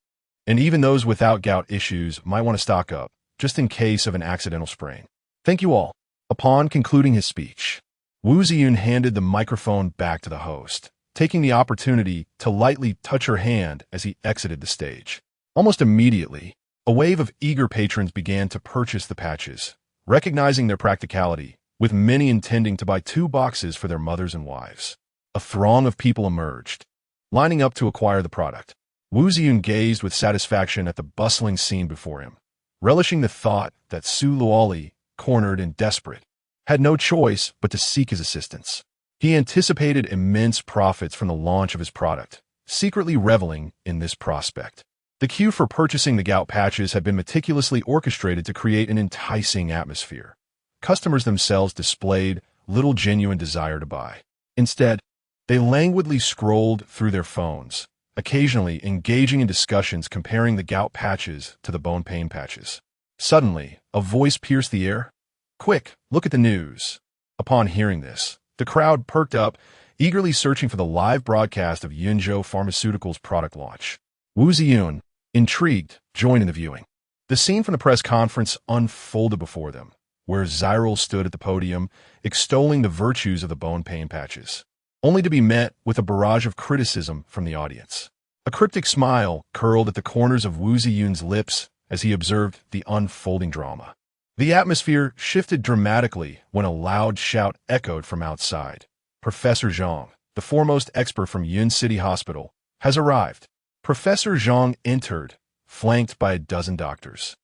and even those without gout issues might want to stock up, just in case of an accidental sprain. Thank you all. Upon concluding his speech, Wu Ziyun handed the microphone back to the host, taking the opportunity to lightly touch her hand as he exited the stage. Almost immediately, a wave of eager patrons began to purchase the patches, recognizing their practicality, with many intending to buy 2 boxes for their mothers and wives. A throng of people emerged, lining up to acquire the product. Wu Ziyun gazed with satisfaction at the bustling scene before him, relishing the thought that Su Luoli, cornered and desperate, had no choice but to seek his assistance. He anticipated immense profits from the launch of his product, secretly reveling in this prospect. The queue for purchasing the gout patches had been meticulously orchestrated to create an enticing atmosphere. Customers themselves displayed little genuine desire to buy. Instead, they languidly scrolled through their phones, occasionally engaging in discussions comparing the gout patches to the bone pain patches. Suddenly, a voice pierced the air. "Quick, look at the news." Upon hearing this, the crowd perked up, eagerly searching for the live broadcast of Yunzhou Pharmaceuticals' product launch. Wu Ziyun, intrigued, joined in the viewing. The scene from the press conference unfolded before them, where Zyril stood at the podium, extolling the virtues of the bone pain patches, only to be met with a barrage of criticism from the audience. A cryptic smile curled at the corners of Wu Ziyun's lips as he observed the unfolding drama. The atmosphere shifted dramatically when a loud shout echoed from outside. "Professor Zhang, the foremost expert from Yun City Hospital, has arrived." Professor Zhang entered, flanked by a dozen doctors,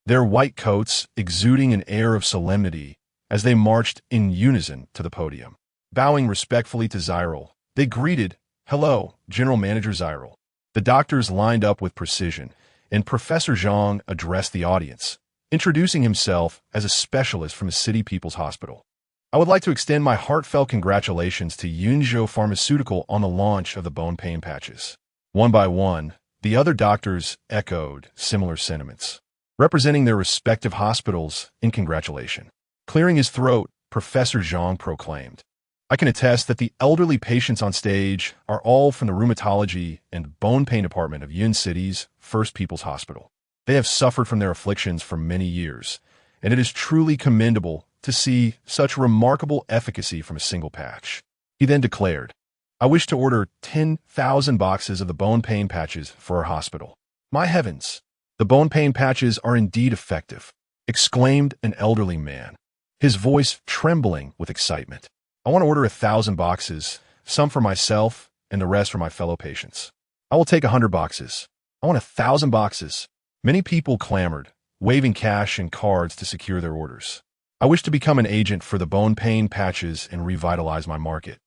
their white coats exuding an air of solemnity as they marched in unison to the podium. Bowing respectfully to Zyril, they greeted, "Hello, General Manager Zyril." The doctors lined up with precision, and Professor Zhang addressed the audience, introducing himself as a specialist from the City People's Hospital. "I would like to extend my heartfelt congratulations to Yunzhou Pharmaceutical on the launch of the bone pain patches." One by one, the other doctors echoed similar sentiments, representing their respective hospitals in congratulation. Clearing his throat, Professor Zhang proclaimed, "I can attest that the elderly patients on stage are all from the rheumatology and bone pain department of Yun City's First People's Hospital. They have suffered from their afflictions for many years, and it is truly commendable to see such remarkable efficacy from a single patch." He then declared, "I wish to order 10,000 boxes of the bone pain patches for our hospital." "My heavens, the bone pain patches are indeed effective," exclaimed an elderly man, his voice trembling with excitement. "I want to order 1,000 boxes, some for myself and the rest for my fellow patients." "I will take 100 boxes. I want 1,000 boxes." Many people clamored, waving cash and cards to secure their orders. "I wish to become an agent for the bone pain patches and revitalize my market."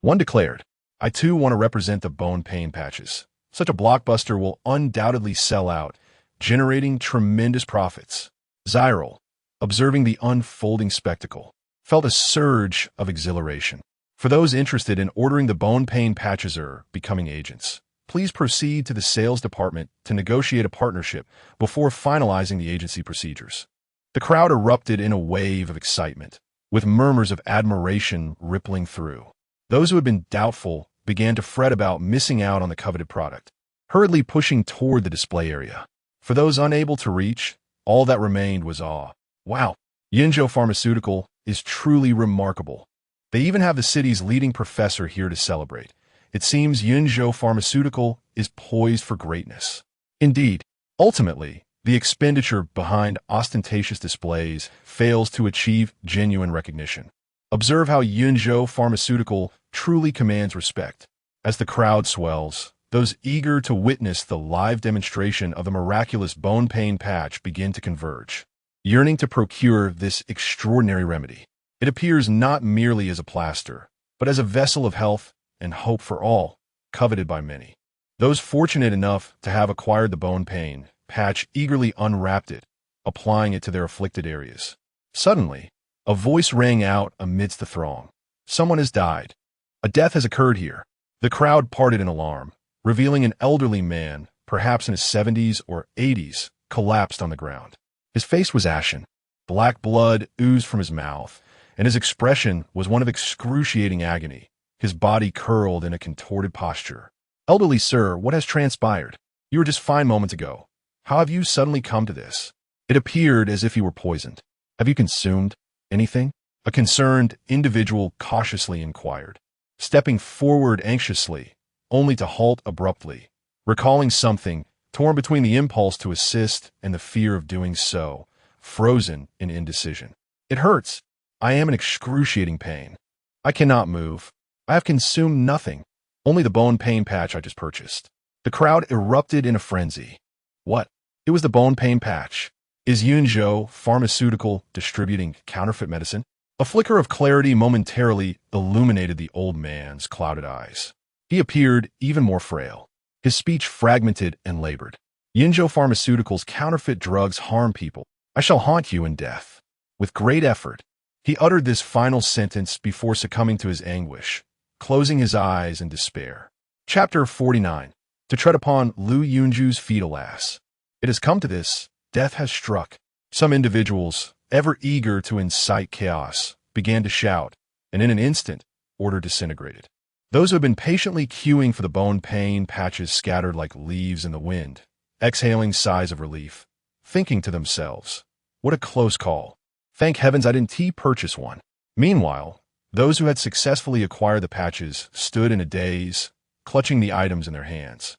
One declared, "I too want to represent the bone pain patches. Such a blockbuster will undoubtedly sell out, generating tremendous profits." Zyril, observing the unfolding spectacle, felt a surge of exhilaration. For those interested in ordering the bone pain patches or becoming agents, please proceed to the sales department to negotiate a partnership before finalizing the agency procedures. The crowd erupted in a wave of excitement, with murmurs of admiration rippling through. Those who had been doubtful began to fret about missing out on the coveted product, hurriedly pushing toward the display area. For those unable to reach, all that remained was awe. "Wow, Yunzhou Pharmaceutical is truly remarkable. They even have the city's leading professor here to celebrate. It seems Yunzhou Pharmaceutical is poised for greatness." Indeed, ultimately, the expenditure behind ostentatious displays fails to achieve genuine recognition. Observe how Yunzhou Pharmaceutical truly commands respect. As the crowd swells, those eager to witness the live demonstration of the miraculous bone pain patch begin to converge, yearning to procure this extraordinary remedy. It appears not merely as a plaster, but as a vessel of health and hope for all, coveted by many. Those fortunate enough to have acquired the bone pain patch eagerly unwrapped it, applying it to their afflicted areas. Suddenly, a voice rang out amidst the throng. "Someone has died. A death has occurred here. The crowd parted in alarm, revealing an elderly man, perhaps in his 70s or 80s, collapsed on the ground. His face was ashen. Black blood oozed from his mouth, and his expression was one of excruciating agony, his body curled in a contorted posture. "Elderly sir, what has transpired? You were just fine moments ago. How have you suddenly come to this?" It appeared as if he were poisoned. "Have you consumed anything?" A concerned individual cautiously inquired, stepping forward anxiously, only to halt abruptly, recalling something, torn between the impulse to assist and the fear of doing so, frozen in indecision. "It hurts. I am in excruciating pain. I cannot move. I have consumed nothing, only the bone pain patch I just purchased." The crowd erupted in a frenzy. What? It was the bone pain patch. Is Yunzhou Pharmaceutical distributing counterfeit medicine? A flicker of clarity momentarily illuminated the old man's clouded eyes. He appeared even more frail, his speech fragmented and labored. "Yunzhou Pharmaceutical's counterfeit drugs harm people. I shall haunt you in death." With great effort, he uttered this final sentence before succumbing to his anguish, closing his eyes in despair. Chapter 49. To tread upon Lu Yunzhou's feet, alas. It has come to this. Death has struck. Some individuals, ever eager to incite chaos, began to shout, and in an instant, order disintegrated. Those who had been patiently queuing for the bone pain patches scattered like leaves in the wind, exhaling sighs of relief, thinking to themselves, "What a close call. Thank heavens I didn't purchase one." Meanwhile, those who had successfully acquired the patches stood in a daze, clutching the items in their hands,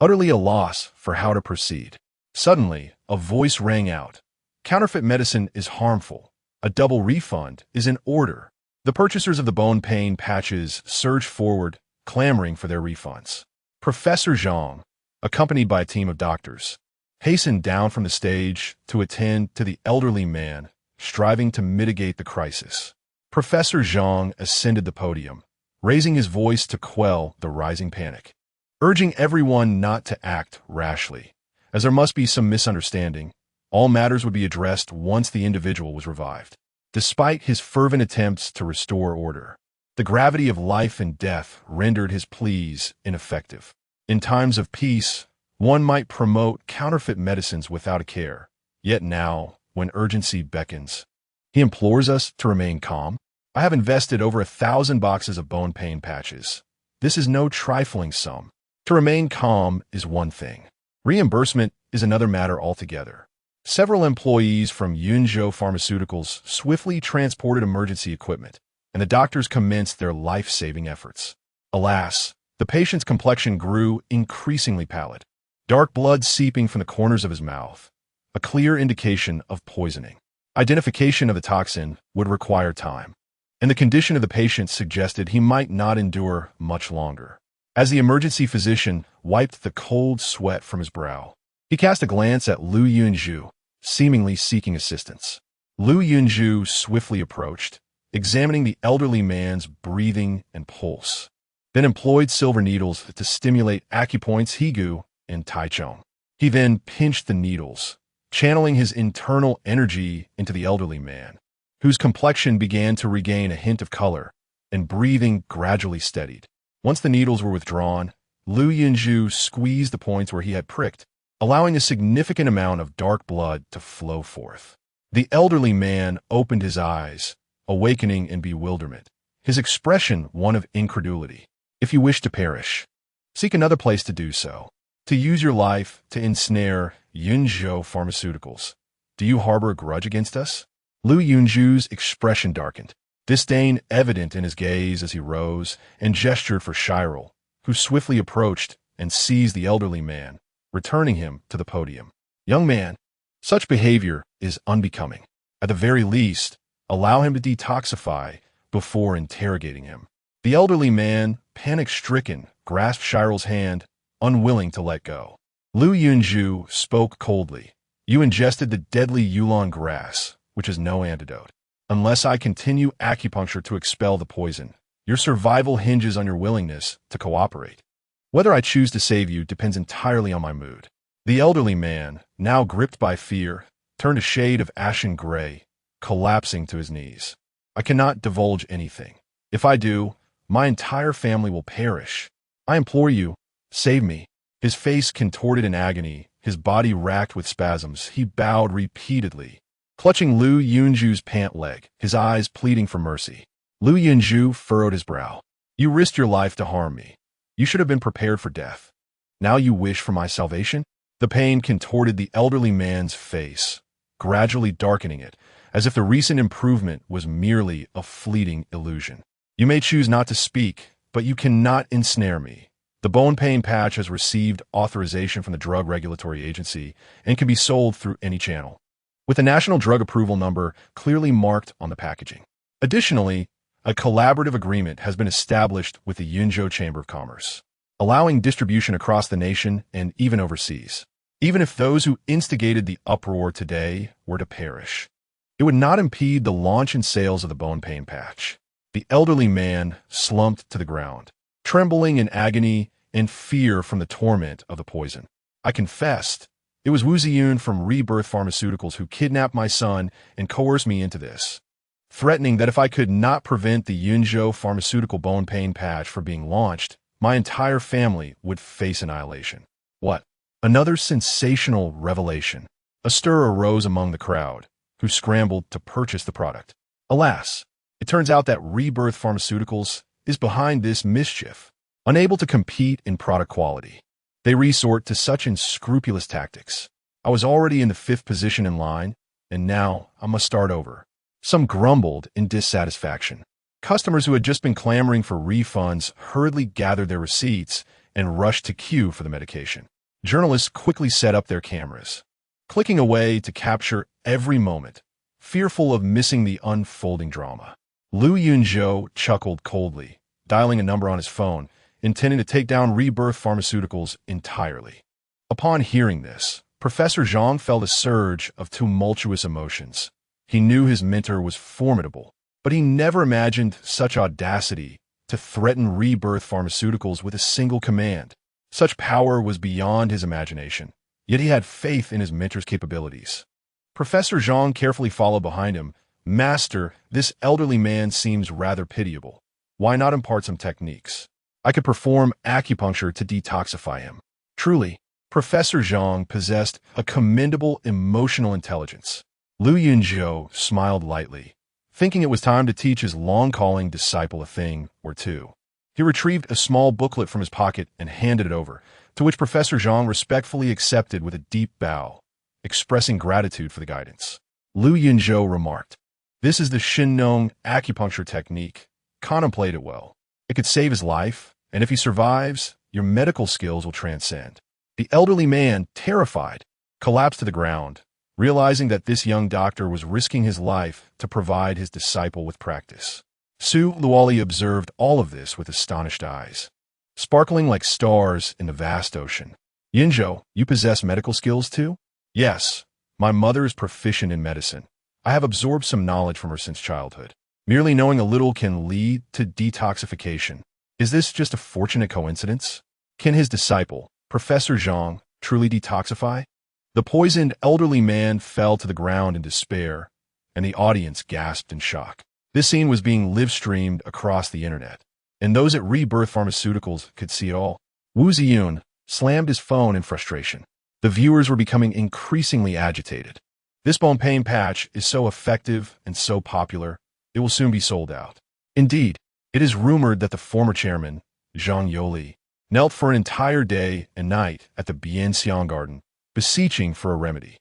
utterly at a loss for how to proceed. Suddenly, a voice rang out. "Counterfeit medicine is harmful. A double refund is in order." The purchasers of the bone pain patches surged forward, clamoring for their refunds. Professor Zhang, accompanied by a team of doctors, hastened down from the stage to attend to the elderly man, striving to mitigate the crisis. Professor Zhang ascended the podium, raising his voice to quell the rising panic, urging everyone not to act rashly, as there must be some misunderstanding. All matters would be addressed once the individual was revived. Despite his fervent attempts to restore order, the gravity of life and death rendered his pleas ineffective. In times of peace, one might promote counterfeit medicines without a care. Yet now, when urgency beckons, he implores us to remain calm. "I have invested over 1,000 boxes of bone pain patches. This is no trifling sum. To remain calm is one thing. Reimbursement is another matter altogether." Several employees from Yunzhou Pharmaceuticals swiftly transported emergency equipment, and the doctors commenced their life-saving efforts. Alas, the patient's complexion grew increasingly pallid, dark blood seeping from the corners of his mouth, a clear indication of poisoning. Identification of the toxin would require time, and the condition of the patient suggested he might not endure much longer. As the emergency physician wiped the cold sweat from his brow, he cast a glance at Lu Yunzhou, seemingly seeking assistance. Lu Yunzhou swiftly approached, examining the elderly man's breathing and pulse, then employed silver needles to stimulate acupoints Higu and Taichung. He then pinched the needles, channeling his internal energy into the elderly man, whose complexion began to regain a hint of color, and breathing gradually steadied. Once the needles were withdrawn, Lu Yunzhou squeezed the points where he had pricked, allowing a significant amount of dark blood to flow forth. The elderly man opened his eyes, awakening in bewilderment, his expression one of incredulity. "If you wish to perish, seek another place to do so. To use your life to ensnare Yunzhou Pharmaceuticals. Do you harbor a grudge against us?" Lu Yunzhou's expression darkened, disdain evident in his gaze as he rose and gestured for Shirel, who swiftly approached and seized the elderly man, returning him to the podium. "Young man, such behavior is unbecoming. At the very least, allow him to detoxify before interrogating him." The elderly man, panic-stricken, grasped Shirel's hand, unwilling to let go. Lu Yunzhou spoke coldly. "You ingested the deadly Yulon grass, which is no antidote. Unless I continue acupuncture to expel the poison, your survival hinges on your willingness to cooperate. Whether I choose to save you depends entirely on my mood." The elderly man, now gripped by fear, turned a shade of ashen gray, collapsing to his knees. "I cannot divulge anything. If I do, My entire family will perish. I implore you, save me." His face contorted in agony, his body racked with spasms. He bowed repeatedly, clutching Lu Yunzhu's pant leg, his eyes pleading for mercy. Lu Yunzhou furrowed his brow. "You risked your life to harm me. You should have been prepared for death. Now you wish for my salvation?" The pain contorted the elderly man's face, gradually darkening it, as if the recent improvement was merely a fleeting illusion. "You may choose not to speak, but you cannot ensnare me. The bone pain patch has received authorization from the Drug Regulatory Agency and can be sold through any channel, with the National Drug Approval Number clearly marked on the packaging. Additionally, a collaborative agreement has been established with the Yunzhou Chamber of Commerce, allowing distribution across the nation and even overseas. Even if those who instigated the uproar today were to perish, it would not impede the launch and sales of the bone pain patch." The elderly man slumped to the ground, trembling in agony and fear from the torment of the poison. "I confessed. It was Wu Ziyun from Rebirth Pharmaceuticals who kidnapped my son and coerced me into this, threatening that if I could not prevent the Yunzhou pharmaceutical bone pain patch from being launched, my entire family would face annihilation." What? Another sensational revelation. A stir arose among the crowd, who scrambled to purchase the product. Alas, it turns out that Rebirth Pharmaceuticals is behind this mischief. Unable to compete in product quality, they resort to such unscrupulous tactics. "I was already in the 5th position in line, and now I must start over." Some grumbled in dissatisfaction. Customers who had just been clamoring for refunds hurriedly gathered their receipts and rushed to queue for the medication. Journalists quickly set up their cameras, clicking away to capture every moment, fearful of missing the unfolding drama. Lu Yunzhou chuckled coldly, dialing a number on his phone, intending to take down Rebirth Pharmaceuticals entirely. Upon hearing this, Professor Zhang felt a surge of tumultuous emotions. He knew his mentor was formidable, but he never imagined such audacity to threaten Rebirth Pharmaceuticals with a single command. Such power was beyond his imagination, yet he had faith in his mentor's capabilities. Professor Zhang carefully followed behind him. "Master, this elderly man seems rather pitiable. Why not impart some techniques? I could perform acupuncture to detoxify him." Truly, Professor Zhang possessed a commendable emotional intelligence. Lu Yunzhou smiled lightly, thinking it was time to teach his long-calling disciple a thing or two. He retrieved a small booklet from his pocket and handed it over, to which Professor Zhang respectfully accepted with a deep bow, expressing gratitude for the guidance. Lu Yunzhou remarked, "This is the Shinnong acupuncture technique. Contemplate it well. It could save his life, and if he survives, your medical skills will transcend." The elderly man, terrified, collapsed to the ground, realizing that this young doctor was risking his life to provide his disciple with practice. Su Luoli observed all of this with astonished eyes, sparkling like stars in the vast ocean. "Yunzhou, you possess medical skills too?" "Yes, my mother is proficient in medicine. I have absorbed some knowledge from her since childhood. Merely knowing a little can lead to detoxification. Is this just a fortunate coincidence? Can his disciple, Professor Zhang, truly detoxify?" The poisoned elderly man fell to the ground in despair, and the audience gasped in shock. This scene was being live-streamed across the internet, and those at Rebirth Pharmaceuticals could see it all. Wu Ziyun slammed his phone in frustration. The viewers were becoming increasingly agitated. "This bone pain patch is so effective and so popular, it will soon be sold out." Indeed, it is rumored that the former chairman, Zhang Yoli, knelt for an entire day and night at the Bianxiang Garden, beseeching for a remedy.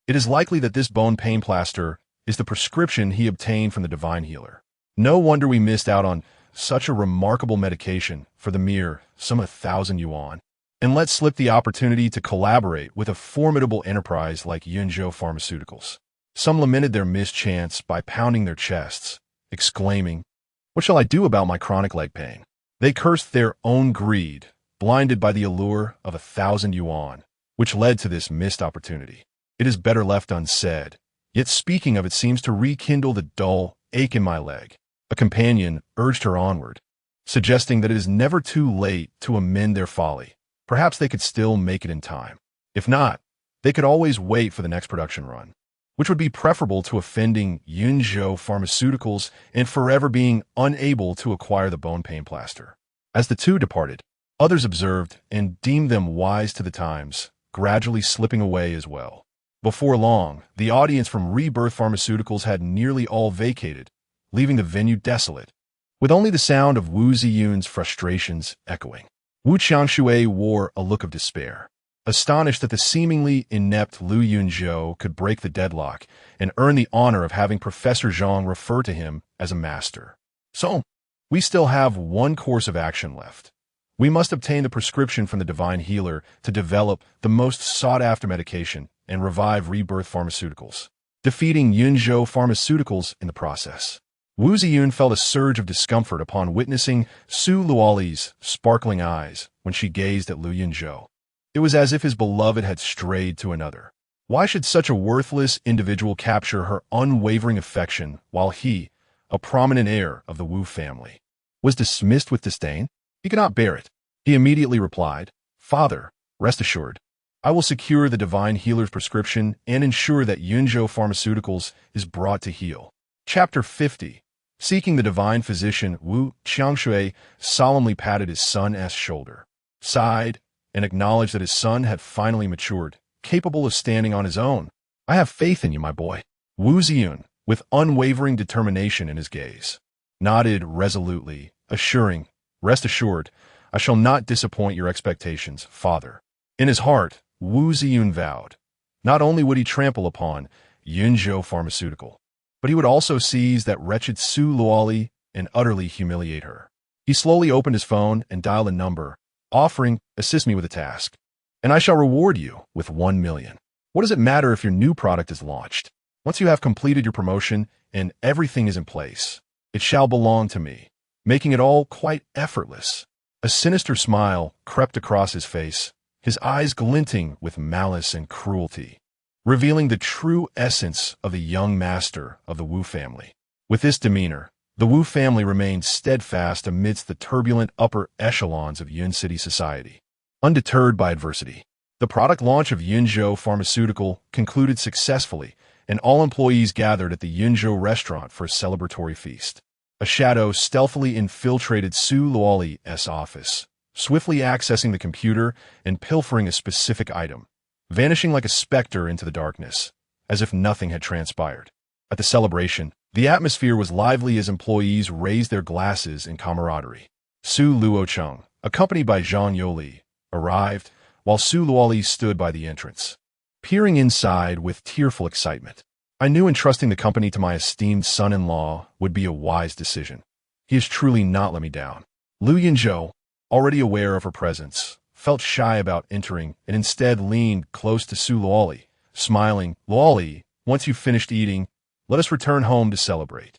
It is likely that this bone pain plaster is the prescription he obtained from the divine healer. No wonder we missed out on such a remarkable medication for the mere some 1,000 yuan. And let's slip the opportunity to collaborate with a formidable enterprise like Yunzhou Pharmaceuticals. Some lamented their mischance by pounding their chests, exclaiming, "What shall I do about my chronic leg pain?" They cursed their own greed, blinded by the allure of 1,000 yuan, which led to this missed opportunity. It is better left unsaid, yet speaking of it seems to rekindle the dull ache in my leg. A companion urged her onward, suggesting that it is never too late to amend their folly. Perhaps they could still make it in time. If not, they could always wait for the next production run. which would be preferable to offending Yunzhou Pharmaceuticals and forever being unable to acquire the bone pain plaster. As the two departed, others observed and deemed them wise to the times, gradually slipping away as well. Before long, the audience from Rebirth Pharmaceuticals had nearly all vacated, leaving the venue desolate, with only the sound of Wu Ziyun's frustrations echoing. Wu Qiangshui wore a look of despair, astonished that the seemingly inept Lu Yunzhou could break the deadlock and earn the honor of having Professor Zhang refer to him as a master. So, we still have one course of action left. We must obtain the prescription from the divine healer to develop the most sought-after medication and revive Rebirth Pharmaceuticals, defeating Yunzhou Pharmaceuticals in the process. Wu Ziyun felt a surge of discomfort upon witnessing Su Luoli's sparkling eyes when she gazed at Lu Yunzhou. It was as if his beloved had strayed to another. Why should such a worthless individual capture her unwavering affection while he, a prominent heir of the Wu family, was dismissed with disdain? He could not bear it. He immediately replied, "Father, rest assured, I will secure the divine healer's prescription and ensure that Yunzhou Pharmaceuticals is brought to heal." Chapter 50. Seeking the divine physician, Wu Qiangshui solemnly patted his son's shoulder, sighed, and acknowledged that his son had finally matured, capable of standing on his own. "I have faith in you, my boy." Wu Ziyun, with unwavering determination in his gaze, nodded resolutely, assuring, "Rest assured, I shall not disappoint your expectations, father." In his heart, Wu Ziyun vowed, not only would he trample upon Yunzhou Pharmaceutical, but he would also seize that wretched Su Luoli and utterly humiliate her. He slowly opened his phone and dialed a number, offering, "Assist me with a task, and I shall reward you with 1 million. What does it matter if your new product is launched? Once you have completed your promotion and everything is in place, it shall belong to me," making it all quite effortless. A sinister smile crept across his face, his eyes glinting with malice and cruelty, revealing the true essence of the young master of the Wu family. With this demeanor, the Wu family remained steadfast amidst the turbulent upper echelons of Yun City society. Undeterred by adversity, the product launch of Yunzhou Pharmaceutical concluded successfully, and all employees gathered at the Yunzhou restaurant for a celebratory feast. A shadow stealthily infiltrated Su Luoli's office, swiftly accessing the computer and pilfering a specific item, vanishing like a specter into the darkness, as if nothing had transpired. At the celebration, the atmosphere was lively as employees raised their glasses in camaraderie. Su Luocheng, accompanied by Zhang Yoli, arrived, while Su Luoli stood by the entrance, peering inside with tearful excitement. "I knew entrusting the company to my esteemed son-in-law would be a wise decision. He has truly not let me down." Lu Yunzhou, already aware of her presence, felt shy about entering and instead leaned close to Su Luoli, smiling. "Luoli, once you've finished eating, let us return home to celebrate."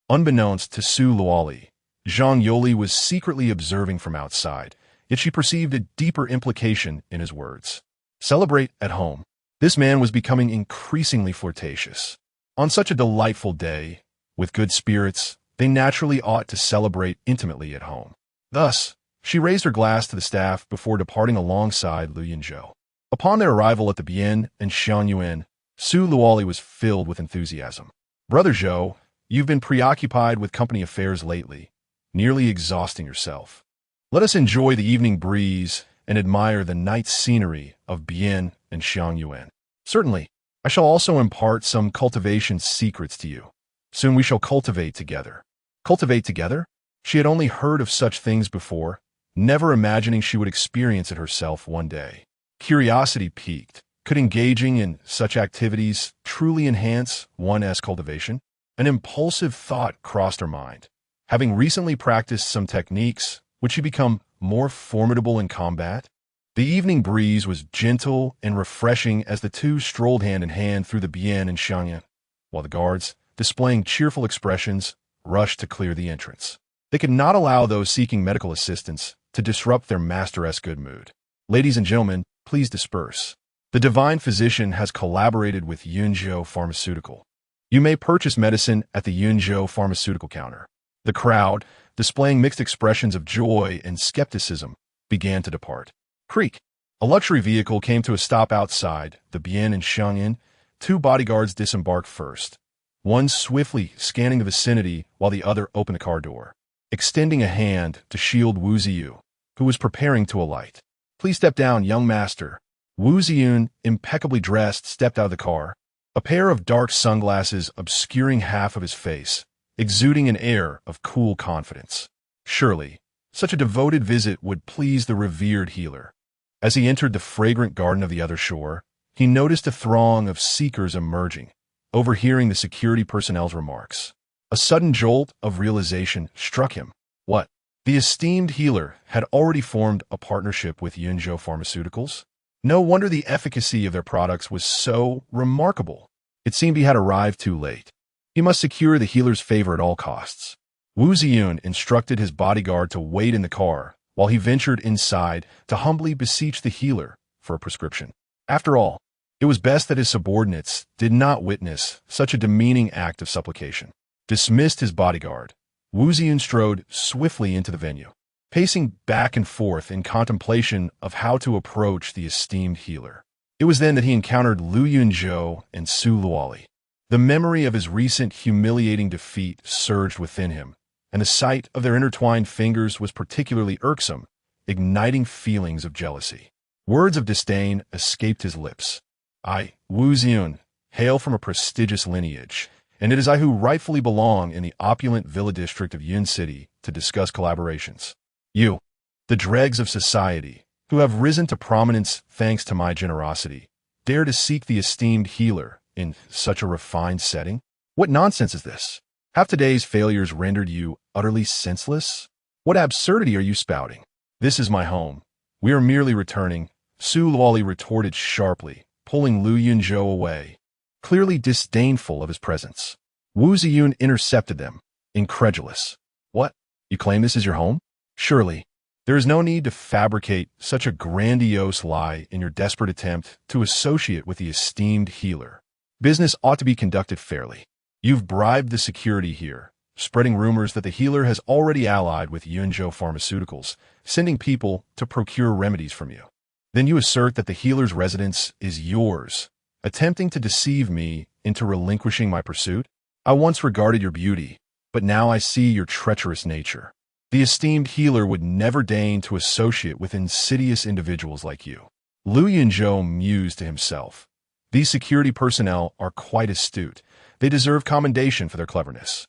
Unbeknownst to Su Luoli, Zhang Yoli was secretly observing from outside, yet she perceived a deeper implication in his words. Celebrate at home. This man was becoming increasingly flirtatious. On such a delightful day, with good spirits, they naturally ought to celebrate intimately at home. Thus, she raised her glass to the staff before departing alongside Lu Yunzhou. Upon their arrival at the Bian and Xiangyuan, Su Luoli was filled with enthusiasm. "Brother Zhou, you've been preoccupied with company affairs lately, nearly exhausting yourself. Let us enjoy the evening breeze and admire the night scenery of Bian and Xiangyuan. Certainly, I shall also impart some cultivation secrets to you. Soon we shall cultivate together." Cultivate together? She had only heard of such things before, never imagining she would experience it herself one day. Curiosity piqued. Could engaging in such activities truly enhance one's cultivation? An impulsive thought crossed her mind. Having recently practiced some techniques, would she become more formidable in combat? The evening breeze was gentle and refreshing as the two strolled hand in hand through the Bian and Xiangyuan, while the guards, displaying cheerful expressions, rushed to clear the entrance. They could not allow those seeking medical assistance to disrupt their master's good mood. "Ladies and gentlemen, please disperse. The divine physician has collaborated with Yunzhou Pharmaceutical. You may purchase medicine at the Yunzhou Pharmaceutical counter." The crowd, displaying mixed expressions of joy and skepticism, began to depart. Creak. A luxury vehicle came to a stop outside the Bian and Xiangyuan, Two bodyguards disembarked first, one swiftly scanning the vicinity while the other opened the car door, extending a hand to shield Wu Ziyu, who was preparing to alight. "Please step down, young master." Wu Ziyun, impeccably dressed, stepped out of the car, a pair of dark sunglasses obscuring half of his face, exuding an air of cool confidence. Surely, such a devoted visit would please the revered healer. As he entered the fragrant garden of the other shore, he noticed a throng of seekers emerging, overhearing the security personnel's remarks. A sudden jolt of realization struck him. What? The esteemed healer had already formed a partnership with Yunzhou Pharmaceuticals? No wonder the efficacy of their products was so remarkable. It seemed he had arrived too late. He must secure the healer's favor at all costs. Wu Ziyun instructed his bodyguard to wait in the car while he ventured inside to humbly beseech the healer for a prescription. After all, it was best that his subordinates did not witness such a demeaning act of supplication. Dismissed his bodyguard, Wu Ziyun strode swiftly into the venue, pacing back and forth in contemplation of how to approach the esteemed healer. It was then that he encountered Lu Yunzhou and Su Luoli. The memory of his recent humiliating defeat surged within him, and the sight of their intertwined fingers was particularly irksome, igniting feelings of jealousy. Words of disdain escaped his lips. "I, Wu Ziyun, hail from a prestigious lineage, and it is I who rightfully belong in the opulent villa district of Yun City to discuss collaborations. You, the dregs of society, who have risen to prominence thanks to my generosity, dare to seek the esteemed healer in such a refined setting? What nonsense is this? Have today's failures rendered you utterly senseless? What absurdity are you spouting? This is my home. We are merely returning," Su Luoli retorted sharply, pulling Lu Yunzhou away, clearly disdainful of his presence. Wu Ziyun intercepted them, incredulous. "What? You claim this is your home? Surely, there is no need to fabricate such a grandiose lie in your desperate attempt to associate with the esteemed healer. Business ought to be conducted fairly. You've bribed the security here, spreading rumors that the healer has already allied with Yunzhou Pharmaceuticals, sending people to procure remedies from you. Then you assert that the healer's residence is yours, attempting to deceive me into relinquishing my pursuit? I once regarded your beauty, but now I see your treacherous nature. The esteemed healer would never deign to associate with insidious individuals like you." Lu Yunzhou mused to himself. These security personnel are quite astute. They deserve commendation for their cleverness.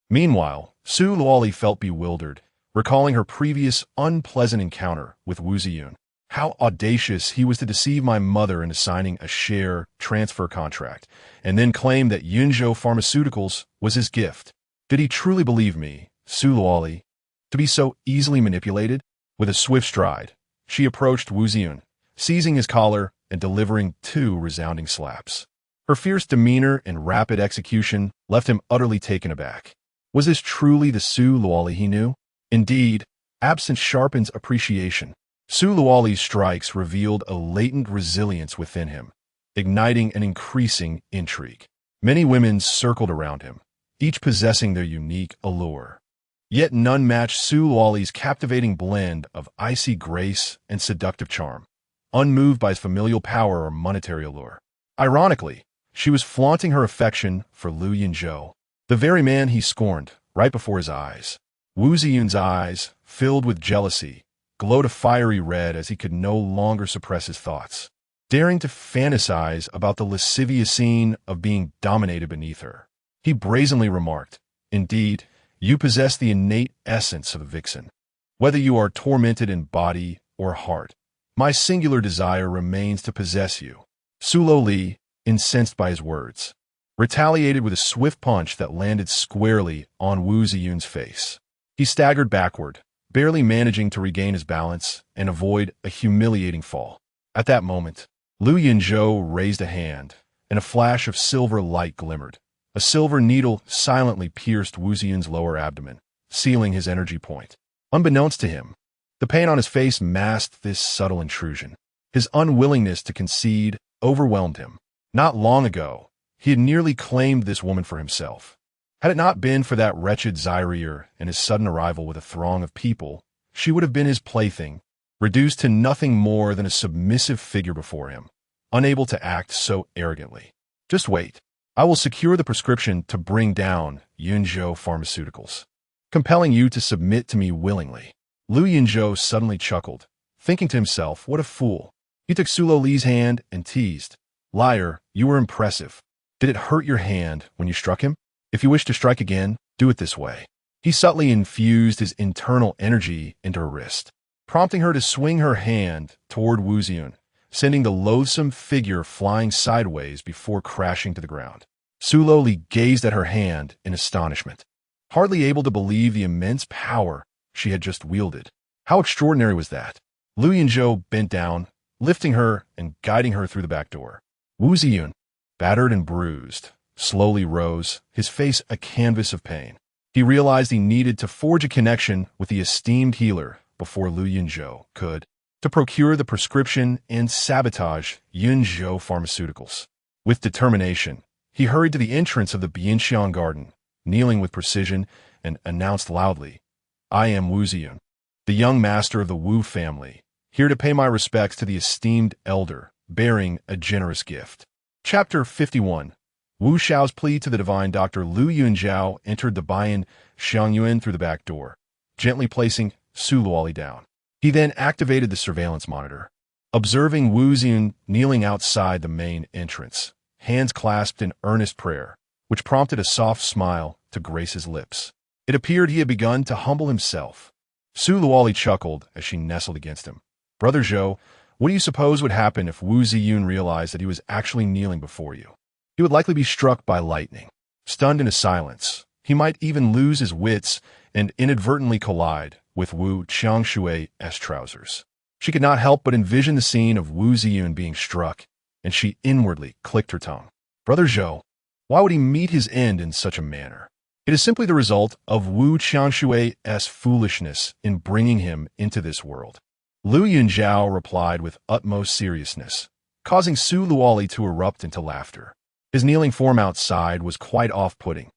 Meanwhile, Su Luoli felt bewildered, recalling her previous unpleasant encounter with Wu Ziyun. How audacious he was to deceive my mother into signing a share transfer contract, and then claim that Yunzhou Pharmaceuticals was his gift. Did he truly believe me, Su Luoli, to be so easily manipulated? With a swift stride, she approached Wu Ziyun, seizing his collar and delivering 2 resounding slaps. Her fierce demeanor and rapid execution left him utterly taken aback. Was this truly the Su Luoli he knew? Indeed, absence sharpens appreciation. Su Luoli's strikes revealed a latent resilience within him, igniting an increasing intrigue. Many women circled around him, each possessing their unique allure. Yet none matched Su Luoli's captivating blend of icy grace and seductive charm, unmoved by his familial power or monetary allure. Ironically, she was flaunting her affection for Lu Yunzhou, the very man he scorned, right before his eyes. Wu Ziyun's eyes, filled with jealousy, glowed a fiery red as he could no longer suppress his thoughts, daring to fantasize about the lascivious scene of being dominated beneath her. He brazenly remarked, "Indeed, you possess the innate essence of a vixen. Whether you are tormented in body or heart, my singular desire remains to possess you." Su Luoli, incensed by his words, retaliated with a swift punch that landed squarely on Wu Ziyun's face. He staggered backward, barely managing to regain his balance and avoid a humiliating fall. At that moment, Lu Yunzhou raised a hand, and a flash of silver light glimmered. A silver needle silently pierced Wu Ziyun's lower abdomen, sealing his energy point. Unbeknownst to him, the pain on his face masked this subtle intrusion. His unwillingness to concede overwhelmed him. Not long ago, he had nearly claimed this woman for himself. Had it not been for that wretched Zaire and his sudden arrival with a throng of people, she would have been his plaything, reduced to nothing more than a submissive figure before him, unable to act so arrogantly. Just wait. I will secure the prescription to bring down Yunzhou Pharmaceuticals, compelling you to submit to me willingly. Yunzhou suddenly chuckled, thinking to himself, what a fool. He took Su Luoli's hand and teased, liar, you were impressive. Did it hurt your hand when you struck him? If you wish to strike again, do it this way. He subtly infused his internal energy into her wrist, prompting her to swing her hand toward Wu Ziyun, sending the loathsome figure flying sideways before crashing to the ground. Su Luoli gazed at her hand in astonishment, hardly able to believe the immense power she had just wielded. How extraordinary was that? Yunzhou bent down, lifting her and guiding her through the back door. Wu Ziyun, battered and bruised, slowly rose, his face a canvas of pain. He realized he needed to forge a connection with the esteemed healer before Yunzhou could, to procure the prescription and sabotage Yunzhou Pharmaceuticals. With determination, he hurried to the entrance of the Bianxiang garden, kneeling with precision, and announced loudly, I am Wu Ziyun, the young master of the Wu family, here to pay my respects to the esteemed elder, bearing a generous gift. Chapter 51. Wu Xiao's plea to the divine Dr. Yunzhou entered the Bianxiang Yuan through the back door, gently placing Su Luoli down. He then activated the surveillance monitor, observing Wu Ziyun kneeling outside the main entrance, hands clasped in earnest prayer, which prompted a soft smile to grace his lips. It appeared he had begun to humble himself. Su Luoli chuckled as she nestled against him. Brother Zhou, what do you suppose would happen if Wu Ziyun realized that he was actually kneeling before you? He would likely be struck by lightning, stunned into silence. He might even lose his wits and inadvertently collide with Wu Qiangshui's trousers. She could not help but envision the scene of Wu Ziyun being struck, and she inwardly clicked her tongue. Brother Zhou, why would he meet his end in such a manner? It is simply the result of Wu Qiangshui's foolishness in bringing him into this world. Yunzhou replied with utmost seriousness, causing Su Luoli to erupt into laughter. His kneeling form outside was quite off-putting.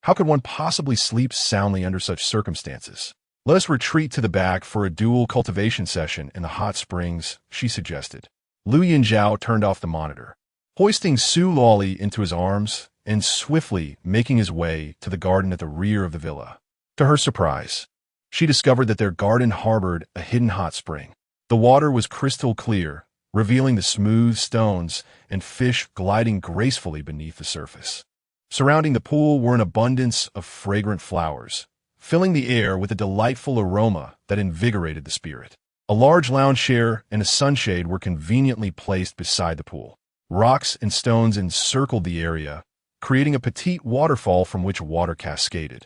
How could one possibly sleep soundly under such circumstances? Let us retreat to the back for a dual cultivation session in the hot springs, she suggested. Yunzhou turned off the monitor, hoisting Su Luoli into his arms and swiftly making his way to the garden at the rear of the villa. To her surprise, she discovered that their garden harbored a hidden hot spring. The water was crystal clear, revealing the smooth stones and fish gliding gracefully beneath the surface. Surrounding the pool were an abundance of fragrant flowers, filling the air with a delightful aroma that invigorated the spirit. A large lounge chair and a sunshade were conveniently placed beside the pool. Rocks and stones encircled the area, creating a petite waterfall from which water cascaded,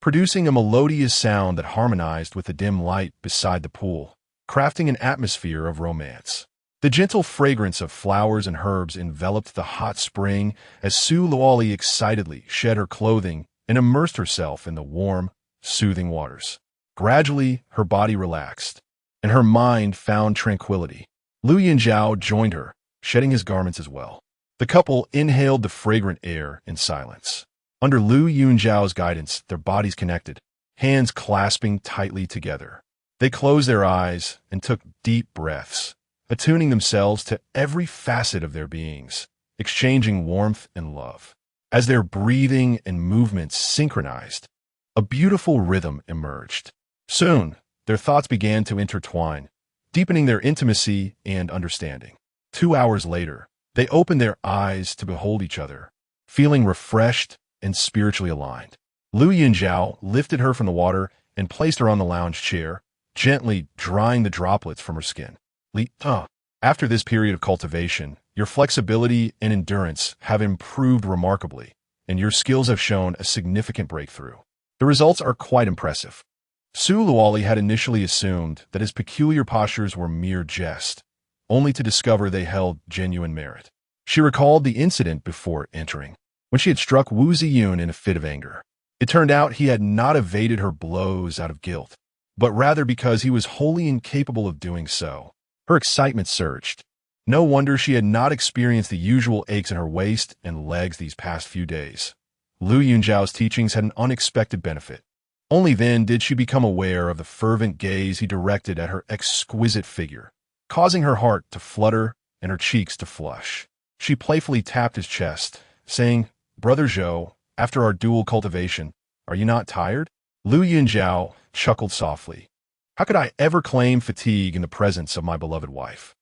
producing a melodious sound that harmonized with the dim light beside the pool, crafting an atmosphere of romance. The gentle fragrance of flowers and herbs enveloped the hot spring as Su Luoli excitedly shed her clothing and immersed herself in the warm, soothing waters. Gradually, her body relaxed, and her mind found tranquility. Yunzhou joined her, shedding his garments as well. The couple inhaled the fragrant air in silence. Under Yunzhou's guidance, their bodies connected, hands clasping tightly together. They closed their eyes and took deep breaths, attuning themselves to every facet of their beings, exchanging warmth and love. As their breathing and movements synchronized, a beautiful rhythm emerged. Soon, their thoughts began to intertwine, deepening their intimacy and understanding. 2 hours later, they opened their eyes to behold each other, feeling refreshed and spiritually aligned. Yunzhou lifted her from the water and placed her on the lounge chair, gently drying the droplets from her skin. After this period of cultivation, your flexibility and endurance have improved remarkably, and your skills have shown a significant breakthrough. The results are quite impressive. Su Luoli had initially assumed that his peculiar postures were mere jest, only to discover they held genuine merit. She recalled the incident before entering, when she had struck Wu Ziyun in a fit of anger. It turned out he had not evaded her blows out of guilt, but rather because he was wholly incapable of doing so. Her excitement surged. No wonder she had not experienced the usual aches in her waist and legs these past few days. Yunzhou's teachings had an unexpected benefit. Only then did she become aware of the fervent gaze he directed at her exquisite figure, causing her heart to flutter and her cheeks to flush. She playfully tapped his chest, saying, "Brother Zhou, after our dual cultivation, are you not tired?" Lu Yunzhou chuckled softly. "How could I ever claim fatigue in the presence of my beloved wife?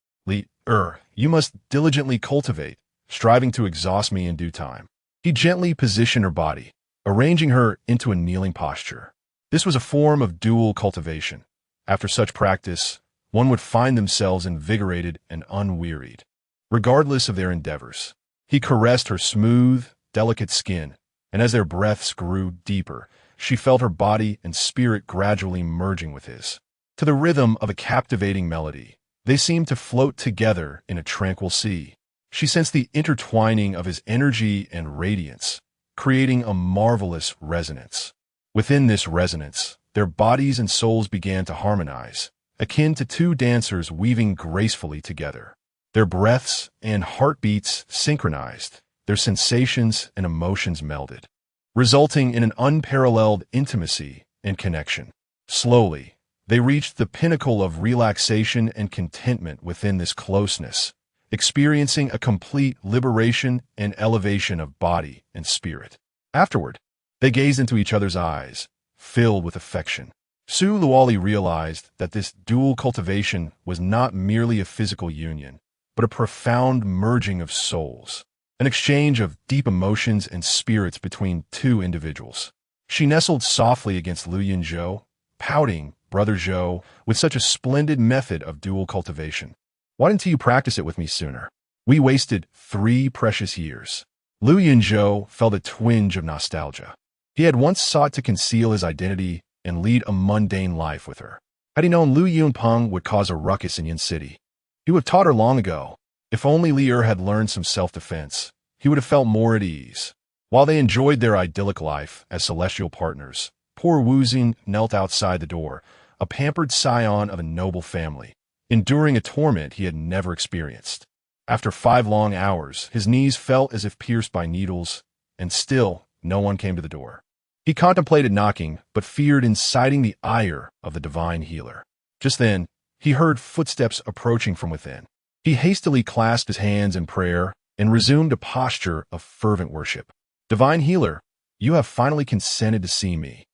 You must diligently cultivate, striving to exhaust me in due time." He gently positioned her body, arranging her into a kneeling posture. This was a form of dual cultivation. After such practice, one would find themselves invigorated and unwearied, regardless of their endeavors. He caressed her smooth, delicate skin, and as their breaths grew deeper, she felt her body and spirit gradually merging with his. To the rhythm of a captivating melody, they seemed to float together in a tranquil sea. She sensed the intertwining of his energy and radiance, creating a marvelous resonance. Within this resonance, their bodies and souls began to harmonize, akin to two dancers weaving gracefully together. Their breaths and heartbeats synchronized, their sensations and emotions melded, resulting in an unparalleled intimacy and connection. Slowly, they reached the pinnacle of relaxation and contentment within this closeness, experiencing a complete liberation and elevation of body and spirit. Afterward, they gazed into each other's eyes, filled with affection. Su Luoli realized that this dual cultivation was not merely a physical union, but a profound merging of souls, an exchange of deep emotions and spirits between two individuals. She nestled softly against Lu Yunzhou, pouting, "Brother Zhou, with such a splendid method of dual cultivation. Why didn't you practice it with me sooner? We wasted 3 precious years." Lu Yunzhou felt a twinge of nostalgia. He had once sought to conceal his identity and lead a mundane life with her. Had he known Lu Yunpeng would cause a ruckus in Yin City, he would have taught her long ago. If only Li'er had learned some self-defense, he would have felt more at ease. While they enjoyed their idyllic life as celestial partners, poor Wu Xin knelt outside the door, a pampered scion of a noble family, enduring a torment he had never experienced. After 5 long hours, his knees felt as if pierced by needles, and still no one came to the door. He contemplated knocking, but feared inciting the ire of the divine healer. Just then, he heard footsteps approaching from within. He hastily clasped his hands in prayer and resumed a posture of fervent worship. "Divine healer, you have finally consented to see me.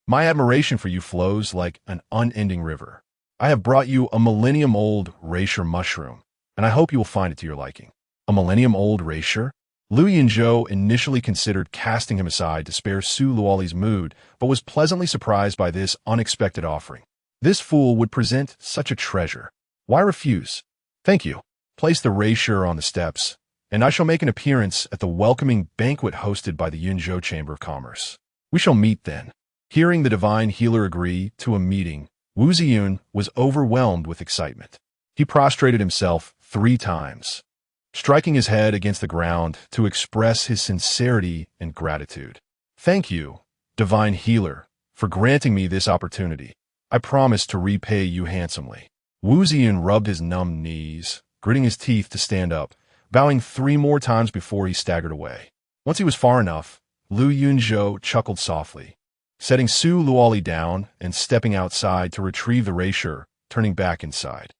My admiration for you flows like an unending river. I have brought you a millennium-old Reisher mushroom, and I hope you will find it to your liking." A millennium-old Reisher? Lu Yunzhou initially considered casting him aside to spare Su Luoli's mood, but was pleasantly surprised by this unexpected offering. This fool would present such a treasure. Why refuse? "Thank you. Place the Reisher on the steps, and I shall make an appearance at the welcoming banquet hosted by the Yunzhou Chamber of Commerce. We shall meet then." Hearing the divine healer agree to a meeting, Wu Ziyun was overwhelmed with excitement. He prostrated himself 3 times, striking his head against the ground to express his sincerity and gratitude. "Thank you, divine healer, for granting me this opportunity. I promise to repay you handsomely." Wu Ziyun rubbed his numb knees, gritting his teeth to stand up, bowing 3 more times before he staggered away. Once he was far enough, Lu Yunzhou chuckled softly, setting Su Luoli down and stepping outside to retrieve the Reisher, turning back inside.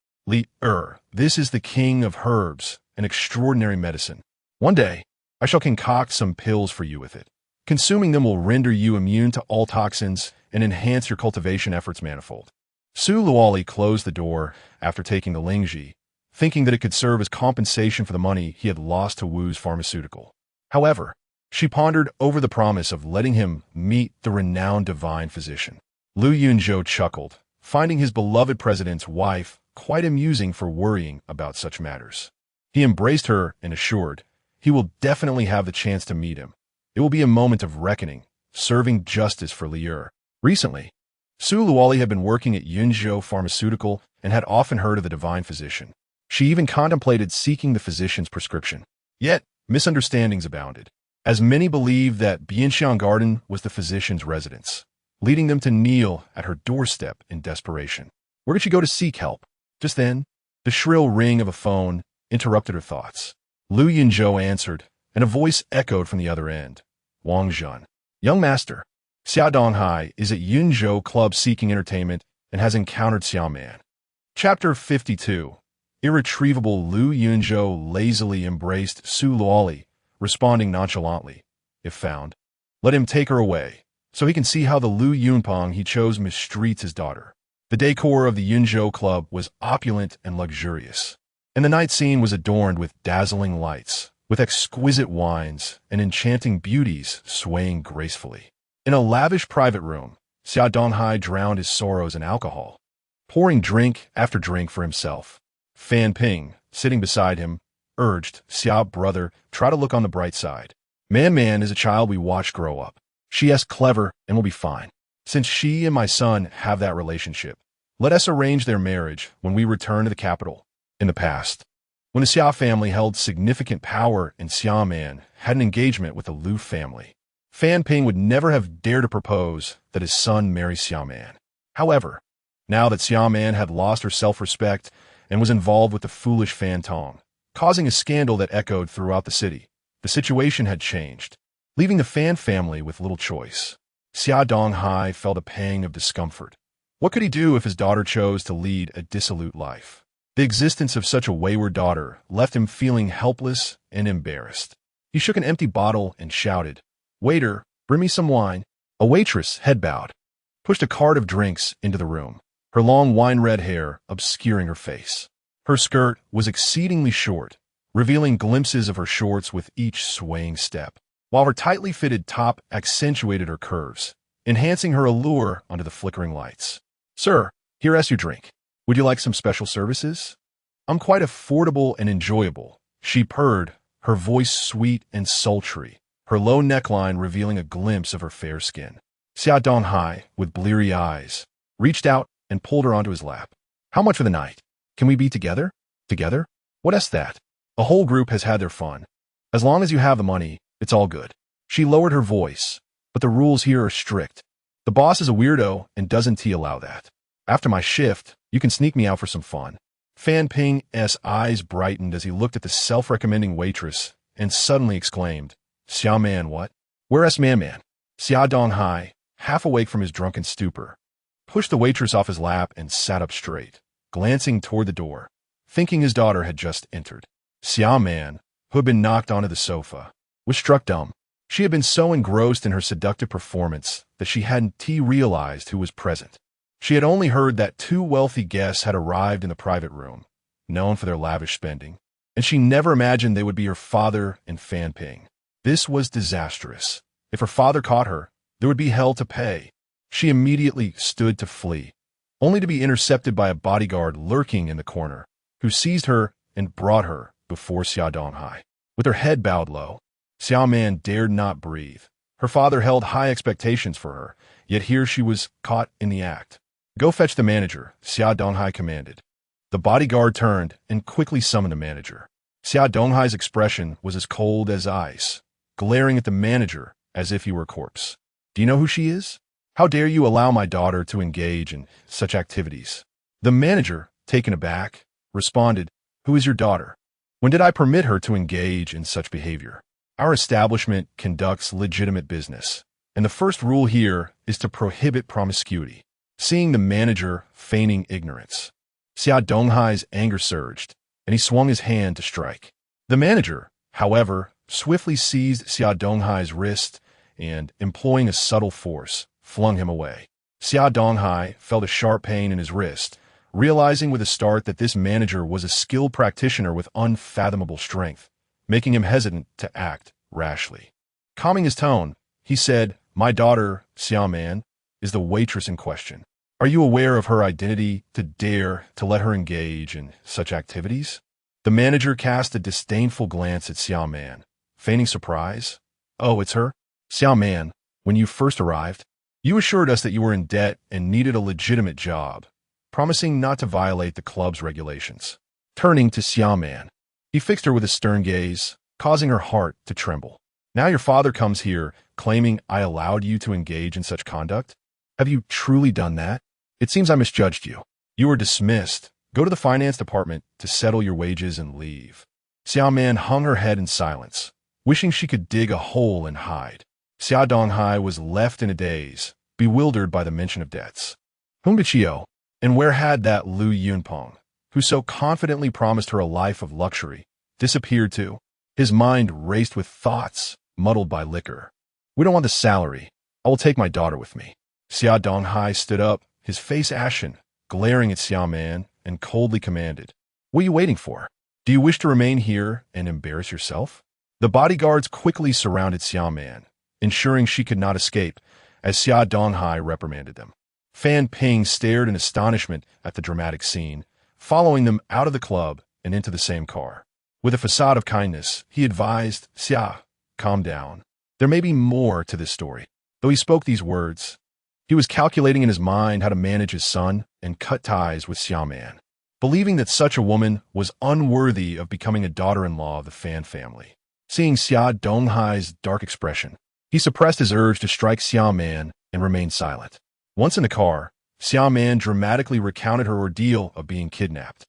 This is the king of herbs, an extraordinary medicine. One day, I shall concoct some pills for you with it. Consuming them will render you immune to all toxins and enhance your cultivation efforts manifold." Su Luoli closed the door after taking the Lingji, thinking that it could serve as compensation for the money he had lost to Wu's pharmaceutical. However, she pondered over the promise of letting him meet the renowned divine physician. Lu Yunzhou chuckled, finding his beloved president's wife quite amusing for worrying about such matters. He embraced her and assured, he will definitely have the chance to meet him. It will be a moment of reckoning, serving justice for Li'er. Recently, Su Luoli had been working at Yunzhou Pharmaceutical and had often heard of the divine physician. She even contemplated seeking the physician's prescription. Yet, misunderstandings abounded, as many believed that Bianxiang Garden was the physician's residence, leading them to kneel at her doorstep in desperation. Where did she go to seek help? Just then, the shrill ring of a phone interrupted her thoughts. Lu Yunzhou answered, and a voice echoed from the other end. Wang Zhen. "Young master, Xia Donghai is at Yunzhou Club seeking entertainment and has encountered Xiaoman." Chapter 52. Irretrievable Lu Yunzhou lazily embraced Su Luoli, responding nonchalantly, if found. Let him take her away, so he can see how the Lu Yunpeng he chose mistreats his daughter. The decor of the Yunzhou club was opulent and luxurious, and the night scene was adorned with dazzling lights, with exquisite wines and enchanting beauties swaying gracefully. In a lavish private room, Xia Donghai drowned his sorrows in alcohol, pouring drink after drink for himself. Fan Ping, sitting beside him, urged, "Xia, brother, try to look on the bright side. Man is a child we watched grow up. She is clever and will be fine. Since she and my son have that relationship, let us arrange their marriage when we return to the capital." In the past, when the Xia family held significant power in Xiamen had an engagement with the Lu family, Fan Ping would never have dared to propose that his son marry Xiamen. However, now that Xiamen had lost her self-respect and was involved with the foolish Fan Tong, causing a scandal that echoed throughout the city, the situation had changed, leaving the Fan family with little choice. Xia Donghai felt a pang of discomfort. What could he do if his daughter chose to lead a dissolute life? The existence of such a wayward daughter left him feeling helpless and embarrassed. He shook an empty bottle and shouted, "Waiter, bring me some wine." A waitress, head bowed, pushed a cart of drinks into the room, her long wine-red hair obscuring her face. Her skirt was exceedingly short, revealing glimpses of her shorts with each swaying step, while her tightly fitted top accentuated her curves, enhancing her allure under the flickering lights. "Sir, here is your drink. Would you like some special services?" "I'm quite affordable and enjoyable," she purred, her voice sweet and sultry, her low neckline revealing a glimpse of her fair skin. Xia Donghai, with bleary eyes, reached out and pulled her onto his lap. "How much for the night? Can we be together?" "Together? What is that? A whole group has had their fun. As long as you have the money, it's all good." She lowered her voice, "But the rules here are strict. The boss is a weirdo and doesn't allow that. After my shift, you can sneak me out for some fun." Fan Ping's eyes brightened as he looked at the self-recommending waitress and suddenly exclaimed, "Xiaman what? Where is Man?" Xia Donghai, half awake from his drunken stupor, pushed the waitress off his lap and sat up straight, glancing toward the door, thinking his daughter had just entered. Xiaman, who had been knocked onto the sofa, was struck dumb. She had been so engrossed in her seductive performance that she hadn't realized who was present. She had only heard that two wealthy guests had arrived in the private room, known for their lavish spending, and she never imagined they would be her father and Fan Ping. This was disastrous. If her father caught her, there would be hell to pay. She immediately stood to flee, only to be intercepted by a bodyguard lurking in the corner, who seized her and brought her before Xia Donghai. With her head bowed low, Xiaman dared not breathe. Her father held high expectations for her, yet here she was caught in the act. "Go fetch the manager," Xia Donghai commanded. The bodyguard turned and quickly summoned a manager. Xia Donghai's expression was as cold as ice, glaring at the manager as if he were a corpse. "Do you know who she is? How dare you allow my daughter to engage in such activities?" The manager, taken aback, responded, "Who is your daughter? When did I permit her to engage in such behavior? Our establishment conducts legitimate business, and the first rule here is to prohibit promiscuity." Seeing the manager feigning ignorance, Xia Donghai's anger surged, and he swung his hand to strike. The manager, however, swiftly seized Xia Donghai's wrist and, employing a subtle force, flung him away. Xia Donghai felt a sharp pain in his wrist, realizing with a start that this manager was a skilled practitioner with unfathomable strength, making him hesitant to act rashly. Calming his tone, he said, "My daughter, Xiaman, is the waitress in question. Are you aware of her identity to dare to let her engage in such activities?" The manager cast a disdainful glance at Xiaman, feigning surprise. "Oh, it's her? Xiaman, when you first arrived, you assured us that you were in debt and needed a legitimate job, promising not to violate the club's regulations." Turning to Xiaman, he fixed her with a stern gaze, causing her heart to tremble. "Now your father comes here, claiming I allowed you to engage in such conduct? Have you truly done that? It seems I misjudged you. You are dismissed. Go to the finance department to settle your wages and leave." Xiaman hung her head in silence, wishing she could dig a hole and hide. Xia Donghai was left in a daze, bewildered by the mention of debts. Whom did she owe? And where had that Lu Yunpeng, who so confidently promised her a life of luxury, disappeared to? His mind raced with thoughts, muddled by liquor. We don't want the salary. I will take my daughter with me. Xia Donghai stood up, his face ashen, glaring at Xiaoman, and coldly commanded, "What are you waiting for? Do you wish to remain here and embarrass yourself?" The bodyguards quickly surrounded Xiaoman, ensuring she could not escape, as Xia Donghai reprimanded them. Fan Ping stared in astonishment at the dramatic scene, following them out of the club and into the same car. With a facade of kindness, he advised, "Xia, calm down. There may be more to this story." Though he spoke these words, he was calculating in his mind how to manage his son and cut ties with Xiaoman, believing that such a woman was unworthy of becoming a daughter-in-law of the Fan family. Seeing Xia Donghai's dark expression, he suppressed his urge to strike Xiaoman and remained silent. Once in the car, Xiaoman dramatically recounted her ordeal of being kidnapped,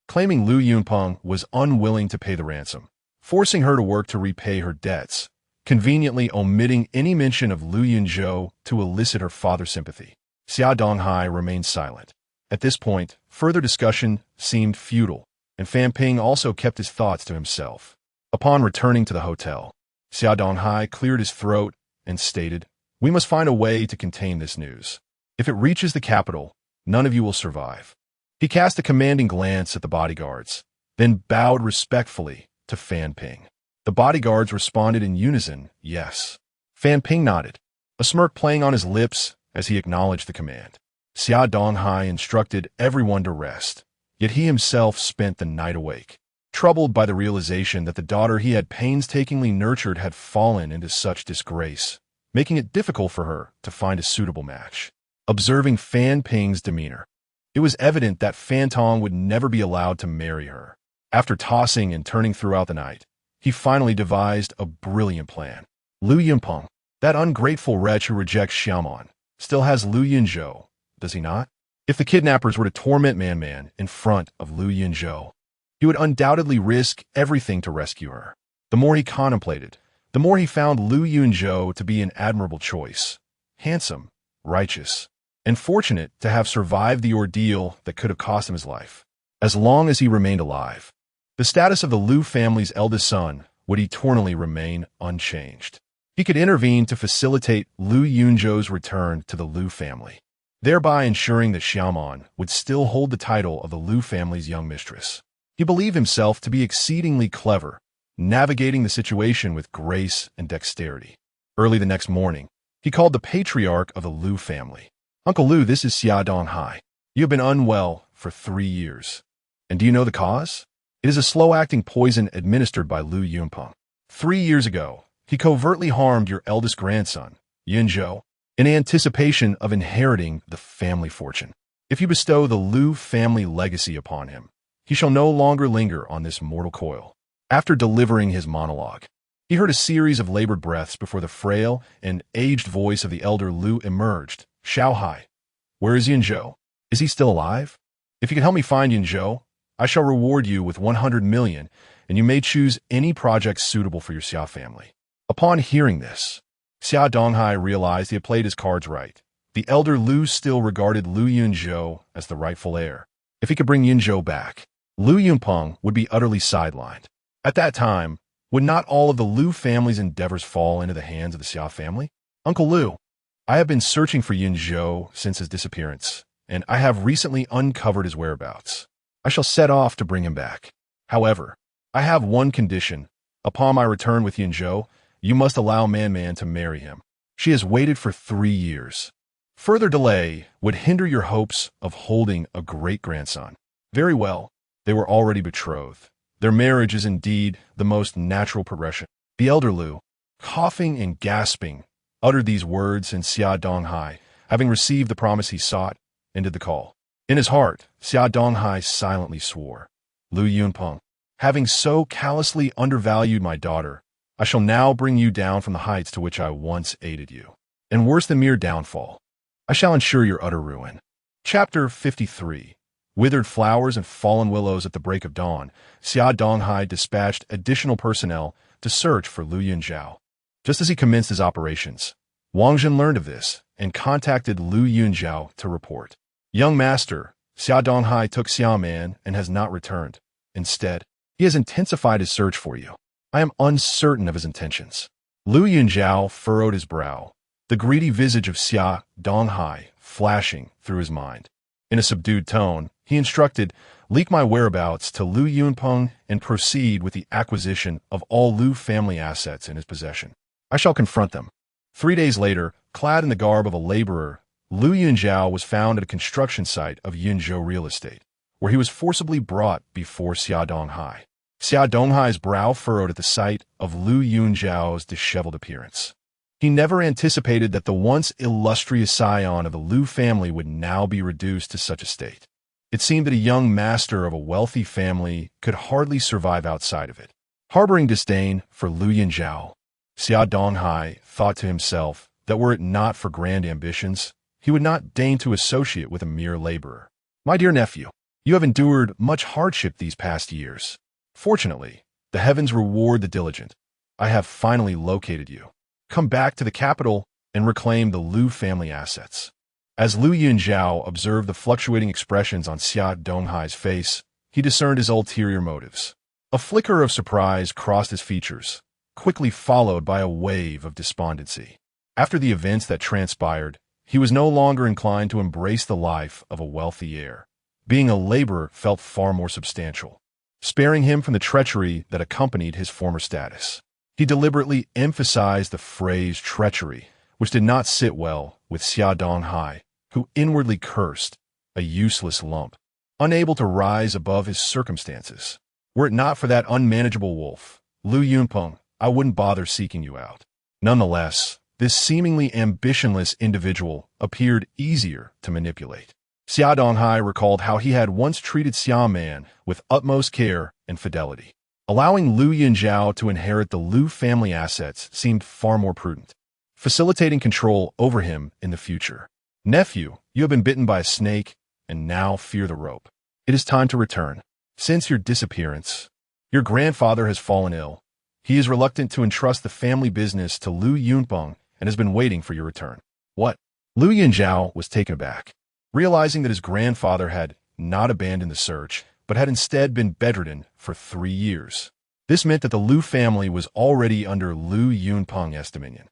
claiming Lu Yunpeng was unwilling to pay the ransom, forcing her to work to repay her debts, conveniently omitting any mention of Lu Yunzhou to elicit her father's sympathy. Xia Donghai remained silent. At this point, further discussion seemed futile, and Fan Ping also kept his thoughts to himself. Upon returning to the hotel, Xia Donghai cleared his throat and stated, "We must find a way to contain this news. If it reaches the capital, none of you will survive." He cast a commanding glance at the bodyguards, then bowed respectfully to Fan Ping. The bodyguards responded in unison, "Yes." Fan Ping nodded, a smirk playing on his lips as he acknowledged the command. Xia Donghai instructed everyone to rest, yet he himself spent the night awake, troubled by the realization that the daughter he had painstakingly nurtured had fallen into such disgrace, making it difficult for her to find a suitable match. Observing Fan Ping's demeanor, it was evident that Fan Tong would never be allowed to marry her. After tossing and turning throughout the night, he finally devised a brilliant plan. Lu Yunpeng, that ungrateful wretch who rejects Xiaoman, still has Lu Yunzhou, does he not? If the kidnappers were to torment Man in front of Lu Yunzhou, he would undoubtedly risk everything to rescue her. The more he contemplated, the more he found Lu Yunzhou to be an admirable choice, handsome, righteous, and fortunate to have survived the ordeal that could have cost him his life. As long as he remained alive, the status of the Lu family's eldest son would eternally remain unchanged. He could intervene to facilitate Lu Yunzhou's return to the Lu family, thereby ensuring that Xiaoman would still hold the title of the Lu family's young mistress. He believed himself to be exceedingly clever, navigating the situation with grace and dexterity. Early the next morning, he called the patriarch of the Lu family. "Uncle Lu, this is Xia Donghai. You have been unwell for 3 years. And do you know the cause? It is a slow-acting poison administered by Lu Yunpeng. 3 years ago, he covertly harmed your eldest grandson, Yunzhou, in anticipation of inheriting the family fortune. If you bestow the Lu family legacy upon him, he shall no longer linger on this mortal coil." After delivering his monologue, he heard a series of labored breaths before the frail and aged voice of the elder Lu emerged. "Xiao Hai, where is Yunzhou? Is he still alive? If you can help me find Yunzhou, I shall reward you with 100 million, and you may choose any project suitable for your Xia family." Upon hearing this, Xia Donghai realized he had played his cards right. The elder Lu still regarded Lu Yunzhou as the rightful heir. If he could bring Yunzhou back, Lu Yunpeng would be utterly sidelined. At that time, would not all of the Lu family's endeavors fall into the hands of the Xia family? "Uncle Lu, I have been searching for Yunzhou since his disappearance, and I have recently uncovered his whereabouts. I shall set off to bring him back. However, I have one condition. Upon my return with Yunzhou, you must allow Man to marry him. She has waited for 3 years. Further delay would hinder your hopes of holding a great-grandson." Very well, they were already betrothed. Their marriage is indeed the most natural progression. The elder Lu, coughing and gasping, uttered these words, and Xia Donghai, having received the promise he sought, ended the call. In his heart, Xia Donghai silently swore, "Lu Yunpeng, having so callously undervalued my daughter, I shall now bring you down from the heights to which I once aided you. And worse than mere downfall, I shall ensure your utter ruin." Chapter 53. Withered flowers and fallen willows at the break of dawn, Xia Donghai dispatched additional personnel to search for Lu Yunzhou. Just as he commenced his operations, Wang Zhen learned of this and contacted Lu Yunzhou to report. "Young master, Xia Donghai took Xiaoman and has not returned. Instead, he has intensified his search for you. I am uncertain of his intentions. Lu Yunzhou furrowed his brow, the greedy visage of Xia Donghai flashing through his mind. In a subdued tone, he instructed, "Leak my whereabouts to Lu Yunpeng and proceed with the acquisition of all Lu family assets in his possession. I shall confront them." 3 days later, clad in the garb of a laborer, Lu Yunzhou was found at a construction site of Yunzhou real estate, where he was forcibly brought before Xia Donghai. Xia Donghai's brow furrowed at the sight of Lu Yunzhou's disheveled appearance. He never anticipated that the once illustrious scion of the Lu family would now be reduced to such a state. It seemed that a young master of a wealthy family could hardly survive outside of it. Harboring disdain for Lu Yunzhou, Xia Donghai thought to himself that were it not for grand ambitions, he would not deign to associate with a mere laborer. "My dear nephew, you have endured much hardship these past years. Fortunately, the heavens reward the diligent. I have finally located you. Come back to the capital and reclaim the Lu family assets." As Lu Yunzhou observed the fluctuating expressions on Xia Donghai's face, he discerned his ulterior motives. A flicker of surprise crossed his features, quickly followed by a wave of despondency. After the events that transpired, he was no longer inclined to embrace the life of a wealthy heir. Being a laborer felt far more substantial, sparing him from the treachery that accompanied his former status. He deliberately emphasized the phrase treachery, which did not sit well with Xia Donghai, who inwardly cursed, a useless lump, unable to rise above his circumstances. "Were it not for that unmanageable wolf, Lu Yunpeng, I wouldn't bother seeking you out." Nonetheless, this seemingly ambitionless individual appeared easier to manipulate. Xia Donghai recalled how he had once treated Xia Man with utmost care and fidelity. Allowing Lu Yunzhou to inherit the Lu family assets seemed far more prudent, facilitating control over him in the future. "Nephew, you have been bitten by a snake and now fear the rope. It is time to return. Since your disappearance, your grandfather has fallen ill. He is reluctant to entrust the family business to Lu Yunpeng and has been waiting for your return." "What?" Lu Yunzhou was taken aback, realizing that his grandfather had not abandoned the search, but had instead been bedridden for 3 years. This meant that the Lu family was already under Lu Yunpeng's dominion,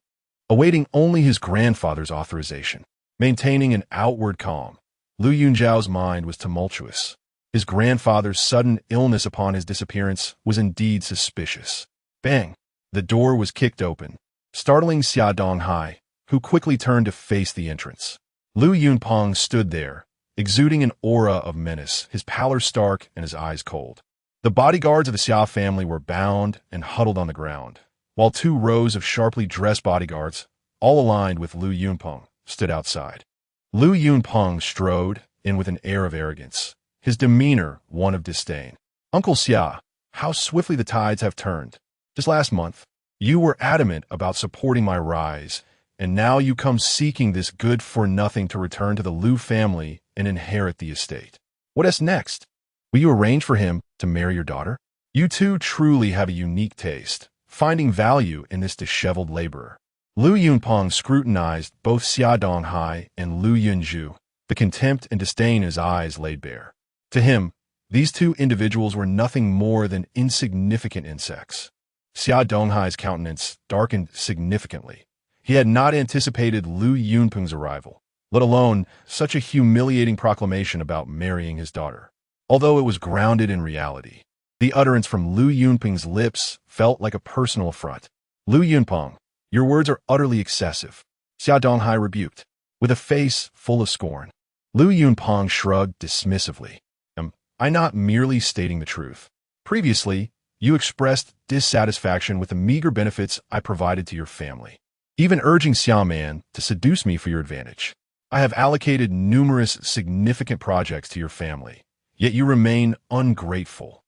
awaiting only his grandfather's authorization. Maintaining an outward calm, Lu Yunzhou's mind was tumultuous. His grandfather's sudden illness upon his disappearance was indeed suspicious. Bang! The door was kicked open, startling Xia Donghai, who quickly turned to face the entrance. Lu Yunpeng stood there, exuding an aura of menace, his pallor stark and his eyes cold. The bodyguards of the Xia family were bound and huddled on the ground, while 2 rows of sharply dressed bodyguards, all aligned with Lu Yunpeng, stood outside. Lu Yunpeng strode in with an air of arrogance, his demeanor one of disdain. "Uncle Xia, how swiftly the tides have turned. Just last month, you were adamant about supporting my rise, and now you come seeking this good-for-nothing to return to the Lu family and inherit the estate. What is next? Will you arrange for him to marry your daughter? You two truly have a unique taste, finding value in this disheveled laborer." Lu Yunpeng scrutinized both Xia Donghai and Lu Yunzhou, the contempt and disdain in his eyes laid bare. To him, these 2 individuals were nothing more than insignificant insects. Xia Donghai's countenance darkened significantly. He had not anticipated Lu Yunpeng's arrival, let alone such a humiliating proclamation about marrying his daughter. Although it was grounded in reality, the utterance from Lu Yunpeng's lips felt like a personal affront. "Lu Yunpeng, your words are utterly excessive," Xia Donghai rebuked, with a face full of scorn. Lu Yunpeng shrugged dismissively. "I'm not merely stating the truth. Previously, you expressed dissatisfaction with the meager benefits I provided to your family, even urging Xia Man to seduce me for your advantage. I have allocated numerous significant projects to your family, yet you remain ungrateful,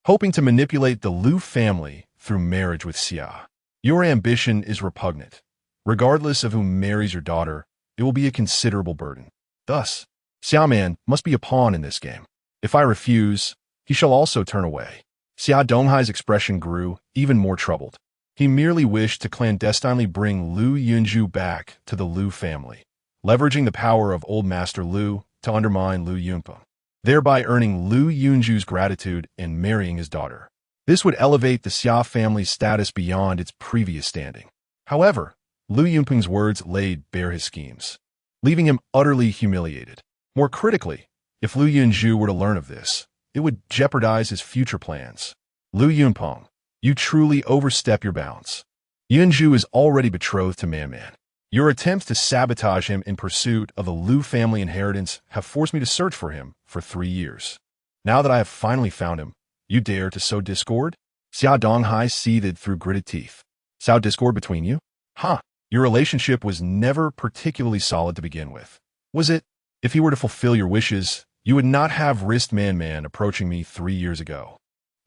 hoping to manipulate the Lu family through marriage with Xia. Your ambition is repugnant. Regardless of who marries your daughter, it will be a considerable burden. Thus, Xia Man must be a pawn in this game. If I refuse, he shall also turn away." Xia Donghai's expression grew even more troubled. He merely wished to clandestinely bring Lu Yunzhou back to the Lu family, leveraging the power of old Master Lu to undermine Lu Yunpeng, thereby earning Lu Yunzhou's gratitude and marrying his daughter. This would elevate the Xia family's status beyond its previous standing. However, Lu Yunpeng's words laid bare his schemes, leaving him utterly humiliated. More critically, if Lu Yunzhou were to learn of this, it would jeopardize his future plans. Lu Yunpeng, you truly overstep your bounds. Yunzhou is already betrothed to Man. Your attempts to sabotage him in pursuit of the Lu family inheritance have forced me to search for him for 3 years. Now that I have finally found him, you dare to sow discord? Xia Donghai seethed through gritted teeth. Sow discord between you? Huh. Your relationship was never particularly solid to begin with, was it? If he were to fulfill your wishes, you would not have risked Man approaching me 3 years ago.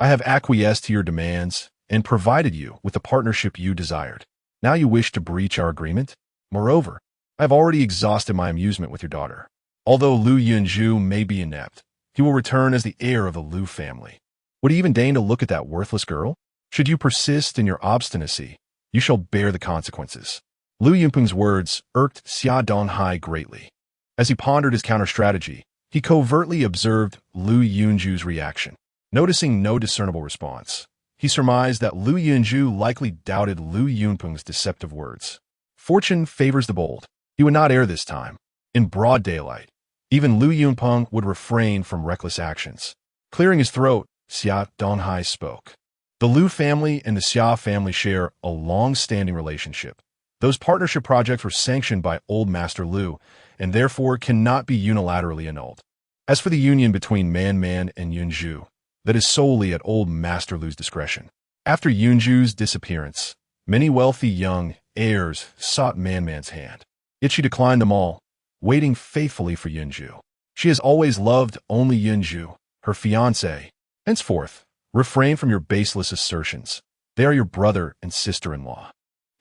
I have acquiesced to your demands and provided you with the partnership you desired. Now you wish to breach our agreement? Moreover, I have already exhausted my amusement with your daughter. Although Lu Yunzhou may be inept, he will return as the heir of the Lu family. Would he even deign to look at that worthless girl? Should you persist in your obstinacy, you shall bear the consequences. Lu Yunpeng's words irked Xia Donghai greatly. As he pondered his counter-strategy, he covertly observed Lu Yunzhou's reaction. Noticing no discernible response, he surmised that Lu Yunzhou likely doubted Lu Yunpeng's deceptive words. Fortune favors the bold. He would not err this time. In broad daylight, even Lu Yunpeng would refrain from reckless actions. Clearing his throat, Xia Donghai spoke. The Lu family and the Xia family share a long-standing relationship. Those partnership projects were sanctioned by Old Master Lu, and therefore cannot be unilaterally annulled. As for the union between Man and Yunzhou, that is solely at Old Master Lu's discretion. After Yunzhou's disappearance, many wealthy young heirs sought Man's hand. Yet she declined them all, waiting faithfully for Yunzhou. She has always loved only Yunzhou, her fiancé. Henceforth, refrain from your baseless assertions. They are your brother and sister-in-law.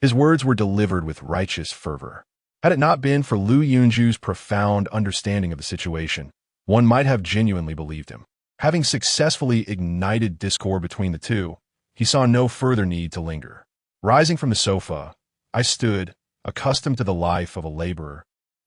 His words were delivered with righteous fervor. Had it not been for Lu Yunzhou's profound understanding of the situation, one might have genuinely believed him. Having successfully ignited discord between the two, he saw no further need to linger. Rising from the sofa, I stood, accustomed to the life of a laborer,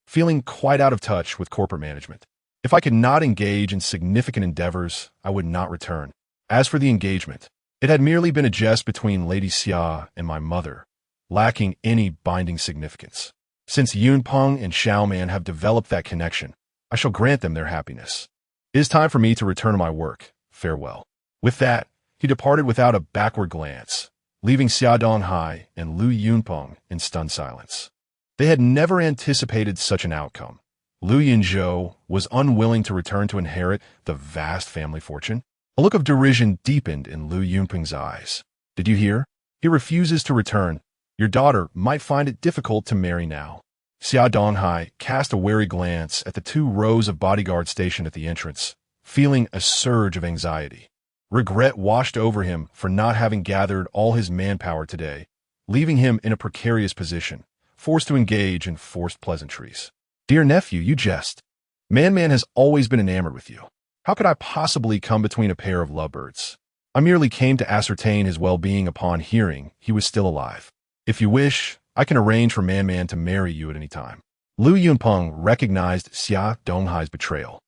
feeling quite out of touch with corporate management. If I could not engage in significant endeavors, I would not return. As for the engagement, it had merely been a jest between Lady Xia and my mother, lacking any binding significance. Since Yunpeng and Xiaoman have developed that connection, I shall grant them their happiness. It is time for me to return to my work. Farewell. With that, he departed without a backward glance, leaving Xia Donghai and Lu Yunpeng in stunned silence. They had never anticipated such an outcome. Lu Yunzhou was unwilling to return to inherit the vast family fortune. A look of derision deepened in Lu Yunpeng's eyes. Did you hear? He refuses to return. Your daughter might find it difficult to marry now. Xia Donghai cast a wary glance at the 2 rows of bodyguards stationed at the entrance, feeling a surge of anxiety. Regret washed over him for not having gathered all his manpower today, leaving him in a precarious position, forced to engage in forced pleasantries. Dear nephew, you jest. Man has always been enamored with you. How could I possibly come between a pair of lovebirds? I merely came to ascertain his well-being upon hearing he was still alive. If you wish, I can arrange for Man to marry you at any time. Lu Yunpeng recognized Xia Donghai's betrayal.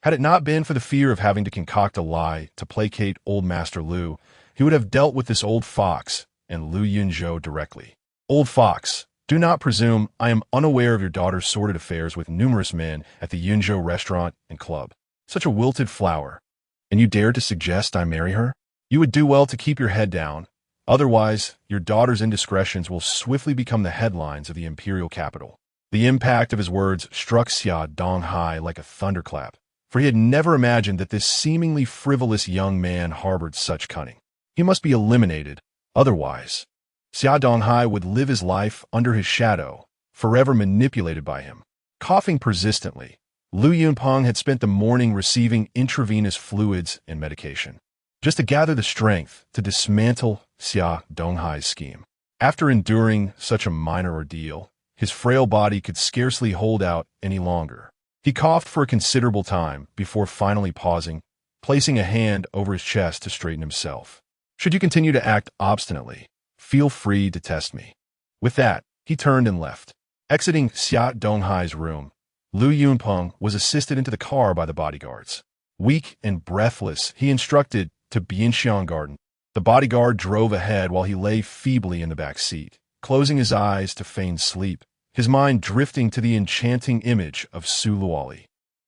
Had it not been for the fear of having to concoct a lie to placate Old Master Lu, he would have dealt with this old fox and Lu Yunzhou directly. Old fox, do not presume I am unaware of your daughter's sordid affairs with numerous men at the Yunzhou restaurant and club. Such a wilted flower. And you dare to suggest I marry her? You would do well to keep your head down. Otherwise, your daughter's indiscretions will swiftly become the headlines of the imperial capital. The impact of his words struck Xia Donghai like a thunderclap, for he had never imagined that this seemingly frivolous young man harbored such cunning. He must be eliminated, otherwise, Xia Donghai would live his life under his shadow, forever manipulated by him. Coughing persistently, Lu Yunpeng had spent the morning receiving intravenous fluids and medication, just to gather the strength to dismantle Xia Donghai's scheme. After enduring such a minor ordeal, his frail body could scarcely hold out any longer. He coughed for a considerable time before finally pausing, placing a hand over his chest to straighten himself. Should you continue to act obstinately, feel free to test me. With that, he turned and left. Exiting Xia Donghai's room, Lu Yunpeng was assisted into the car by the bodyguards. Weak and breathless, he instructed to Bianxiang Garden. The bodyguard drove ahead while he lay feebly in the back seat, closing his eyes to feign sleep, his mind drifting to the enchanting image of Su Luoli.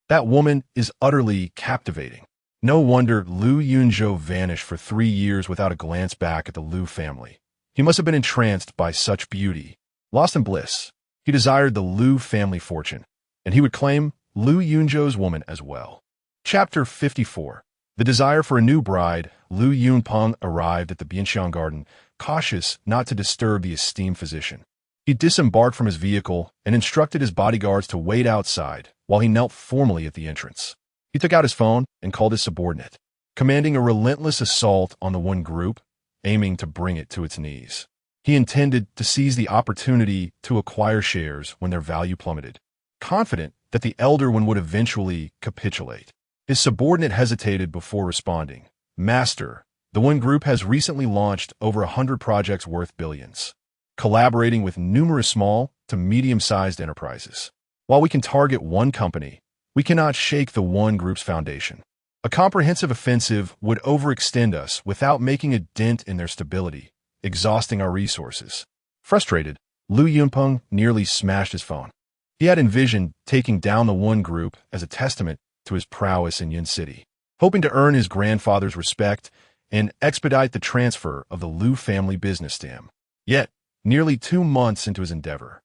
That woman is utterly captivating. No wonder Lu Yunzhou vanished for 3 years without a glance back at the Lu family. He must have been entranced by such beauty. Lost in bliss, he desired the Lu family fortune, and he would claim Lu Yunzhou's woman as well. Chapter 54. The desire for a new bride. Lu Yunpeng arrived at the Bianxiang garden, cautious not to disturb the esteemed physician. He disembarked from his vehicle and instructed his bodyguards to wait outside while he knelt formally at the entrance. He took out his phone and called his subordinate, commanding a relentless assault on the one group, aiming to bring it to its knees. He intended to seize the opportunity to acquire shares when their value plummeted, confident that the elder one would eventually capitulate. His subordinate hesitated before responding. Master, the one group has recently launched over 100 projects worth billions, collaborating with numerous small to medium-sized enterprises. While we can target one company, we cannot shake the one group's foundation. A comprehensive offensive would overextend us without making a dent in their stability, exhausting our resources. Frustrated, Lu Yunpeng nearly smashed his phone. He had envisioned taking down the one group as a testament to his prowess in Yun City, hoping to earn his grandfather's respect and expedite the transfer of the Lu family business to him. Yet, nearly 2 months into his endeavor,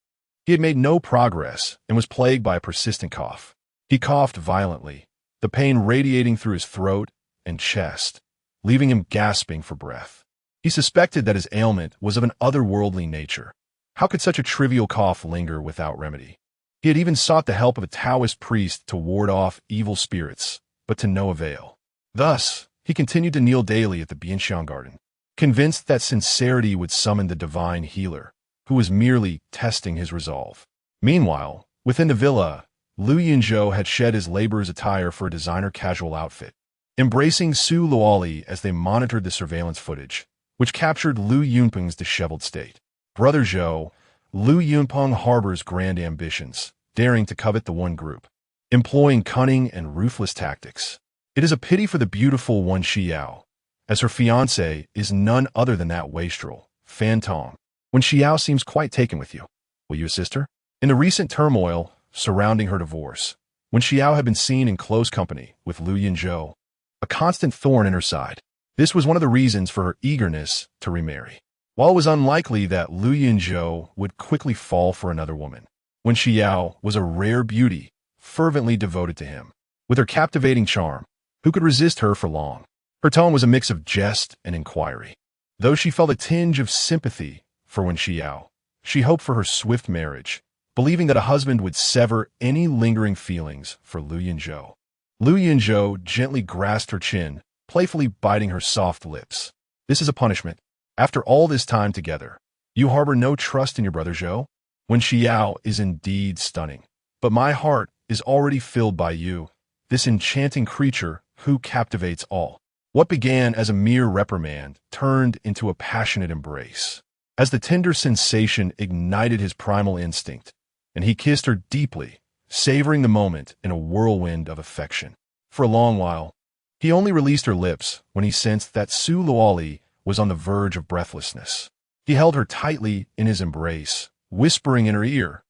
he had made no progress and was plagued by a persistent cough. He coughed violently, the pain radiating through his throat and chest, leaving him gasping for breath. He suspected that his ailment was of an otherworldly nature. How could such a trivial cough linger without remedy? He had even sought the help of a Taoist priest to ward off evil spirits, but to no avail. Thus, he continued to kneel daily at the Bianxiang garden, convinced that sincerity would summon the divine healer, who was merely testing his resolve. Meanwhile, within the villa, Lu Yunzhou had shed his laborer's attire for a designer casual outfit, embracing Su Luoli as they monitored the surveillance footage, which captured Lu Yunpeng's disheveled state. Brother Zhou, Lu Yunpeng harbors grand ambitions, daring to covet the one group, employing cunning and ruthless tactics. It is a pity for the beautiful Wan Xiao, as her fiancé is none other than that wastrel, Fan Tong. Wan Xiao seems quite taken with you. Will you assist her? In the recent turmoil surrounding her divorce, Wan Xiao had been seen in close company with Lu Yunzhou, a constant thorn in her side. This was one of the reasons for her eagerness to remarry. While it was unlikely that Lu Yunzhou would quickly fall for another woman, Wan Xiao was a rare beauty, fervently devoted to him. With her captivating charm, who could resist her for long? Her tone was a mix of jest and inquiry. Though she felt a tinge of sympathy for Wan Xiao, she hoped for her swift marriage, believing that a husband would sever any lingering feelings for Lu Yunzhou. Lu Yunzhou gently grasped her chin, playfully biting her soft lips. This is a punishment. After all this time together, you harbor no trust in your brother Zhou? Wan Xiao is indeed stunning, but my heart is already filled by you, this enchanting creature who captivates all. What began as a mere reprimand turned into a passionate embrace, as the tender sensation ignited his primal instinct, and he kissed her deeply, savoring the moment in a whirlwind of affection. For a long while, he only released her lips when he sensed that Su Luoli was on the verge of breathlessness. He held her tightly in his embrace, whispering in her ear,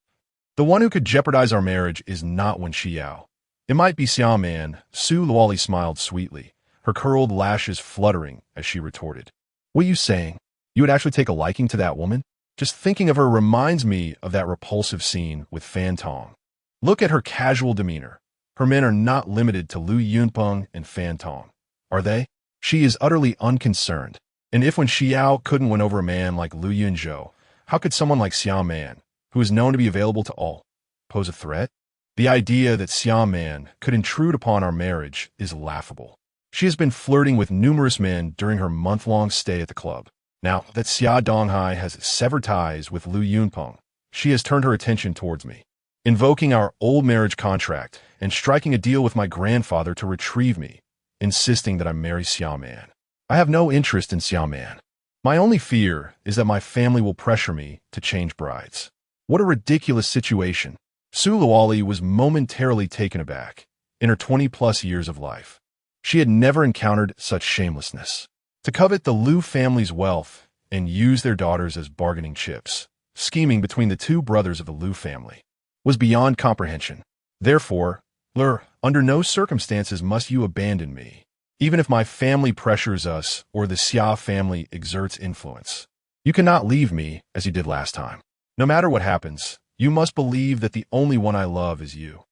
"The one who could jeopardize our marriage is not Wan Xiao. It might be Xiaoman." Su Luoli smiled sweetly, her curled lashes fluttering as she retorted, "What are you saying? You would actually take a liking to that woman? Just thinking of her reminds me of that repulsive scene with Fan Tong. Look at her casual demeanor. Her men are not limited to Lu Yunpeng and Fan Tong, are they? She is utterly unconcerned. And if Wan Xiao couldn't win over a man like Lu Yunzhou, how could someone like Xiaoman, who is known to be available to all, pose a threat? The idea that Xiaoman could intrude upon our marriage is laughable. She has been flirting with numerous men during her month-long stay at the club. Now that Xia Donghai has severed ties with Lu Yunpeng, she has turned her attention towards me, invoking our old marriage contract and striking a deal with my grandfather to retrieve me, insisting that I marry Xiaoman. I have no interest in Xiaoman. My only fear is that my family will pressure me to change brides. What a ridiculous situation. Su Luoli was momentarily taken aback. In her 20-plus years of life, she had never encountered such shamelessness. to covet the Liu family's wealth and use their daughters as bargaining chips. Scheming between the two brothers of the Liu family was beyond comprehension. Therefore, under no circumstances must you abandon me, even if my family pressures us or the Xia family exerts influence. You cannot leave me as you did last time. No matter what happens, you must believe that the only one I love is you.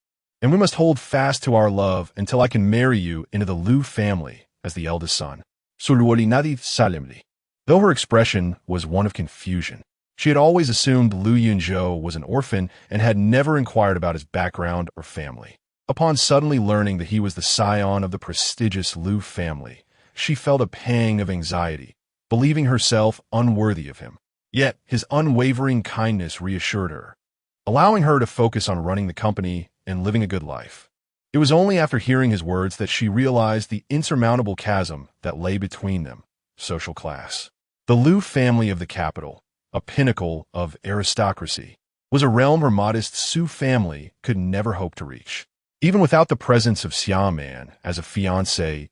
And we must hold fast to our love until I can marry you into the Liu family as the eldest son. Though her expression was one of confusion, she had always assumed Liu Yunzhou was an orphan and had never inquired about his background or family. Upon suddenly learning that he was the scion of the prestigious Liu family, she felt a pang of anxiety, believing herself unworthy of him. Yet his unwavering kindness reassured her, allowing her to focus on running the company and living a good life. It was only after hearing his words that she realized the insurmountable chasm that lay between them: social class. The Liu family of the capital, a pinnacle of aristocracy, was a realm her modest Su family could never hope to reach. Even without the presence of Xiaoman as a fiancé,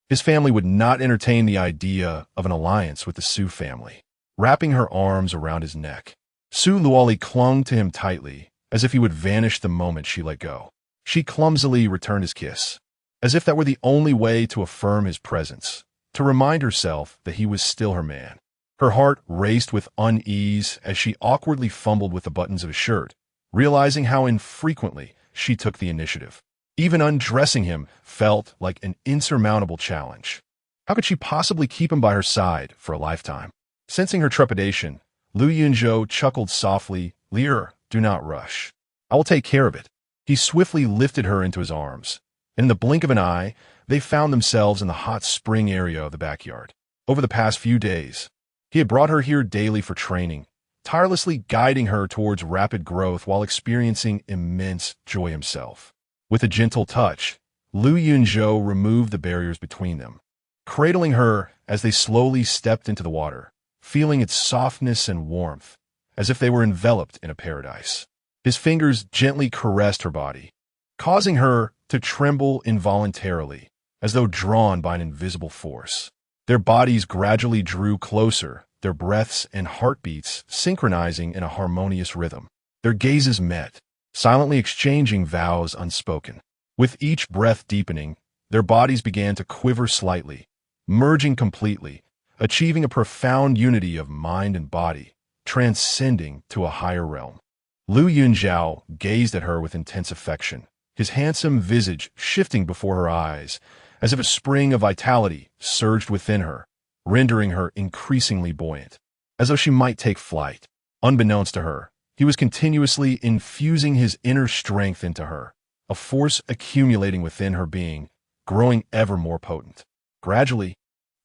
his family would not entertain the idea of an alliance with the Su family. Wrapping her arms around his neck, Su Luoli clung to him tightly, as if he would vanish the moment she let go. She clumsily returned his kiss, as if that were the only way to affirm his presence, to remind herself that he was still her man. Her heart raced with unease as she awkwardly fumbled with the buttons of his shirt, realizing how infrequently she took the initiative. Even undressing him felt like an insurmountable challenge. How could she possibly keep him by her side for a lifetime? Sensing her trepidation, Liu Yunzhou chuckled softly. Do not rush. I will take care of it. He swiftly lifted her into his arms, and in the blink of an eye, they found themselves in the hot spring area of the backyard. Over the past few days, he had brought her here daily for training, tirelessly guiding her towards rapid growth while experiencing immense joy himself. With a gentle touch, Liu Yunzhou removed the barriers between them, cradling her as they slowly stepped into the water, feeling its softness and warmth, as if they were enveloped in a paradise. His fingers gently caressed her body, causing her to tremble involuntarily, as though drawn by an invisible force. Their bodies gradually drew closer, their breaths and heartbeats synchronizing in a harmonious rhythm. Their gazes met, silently exchanging vows unspoken. With each breath deepening, their bodies began to quiver slightly, merging completely, achieving a profound unity of mind and body, transcending to a higher realm. Liu Yunzhou gazed at her with intense affection, his handsome visage shifting before her eyes, as if a spring of vitality surged within her, rendering her increasingly buoyant, as though she might take flight. Unbeknownst to her, he was continuously infusing his inner strength into her, a force accumulating within her being, growing ever more potent. Gradually,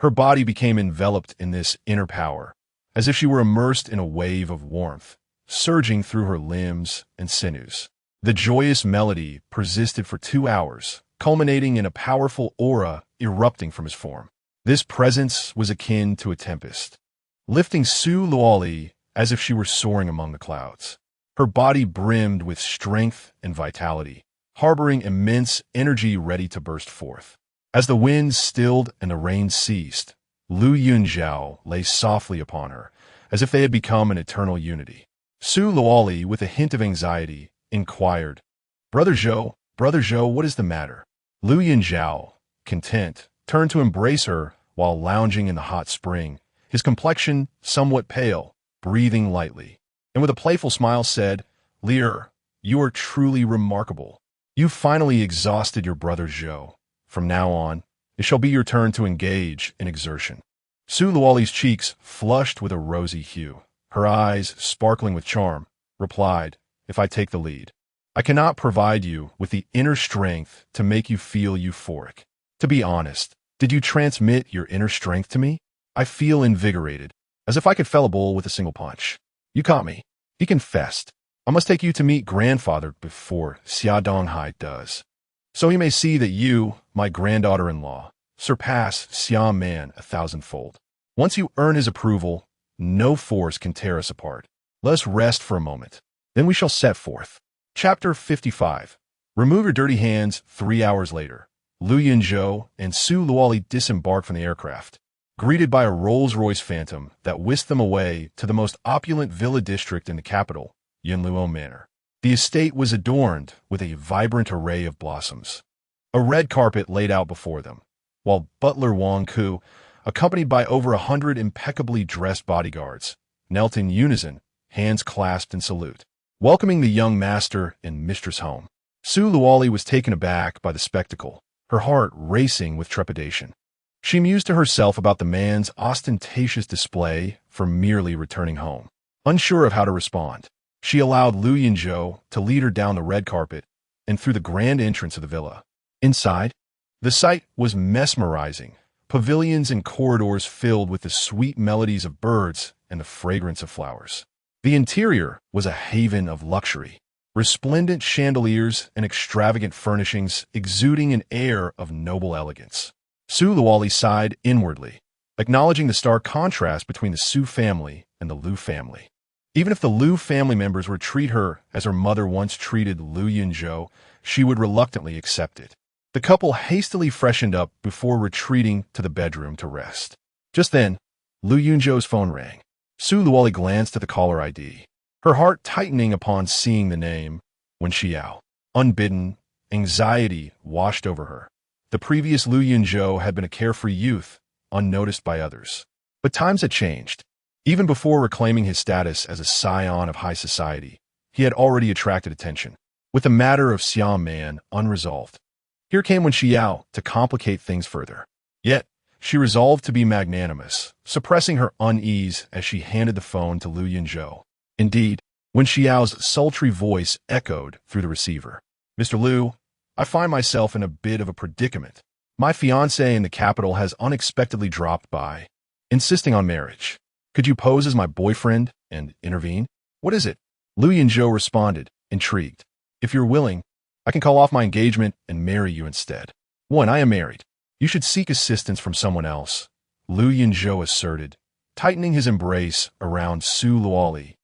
her body became enveloped in this inner power, as if she were immersed in a wave of warmth, surging through her limbs and sinews. The joyous melody persisted for 2 hours, culminating in a powerful aura erupting from his form. This presence was akin to a tempest, lifting Su Luoli as if she were soaring among the clouds. Her body brimmed with strength and vitality, harboring immense energy ready to burst forth. As the winds stilled and the rain ceased, Liu Yunzhou lay softly upon her, as if they had become an eternal unity. Su Luoli, with a hint of anxiety, inquired, Brother Zhou, what is the matter?" Liu Yunzhou, content, turned to embrace her while lounging in the hot spring, his complexion somewhat pale, breathing lightly, and with a playful smile said, "Liu, you are truly remarkable. You finally exhausted your brother Zhou. From now on, it shall be your turn to engage in exertion." Su Luoli's cheeks flushed with a rosy hue. Her eyes, sparkling with charm, replied, "If I take the lead, I cannot provide you with the inner strength to make you feel euphoric. To be honest, did you transmit your inner strength to me? I feel invigorated, as if I could fell a bull with a single punch." "You caught me," he confessed. "I must take you to meet grandfather before Xia Donghai does, so he may see that you, my granddaughter-in-law, surpass Xia Man 1,000-fold. Once you earn his approval, no force can tear us apart. Let us rest for a moment, then we shall set forth." Chapter 55. Remove your dirty hands. 3 hours later, Liu Yunzhou and Su Luoli disembarked from the aircraft. greeted by a Rolls-Royce Phantom that whisked them away to the most opulent villa district in the capital, Yunzhou Manor. The estate was adorned with a vibrant array of blossoms. A red carpet laid out before them, while butler Wang Ku, accompanied by over 100 impeccably dressed bodyguards, knelt in unison, hands clasped in salute, welcoming the young master and mistress home. Su Luoli was taken aback by the spectacle, her heart racing with trepidation. She mused to herself about the man's ostentatious display for merely returning home. Unsure of how to respond, she allowed Lu Yunzhou to lead her down the red carpet and through the grand entrance of the villa. Inside, the sight was mesmerizing, pavilions and corridors filled with the sweet melodies of birds and the fragrance of flowers. The interior was a haven of luxury, resplendent chandeliers and extravagant furnishings exuding an air of noble elegance. Su Luoli sighed inwardly, acknowledging the stark contrast between the Su family and the Lu family. Even if the Lu family members would treat her as her mother once treated Lu Yunzhou, she would reluctantly accept it. The couple hastily freshened up before retreating to the bedroom to rest. Just then, Lu Yunzhou's phone rang. Su Luoli glanced at the caller ID, her heart tightening upon seeing the name Wen Xiao. Unbidden, anxiety washed over her. The previous Lu Yunzhou had been a carefree youth, unnoticed by others. But times had changed. Even before reclaiming his status as a scion of high society, he had already attracted attention, with the matter of Xiao Man unresolved. Here came Wen Xiao to complicate things further. Yet, she resolved to be magnanimous, suppressing her unease as she handed the phone to Lu Yunzhou. Indeed, Wen Xiao's sultry voice echoed through the receiver. "Mr. Lu, I find myself in a bit of a predicament. My fiancé in the capital has unexpectedly dropped by, insisting on marriage. Could you pose as my boyfriend and intervene?" "What is it?" Lu Yunzhou responded, intrigued. "If you're willing, I can call off my engagement and marry you instead." "One, I am married. You should seek assistance from someone else," Lu Yunzhou asserted, tightening his embrace around Su Luoli,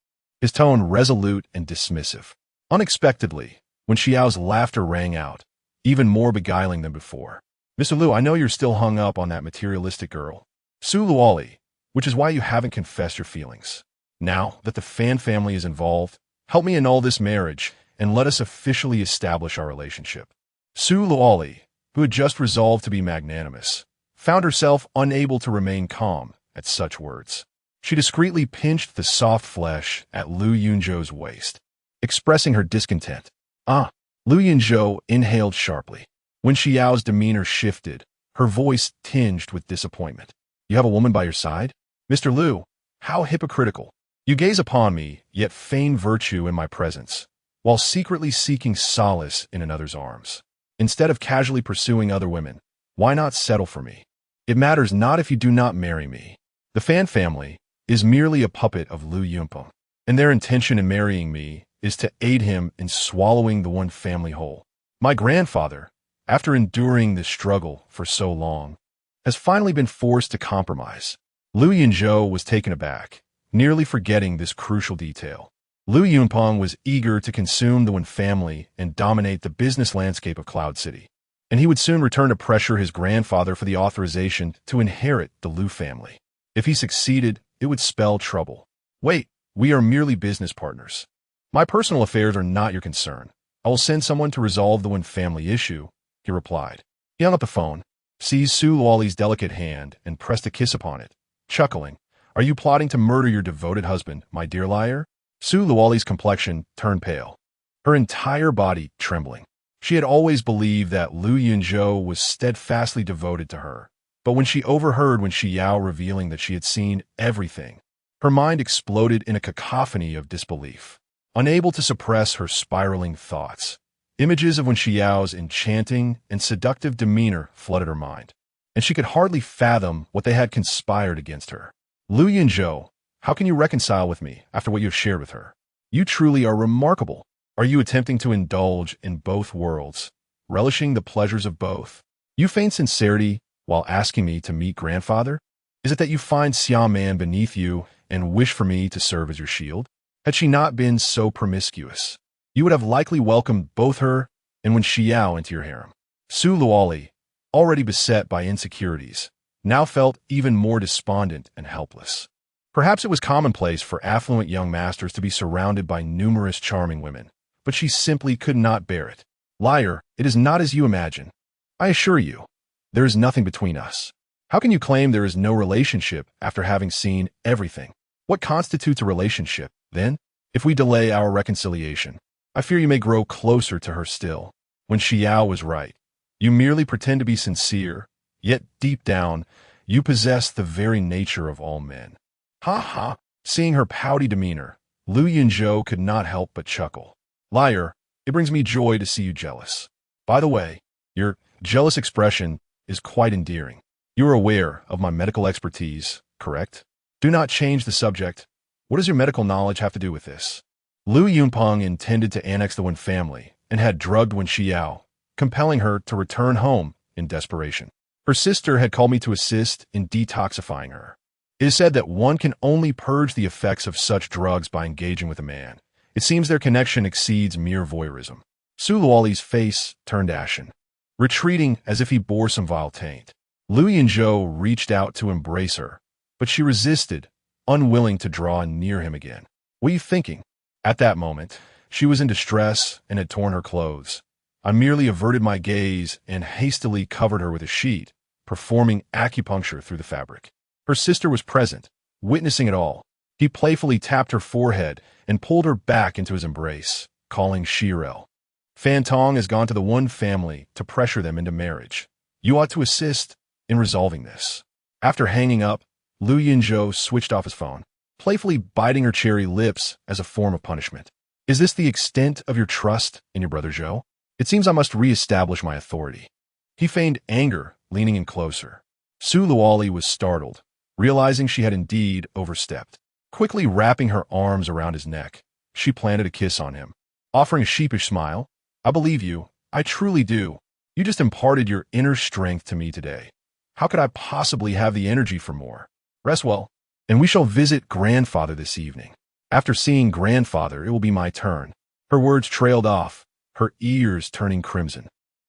his tone resolute and dismissive. Unexpectedly, Wen Xiao's laughter rang out, even more beguiling than before. "Mr. Lu, I know you're still hung up on that materialistic girl, Su Luoli, which is why you haven't confessed your feelings. Now that the Fan family is involved, help me annul this marriage and let us officially establish our relationship." Su Luoli, who had just resolved to be magnanimous, found herself unable to remain calm at such words. She discreetly pinched the soft flesh at Lu Yunzhou's waist, expressing her discontent. "Ah!" Lu Yunzhou inhaled sharply. Wen Xiao's demeanor shifted, her voice tinged with disappointment. "You have a woman by your side? Mr. Lu, how hypocritical. You gaze upon me, yet feign virtue in my presence, while secretly seeking solace in another's arms. Instead of casually pursuing other women, why not settle for me? It matters not if you do not marry me. The Fan family is merely a puppet of Lu Yunpeng, and their intention in marrying me is to aid him in swallowing the one family whole. My grandfather, after enduring this struggle for so long, has finally been forced to compromise." Lu Yunzhou was taken aback, nearly forgetting this crucial detail. Lu Yunpeng was eager to consume the Wen family and dominate the business landscape of Cloud City, and he would soon return to pressure his grandfather for the authorization to inherit the Lu family. If he succeeded, it would spell trouble. "Wait, we are merely business partners. My personal affairs are not your concern. I will send someone to resolve the Wen family issue," he replied. He hung up the phone, seized Su Luoli's delicate hand, and pressed a kiss upon it, chuckling. "Are you plotting to murder your devoted husband, my dear liar?" Su Luoli's complexion turned pale, her entire body trembling. She had always believed that Lu Yunzhou was steadfastly devoted to her, but when she overheard Wen Xiao revealing that she had seen everything, her mind exploded in a cacophony of disbelief. Unable to suppress her spiraling thoughts, images of Wen Xiao's enchanting and seductive demeanor flooded her mind, and she could hardly fathom what they had conspired against her. "Lu Yunzhou, how can you reconcile with me after what you have shared with her? You truly are remarkable. Are you attempting to indulge in both worlds, relishing the pleasures of both? You feign sincerity while asking me to meet grandfather? Is it that you find Xiao Man beneath you and wish for me to serve as your shield? Had she not been so promiscuous, you would have likely welcomed both her and Wen Xiao into your harem." Su Luoli, already beset by insecurities, now felt even more despondent and helpless. Perhaps it was commonplace for affluent young masters to be surrounded by numerous charming women, but she simply could not bear it. Liar, it is not as you imagine. I assure you, there is nothing between us. How can you claim there is no relationship after having seen everything? What constitutes a relationship, then? If we delay our reconciliation, I fear you may grow closer to her still. When Xiao was right, you merely pretend to be sincere, yet deep down, you possess the very nature of all men. Ha ha! Seeing her pouty demeanor, Yunzhou could not help but chuckle. Liar, it brings me joy to see you jealous. By the way, your jealous expression is quite endearing. You are aware of my medical expertise, correct? Do not change the subject. What does your medical knowledge have to do with this? Lu Yunpeng intended to annex the Wen family and had drugged Wen Xiao, compelling her to return home in desperation. Her sister had called me to assist in detoxifying her. It is said that one can only purge the effects of such drugs by engaging with a man. It seems their connection exceeds mere voyeurism. Su Luoli's face turned ashen, retreating as if he bore some vile taint. Lu Yunzhou reached out to embrace her, but she resisted, unwilling to draw near him again. What are you thinking? At that moment, she was in distress and had torn her clothes. I merely averted my gaze and hastily covered her with a sheet, performing acupuncture through the fabric. Her sister was present, witnessing it all. He playfully tapped her forehead and pulled her back into his embrace, calling Shirel. Fan Tong has gone to the Wen family to pressure them into marriage. You ought to assist in resolving this. After hanging up, Lu Yunzhou switched off his phone, playfully biting her cherry lips as a form of punishment. Is this the extent of your trust in your brother Zhou? It seems I must re-establish my authority. He feigned anger, leaning in closer. Su Luoli was startled, realizing she had indeed overstepped. Quickly wrapping her arms around his neck, she planted a kiss on him, offering a sheepish smile. I believe you. I truly do. You just imparted your inner strength to me today. How could I possibly have the energy for more? Rest well, and we shall visit grandfather this evening. After seeing grandfather, it will be my turn. Her words trailed off, her ears turning crimson.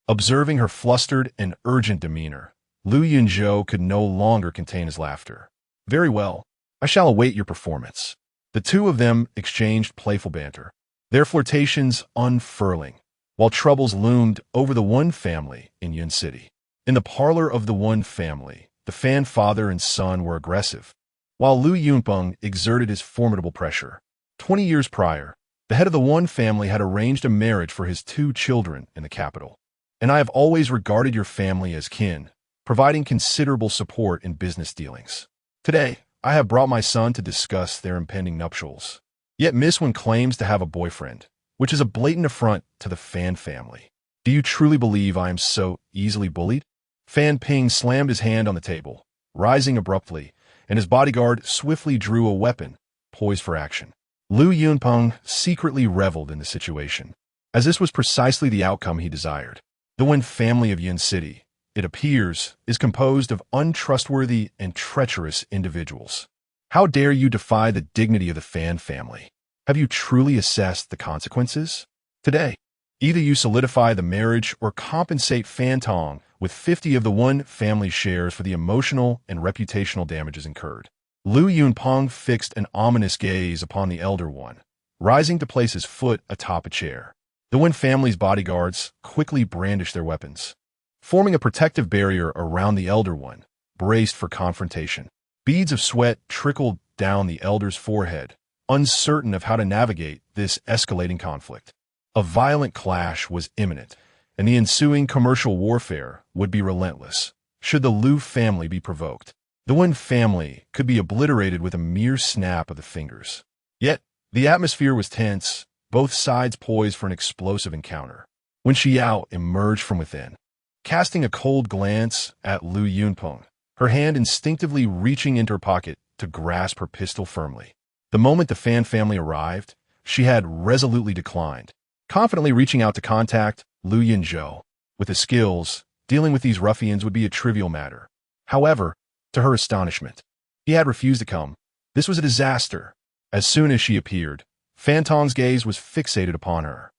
Observing her flustered and urgent demeanor, Lu Yunzhou could no longer contain his laughter. Very well. I shall await your performance. The two of them exchanged playful banter, their flirtations unfurling, while troubles loomed over the Wen family in Yun City. In the parlor of the Wen family, the Fan father and son were aggressive, while Lu Yunpeng exerted his formidable pressure. 20 years prior, the head of the Wen family had arranged a marriage for his 2 children in the capital, and I have always regarded your family as kin, providing considerable support in business dealings. Today, I have brought my son to discuss their impending nuptials. Yet Miss Wen claims to have a boyfriend, which is a blatant affront to the Fan family. Do you truly believe I am so easily bullied? Fan Ping slammed his hand on the table, rising abruptly, and his bodyguard swiftly drew a weapon, poised for action. Lu Yunpeng secretly reveled in the situation, as this was precisely the outcome he desired. The Wen family of Yun City, it appears, is composed of untrustworthy and treacherous individuals. How dare you defy the dignity of the Fan family? Have you truly assessed the consequences? Today, either you solidify the marriage or compensate Fan Tong with 50 of the Wen family shares for the emotional and reputational damages incurred. Lu Yunpeng fixed an ominous gaze upon the elder one, rising to place his foot atop a chair. The Wen family's bodyguards quickly brandished their weapons, forming a protective barrier around the elder one, braced for confrontation. Beads of sweat trickled down the elder's forehead, uncertain of how to navigate this escalating conflict. A violent clash was imminent, and the ensuing commercial warfare would be relentless, should the Lu family be provoked. The Wen family could be obliterated with a mere snap of the fingers. Yet, the atmosphere was tense, both sides poised for an explosive encounter. When Xiao emerged from within, casting a cold glance at Lu Yunpeng, her hand instinctively reaching into her pocket to grasp her pistol firmly. The moment the Fan family arrived, she had resolutely declined, confidently reaching out to contact Lu Yunzhou. With his skills, dealing with these ruffians would be a trivial matter. However, to her astonishment, he had refused to come. This was a disaster. As soon as she appeared, Fan Tong's gaze was fixated upon her.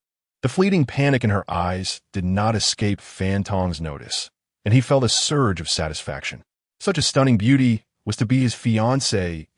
The fleeting panic in her eyes did not escape Fan Tong's notice, and he felt a surge of satisfaction. Such a stunning beauty was to be his fiancée.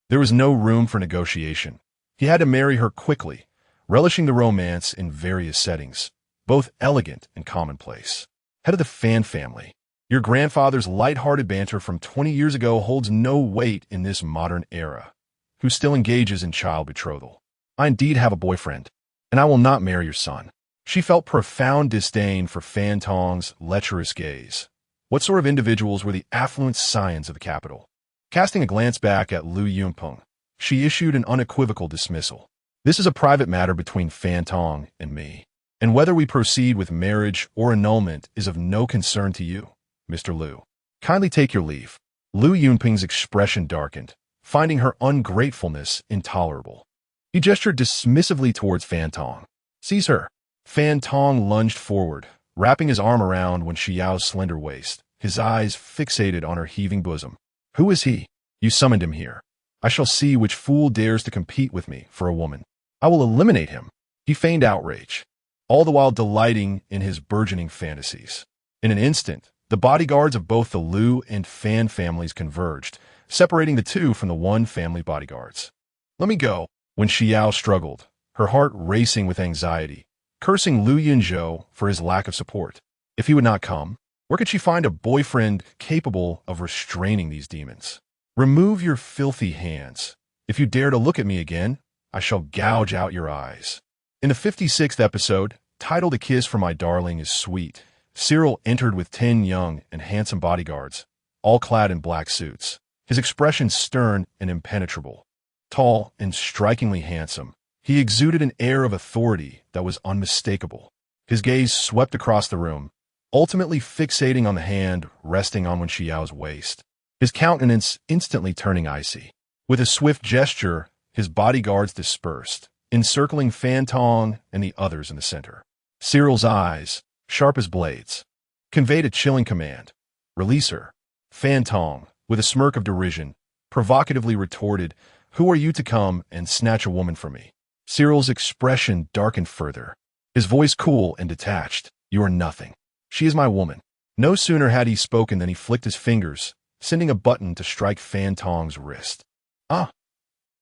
There was no room for negotiation. He had to marry her quickly, relishing the romance in various settings, both elegant and commonplace. Head of the Fan family. Your grandfather's light-hearted banter from 20 years ago holds no weight in this modern era. Who still engages in child betrothal? I indeed have a boyfriend, and I will not marry your son. She felt profound disdain for Fan Tong's lecherous gaze. What sort of individuals were the affluent scions of the capital? Casting a glance back at Lu Yunpeng, she issued an unequivocal dismissal. This is a private matter between Fan Tong and me, and whether we proceed with marriage or annulment is of no concern to you, Mr. Lu. Kindly take your leave. Lu Yunpeng's expression darkened, finding her ungratefulness intolerable. He gestured dismissively towards Fan Tong. Seize her. Fan Tong lunged forward, wrapping his arm around Wen Xiao's slender waist, his eyes fixated on her heaving bosom. Who is he? You summoned him here. I shall see which fool dares to compete with me for a woman. I will eliminate him. He feigned outrage, all the while delighting in his burgeoning fantasies. In an instant, the bodyguards of both the Lu and Fan families converged, separating the two from the one family bodyguards. Let me go. Wen Xiao struggled, her heart racing with anxiety, cursing Lu Yunzhou for his lack of support. If he would not come, where could she find a boyfriend capable of restraining these demons? Remove your filthy hands. If you dare to look at me again, I shall gouge out your eyes. In the 56th episode, titled A Kiss for My Darling is Sweet, Cyril entered with 10 young and handsome bodyguards, all clad in black suits, his expression stern and impenetrable. Tall and strikingly handsome, he exuded an air of authority that was unmistakable. His gaze swept across the room, ultimately fixating on the hand resting on Wen Xiao's waist, his countenance instantly turning icy. With a swift gesture, his bodyguards dispersed, encircling Fan Tong and the others in the center. Cyril's eyes, sharp as blades, conveyed a chilling command. Release her. Fan Tong, with a smirk of derision, provocatively retorted, Who are you to come and snatch a woman from me? Cyril's expression darkened further, his voice cool and detached. You are nothing. She is my woman. No sooner had he spoken than he flicked his fingers, sending a button to strike Fan Tong's wrist. Ah!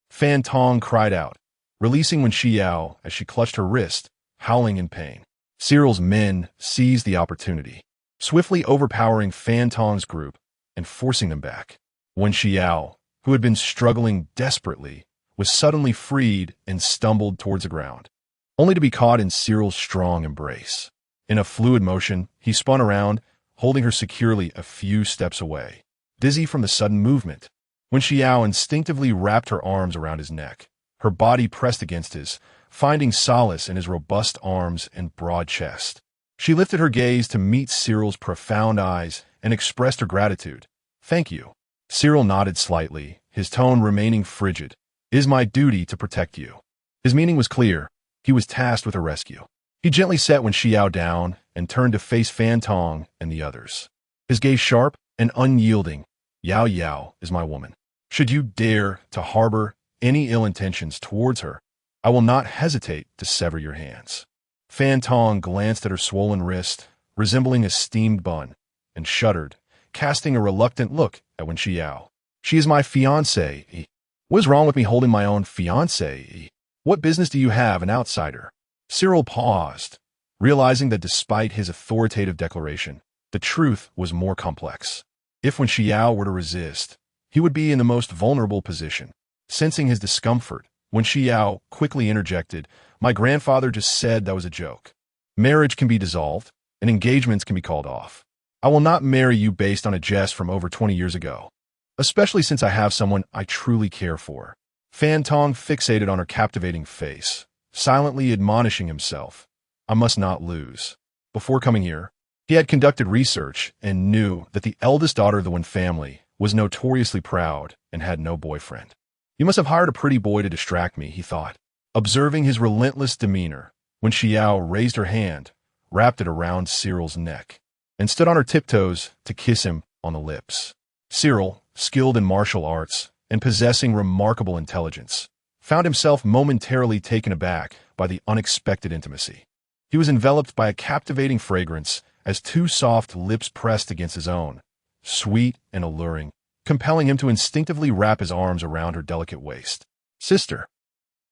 Fan Tong cried out, releasing Wen Xiao as she clutched her wrist, howling in pain. Cyril's men seized the opportunity, swiftly overpowering Fan Tong's group and forcing them back. Wen Xiao, who had been struggling desperately, was suddenly freed and stumbled towards the ground, only to be caught in Cyril's strong embrace. In a fluid motion, he spun around, holding her securely a few steps away. Dizzy from the sudden movement, Wen Xiao instinctively wrapped her arms around his neck, her body pressed against his, finding solace in his robust arms and broad chest. She lifted her gaze to meet Cyril's profound eyes and expressed her gratitude. Thank you. Cyril nodded slightly, his tone remaining frigid. It is my duty to protect you. His meaning was clear. He was tasked with a rescue. He gently set Wen Xiao down and turned to face Fan Tong and the others. His gaze sharp and unyielding. Yao Yao is my woman. Should you dare to harbor any ill intentions towards her, I will not hesitate to sever your hands. Fan Tong glanced at her swollen wrist, resembling a steamed bun, and shuddered, casting a reluctant look at Wen Xiao. She is my fiancée. What is wrong with me holding my own fiancée? What business do you have, an outsider? Cyril paused, realizing that despite his authoritative declaration, the truth was more complex. If Wen Xiao were to resist, he would be in the most vulnerable position. Sensing his discomfort, Wen Xiao quickly interjected, My grandfather just said that was a joke. Marriage can be dissolved, and engagements can be called off. I will not marry you based on a jest from over 20 years ago, especially since I have someone I truly care for. Fan Tong fixated on her captivating face, silently admonishing himself, I must not lose. Before coming here, he had conducted research and knew that the eldest daughter of the Wen family was notoriously proud and had no boyfriend. You must have hired a pretty boy to distract me, he thought. Observing his relentless demeanor, Wen Xiao raised her hand, wrapped it around Cyril's neck, and stood on her tiptoes to kiss him on the lips. Cyril, skilled in martial arts and possessing remarkable intelligence, found himself momentarily taken aback by the unexpected intimacy. He was enveloped by a captivating fragrance as two soft lips pressed against his own, sweet and alluring, compelling him to instinctively wrap his arms around her delicate waist. Sister.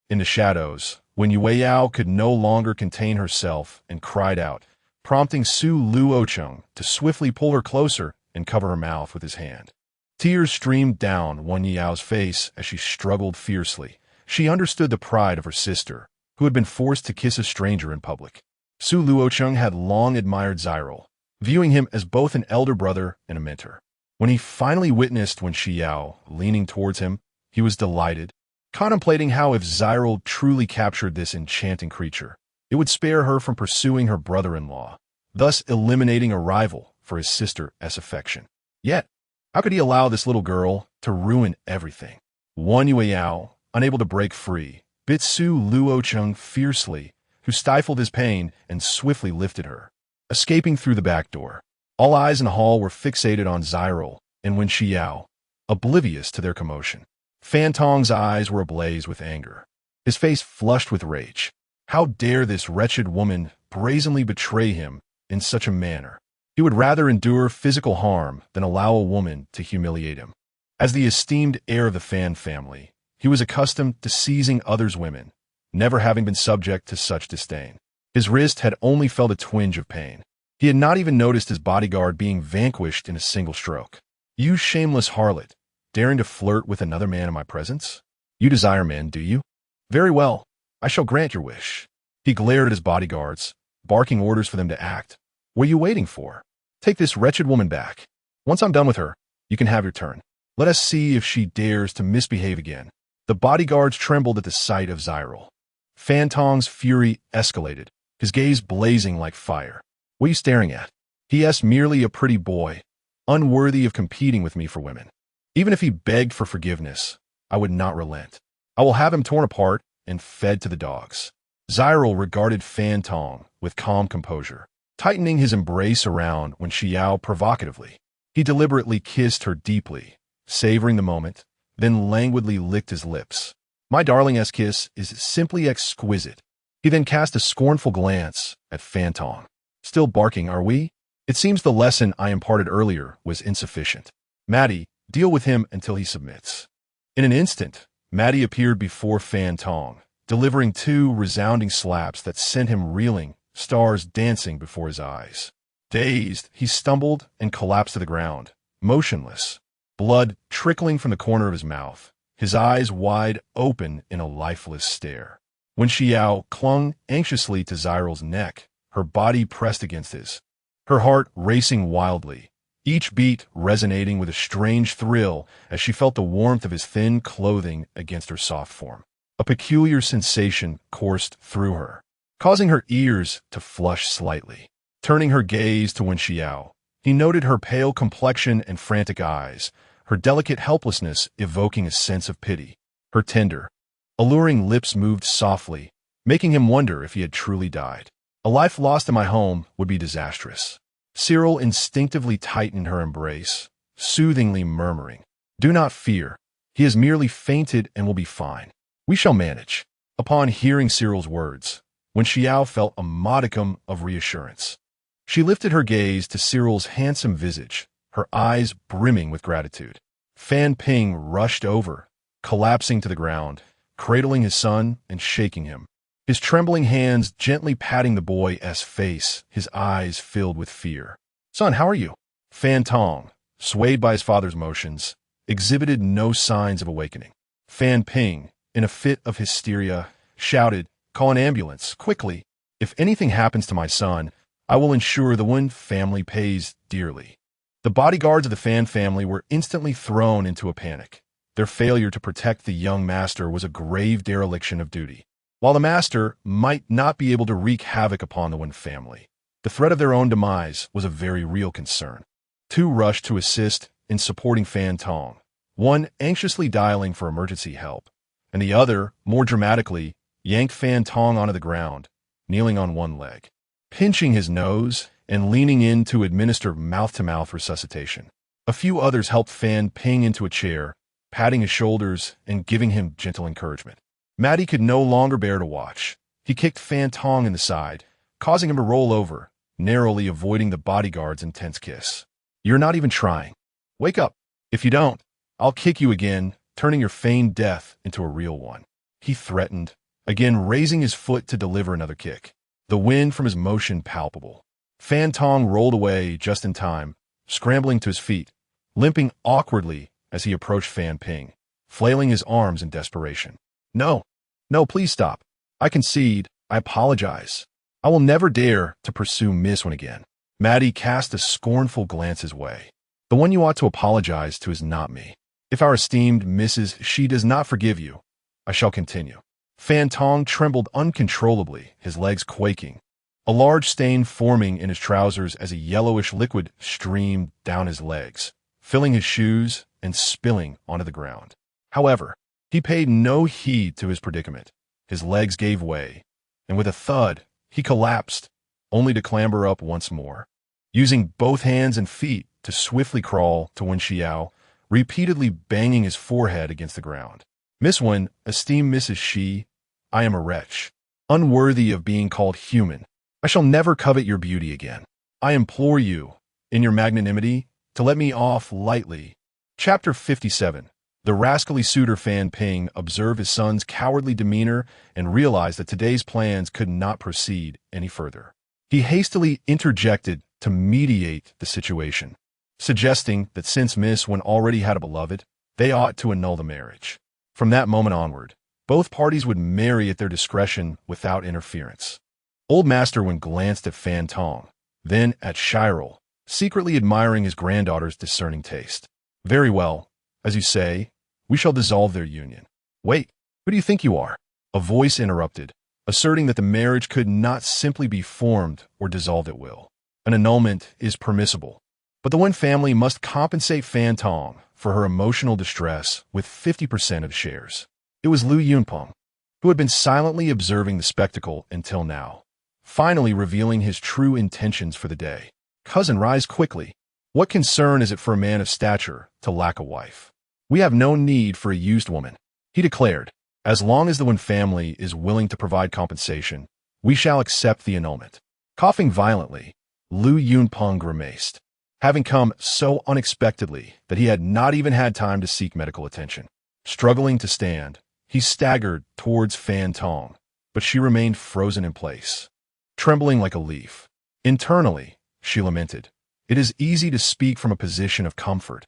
In the shadows, when Yao could no longer contain herself and cried out, prompting Su Luocheng to swiftly pull her closer and cover her mouth with his hand. Tears streamed down Yao's face as she struggled fiercely. She understood the pride of her sister, who had been forced to kiss a stranger in public. Su Luocheng had long admired Zyril, viewing him as both an elder brother and a mentor. When he finally witnessed Yao leaning towards him, he was delighted, contemplating how if Zyril truly captured this enchanting creature, it would spare her from pursuing her brother-in-law, thus eliminating a rival for his sister's affection. Yet, how could he allow this little girl to ruin everything? Yao, unable to break free, bit Su Luocheng fiercely, who stifled his pain and swiftly lifted her, escaping through the back door. All eyes in the hall were fixated on Zyril and Yao, oblivious to their commotion. Fan Tong's eyes were ablaze with anger, his face flushed with rage. How dare this wretched woman brazenly betray him in such a manner? He would rather endure physical harm than allow a woman to humiliate him. As the esteemed heir of the Fan family, he was accustomed to seizing others' women, never having been subject to such disdain. His wrist had only felt a twinge of pain. He had not even noticed his bodyguard being vanquished in a single stroke. You shameless harlot, daring to flirt with another man in my presence? You desire men, do you? Very well, I shall grant your wish. He glared at his bodyguards, barking orders for them to act. What are you waiting for? Take this wretched woman back. Once I'm done with her, you can have your turn. Let us see if she dares to misbehave again. The bodyguards trembled at the sight of Zyril. Fan Tong's fury escalated, his gaze blazing like fire. What are you staring at? He is merely a pretty boy, unworthy of competing with me for women. Even if he begged for forgiveness, I would not relent. I will have him torn apart and fed to the dogs. Zyril regarded Fan Tong with calm composure, tightening his embrace around Yao provocatively. He deliberately kissed her deeply, savoring the moment, then languidly licked his lips. My darling's kiss is simply exquisite. He then cast a scornful glance at Fan Tong. Still barking, are we? It seems the lesson I imparted earlier was insufficient. Maddie, deal with him until he submits. In an instant, Maddie appeared before Fan Tong, delivering 2 resounding slaps that sent him reeling, stars dancing before his eyes. Dazed, he stumbled and collapsed to the ground, motionless, blood trickling from the corner of his mouth, his eyes wide open in a lifeless stare. Yao clung anxiously to Zyril's neck, her body pressed against his, her heart racing wildly, each beat resonating with a strange thrill as she felt the warmth of his thin clothing against her soft form. A peculiar sensation coursed through her, causing her ears to flush slightly. Turning her gaze to Yao, he noted her pale complexion and frantic eyes, her delicate helplessness evoking a sense of pity. Her tender, alluring lips moved softly, making him wonder if he had truly died. A life lost in my home would be disastrous. Cyril instinctively tightened her embrace, soothingly murmuring, Do not fear. He has merely fainted and will be fine. We shall manage. Upon hearing Cyril's words, Yao felt a modicum of reassurance. She lifted her gaze to Cyril's handsome visage, her eyes brimming with gratitude. Fan Ping rushed over, collapsing to the ground, cradling his son and shaking him, his trembling hands gently patting the boy's face, his eyes filled with fear. Son, how are you? Fan Tong, swayed by his father's motions, exhibited no signs of awakening. Fan Ping, in a fit of hysteria, shouted, Call an ambulance, quickly. If anything happens to my son, I will ensure the Wen family pays dearly. The bodyguards of the Fan family were instantly thrown into a panic. Their failure to protect the young master was a grave dereliction of duty. While the master might not be able to wreak havoc upon the Wen family, the threat of their own demise was a very real concern. 2 rushed to assist in supporting Fan Tong, one anxiously dialing for emergency help, and the other, more dramatically, yanked Fan Tong onto the ground, kneeling on one leg, pinching his nose and leaning in to administer mouth-to-mouth resuscitation. A few others helped Fan Ping into a chair, patting his shoulders and giving him gentle encouragement. Maddie could no longer bear to watch. He kicked Fan Tong in the side, causing him to roll over, narrowly avoiding the bodyguard's intense kiss. You're not even trying. Wake up. If you don't, I'll kick you again, turning your feigned death into a real one. He threatened, again raising his foot to deliver another kick. The wind from his motion palpable. Fan Tong rolled away just in time, scrambling to his feet, limping awkwardly as he approached Fan Ping, flailing his arms in desperation. No, no, please stop. I concede. I apologize. I will never dare to pursue Miss One again. Maddie cast a scornful glance his way. The one you ought to apologize to is not me. If our esteemed Mrs. She does not forgive you, I shall continue. Fan Tong trembled uncontrollably, his legs quaking, a large stain forming in his trousers as a yellowish liquid streamed down his legs, filling his shoes and spilling onto the ground. However, he paid no heed to his predicament. His legs gave way, and with a thud, he collapsed, only to clamber up once more, using both hands and feet to swiftly crawl to Wen Xiao, repeatedly banging his forehead against the ground. Miss Wen, esteemed Mrs. Shi, I am a wretch, unworthy of being called human. I shall never covet your beauty again. I implore you, in your magnanimity, to let me off lightly. Chapter 57. The rascally suitor Fan Ping observed his son's cowardly demeanor and realized that today's plans could not proceed any further. He hastily interjected to mediate the situation, suggesting that since Miss Wen already had a beloved, they ought to annul the marriage. From that moment onward, both parties would marry at their discretion without interference. Old Master Wen glanced at Fan Tong, then at Shirel, secretly admiring his granddaughter's discerning taste. Very well, as you say, we shall dissolve their union. Wait, who do you think you are? A voice interrupted, asserting that the marriage could not simply be formed or dissolved at will. An annulment is permissible, but the Wen family must compensate Fan Tong for her emotional distress with 50% of shares. It was Lu Yunpeng, who had been silently observing the spectacle until now, finally revealing his true intentions for the day. Cousin, rise quickly. What concern is it for a man of stature to lack a wife? We have no need for a used woman, he declared. As long as the Wen family is willing to provide compensation, we shall accept the annulment. Coughing violently, Lu Yunpeng grimaced, having come so unexpectedly that he had not even had time to seek medical attention. Struggling to stand, he staggered towards Fan Tong, but she remained frozen in place, trembling like a leaf. Internally, she lamented, it is easy to speak from a position of comfort.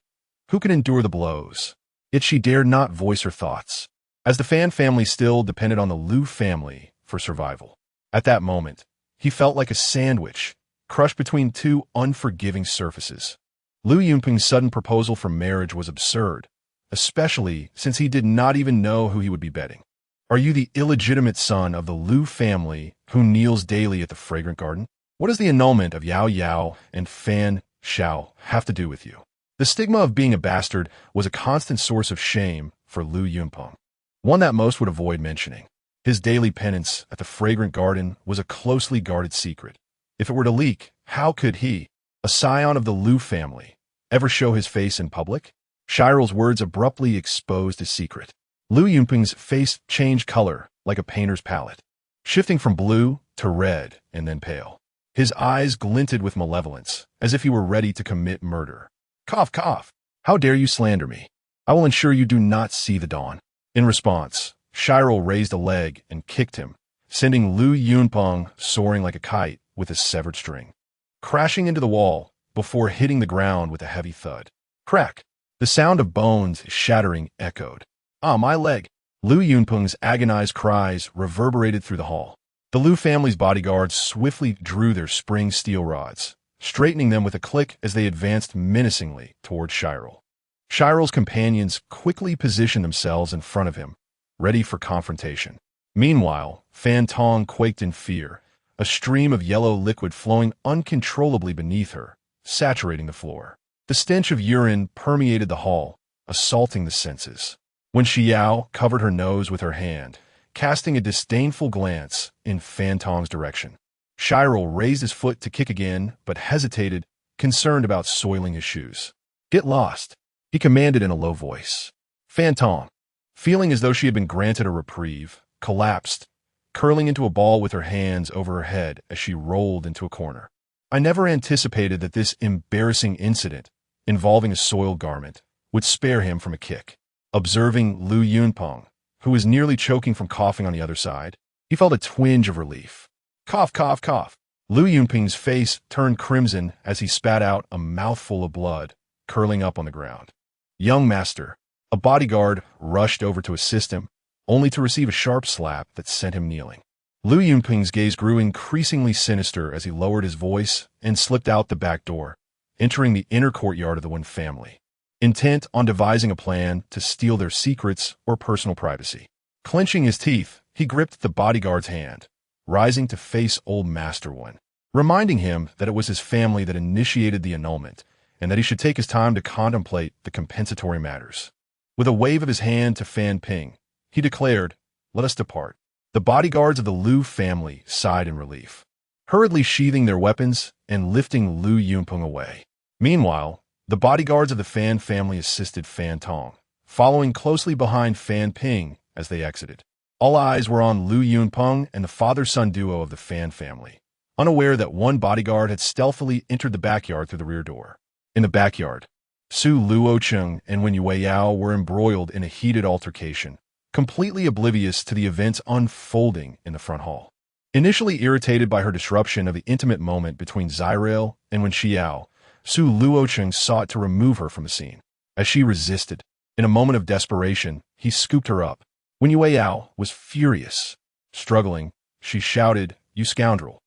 Who can endure the blows? Yet she dared not voice her thoughts, as the Fan family still depended on the Lu family for survival. At that moment, he felt like a sandwich, crushed between two unforgiving surfaces. Lu Yunpeng's sudden proposal for marriage was absurd, especially since he did not even know who he would be betting. Are you the illegitimate son of the Lu family who kneels daily at the fragrant garden? What does the annulment of Yao Yao and Fan Xiao have to do with you? The stigma of being a bastard was a constant source of shame for Lu Yunpeng, one that most would avoid mentioning. His daily penance at the fragrant garden was a closely guarded secret. If it were to leak, how could he, a scion of the Lu family, ever show his face in public? Shirel's words abruptly exposed his secret. Lu Yunpeng's face changed color like a painter's palette, shifting from blue to red and then pale. His eyes glinted with malevolence, as if he were ready to commit murder. Cough, cough. How dare you slander me? I will ensure you do not see the dawn. In response, Shirel raised a leg and kicked him, sending Lu Yunpeng soaring like a kite with his severed string, crashing into the wall before hitting the ground with a heavy thud. Crack! The sound of bones shattering echoed. Ah, my leg! Lu Yunpeng's agonized cries reverberated through the hall. The Lu family's bodyguards swiftly drew their spring steel rods, straightening them with a click as they advanced menacingly toward Shirel. Shirel's companions quickly positioned themselves in front of him, ready for confrontation. Meanwhile, Fan Tong quaked in fear, a stream of yellow liquid flowing uncontrollably beneath her, saturating the floor. The stench of urine permeated the hall, assaulting the senses. Wen Xiao covered her nose with her hand, casting a disdainful glance in Fan Tong's direction. Shirel raised his foot to kick again, but hesitated, concerned about soiling his shoes. Get lost, he commanded in a low voice. Fan Tong, feeling as though she had been granted a reprieve, collapsed, curling into a ball with her hands over her head as she rolled into a corner. I never anticipated that this embarrassing incident, involving a soiled garment, would spare him from a kick. Observing Lu Yunpeng, who was nearly choking from coughing on the other side, he felt a twinge of relief. Cough, cough, cough. Lu Yunpeng's face turned crimson as he spat out a mouthful of blood, curling up on the ground. Young master, a bodyguard rushed over to assist him, only to receive a sharp slap that sent him kneeling. Lu Yunpeng's gaze grew increasingly sinister as he lowered his voice and slipped out the back door, entering the inner courtyard of the Wen family, intent on devising a plan to steal their secrets or personal privacy. Clenching his teeth, he gripped the bodyguard's hand, rising to face old Master Wen, reminding him that it was his family that initiated the annulment and that he should take his time to contemplate the compensatory matters. With a wave of his hand to Fan Ping, he declared, "Let us depart." The bodyguards of the Lu family sighed in relief, hurriedly sheathing their weapons and lifting Lu Yunpeng away. Meanwhile, the bodyguards of the Fan family assisted Fan Tong, following closely behind Fan Ping as they exited. All eyes were on Lu Yunpeng and the father-son duo of the Fan family, unaware that one bodyguard had stealthily entered the backyard through the rear door. In the backyard, Su Luocheng and Wen Yueyao were embroiled in a heated altercation, completely oblivious to the events unfolding in the front hall. Initially irritated by her disruption of the intimate moment between Zyrael and Wen Xiao, Su Luocheng sought to remove her from the scene. As she resisted, in a moment of desperation, he scooped her up. Wen Yueyao was furious. Struggling, she shouted, "You scoundrel!"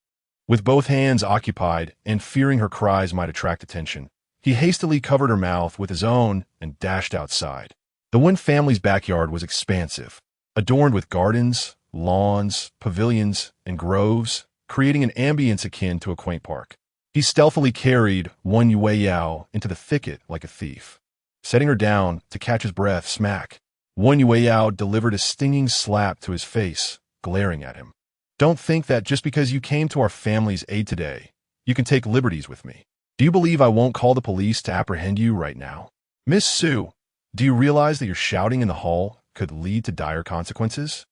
With both hands occupied and fearing her cries might attract attention, he hastily covered her mouth with his own and dashed outside. The Wen family's backyard was expansive, adorned with gardens, lawns, pavilions, and groves, creating an ambience akin to a quaint park. He stealthily carried Wen Yueyao into the thicket like a thief. Setting her down to catch his breath, smack, Wen Yueyao delivered a stinging slap to his face, glaring at him. "Don't think that just because you came to our family's aid today, you can take liberties with me. Do you believe I won't call the police to apprehend you right now? Miss Su, do you realize that your shouting in the hall could lead to dire consequences?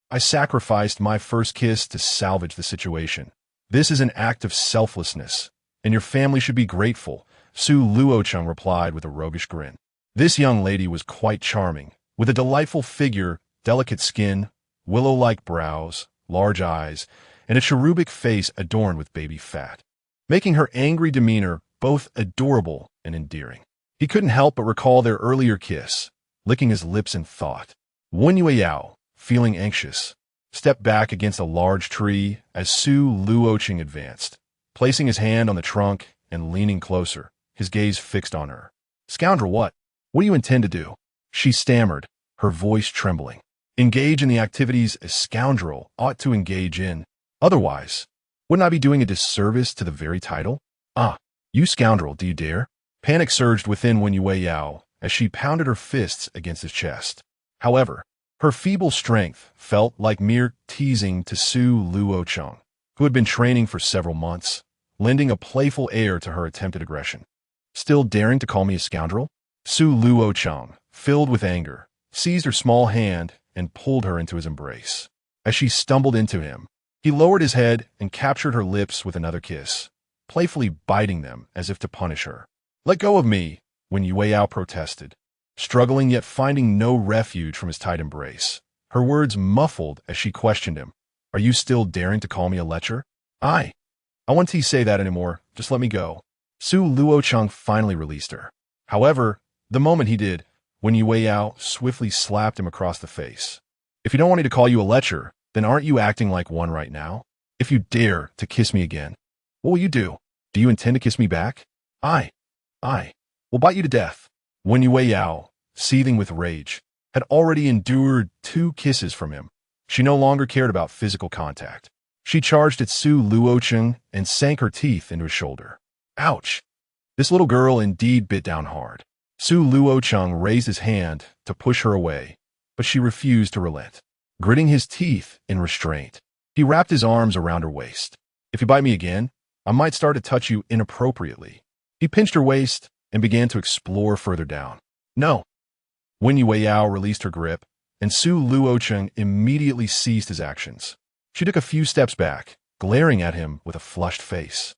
I sacrificed my first kiss to salvage the situation. This is an act of selflessness, and your family should be grateful," Su Luocheng replied with a roguish grin. This young lady was quite charming, with a delightful figure, delicate skin, willow-like brows, large eyes, and a cherubic face adorned with baby fat, making her angry demeanor both adorable and endearing. He couldn't help but recall their earlier kiss, licking his lips in thought. Wen Yueyao, feeling anxious, stepped back against a large tree as Su Luocheng advanced, placing his hand on the trunk and leaning closer, his gaze fixed on her. "Scoundrel, what? What do you intend to do?" She stammered, her voice trembling. "Engage in the activities a scoundrel ought to engage in. Otherwise, wouldn't I be doing a disservice to the very title? Ah, you scoundrel, do you dare?" Panic surged within Wen Yueyao as she pounded her fists against his chest. However, her feeble strength felt like mere teasing to Su Luocheng, who had been training for several months, lending a playful air to her attempted aggression. "Still daring to call me a scoundrel?" Su Luocheng, filled with anger, seized her small hand and pulled her into his embrace. As she stumbled into him, he lowered his head and captured her lips with another kiss, playfully biting them as if to punish her. "Let go of me," Wen Yueyao protested, struggling yet finding no refuge from his tight embrace. Her words muffled as she questioned him. "Are you still daring to call me a lecher?" I won't say that anymore. Just let me go." Su Luocheng finally released her. However, the moment he did, Wen Yueyao swiftly slapped him across the face. "If you don't want me to call you a lecher, then aren't you acting like one right now? If you dare to kiss me again, what will you do? Do you intend to kiss me back? I will bite you to death." Wen Yueyao, seething with rage, had already endured 2 kisses from him. She no longer cared about physical contact. She charged at Su Luocheng and sank her teeth into his shoulder. Ouch! This little girl indeed bit down hard. Su Luocheng raised his hand to push her away, but she refused to relent. Gritting his teeth in restraint, he wrapped his arms around her waist. "If you bite me again, I might start to touch you inappropriately." He pinched her waist and began to explore further down. "No." Wen Yueyao released her grip, and Su Luocheng immediately ceased his actions. She took a few steps back, glaring at him with a flushed face.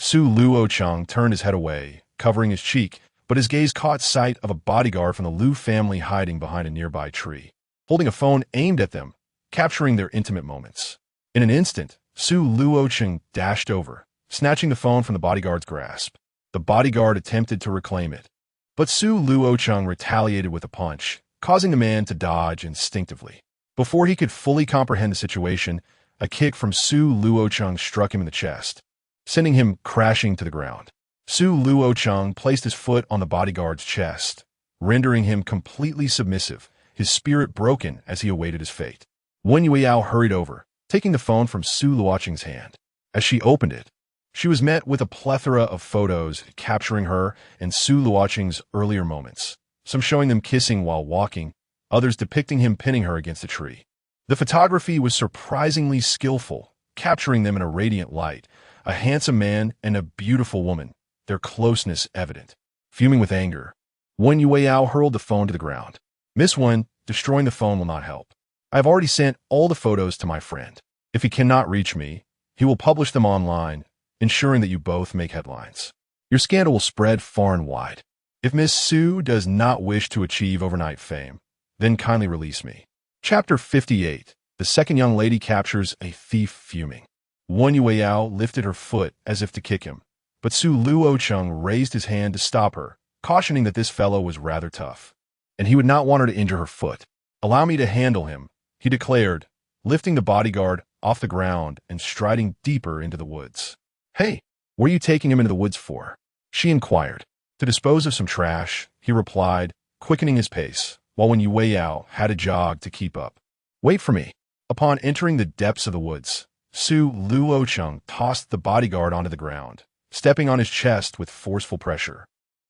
Su Luocheng turned his head away, covering his cheek, but his gaze caught sight of a bodyguard from the Lu family hiding behind a nearby tree, holding a phone aimed at them, capturing their intimate moments. In an instant, Su Luocheng dashed over, snatching the phone from the bodyguard's grasp. The bodyguard attempted to reclaim it, but Su Luocheng retaliated with a punch, causing the man to dodge instinctively. Before he could fully comprehend the situation, a kick from Su Luocheng struck him in the chest, sending him crashing to the ground. Su Luocheng placed his foot on the bodyguard's chest, rendering him completely submissive, his spirit broken as he awaited his fate. Wen Yueyao hurried over, taking the phone from Su Luocheng's hand. As she opened it, she was met with a plethora of photos capturing her and Su Luocheng's earlier moments, some showing them kissing while walking, others depicting him pinning her against a tree. The photography was surprisingly skillful, capturing them in a radiant light, a handsome man and a beautiful woman, their closeness evident. Fuming with anger, Wen Yueyao hurled the phone to the ground. Miss Wen, destroying the phone will not help. I have already sent all the photos to my friend. If he cannot reach me, he will publish them online, ensuring that you both make headlines. Your scandal will spread far and wide. If Miss Su does not wish to achieve overnight fame, then kindly release me. Chapter 58. The second young lady captures a thief fuming. Wen Yueyao lifted her foot as if to kick him, but Su Luocheng raised his hand to stop her, cautioning that this fellow was rather tough, and he would not want her to injure her foot. Allow me to handle him, he declared, lifting the bodyguard off the ground and striding deeper into the woods. Hey, what are you taking him into the woods for? She inquired. To dispose of some trash, he replied, quickening his pace, while Wen Yueyao had to jog to keep up. Wait for me. Upon entering the depths of the woods, Su Luocheng tossed the bodyguard onto the ground, stepping on his chest with forceful pressure,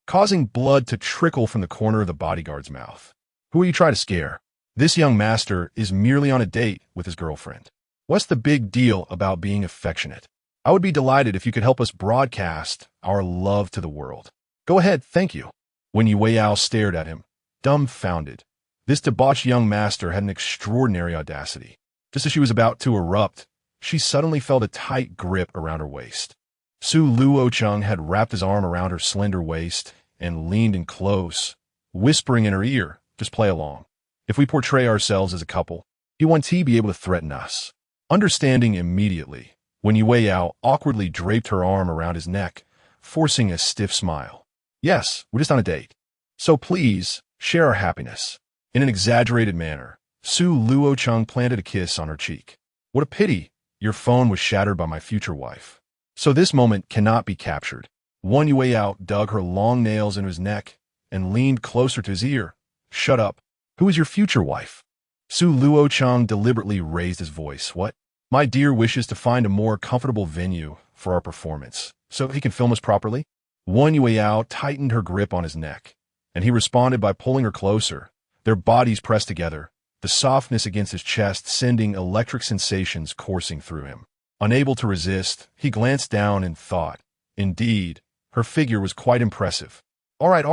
causing blood to trickle from the corner of the bodyguard's mouth. Who are you trying to scare? This young master is merely on a date with his girlfriend. What's the big deal about being affectionate? I would be delighted if you could help us broadcast our love to the world. Go ahead, thank you. Wen Yueyao stared at him, dumbfounded. This debauched young master had an extraordinary audacity. Just as she was about to erupt, she suddenly felt a tight grip around her waist. Su Luocheng had wrapped his arm around her slender waist and leaned in close, whispering in her ear, just play along. If we portray ourselves as a couple, he won't be able to threaten us. Understanding immediately, Wen Yueyao awkwardly draped her arm around his neck, forcing a stiff smile. Yes, we're just on a date. So please, share our happiness. In an exaggerated manner, Su Luocheng planted a kiss on her cheek. What a pity, your phone was shattered by my future wife. So this moment cannot be captured. Wen Yueyao dug her long nails into his neck and leaned closer to his ear. Shut up. Who is your future wife? Su Luocheng deliberately raised his voice. What? My dear wishes to find a more comfortable venue for our performance, so he can film us properly? Wen Yueyao tightened her grip on his neck, and he responded by pulling her closer, their bodies pressed together, the softness against his chest sending electric sensations coursing through him. Unable to resist, he glanced down and thought, indeed, her figure was quite impressive. All right,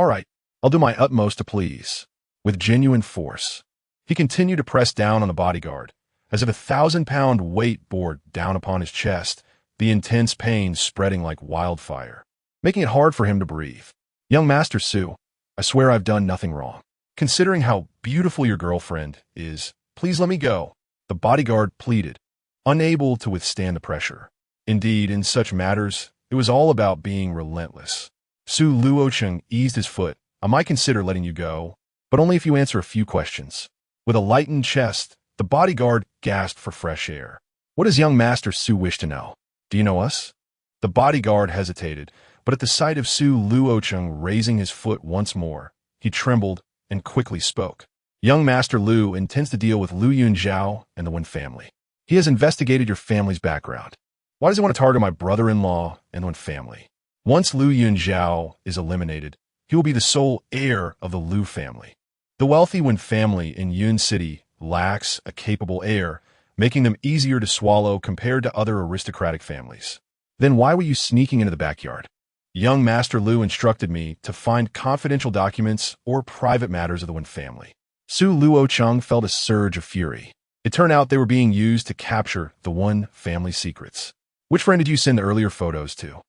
I'll do my utmost to please. With genuine force, he continued to press down on the bodyguard, as if a 1,000-pound weight bore down upon his chest, the intense pain spreading like wildfire, making it hard for him to breathe. Young Master Su, I swear I've done nothing wrong. Considering how beautiful your girlfriend is, please let me go, the bodyguard pleaded, unable to withstand the pressure. Indeed, in such matters, it was all about being relentless. Su Luocheng eased his foot. I might consider letting you go, but only if you answer a few questions. With a lightened chest, the bodyguard gasped for fresh air. What does young Master Su wish to know? Do you know us? The bodyguard hesitated, but at the sight of Su Luocheng raising his foot once more, he trembled and quickly spoke. Young Master Lu intends to deal with Lu Yunzhou and the Wen family. He has investigated your family's background. Why does he want to target my brother-in-law and the Wen family? Once Lu Yunzhou is eliminated, he will be the sole heir of the Lu family. The wealthy Wen family in Yun City lacks a capable heir, making them easier to swallow compared to other aristocratic families. Then why were you sneaking into the backyard? Young Master Lu instructed me to find confidential documents or private matters of the Wen family. Su Luocheng felt a surge of fury. It turned out they were being used to capture the Wen family secrets. Which friend did you send the earlier photos to?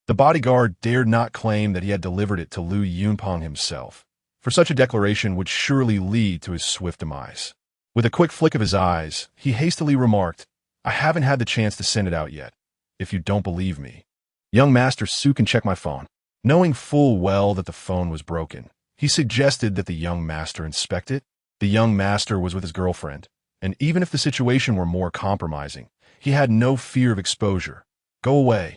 The bodyguard dared not claim that he had delivered it to Lu Yunpeng himself, for such a declaration would surely lead to his swift demise. With a quick flick of his eyes, he hastily remarked, "I haven't had the chance to send it out yet, if you don't believe me. Young Master Su can check my phone." Knowing full well that the phone was broken, he suggested that the young master inspect it. The young master was with his girlfriend, and even if the situation were more compromising, he had no fear of exposure. "Go away."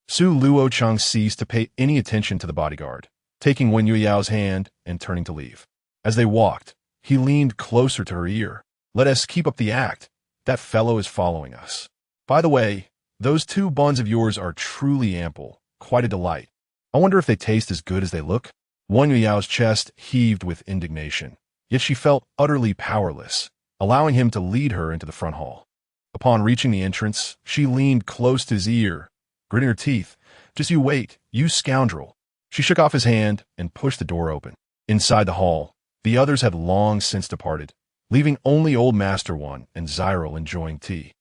Su Luocheng ceased to pay any attention to the bodyguard, taking Wen Yuyao's hand and turning to leave. As they walked, he leaned closer to her ear. "Let us keep up the act. That fellow is following us. By the way, those 2 buns of yours are truly ample, quite a delight. I wonder if they taste as good as they look." Wen Yuyao's chest heaved with indignation, yet she felt utterly powerless, allowing him to lead her into the front hall. Upon reaching the entrance, she leaned close to his ear, gritting her teeth. "Just you wait, you scoundrel." She shook off his hand and pushed the door open. Inside the hall, the others had long since departed, leaving only Old Master One and Zyril enjoying tea.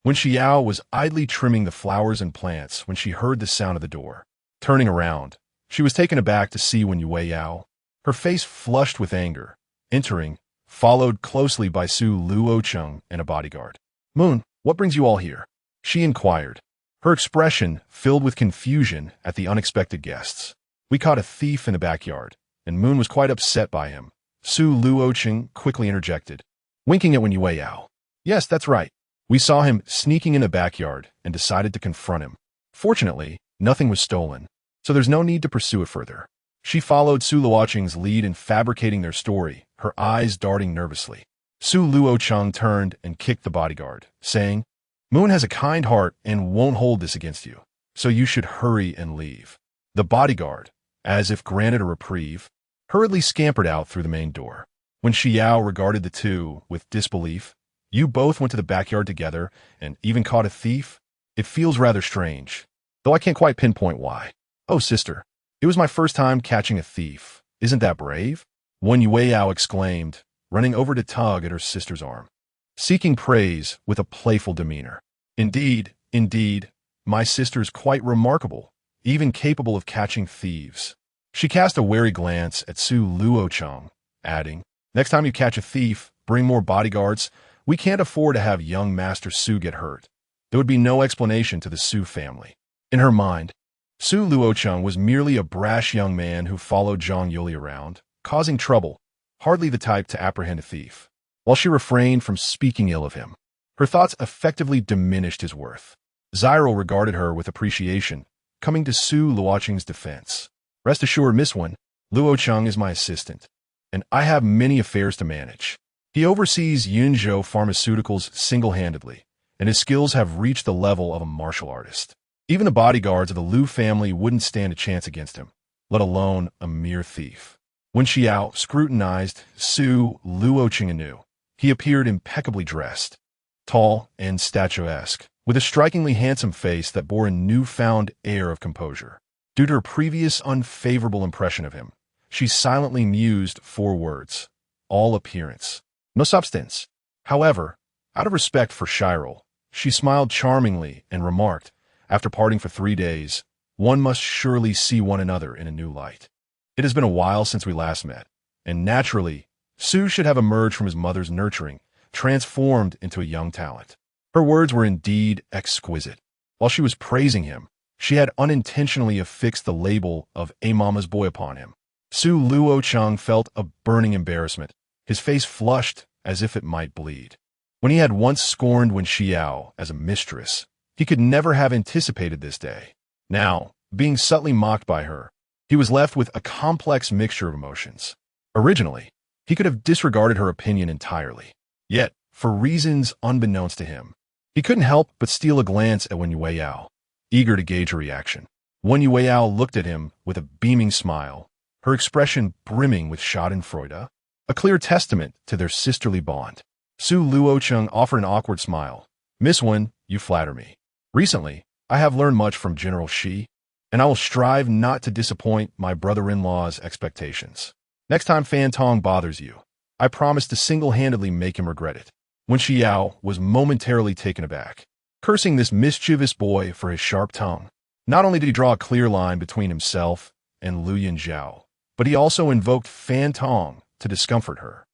Wen Xiao was idly trimming the flowers and plants when she heard the sound of the door. Turning around, she was taken aback to see Wen Yueyao, her face flushed with anger, entering, followed closely by Su Luocheng and a bodyguard. "Moon, what brings you all here?" she inquired, her expression filled with confusion at the unexpected guests. "We caught a thief in the backyard, and Moon was quite upset by him," Su Luocheng quickly interjected, winking at Wen Yueyao. "Yes, that's right. We saw him sneaking in the backyard and decided to confront him. Fortunately, nothing was stolen, so there's no need to pursue it further." She followed Su Luocheng's lead in fabricating their story, her eyes darting nervously. Su Luocheng turned and kicked the bodyguard, saying, "Moon has a kind heart and won't hold this against you, so you should hurry and leave." The bodyguard, as if granted a reprieve, hurriedly scampered out through the main door. When Xiao regarded the two with disbelief, "You both went to the backyard together and even caught a thief? It feels rather strange, though I can't quite pinpoint why." "Oh, sister, it was my first time catching a thief. Isn't that brave?" Wen Yueyao exclaimed, running over to tug at her sister's arm, seeking praise with a playful demeanor. Indeed, my sister's quite remarkable, even capable of catching thieves." She cast a wary glance at Su Luocheng, adding, "Next time you catch a thief, bring more bodyguards. We can't afford to have young Master Su get hurt. There would be no explanation to the Su family." In her mind, Su Luocheng was merely a brash young man who followed Zhang Yuli around, causing trouble, hardly the type to apprehend a thief. While she refrained from speaking ill of him, her thoughts effectively diminished his worth. Zyril regarded her with appreciation, coming to Su Luocheng's defense. "Rest assured, Miss Wen, Luocheng is my assistant, and I have many affairs to manage. He oversees Yunzhou Pharmaceuticals single-handedly, and his skills have reached the level of a martial artist. Even the bodyguards of the Lu family wouldn't stand a chance against him, let alone a mere thief." When Xiao scrutinized Su Luocheng anew, he appeared impeccably dressed, tall and statuesque, with a strikingly handsome face that bore a newfound air of composure. Due to her previous unfavorable impression of him, she silently mused 4 words: all appearance, no substance. However, out of respect for Zyril, she smiled charmingly and remarked, after parting for 3 days, "One must surely see one another in a new light. It has been a while since we last met, and naturally, Su should have emerged from his mother's nurturing, transformed into a young talent." Her words were indeed exquisite. While she was praising him, she had unintentionally affixed the label of a mama's boy upon him. Su Luocheng felt a burning embarrassment. His face flushed as if it might bleed. When he had once scorned Wen Xiao as a mistress, he could never have anticipated this day. Now, being subtly mocked by her, he was left with a complex mixture of emotions. Originally, he could have disregarded her opinion entirely. Yet, for reasons unbeknownst to him, he couldn't help but steal a glance at Wen Yueyao, eager to gauge her reaction. Wen Yueyao looked at him with a beaming smile, her expression brimming with schadenfreude, a clear testament to their sisterly bond. Su Luocheng offered an awkward smile. "Miss Wen, you flatter me. Recently, I have learned much from General Shi, and I will strive not to disappoint my brother-in-law's expectations. Next time Fan Tong bothers you, I promise to single-handedly make him regret it." Wen Xiao was momentarily taken aback, cursing this mischievous boy for his sharp tongue. Not only did he draw a clear line between himself and Lu Yunzhou, but he also invoked Fan Tong to discomfort her.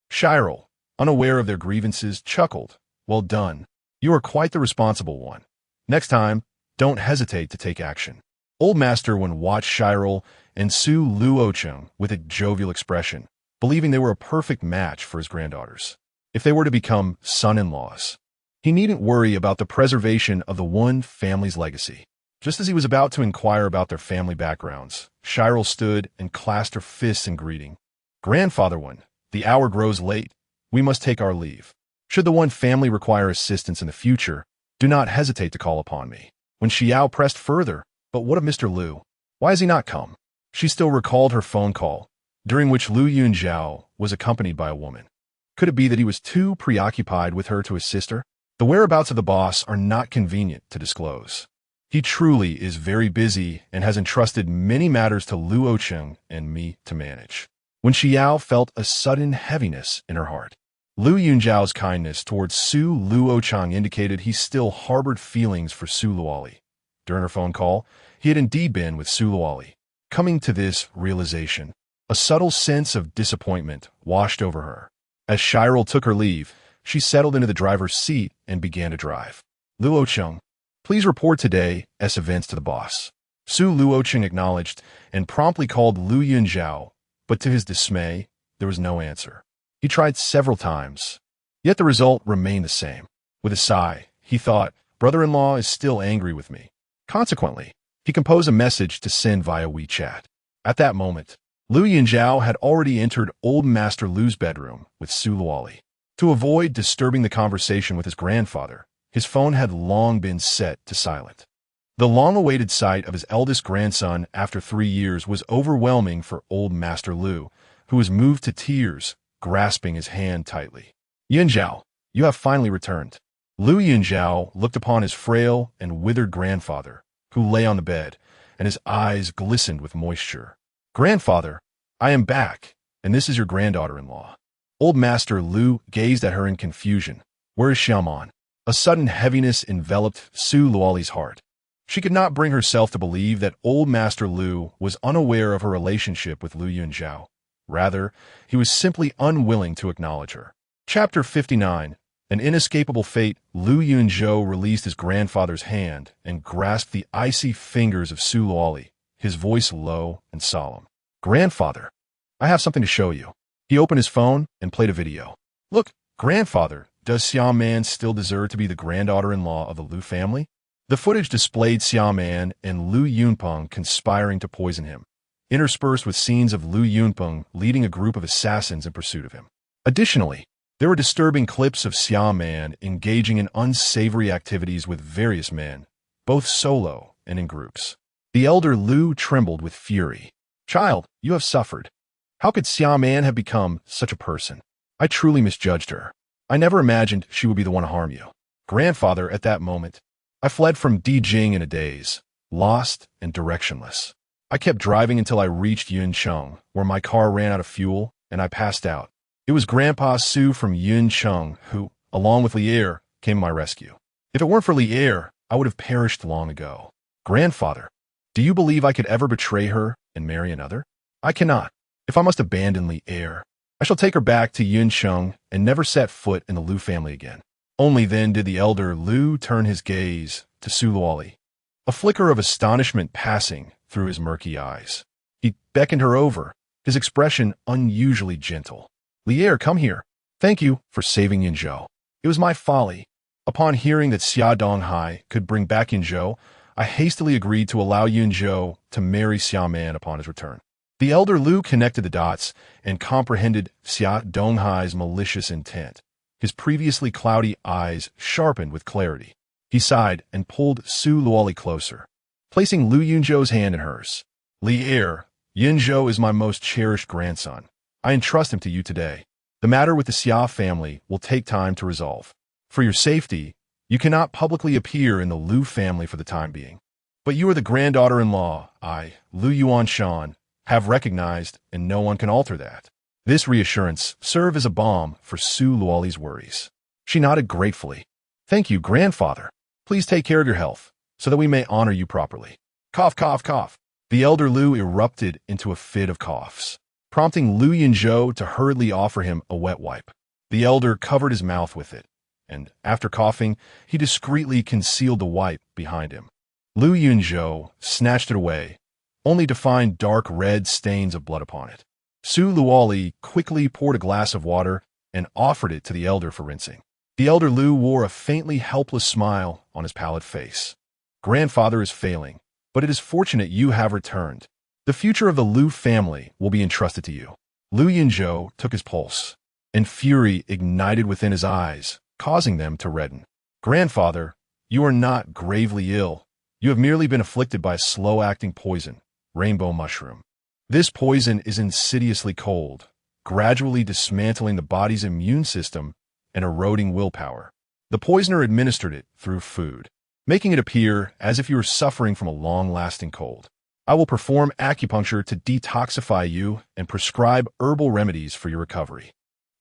Shirel, unaware of their grievances, chuckled. Well done. You are quite the responsible one. Next time, don't hesitate to take action. Old Master Wen watched Shirel and Su Luocheng with a jovial expression, believing they were a perfect match for his granddaughters. If they were to become son-in-laws, he needn't worry about the preservation of the one family's legacy. Just as he was about to inquire about their family backgrounds, Shirel stood and clasped her fists in greeting. Grandfather Wen, the hour grows late. We must take our leave. Should the one family require assistance in the future, do not hesitate to call upon me. When Xiao pressed further, but what of Mr. Lu? Why has he not come? She still recalled her phone call, during which Lu Yunzhou was accompanied by a woman. Could it be that he was too preoccupied with her to assist her? The whereabouts of the boss are not convenient to disclose. He truly is very busy and has entrusted many matters to Luocheng and me to manage. When Xiao felt a sudden heaviness in her heart, Lu Yunzhao's kindness towards Su Luocheng indicated he still harbored feelings for Su Luoli. During her phone call, he had indeed been with Su Luoli. Coming to this realization, a subtle sense of disappointment washed over her. As Shirel took her leave, she settled into the driver's seat and began to drive. Luocheng, please report today's events to the boss. Su Luocheng acknowledged and promptly called Lu Yunzhou, but to his dismay, there was no answer. He tried several times, yet the result remained the same. With a sigh, he thought, brother-in-law is still angry with me. Consequently, he composed a message to send via WeChat. At that moment, Lu Yunzhou had already entered Old Master Lu's bedroom with Su Luoli. To avoid disturbing the conversation with his grandfather, his phone had long been set to silent. The long-awaited sight of his eldest grandson after 3 years was overwhelming for Old Master Lu, who was moved to tears, grasping his hand tightly. Yunzhou, you have finally returned. Lu Yunzhou looked upon his frail and withered grandfather, who lay on the bed, and his eyes glistened with moisture. Grandfather, I am back, and this is your granddaughter-in-law. Old Master Lu gazed at her in confusion. Where is Xiaoman? A sudden heaviness enveloped Su Luoli's heart. She could not bring herself to believe that Old Master Lu was unaware of her relationship with Lu Yunzhou. Rather, he was simply unwilling to acknowledge her. Chapter 59. An inescapable fate. Lu Yunzhou released his grandfather's hand and grasped the icy fingers of Su Luoli, his voice low and solemn. Grandfather, I have something to show you. He opened his phone and played a video. Look, grandfather, does Xiaoman still deserve to be the granddaughter-in-law of the Lu family? The footage displayed Xiaoman and Lu Yunpeng conspiring to poison him, interspersed with scenes of Lu Yunpeng leading a group of assassins in pursuit of him. Additionally, there were disturbing clips of Xiaoman engaging in unsavory activities with various men, both solo and in groups. The elder Lu trembled with fury. Child, you have suffered. How could Xiaoman have become such a person? I truly misjudged her. I never imagined she would be the one to harm you. Grandfather, at that moment, I fled from Dijing in a daze, lost and directionless. I kept driving until I reached Yuncheng, where my car ran out of fuel, and I passed out. It was Grandpa Su from Yuncheng who, along with Heir, came to my rescue. If it weren't for Heir, I would have perished long ago. Grandfather, do you believe I could ever betray her and marry another? I cannot. If I must abandon Heir, I shall take her back to Yuncheng and never set foot in the Lu family again. Only then did the elder Lu turn his gaze to Su Luoli, a flicker of astonishment passing through his murky eyes. He beckoned her over, his expression unusually gentle. Heir, come here. Thank you for saving Yunzhou. It was my folly. Upon hearing that Xia Donghai could bring back Yunzhou, I hastily agreed to allow Yunzhou to marry Xiaoman upon his return. The elder Lu connected the dots and comprehended Xia Donghai's malicious intent. His previously cloudy eyes sharpened with clarity. He sighed and pulled Su Luoli closer, placing Lu Yunzhou's hand in hers. Heir, Yunzhou is my most cherished grandson. I entrust him to you today. The matter with the Xia family will take time to resolve. For your safety, you cannot publicly appear in the Lu family for the time being. But you are the granddaughter-in-law I, Lu Yuanshan, have recognized, and no one can alter that. This reassurance served as a balm for Su Luoli's worries. She nodded gratefully. Thank you, grandfather. Please take care of your health, so that we may honor you properly. Cough, cough, cough. The elder Lu erupted into a fit of coughs, prompting Lu Yunzhou to hurriedly offer him a wet wipe. The elder covered his mouth with it, and after coughing, he discreetly concealed the wipe behind him. Lu Yunzhou snatched it away, only to find dark red stains of blood upon it. Su Luoli quickly poured a glass of water and offered it to the elder for rinsing. The elder Lu wore a faintly helpless smile on his pallid face. Grandfather is failing, but it is fortunate you have returned. The future of the Lu family will be entrusted to you. Lu Yunzhou took his pulse, and fury ignited within his eyes, causing them to redden. Grandfather, you are not gravely ill. You have merely been afflicted by a slow-acting poison, rainbow mushroom. This poison is insidiously cold, gradually dismantling the body's immune system and eroding willpower. The poisoner administered it through food, making it appear as if you were suffering from a long-lasting cold. I will perform acupuncture to detoxify you and prescribe herbal remedies for your recovery.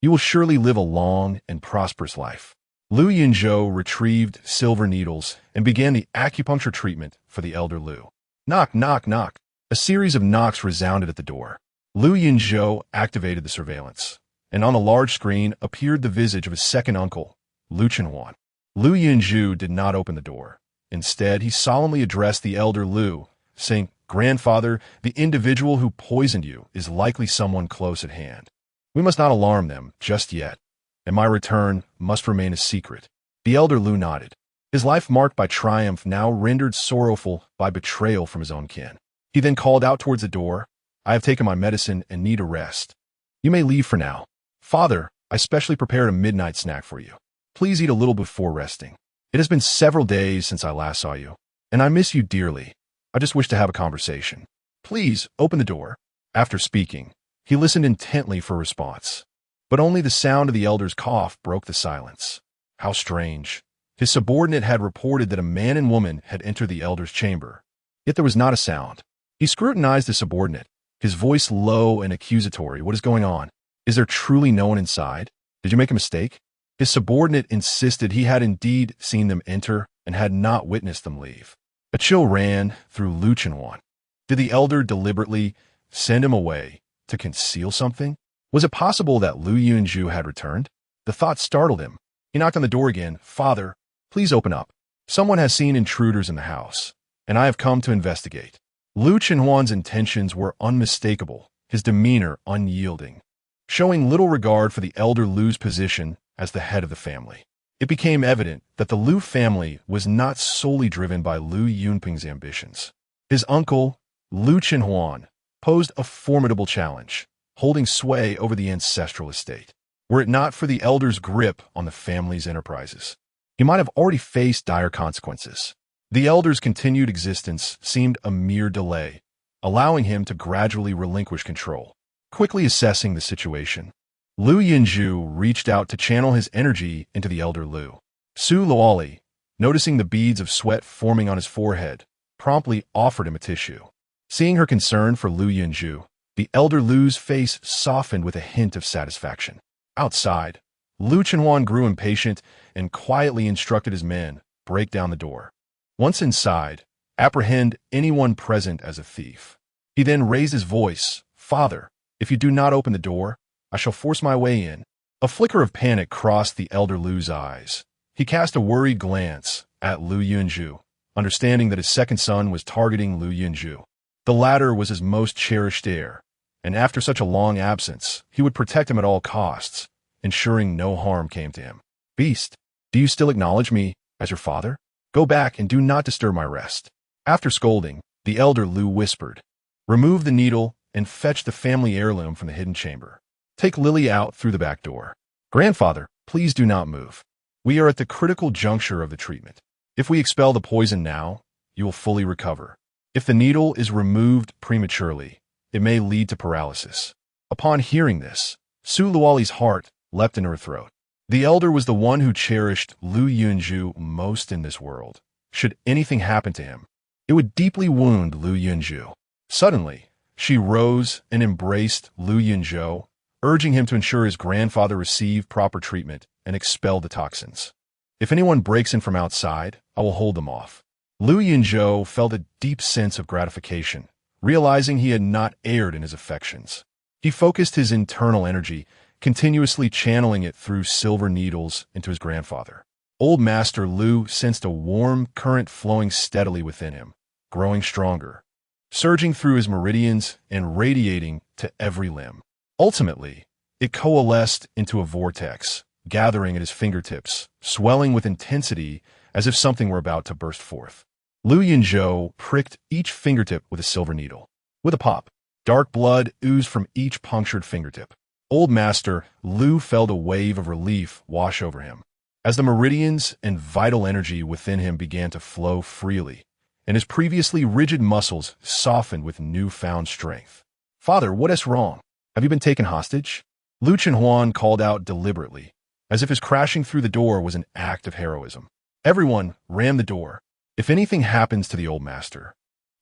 You will surely live a long and prosperous life. Lu Yunzhou retrieved silver needles and began the acupuncture treatment for the elder Lu. Knock, knock, knock. A series of knocks resounded at the door. Lu Yunzhou activated the surveillance, and on the large screen appeared the visage of his second uncle, Lu Chenhuan. Lu Yunzhou did not open the door. Instead, he solemnly addressed the elder Lu, saying, "Grandfather, the individual who poisoned you is likely someone close at hand. We must not alarm them just yet, and my return must remain a secret." The elder Lu nodded, his life marked by triumph now rendered sorrowful by betrayal from his own kin. He then called out towards the door, "I have taken my medicine and need a rest. You may leave for now. Father, I specially prepared a midnight snack for you. Please eat a little before resting. It has been several days since I last saw you, and I miss you dearly. I just wish to have a conversation. Please open the door." After speaking, he listened intently for a response, but only the sound of the elder's cough broke the silence. How strange. His subordinate had reported that a man and woman had entered the elder's chamber, yet there was not a sound. He scrutinized his subordinate, his voice low and accusatory. "What is going on? Is there truly no one inside? Did you make a mistake?" His subordinate insisted he had indeed seen them enter and had not witnessed them leave. A chill ran through Lu Chenhuan. Did the elder deliberately send him away to conceal something? Was it possible that Lu Yunzhou had returned? The thought startled him. He knocked on the door again. "Father, please open up. Someone has seen intruders in the house, and I have come to investigate." Lu Chenhuan's intentions were unmistakable, his demeanor unyielding, showing little regard for the elder Lu's position as the head of the family. It became evident that the Lu family was not solely driven by Lu Yunping's ambitions. His uncle, Lu Chenhuan, posed a formidable challenge, holding sway over the ancestral estate. Were it not for the elder's grip on the family's enterprises, he might have already faced dire consequences. The elder's continued existence seemed a mere delay, allowing him to gradually relinquish control. Quickly assessing the situation, Lu Yunzhou reached out to channel his energy into the elder Lu. Su Luoli, noticing the beads of sweat forming on his forehead, promptly offered him a tissue. Seeing her concern for Lu Yunzhou, the elder Lu's face softened with a hint of satisfaction. Outside, Lu Chenhuan grew impatient and quietly instructed his men, "Break down the door. Once inside, apprehend anyone present as a thief." He then raised his voice, "Father, if you do not open the door, I shall force my way in." A flicker of panic crossed the elder Lu's eyes. He cast a worried glance at Lu Yunzhou, understanding that his second son was targeting Lu Yunzhou. The latter was his most cherished heir, and after such a long absence, he would protect him at all costs, ensuring no harm came to him. "Beast, do you still acknowledge me as your father? Go back and do not disturb my rest." After scolding, the elder Lu whispered, "Remove the needle and fetch the family heirloom from the hidden chamber. Take Lily out through the back door. Grandfather, please do not move. We are at the critical juncture of the treatment. If we expel the poison now, you will fully recover. If the needle is removed prematurely, it may lead to paralysis." Upon hearing this, Su Luoli's heart leapt into her throat. The elder was the one who cherished Lu Yunzhou most in this world. Should anything happen to him, it would deeply wound Lu Yunzhou. Suddenly, she rose and embraced Lu Yunzhou, urging him to ensure his grandfather receive proper treatment and expel the toxins. "If anyone breaks in from outside, I will hold them off. Lu Yunzhou felt a deep sense of gratification, realizing he had not erred in his affections. He focused his internal energy, continuously channeling it through silver needles into his grandfather. Old Master Lu sensed a warm current flowing steadily within him, growing stronger, surging through his meridians and radiating to every limb. Ultimately, it coalesced into a vortex, gathering at his fingertips, swelling with intensity as if something were about to burst forth. Lu Yunzhou pricked each fingertip with a silver needle. With a pop, dark blood oozed from each punctured fingertip. Old Master Lu felt a wave of relief wash over him, as the meridians and vital energy within him began to flow freely, and his previously rigid muscles softened with newfound strength. "Father, what is wrong? Have you been taken hostage?" Lu Chenhuan called out deliberately, as if his crashing through the door was an act of heroism. "Everyone, ram the door. If anything happens to the old master,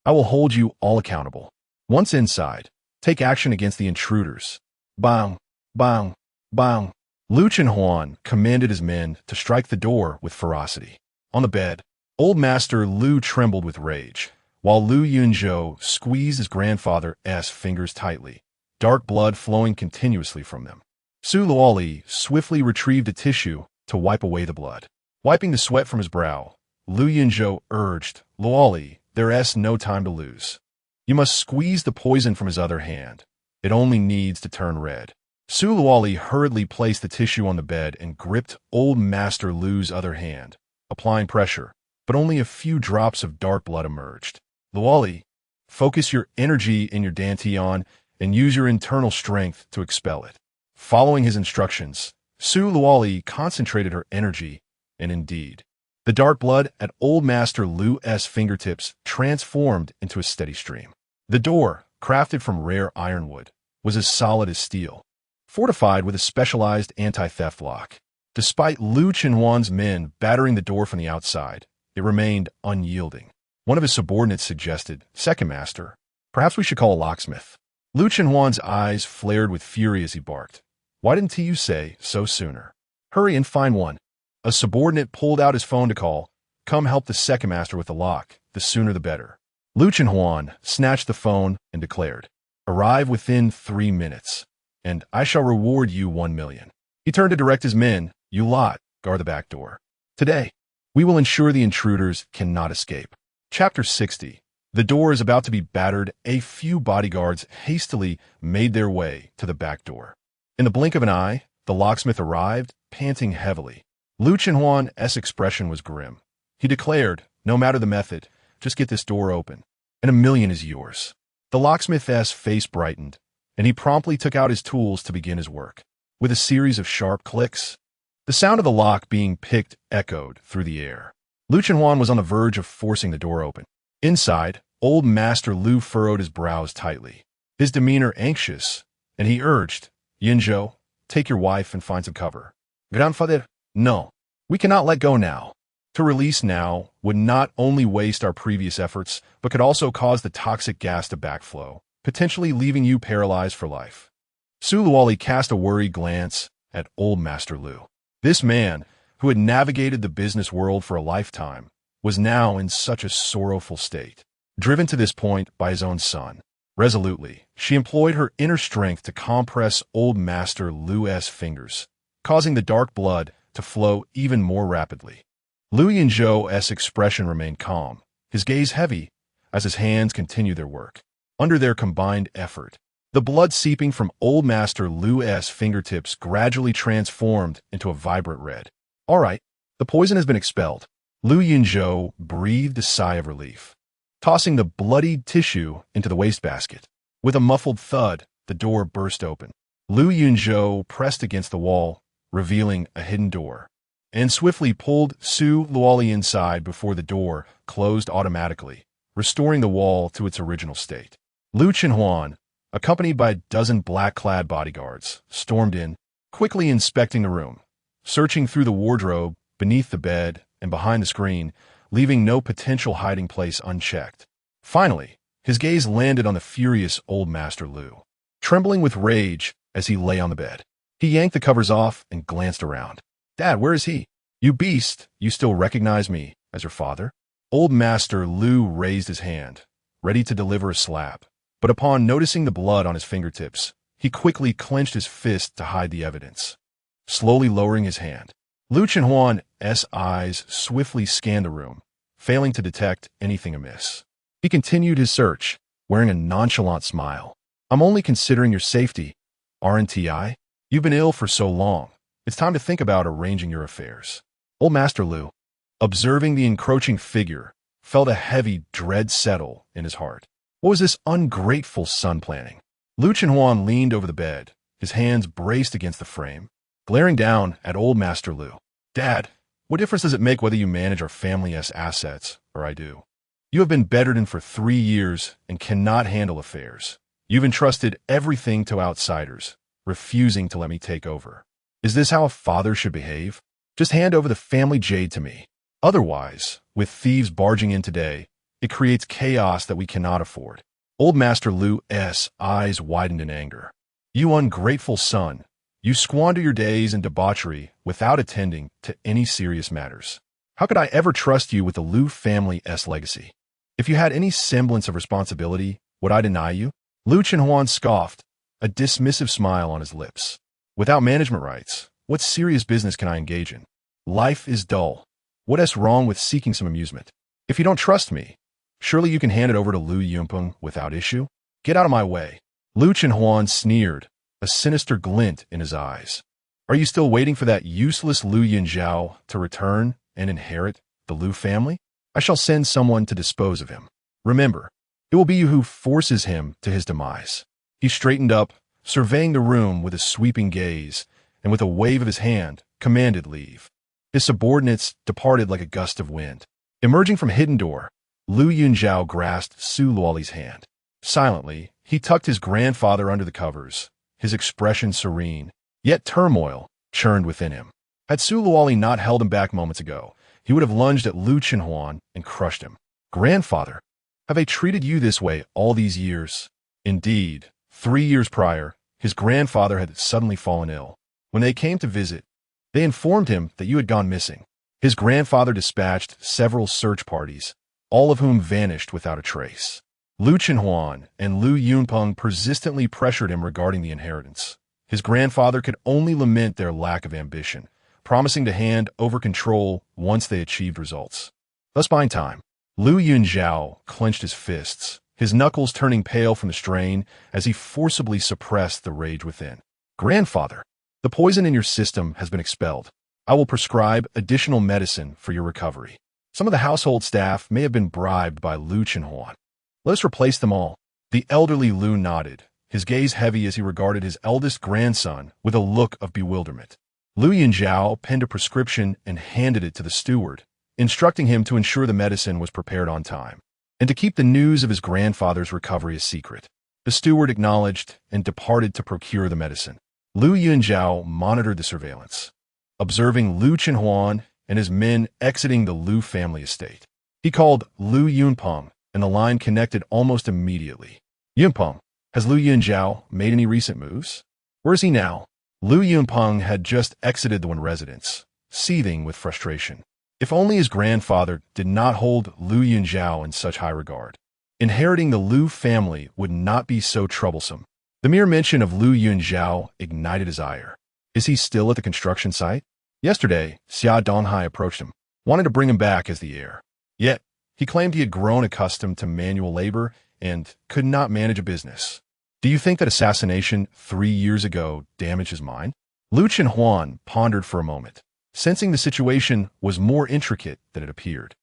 I will hold you all accountable. Once inside, take action against the intruders." Bang, bang, bang. Lu Chenhuan commanded his men to strike the door with ferocity. On the bed, Old Master Lu trembled with rage, while Lu Yunzhou squeezed his grandfather's fingers tightly, dark blood flowing continuously from them. Su Luoli swiftly retrieved a tissue to wipe away the blood. Wiping the sweat from his brow, Lu Yunzhou urged, "Luoli, there's no time to lose. You must squeeze the poison from his other hand. It only needs to turn red." Su Luoli hurriedly placed the tissue on the bed and gripped Old Master Lu's other hand, applying pressure, but only a few drops of dark blood emerged. "Luoli, focus your energy in your dantian and use your internal strength to expel it." Following his instructions, Su Luoli concentrated her energy, and indeed, the dark blood at Old Master Lu's fingertips transformed into a steady stream. The door, crafted from rare ironwood, was as solid as steel, fortified with a specialized anti-theft lock. Despite Lu Chenhuan's men battering the door from the outside, it remained unyielding. One of his subordinates suggested, "Second Master, perhaps we should call a locksmith." Lu Chenhuan's eyes flared with fury as he barked, "Why didn't you say so sooner? Hurry and find one." A subordinate pulled out his phone to call, "Come help the second master with the lock, the sooner the better." Lu Chenhuan snatched the phone and declared, "Arrive within 3 minutes, and I shall reward you 1 million. He turned to direct his men, "You lot, guard the back door. Today, we will ensure the intruders cannot escape." Chapter 60. The door is about to be battered. A few bodyguards hastily made their way to the back door. In the blink of an eye, the locksmith arrived, panting heavily. Lu Chenhuan's expression was grim. He declared, "No matter the method, just get this door open, and 1 million is yours." The locksmith's face brightened, and he promptly took out his tools to begin his work. With a series of sharp clicks, the sound of the lock being picked echoed through the air. Lu Chenhuan was on the verge of forcing the door open. Inside, Old Master Lu furrowed his brows tightly, his demeanor anxious, and he urged, "Yunzhou, take your wife and find some cover." "Grandfather, no. We cannot let go now. To release now would not only waste our previous efforts, but could also cause the toxic gas to backflow, potentially leaving you paralyzed for life." Su Luoli cast a worried glance at Old Master Lu. This man, who had navigated the business world for a lifetime, was now in such a sorrowful state. Driven to this point by his own son, resolutely, she employed her inner strength to compress Old Master Lu's fingers, causing the dark blood to flow even more rapidly. Lu Yunzhou's expression remained calm, his gaze heavy, as his hands continued their work. Under their combined effort, the blood seeping from Old Master Lu's fingertips gradually transformed into a vibrant red. "All right, the poison has been expelled." Lu Yunzhou breathed a sigh of relief, tossing the bloodied tissue into the wastebasket. With a muffled thud, the door burst open. Lu Yunzhou pressed against the wall, revealing a hidden door, and swiftly pulled Su Luoli inside before the door closed automatically, restoring the wall to its original state. Lu Chenhuan, accompanied by a dozen black-clad bodyguards, stormed in, quickly inspecting the room, searching through the wardrobe, beneath the bed, and behind the screen, leaving no potential hiding place unchecked. Finally, his gaze landed on the furious Old Master Lu, trembling with rage as he lay on the bed. He yanked the covers off and glanced around. "Dad, where is he? You beast, you still recognize me as your father?" Old Master Lu raised his hand, ready to deliver a slap. But upon noticing the blood on his fingertips, he quickly clenched his fist to hide the evidence. Slowly lowering his hand, Lu Chenhuan's eyes swiftly scanned the room, failing to detect anything amiss. He continued his search, wearing a nonchalant smile. "I'm only considering your safety, aren't I? You've been ill for so long. It's time to think about arranging your affairs." Old Master Lu, observing the encroaching figure, felt a heavy dread settle in his heart. What was this ungrateful son planning? Lu Chenhuan leaned over the bed, his hands braced against the frame, glaring down at Old Master Lu. "Dad, what difference does it make whether you manage our family's assets or I do? You have been bedridden for 3 years and cannot handle affairs. You've entrusted everything to outsiders, refusing to let me take over. Is this how a father should behave? Just hand over the family jade to me. Otherwise, with thieves barging in today, it creates chaos that we cannot afford." Old Master Lu's eyes widened in anger. "You ungrateful son, you squander your days in debauchery without attending to any serious matters. How could I ever trust you with the Lu family's legacy? If you had any semblance of responsibility, would I deny you?" Lu Chenhuan scoffed, a dismissive smile on his lips. "Without management rights, what serious business can I engage in? Life is dull. What's wrong with seeking some amusement? If you don't trust me, surely you can hand it over to Lu Yunpeng without issue? Get out of my way." Lu Chenhuan sneered, a sinister glint in his eyes. "Are you still waiting for that useless Lu Yunzhou to return and inherit the Lu family? I shall send someone to dispose of him. Remember, it will be you who forces him to his demise." He straightened up, surveying the room with a sweeping gaze, and with a wave of his hand, commanded leave. His subordinates departed like a gust of wind. Emerging from hidden door, Lu Yunzhou grasped Su Luoli's hand. Silently, he tucked his grandfather under the covers, his expression serene, yet turmoil churned within him. Had Su Luoli not held him back moments ago, he would have lunged at Lu Chenhuan and crushed him. "Grandfather, have I treated you this way all these years?" Indeed, 3 years prior, his grandfather had suddenly fallen ill. When they came to visit, they informed him that you had gone missing. His grandfather dispatched several search parties, all of whom vanished without a trace. Lu Chenhuan and Lu Yunpeng persistently pressured him regarding the inheritance. His grandfather could only lament their lack of ambition, promising to hand over control once they achieved results. Thus buying time, Lu Yunzhou clenched his fists, his knuckles turning pale from the strain as he forcibly suppressed the rage within. "Grandfather, the poison in your system has been expelled. I will prescribe additional medicine for your recovery. Some of the household staff may have been bribed by Lu Chenhuan. Let us replace them all." The elderly Lu nodded, his gaze heavy as he regarded his eldest grandson with a look of bewilderment. Lu Yunzhou penned a prescription and handed it to the steward, instructing him to ensure the medicine was prepared on time, and to keep the news of his grandfather's recovery a secret. The steward acknowledged and departed to procure the medicine. Lu Yunzhou monitored the surveillance, observing Lu Chenhuan and his men exiting the Lu family estate. He called Lu Yunpeng, and the line connected almost immediately. "Yunpeng, has Lu Yunzhou made any recent moves? Where is he now?" Lu Yunpeng had just exited the one residence, seething with frustration. If only his grandfather did not hold Lu Yunzhou in such high regard. Inheriting the Lu family would not be so troublesome. The mere mention of Lu Yunzhou ignited his ire. Is he still at the construction site? Yesterday, Xia Donghai approached him, wanted to bring him back as the heir. Yet, he claimed he had grown accustomed to manual labor and could not manage a business. Do you think that assassination 3 years ago damaged his mind? Lu Chenhuan pondered for a moment, sensing the situation was more intricate than it appeared.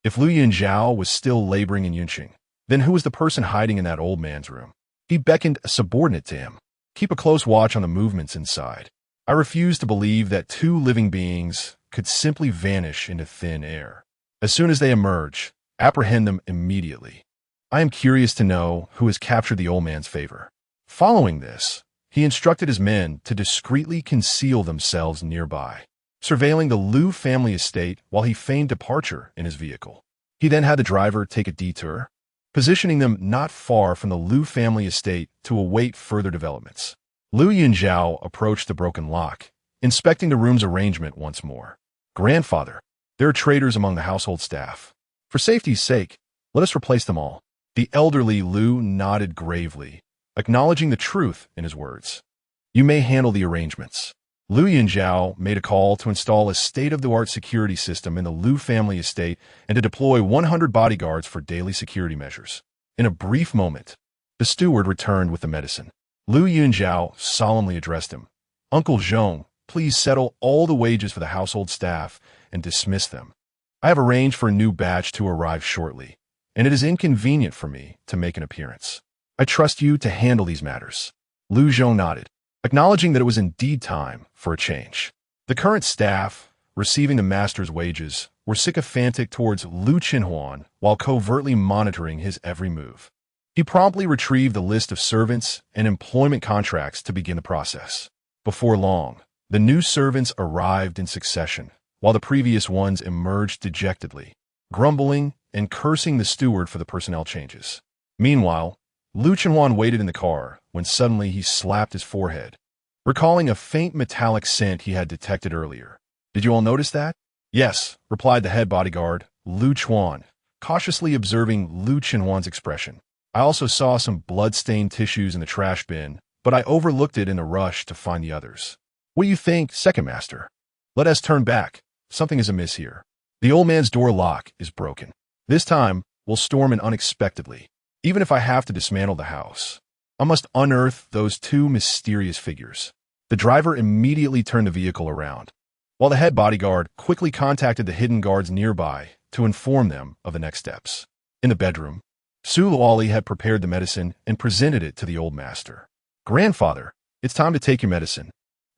If Lu Yunzhou was still laboring in Yunqing, then who was the person hiding in that old man's room? He beckoned a subordinate to him. "Keep a close watch on the movements inside. I refuse to believe that 2 living beings could simply vanish into thin air. As soon as they emerge, apprehend them immediately. I am curious to know who has captured the old man's favor." Following this, he instructed his men to discreetly conceal themselves nearby, surveilling the Lu family estate while he feigned departure in his vehicle. He then had the driver take a detour, positioning them not far from the Lu family estate to await further developments. Lu Yunzhou approached the broken lock, inspecting the room's arrangement once more. "Grandfather, there are traitors among the household staff. For safety's sake, let us replace them all. The elderly Lu nodded gravely, acknowledging the truth in his words. You may handle the arrangements. Lu Yunzhou made a call to install a state-of-the-art security system in the Lu family estate and to deploy 100 bodyguards for daily security measures. In a brief moment, the steward returned with the medicine. Lu Yunzhou solemnly addressed him. Uncle Zhong, please settle all the wages for the household staff and dismiss them. I have arranged for a new batch to arrive shortly, and it is inconvenient for me to make an appearance. I trust you to handle these matters. Lu Zhong nodded, acknowledging that it was indeed time for a change. The current staff, receiving the master's wages, were sycophantic towards Lu Qinhuan while covertly monitoring his every move. He promptly retrieved the list of servants and employment contracts to begin the process. Before long, the new servants arrived in succession, while the previous ones emerged dejectedly, grumbling and cursing the steward for the personnel changes. Meanwhile, Lu Qinhuan waited in the car when suddenly he slapped his forehead, recalling a faint metallic scent he had detected earlier. Did you all notice that? Yes, replied the head bodyguard, Lu Chuan, cautiously observing Lu Qinhuan's expression. I also saw some blood-stained tissues in the trash bin, but I overlooked it in a rush to find the others. What do you think, second master? Let us turn back. Something is amiss here. The old man's door lock is broken. This time, we'll storm in unexpectedly. Even if I have to dismantle the house, I must unearth those two mysterious figures. The driver immediately turned the vehicle around, while the head bodyguard quickly contacted the hidden guards nearby to inform them of the next steps. In the bedroom, Su Luoli had prepared the medicine and presented it to the old master. Grandfather, it's time to take your medicine.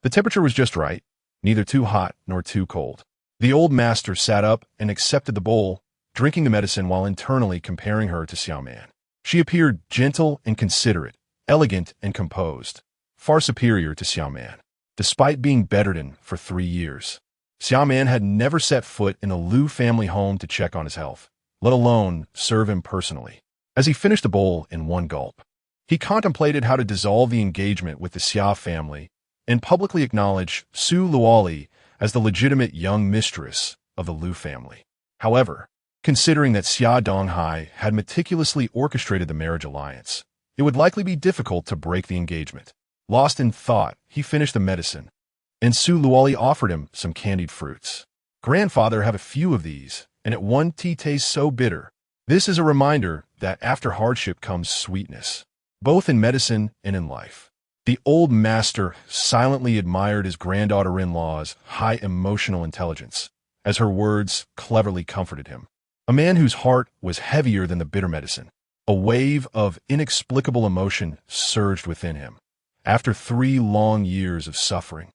The temperature was just right, neither too hot nor too cold. The old master sat up and accepted the bowl, drinking the medicine while internally comparing her to Xiaoman. She appeared gentle and considerate, elegant and composed, far superior to Xiaoman. Despite being bedridden for 3 years, Xiaoman had never set foot in a Lu family home to check on his health, let alone serve him personally. As he finished the bowl in one gulp, he contemplated how to dissolve the engagement with the Xia family and publicly acknowledge Su Luoli as the legitimate young mistress of the Lu family. However, considering that Xia Donghai had meticulously orchestrated the marriage alliance, it would likely be difficult to break the engagement. Lost in thought, he finished the medicine, and Su Luoli offered him some candied fruits. Grandfather, have a few of these, and at one tea tastes so bitter. This is a reminder that after hardship comes sweetness, both in medicine and in life. The old master silently admired his granddaughter-in-law's high emotional intelligence, as her words cleverly comforted him. A man whose heart was heavier than the bitter medicine. A wave of inexplicable emotion surged within him. After 3 long years of suffering,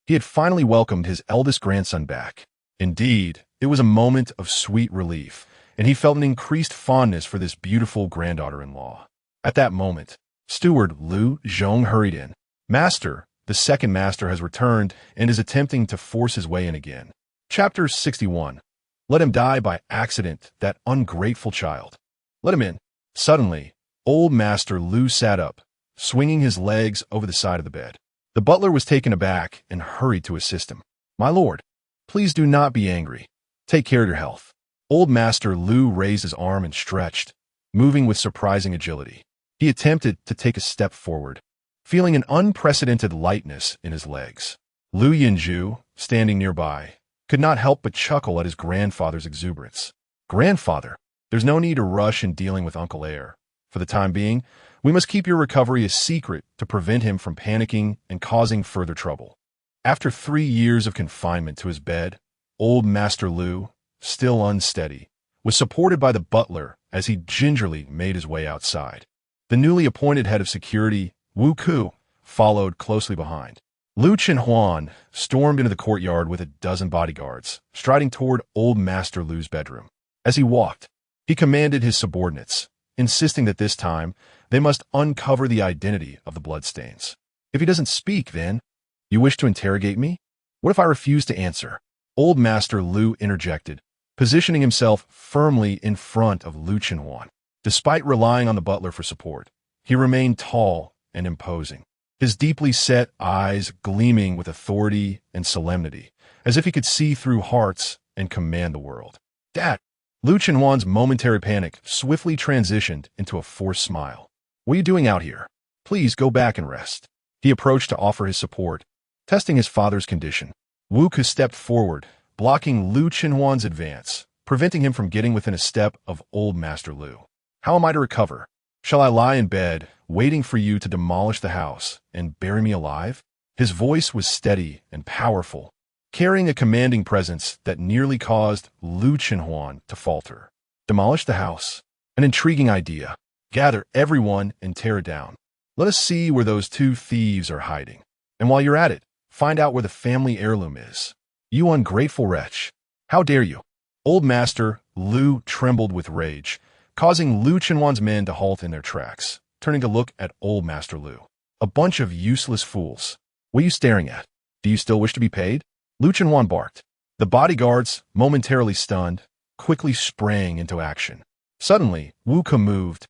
he had finally welcomed his eldest grandson back. Indeed, it was a moment of sweet relief, and he felt an increased fondness for this beautiful granddaughter-in-law. At that moment, Steward Lu Zhong hurried in. Master, the second master has returned and is attempting to force his way in again. Chapter 61. Let him die by accident, that ungrateful child. Let him in. Suddenly, old Master Lu sat up, swinging his legs over the side of the bed. The butler was taken aback and hurried to assist him. My lord, please do not be angry. Take care of your health. Old Master Lu raised his arm and stretched, moving with surprising agility. He attempted to take a step forward, feeling an unprecedented lightness in his legs. Lu Yunzhou, standing nearby, could not help but chuckle at his grandfather's exuberance. Grandfather, there's no need to rush in dealing with Uncle Heir. For the time being, we must keep your recovery a secret to prevent him from panicking and causing further trouble. After 3 years of confinement to his bed, old Master Lu, still unsteady, was supported by the butler as he gingerly made his way outside. The newly appointed head of security, Wu Ku, followed closely behind. Lu Qinhuan stormed into the courtyard with a dozen bodyguards, striding toward old Master Lu's bedroom. As he walked, he commanded his subordinates, insisting that this time they must uncover the identity of the bloodstains. If he doesn't speak, then, you wish to interrogate me? What if I refuse to answer? Old Master Lu interjected, positioning himself firmly in front of Lu Qinhuan. Despite relying on the butler for support, he remained tall and imposing, his deeply set eyes gleaming with authority and solemnity, as if he could see through hearts and command the world. Dad, Lu Chenhuan's momentary panic swiftly transitioned into a forced smile. What are you doing out here? Please go back and rest. He approached to offer his support, testing his father's condition. Wu Ke stepped forward, blocking Lu Chenhuan's advance, preventing him from getting within a step of old Master Lu. How am I to recover? Shall I lie in bed, waiting for you to demolish the house and bury me alive? His voice was steady and powerful, carrying a commanding presence that nearly caused Lu Chenhuan to falter. Demolish the house? An intriguing idea. Gather everyone and tear it down. Let us see where those two thieves are hiding. And while you're at it, find out where the family heirloom is. You ungrateful wretch. How dare you? Old Master Lu trembled with rage, causing Lu Chenhuan's men to halt in their tracks, turning to look at Old Master Lu. A bunch of useless fools. What are you staring at? Do you still wish to be paid? Lu Chenhuan barked. The bodyguards, momentarily stunned, quickly sprang into action. Suddenly, Wu Ke moved,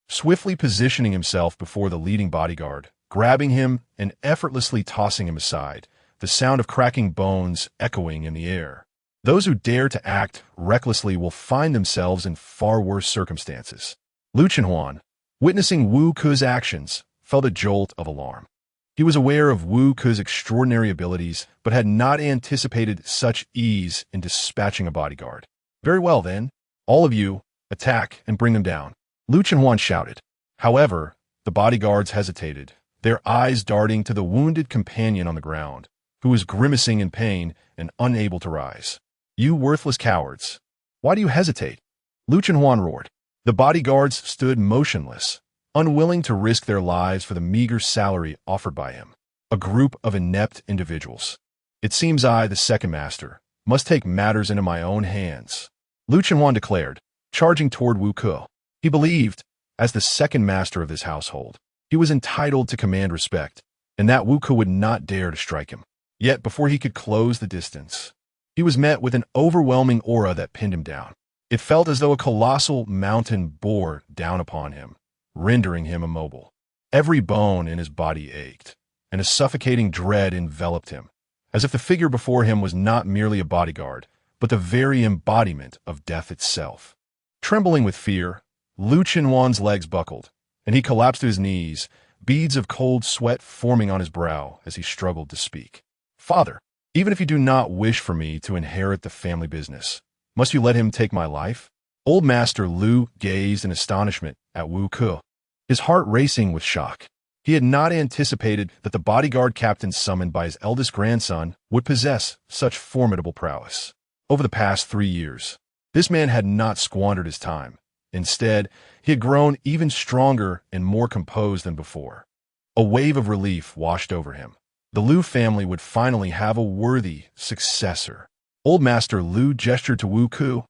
swiftly positioning himself before the leading bodyguard, grabbing him and effortlessly tossing him aside, the sound of cracking bones echoing in the air. Those who dare to act recklessly will find themselves in far worse circumstances. Lu Chenhuan, witnessing Wu Ke's actions, felt a jolt of alarm. He was aware of Wu Ke's extraordinary abilities, but had not anticipated such ease in dispatching a bodyguard. Very well, then. All of you, attack and bring them down. Lu Chenhuan shouted. However, the bodyguards hesitated, their eyes darting to the wounded companion on the ground, who was grimacing in pain and unable to rise. You worthless cowards. Why do you hesitate? Lu Chenhuan roared. The bodyguards stood motionless, unwilling to risk their lives for the meager salary offered by him. A group of inept individuals. It seems I, the second master, must take matters into my own hands, Lu Chenhuan declared, charging toward Wu Ke. He believed, as the second master of this household, he was entitled to command respect, and that Wu Ke would not dare to strike him. Yet before he could close the distance, he was met with an overwhelming aura that pinned him down. It felt as though a colossal mountain bore down upon him, rendering him immobile. Every bone in his body ached, and a suffocating dread enveloped him, as if the figure before him was not merely a bodyguard, but the very embodiment of death itself. Trembling with fear, Lu Chenhuan's legs buckled, and he collapsed to his knees, beads of cold sweat forming on his brow as he struggled to speak. Father, even if you do not wish for me to inherit the family business, must you let him take my life? Old Master Lu gazed in astonishment at Wu Ke, his heart racing with shock. He had not anticipated that the bodyguard captain summoned by his eldest grandson would possess such formidable prowess. Over the past 3 years, this man had not squandered his time. Instead, he had grown even stronger and more composed than before. A wave of relief washed over him. The Lu family would finally have a worthy successor. Old Master Lu gestured to Wu Ke,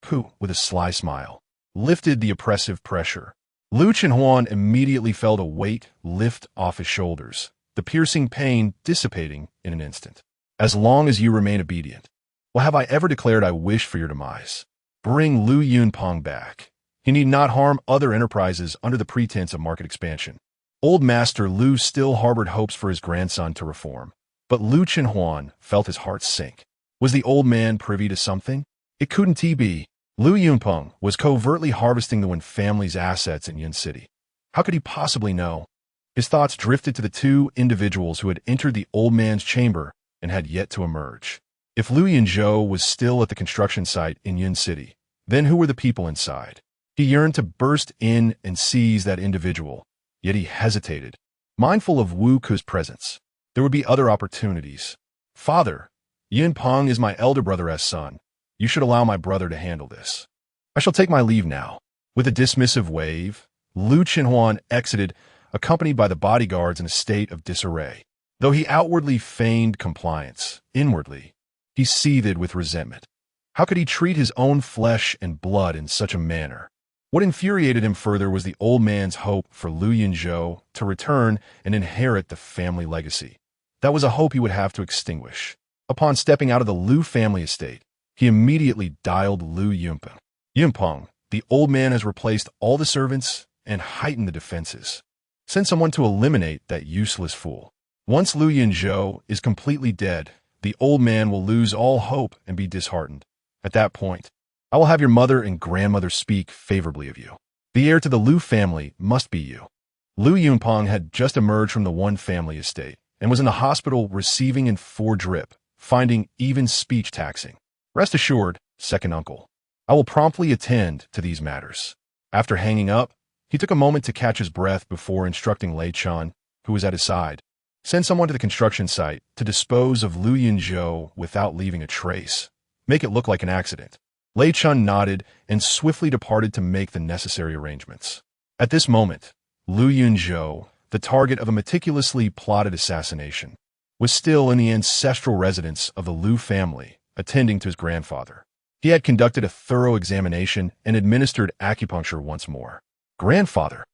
who, with a sly smile, lifted the oppressive pressure. Lu Chenhuan immediately felt a weight lift off his shoulders, the piercing pain dissipating in an instant. As long as you remain obedient. Well, have I ever declared I wish for your demise? Bring Lu Yunpeng back. He need not harm other enterprises under the pretense of market expansion. Old Master Lu still harbored hopes for his grandson to reform, but Lu Chenhuan felt his heart sink. Was the old man privy to something? It couldn't be. Lu Yunpeng was covertly harvesting the Wen family's assets in Yun City. How could he possibly know? His thoughts drifted to the two individuals who had entered the old man's chamber and had yet to emerge. If Lu Yunzhou was still at the construction site in Yun City, then who were the people inside? He yearned to burst in and seize that individual, yet he hesitated, mindful of Wu Ke's presence. There would be other opportunities. Father, Yunpeng is my elder brother's son. You should allow my brother to handle this. I shall take my leave now. With a dismissive wave, Lu Chenhuan exited, accompanied by the bodyguards in a state of disarray. Though he outwardly feigned compliance, inwardly, he seethed with resentment. How could he treat his own flesh and blood in such a manner? What infuriated him further was the old man's hope for Lu Yunzhou to return and inherit the family legacy. That was a hope he would have to extinguish. Upon stepping out of the Lu family estate, he immediately dialed Lu Yunpeng. Yunpeng, the old man has replaced all the servants and heightened the defenses. Send someone to eliminate that useless fool. Once Lu Yunzhou is completely dead, the old man will lose all hope and be disheartened. At that point, I will have your mother and grandmother speak favorably of you. The heir to the Liu family must be you. Liu Yunpeng had just emerged from the one family estate and was in the hospital receiving in 4 drip, finding even speech taxing. Rest assured, second uncle, I will promptly attend to these matters. After hanging up, he took a moment to catch his breath before instructing Lei Chun, who was at his side, send someone to the construction site to dispose of Liu Yunzhou without leaving a trace. Make it look like an accident. Lei Chun nodded and swiftly departed to make the necessary arrangements. At this moment, Liu Yunzhou, the target of a meticulously plotted assassination, was still in the ancestral residence of the Liu family, attending to his grandfather. He had conducted a thorough examination and administered acupuncture once more. Grandfather,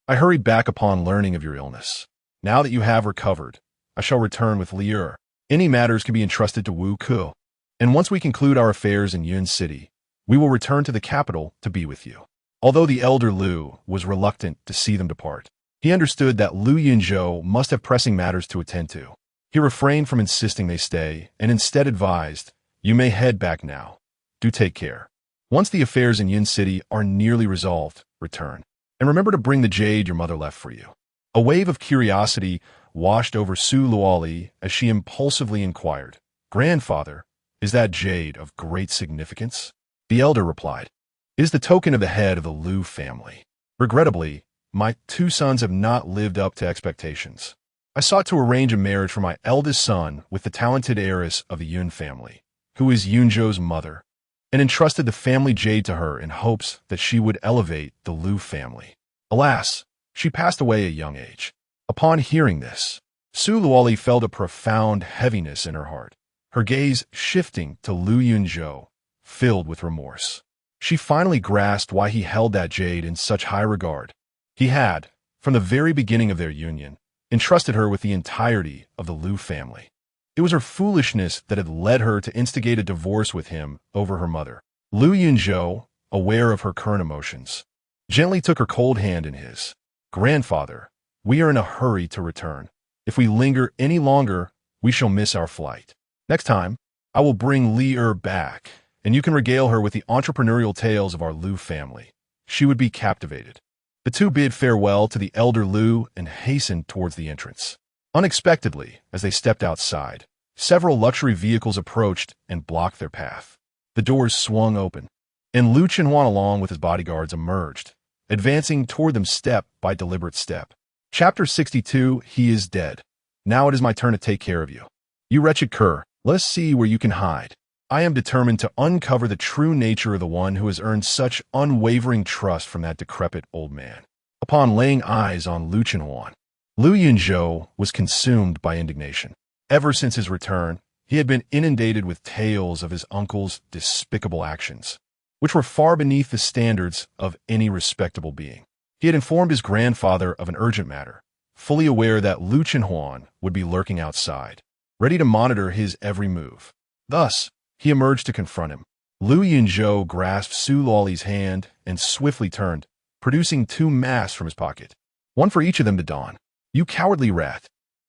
I hurried back upon learning of your illness. Now that you have recovered, I shall return with Liu. Any matters can be entrusted to Wu Ku. And once we conclude our affairs in Yun City, we will return to the capital to be with you. Although the elder Liu was reluctant to see them depart, he understood that Liu Yunzhou must have pressing matters to attend to. He refrained from insisting they stay and instead advised, you may head back now. Do take care. Once the affairs in Yun City are nearly resolved, return. And remember to bring the jade your mother left for you. A wave of curiosity washed over Su Luoli as she impulsively inquired, Grandfather, is that jade of great significance? The elder replied, it is the token of the head of the Liu family. Regrettably, my 2 sons have not lived up to expectations. I sought to arrange a marriage for my eldest son with the talented heiress of the Yun family, who is Yunzhou's mother, and entrusted the family jade to her in hopes that she would elevate the Liu family. Alas, she passed away at a young age. Upon hearing this, Su Luoli felt a profound heaviness in her heart, her gaze shifting to Liu Yunzhou, filled with remorse. She finally grasped why he held that jade in such high regard. He had, from the very beginning of their union, entrusted her with the entirety of the Liu family. It was her foolishness that had led her to instigate a divorce with him over her mother. Liu Yunzhou, aware of her current emotions, gently took her cold hand in his. Grandfather, we are in a hurry to return. If we linger any longer, we shall miss our flight. Next time, I will bring Liu back, and you can regale her with the entrepreneurial tales of our Liu family. She would be captivated. The 2 bid farewell to the elder Liu and hastened towards the entrance. Unexpectedly, as they stepped outside, several luxury vehicles approached and blocked their path. The doors swung open, and Liu Chenhuan along with his bodyguards emerged, advancing toward them step by deliberate step. Chapter 62, He is dead. Now it is my turn to take care of you. You wretched cur, let us see where you can hide. I am determined to uncover the true nature of the one who has earned such unwavering trust from that decrepit old man. Upon laying eyes on Liu Chenhuan, Liu Yunzhou was consumed by indignation. Ever since his return, he had been inundated with tales of his uncle's despicable actions, which were far beneath the standards of any respectable being. He had informed his grandfather of an urgent matter, fully aware that Liu Chenhuan would be lurking outside, ready to monitor his every move. Thus, he emerged to confront him. Liu Yunzhou grasped Su Luoli's hand and swiftly turned, producing 2 masks from his pocket, one for each of them to don. You cowardly rat!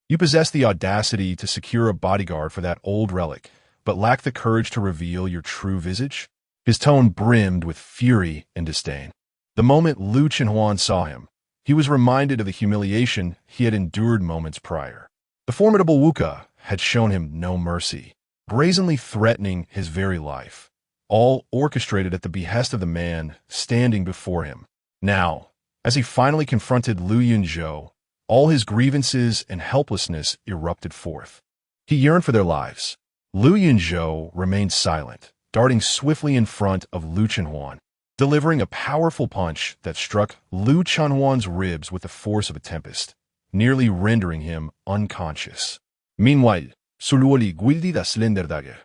You possess the audacity to secure a bodyguard for that old relic, but lack the courage to reveal your true visage? His tone brimmed with fury and disdain. The moment Liu Chenhuan saw him, he was reminded of the humiliation he had endured moments prior. The formidable Wuka had shown him no mercy, brazenly threatening his very life, all orchestrated at the behest of the man standing before him. Now, as he finally confronted Liu Yunzhou, all his grievances and helplessness erupted forth. He yearned for their lives. Liu Yunzhou remained silent, darting swiftly in front of Liu Chenhuan, delivering a powerful punch that struck Liu Chenhuan's ribs with the force of a tempest, nearly rendering him unconscious. Meanwhile, Su Luoli guildi da slender dagger,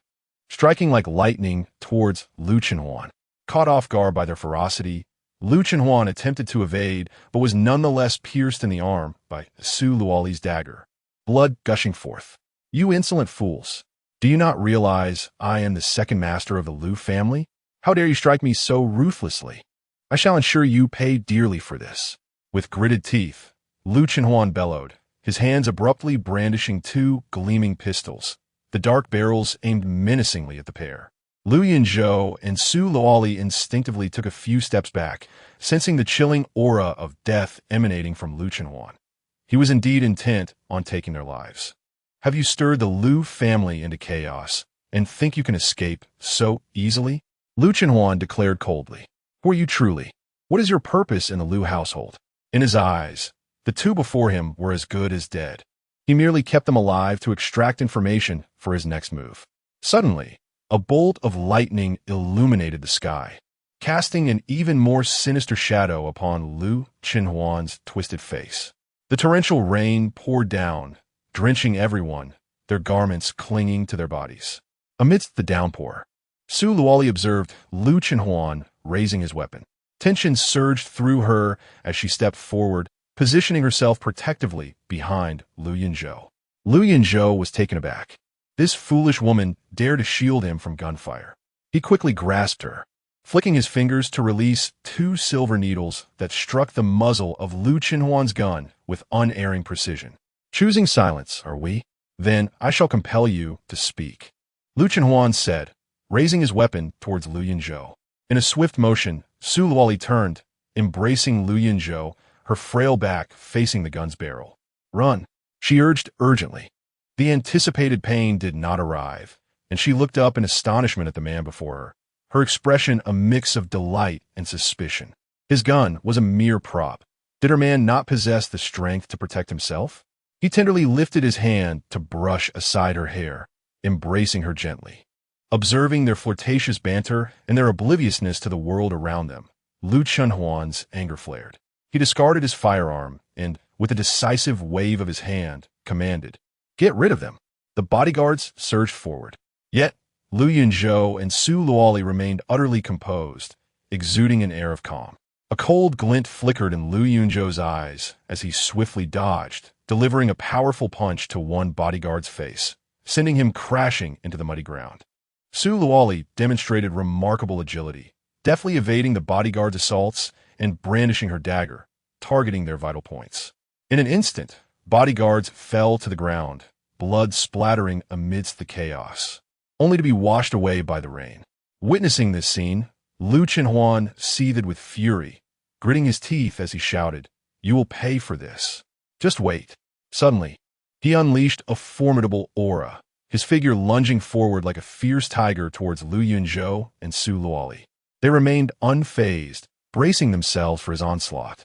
striking like lightning towards Liu Chenhuan. Caught off guard by their ferocity, Liu Chenhuan attempted to evade, but was nonetheless pierced in the arm by Su Luoli's dagger, blood gushing forth. You insolent fools! Do you not realize I am the second master of the Liu family? How dare you strike me so ruthlessly? I shall ensure you pay dearly for this. With gritted teeth, Liu Chenhuan bellowed, his hands abruptly brandishing 2 gleaming pistols, the dark barrels aimed menacingly at the pair. Lu Yunzhou and Su Luoli instinctively took a few steps back, sensing the chilling aura of death emanating from Lu Chenhuan. He was indeed intent on taking their lives. Have you stirred the Lu family into chaos and think you can escape so easily? Lu Chenhuan declared coldly. Who are you truly? What is your purpose in the Lu household? In his eyes, the two before him were as good as dead. He merely kept them alive to extract information for his next move. Suddenly, a bolt of lightning illuminated the sky, casting an even more sinister shadow upon Lu Chenhuan's twisted face. The torrential rain poured down, drenching everyone, their garments clinging to their bodies. Amidst the downpour, Su Luoli observed Lu Chenhuan raising his weapon. Tension surged through her as she stepped forward, positioning herself protectively behind Lu Yunzhou. Lu Yunzhou was taken aback. This foolish woman dared to shield him from gunfire. He quickly grasped her, flicking his fingers to release two silver needles that struck the muzzle of Lu Chenhuan's gun with unerring precision. Choosing silence, are we? Then I shall compel you to speak, Lu Chenhuan said, raising his weapon towards Lu Yunzhou. In a swift motion, Su Luoli turned, embracing Lu Yunzhou, her frail back facing the gun's barrel. Run, she urged urgently. The anticipated pain did not arrive, and she looked up in astonishment at the man before her, her expression a mix of delight and suspicion. His gun was a mere prop. Did her man not possess the strength to protect himself? He tenderly lifted his hand to brush aside her hair, embracing her gently. Observing their flirtatious banter and their obliviousness to the world around them, Lu Chenhuan's anger flared. He discarded his firearm and, with a decisive wave of his hand, commanded, "Get rid of them." The bodyguards surged forward. Yet, Lu Yunzhou and Su Luoli remained utterly composed, exuding an air of calm. A cold glint flickered in Lu Yunzhou's eyes as he swiftly dodged, delivering a powerful punch to one bodyguard's face, sending him crashing into the muddy ground. Su Luoli demonstrated remarkable agility, deftly evading the bodyguard's assaults and brandishing her dagger, targeting their vital points. In an instant, bodyguards fell to the ground, blood splattering amidst the chaos, only to be washed away by the rain. Witnessing this scene, Lu Chenhuan seethed with fury, gritting his teeth as he shouted, "You will pay for this. Just wait." Suddenly, he unleashed a formidable aura, his figure lunging forward like a fierce tiger towards Lu Yunzhou and Su Luoli. They remained unfazed, bracing themselves for his onslaught.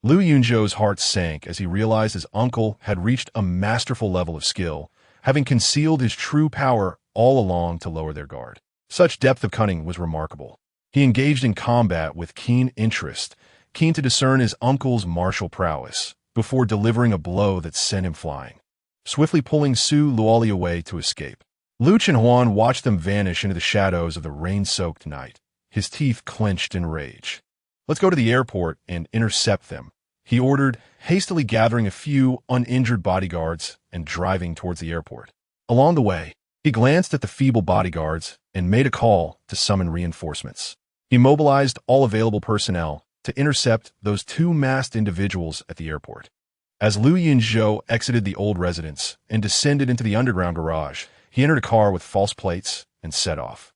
Lu Yunzhou's heart sank as he realized his uncle had reached a masterful level of skill, having concealed his true power all along to lower their guard. Such depth of cunning was remarkable. He engaged in combat with keen interest, keen to discern his uncle's martial prowess, before delivering a blow that sent him flying, swiftly pulling Su Luoli away to escape. Lu Chenhuan watched them vanish into the shadows of the rain-soaked night, his teeth clenched in rage. "Let's go to the airport and intercept them," he ordered, hastily gathering a few uninjured bodyguards and driving towards the airport. Along the way, he glanced at the feeble bodyguards and made a call to summon reinforcements. He mobilized all available personnel to intercept those two masked individuals at the airport. As Lu Yunzhou exited the old residence and descended into the underground garage, he entered a car with false plates and set off.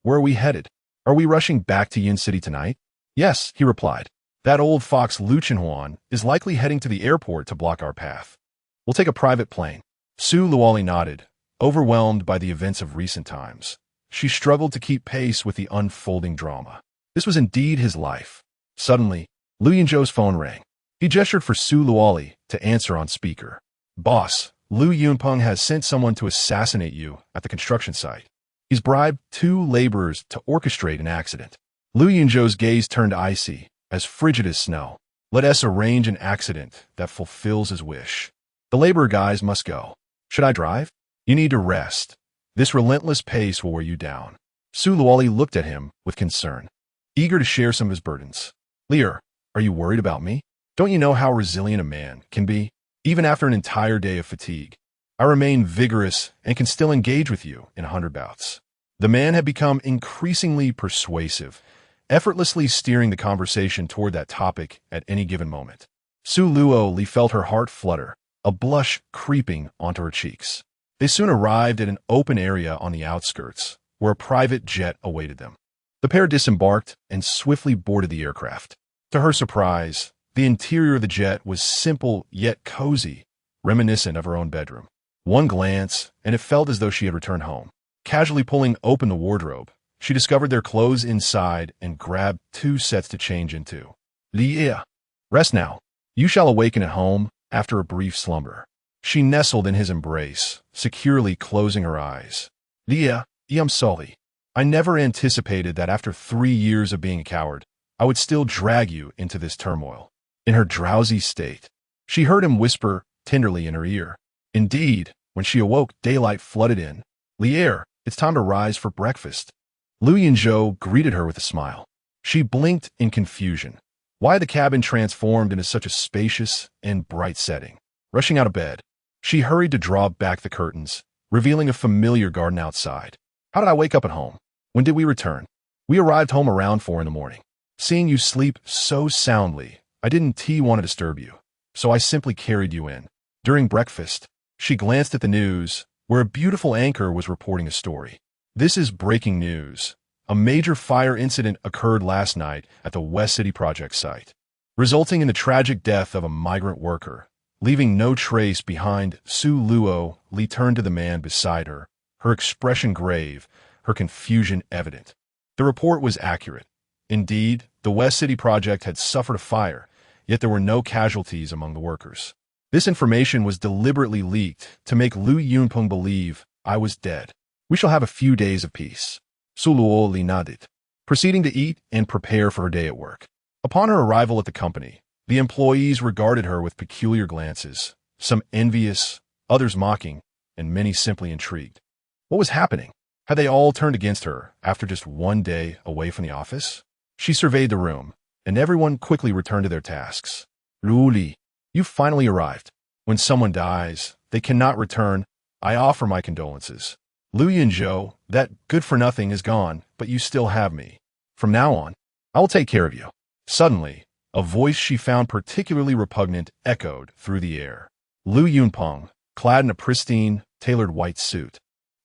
Where are we headed? Are we rushing back to Yun City tonight? Yes, he replied. That old fox Lu Chenhuan is likely heading to the airport to block our path. We'll take a private plane. Su Luoli nodded, overwhelmed by the events of recent times. She struggled to keep pace with the unfolding drama. This was indeed his life. Suddenly, Lu Yunzhou's phone rang. He gestured for Su Luoli to answer on speaker. "Boss, Lu Yunpeng has sent someone to assassinate you at the construction site. He's bribed 2 laborers to orchestrate an accident." Lu Yunzhou's gaze turned icy, as frigid as snow. "Let us arrange an accident that fulfills his wish. The laborer guys must go. Should I drive? You need to rest. This relentless pace will wear you down." Su Luoli looked at him with concern, eager to share some of his burdens. "Lear, are you worried about me? Don't you know how resilient a man can be, even after an entire day of fatigue? I remain vigorous and can still engage with you in 100 bouts." The man had become increasingly persuasive, effortlessly steering the conversation toward that topic at any given moment. Su Luoli felt her heart flutter, a blush creeping onto her cheeks. They soon arrived at an open area on the outskirts, where a private jet awaited them. The pair disembarked and swiftly boarded the aircraft. To her surprise, the interior of the jet was simple yet cozy, reminiscent of her own bedroom. One glance, and it felt as though she had returned home. Casually pulling open the wardrobe, she discovered their clothes inside and grabbed 2 sets to change into. Heir, rest now. You shall awaken at home after a brief slumber. She nestled in his embrace, securely closing her eyes. Heir, I'm sorry. I never anticipated that after 3 years of being a coward, I would still drag you into this turmoil. In her drowsy state, she heard him whisper tenderly in her ear. Indeed, when she awoke, daylight flooded in. Heir, it's time to rise for breakfast. Yunzhou greeted her with a smile. She blinked in confusion. Why had the cabin transformed into such a spacious and bright setting? Rushing out of bed, she hurried to draw back the curtains, revealing a familiar garden outside. How did I wake up at home? When did we return? We arrived home around 4 in the morning. Seeing you sleep so soundly, I didn't want to disturb you, so I simply carried you in. During breakfast, she glanced at the news, where a beautiful anchor was reporting a story. This is breaking news. A major fire incident occurred last night at the West City project site, resulting in the tragic death of a migrant worker. Leaving no trace behind, Su Luo turned to the man beside her, her expression grave, her confusion evident. The report was accurate. Indeed, the West City project had suffered a fire, yet there were no casualties among the workers. This information was deliberately leaked to make Lu Yunpeng believe I was dead. We shall have a few days of peace. Su Luo nodded, proceeding to eat and prepare for her day at work. Upon her arrival at the company, the employees regarded her with peculiar glances, some envious, others mocking, and many simply intrigued. What was happening? Had they all turned against her after just 1 day away from the office? She surveyed the room, and everyone quickly returned to their tasks. Luli, you finally arrived. When someone dies, they cannot return. I offer my condolences. Lu Yunzhou, that good-for-nothing is gone, but you still have me. From now on, I will take care of you. Suddenly, a voice she found particularly repugnant echoed through the air. Lu Yunpeng, clad in a pristine, tailored white suit,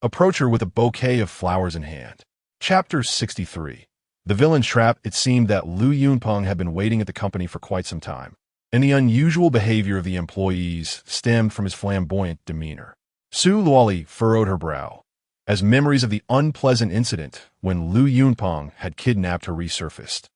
approached her with a bouquet of flowers in hand. Chapter 63. The villain's trap. It seemed that Lu Yunpeng had been waiting at the company for quite some time, and the unusual behavior of the employees stemmed from his flamboyant demeanor. Su Luoli furrowed her brow, as memories of the unpleasant incident when Lu Yunpeng had kidnapped her resurfaced.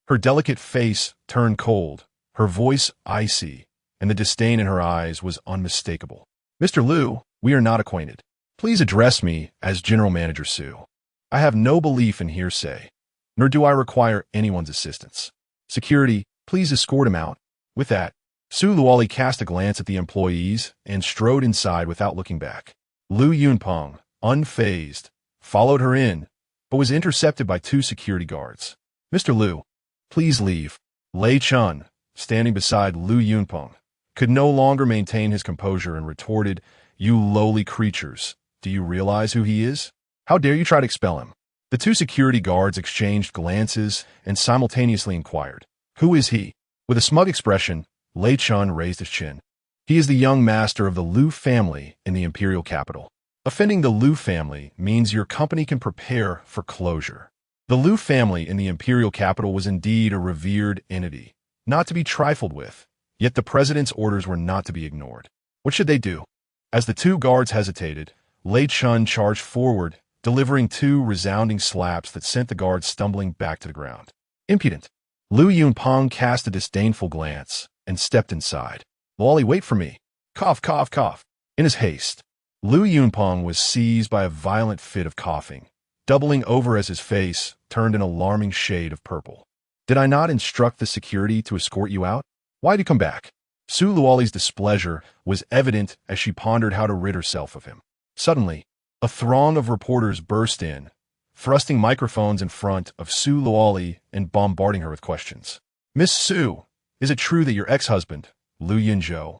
Her delicate face turned cold, her voice icy, and the disdain in her eyes was unmistakable. Mr. Lu, we are not acquainted. Please address me as General Manager Su. I have no belief in hearsay, nor do I require anyone's assistance. Security, please escort him out. With that, Su Luoli cast a glance at the employees and strode inside without looking back. Lu Yunpeng, unfazed, followed her in, but was intercepted by 2 security guards. Mr. Lu, please leave. Lei Chun, standing beside Lu Yunpeng, could no longer maintain his composure and retorted, "You lowly creatures, do you realize who he is? How dare you try to expel him?" The 2 security guards exchanged glances and simultaneously inquired, "Who is he?" With a smug expression, Lei Chun raised his chin. "He is the young master of the Lu family in the imperial capital. Offending the Lu family means your company can prepare for closure." The Lu family in the imperial capital was indeed a revered entity, not to be trifled with, yet the president's orders were not to be ignored. What should they do? As the 2 guards hesitated, Lei Chun charged forward, delivering 2 resounding slaps that sent the guards stumbling back to the ground. Impudent! Lu Yunpeng cast a disdainful glance and stepped inside. "Wally, wait for me." Cough, cough, cough. In his haste, Lu Yunpeng was seized by a violent fit of coughing, doubling over as his face turned an alarming shade of purple. "Did I not instruct the security to escort you out? Why'd you come back?" Su Luoli's displeasure was evident as she pondered how to rid herself of him. Suddenly, a throng of reporters burst in, thrusting microphones in front of Su Luoli and bombarding her with questions. "Miss Su, is it true that your ex-husband, Lu Yunzhou,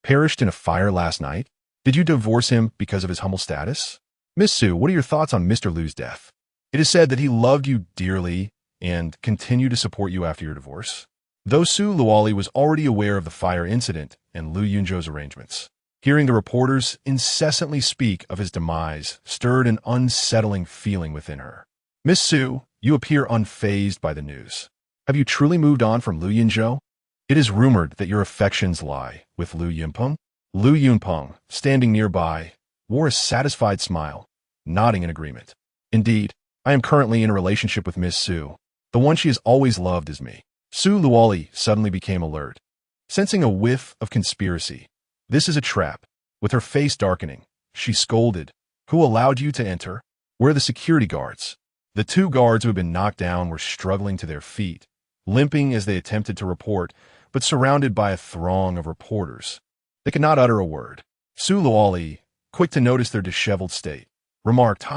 perished in a fire last night? Did you divorce him because of his humble status? Miss Su, what are your thoughts on Mr. Lu's death? It is said that he loved you dearly and continued to support you after your divorce." Though Su Luoli was already aware of the fire incident and Lu Yunzhou's arrangements, Hearing the reporters incessantly speak of his demise stirred an unsettling feeling within her. Miss Su, you appear unfazed by the news. Have you truly moved on from Lu Yunzhou? It is rumored that your affections lie with Lu Yunpeng. Lu Yunpeng, standing nearby, wore a satisfied smile, nodding in agreement. Indeed, I am currently in a relationship with Miss Su. The one she has always loved is me. Su Luoli suddenly became alert, sensing a whiff of conspiracy. This is a trap. With her face darkening, she scolded. Who allowed you to enter? Where are the security guards? The two guards who had been knocked down were struggling to their feet, limping as they attempted to report, but surrounded by a throng of reporters. They could not utter a word. Su Luoli, quick to notice their disheveled state, remarked,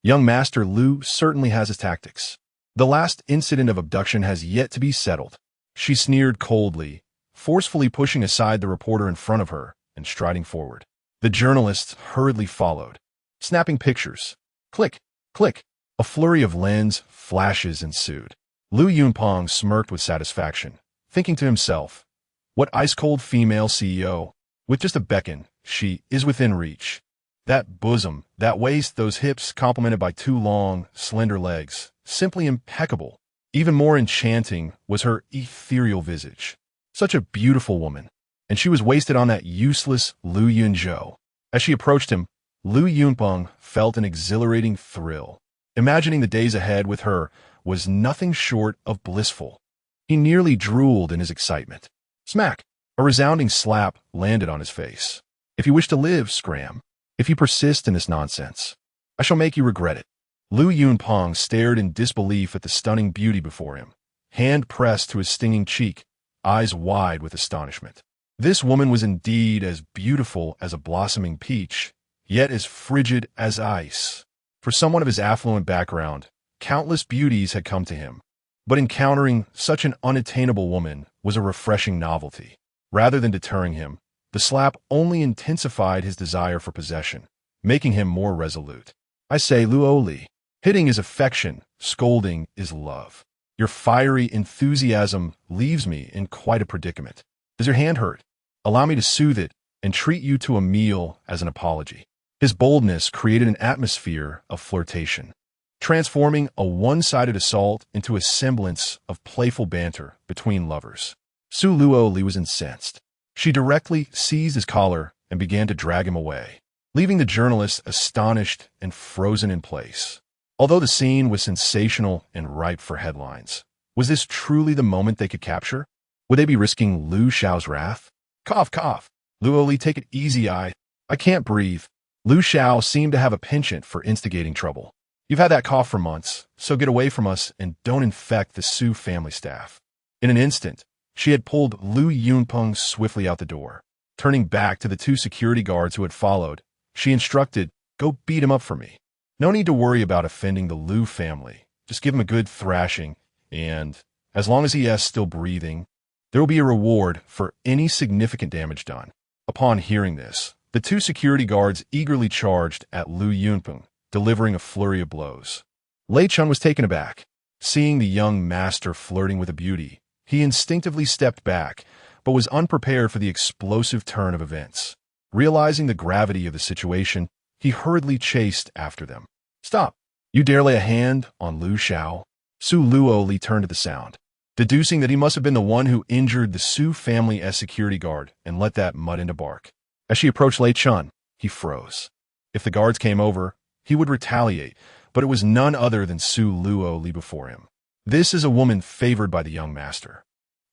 Young Master Lu certainly has his tactics. The last incident of abduction has yet to be settled. She sneered coldly, forcefully pushing aside the reporter in front of her and striding forward. The journalists hurriedly followed, snapping pictures. Click, click. A flurry of lens flashes ensued. Lu Yunpeng smirked with satisfaction, thinking to himself, what ice-cold female CEO? With just a beckon, she is within reach. That bosom, that waist, those hips complemented by two long, slender legs, simply impeccable. Even more enchanting was her ethereal visage. Such a beautiful woman, and she was wasted on that useless Lu Yunzhou. As she approached him, Lu Yunpeng felt an exhilarating thrill. Imagining the days ahead with her was nothing short of blissful. He nearly drooled in his excitement. Smack! A resounding slap landed on his face. If you wish to live, scram. If you persist in this nonsense, I shall make you regret it. Lu Yunpeng stared in disbelief at the stunning beauty before him, hand pressed to his stinging cheek, eyes wide with astonishment. This woman was indeed as beautiful as a blossoming peach, yet as frigid as ice. For someone of his affluent background, countless beauties had come to him, but encountering such an unattainable woman was a refreshing novelty. Rather than deterring him, the slap only intensified his desire for possession, making him more resolute. I say, Luoli, hitting is affection, scolding is love. Your fiery enthusiasm leaves me in quite a predicament. Does your hand hurt? Allow me to soothe it and treat you to a meal as an apology. His boldness created an atmosphere of flirtation, transforming a one-sided assault into a semblance of playful banter between lovers. Su Luoli was incensed. She directly seized his collar and began to drag him away, leaving the journalist astonished and frozen in place. Although the scene was sensational and ripe for headlines, was this truly the moment they could capture? Would they be risking Lu Xiao's wrath? Cough, cough. Luoli, take it easy, I can't breathe. Lu Xiao seemed to have a penchant for instigating trouble. You've had that cough for months, so get away from us and don't infect the Su family staff. In an instant, she had pulled Lu Yunpeng swiftly out the door. Turning back to the two security guards who had followed, she instructed, go beat him up for me. No need to worry about offending the Lu family. Just give him a good thrashing, and, as long as he is still breathing, there will be a reward for any significant damage done. Upon hearing this, the two security guards eagerly charged at Lu Yunpeng, delivering a flurry of blows. Lei Chun was taken aback. Seeing the young master flirting with a beauty, he instinctively stepped back, but was unprepared for the explosive turn of events. Realizing the gravity of the situation, he hurriedly chased after them. Stop! You dare lay a hand on Lu Xiao? Su Luoli turned to the sound, deducing that he must have been the one who injured the Su family as security guard and let that mud into bark. As she approached Lei Chun, he froze. If the guards came over, he would retaliate, but it was none other than Su Luoli before him. This is a woman favored by the young master.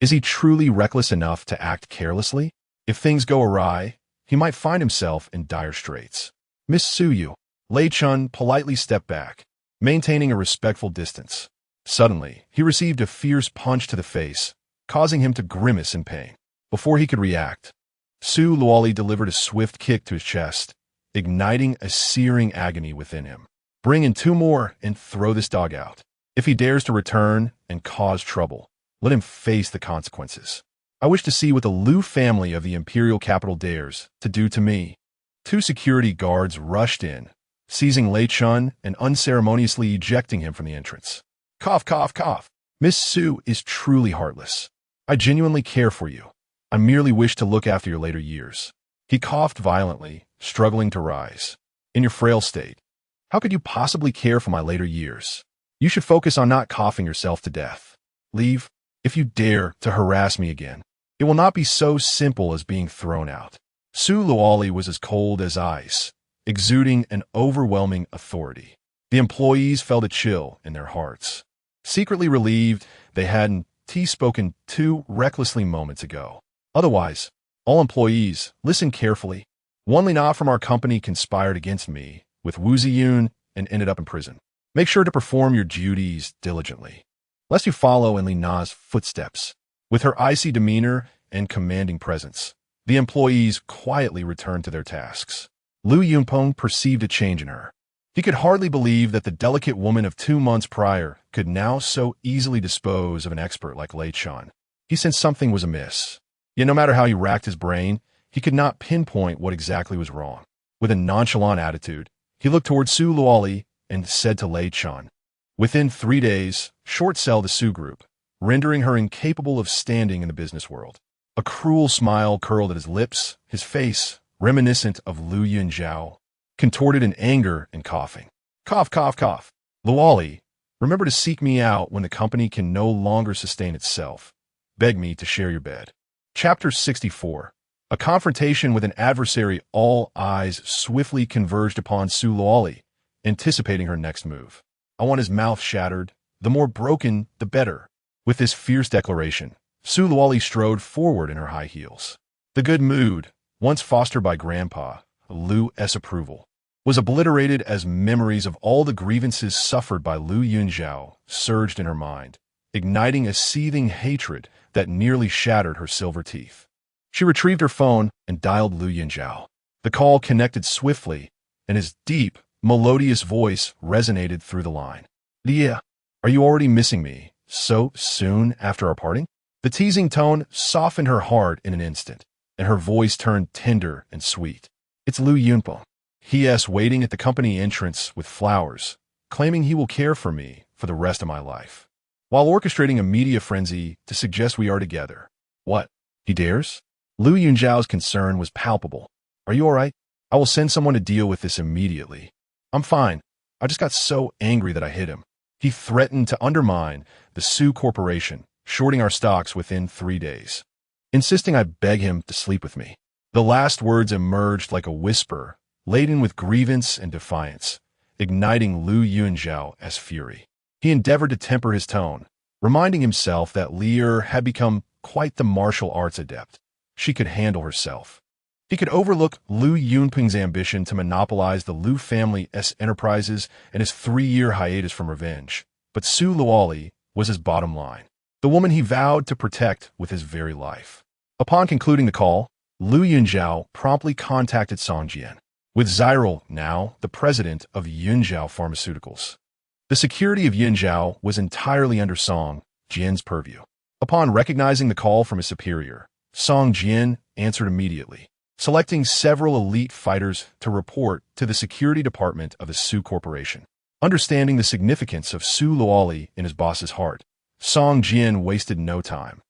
Is he truly reckless enough to act carelessly? If things go awry, he might find himself in dire straits. Miss Su Yu. Lei Chun politely stepped back, maintaining a respectful distance. Suddenly, he received a fierce punch to the face, causing him to grimace in pain. Before he could react, Su Luoli delivered a swift kick to his chest, igniting a searing agony within him. Bring in two more and throw this dog out. If he dares to return and cause trouble, let him face the consequences. I wish to see what the Lu family of the imperial capital dares to do to me. Two security guards rushed in, seizing Lei Chun and unceremoniously ejecting him from the entrance. Cough, cough, cough. Miss Su is truly heartless. I genuinely care for you. I merely wish to look after your later years. He coughed violently, struggling to rise. In your frail state, how could you possibly care for my later years? You should focus on not coughing yourself to death. Leave, if you dare to harass me again. It will not be so simple as being thrown out. Su Luoli was as cold as ice, exuding an overwhelming authority. The employees felt a chill in their hearts, secretly relieved they hadn't spoken too recklessly moments ago. Otherwise, all employees, listen carefully. One Li Na from our company conspired against me with Wu Ziyun and ended up in prison. Make sure to perform your duties diligently, lest you follow in Li Na's footsteps. With her icy demeanor and commanding presence, the employees quietly returned to their tasks. Lu Yunpeng perceived a change in her. He could hardly believe that the delicate woman of 2 months prior could now so easily dispose of an expert like Lei Chan. He sensed something was amiss. Yet no matter how he racked his brain, he could not pinpoint what exactly was wrong. With a nonchalant attitude, he looked toward Su Luoli and said to Lei Chan, "Within 3 days, short sell the Su Group, rendering her incapable of standing in the business world." A cruel smile curled at his lips, his face, reminiscent of Lu Yunzhou, contorted in anger and coughing. Cough, cough, cough. Luoli, remember to seek me out when the company can no longer sustain itself. Beg me to share your bed. Chapter 64. A confrontation with an adversary. All eyes swiftly converged upon Su Luoli, anticipating her next move. I want his mouth shattered. The more broken, the better. With this fierce declaration, Su Luoli strode forward in her high heels. The good mood, once fostered by Grandpa Lu's approval, was obliterated as memories of all the grievances suffered by Lu Yunzhou surged in her mind, igniting a seething hatred that nearly shattered her silver teeth. She retrieved her phone and dialed Lu Yunzhou. The call connected swiftly, and his deep, melodious voice resonated through the line. "Lia, are you already missing me so soon after our parting?" The teasing tone softened her heart in an instant, and her voice turned tender and sweet. "It's Lu Yunpeng. He is waiting at the company entrance with flowers, claiming he will care for me for the rest of my life, while orchestrating a media frenzy to suggest we are together." "What? He dares?" Lu Yunzhao's concern was palpable. "Are you all right? I will send someone to deal with this immediately." "I'm fine. I just got so angry that I hit him. He threatened to undermine the Su Corporation, shorting our stocks within 3 days, insisting I beg him to sleep with me." The last words emerged like a whisper, laden with grievance and defiance, igniting Lu Yunzhou as fury. He endeavored to temper his tone, reminding himself that Lier had become quite the martial arts adept. She could handle herself. He could overlook Lu Yunpeng's ambition to monopolize the Lu family's enterprises and his 3-year hiatus from revenge, but Su Luoli was his bottom line, the woman he vowed to protect with his very life. Upon concluding the call, Lu Yunzhou promptly contacted Song Jian, with Zyril now the president of Yunzhou Pharmaceuticals. The security of Yunzhou was entirely under Song Jian's purview. Upon recognizing the call from his superior, Song Jian answered immediately, selecting several elite fighters to report to the security department of the Su Corporation. Understanding the significance of Su Luoli in his boss's heart, Song Jian wasted no time,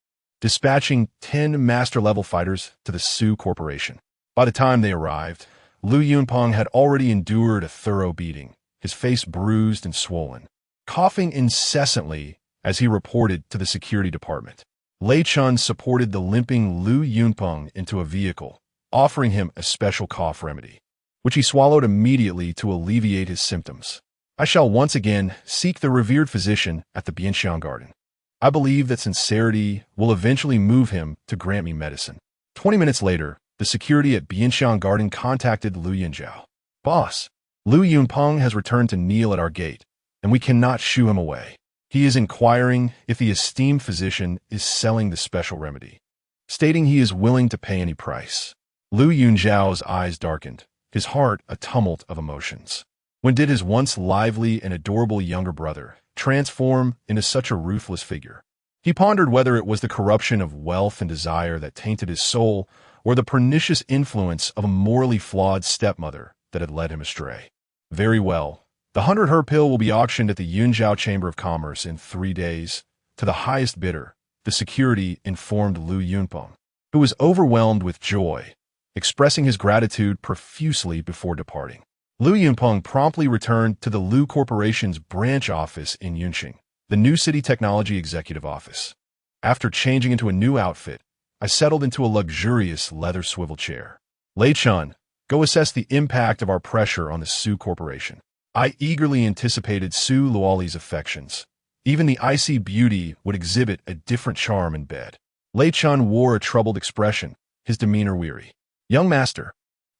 dispatching 10 master-level fighters to the Su Corporation. By the time they arrived, Lu Yunpeng had already endured a thorough beating, his face bruised and swollen, coughing incessantly as he reported to the security department. Lei Chun supported the limping Lu Yunpeng into a vehicle, offering him a special cough remedy, which he swallowed immediately to alleviate his symptoms. "I shall once again seek the revered physician at the Bianxiang Garden. I believe that sincerity will eventually move him to grant me medicine." 20 minutes later, the security at Bianxiang Garden contacted Lu Yunzhou. "Boss, Lu Yunpeng has returned to kneel at our gate, and we cannot shoo him away. He is inquiring if the esteemed physician is selling the special remedy, stating he is willing to pay any price." Lu Yunzhao's eyes darkened, his heart a tumult of emotions. When did his once lively and adorable younger brother transform into such a ruthless figure? He pondered whether it was the corruption of wealth and desire that tainted his soul, or the pernicious influence of a morally flawed stepmother that had led him astray. Very well. The 100 Her pill will be auctioned at the Yunzhou Chamber of Commerce in 3 days, to the highest bidder, the security informed Lu Yunpeng, who was overwhelmed with joy. expressing his gratitude profusely before departing. Lu Yunpeng promptly returned to the Lu Corporation's branch office in Yunzhou, the new city technology executive office. After changing into a new outfit, I settled into a luxurious leather swivel chair. Lei Chun, go assess the impact of our pressure on the Su Corporation. I eagerly anticipated Su Luoli's affections. Even the icy beauty would exhibit a different charm in bed. Lei Chun wore a troubled expression, his demeanor weary. Young master,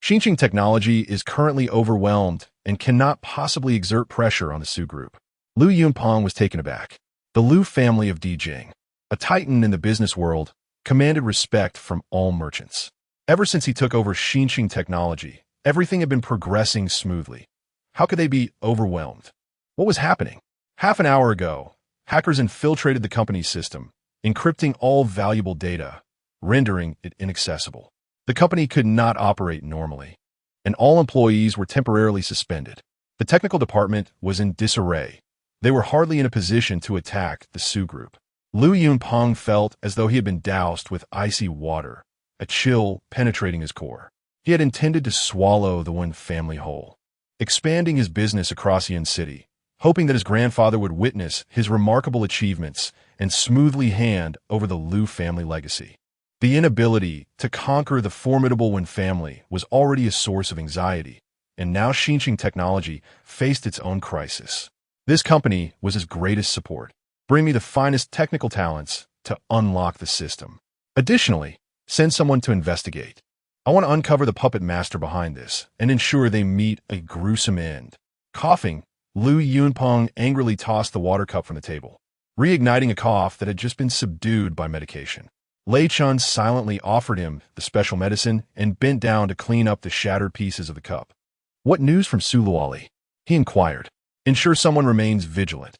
Xinjiang Technology is currently overwhelmed and cannot possibly exert pressure on the Su Group. Lu Yunpeng was taken aback. The Lu family of Dijing, a titan in the business world, commanded respect from all merchants. Ever since he took over Xinjiang Technology, everything had been progressing smoothly. How could they be overwhelmed? What was happening? Half an hour ago, hackers infiltrated the company's system, encrypting all valuable data, rendering it inaccessible. The company could not operate normally, and all employees were temporarily suspended. The technical department was in disarray. They were hardly in a position to attack the Su Group. Lu Yunpeng felt as though he had been doused with icy water, a chill penetrating his core. He had intended to swallow the Wen family whole, expanding his business across Yin City, hoping that his grandfather would witness his remarkable achievements and smoothly hand over the Lu family legacy. The inability to conquer the formidable Wen family was already a source of anxiety, and now Xinjiang Technology faced its own crisis. This company was his greatest support. Bring me the finest technical talents to unlock the system. Additionally, send someone to investigate. I want to uncover the puppet master behind this and ensure they meet a gruesome end. Coughing, Lu Yunpeng angrily tossed the water cup from the table, reigniting a cough that had just been subdued by medication. Lei Chun silently offered him the special medicine and bent down to clean up the shattered pieces of the cup. What news from Su Luoli? He inquired. Ensure someone remains vigilant.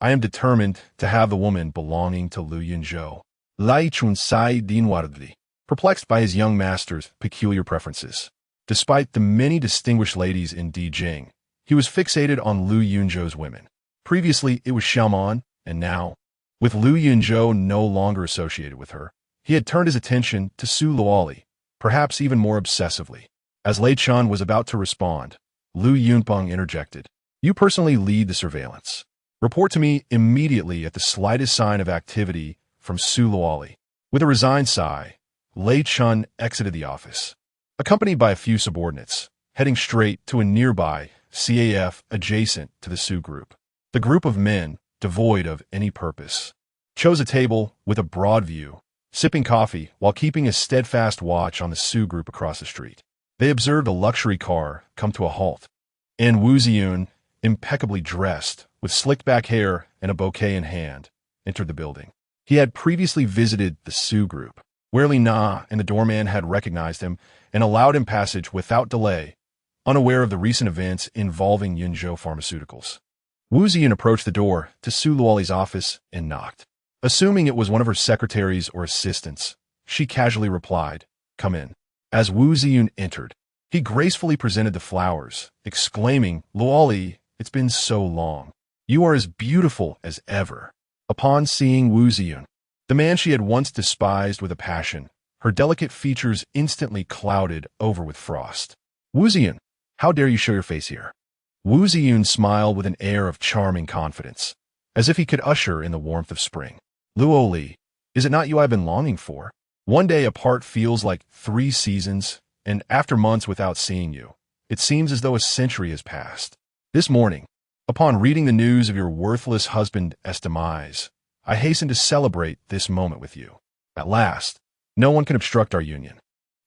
I am determined to have the woman belonging to Lu Yunzhou. Lai Chun Sai Dinwardli, perplexed by his young master's peculiar preferences. Despite the many distinguished ladies in Dijing, he was fixated on Lu Yunzhou's women. Previously, it was Xiaomon, and now, with Lu Yunzhou no longer associated with her, he had turned his attention to Su Luoli, perhaps even more obsessively. As Lei Chun was about to respond, Lu Yunpeng interjected. You personally lead the surveillance. Report to me immediately at the slightest sign of activity from Su Luoli. With a resigned sigh, Lei Chun exited the office, accompanied by a few subordinates, heading straight to a nearby CAF adjacent to the Su Group. The group of men, devoid of any purpose, chose a table with a broad view, sipping coffee while keeping a steadfast watch on the Su Group across the street. They observed a luxury car come to a halt, and Wu Ziyun, impeccably dressed, with slicked-back hair and a bouquet in hand, entered the building. He had previously visited the Su Group, where Li Na and the doorman had recognized him and allowed him passage without delay, unaware of the recent events involving Yunzhou Pharmaceuticals. Wu Ziyun approached the door to Su Luoli's office and knocked. Assuming it was one of her secretaries or assistants, she casually replied, "Come in." As Wu Ziyun entered, he gracefully presented the flowers, exclaiming, "Luoli, it's been so long. You are as beautiful as ever." Upon seeing Wu Ziyun, the man she had once despised with a passion, her delicate features instantly clouded over with frost. "Wu Ziyun, how dare you show your face here?" Wu Ziyun smiled with an air of charming confidence, as if he could usher in the warmth of spring. "Luoli, is it not you I've been longing for? One day apart feels like 3 seasons, and after months without seeing you, it seems as though a century has passed. This morning, upon reading the news of your worthless husband's demise, I hasten to celebrate this moment with you. At last, no one can obstruct our union."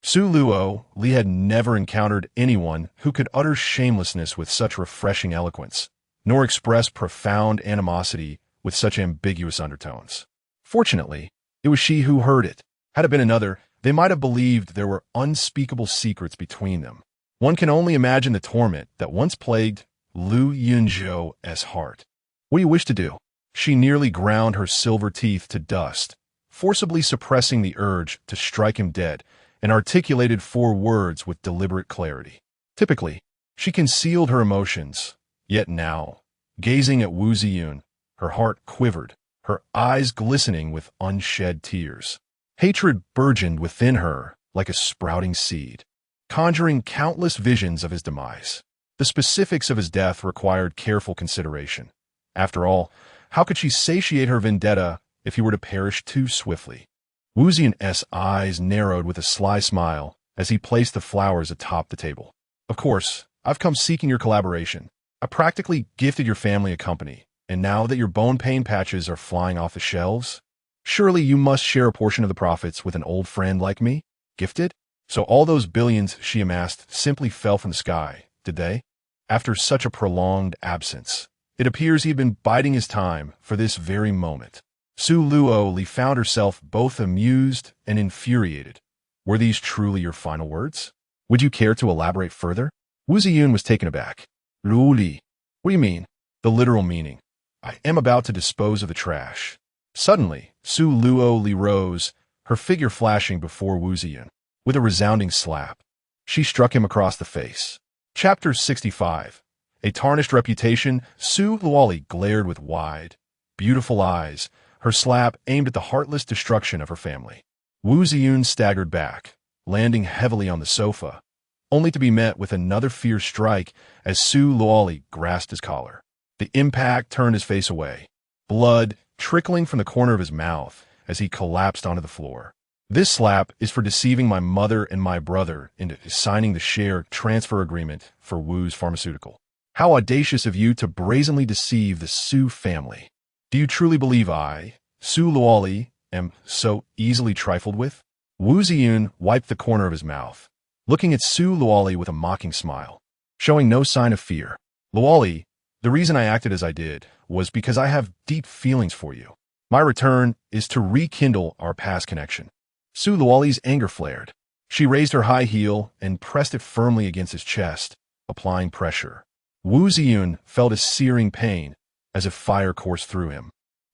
Su Luoli had never encountered anyone who could utter shamelessness with such refreshing eloquence, nor express profound animosity with such ambiguous undertones. Fortunately, it was she who heard it. Had it been another, they might have believed there were unspeakable secrets between them. One can only imagine the torment that once plagued Lu Yunzhou's heart. "What do you wish to do?" She nearly ground her silver teeth to dust, forcibly suppressing the urge to strike him dead, and articulated 4 words with deliberate clarity. Typically, she concealed her emotions, yet now, gazing at Wu Ziyun, her heart quivered, her eyes glistening with unshed tears. Hatred burgeoned within her like a sprouting seed. conjuring countless visions of his demise. The specifics of his death required careful consideration. After all, how could she satiate her vendetta if he were to perish too swiftly? Wu Ziyun's eyes narrowed with a sly smile as he placed the flowers atop the table. Of course, I've come seeking your collaboration. I practically gifted your family a company, and now that your bone pain patches are flying off the shelves, surely you must share a portion of the profits with an old friend like me? Gifted? So all those billions she amassed simply fell from the sky, did they? After such a prolonged absence, it appears he had been biding his time for this very moment. Su Luoli found herself both amused and infuriated. Were these truly your final words? Would you care to elaborate further? Wu Ziyun was taken aback. Luoli, what do you mean? The literal meaning. I am about to dispose of the trash. Suddenly, Su Luoli rose, her figure flashing before Wu Ziyun. With a resounding slap, she struck him across the face. Chapter 65. A tarnished reputation. Su Luoli glared with wide, beautiful eyes, her slap aimed at the heartless destruction of her family. Wu Ziyun staggered back, landing heavily on the sofa, only to be met with another fierce strike as Su Luoli grasped his collar. The impact turned his face away, blood trickling from the corner of his mouth as he collapsed onto the floor. This slap is for deceiving my mother and my brother into signing the share transfer agreement for Wu's pharmaceutical. How audacious of you to brazenly deceive the Su family. Do you truly believe I, Su Luoli, am so easily trifled with? Wu Ziyun wiped the corner of his mouth, looking at Su Luoli with a mocking smile, showing no sign of fear. Luoli, the reason I acted as I did was because I have deep feelings for you. My return is to rekindle our past connection. Su Luoli's anger flared. She raised her high heel and pressed it firmly against his chest, applying pressure. Wu Ziyun felt a searing pain as if fire coursed through him,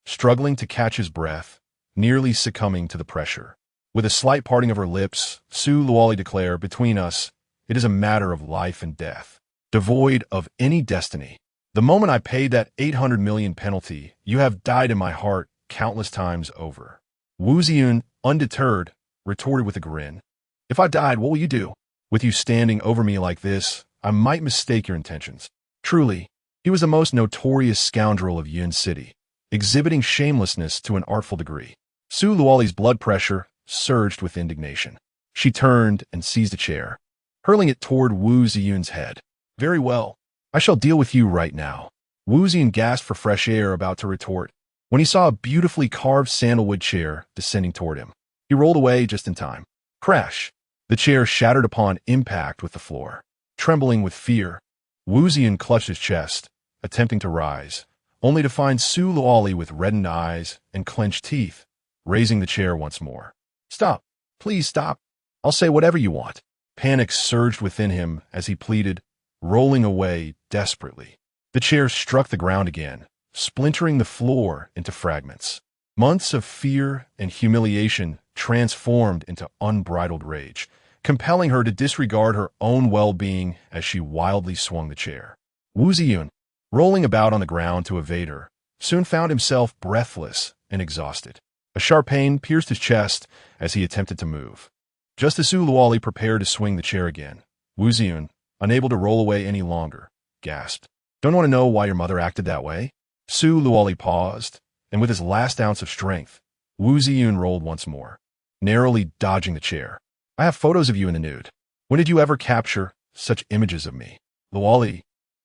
struggling to catch his breath, nearly succumbing to the pressure. With a slight parting of her lips, Su Luoli declared, between us, it is a matter of life and death, devoid of any destiny. The moment I paid that 800 million penalty, you have died in my heart countless times over. Wu Ziyun, undeterred, retorted with a grin. If I died, what will you do? With you standing over me like this, I might mistake your intentions. Truly, he was the most notorious scoundrel of Yun City, exhibiting shamelessness to an artful degree. Su Luoli's blood pressure surged with indignation. She turned and seized a chair, hurling it toward Wu Ziyun's head. Very well, I shall deal with you right now. Wu Ziyun gasped for fresh air, about to retort, when he saw a beautifully carved sandalwood chair descending toward him. He rolled away just in time. Crash! The chair shattered upon impact with the floor. Trembling with fear, Wu Ziyun clutched his chest, attempting to rise, only to find Su Luoli with reddened eyes and clenched teeth, raising the chair once more. Stop! Please stop! I'll say whatever you want. Panic surged within him as he pleaded, rolling away desperately. The chair struck the ground again, splintering the floor into fragments. Months of fear and humiliation transformed into unbridled rage, compelling her to disregard her own well-being as she wildly swung the chair. Wu Ziyun, rolling about on the ground to evade her, soon found himself breathless and exhausted. A sharp pain pierced his chest as he attempted to move. Just as Su Luoli prepared to swing the chair again, Wu Ziyun, unable to roll away any longer, gasped. Don't want to know why your mother acted that way? Su Luoli paused, and with his last ounce of strength, Wu Ziyun rolled once more, narrowly dodging the chair. I have photos of you in the nude. When did you ever capture such images of me? Luoli,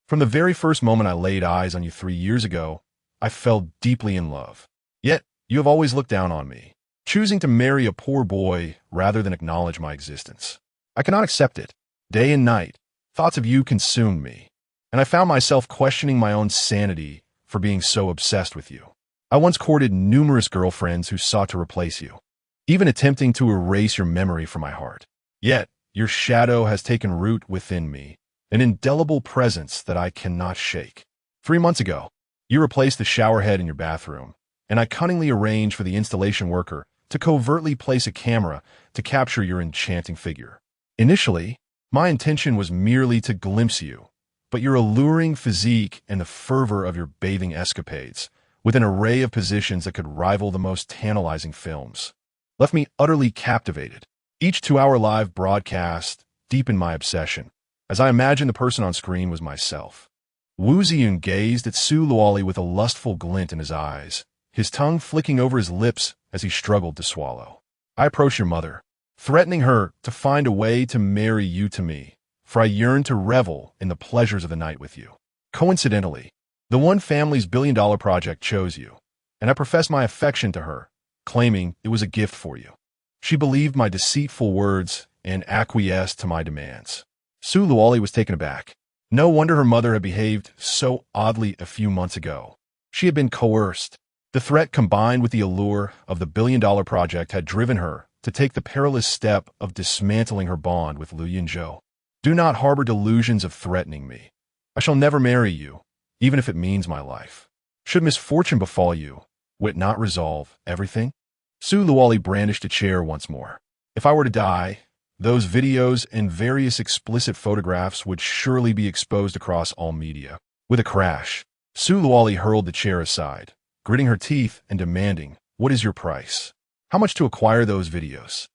from the very first moment I laid eyes on you 3 years ago, I fell deeply in love. Yet, you have always looked down on me, choosing to marry a poor boy rather than acknowledge my existence. I cannot accept it. Day and night, thoughts of you consumed me, and I found myself questioning my own sanity for being so obsessed with you. I once courted numerous girlfriends who sought to replace you, even attempting to erase your memory from my heart. Yet, your shadow has taken root within me, an indelible presence that I cannot shake. 3 months ago, you replaced the shower head in your bathroom, and I cunningly arranged for the installation worker to covertly place a camera to capture your enchanting figure. Initially, my intention was merely to glimpse you, but your alluring physique and the fervor of your bathing escapades, with an array of positions that could rival the most tantalizing films, left me utterly captivated. Each 2-hour live broadcast deepened my obsession, as I imagined the person on screen was myself. Wu Ziyun gazed at Su Luoli with a lustful glint in his eyes, his tongue flicking over his lips as he struggled to swallow. I approached your mother, threatening her to find a way to marry you to me, for I yearn to revel in the pleasures of the night with you. Coincidentally, the one family's billion-dollar project chose you, and I professed my affection to her, claiming it was a gift for you. She believed my deceitful words and acquiesced to my demands. Su Luoli was taken aback. No wonder her mother had behaved so oddly a few months ago. She had been coerced. The threat combined with the allure of the billion-dollar project had driven her to take the perilous step of dismantling her bond with Lu Yunzhou. Do not harbor delusions of threatening me. I shall never marry you, even if it means my life. Should misfortune befall you, would it not resolve everything? Su Luoli brandished a chair once more. If I were to die, those videos and various explicit photographs would surely be exposed across all media. With a crash, Su Luoli hurled the chair aside, gritting her teeth and demanding, "What is your price? How much to acquire those videos?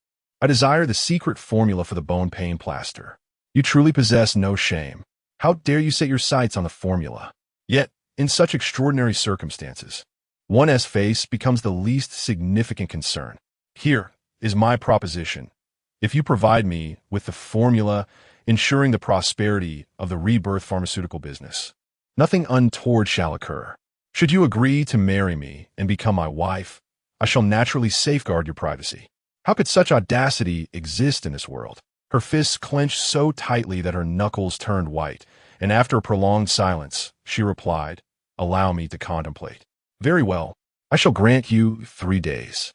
I desire the secret formula for the bone pain plaster. You truly possess no shame. How dare you set your sights on the formula? Yet, in such extraordinary circumstances, one's face becomes the least significant concern. Here is my proposition. If you provide me with the formula ensuring the prosperity of the rebirth pharmaceutical business, nothing untoward shall occur. Should you agree to marry me and become my wife, I shall naturally safeguard your privacy." How could such audacity exist in this world? Her fists clenched so tightly that her knuckles turned white, and after a prolonged silence, she replied, "Allow me to contemplate." "Very well. I shall grant you 3 days.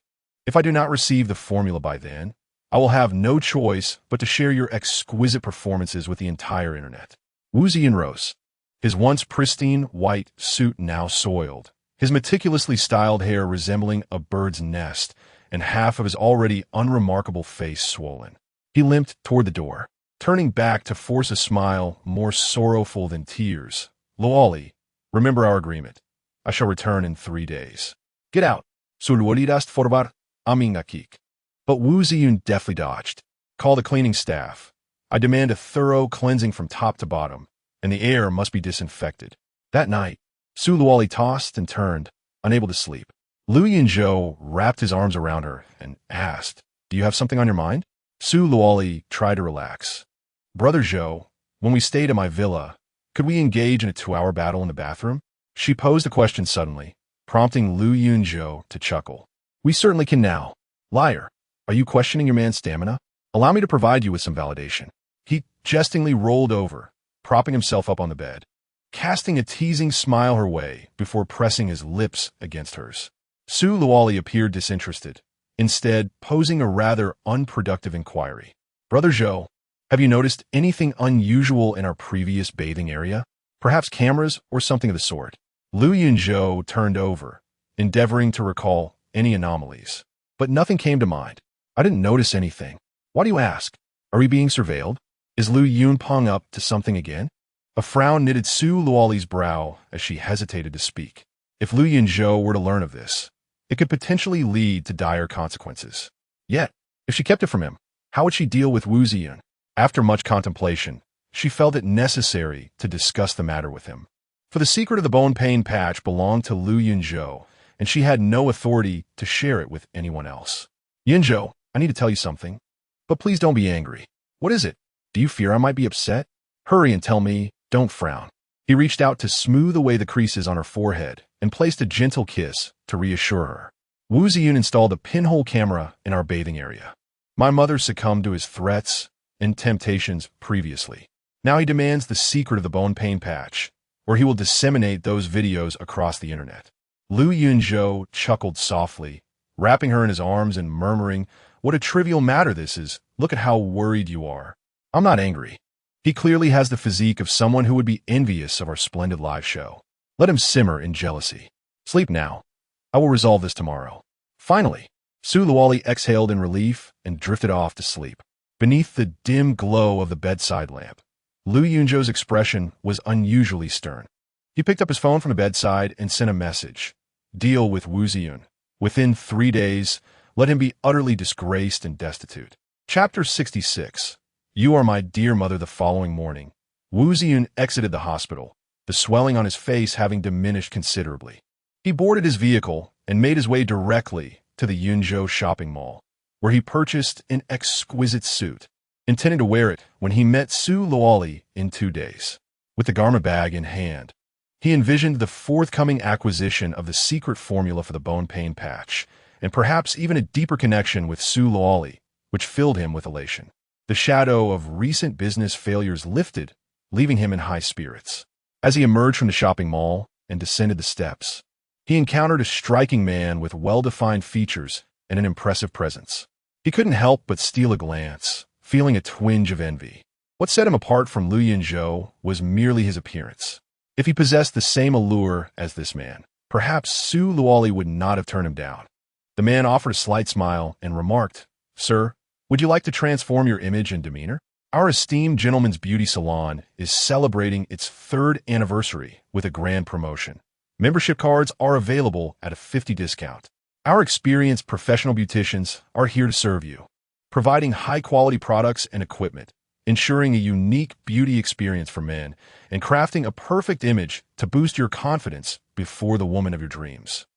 If I do not receive the formula by then, I will have no choice but to share your exquisite performances with the entire internet." Wu Ziyun rose, his once pristine white suit now soiled, his meticulously styled hair resembling a bird's nest, and half of his already unremarkable face swollen. He limped toward the door, turning back to force a smile more sorrowful than tears. "Luoli, remember our agreement. I shall return in 3 days. Get out. Sulwolidas forbar amingakik." But Wu Ziyun deftly dodged. "Call the cleaning staff. I demand a thorough cleansing from top to bottom, and the air must be disinfected." That night, Su Luoli tossed and turned, unable to sleep. Lu Yunzhou wrapped his arms around her and asked, "Do you have something on your mind?" Su Luoli tried to relax. "Brother Zhou, when we stayed at my villa, could we engage in a 2-hour battle in the bathroom?" She posed the question suddenly, prompting Lu Yunzhou to chuckle. "We certainly can now. Liar, are you questioning your man's stamina? Allow me to provide you with some validation." He jestingly rolled over, propping himself up on the bed, casting a teasing smile her way before pressing his lips against hers. Su Luoli appeared disinterested, instead posing a rather unproductive inquiry. "Brother Zhou, have you noticed anything unusual in our previous bathing area? Perhaps cameras or something of the sort?" Lu Yunzhou turned over, endeavoring to recall any anomalies. But nothing came to mind. "I didn't notice anything. Why do you ask? Are we being surveilled? Is Lu Yunpeng up to something again?" A frown knitted Su Luoli's brow as she hesitated to speak. If Lu Yunzhou were to learn of this, it could potentially lead to dire consequences. Yet, if she kept it from him, how would she deal with Wu Ziyun? After much contemplation, she felt it necessary to discuss the matter with him. For the secret of the bone pain patch belonged to Lu Yunzhou, and she had no authority to share it with anyone else. "Yunzhou, I need to tell you something, but please don't be angry." "What is it? Do you fear I might be upset?" "Hurry and tell me, don't frown." He reached out to smooth away the creases on her forehead and placed a gentle kiss to reassure her. "Wu Ziyun installed a pinhole camera in our bathing area. My mother succumbed to his threats and temptations previously. Now he demands the secret of the bone pain patch, or he will disseminate those videos across the internet." Lu Yunzhou chuckled softly, wrapping her in his arms and murmuring, "What a trivial matter this is. Look at how worried you are." "I'm not angry. He clearly has the physique of someone who would be envious of our splendid live show. Let him simmer in jealousy. Sleep now. I will resolve this tomorrow." Finally, Su Luoli exhaled in relief and drifted off to sleep. Beneath the dim glow of the bedside lamp, Lu Yunzhou's expression was unusually stern. He picked up his phone from the bedside and sent a message. "Deal with Wu Ziyun. Within 3 days, let him be utterly disgraced and destitute." Chapter 66. You are my dear mother. The following morning, Wu Ziyun exited the hospital, the swelling on his face having diminished considerably. He boarded his vehicle and made his way directly to the Yunzhou shopping mall, where he purchased an exquisite suit, intending to wear it when he met Su Luoli in 2 days. With the garment bag in hand, he envisioned the forthcoming acquisition of the secret formula for the bone pain patch, and perhaps even a deeper connection with Su Luoli, which filled him with elation. The shadow of recent business failures lifted, leaving him in high spirits. As he emerged from the shopping mall and descended the steps, he encountered a striking man with well-defined features and an impressive presence. He couldn't help but steal a glance, feeling a twinge of envy. What set him apart from Lu Yunzhou was merely his appearance. If he possessed the same allure as this man, perhaps Su Luoli would not have turned him down. The man offered a slight smile and remarked, "Sir, would you like to transform your image and demeanor? Our esteemed gentleman's beauty salon is celebrating its 3rd anniversary with a grand promotion. Membership cards are available at a 50% discount. Our experienced professional beauticians are here to serve you, providing high-quality products and equipment, ensuring a unique beauty experience for men, and crafting a perfect image to boost your confidence before the woman of your dreams,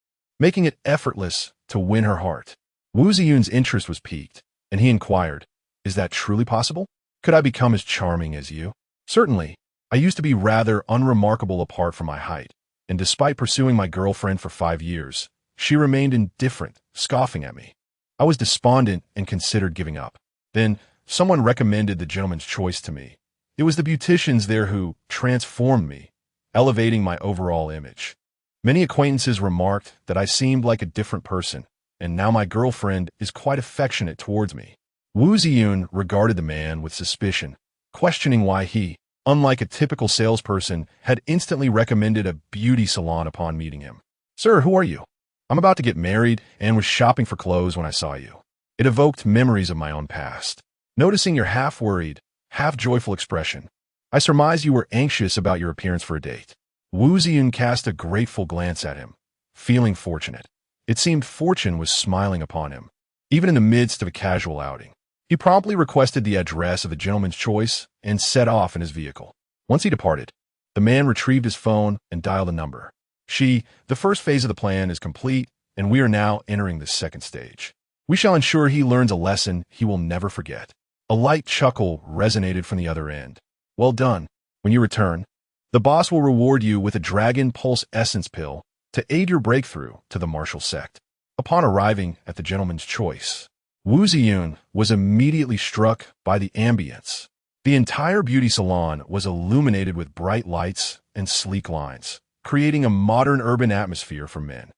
making it effortless to win her heart." Wu Ziyun's interest was piqued, and he inquired, "Is that truly possible? Could I become as charming as you?" "Certainly. I used to be rather unremarkable apart from my height, and despite pursuing my girlfriend for 5 years, she remained indifferent, scoffing at me. I was despondent and considered giving up. Then someone recommended the gentleman's choice to me. It was the beauticians there who transformed me, elevating my overall image. Many acquaintances remarked that I seemed like a different person, and now my girlfriend is quite affectionate towards me." Wu Ziyun regarded the man with suspicion, questioning why he, unlike a typical salesperson, had instantly recommended a beauty salon upon meeting him. "Sir, who are you?" "I'm about to get married and was shopping for clothes when I saw you." It evoked memories of my own past. Noticing your half-worried, half-joyful expression, I surmised you were anxious about your appearance for a date. Wu Ziyun cast a grateful glance at him, feeling fortunate. It seemed fortune was smiling upon him, even in the midst of a casual outing. He promptly requested the address of the gentleman's choice and set off in his vehicle. Once he departed, the man retrieved his phone and dialed a number. The first phase of the plan is complete, and we are now entering the 2nd stage. We shall ensure he learns a lesson he will never forget." A light chuckle resonated from the other end. "Well done. When you return, the boss will reward you with a Dragon Pulse Essence pill to aid your breakthrough to the martial sect." Upon arriving at the gentleman's choice, Wu Ziyun was immediately struck by the ambience. The entire beauty salon was illuminated with bright lights and sleek lines, creating a modern urban atmosphere for men.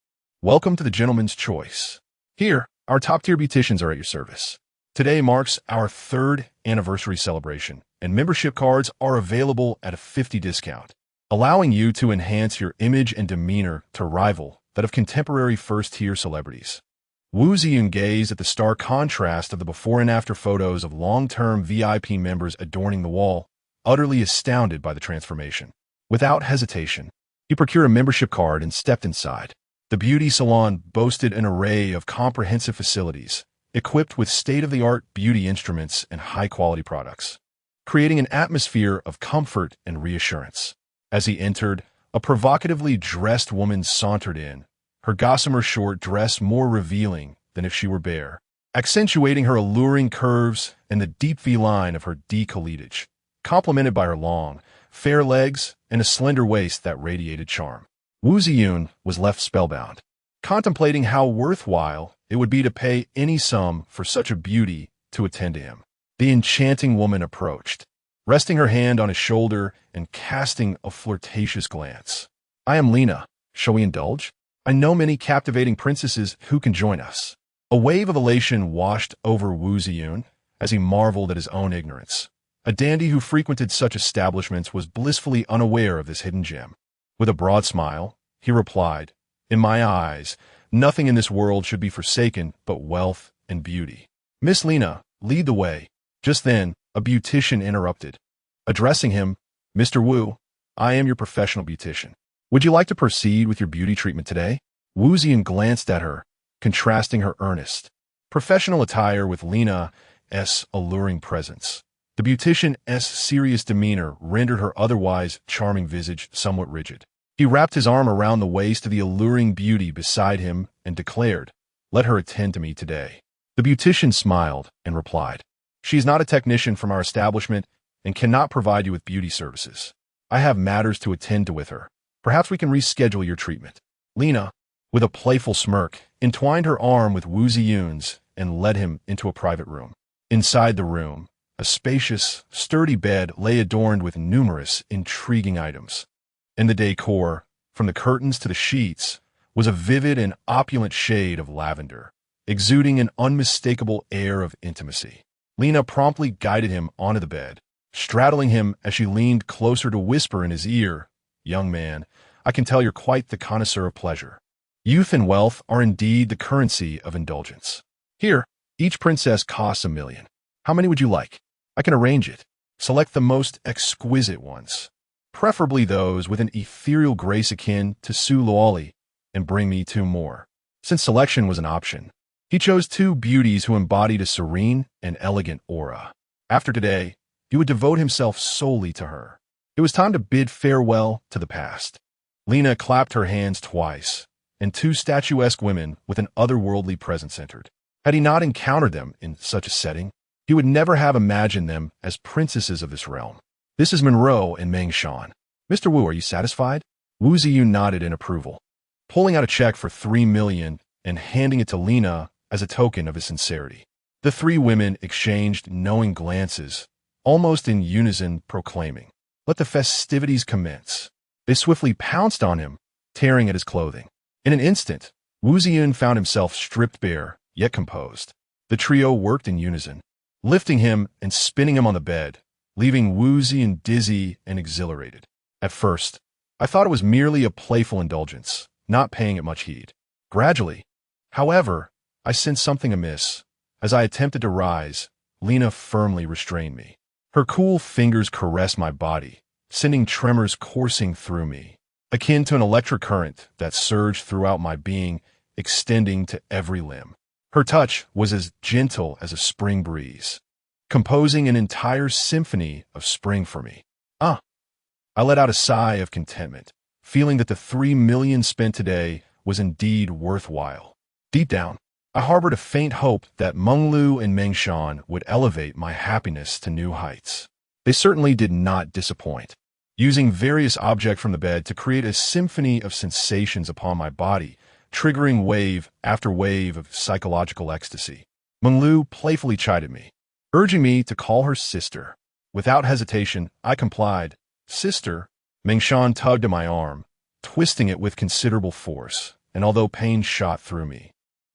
"Welcome to the gentleman's choice. Here, our top-tier beauticians are at your service. Today marks our 3rd anniversary celebration, and membership cards are available at a 50% discount, allowing you to enhance your image and demeanor to rival that of contemporary first-tier celebrities." Wu Ziyun gazed at the stark contrast of the before and after photos of long-term VIP members adorning the wall, utterly astounded by the transformation. Without hesitation, he procured a membership card and stepped inside. The beauty salon boasted an array of comprehensive facilities, equipped with state-of-the-art beauty instruments and high-quality products, creating an atmosphere of comfort and reassurance. As he entered, a provocatively dressed woman sauntered in, her gossamer short dress more revealing than if she were bare, accentuating her alluring curves and the deep V-line of her décolletage, complemented by her long, fair legs and a slender waist that radiated charm. Wu Ziyun was left spellbound, contemplating how worthwhile it would be to pay any sum for such a beauty to attend to him. The enchanting woman approached, resting her hand on his shoulder and casting a flirtatious glance. "I am Lena. Shall we indulge? I know many captivating princesses who can join us." A wave of elation washed over Wu Ziyun as he marveled at his own ignorance. A dandy who frequented such establishments was blissfully unaware of this hidden gem. With a broad smile, he replied, "In my eyes, nothing in this world should be forsaken but wealth and beauty. Miss Lena, lead the way." Just then, a beautician interrupted. Addressing him, "Mr. Wu, I am your professional beautician. Would you like to proceed with your beauty treatment today?" Wu Ziyun glanced at her, contrasting her earnest, professional attire with Lena's alluring presence. The beautician's serious demeanor rendered her otherwise charming visage somewhat rigid. He wrapped his arm around the waist of the alluring beauty beside him and declared, "Let her attend to me today." The beautician smiled and replied, "She is not a technician from our establishment and cannot provide you with beauty services. I have matters to attend to with her. Perhaps we can reschedule your treatment." Lena, with a playful smirk, entwined her arm with Wu Ziyun's and led him into a private room. Inside the room, a spacious, sturdy bed lay adorned with numerous, intriguing items. In the decor, from the curtains to the sheets, was a vivid and opulent shade of lavender, exuding an unmistakable air of intimacy. Lena promptly guided him onto the bed, straddling him as she leaned closer to whisper in his ear, "Young man, I can tell you're quite the connoisseur of pleasure. Youth and wealth are indeed the currency of indulgence. Here, each princess costs 1,000,000. How many would you like? I can arrange it. Select the most exquisite ones, preferably those with an ethereal grace akin to Su Luoli, and bring me 2 more." Since selection was an option, he chose 2 beauties who embodied a serene and elegant aura. After today, he would devote himself solely to her. It was time to bid farewell to the past. Lena clapped her hands twice, and 2 statuesque women with an otherworldly presence entered. Had he not encountered them in such a setting, he would never have imagined them as princesses of this realm. "This is Monroe and Meng Shan. Mr. Wu, are you satisfied?" Wu Ziyun nodded in approval, pulling out a check for 3 million and handing it to Lena as a token of his sincerity. The 3 women exchanged knowing glances, almost in unison, proclaiming, "Let the festivities commence." They swiftly pounced on him, tearing at his clothing. In an instant, Wu Ziyun found himself stripped bare, yet composed. The trio worked in unison, lifting him and spinning him on the bed, leaving Wu Ziyun dizzy and exhilarated. At first, I thought it was merely a playful indulgence, not paying it much heed. Gradually, however, I sensed something amiss. As I attempted to rise, Lena firmly restrained me. Her cool fingers caressed my body, sending tremors coursing through me, akin to an electric current that surged throughout my being, extending to every limb. Her touch was as gentle as a spring breeze, composing an entire symphony of spring for me. I let out a sigh of contentment, feeling that the 3 million spent today was indeed worthwhile. Deep down, I harbored a faint hope that Meng Lu and Meng Shan would elevate my happiness to new heights. They certainly did not disappoint, using various objects from the bed to create a symphony of sensations upon my body, triggering wave after wave of psychological ecstasy. Meng Lu playfully chided me, urging me to call her sister. Without hesitation, I complied. "Sister?" Meng Shan tugged at my arm, twisting it with considerable force, and although pain shot through me,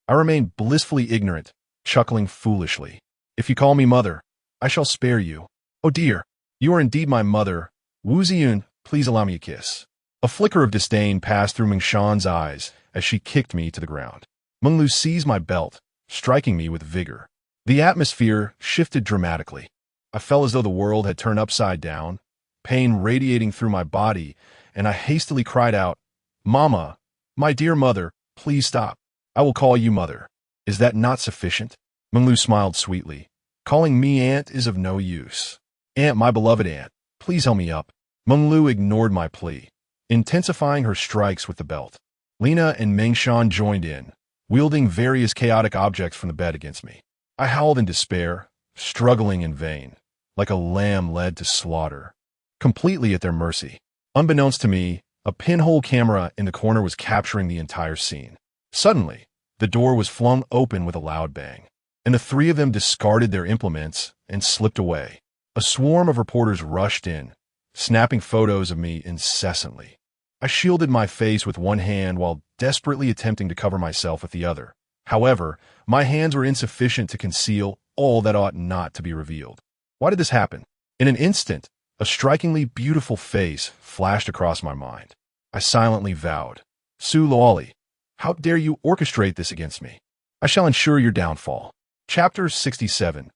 I remained blissfully ignorant, chuckling foolishly. "If you call me mother, I shall spare you." "Oh dear, you are indeed my mother. Wu Ziyun, please allow me a kiss." A flicker of disdain passed through Meng Shan's eyes as she kicked me to the ground. Meng Lu seized my belt, striking me with vigor. The atmosphere shifted dramatically. I felt as though the world had turned upside down, pain radiating through my body, and I hastily cried out, "Mama, my dear mother, please stop. I will call you mother. Is that not sufficient?" Meng Lu smiled sweetly. "Calling me aunt is of no use. Aunt, my beloved aunt, please help me up." Meng Lu ignored my plea, intensifying her strikes with the belt. Lena and Meng Shan joined in, wielding various chaotic objects from the bed against me. I howled in despair, struggling in vain, like a lamb led to slaughter, completely at their mercy. Unbeknownst to me, a pinhole camera in the corner was capturing the entire scene. Suddenly, the door was flung open with a loud bang, and the 3 of them discarded their implements and slipped away. A swarm of reporters rushed in, snapping photos of me incessantly. I shielded my face with one hand while desperately attempting to cover myself with the other. However, my hands were insufficient to conceal all that ought not to be revealed. Why did this happen? In an instant, a strikingly beautiful face flashed across my mind. I silently vowed, "Su Luoli, how dare you orchestrate this against me? I shall ensure your downfall." Chapter 67.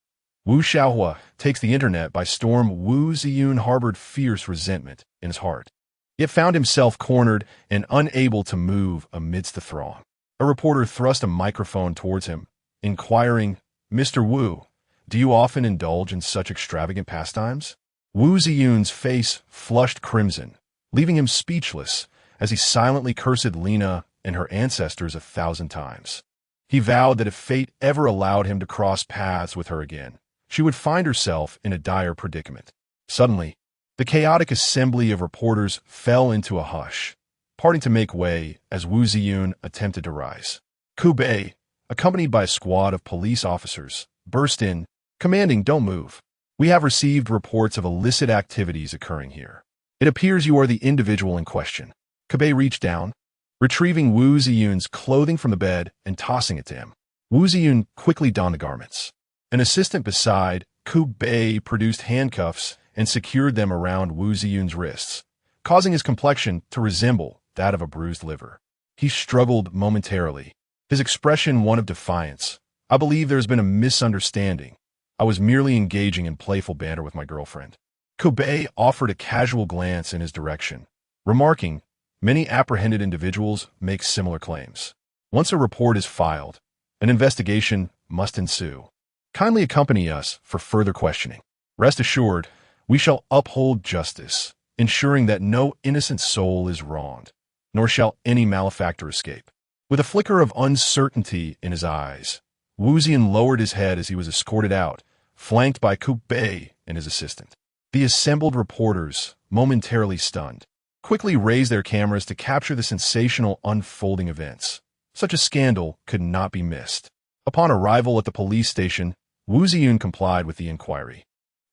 Wu Xiaohua takes the internet by storm. Wu Ziyun harbored fierce resentment in his heart, yet found himself cornered and unable to move amidst the throng. A reporter thrust a microphone towards him, inquiring, "Mr. Wu, Do you often indulge in such extravagant pastimes? Wu Ziyun's face flushed crimson, leaving him speechless as he silently cursed Lena and her ancestors 1,000 times. He vowed that if fate ever allowed him to cross paths with her again, she would find herself in a dire predicament. Suddenly, the chaotic assembly of reporters fell into a hush, parting to make way as Wu Ziyun attempted to rise. Kubei, accompanied by a squad of police officers, burst in, commanding, "Don't move. We have received reports of illicit activities occurring here. It appears you are the individual in question." Kubei reached down, retrieving Wu Ziyun's clothing from the bed and tossing it to him. Wu Ziyun quickly donned the garments. An assistant beside Kubei produced handcuffs and secured them around Wu Ziyun's wrists, causing his complexion to resemble that of a bruised liver. He struggled momentarily, his expression one of defiance. "I believe there has been a misunderstanding. I was merely engaging in playful banter with my girlfriend." Kubei offered a casual glance in his direction, remarking, "Many apprehended individuals make similar claims. Once a report is filed, an investigation must ensue. Kindly accompany us for further questioning. Rest assured, we shall uphold justice, ensuring that no innocent soul is wronged, nor shall any malefactor escape." With a flicker of uncertainty in his eyes, Wu Ziyun lowered his head as he was escorted out, flanked by Kubei and his assistant. The assembled reporters, momentarily stunned, quickly raised their cameras to capture the sensational unfolding events. Such a scandal could not be missed. Upon arrival at the police station, Wu Ziyun complied with the inquiry,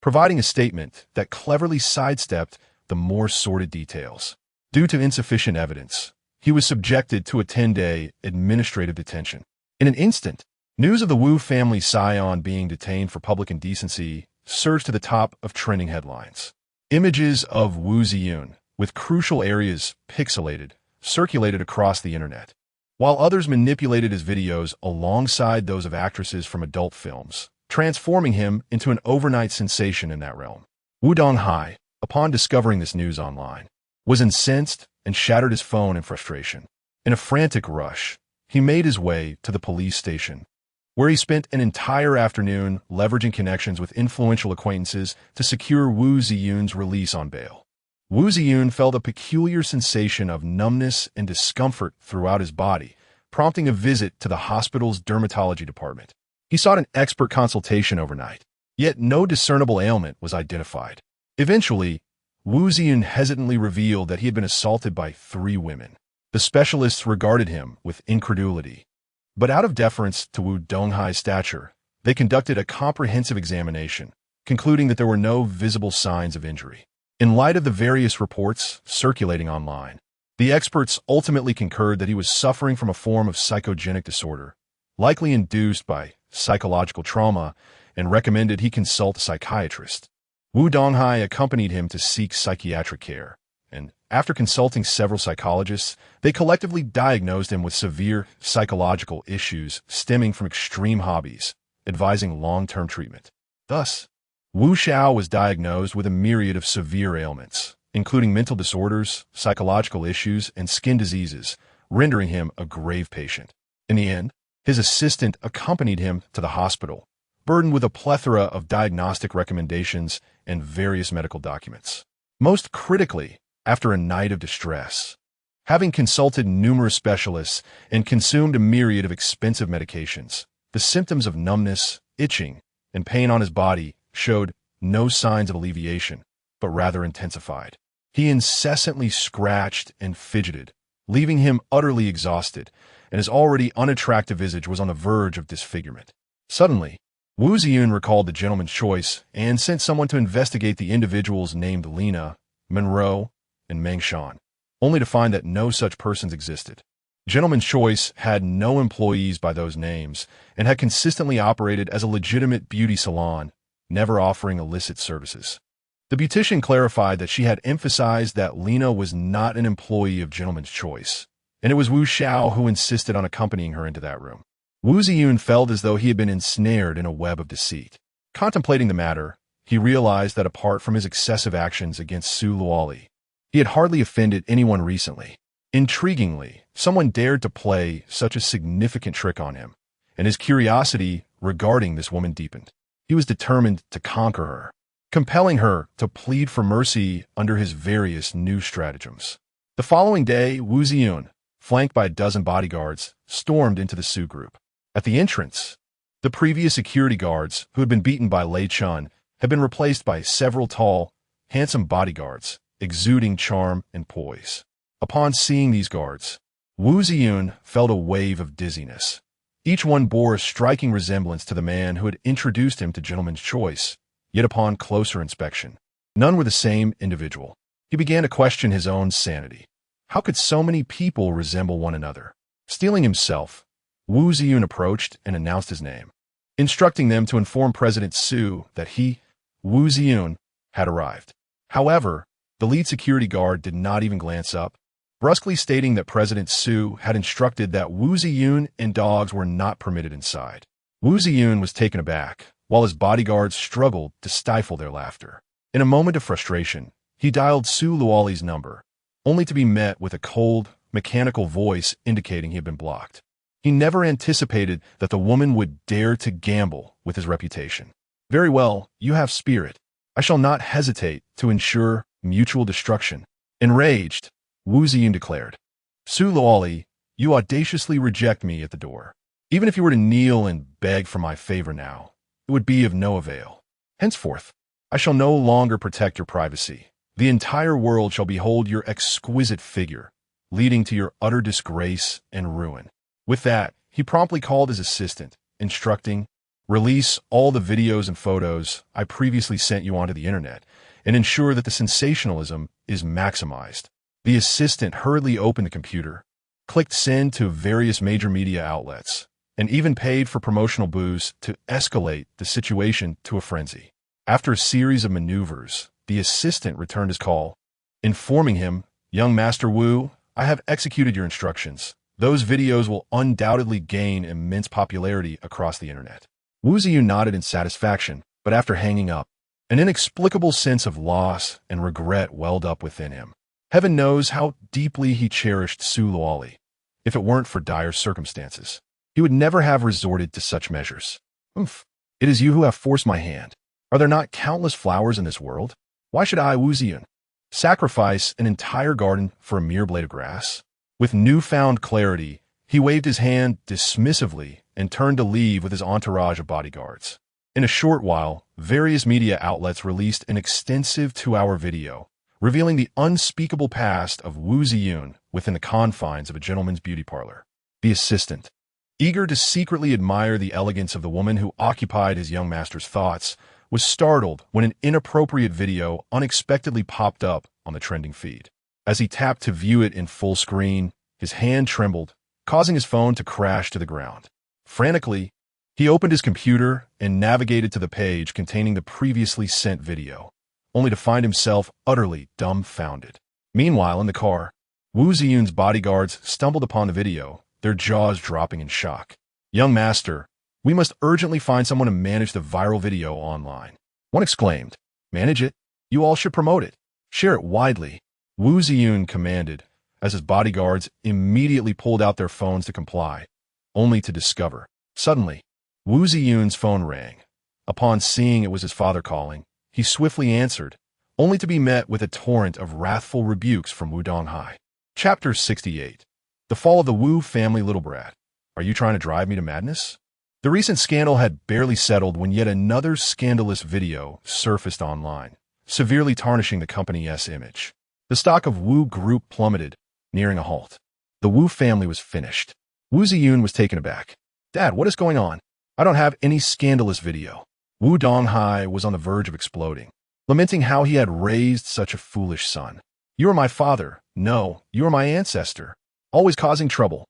providing a statement that cleverly sidestepped the more sordid details. Due to insufficient evidence, he was subjected to a 10-day administrative detention. In an instant, news of the Wu family scion being detained for public indecency surged to the top of trending headlines. Images of Wu Ziyun, with crucial areas pixelated, circulated across the internet, while others manipulated his videos alongside those of actresses from adult films, transforming him into an overnight sensation in that realm. Wu Donghai, upon discovering this news online, was incensed and shattered his phone in frustration. In a frantic rush, he made his way to the police station, where he spent an entire afternoon leveraging connections with influential acquaintances to secure Wu Ziyun's release on bail. Wu Ziyun felt a peculiar sensation of numbness and discomfort throughout his body, prompting a visit to the hospital's dermatology department. He sought an expert consultation overnight, yet no discernible ailment was identified. Eventually, Wu Ziyun hesitantly revealed that he had been assaulted by 3 women. The specialists regarded him with incredulity, but out of deference to Wu Donghai's stature, they conducted a comprehensive examination, concluding that there were no visible signs of injury. In light of the various reports circulating online, the experts ultimately concurred that he was suffering from a form of psychogenic disorder, likely induced by psychological trauma, and recommended he consult a psychiatrist. Wu Donghai accompanied him to seek psychiatric care, and after consulting several psychologists, they collectively diagnosed him with severe psychological issues stemming from extreme hobbies, advising long-term treatment. Thus, Wu Xiao was diagnosed with a myriad of severe ailments, including mental disorders, psychological issues, and skin diseases, rendering him a grave patient. In the end, his assistant accompanied him to the hospital, burdened with a plethora of diagnostic recommendations and various medical documents. Most critically, after a night of distress, having consulted numerous specialists and consumed a myriad of expensive medications, the symptoms of numbness, itching, and pain on his body showed no signs of alleviation, but rather intensified. He incessantly scratched and fidgeted, leaving him utterly exhausted, and his already unattractive visage was on the verge of disfigurement. Suddenly, Wu Ziyun recalled the gentleman's choice and sent someone to investigate the individuals named Lena, Monroe, and Meng Shan, only to find that no such persons existed. Gentleman's Choice had no employees by those names and had consistently operated as a legitimate beauty salon, never offering illicit services. The beautician clarified that she had emphasized that Lena was not an employee of Gentleman's Choice, and it was Wu Xiao who insisted on accompanying her into that room. Wu Ziyun felt as though he had been ensnared in a web of deceit. Contemplating the matter, he realized that apart from his excessive actions against Su Luoli, he had hardly offended anyone recently. Intriguingly, someone dared to play such a significant trick on him, and his curiosity regarding this woman deepened. He was determined to conquer her, compelling her to plead for mercy under his various new stratagems. The following day, Wu Ziyun, flanked by a dozen bodyguards, stormed into the Su group. At the entrance, the previous security guards, who had been beaten by Lei Chun, had been replaced by several tall, handsome bodyguards, exuding charm and poise. Upon seeing these guards, Wu Ziyun felt a wave of dizziness. Each one bore a striking resemblance to the man who had introduced him to Gentleman's Choice, yet upon closer inspection, none were the same individual. He began to question his own sanity. How could so many people resemble one another? Steeling himself, Wu Ziyun approached and announced his name, instructing them to inform President Su that he, Wu Ziyun, had arrived. However, the lead security guard did not even glance up, brusquely stating that President Su had instructed that Wu Ziyun and dogs were not permitted inside. Wu Ziyun was taken aback, while his bodyguards struggled to stifle their laughter. In a moment of frustration, he dialed Su Luoli's number, only to be met with a cold, mechanical voice indicating he had been blocked. He never anticipated that the woman would dare to gamble with his reputation. Very well, you have spirit. I shall not hesitate to ensure mutual destruction. Enraged, Wu Ziyun declared, Su Luoli, you audaciously reject me at the door. Even if you were to kneel and beg for my favor now, it would be of no avail. Henceforth, I shall no longer protect your privacy. The entire world shall behold your exquisite figure, leading to your utter disgrace and ruin. With that, he promptly called his assistant, instructing, release all the videos and photos I previously sent you onto the internet, and ensure that the sensationalism is maximized. The assistant hurriedly opened the computer, clicked send to various major media outlets, and even paid for promotional booze to escalate the situation to a frenzy. After a series of maneuvers, the assistant returned his call, informing him, Young Master Wu, I have executed your instructions. Those videos will undoubtedly gain immense popularity across the internet. Wu Ziyun nodded in satisfaction, but after hanging up, an inexplicable sense of loss and regret welled up within him. Heaven knows how deeply he cherished Su Luoli. If it weren't for dire circumstances, he would never have resorted to such measures. Oomph! It is you who have forced my hand. Are there not countless flowers in this world? Why should I, Wu Ziyun, sacrifice an entire garden for a mere blade of grass? With newfound clarity, he waved his hand dismissively and turned to leave with his entourage of bodyguards. In a short while, various media outlets released an extensive 2-hour video, revealing the unspeakable past of Wu Ziyun within the confines of a gentleman's beauty parlor. The assistant, eager to secretly admire the elegance of the woman who occupied his young master's thoughts, was startled when an inappropriate video unexpectedly popped up on the trending feed. As he tapped to view it in full screen, his hand trembled, causing his phone to crash to the ground. Frantically, he opened his computer and navigated to the page containing the previously sent video, only to find himself utterly dumbfounded. Meanwhile, in the car, Wu Ziyun's bodyguards stumbled upon the video, their jaws dropping in shock. Young Master, we must urgently find someone to manage the viral video online. One exclaimed, Manage it? You all should promote it. Share it widely. Wu Ziyun commanded, as his bodyguards immediately pulled out their phones to comply, only to discover. Suddenly, Wu Ziyun's phone rang. Upon seeing it was his father calling, he swiftly answered, only to be met with a torrent of wrathful rebukes from Wu Donghai. Chapter 68. The Fall of the Wu Family Little Brat. Are you trying to drive me to madness? The recent scandal had barely settled when yet another scandalous video surfaced online, severely tarnishing the company's image. The stock of Wu Group plummeted, nearing a halt. The Wu family was finished. Wu Ziyun was taken aback. Dad, what is going on? I don't have any scandalous video. Wu Donghai was on the verge of exploding, lamenting how he had raised such a foolish son. You are my father. No, you are my ancestor. Always causing trouble.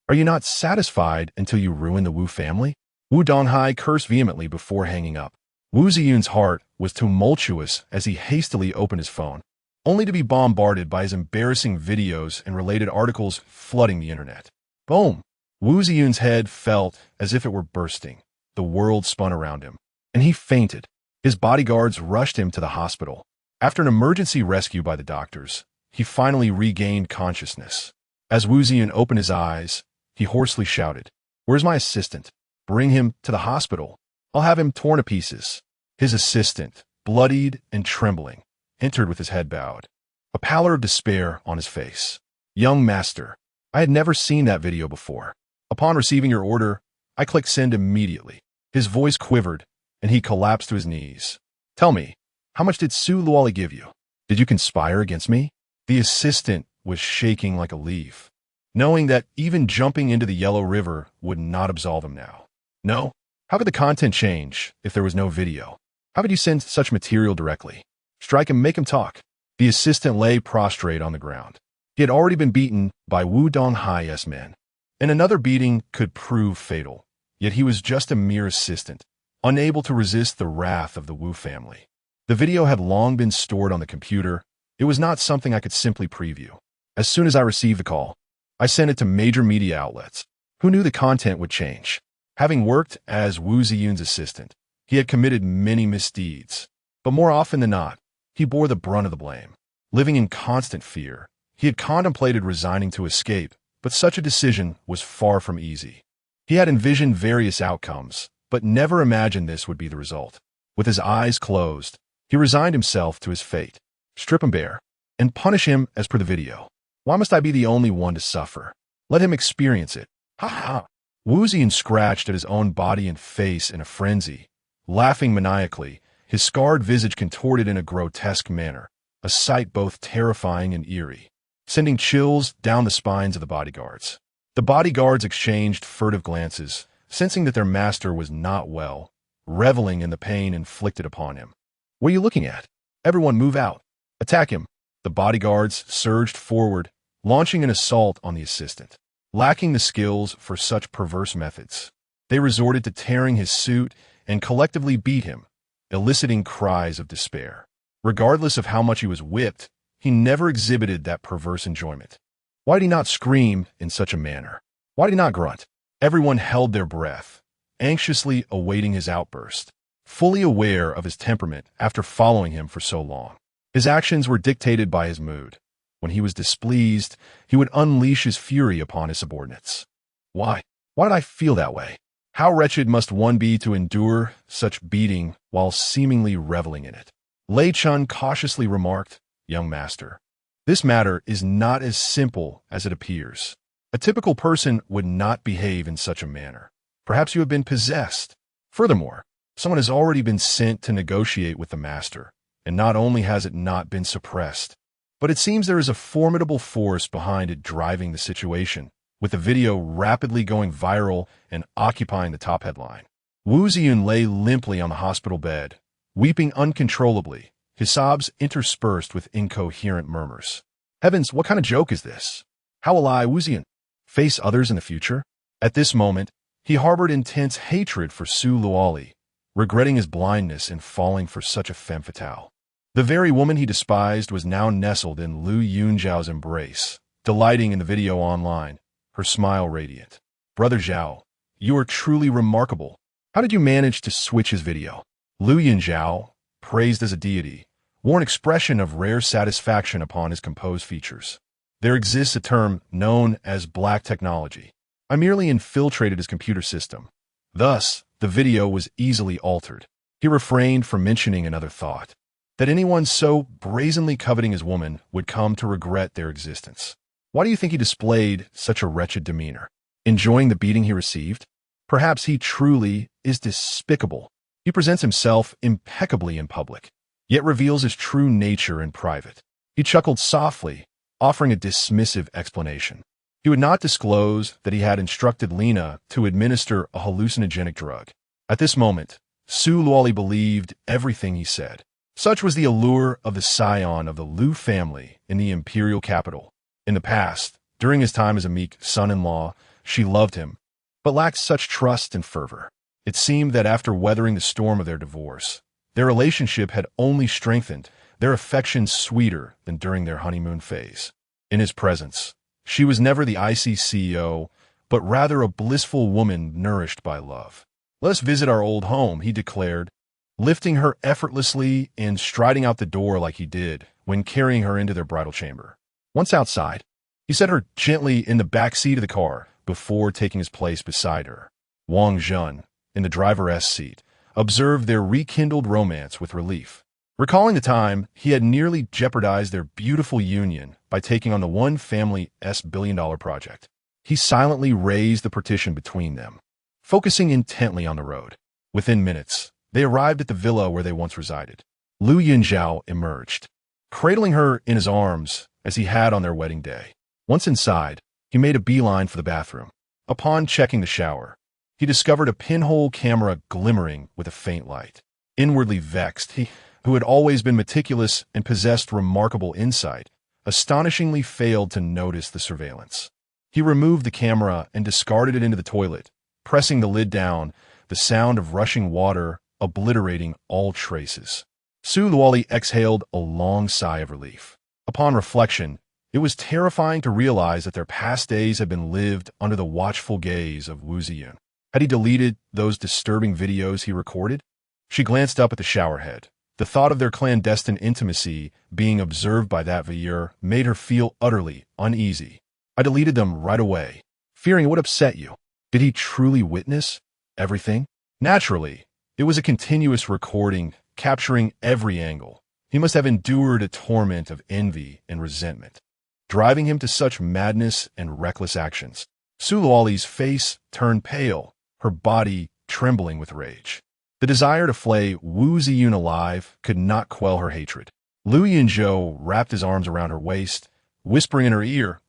Are you not satisfied until you ruin the Wu family? Wu Donghai cursed vehemently before hanging up. Wu Ziyun's heart was tumultuous as he hastily opened his phone, only to be bombarded by his embarrassing videos and related articles flooding the internet. Boom! Wu Ziyun's head felt as if it were bursting. The world spun around him, and he fainted. His bodyguards rushed him to the hospital. After an emergency rescue by the doctors, he finally regained consciousness. As Wu Ziyun opened his eyes, he hoarsely shouted, Where's my assistant? Bring him to the hospital. I'll have him torn to pieces." His assistant, bloodied and trembling, entered with his head bowed, a pallor of despair on his face. "Young master, I had never seen that video before. Upon receiving your order, I clicked send immediately." His voice quivered, and he collapsed to his knees. "Tell me, how much did Su Luoli give you? Did you conspire against me?" The assistant was shaking like a leaf, knowing that even jumping into the Yellow River would not absolve him now. "No? How could the content change if there was no video? How could you send such material directly? Strike him, make him talk." The assistant lay prostrate on the ground. He had already been beaten by Wu Donghai's men, and another beating could prove fatal. Yet he was just a mere assistant, unable to resist the wrath of the Wu family. The video had long been stored on the computer. It was not something I could simply preview. As soon as I received the call, I sent it to major media outlets. Who knew the content would change? Having worked as Wu Ziyun's assistant, he had committed many misdeeds, but more often than not, he bore the brunt of the blame. Living in constant fear, he had contemplated resigning to escape, but such a decision was far from easy. He had envisioned various outcomes, but never imagined this would be the result. With his eyes closed, he resigned himself to his fate. Strip him bare, and punish him as per the video. Why must I be the only one to suffer? Let him experience it. Ha ha! Wu Ziyan scratched at his own body and face in a frenzy, laughing maniacally, his scarred visage contorted in a grotesque manner, a sight both terrifying and eerie, sending chills down the spines of the bodyguards. The bodyguards exchanged furtive glances, sensing that their master was not well, reveling in the pain inflicted upon him. "What are you looking at? Everyone move out. Attack him." The bodyguards surged forward, launching an assault on the assistant. Lacking the skills for such perverse methods, they resorted to tearing his suit and collectively beat him, eliciting cries of despair. Regardless of how much he was whipped, he never exhibited that perverse enjoyment. Why did he not scream in such a manner? Why did he not grunt? Everyone held their breath, anxiously awaiting his outburst, fully aware of his temperament after following him for so long. His actions were dictated by his mood. When he was displeased, he would unleash his fury upon his subordinates. Why? Why did I feel that way? How wretched must one be to endure such beating while seemingly reveling in it? Lei Chun cautiously remarked, "Young master, this matter is not as simple as it appears. A typical person would not behave in such a manner. Perhaps you have been possessed. Furthermore, someone has already been sent to negotiate with the master, and not only has it not been suppressed, but it seems there is a formidable force behind it driving the situation, with the video rapidly going viral and occupying the top headline." Wu Ziyun lay limply on the hospital bed, weeping uncontrollably, his sobs interspersed with incoherent murmurs. Heavens, what kind of joke is this? How will I, Wu Ziyun, face others in the future? At this moment, he harbored intense hatred for Su Luoli, regretting his blindness in falling for such a femme fatale. The very woman he despised was now nestled in Lu Yunzhao's embrace, delighting in the video online, her smile radiant. "Brother Zhao, you are truly remarkable. How did you manage to switch his video?" Lu Yunzhao, praised as a deity, wore an expression of rare satisfaction upon his composed features. There exists a term known as black technology. I merely infiltrated his computer system. Thus, the video was easily altered. He refrained from mentioning another thought, that anyone so brazenly coveting his woman would come to regret their existence. Why do you think he displayed such a wretched demeanor? Enjoying the beating he received? Perhaps he truly is despicable. He presents himself impeccably in public, yet reveals his true nature in private. He chuckled softly, offering a dismissive explanation. He would not disclose that he had instructed Lena to administer a hallucinogenic drug. At this moment, Su Luoli believed everything he said. Such was the allure of the scion of the Lu family in the imperial capital. In the past, during his time as a meek son-in-law, she loved him, but lacked such trust and fervor. It seemed that after weathering the storm of their divorce, their relationship had only strengthened, their affection sweeter than during their honeymoon phase. In his presence, she was never the icy CEO, but rather a blissful woman nourished by love. "Let us visit our old home," he declared, lifting her effortlessly and striding out the door like he did when carrying her into their bridal chamber. Once outside, he set her gently in the back seat of the car before taking his place beside her. Wang Zhen, in the driver's seat, observed their rekindled romance with relief. Recalling the time he had nearly jeopardized their beautiful union by taking on the one family's billion-dollar project, he silently raised the partition between them, focusing intently on the road. Within minutes, they arrived at the villa where they once resided. Yunzhou emerged, cradling her in his arms as he had on their wedding day. Once inside, he made a beeline for the bathroom. Upon checking the shower, he discovered a pinhole camera glimmering with a faint light. Inwardly vexed, he, who had always been meticulous and possessed remarkable insight, astonishingly failed to notice the surveillance. He removed the camera and discarded it into the toilet, pressing the lid down, the sound of rushing water obliterating all traces. Su Luoli exhaled a long sigh of relief. Upon reflection, it was terrifying to realize that their past days had been lived under the watchful gaze of Wu Ziyun. Had he deleted those disturbing videos he recorded? She glanced up at the showerhead. The thought of their clandestine intimacy being observed by that veilleur made her feel utterly uneasy. I deleted them right away, fearing it would upset you. Did he truly witness everything? Naturally, it was a continuous recording, capturing every angle. He must have endured a torment of envy and resentment, driving him to such madness and reckless actions. Su Luoli's face turned pale, her body trembling with rage. The desire to flay Wu Ziyun alive could not quell her hatred. Yunzhou wrapped his arms around her waist, whispering in her ear,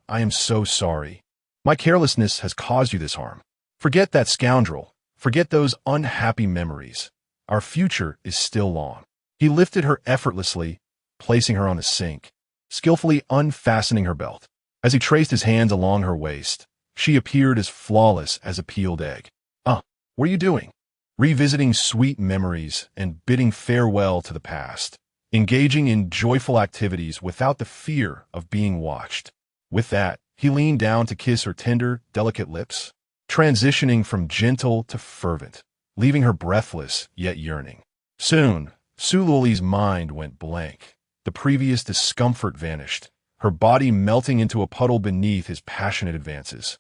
"I am so sorry. My carelessness has caused you this harm. Forget that scoundrel. Forget those unhappy memories. Our future is still long." He lifted her effortlessly, placing her on the sink, skillfully unfastening her belt. As he traced his hands along her waist, she appeared as flawless as a peeled egg. What are you doing?" Revisiting sweet memories and bidding farewell to the past, engaging in joyful activities without the fear of being watched. With that, he leaned down to kiss her tender, delicate lips, transitioning from gentle to fervent, leaving her breathless yet yearning. Soon, Su Luoli's mind went blank. The previous discomfort vanished, her body melting into a puddle beneath his passionate advances,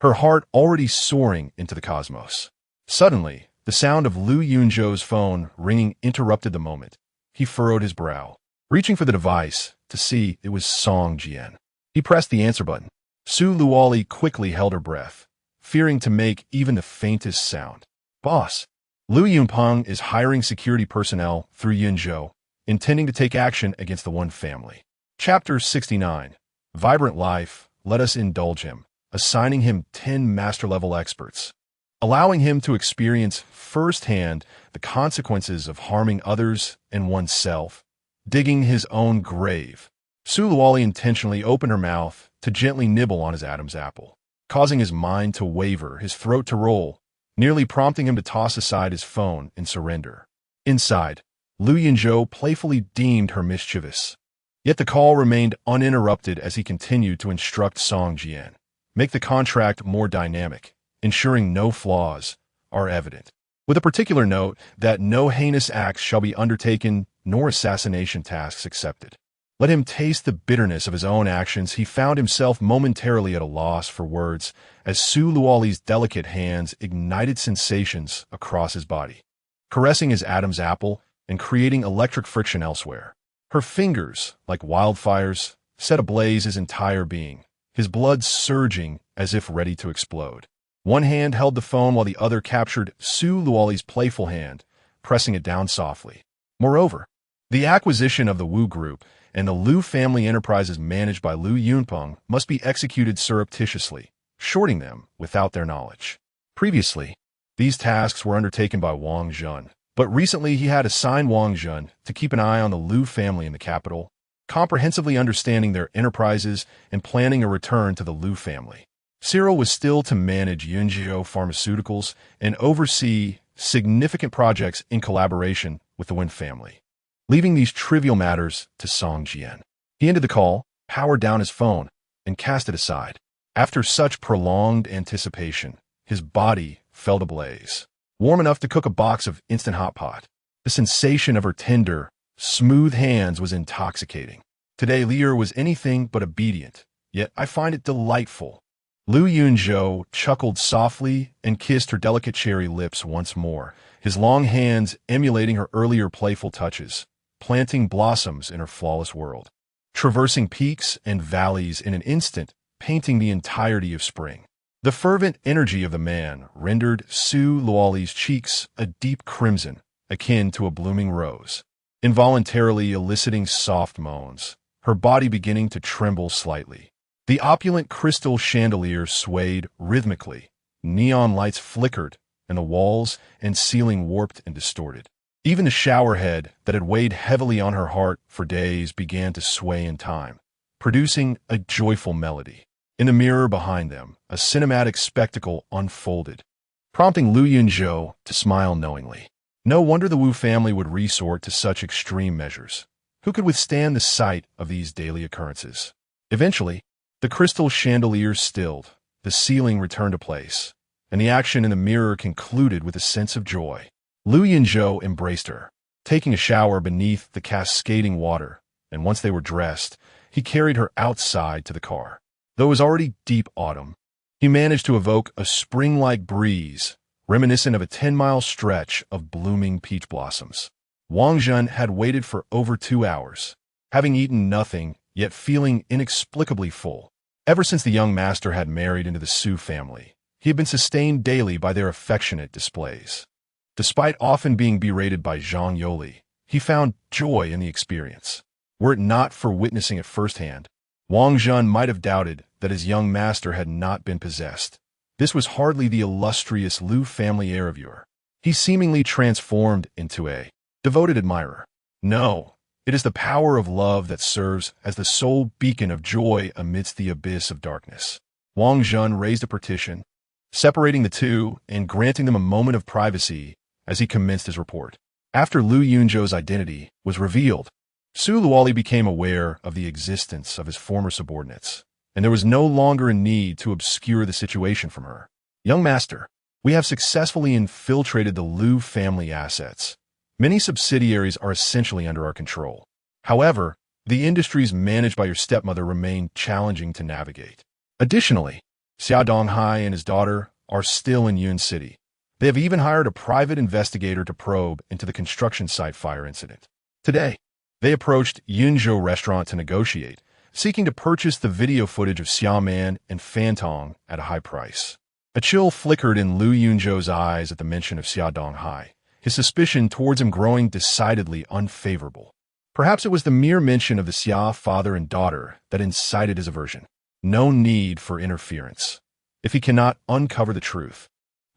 her heart already soaring into the cosmos. Suddenly, the sound of Yunzhou's phone ringing interrupted the moment. He furrowed his brow, reaching for the device to see it was Song Jian. He pressed the answer button. Su Luoli quickly held her breath, fearing to make even the faintest sound. "Boss, Lu Yunpeng is hiring security personnel through Yunzhou, intending to take action against the one family." Chapter 69. Vibrant life, let us indulge him, assigning him 10 master-level experts, allowing him to experience firsthand the consequences of harming others and oneself, digging his own grave. Su Luoli intentionally opened her mouth to gently nibble on his Adam's apple, causing his mind to waver, his throat to roll, nearly prompting him to toss aside his phone in surrender. Inside, Yunzhou playfully deemed her mischievous. Yet the call remained uninterrupted as he continued to instruct Song Jian. Make the contract more dynamic, ensuring no flaws are evident, with a particular note that no heinous acts shall be undertaken nor assassination tasks accepted. Let him taste the bitterness of his own actions. He found himself momentarily at a loss for words as Su Luoli's delicate hands ignited sensations across his body, caressing his Adam's apple and creating electric friction elsewhere. Her fingers, like wildfires, set ablaze his entire being, his blood surging as if ready to explode. One hand held the phone while the other captured Su Luoli's playful hand, pressing it down softly. Moreover, the acquisition of the Wu Group and the Lu family enterprises managed by Lu Yunpeng must be executed surreptitiously, shorting them without their knowledge. Previously, these tasks were undertaken by Wang Zhen, but recently he had assigned Wang Zhen to keep an eye on the Lu family in the capital, comprehensively understanding their enterprises and planning a return to the Lu family. Cyril was still to manage Yunzhou Pharmaceuticals and oversee significant projects in collaboration with the Wen family, leaving these trivial matters to Song Jian. He ended the call, powered down his phone, and cast it aside. After such prolonged anticipation, his body felt ablaze, warm enough to cook a box of instant hot pot. The sensation of her tender, smooth hands was intoxicating. Today, Lear was anything but obedient, yet I find it delightful. Yunzhou chuckled softly and kissed her delicate cherry lips once more, his long hands emulating her earlier playful touches, planting blossoms in her flawless world, traversing peaks and valleys in an instant, painting the entirety of spring. The fervent energy of the man rendered Su Luoli's cheeks a deep crimson, akin to a blooming rose, involuntarily eliciting soft moans, her body beginning to tremble slightly. The opulent crystal chandelier swayed rhythmically, neon lights flickered, and the walls and ceiling warped and distorted. Even the shower head that had weighed heavily on her heart for days began to sway in time, producing a joyful melody. In the mirror behind them, a cinematic spectacle unfolded, prompting Lu Yunzhou to smile knowingly. No wonder the Wu family would resort to such extreme measures. Who could withstand the sight of these daily occurrences? Eventually, the crystal chandelier stilled, the ceiling returned to place, and the action in the mirror concluded with a sense of joy. Lu Yunzhou embraced her, taking a shower beneath the cascading water, and once they were dressed, he carried her outside to the car. Though it was already deep autumn, he managed to evoke a spring-like breeze, reminiscent of a 10-mile stretch of blooming peach blossoms. Wang Zhen had waited for over 2 hours, having eaten nothing, yet feeling inexplicably full. Ever since the young master had married into the Su family, he had been sustained daily by their affectionate displays. Despite often being berated by Zhang Yoli, he found joy in the experience. Were it not for witnessing it firsthand, Wang Zhen might have doubted that his young master had not been possessed. This was hardly the illustrious Lu family heir of yore. He seemingly transformed into a devoted admirer. No, it is the power of love that serves as the sole beacon of joy amidst the abyss of darkness. Wang Zhen raised a partition, separating the two and granting them a moment of privacy as he commenced his report. After Lu Yunzhou's identity was revealed, Su Luoli became aware of the existence of his former subordinates, and there was no longer a need to obscure the situation from her. Young master, we have successfully infiltrated the Lu family assets. Many subsidiaries are essentially under our control. However, the industries managed by your stepmother remain challenging to navigate. Additionally, Xia Donghai and his daughter are still in Yun City. They have even hired a private investigator to probe into the construction site fire incident. Today, they approached Yunzhou restaurant to negotiate, seeking to purchase the video footage of Xiaoman and Fantong at a high price. A chill flickered in Lu Yunzhou's eyes at the mention of Xia Donghai, his suspicion towards him growing decidedly unfavorable. Perhaps it was the mere mention of the Xia father and daughter that incited his aversion. No need for interference. If he cannot uncover the truth,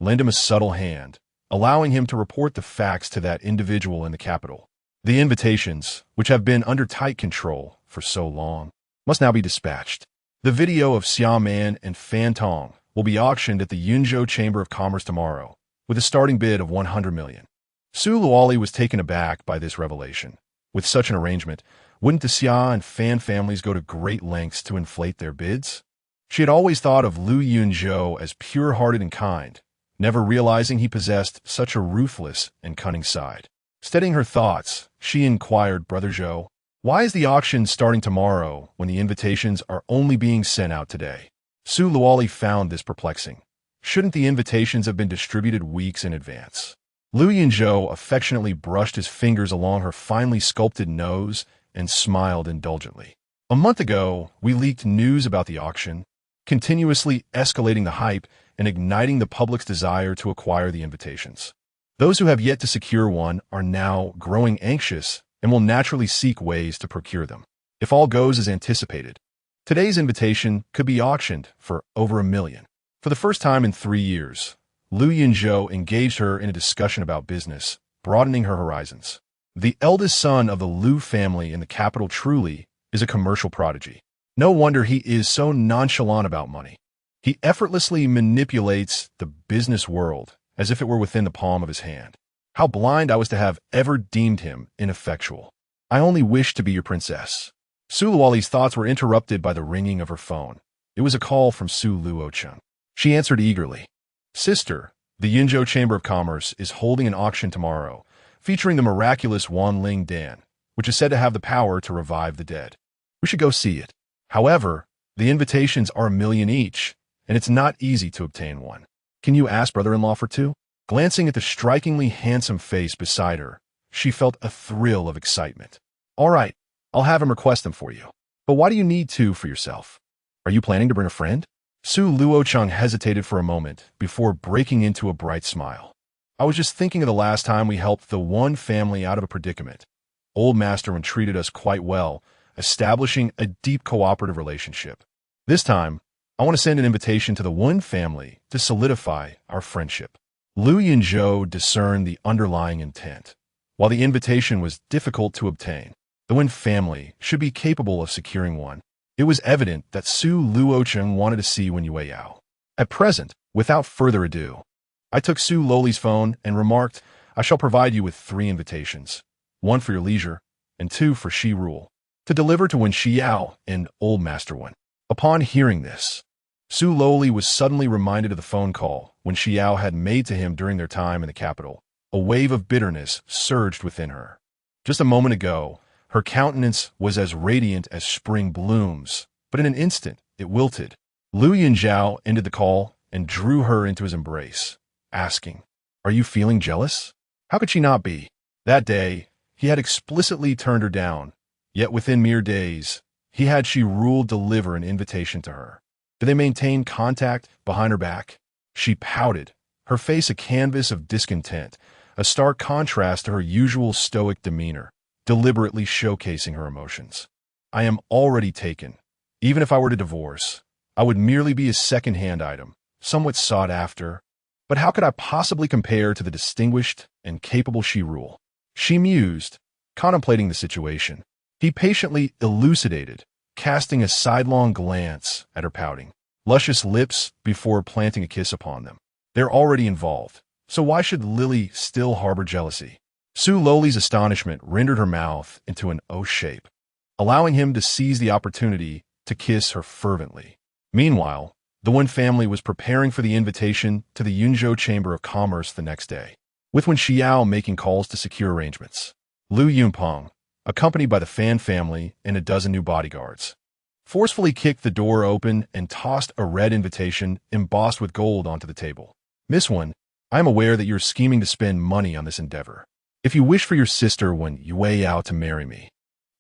lend him a subtle hand, allowing him to report the facts to that individual in the capital. The invitations, which have been under tight control for so long, must now be dispatched. The video of Xiaoman and Fantong will be auctioned at the Yunzhou Chamber of Commerce tomorrow, with a starting bid of 100 million. Su Luoli was taken aback by this revelation. With such an arrangement, wouldn't the Xia and Fan families go to great lengths to inflate their bids? She had always thought of Lu Yunzhou as pure-hearted and kind, never realizing he possessed such a ruthless and cunning side. Steadying her thoughts, she inquired, Brother Zhou, why is the auction starting tomorrow when the invitations are only being sent out today? Su Luoli found this perplexing. Shouldn't the invitations have been distributed weeks in advance? Lu Yunzhou affectionately brushed his fingers along her finely sculpted nose and smiled indulgently. A month ago, we leaked news about the auction, continuously escalating the hype and igniting the public's desire to acquire the invitations. Those who have yet to secure one are now growing anxious and will naturally seek ways to procure them. If all goes as anticipated, today's invitation could be auctioned for over 1 million. For the first time in 3 years, Lu Yunzhou engaged her in a discussion about business, broadening her horizons. The eldest son of the Lu family in the capital truly is a commercial prodigy. No wonder he is so nonchalant about money. He effortlessly manipulates the business world as if it were within the palm of his hand. How blind I was to have ever deemed him ineffectual. I only wish to be your princess. Su Luoli's thoughts were interrupted by the ringing of her phone. It was a call from Su Luocheng. She answered eagerly. Sister, the Yunzhou Chamber of Commerce is holding an auction tomorrow, featuring the miraculous Wanling Dan, which is said to have the power to revive the dead. We should go see it. However, the invitations are 1 million each, and it's not easy to obtain one. Can you ask brother-in-law for 2? Glancing at the strikingly handsome face beside her, she felt a thrill of excitement. All right, I'll have him request them for you. But why do you need two for yourself? Are you planning to bring a friend? Su Luocheng hesitated for a moment before breaking into a bright smile. I was just thinking of the last time we helped the one family out of a predicament. Old Master One treated us quite well, establishing a deep cooperative relationship. This time, I want to send an invitation to the one family to solidify our friendship. Lu Yunzhou discerned the underlying intent. While the invitation was difficult to obtain, the Wen family should be capable of securing one. It was evident that Su Luocheng wanted to see Wen Yueyao. At present, without further ado, I took Su Loli's phone and remarked, I shall provide you with 3 invitations, 1 for your leisure, and 2 for Shi Rule, to deliver to Wen Xiao and Old Master Wen. Upon hearing this, Su Loli was suddenly reminded of the phone call Wen Xiao had made to him during their time in the capital. A wave of bitterness surged within her. Just a moment ago, her countenance was as radiant as spring blooms, but in an instant, it wilted. Lu Yunzhou ended the call and drew her into his embrace, asking, Are you feeling jealous? How could she not be? That day, he had explicitly turned her down, yet within mere days, he had Shi Rule deliver an invitation to her. Did they maintain contact behind her back? She pouted, her face a canvas of discontent, a stark contrast to her usual stoic demeanor, deliberately showcasing her emotions. I am already taken. Even if I were to divorce, I would merely be a second-hand item, somewhat sought after. But how could I possibly compare to the distinguished and capable Shi Rule? She mused, contemplating the situation. He patiently elucidated, casting a sidelong glance at her pouting, luscious lips before planting a kiss upon them. They're already involved, so why should Lily still harbor jealousy? Su Loli's astonishment rendered her mouth into an O shape, allowing him to seize the opportunity to kiss her fervently. Meanwhile, the Wen family was preparing for the invitation to the Yunzhou Chamber of Commerce the next day, with Wen Xiao making calls to secure arrangements. Lu Yunpeng, accompanied by the Fan family and a dozen new bodyguards, forcefully kicked the door open and tossed a red invitation embossed with gold onto the table. Miss Wen, I am aware that you're scheming to spend money on this endeavor. If you wish for your sister Wen Yueyao to marry me,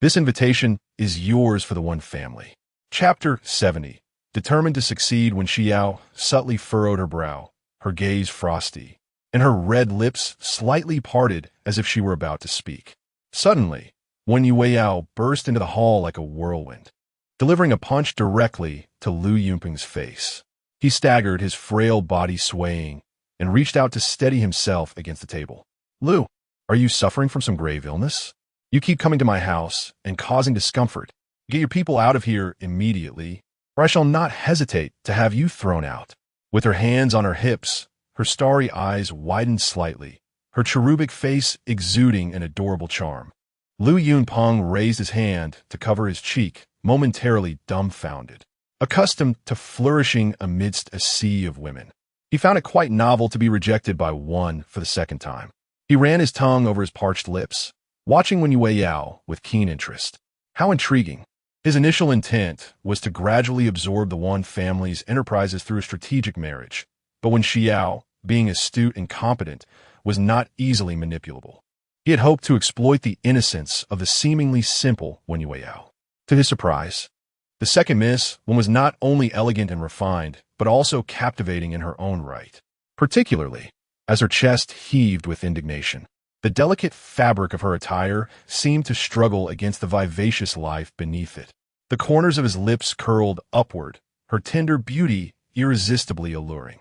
this invitation is yours for the Wen family. Chapter 70. Determined to succeed, Wen Xiao subtly furrowed her brow, her gaze frosty, and her red lips slightly parted as if she were about to speak. Suddenly, Wen Yueyao burst into the hall like a whirlwind, delivering a punch directly to Lu Yunpeng's face. He staggered, his frail body swaying, and reached out to steady himself against the table. Lu, are you suffering from some grave illness? You keep coming to my house and causing discomfort. Get your people out of here immediately, or I shall not hesitate to have you thrown out. With her hands on her hips, her starry eyes widened slightly, her cherubic face exuding an adorable charm. Lu Yunpeng raised his hand to cover his cheek, momentarily dumbfounded. Accustomed to flourishing amidst a sea of women, he found it quite novel to be rejected by one for the second time. He ran his tongue over his parched lips, watching Wen Yueyao with keen interest. How intriguing. His initial intent was to gradually absorb the Wen family's enterprises through a strategic marriage, but Wen Xiao, being astute and competent, was not easily manipulable. He had hoped to exploit the innocence of the seemingly simple Wen Yueyao. To his surprise, the second Miss Wen was not only elegant and refined, but also captivating in her own right, particularly as her chest heaved with indignation. The delicate fabric of her attire seemed to struggle against the vivacious life beneath it. The corners of his lips curled upward, her tender beauty irresistibly alluring.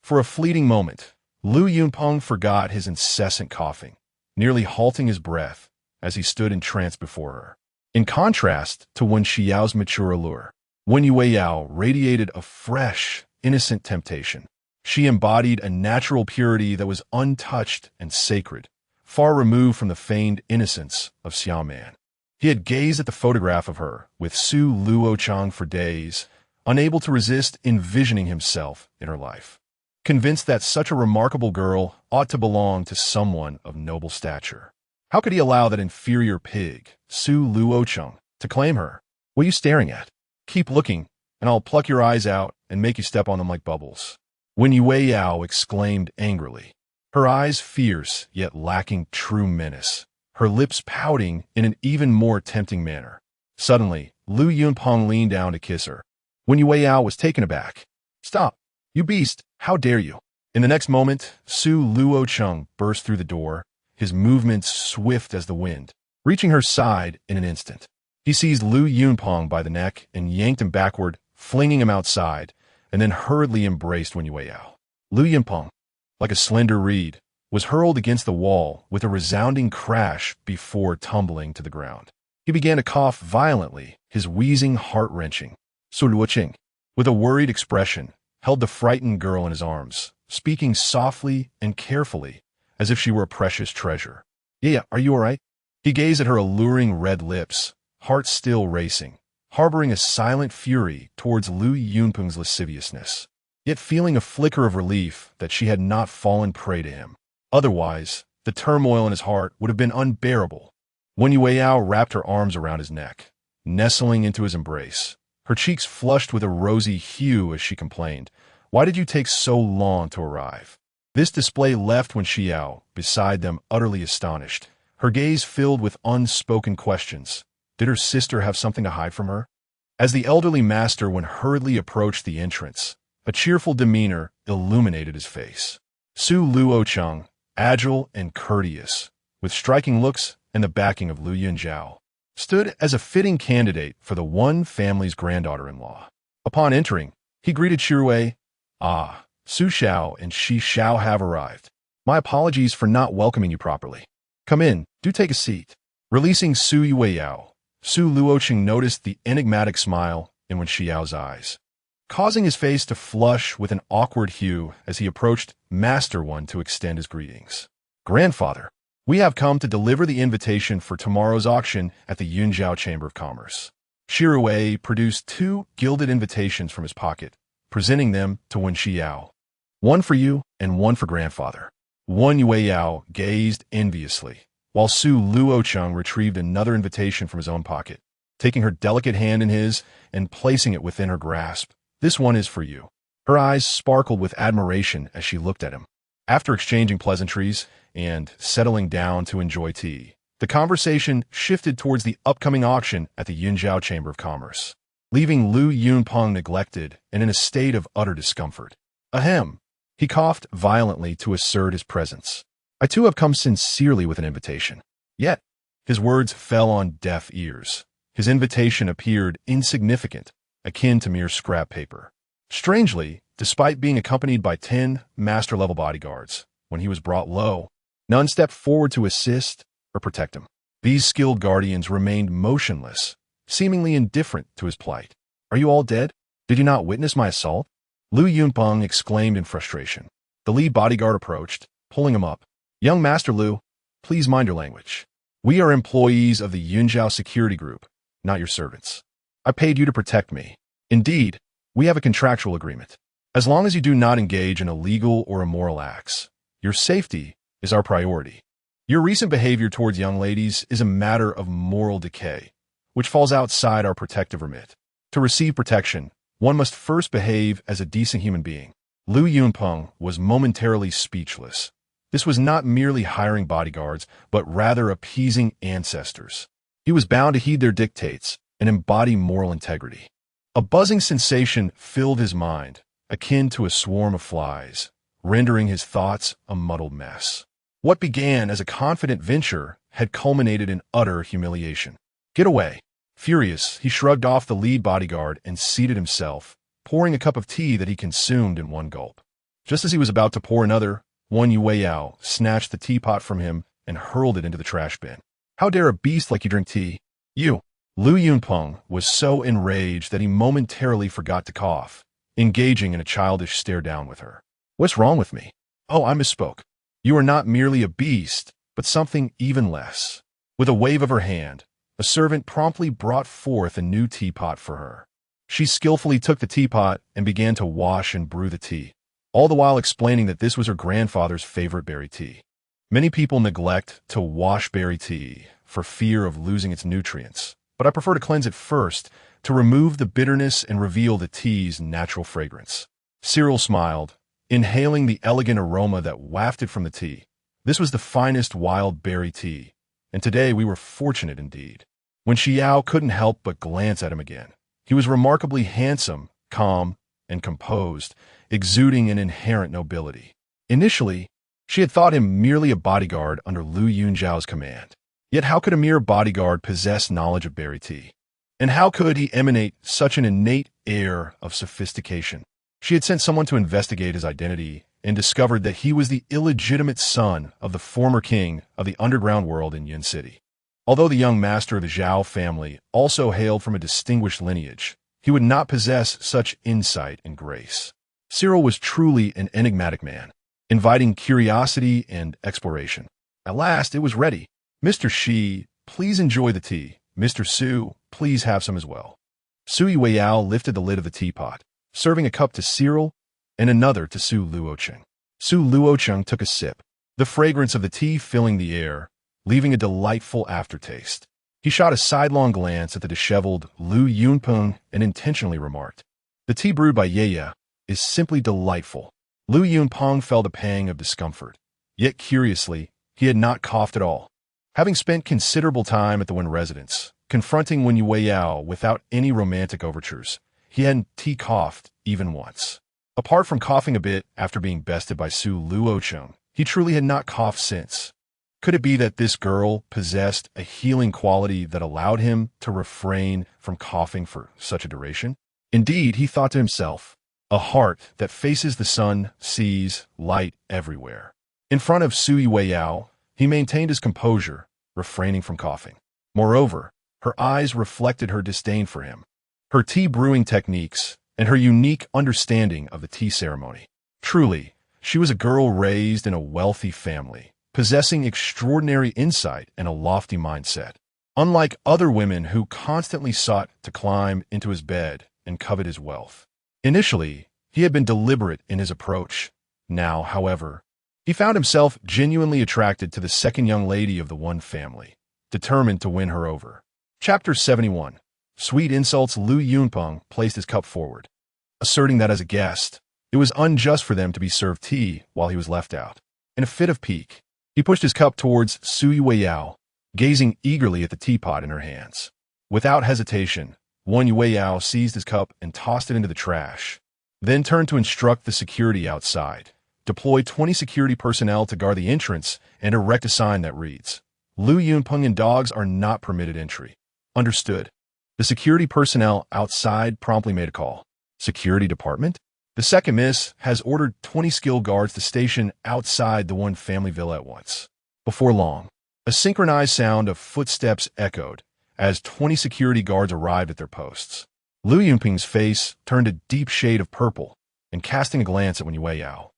For a fleeting moment, Lu Yunpeng forgot his incessant coughing, nearly halting his breath as he stood entranced before her. In contrast to Wen Xiao's mature allure, Wen Yueyao radiated a fresh, innocent temptation. She embodied a natural purity that was untouched and sacred, far removed from the feigned innocence of Xiaoman. He had gazed at the photograph of her with Su Luocheng for days, unable to resist envisioning himself in her life, convinced that such a remarkable girl ought to belong to someone of noble stature. How could he allow that inferior pig, Su Luocheng, to claim her? What are you staring at? Keep looking, and I'll pluck your eyes out and make you step on them like bubbles. Wen Yueyao exclaimed angrily. her eyes fierce yet lacking true menace, her lips pouting in an even more tempting manner. Suddenly, Lu Yunpeng leaned down to kiss her. Wen Yueyao was taken aback. "Stop! You beast! How dare you!" In the next moment, Su Luocheng burst through the door, his movements swift as the wind, reaching her side in an instant. He seized Lu Yunpeng by the neck and yanked him backward, flinging him outside, and then hurriedly embraced Wen Yueyao. Lu Yunpeng, like a slender reed, was hurled against the wall with a resounding crash before tumbling to the ground. He began to cough violently, his wheezing heart-wrenching. Su Luocheng, with a worried expression, held the frightened girl in his arms, speaking softly and carefully, as if she were a precious treasure. "Yeah, are you all right?" He gazed at her alluring red lips, heart still racing, harboring a silent fury towards Lu Yunpeng's lasciviousness, yet feeling a flicker of relief that she had not fallen prey to him. Otherwise, the turmoil in his heart would have been unbearable. Wen Yueyao wrapped her arms around his neck, nestling into his embrace, her cheeks flushed with a rosy hue as she complained, "Why did you take so long to arrive?" This display left Wen Xiao beside them utterly astonished, her gaze filled with unspoken questions. Did her sister have something to hide from her? As the elderly master went hurriedly approached the entrance, a cheerful demeanor illuminated his face. Su Luocheng, agile and courteous, with striking looks and the backing of Lu Yunzhou, stood as a fitting candidate for the one family's granddaughter-in-law. Upon entering, he greeted Shirui. "Ah, Su Xiao and Shi Xiao have arrived. My apologies for not welcoming you properly. Come in, do take a seat." Releasing Su Yueyao, Su Luocheng noticed the enigmatic smile in Wen Xiao's eyes, causing his face to flush with an awkward hue as he approached Master One to extend his greetings. "Grandfather, we have come to deliver the invitation for tomorrow's auction at the Yunzhou Chamber of Commerce." Shirui produced 2 gilded invitations from his pocket, presenting them to Wen Xiao. "One for you and one for grandfather." Wen Yueyao gazed enviously, while Su Luocheng retrieved another invitation from his own pocket, taking her delicate hand in his and placing it within her grasp. "This one is for you." Her eyes sparkled with admiration as she looked at him. After exchanging pleasantries and settling down to enjoy tea, the conversation shifted towards the upcoming auction at the Yunzhou Chamber of Commerce, leaving Lu Yunpeng neglected and in a state of utter discomfort. "Ahem." He coughed violently to assert his presence. "I too have come sincerely with an invitation." Yet, his words fell on deaf ears. His invitation appeared insignificant, akin to mere scrap paper. Strangely, despite being accompanied by 10 master-level bodyguards, when he was brought low, none stepped forward to assist or protect him. These skilled guardians remained motionless, seemingly indifferent to his plight. "Are you all dead? Did you not witness my assault?" Lu Yunpeng exclaimed in frustration. The lead bodyguard approached, pulling him up. "Young Master Lu, please mind your language. We are employees of the Yunzhou Security Group, not your servants. I paid you to protect me. Indeed, we have a contractual agreement. As long as you do not engage in illegal or immoral acts, your safety is our priority. Your recent behavior towards young ladies is a matter of moral decay, which falls outside our protective remit. To receive protection, one must first behave as a decent human being." Lu Yunpeng was momentarily speechless. This was not merely hiring bodyguards, but rather appeasing ancestors. He was bound to heed their dictates and embody moral integrity. A buzzing sensation filled his mind, akin to a swarm of flies, rendering his thoughts a muddled mess. What began as a confident venture had culminated in utter humiliation. "Get away." Furious, he shrugged off the lead bodyguard and seated himself, pouring a cup of tea that he consumed in one gulp. Just as he was about to pour another, Wen Yueyao snatched the teapot from him and hurled it into the trash bin. "How dare a beast like you drink tea? You!" Lu Yunpeng was so enraged that he momentarily forgot to cough, engaging in a childish stare-down with her. "What's wrong with me? Oh, I misspoke. You are not merely a beast, but something even less." With a wave of her hand, a servant promptly brought forth a new teapot for her. She skillfully took the teapot and began to wash and brew the tea, all the while explaining that this was her grandfather's favorite berry tea. Many people neglect to wash berry tea for fear of losing its nutrients, but I prefer to cleanse it first to remove the bitterness and reveal the tea's natural fragrance. Cyril smiled, inhaling the elegant aroma that wafted from the tea. This was the finest wild berry tea, and today we were fortunate indeed. When Xiao couldn't help but glance at him again. He was remarkably handsome, calm, and composed, exuding an inherent nobility. Initially, she had thought him merely a bodyguard under Lu Yunzhao's command. Yet how could a mere bodyguard possess knowledge of berry tea? And how could he emanate such an innate air of sophistication? She had sent someone to investigate his identity and discovered that he was the illegitimate son of the former king of the underground world in Yin City. Although the young master of the Zhao family also hailed from a distinguished lineage, he would not possess such insight and grace. Cyril was truly an enigmatic man, inviting curiosity and exploration. At last, it was ready. Mr. Shi, please enjoy the tea. Mr. Su, please have some as well. Su Yueyao lifted the lid of the teapot, serving a cup to Cyril and another to Su Luocheng. Su Luocheng took a sip, the fragrance of the tea filling the air, leaving a delightful aftertaste. He shot a sidelong glance at the disheveled Lu Yunpeng and intentionally remarked, "The tea brewed by Yeya is simply delightful." Lu Yunpeng felt a pang of discomfort, yet curiously, he had not coughed at all. Having spent considerable time at the Wen residence, confronting Wen Yueyao without any romantic overtures, he hadn't tea-coughed even once. Apart from coughing a bit after being bested by Su Luocheng, he truly had not coughed since. Could it be that this girl possessed a healing quality that allowed him to refrain from coughing for such a duration? Indeed, he thought to himself, a heart that faces the sun sees light everywhere. In front of Su Yueyao, he maintained his composure, refraining from coughing. Moreover, her eyes reflected her disdain for him, her tea brewing techniques, and her unique understanding of the tea ceremony. Truly, she was a girl raised in a wealthy family, possessing extraordinary insight and a lofty mindset. Unlike other women who constantly sought to climb into his bed and covet his wealth. Initially, he had been deliberate in his approach. Now, however, he found himself genuinely attracted to the second young lady of the Wen family, determined to win her over. Chapter 71. Sweet insults. Lu Yunpeng placed his cup forward, asserting that as a guest, it was unjust for them to be served tea while he was left out. In a fit of pique, he pushed his cup towards Su Yueyao, gazing eagerly at the teapot in her hands. Without hesitation, Wen Yueyao seized his cup and tossed it into the trash, then turned to instruct the security outside. Deploy 20 security personnel to guard the entrance and erect a sign that reads, "Lu Yunpeng and dogs are not permitted entry." Understood. The security personnel outside promptly made a call. Security department? The second miss has ordered 20 skilled guards to station outside the Wen family villa at once. Before long, a synchronized sound of footsteps echoed as 20 security guards arrived at their posts. Lu Yunpeng's face turned a deep shade of purple, and casting a glance at Wen Yueyao,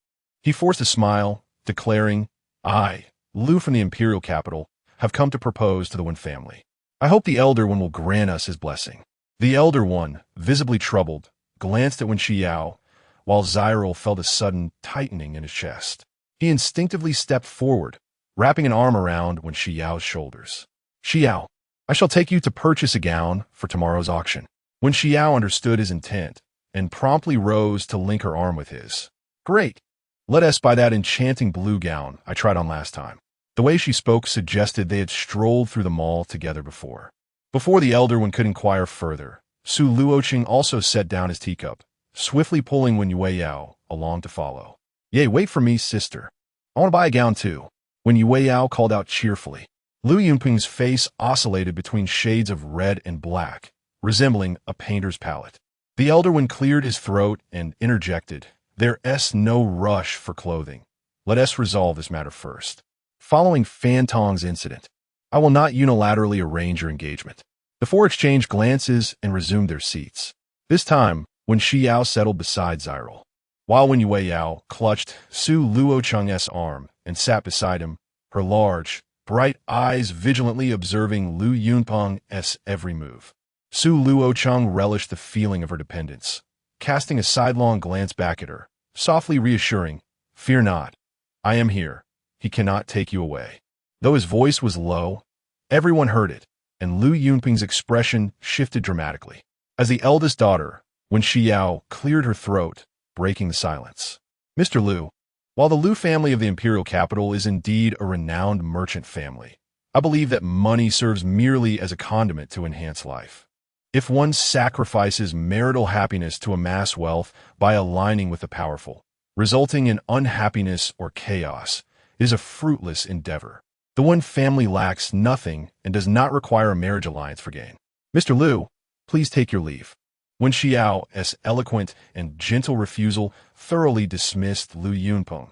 he forced a smile, declaring, "I, Lu from the imperial capital, have come to propose to the Wen family. I hope the elder one will grant us his blessing." The elder one, visibly troubled, glanced at Wen Xiao, while Cyril felt a sudden tightening in his chest. He instinctively stepped forward, wrapping an arm around Wen Xiao's shoulders. "Xiao, I shall take you to purchase a gown for tomorrow's auction." Wen Xiao understood his intent and promptly rose to link her arm with his. "Great. Let us buy that enchanting blue gown I tried on last time." The way she spoke suggested they had strolled through the mall together before. Before the elder one could inquire further, Su Luocheng also set down his teacup, swiftly pulling Wen Yueyao along to follow. "Yay, wait for me, sister. I want to buy a gown too," Wen Yueyao called out cheerfully. Lu Yunpeng's face oscillated between shades of red and black, resembling a painter's palette. The elder one cleared his throat and interjected, "There's no rush for clothing. Let us resolve this matter first. Following Fan Tong's incident, I will not unilaterally arrange your engagement." The four exchanged glances and resumed their seats. This time, Wen Xiao settled beside Cyril, while Wen Yueyao clutched Su Luocheng's arm and sat beside him, her large, bright eyes vigilantly observing Lu Yunpeng's every move. Su Luocheng relished the feeling of her dependence, casting a sidelong glance back at her, softly reassuring, "Fear not. I am here. He cannot take you away." Though his voice was low, everyone heard it, and Lu Yunpeng's expression shifted dramatically. As the eldest daughter, Wen Xiao cleared her throat, breaking the silence. Mr. Liu, while the Liu family of the imperial capital is indeed a renowned merchant family, I believe that money serves merely as a condiment to enhance life. If one sacrifices marital happiness to amass wealth by aligning with the powerful, resulting in unhappiness or chaos, it is a fruitless endeavor. The one family lacks nothing and does not require a marriage alliance for gain. Mr. Liu, please take your leave. When Xiao's eloquent and gentle refusal thoroughly dismissed Liu Yunpeng,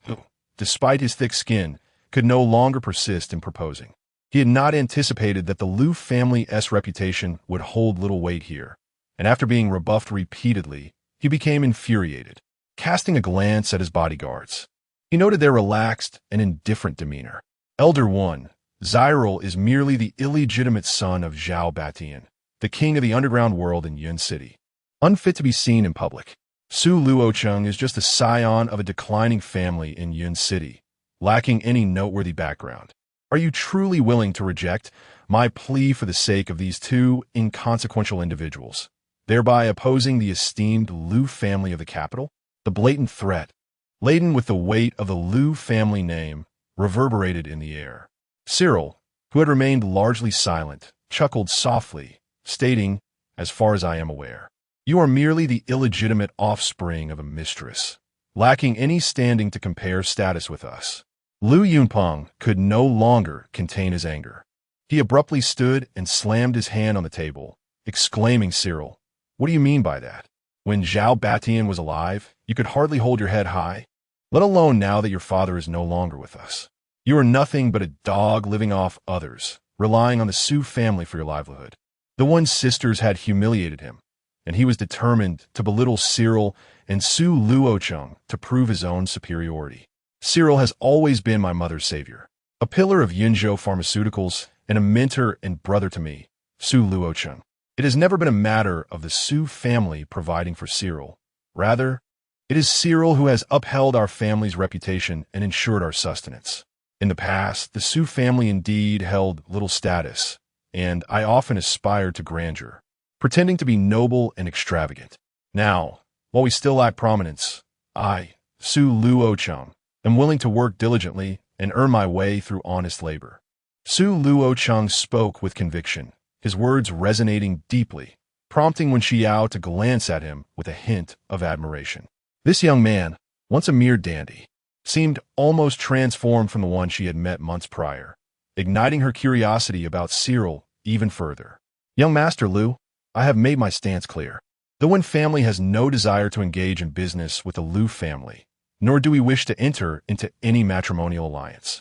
who, despite his thick skin, could no longer persist in proposing. He had not anticipated that the Liu family's reputation would hold little weight here, and after being rebuffed repeatedly, he became infuriated. Casting a glance at his bodyguards, he noted their relaxed and indifferent demeanor. Elder One, Zyril is merely the illegitimate son of Zhao Batian, the king of the underground world in Yun City, unfit to be seen in public. Su Luocheng is just a scion of a declining family in Yun City, lacking any noteworthy background. Are you truly willing to reject my plea for the sake of these two inconsequential individuals, thereby opposing the esteemed Liu family of the capital? The blatant threat, laden with the weight of the Liu family name, reverberated in the air. Cyril, who had remained largely silent, chuckled softly, stating, "As far as I am aware, you are merely the illegitimate offspring of a mistress, lacking any standing to compare status with us." Liu Yunpeng could no longer contain his anger. He abruptly stood and slammed his hand on the table, exclaiming, "Cyril, what do you mean by that? When Zhao Batian was alive, you could hardly hold your head high, let alone now that your father is no longer with us. You are nothing but a dog living off others, relying on the Su family for your livelihood." The One's sisters had humiliated him, and he was determined to belittle Cyril and Su Luocheng to prove his own superiority. "Cyril has always been my mother's savior, a pillar of Yunzhou pharmaceuticals and a mentor and brother to me, Su Luocheng. It has never been a matter of the Su family providing for Cyril. Rather, it is Cyril who has upheld our family's reputation and ensured our sustenance. In the past, the Su family indeed held little status, and I often aspired to grandeur, pretending to be noble and extravagant. Now, while we still lack prominence, I, Su Luocheng, am willing to work diligently and earn my way through honest labor." Su Luocheng spoke with conviction, his words resonating deeply, prompting Wen Xiao to glance at him with a hint of admiration. This young man, once a mere dandy, seemed almost transformed from the one she had met months prior, igniting her curiosity about Cyril even further. "Young Master Liu, I have made my stance clear. The Wen family has no desire to engage in business with the Liu family, nor do we wish to enter into any matrimonial alliance.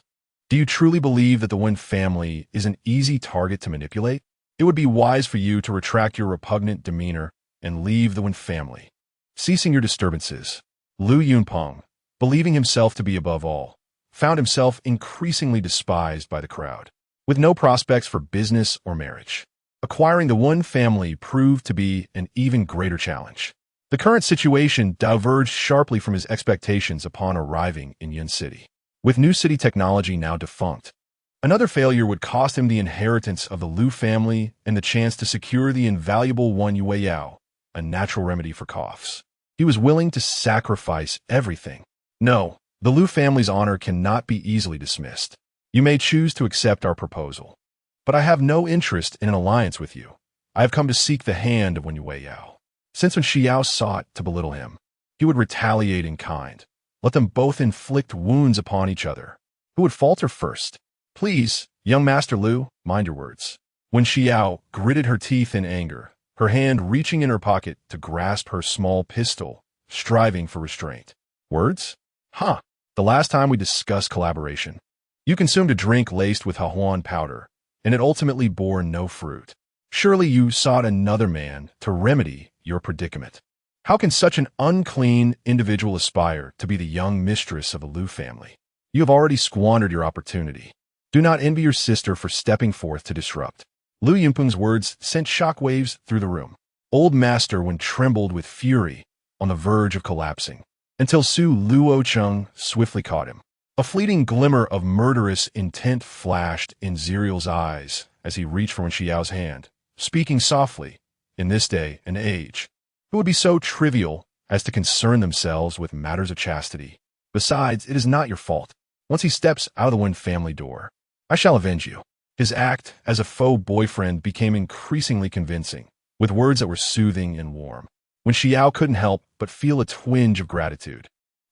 Do you truly believe that the Wen family is an easy target to manipulate? It would be wise for you to retract your repugnant demeanor and leave the Wen family." Ceasing your disturbances, Liu Yunpeng, believing himself to be above all, found himself increasingly despised by the crowd. With no prospects for business or marriage, acquiring the Wen family proved to be an even greater challenge. The current situation diverged sharply from his expectations upon arriving in Yun City. With new city technology now defunct, another failure would cost him the inheritance of the Liu family and the chance to secure the invaluable Wan Yueyao, a natural remedy for coughs. He was willing to sacrifice everything. "No, the Liu family's honor cannot be easily dismissed. You may choose to accept our proposal, but I have no interest in an alliance with you. I have come to seek the hand of Wan Yueyao." Since Wen Xiao sought to belittle him, he would retaliate in kind. Let them both inflict wounds upon each other. Who would falter first? "Please, young Master Liu, mind your words." Wen Xiao gritted her teeth in anger, her hand reaching in her pocket to grasp her small pistol, striving for restraint. "Words? Huh. The last time we discussed collaboration, you consumed a drink laced with Hahuan powder, and it ultimately bore no fruit. Surely you sought another man to remedy your predicament. How can such an unclean individual aspire to be the young mistress of a Liu family? You have already squandered your opportunity. Do not envy your sister for stepping forth to disrupt." Liu Yunpeng's words sent shockwaves through the room. Old Master Wen trembled with fury, on the verge of collapsing, until Su Luocheng swiftly caught him. A fleeting glimmer of murderous intent flashed in Ziril's eyes as he reached for Wen Xiao's hand, speaking softly, "In this day and age, it would be so trivial as to concern themselves with matters of chastity. Besides, it is not your fault. Once he steps out of the Wen family door, I shall avenge you. His act as a faux boyfriend became increasingly convincing, with words that were soothing and warm. When Xiao couldn't help but feel a twinge of gratitude.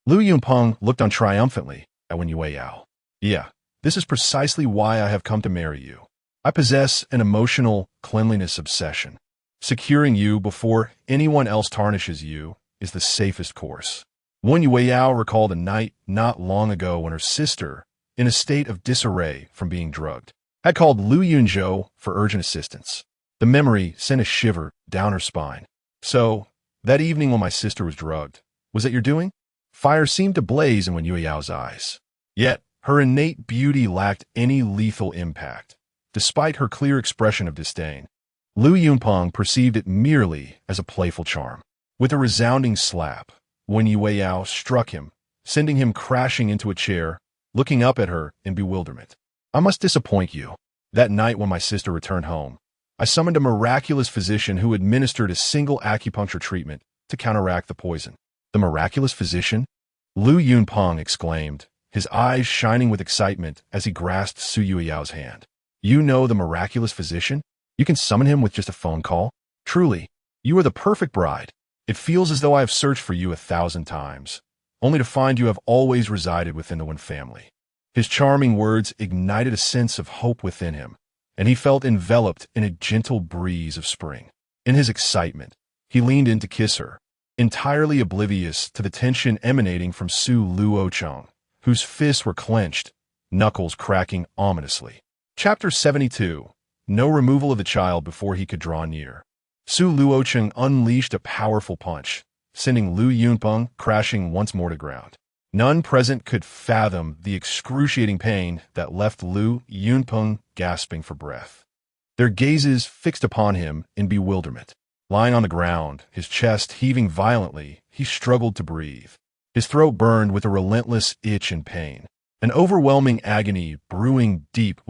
Lu Yunpeng looked on triumphantly at Wen Yueyao. Yeah, this is precisely why I have come to marry you. I possess an emotional cleanliness obsession. Securing you before anyone else tarnishes you is the safest course. Wen Yueyao recalled a night not long ago when her sister, in a state of disarray from being drugged, had called Lu Yunzhou for urgent assistance. The memory sent a shiver down her spine. So, that evening when my sister was drugged, was it your doing? Fire seemed to blaze in Wen Yueyao's eyes. Yet, her innate beauty lacked any lethal impact. Despite her clear expression of disdain, Lu Yunpeng perceived it merely as a playful charm. With a resounding slap, Wen Yueyao struck him, sending him crashing into a chair, looking up at her in bewilderment. I must disappoint you. That night when my sister returned home, I summoned a miraculous physician who administered a single acupuncture treatment to counteract the poison. The miraculous physician? Lu Yunpeng exclaimed, his eyes shining with excitement as he grasped Su Yueyao's hand. You know the miraculous physician? You can summon him with just a phone call? Truly, you are the perfect bride. It feels as though I have searched for you 1,000 times, only to find you have always resided within the Wen family. His charming words ignited a sense of hope within him, and he felt enveloped in a gentle breeze of spring. In his excitement, he leaned in to kiss her, entirely oblivious to the tension emanating from Su Luocheng, whose fists were clenched, knuckles cracking ominously. Chapter 72. No removal of the child before he could draw near. Su Luocheng unleashed a powerful punch, sending Lu Yunpeng crashing once more to ground. None present could fathom the excruciating pain that left Lu Yunpeng gasping for breath. Their gazes fixed upon him in bewilderment. Lying on the ground, his chest heaving violently, he struggled to breathe. His throat burned with a relentless itch and pain, an overwhelming agony brewing deep within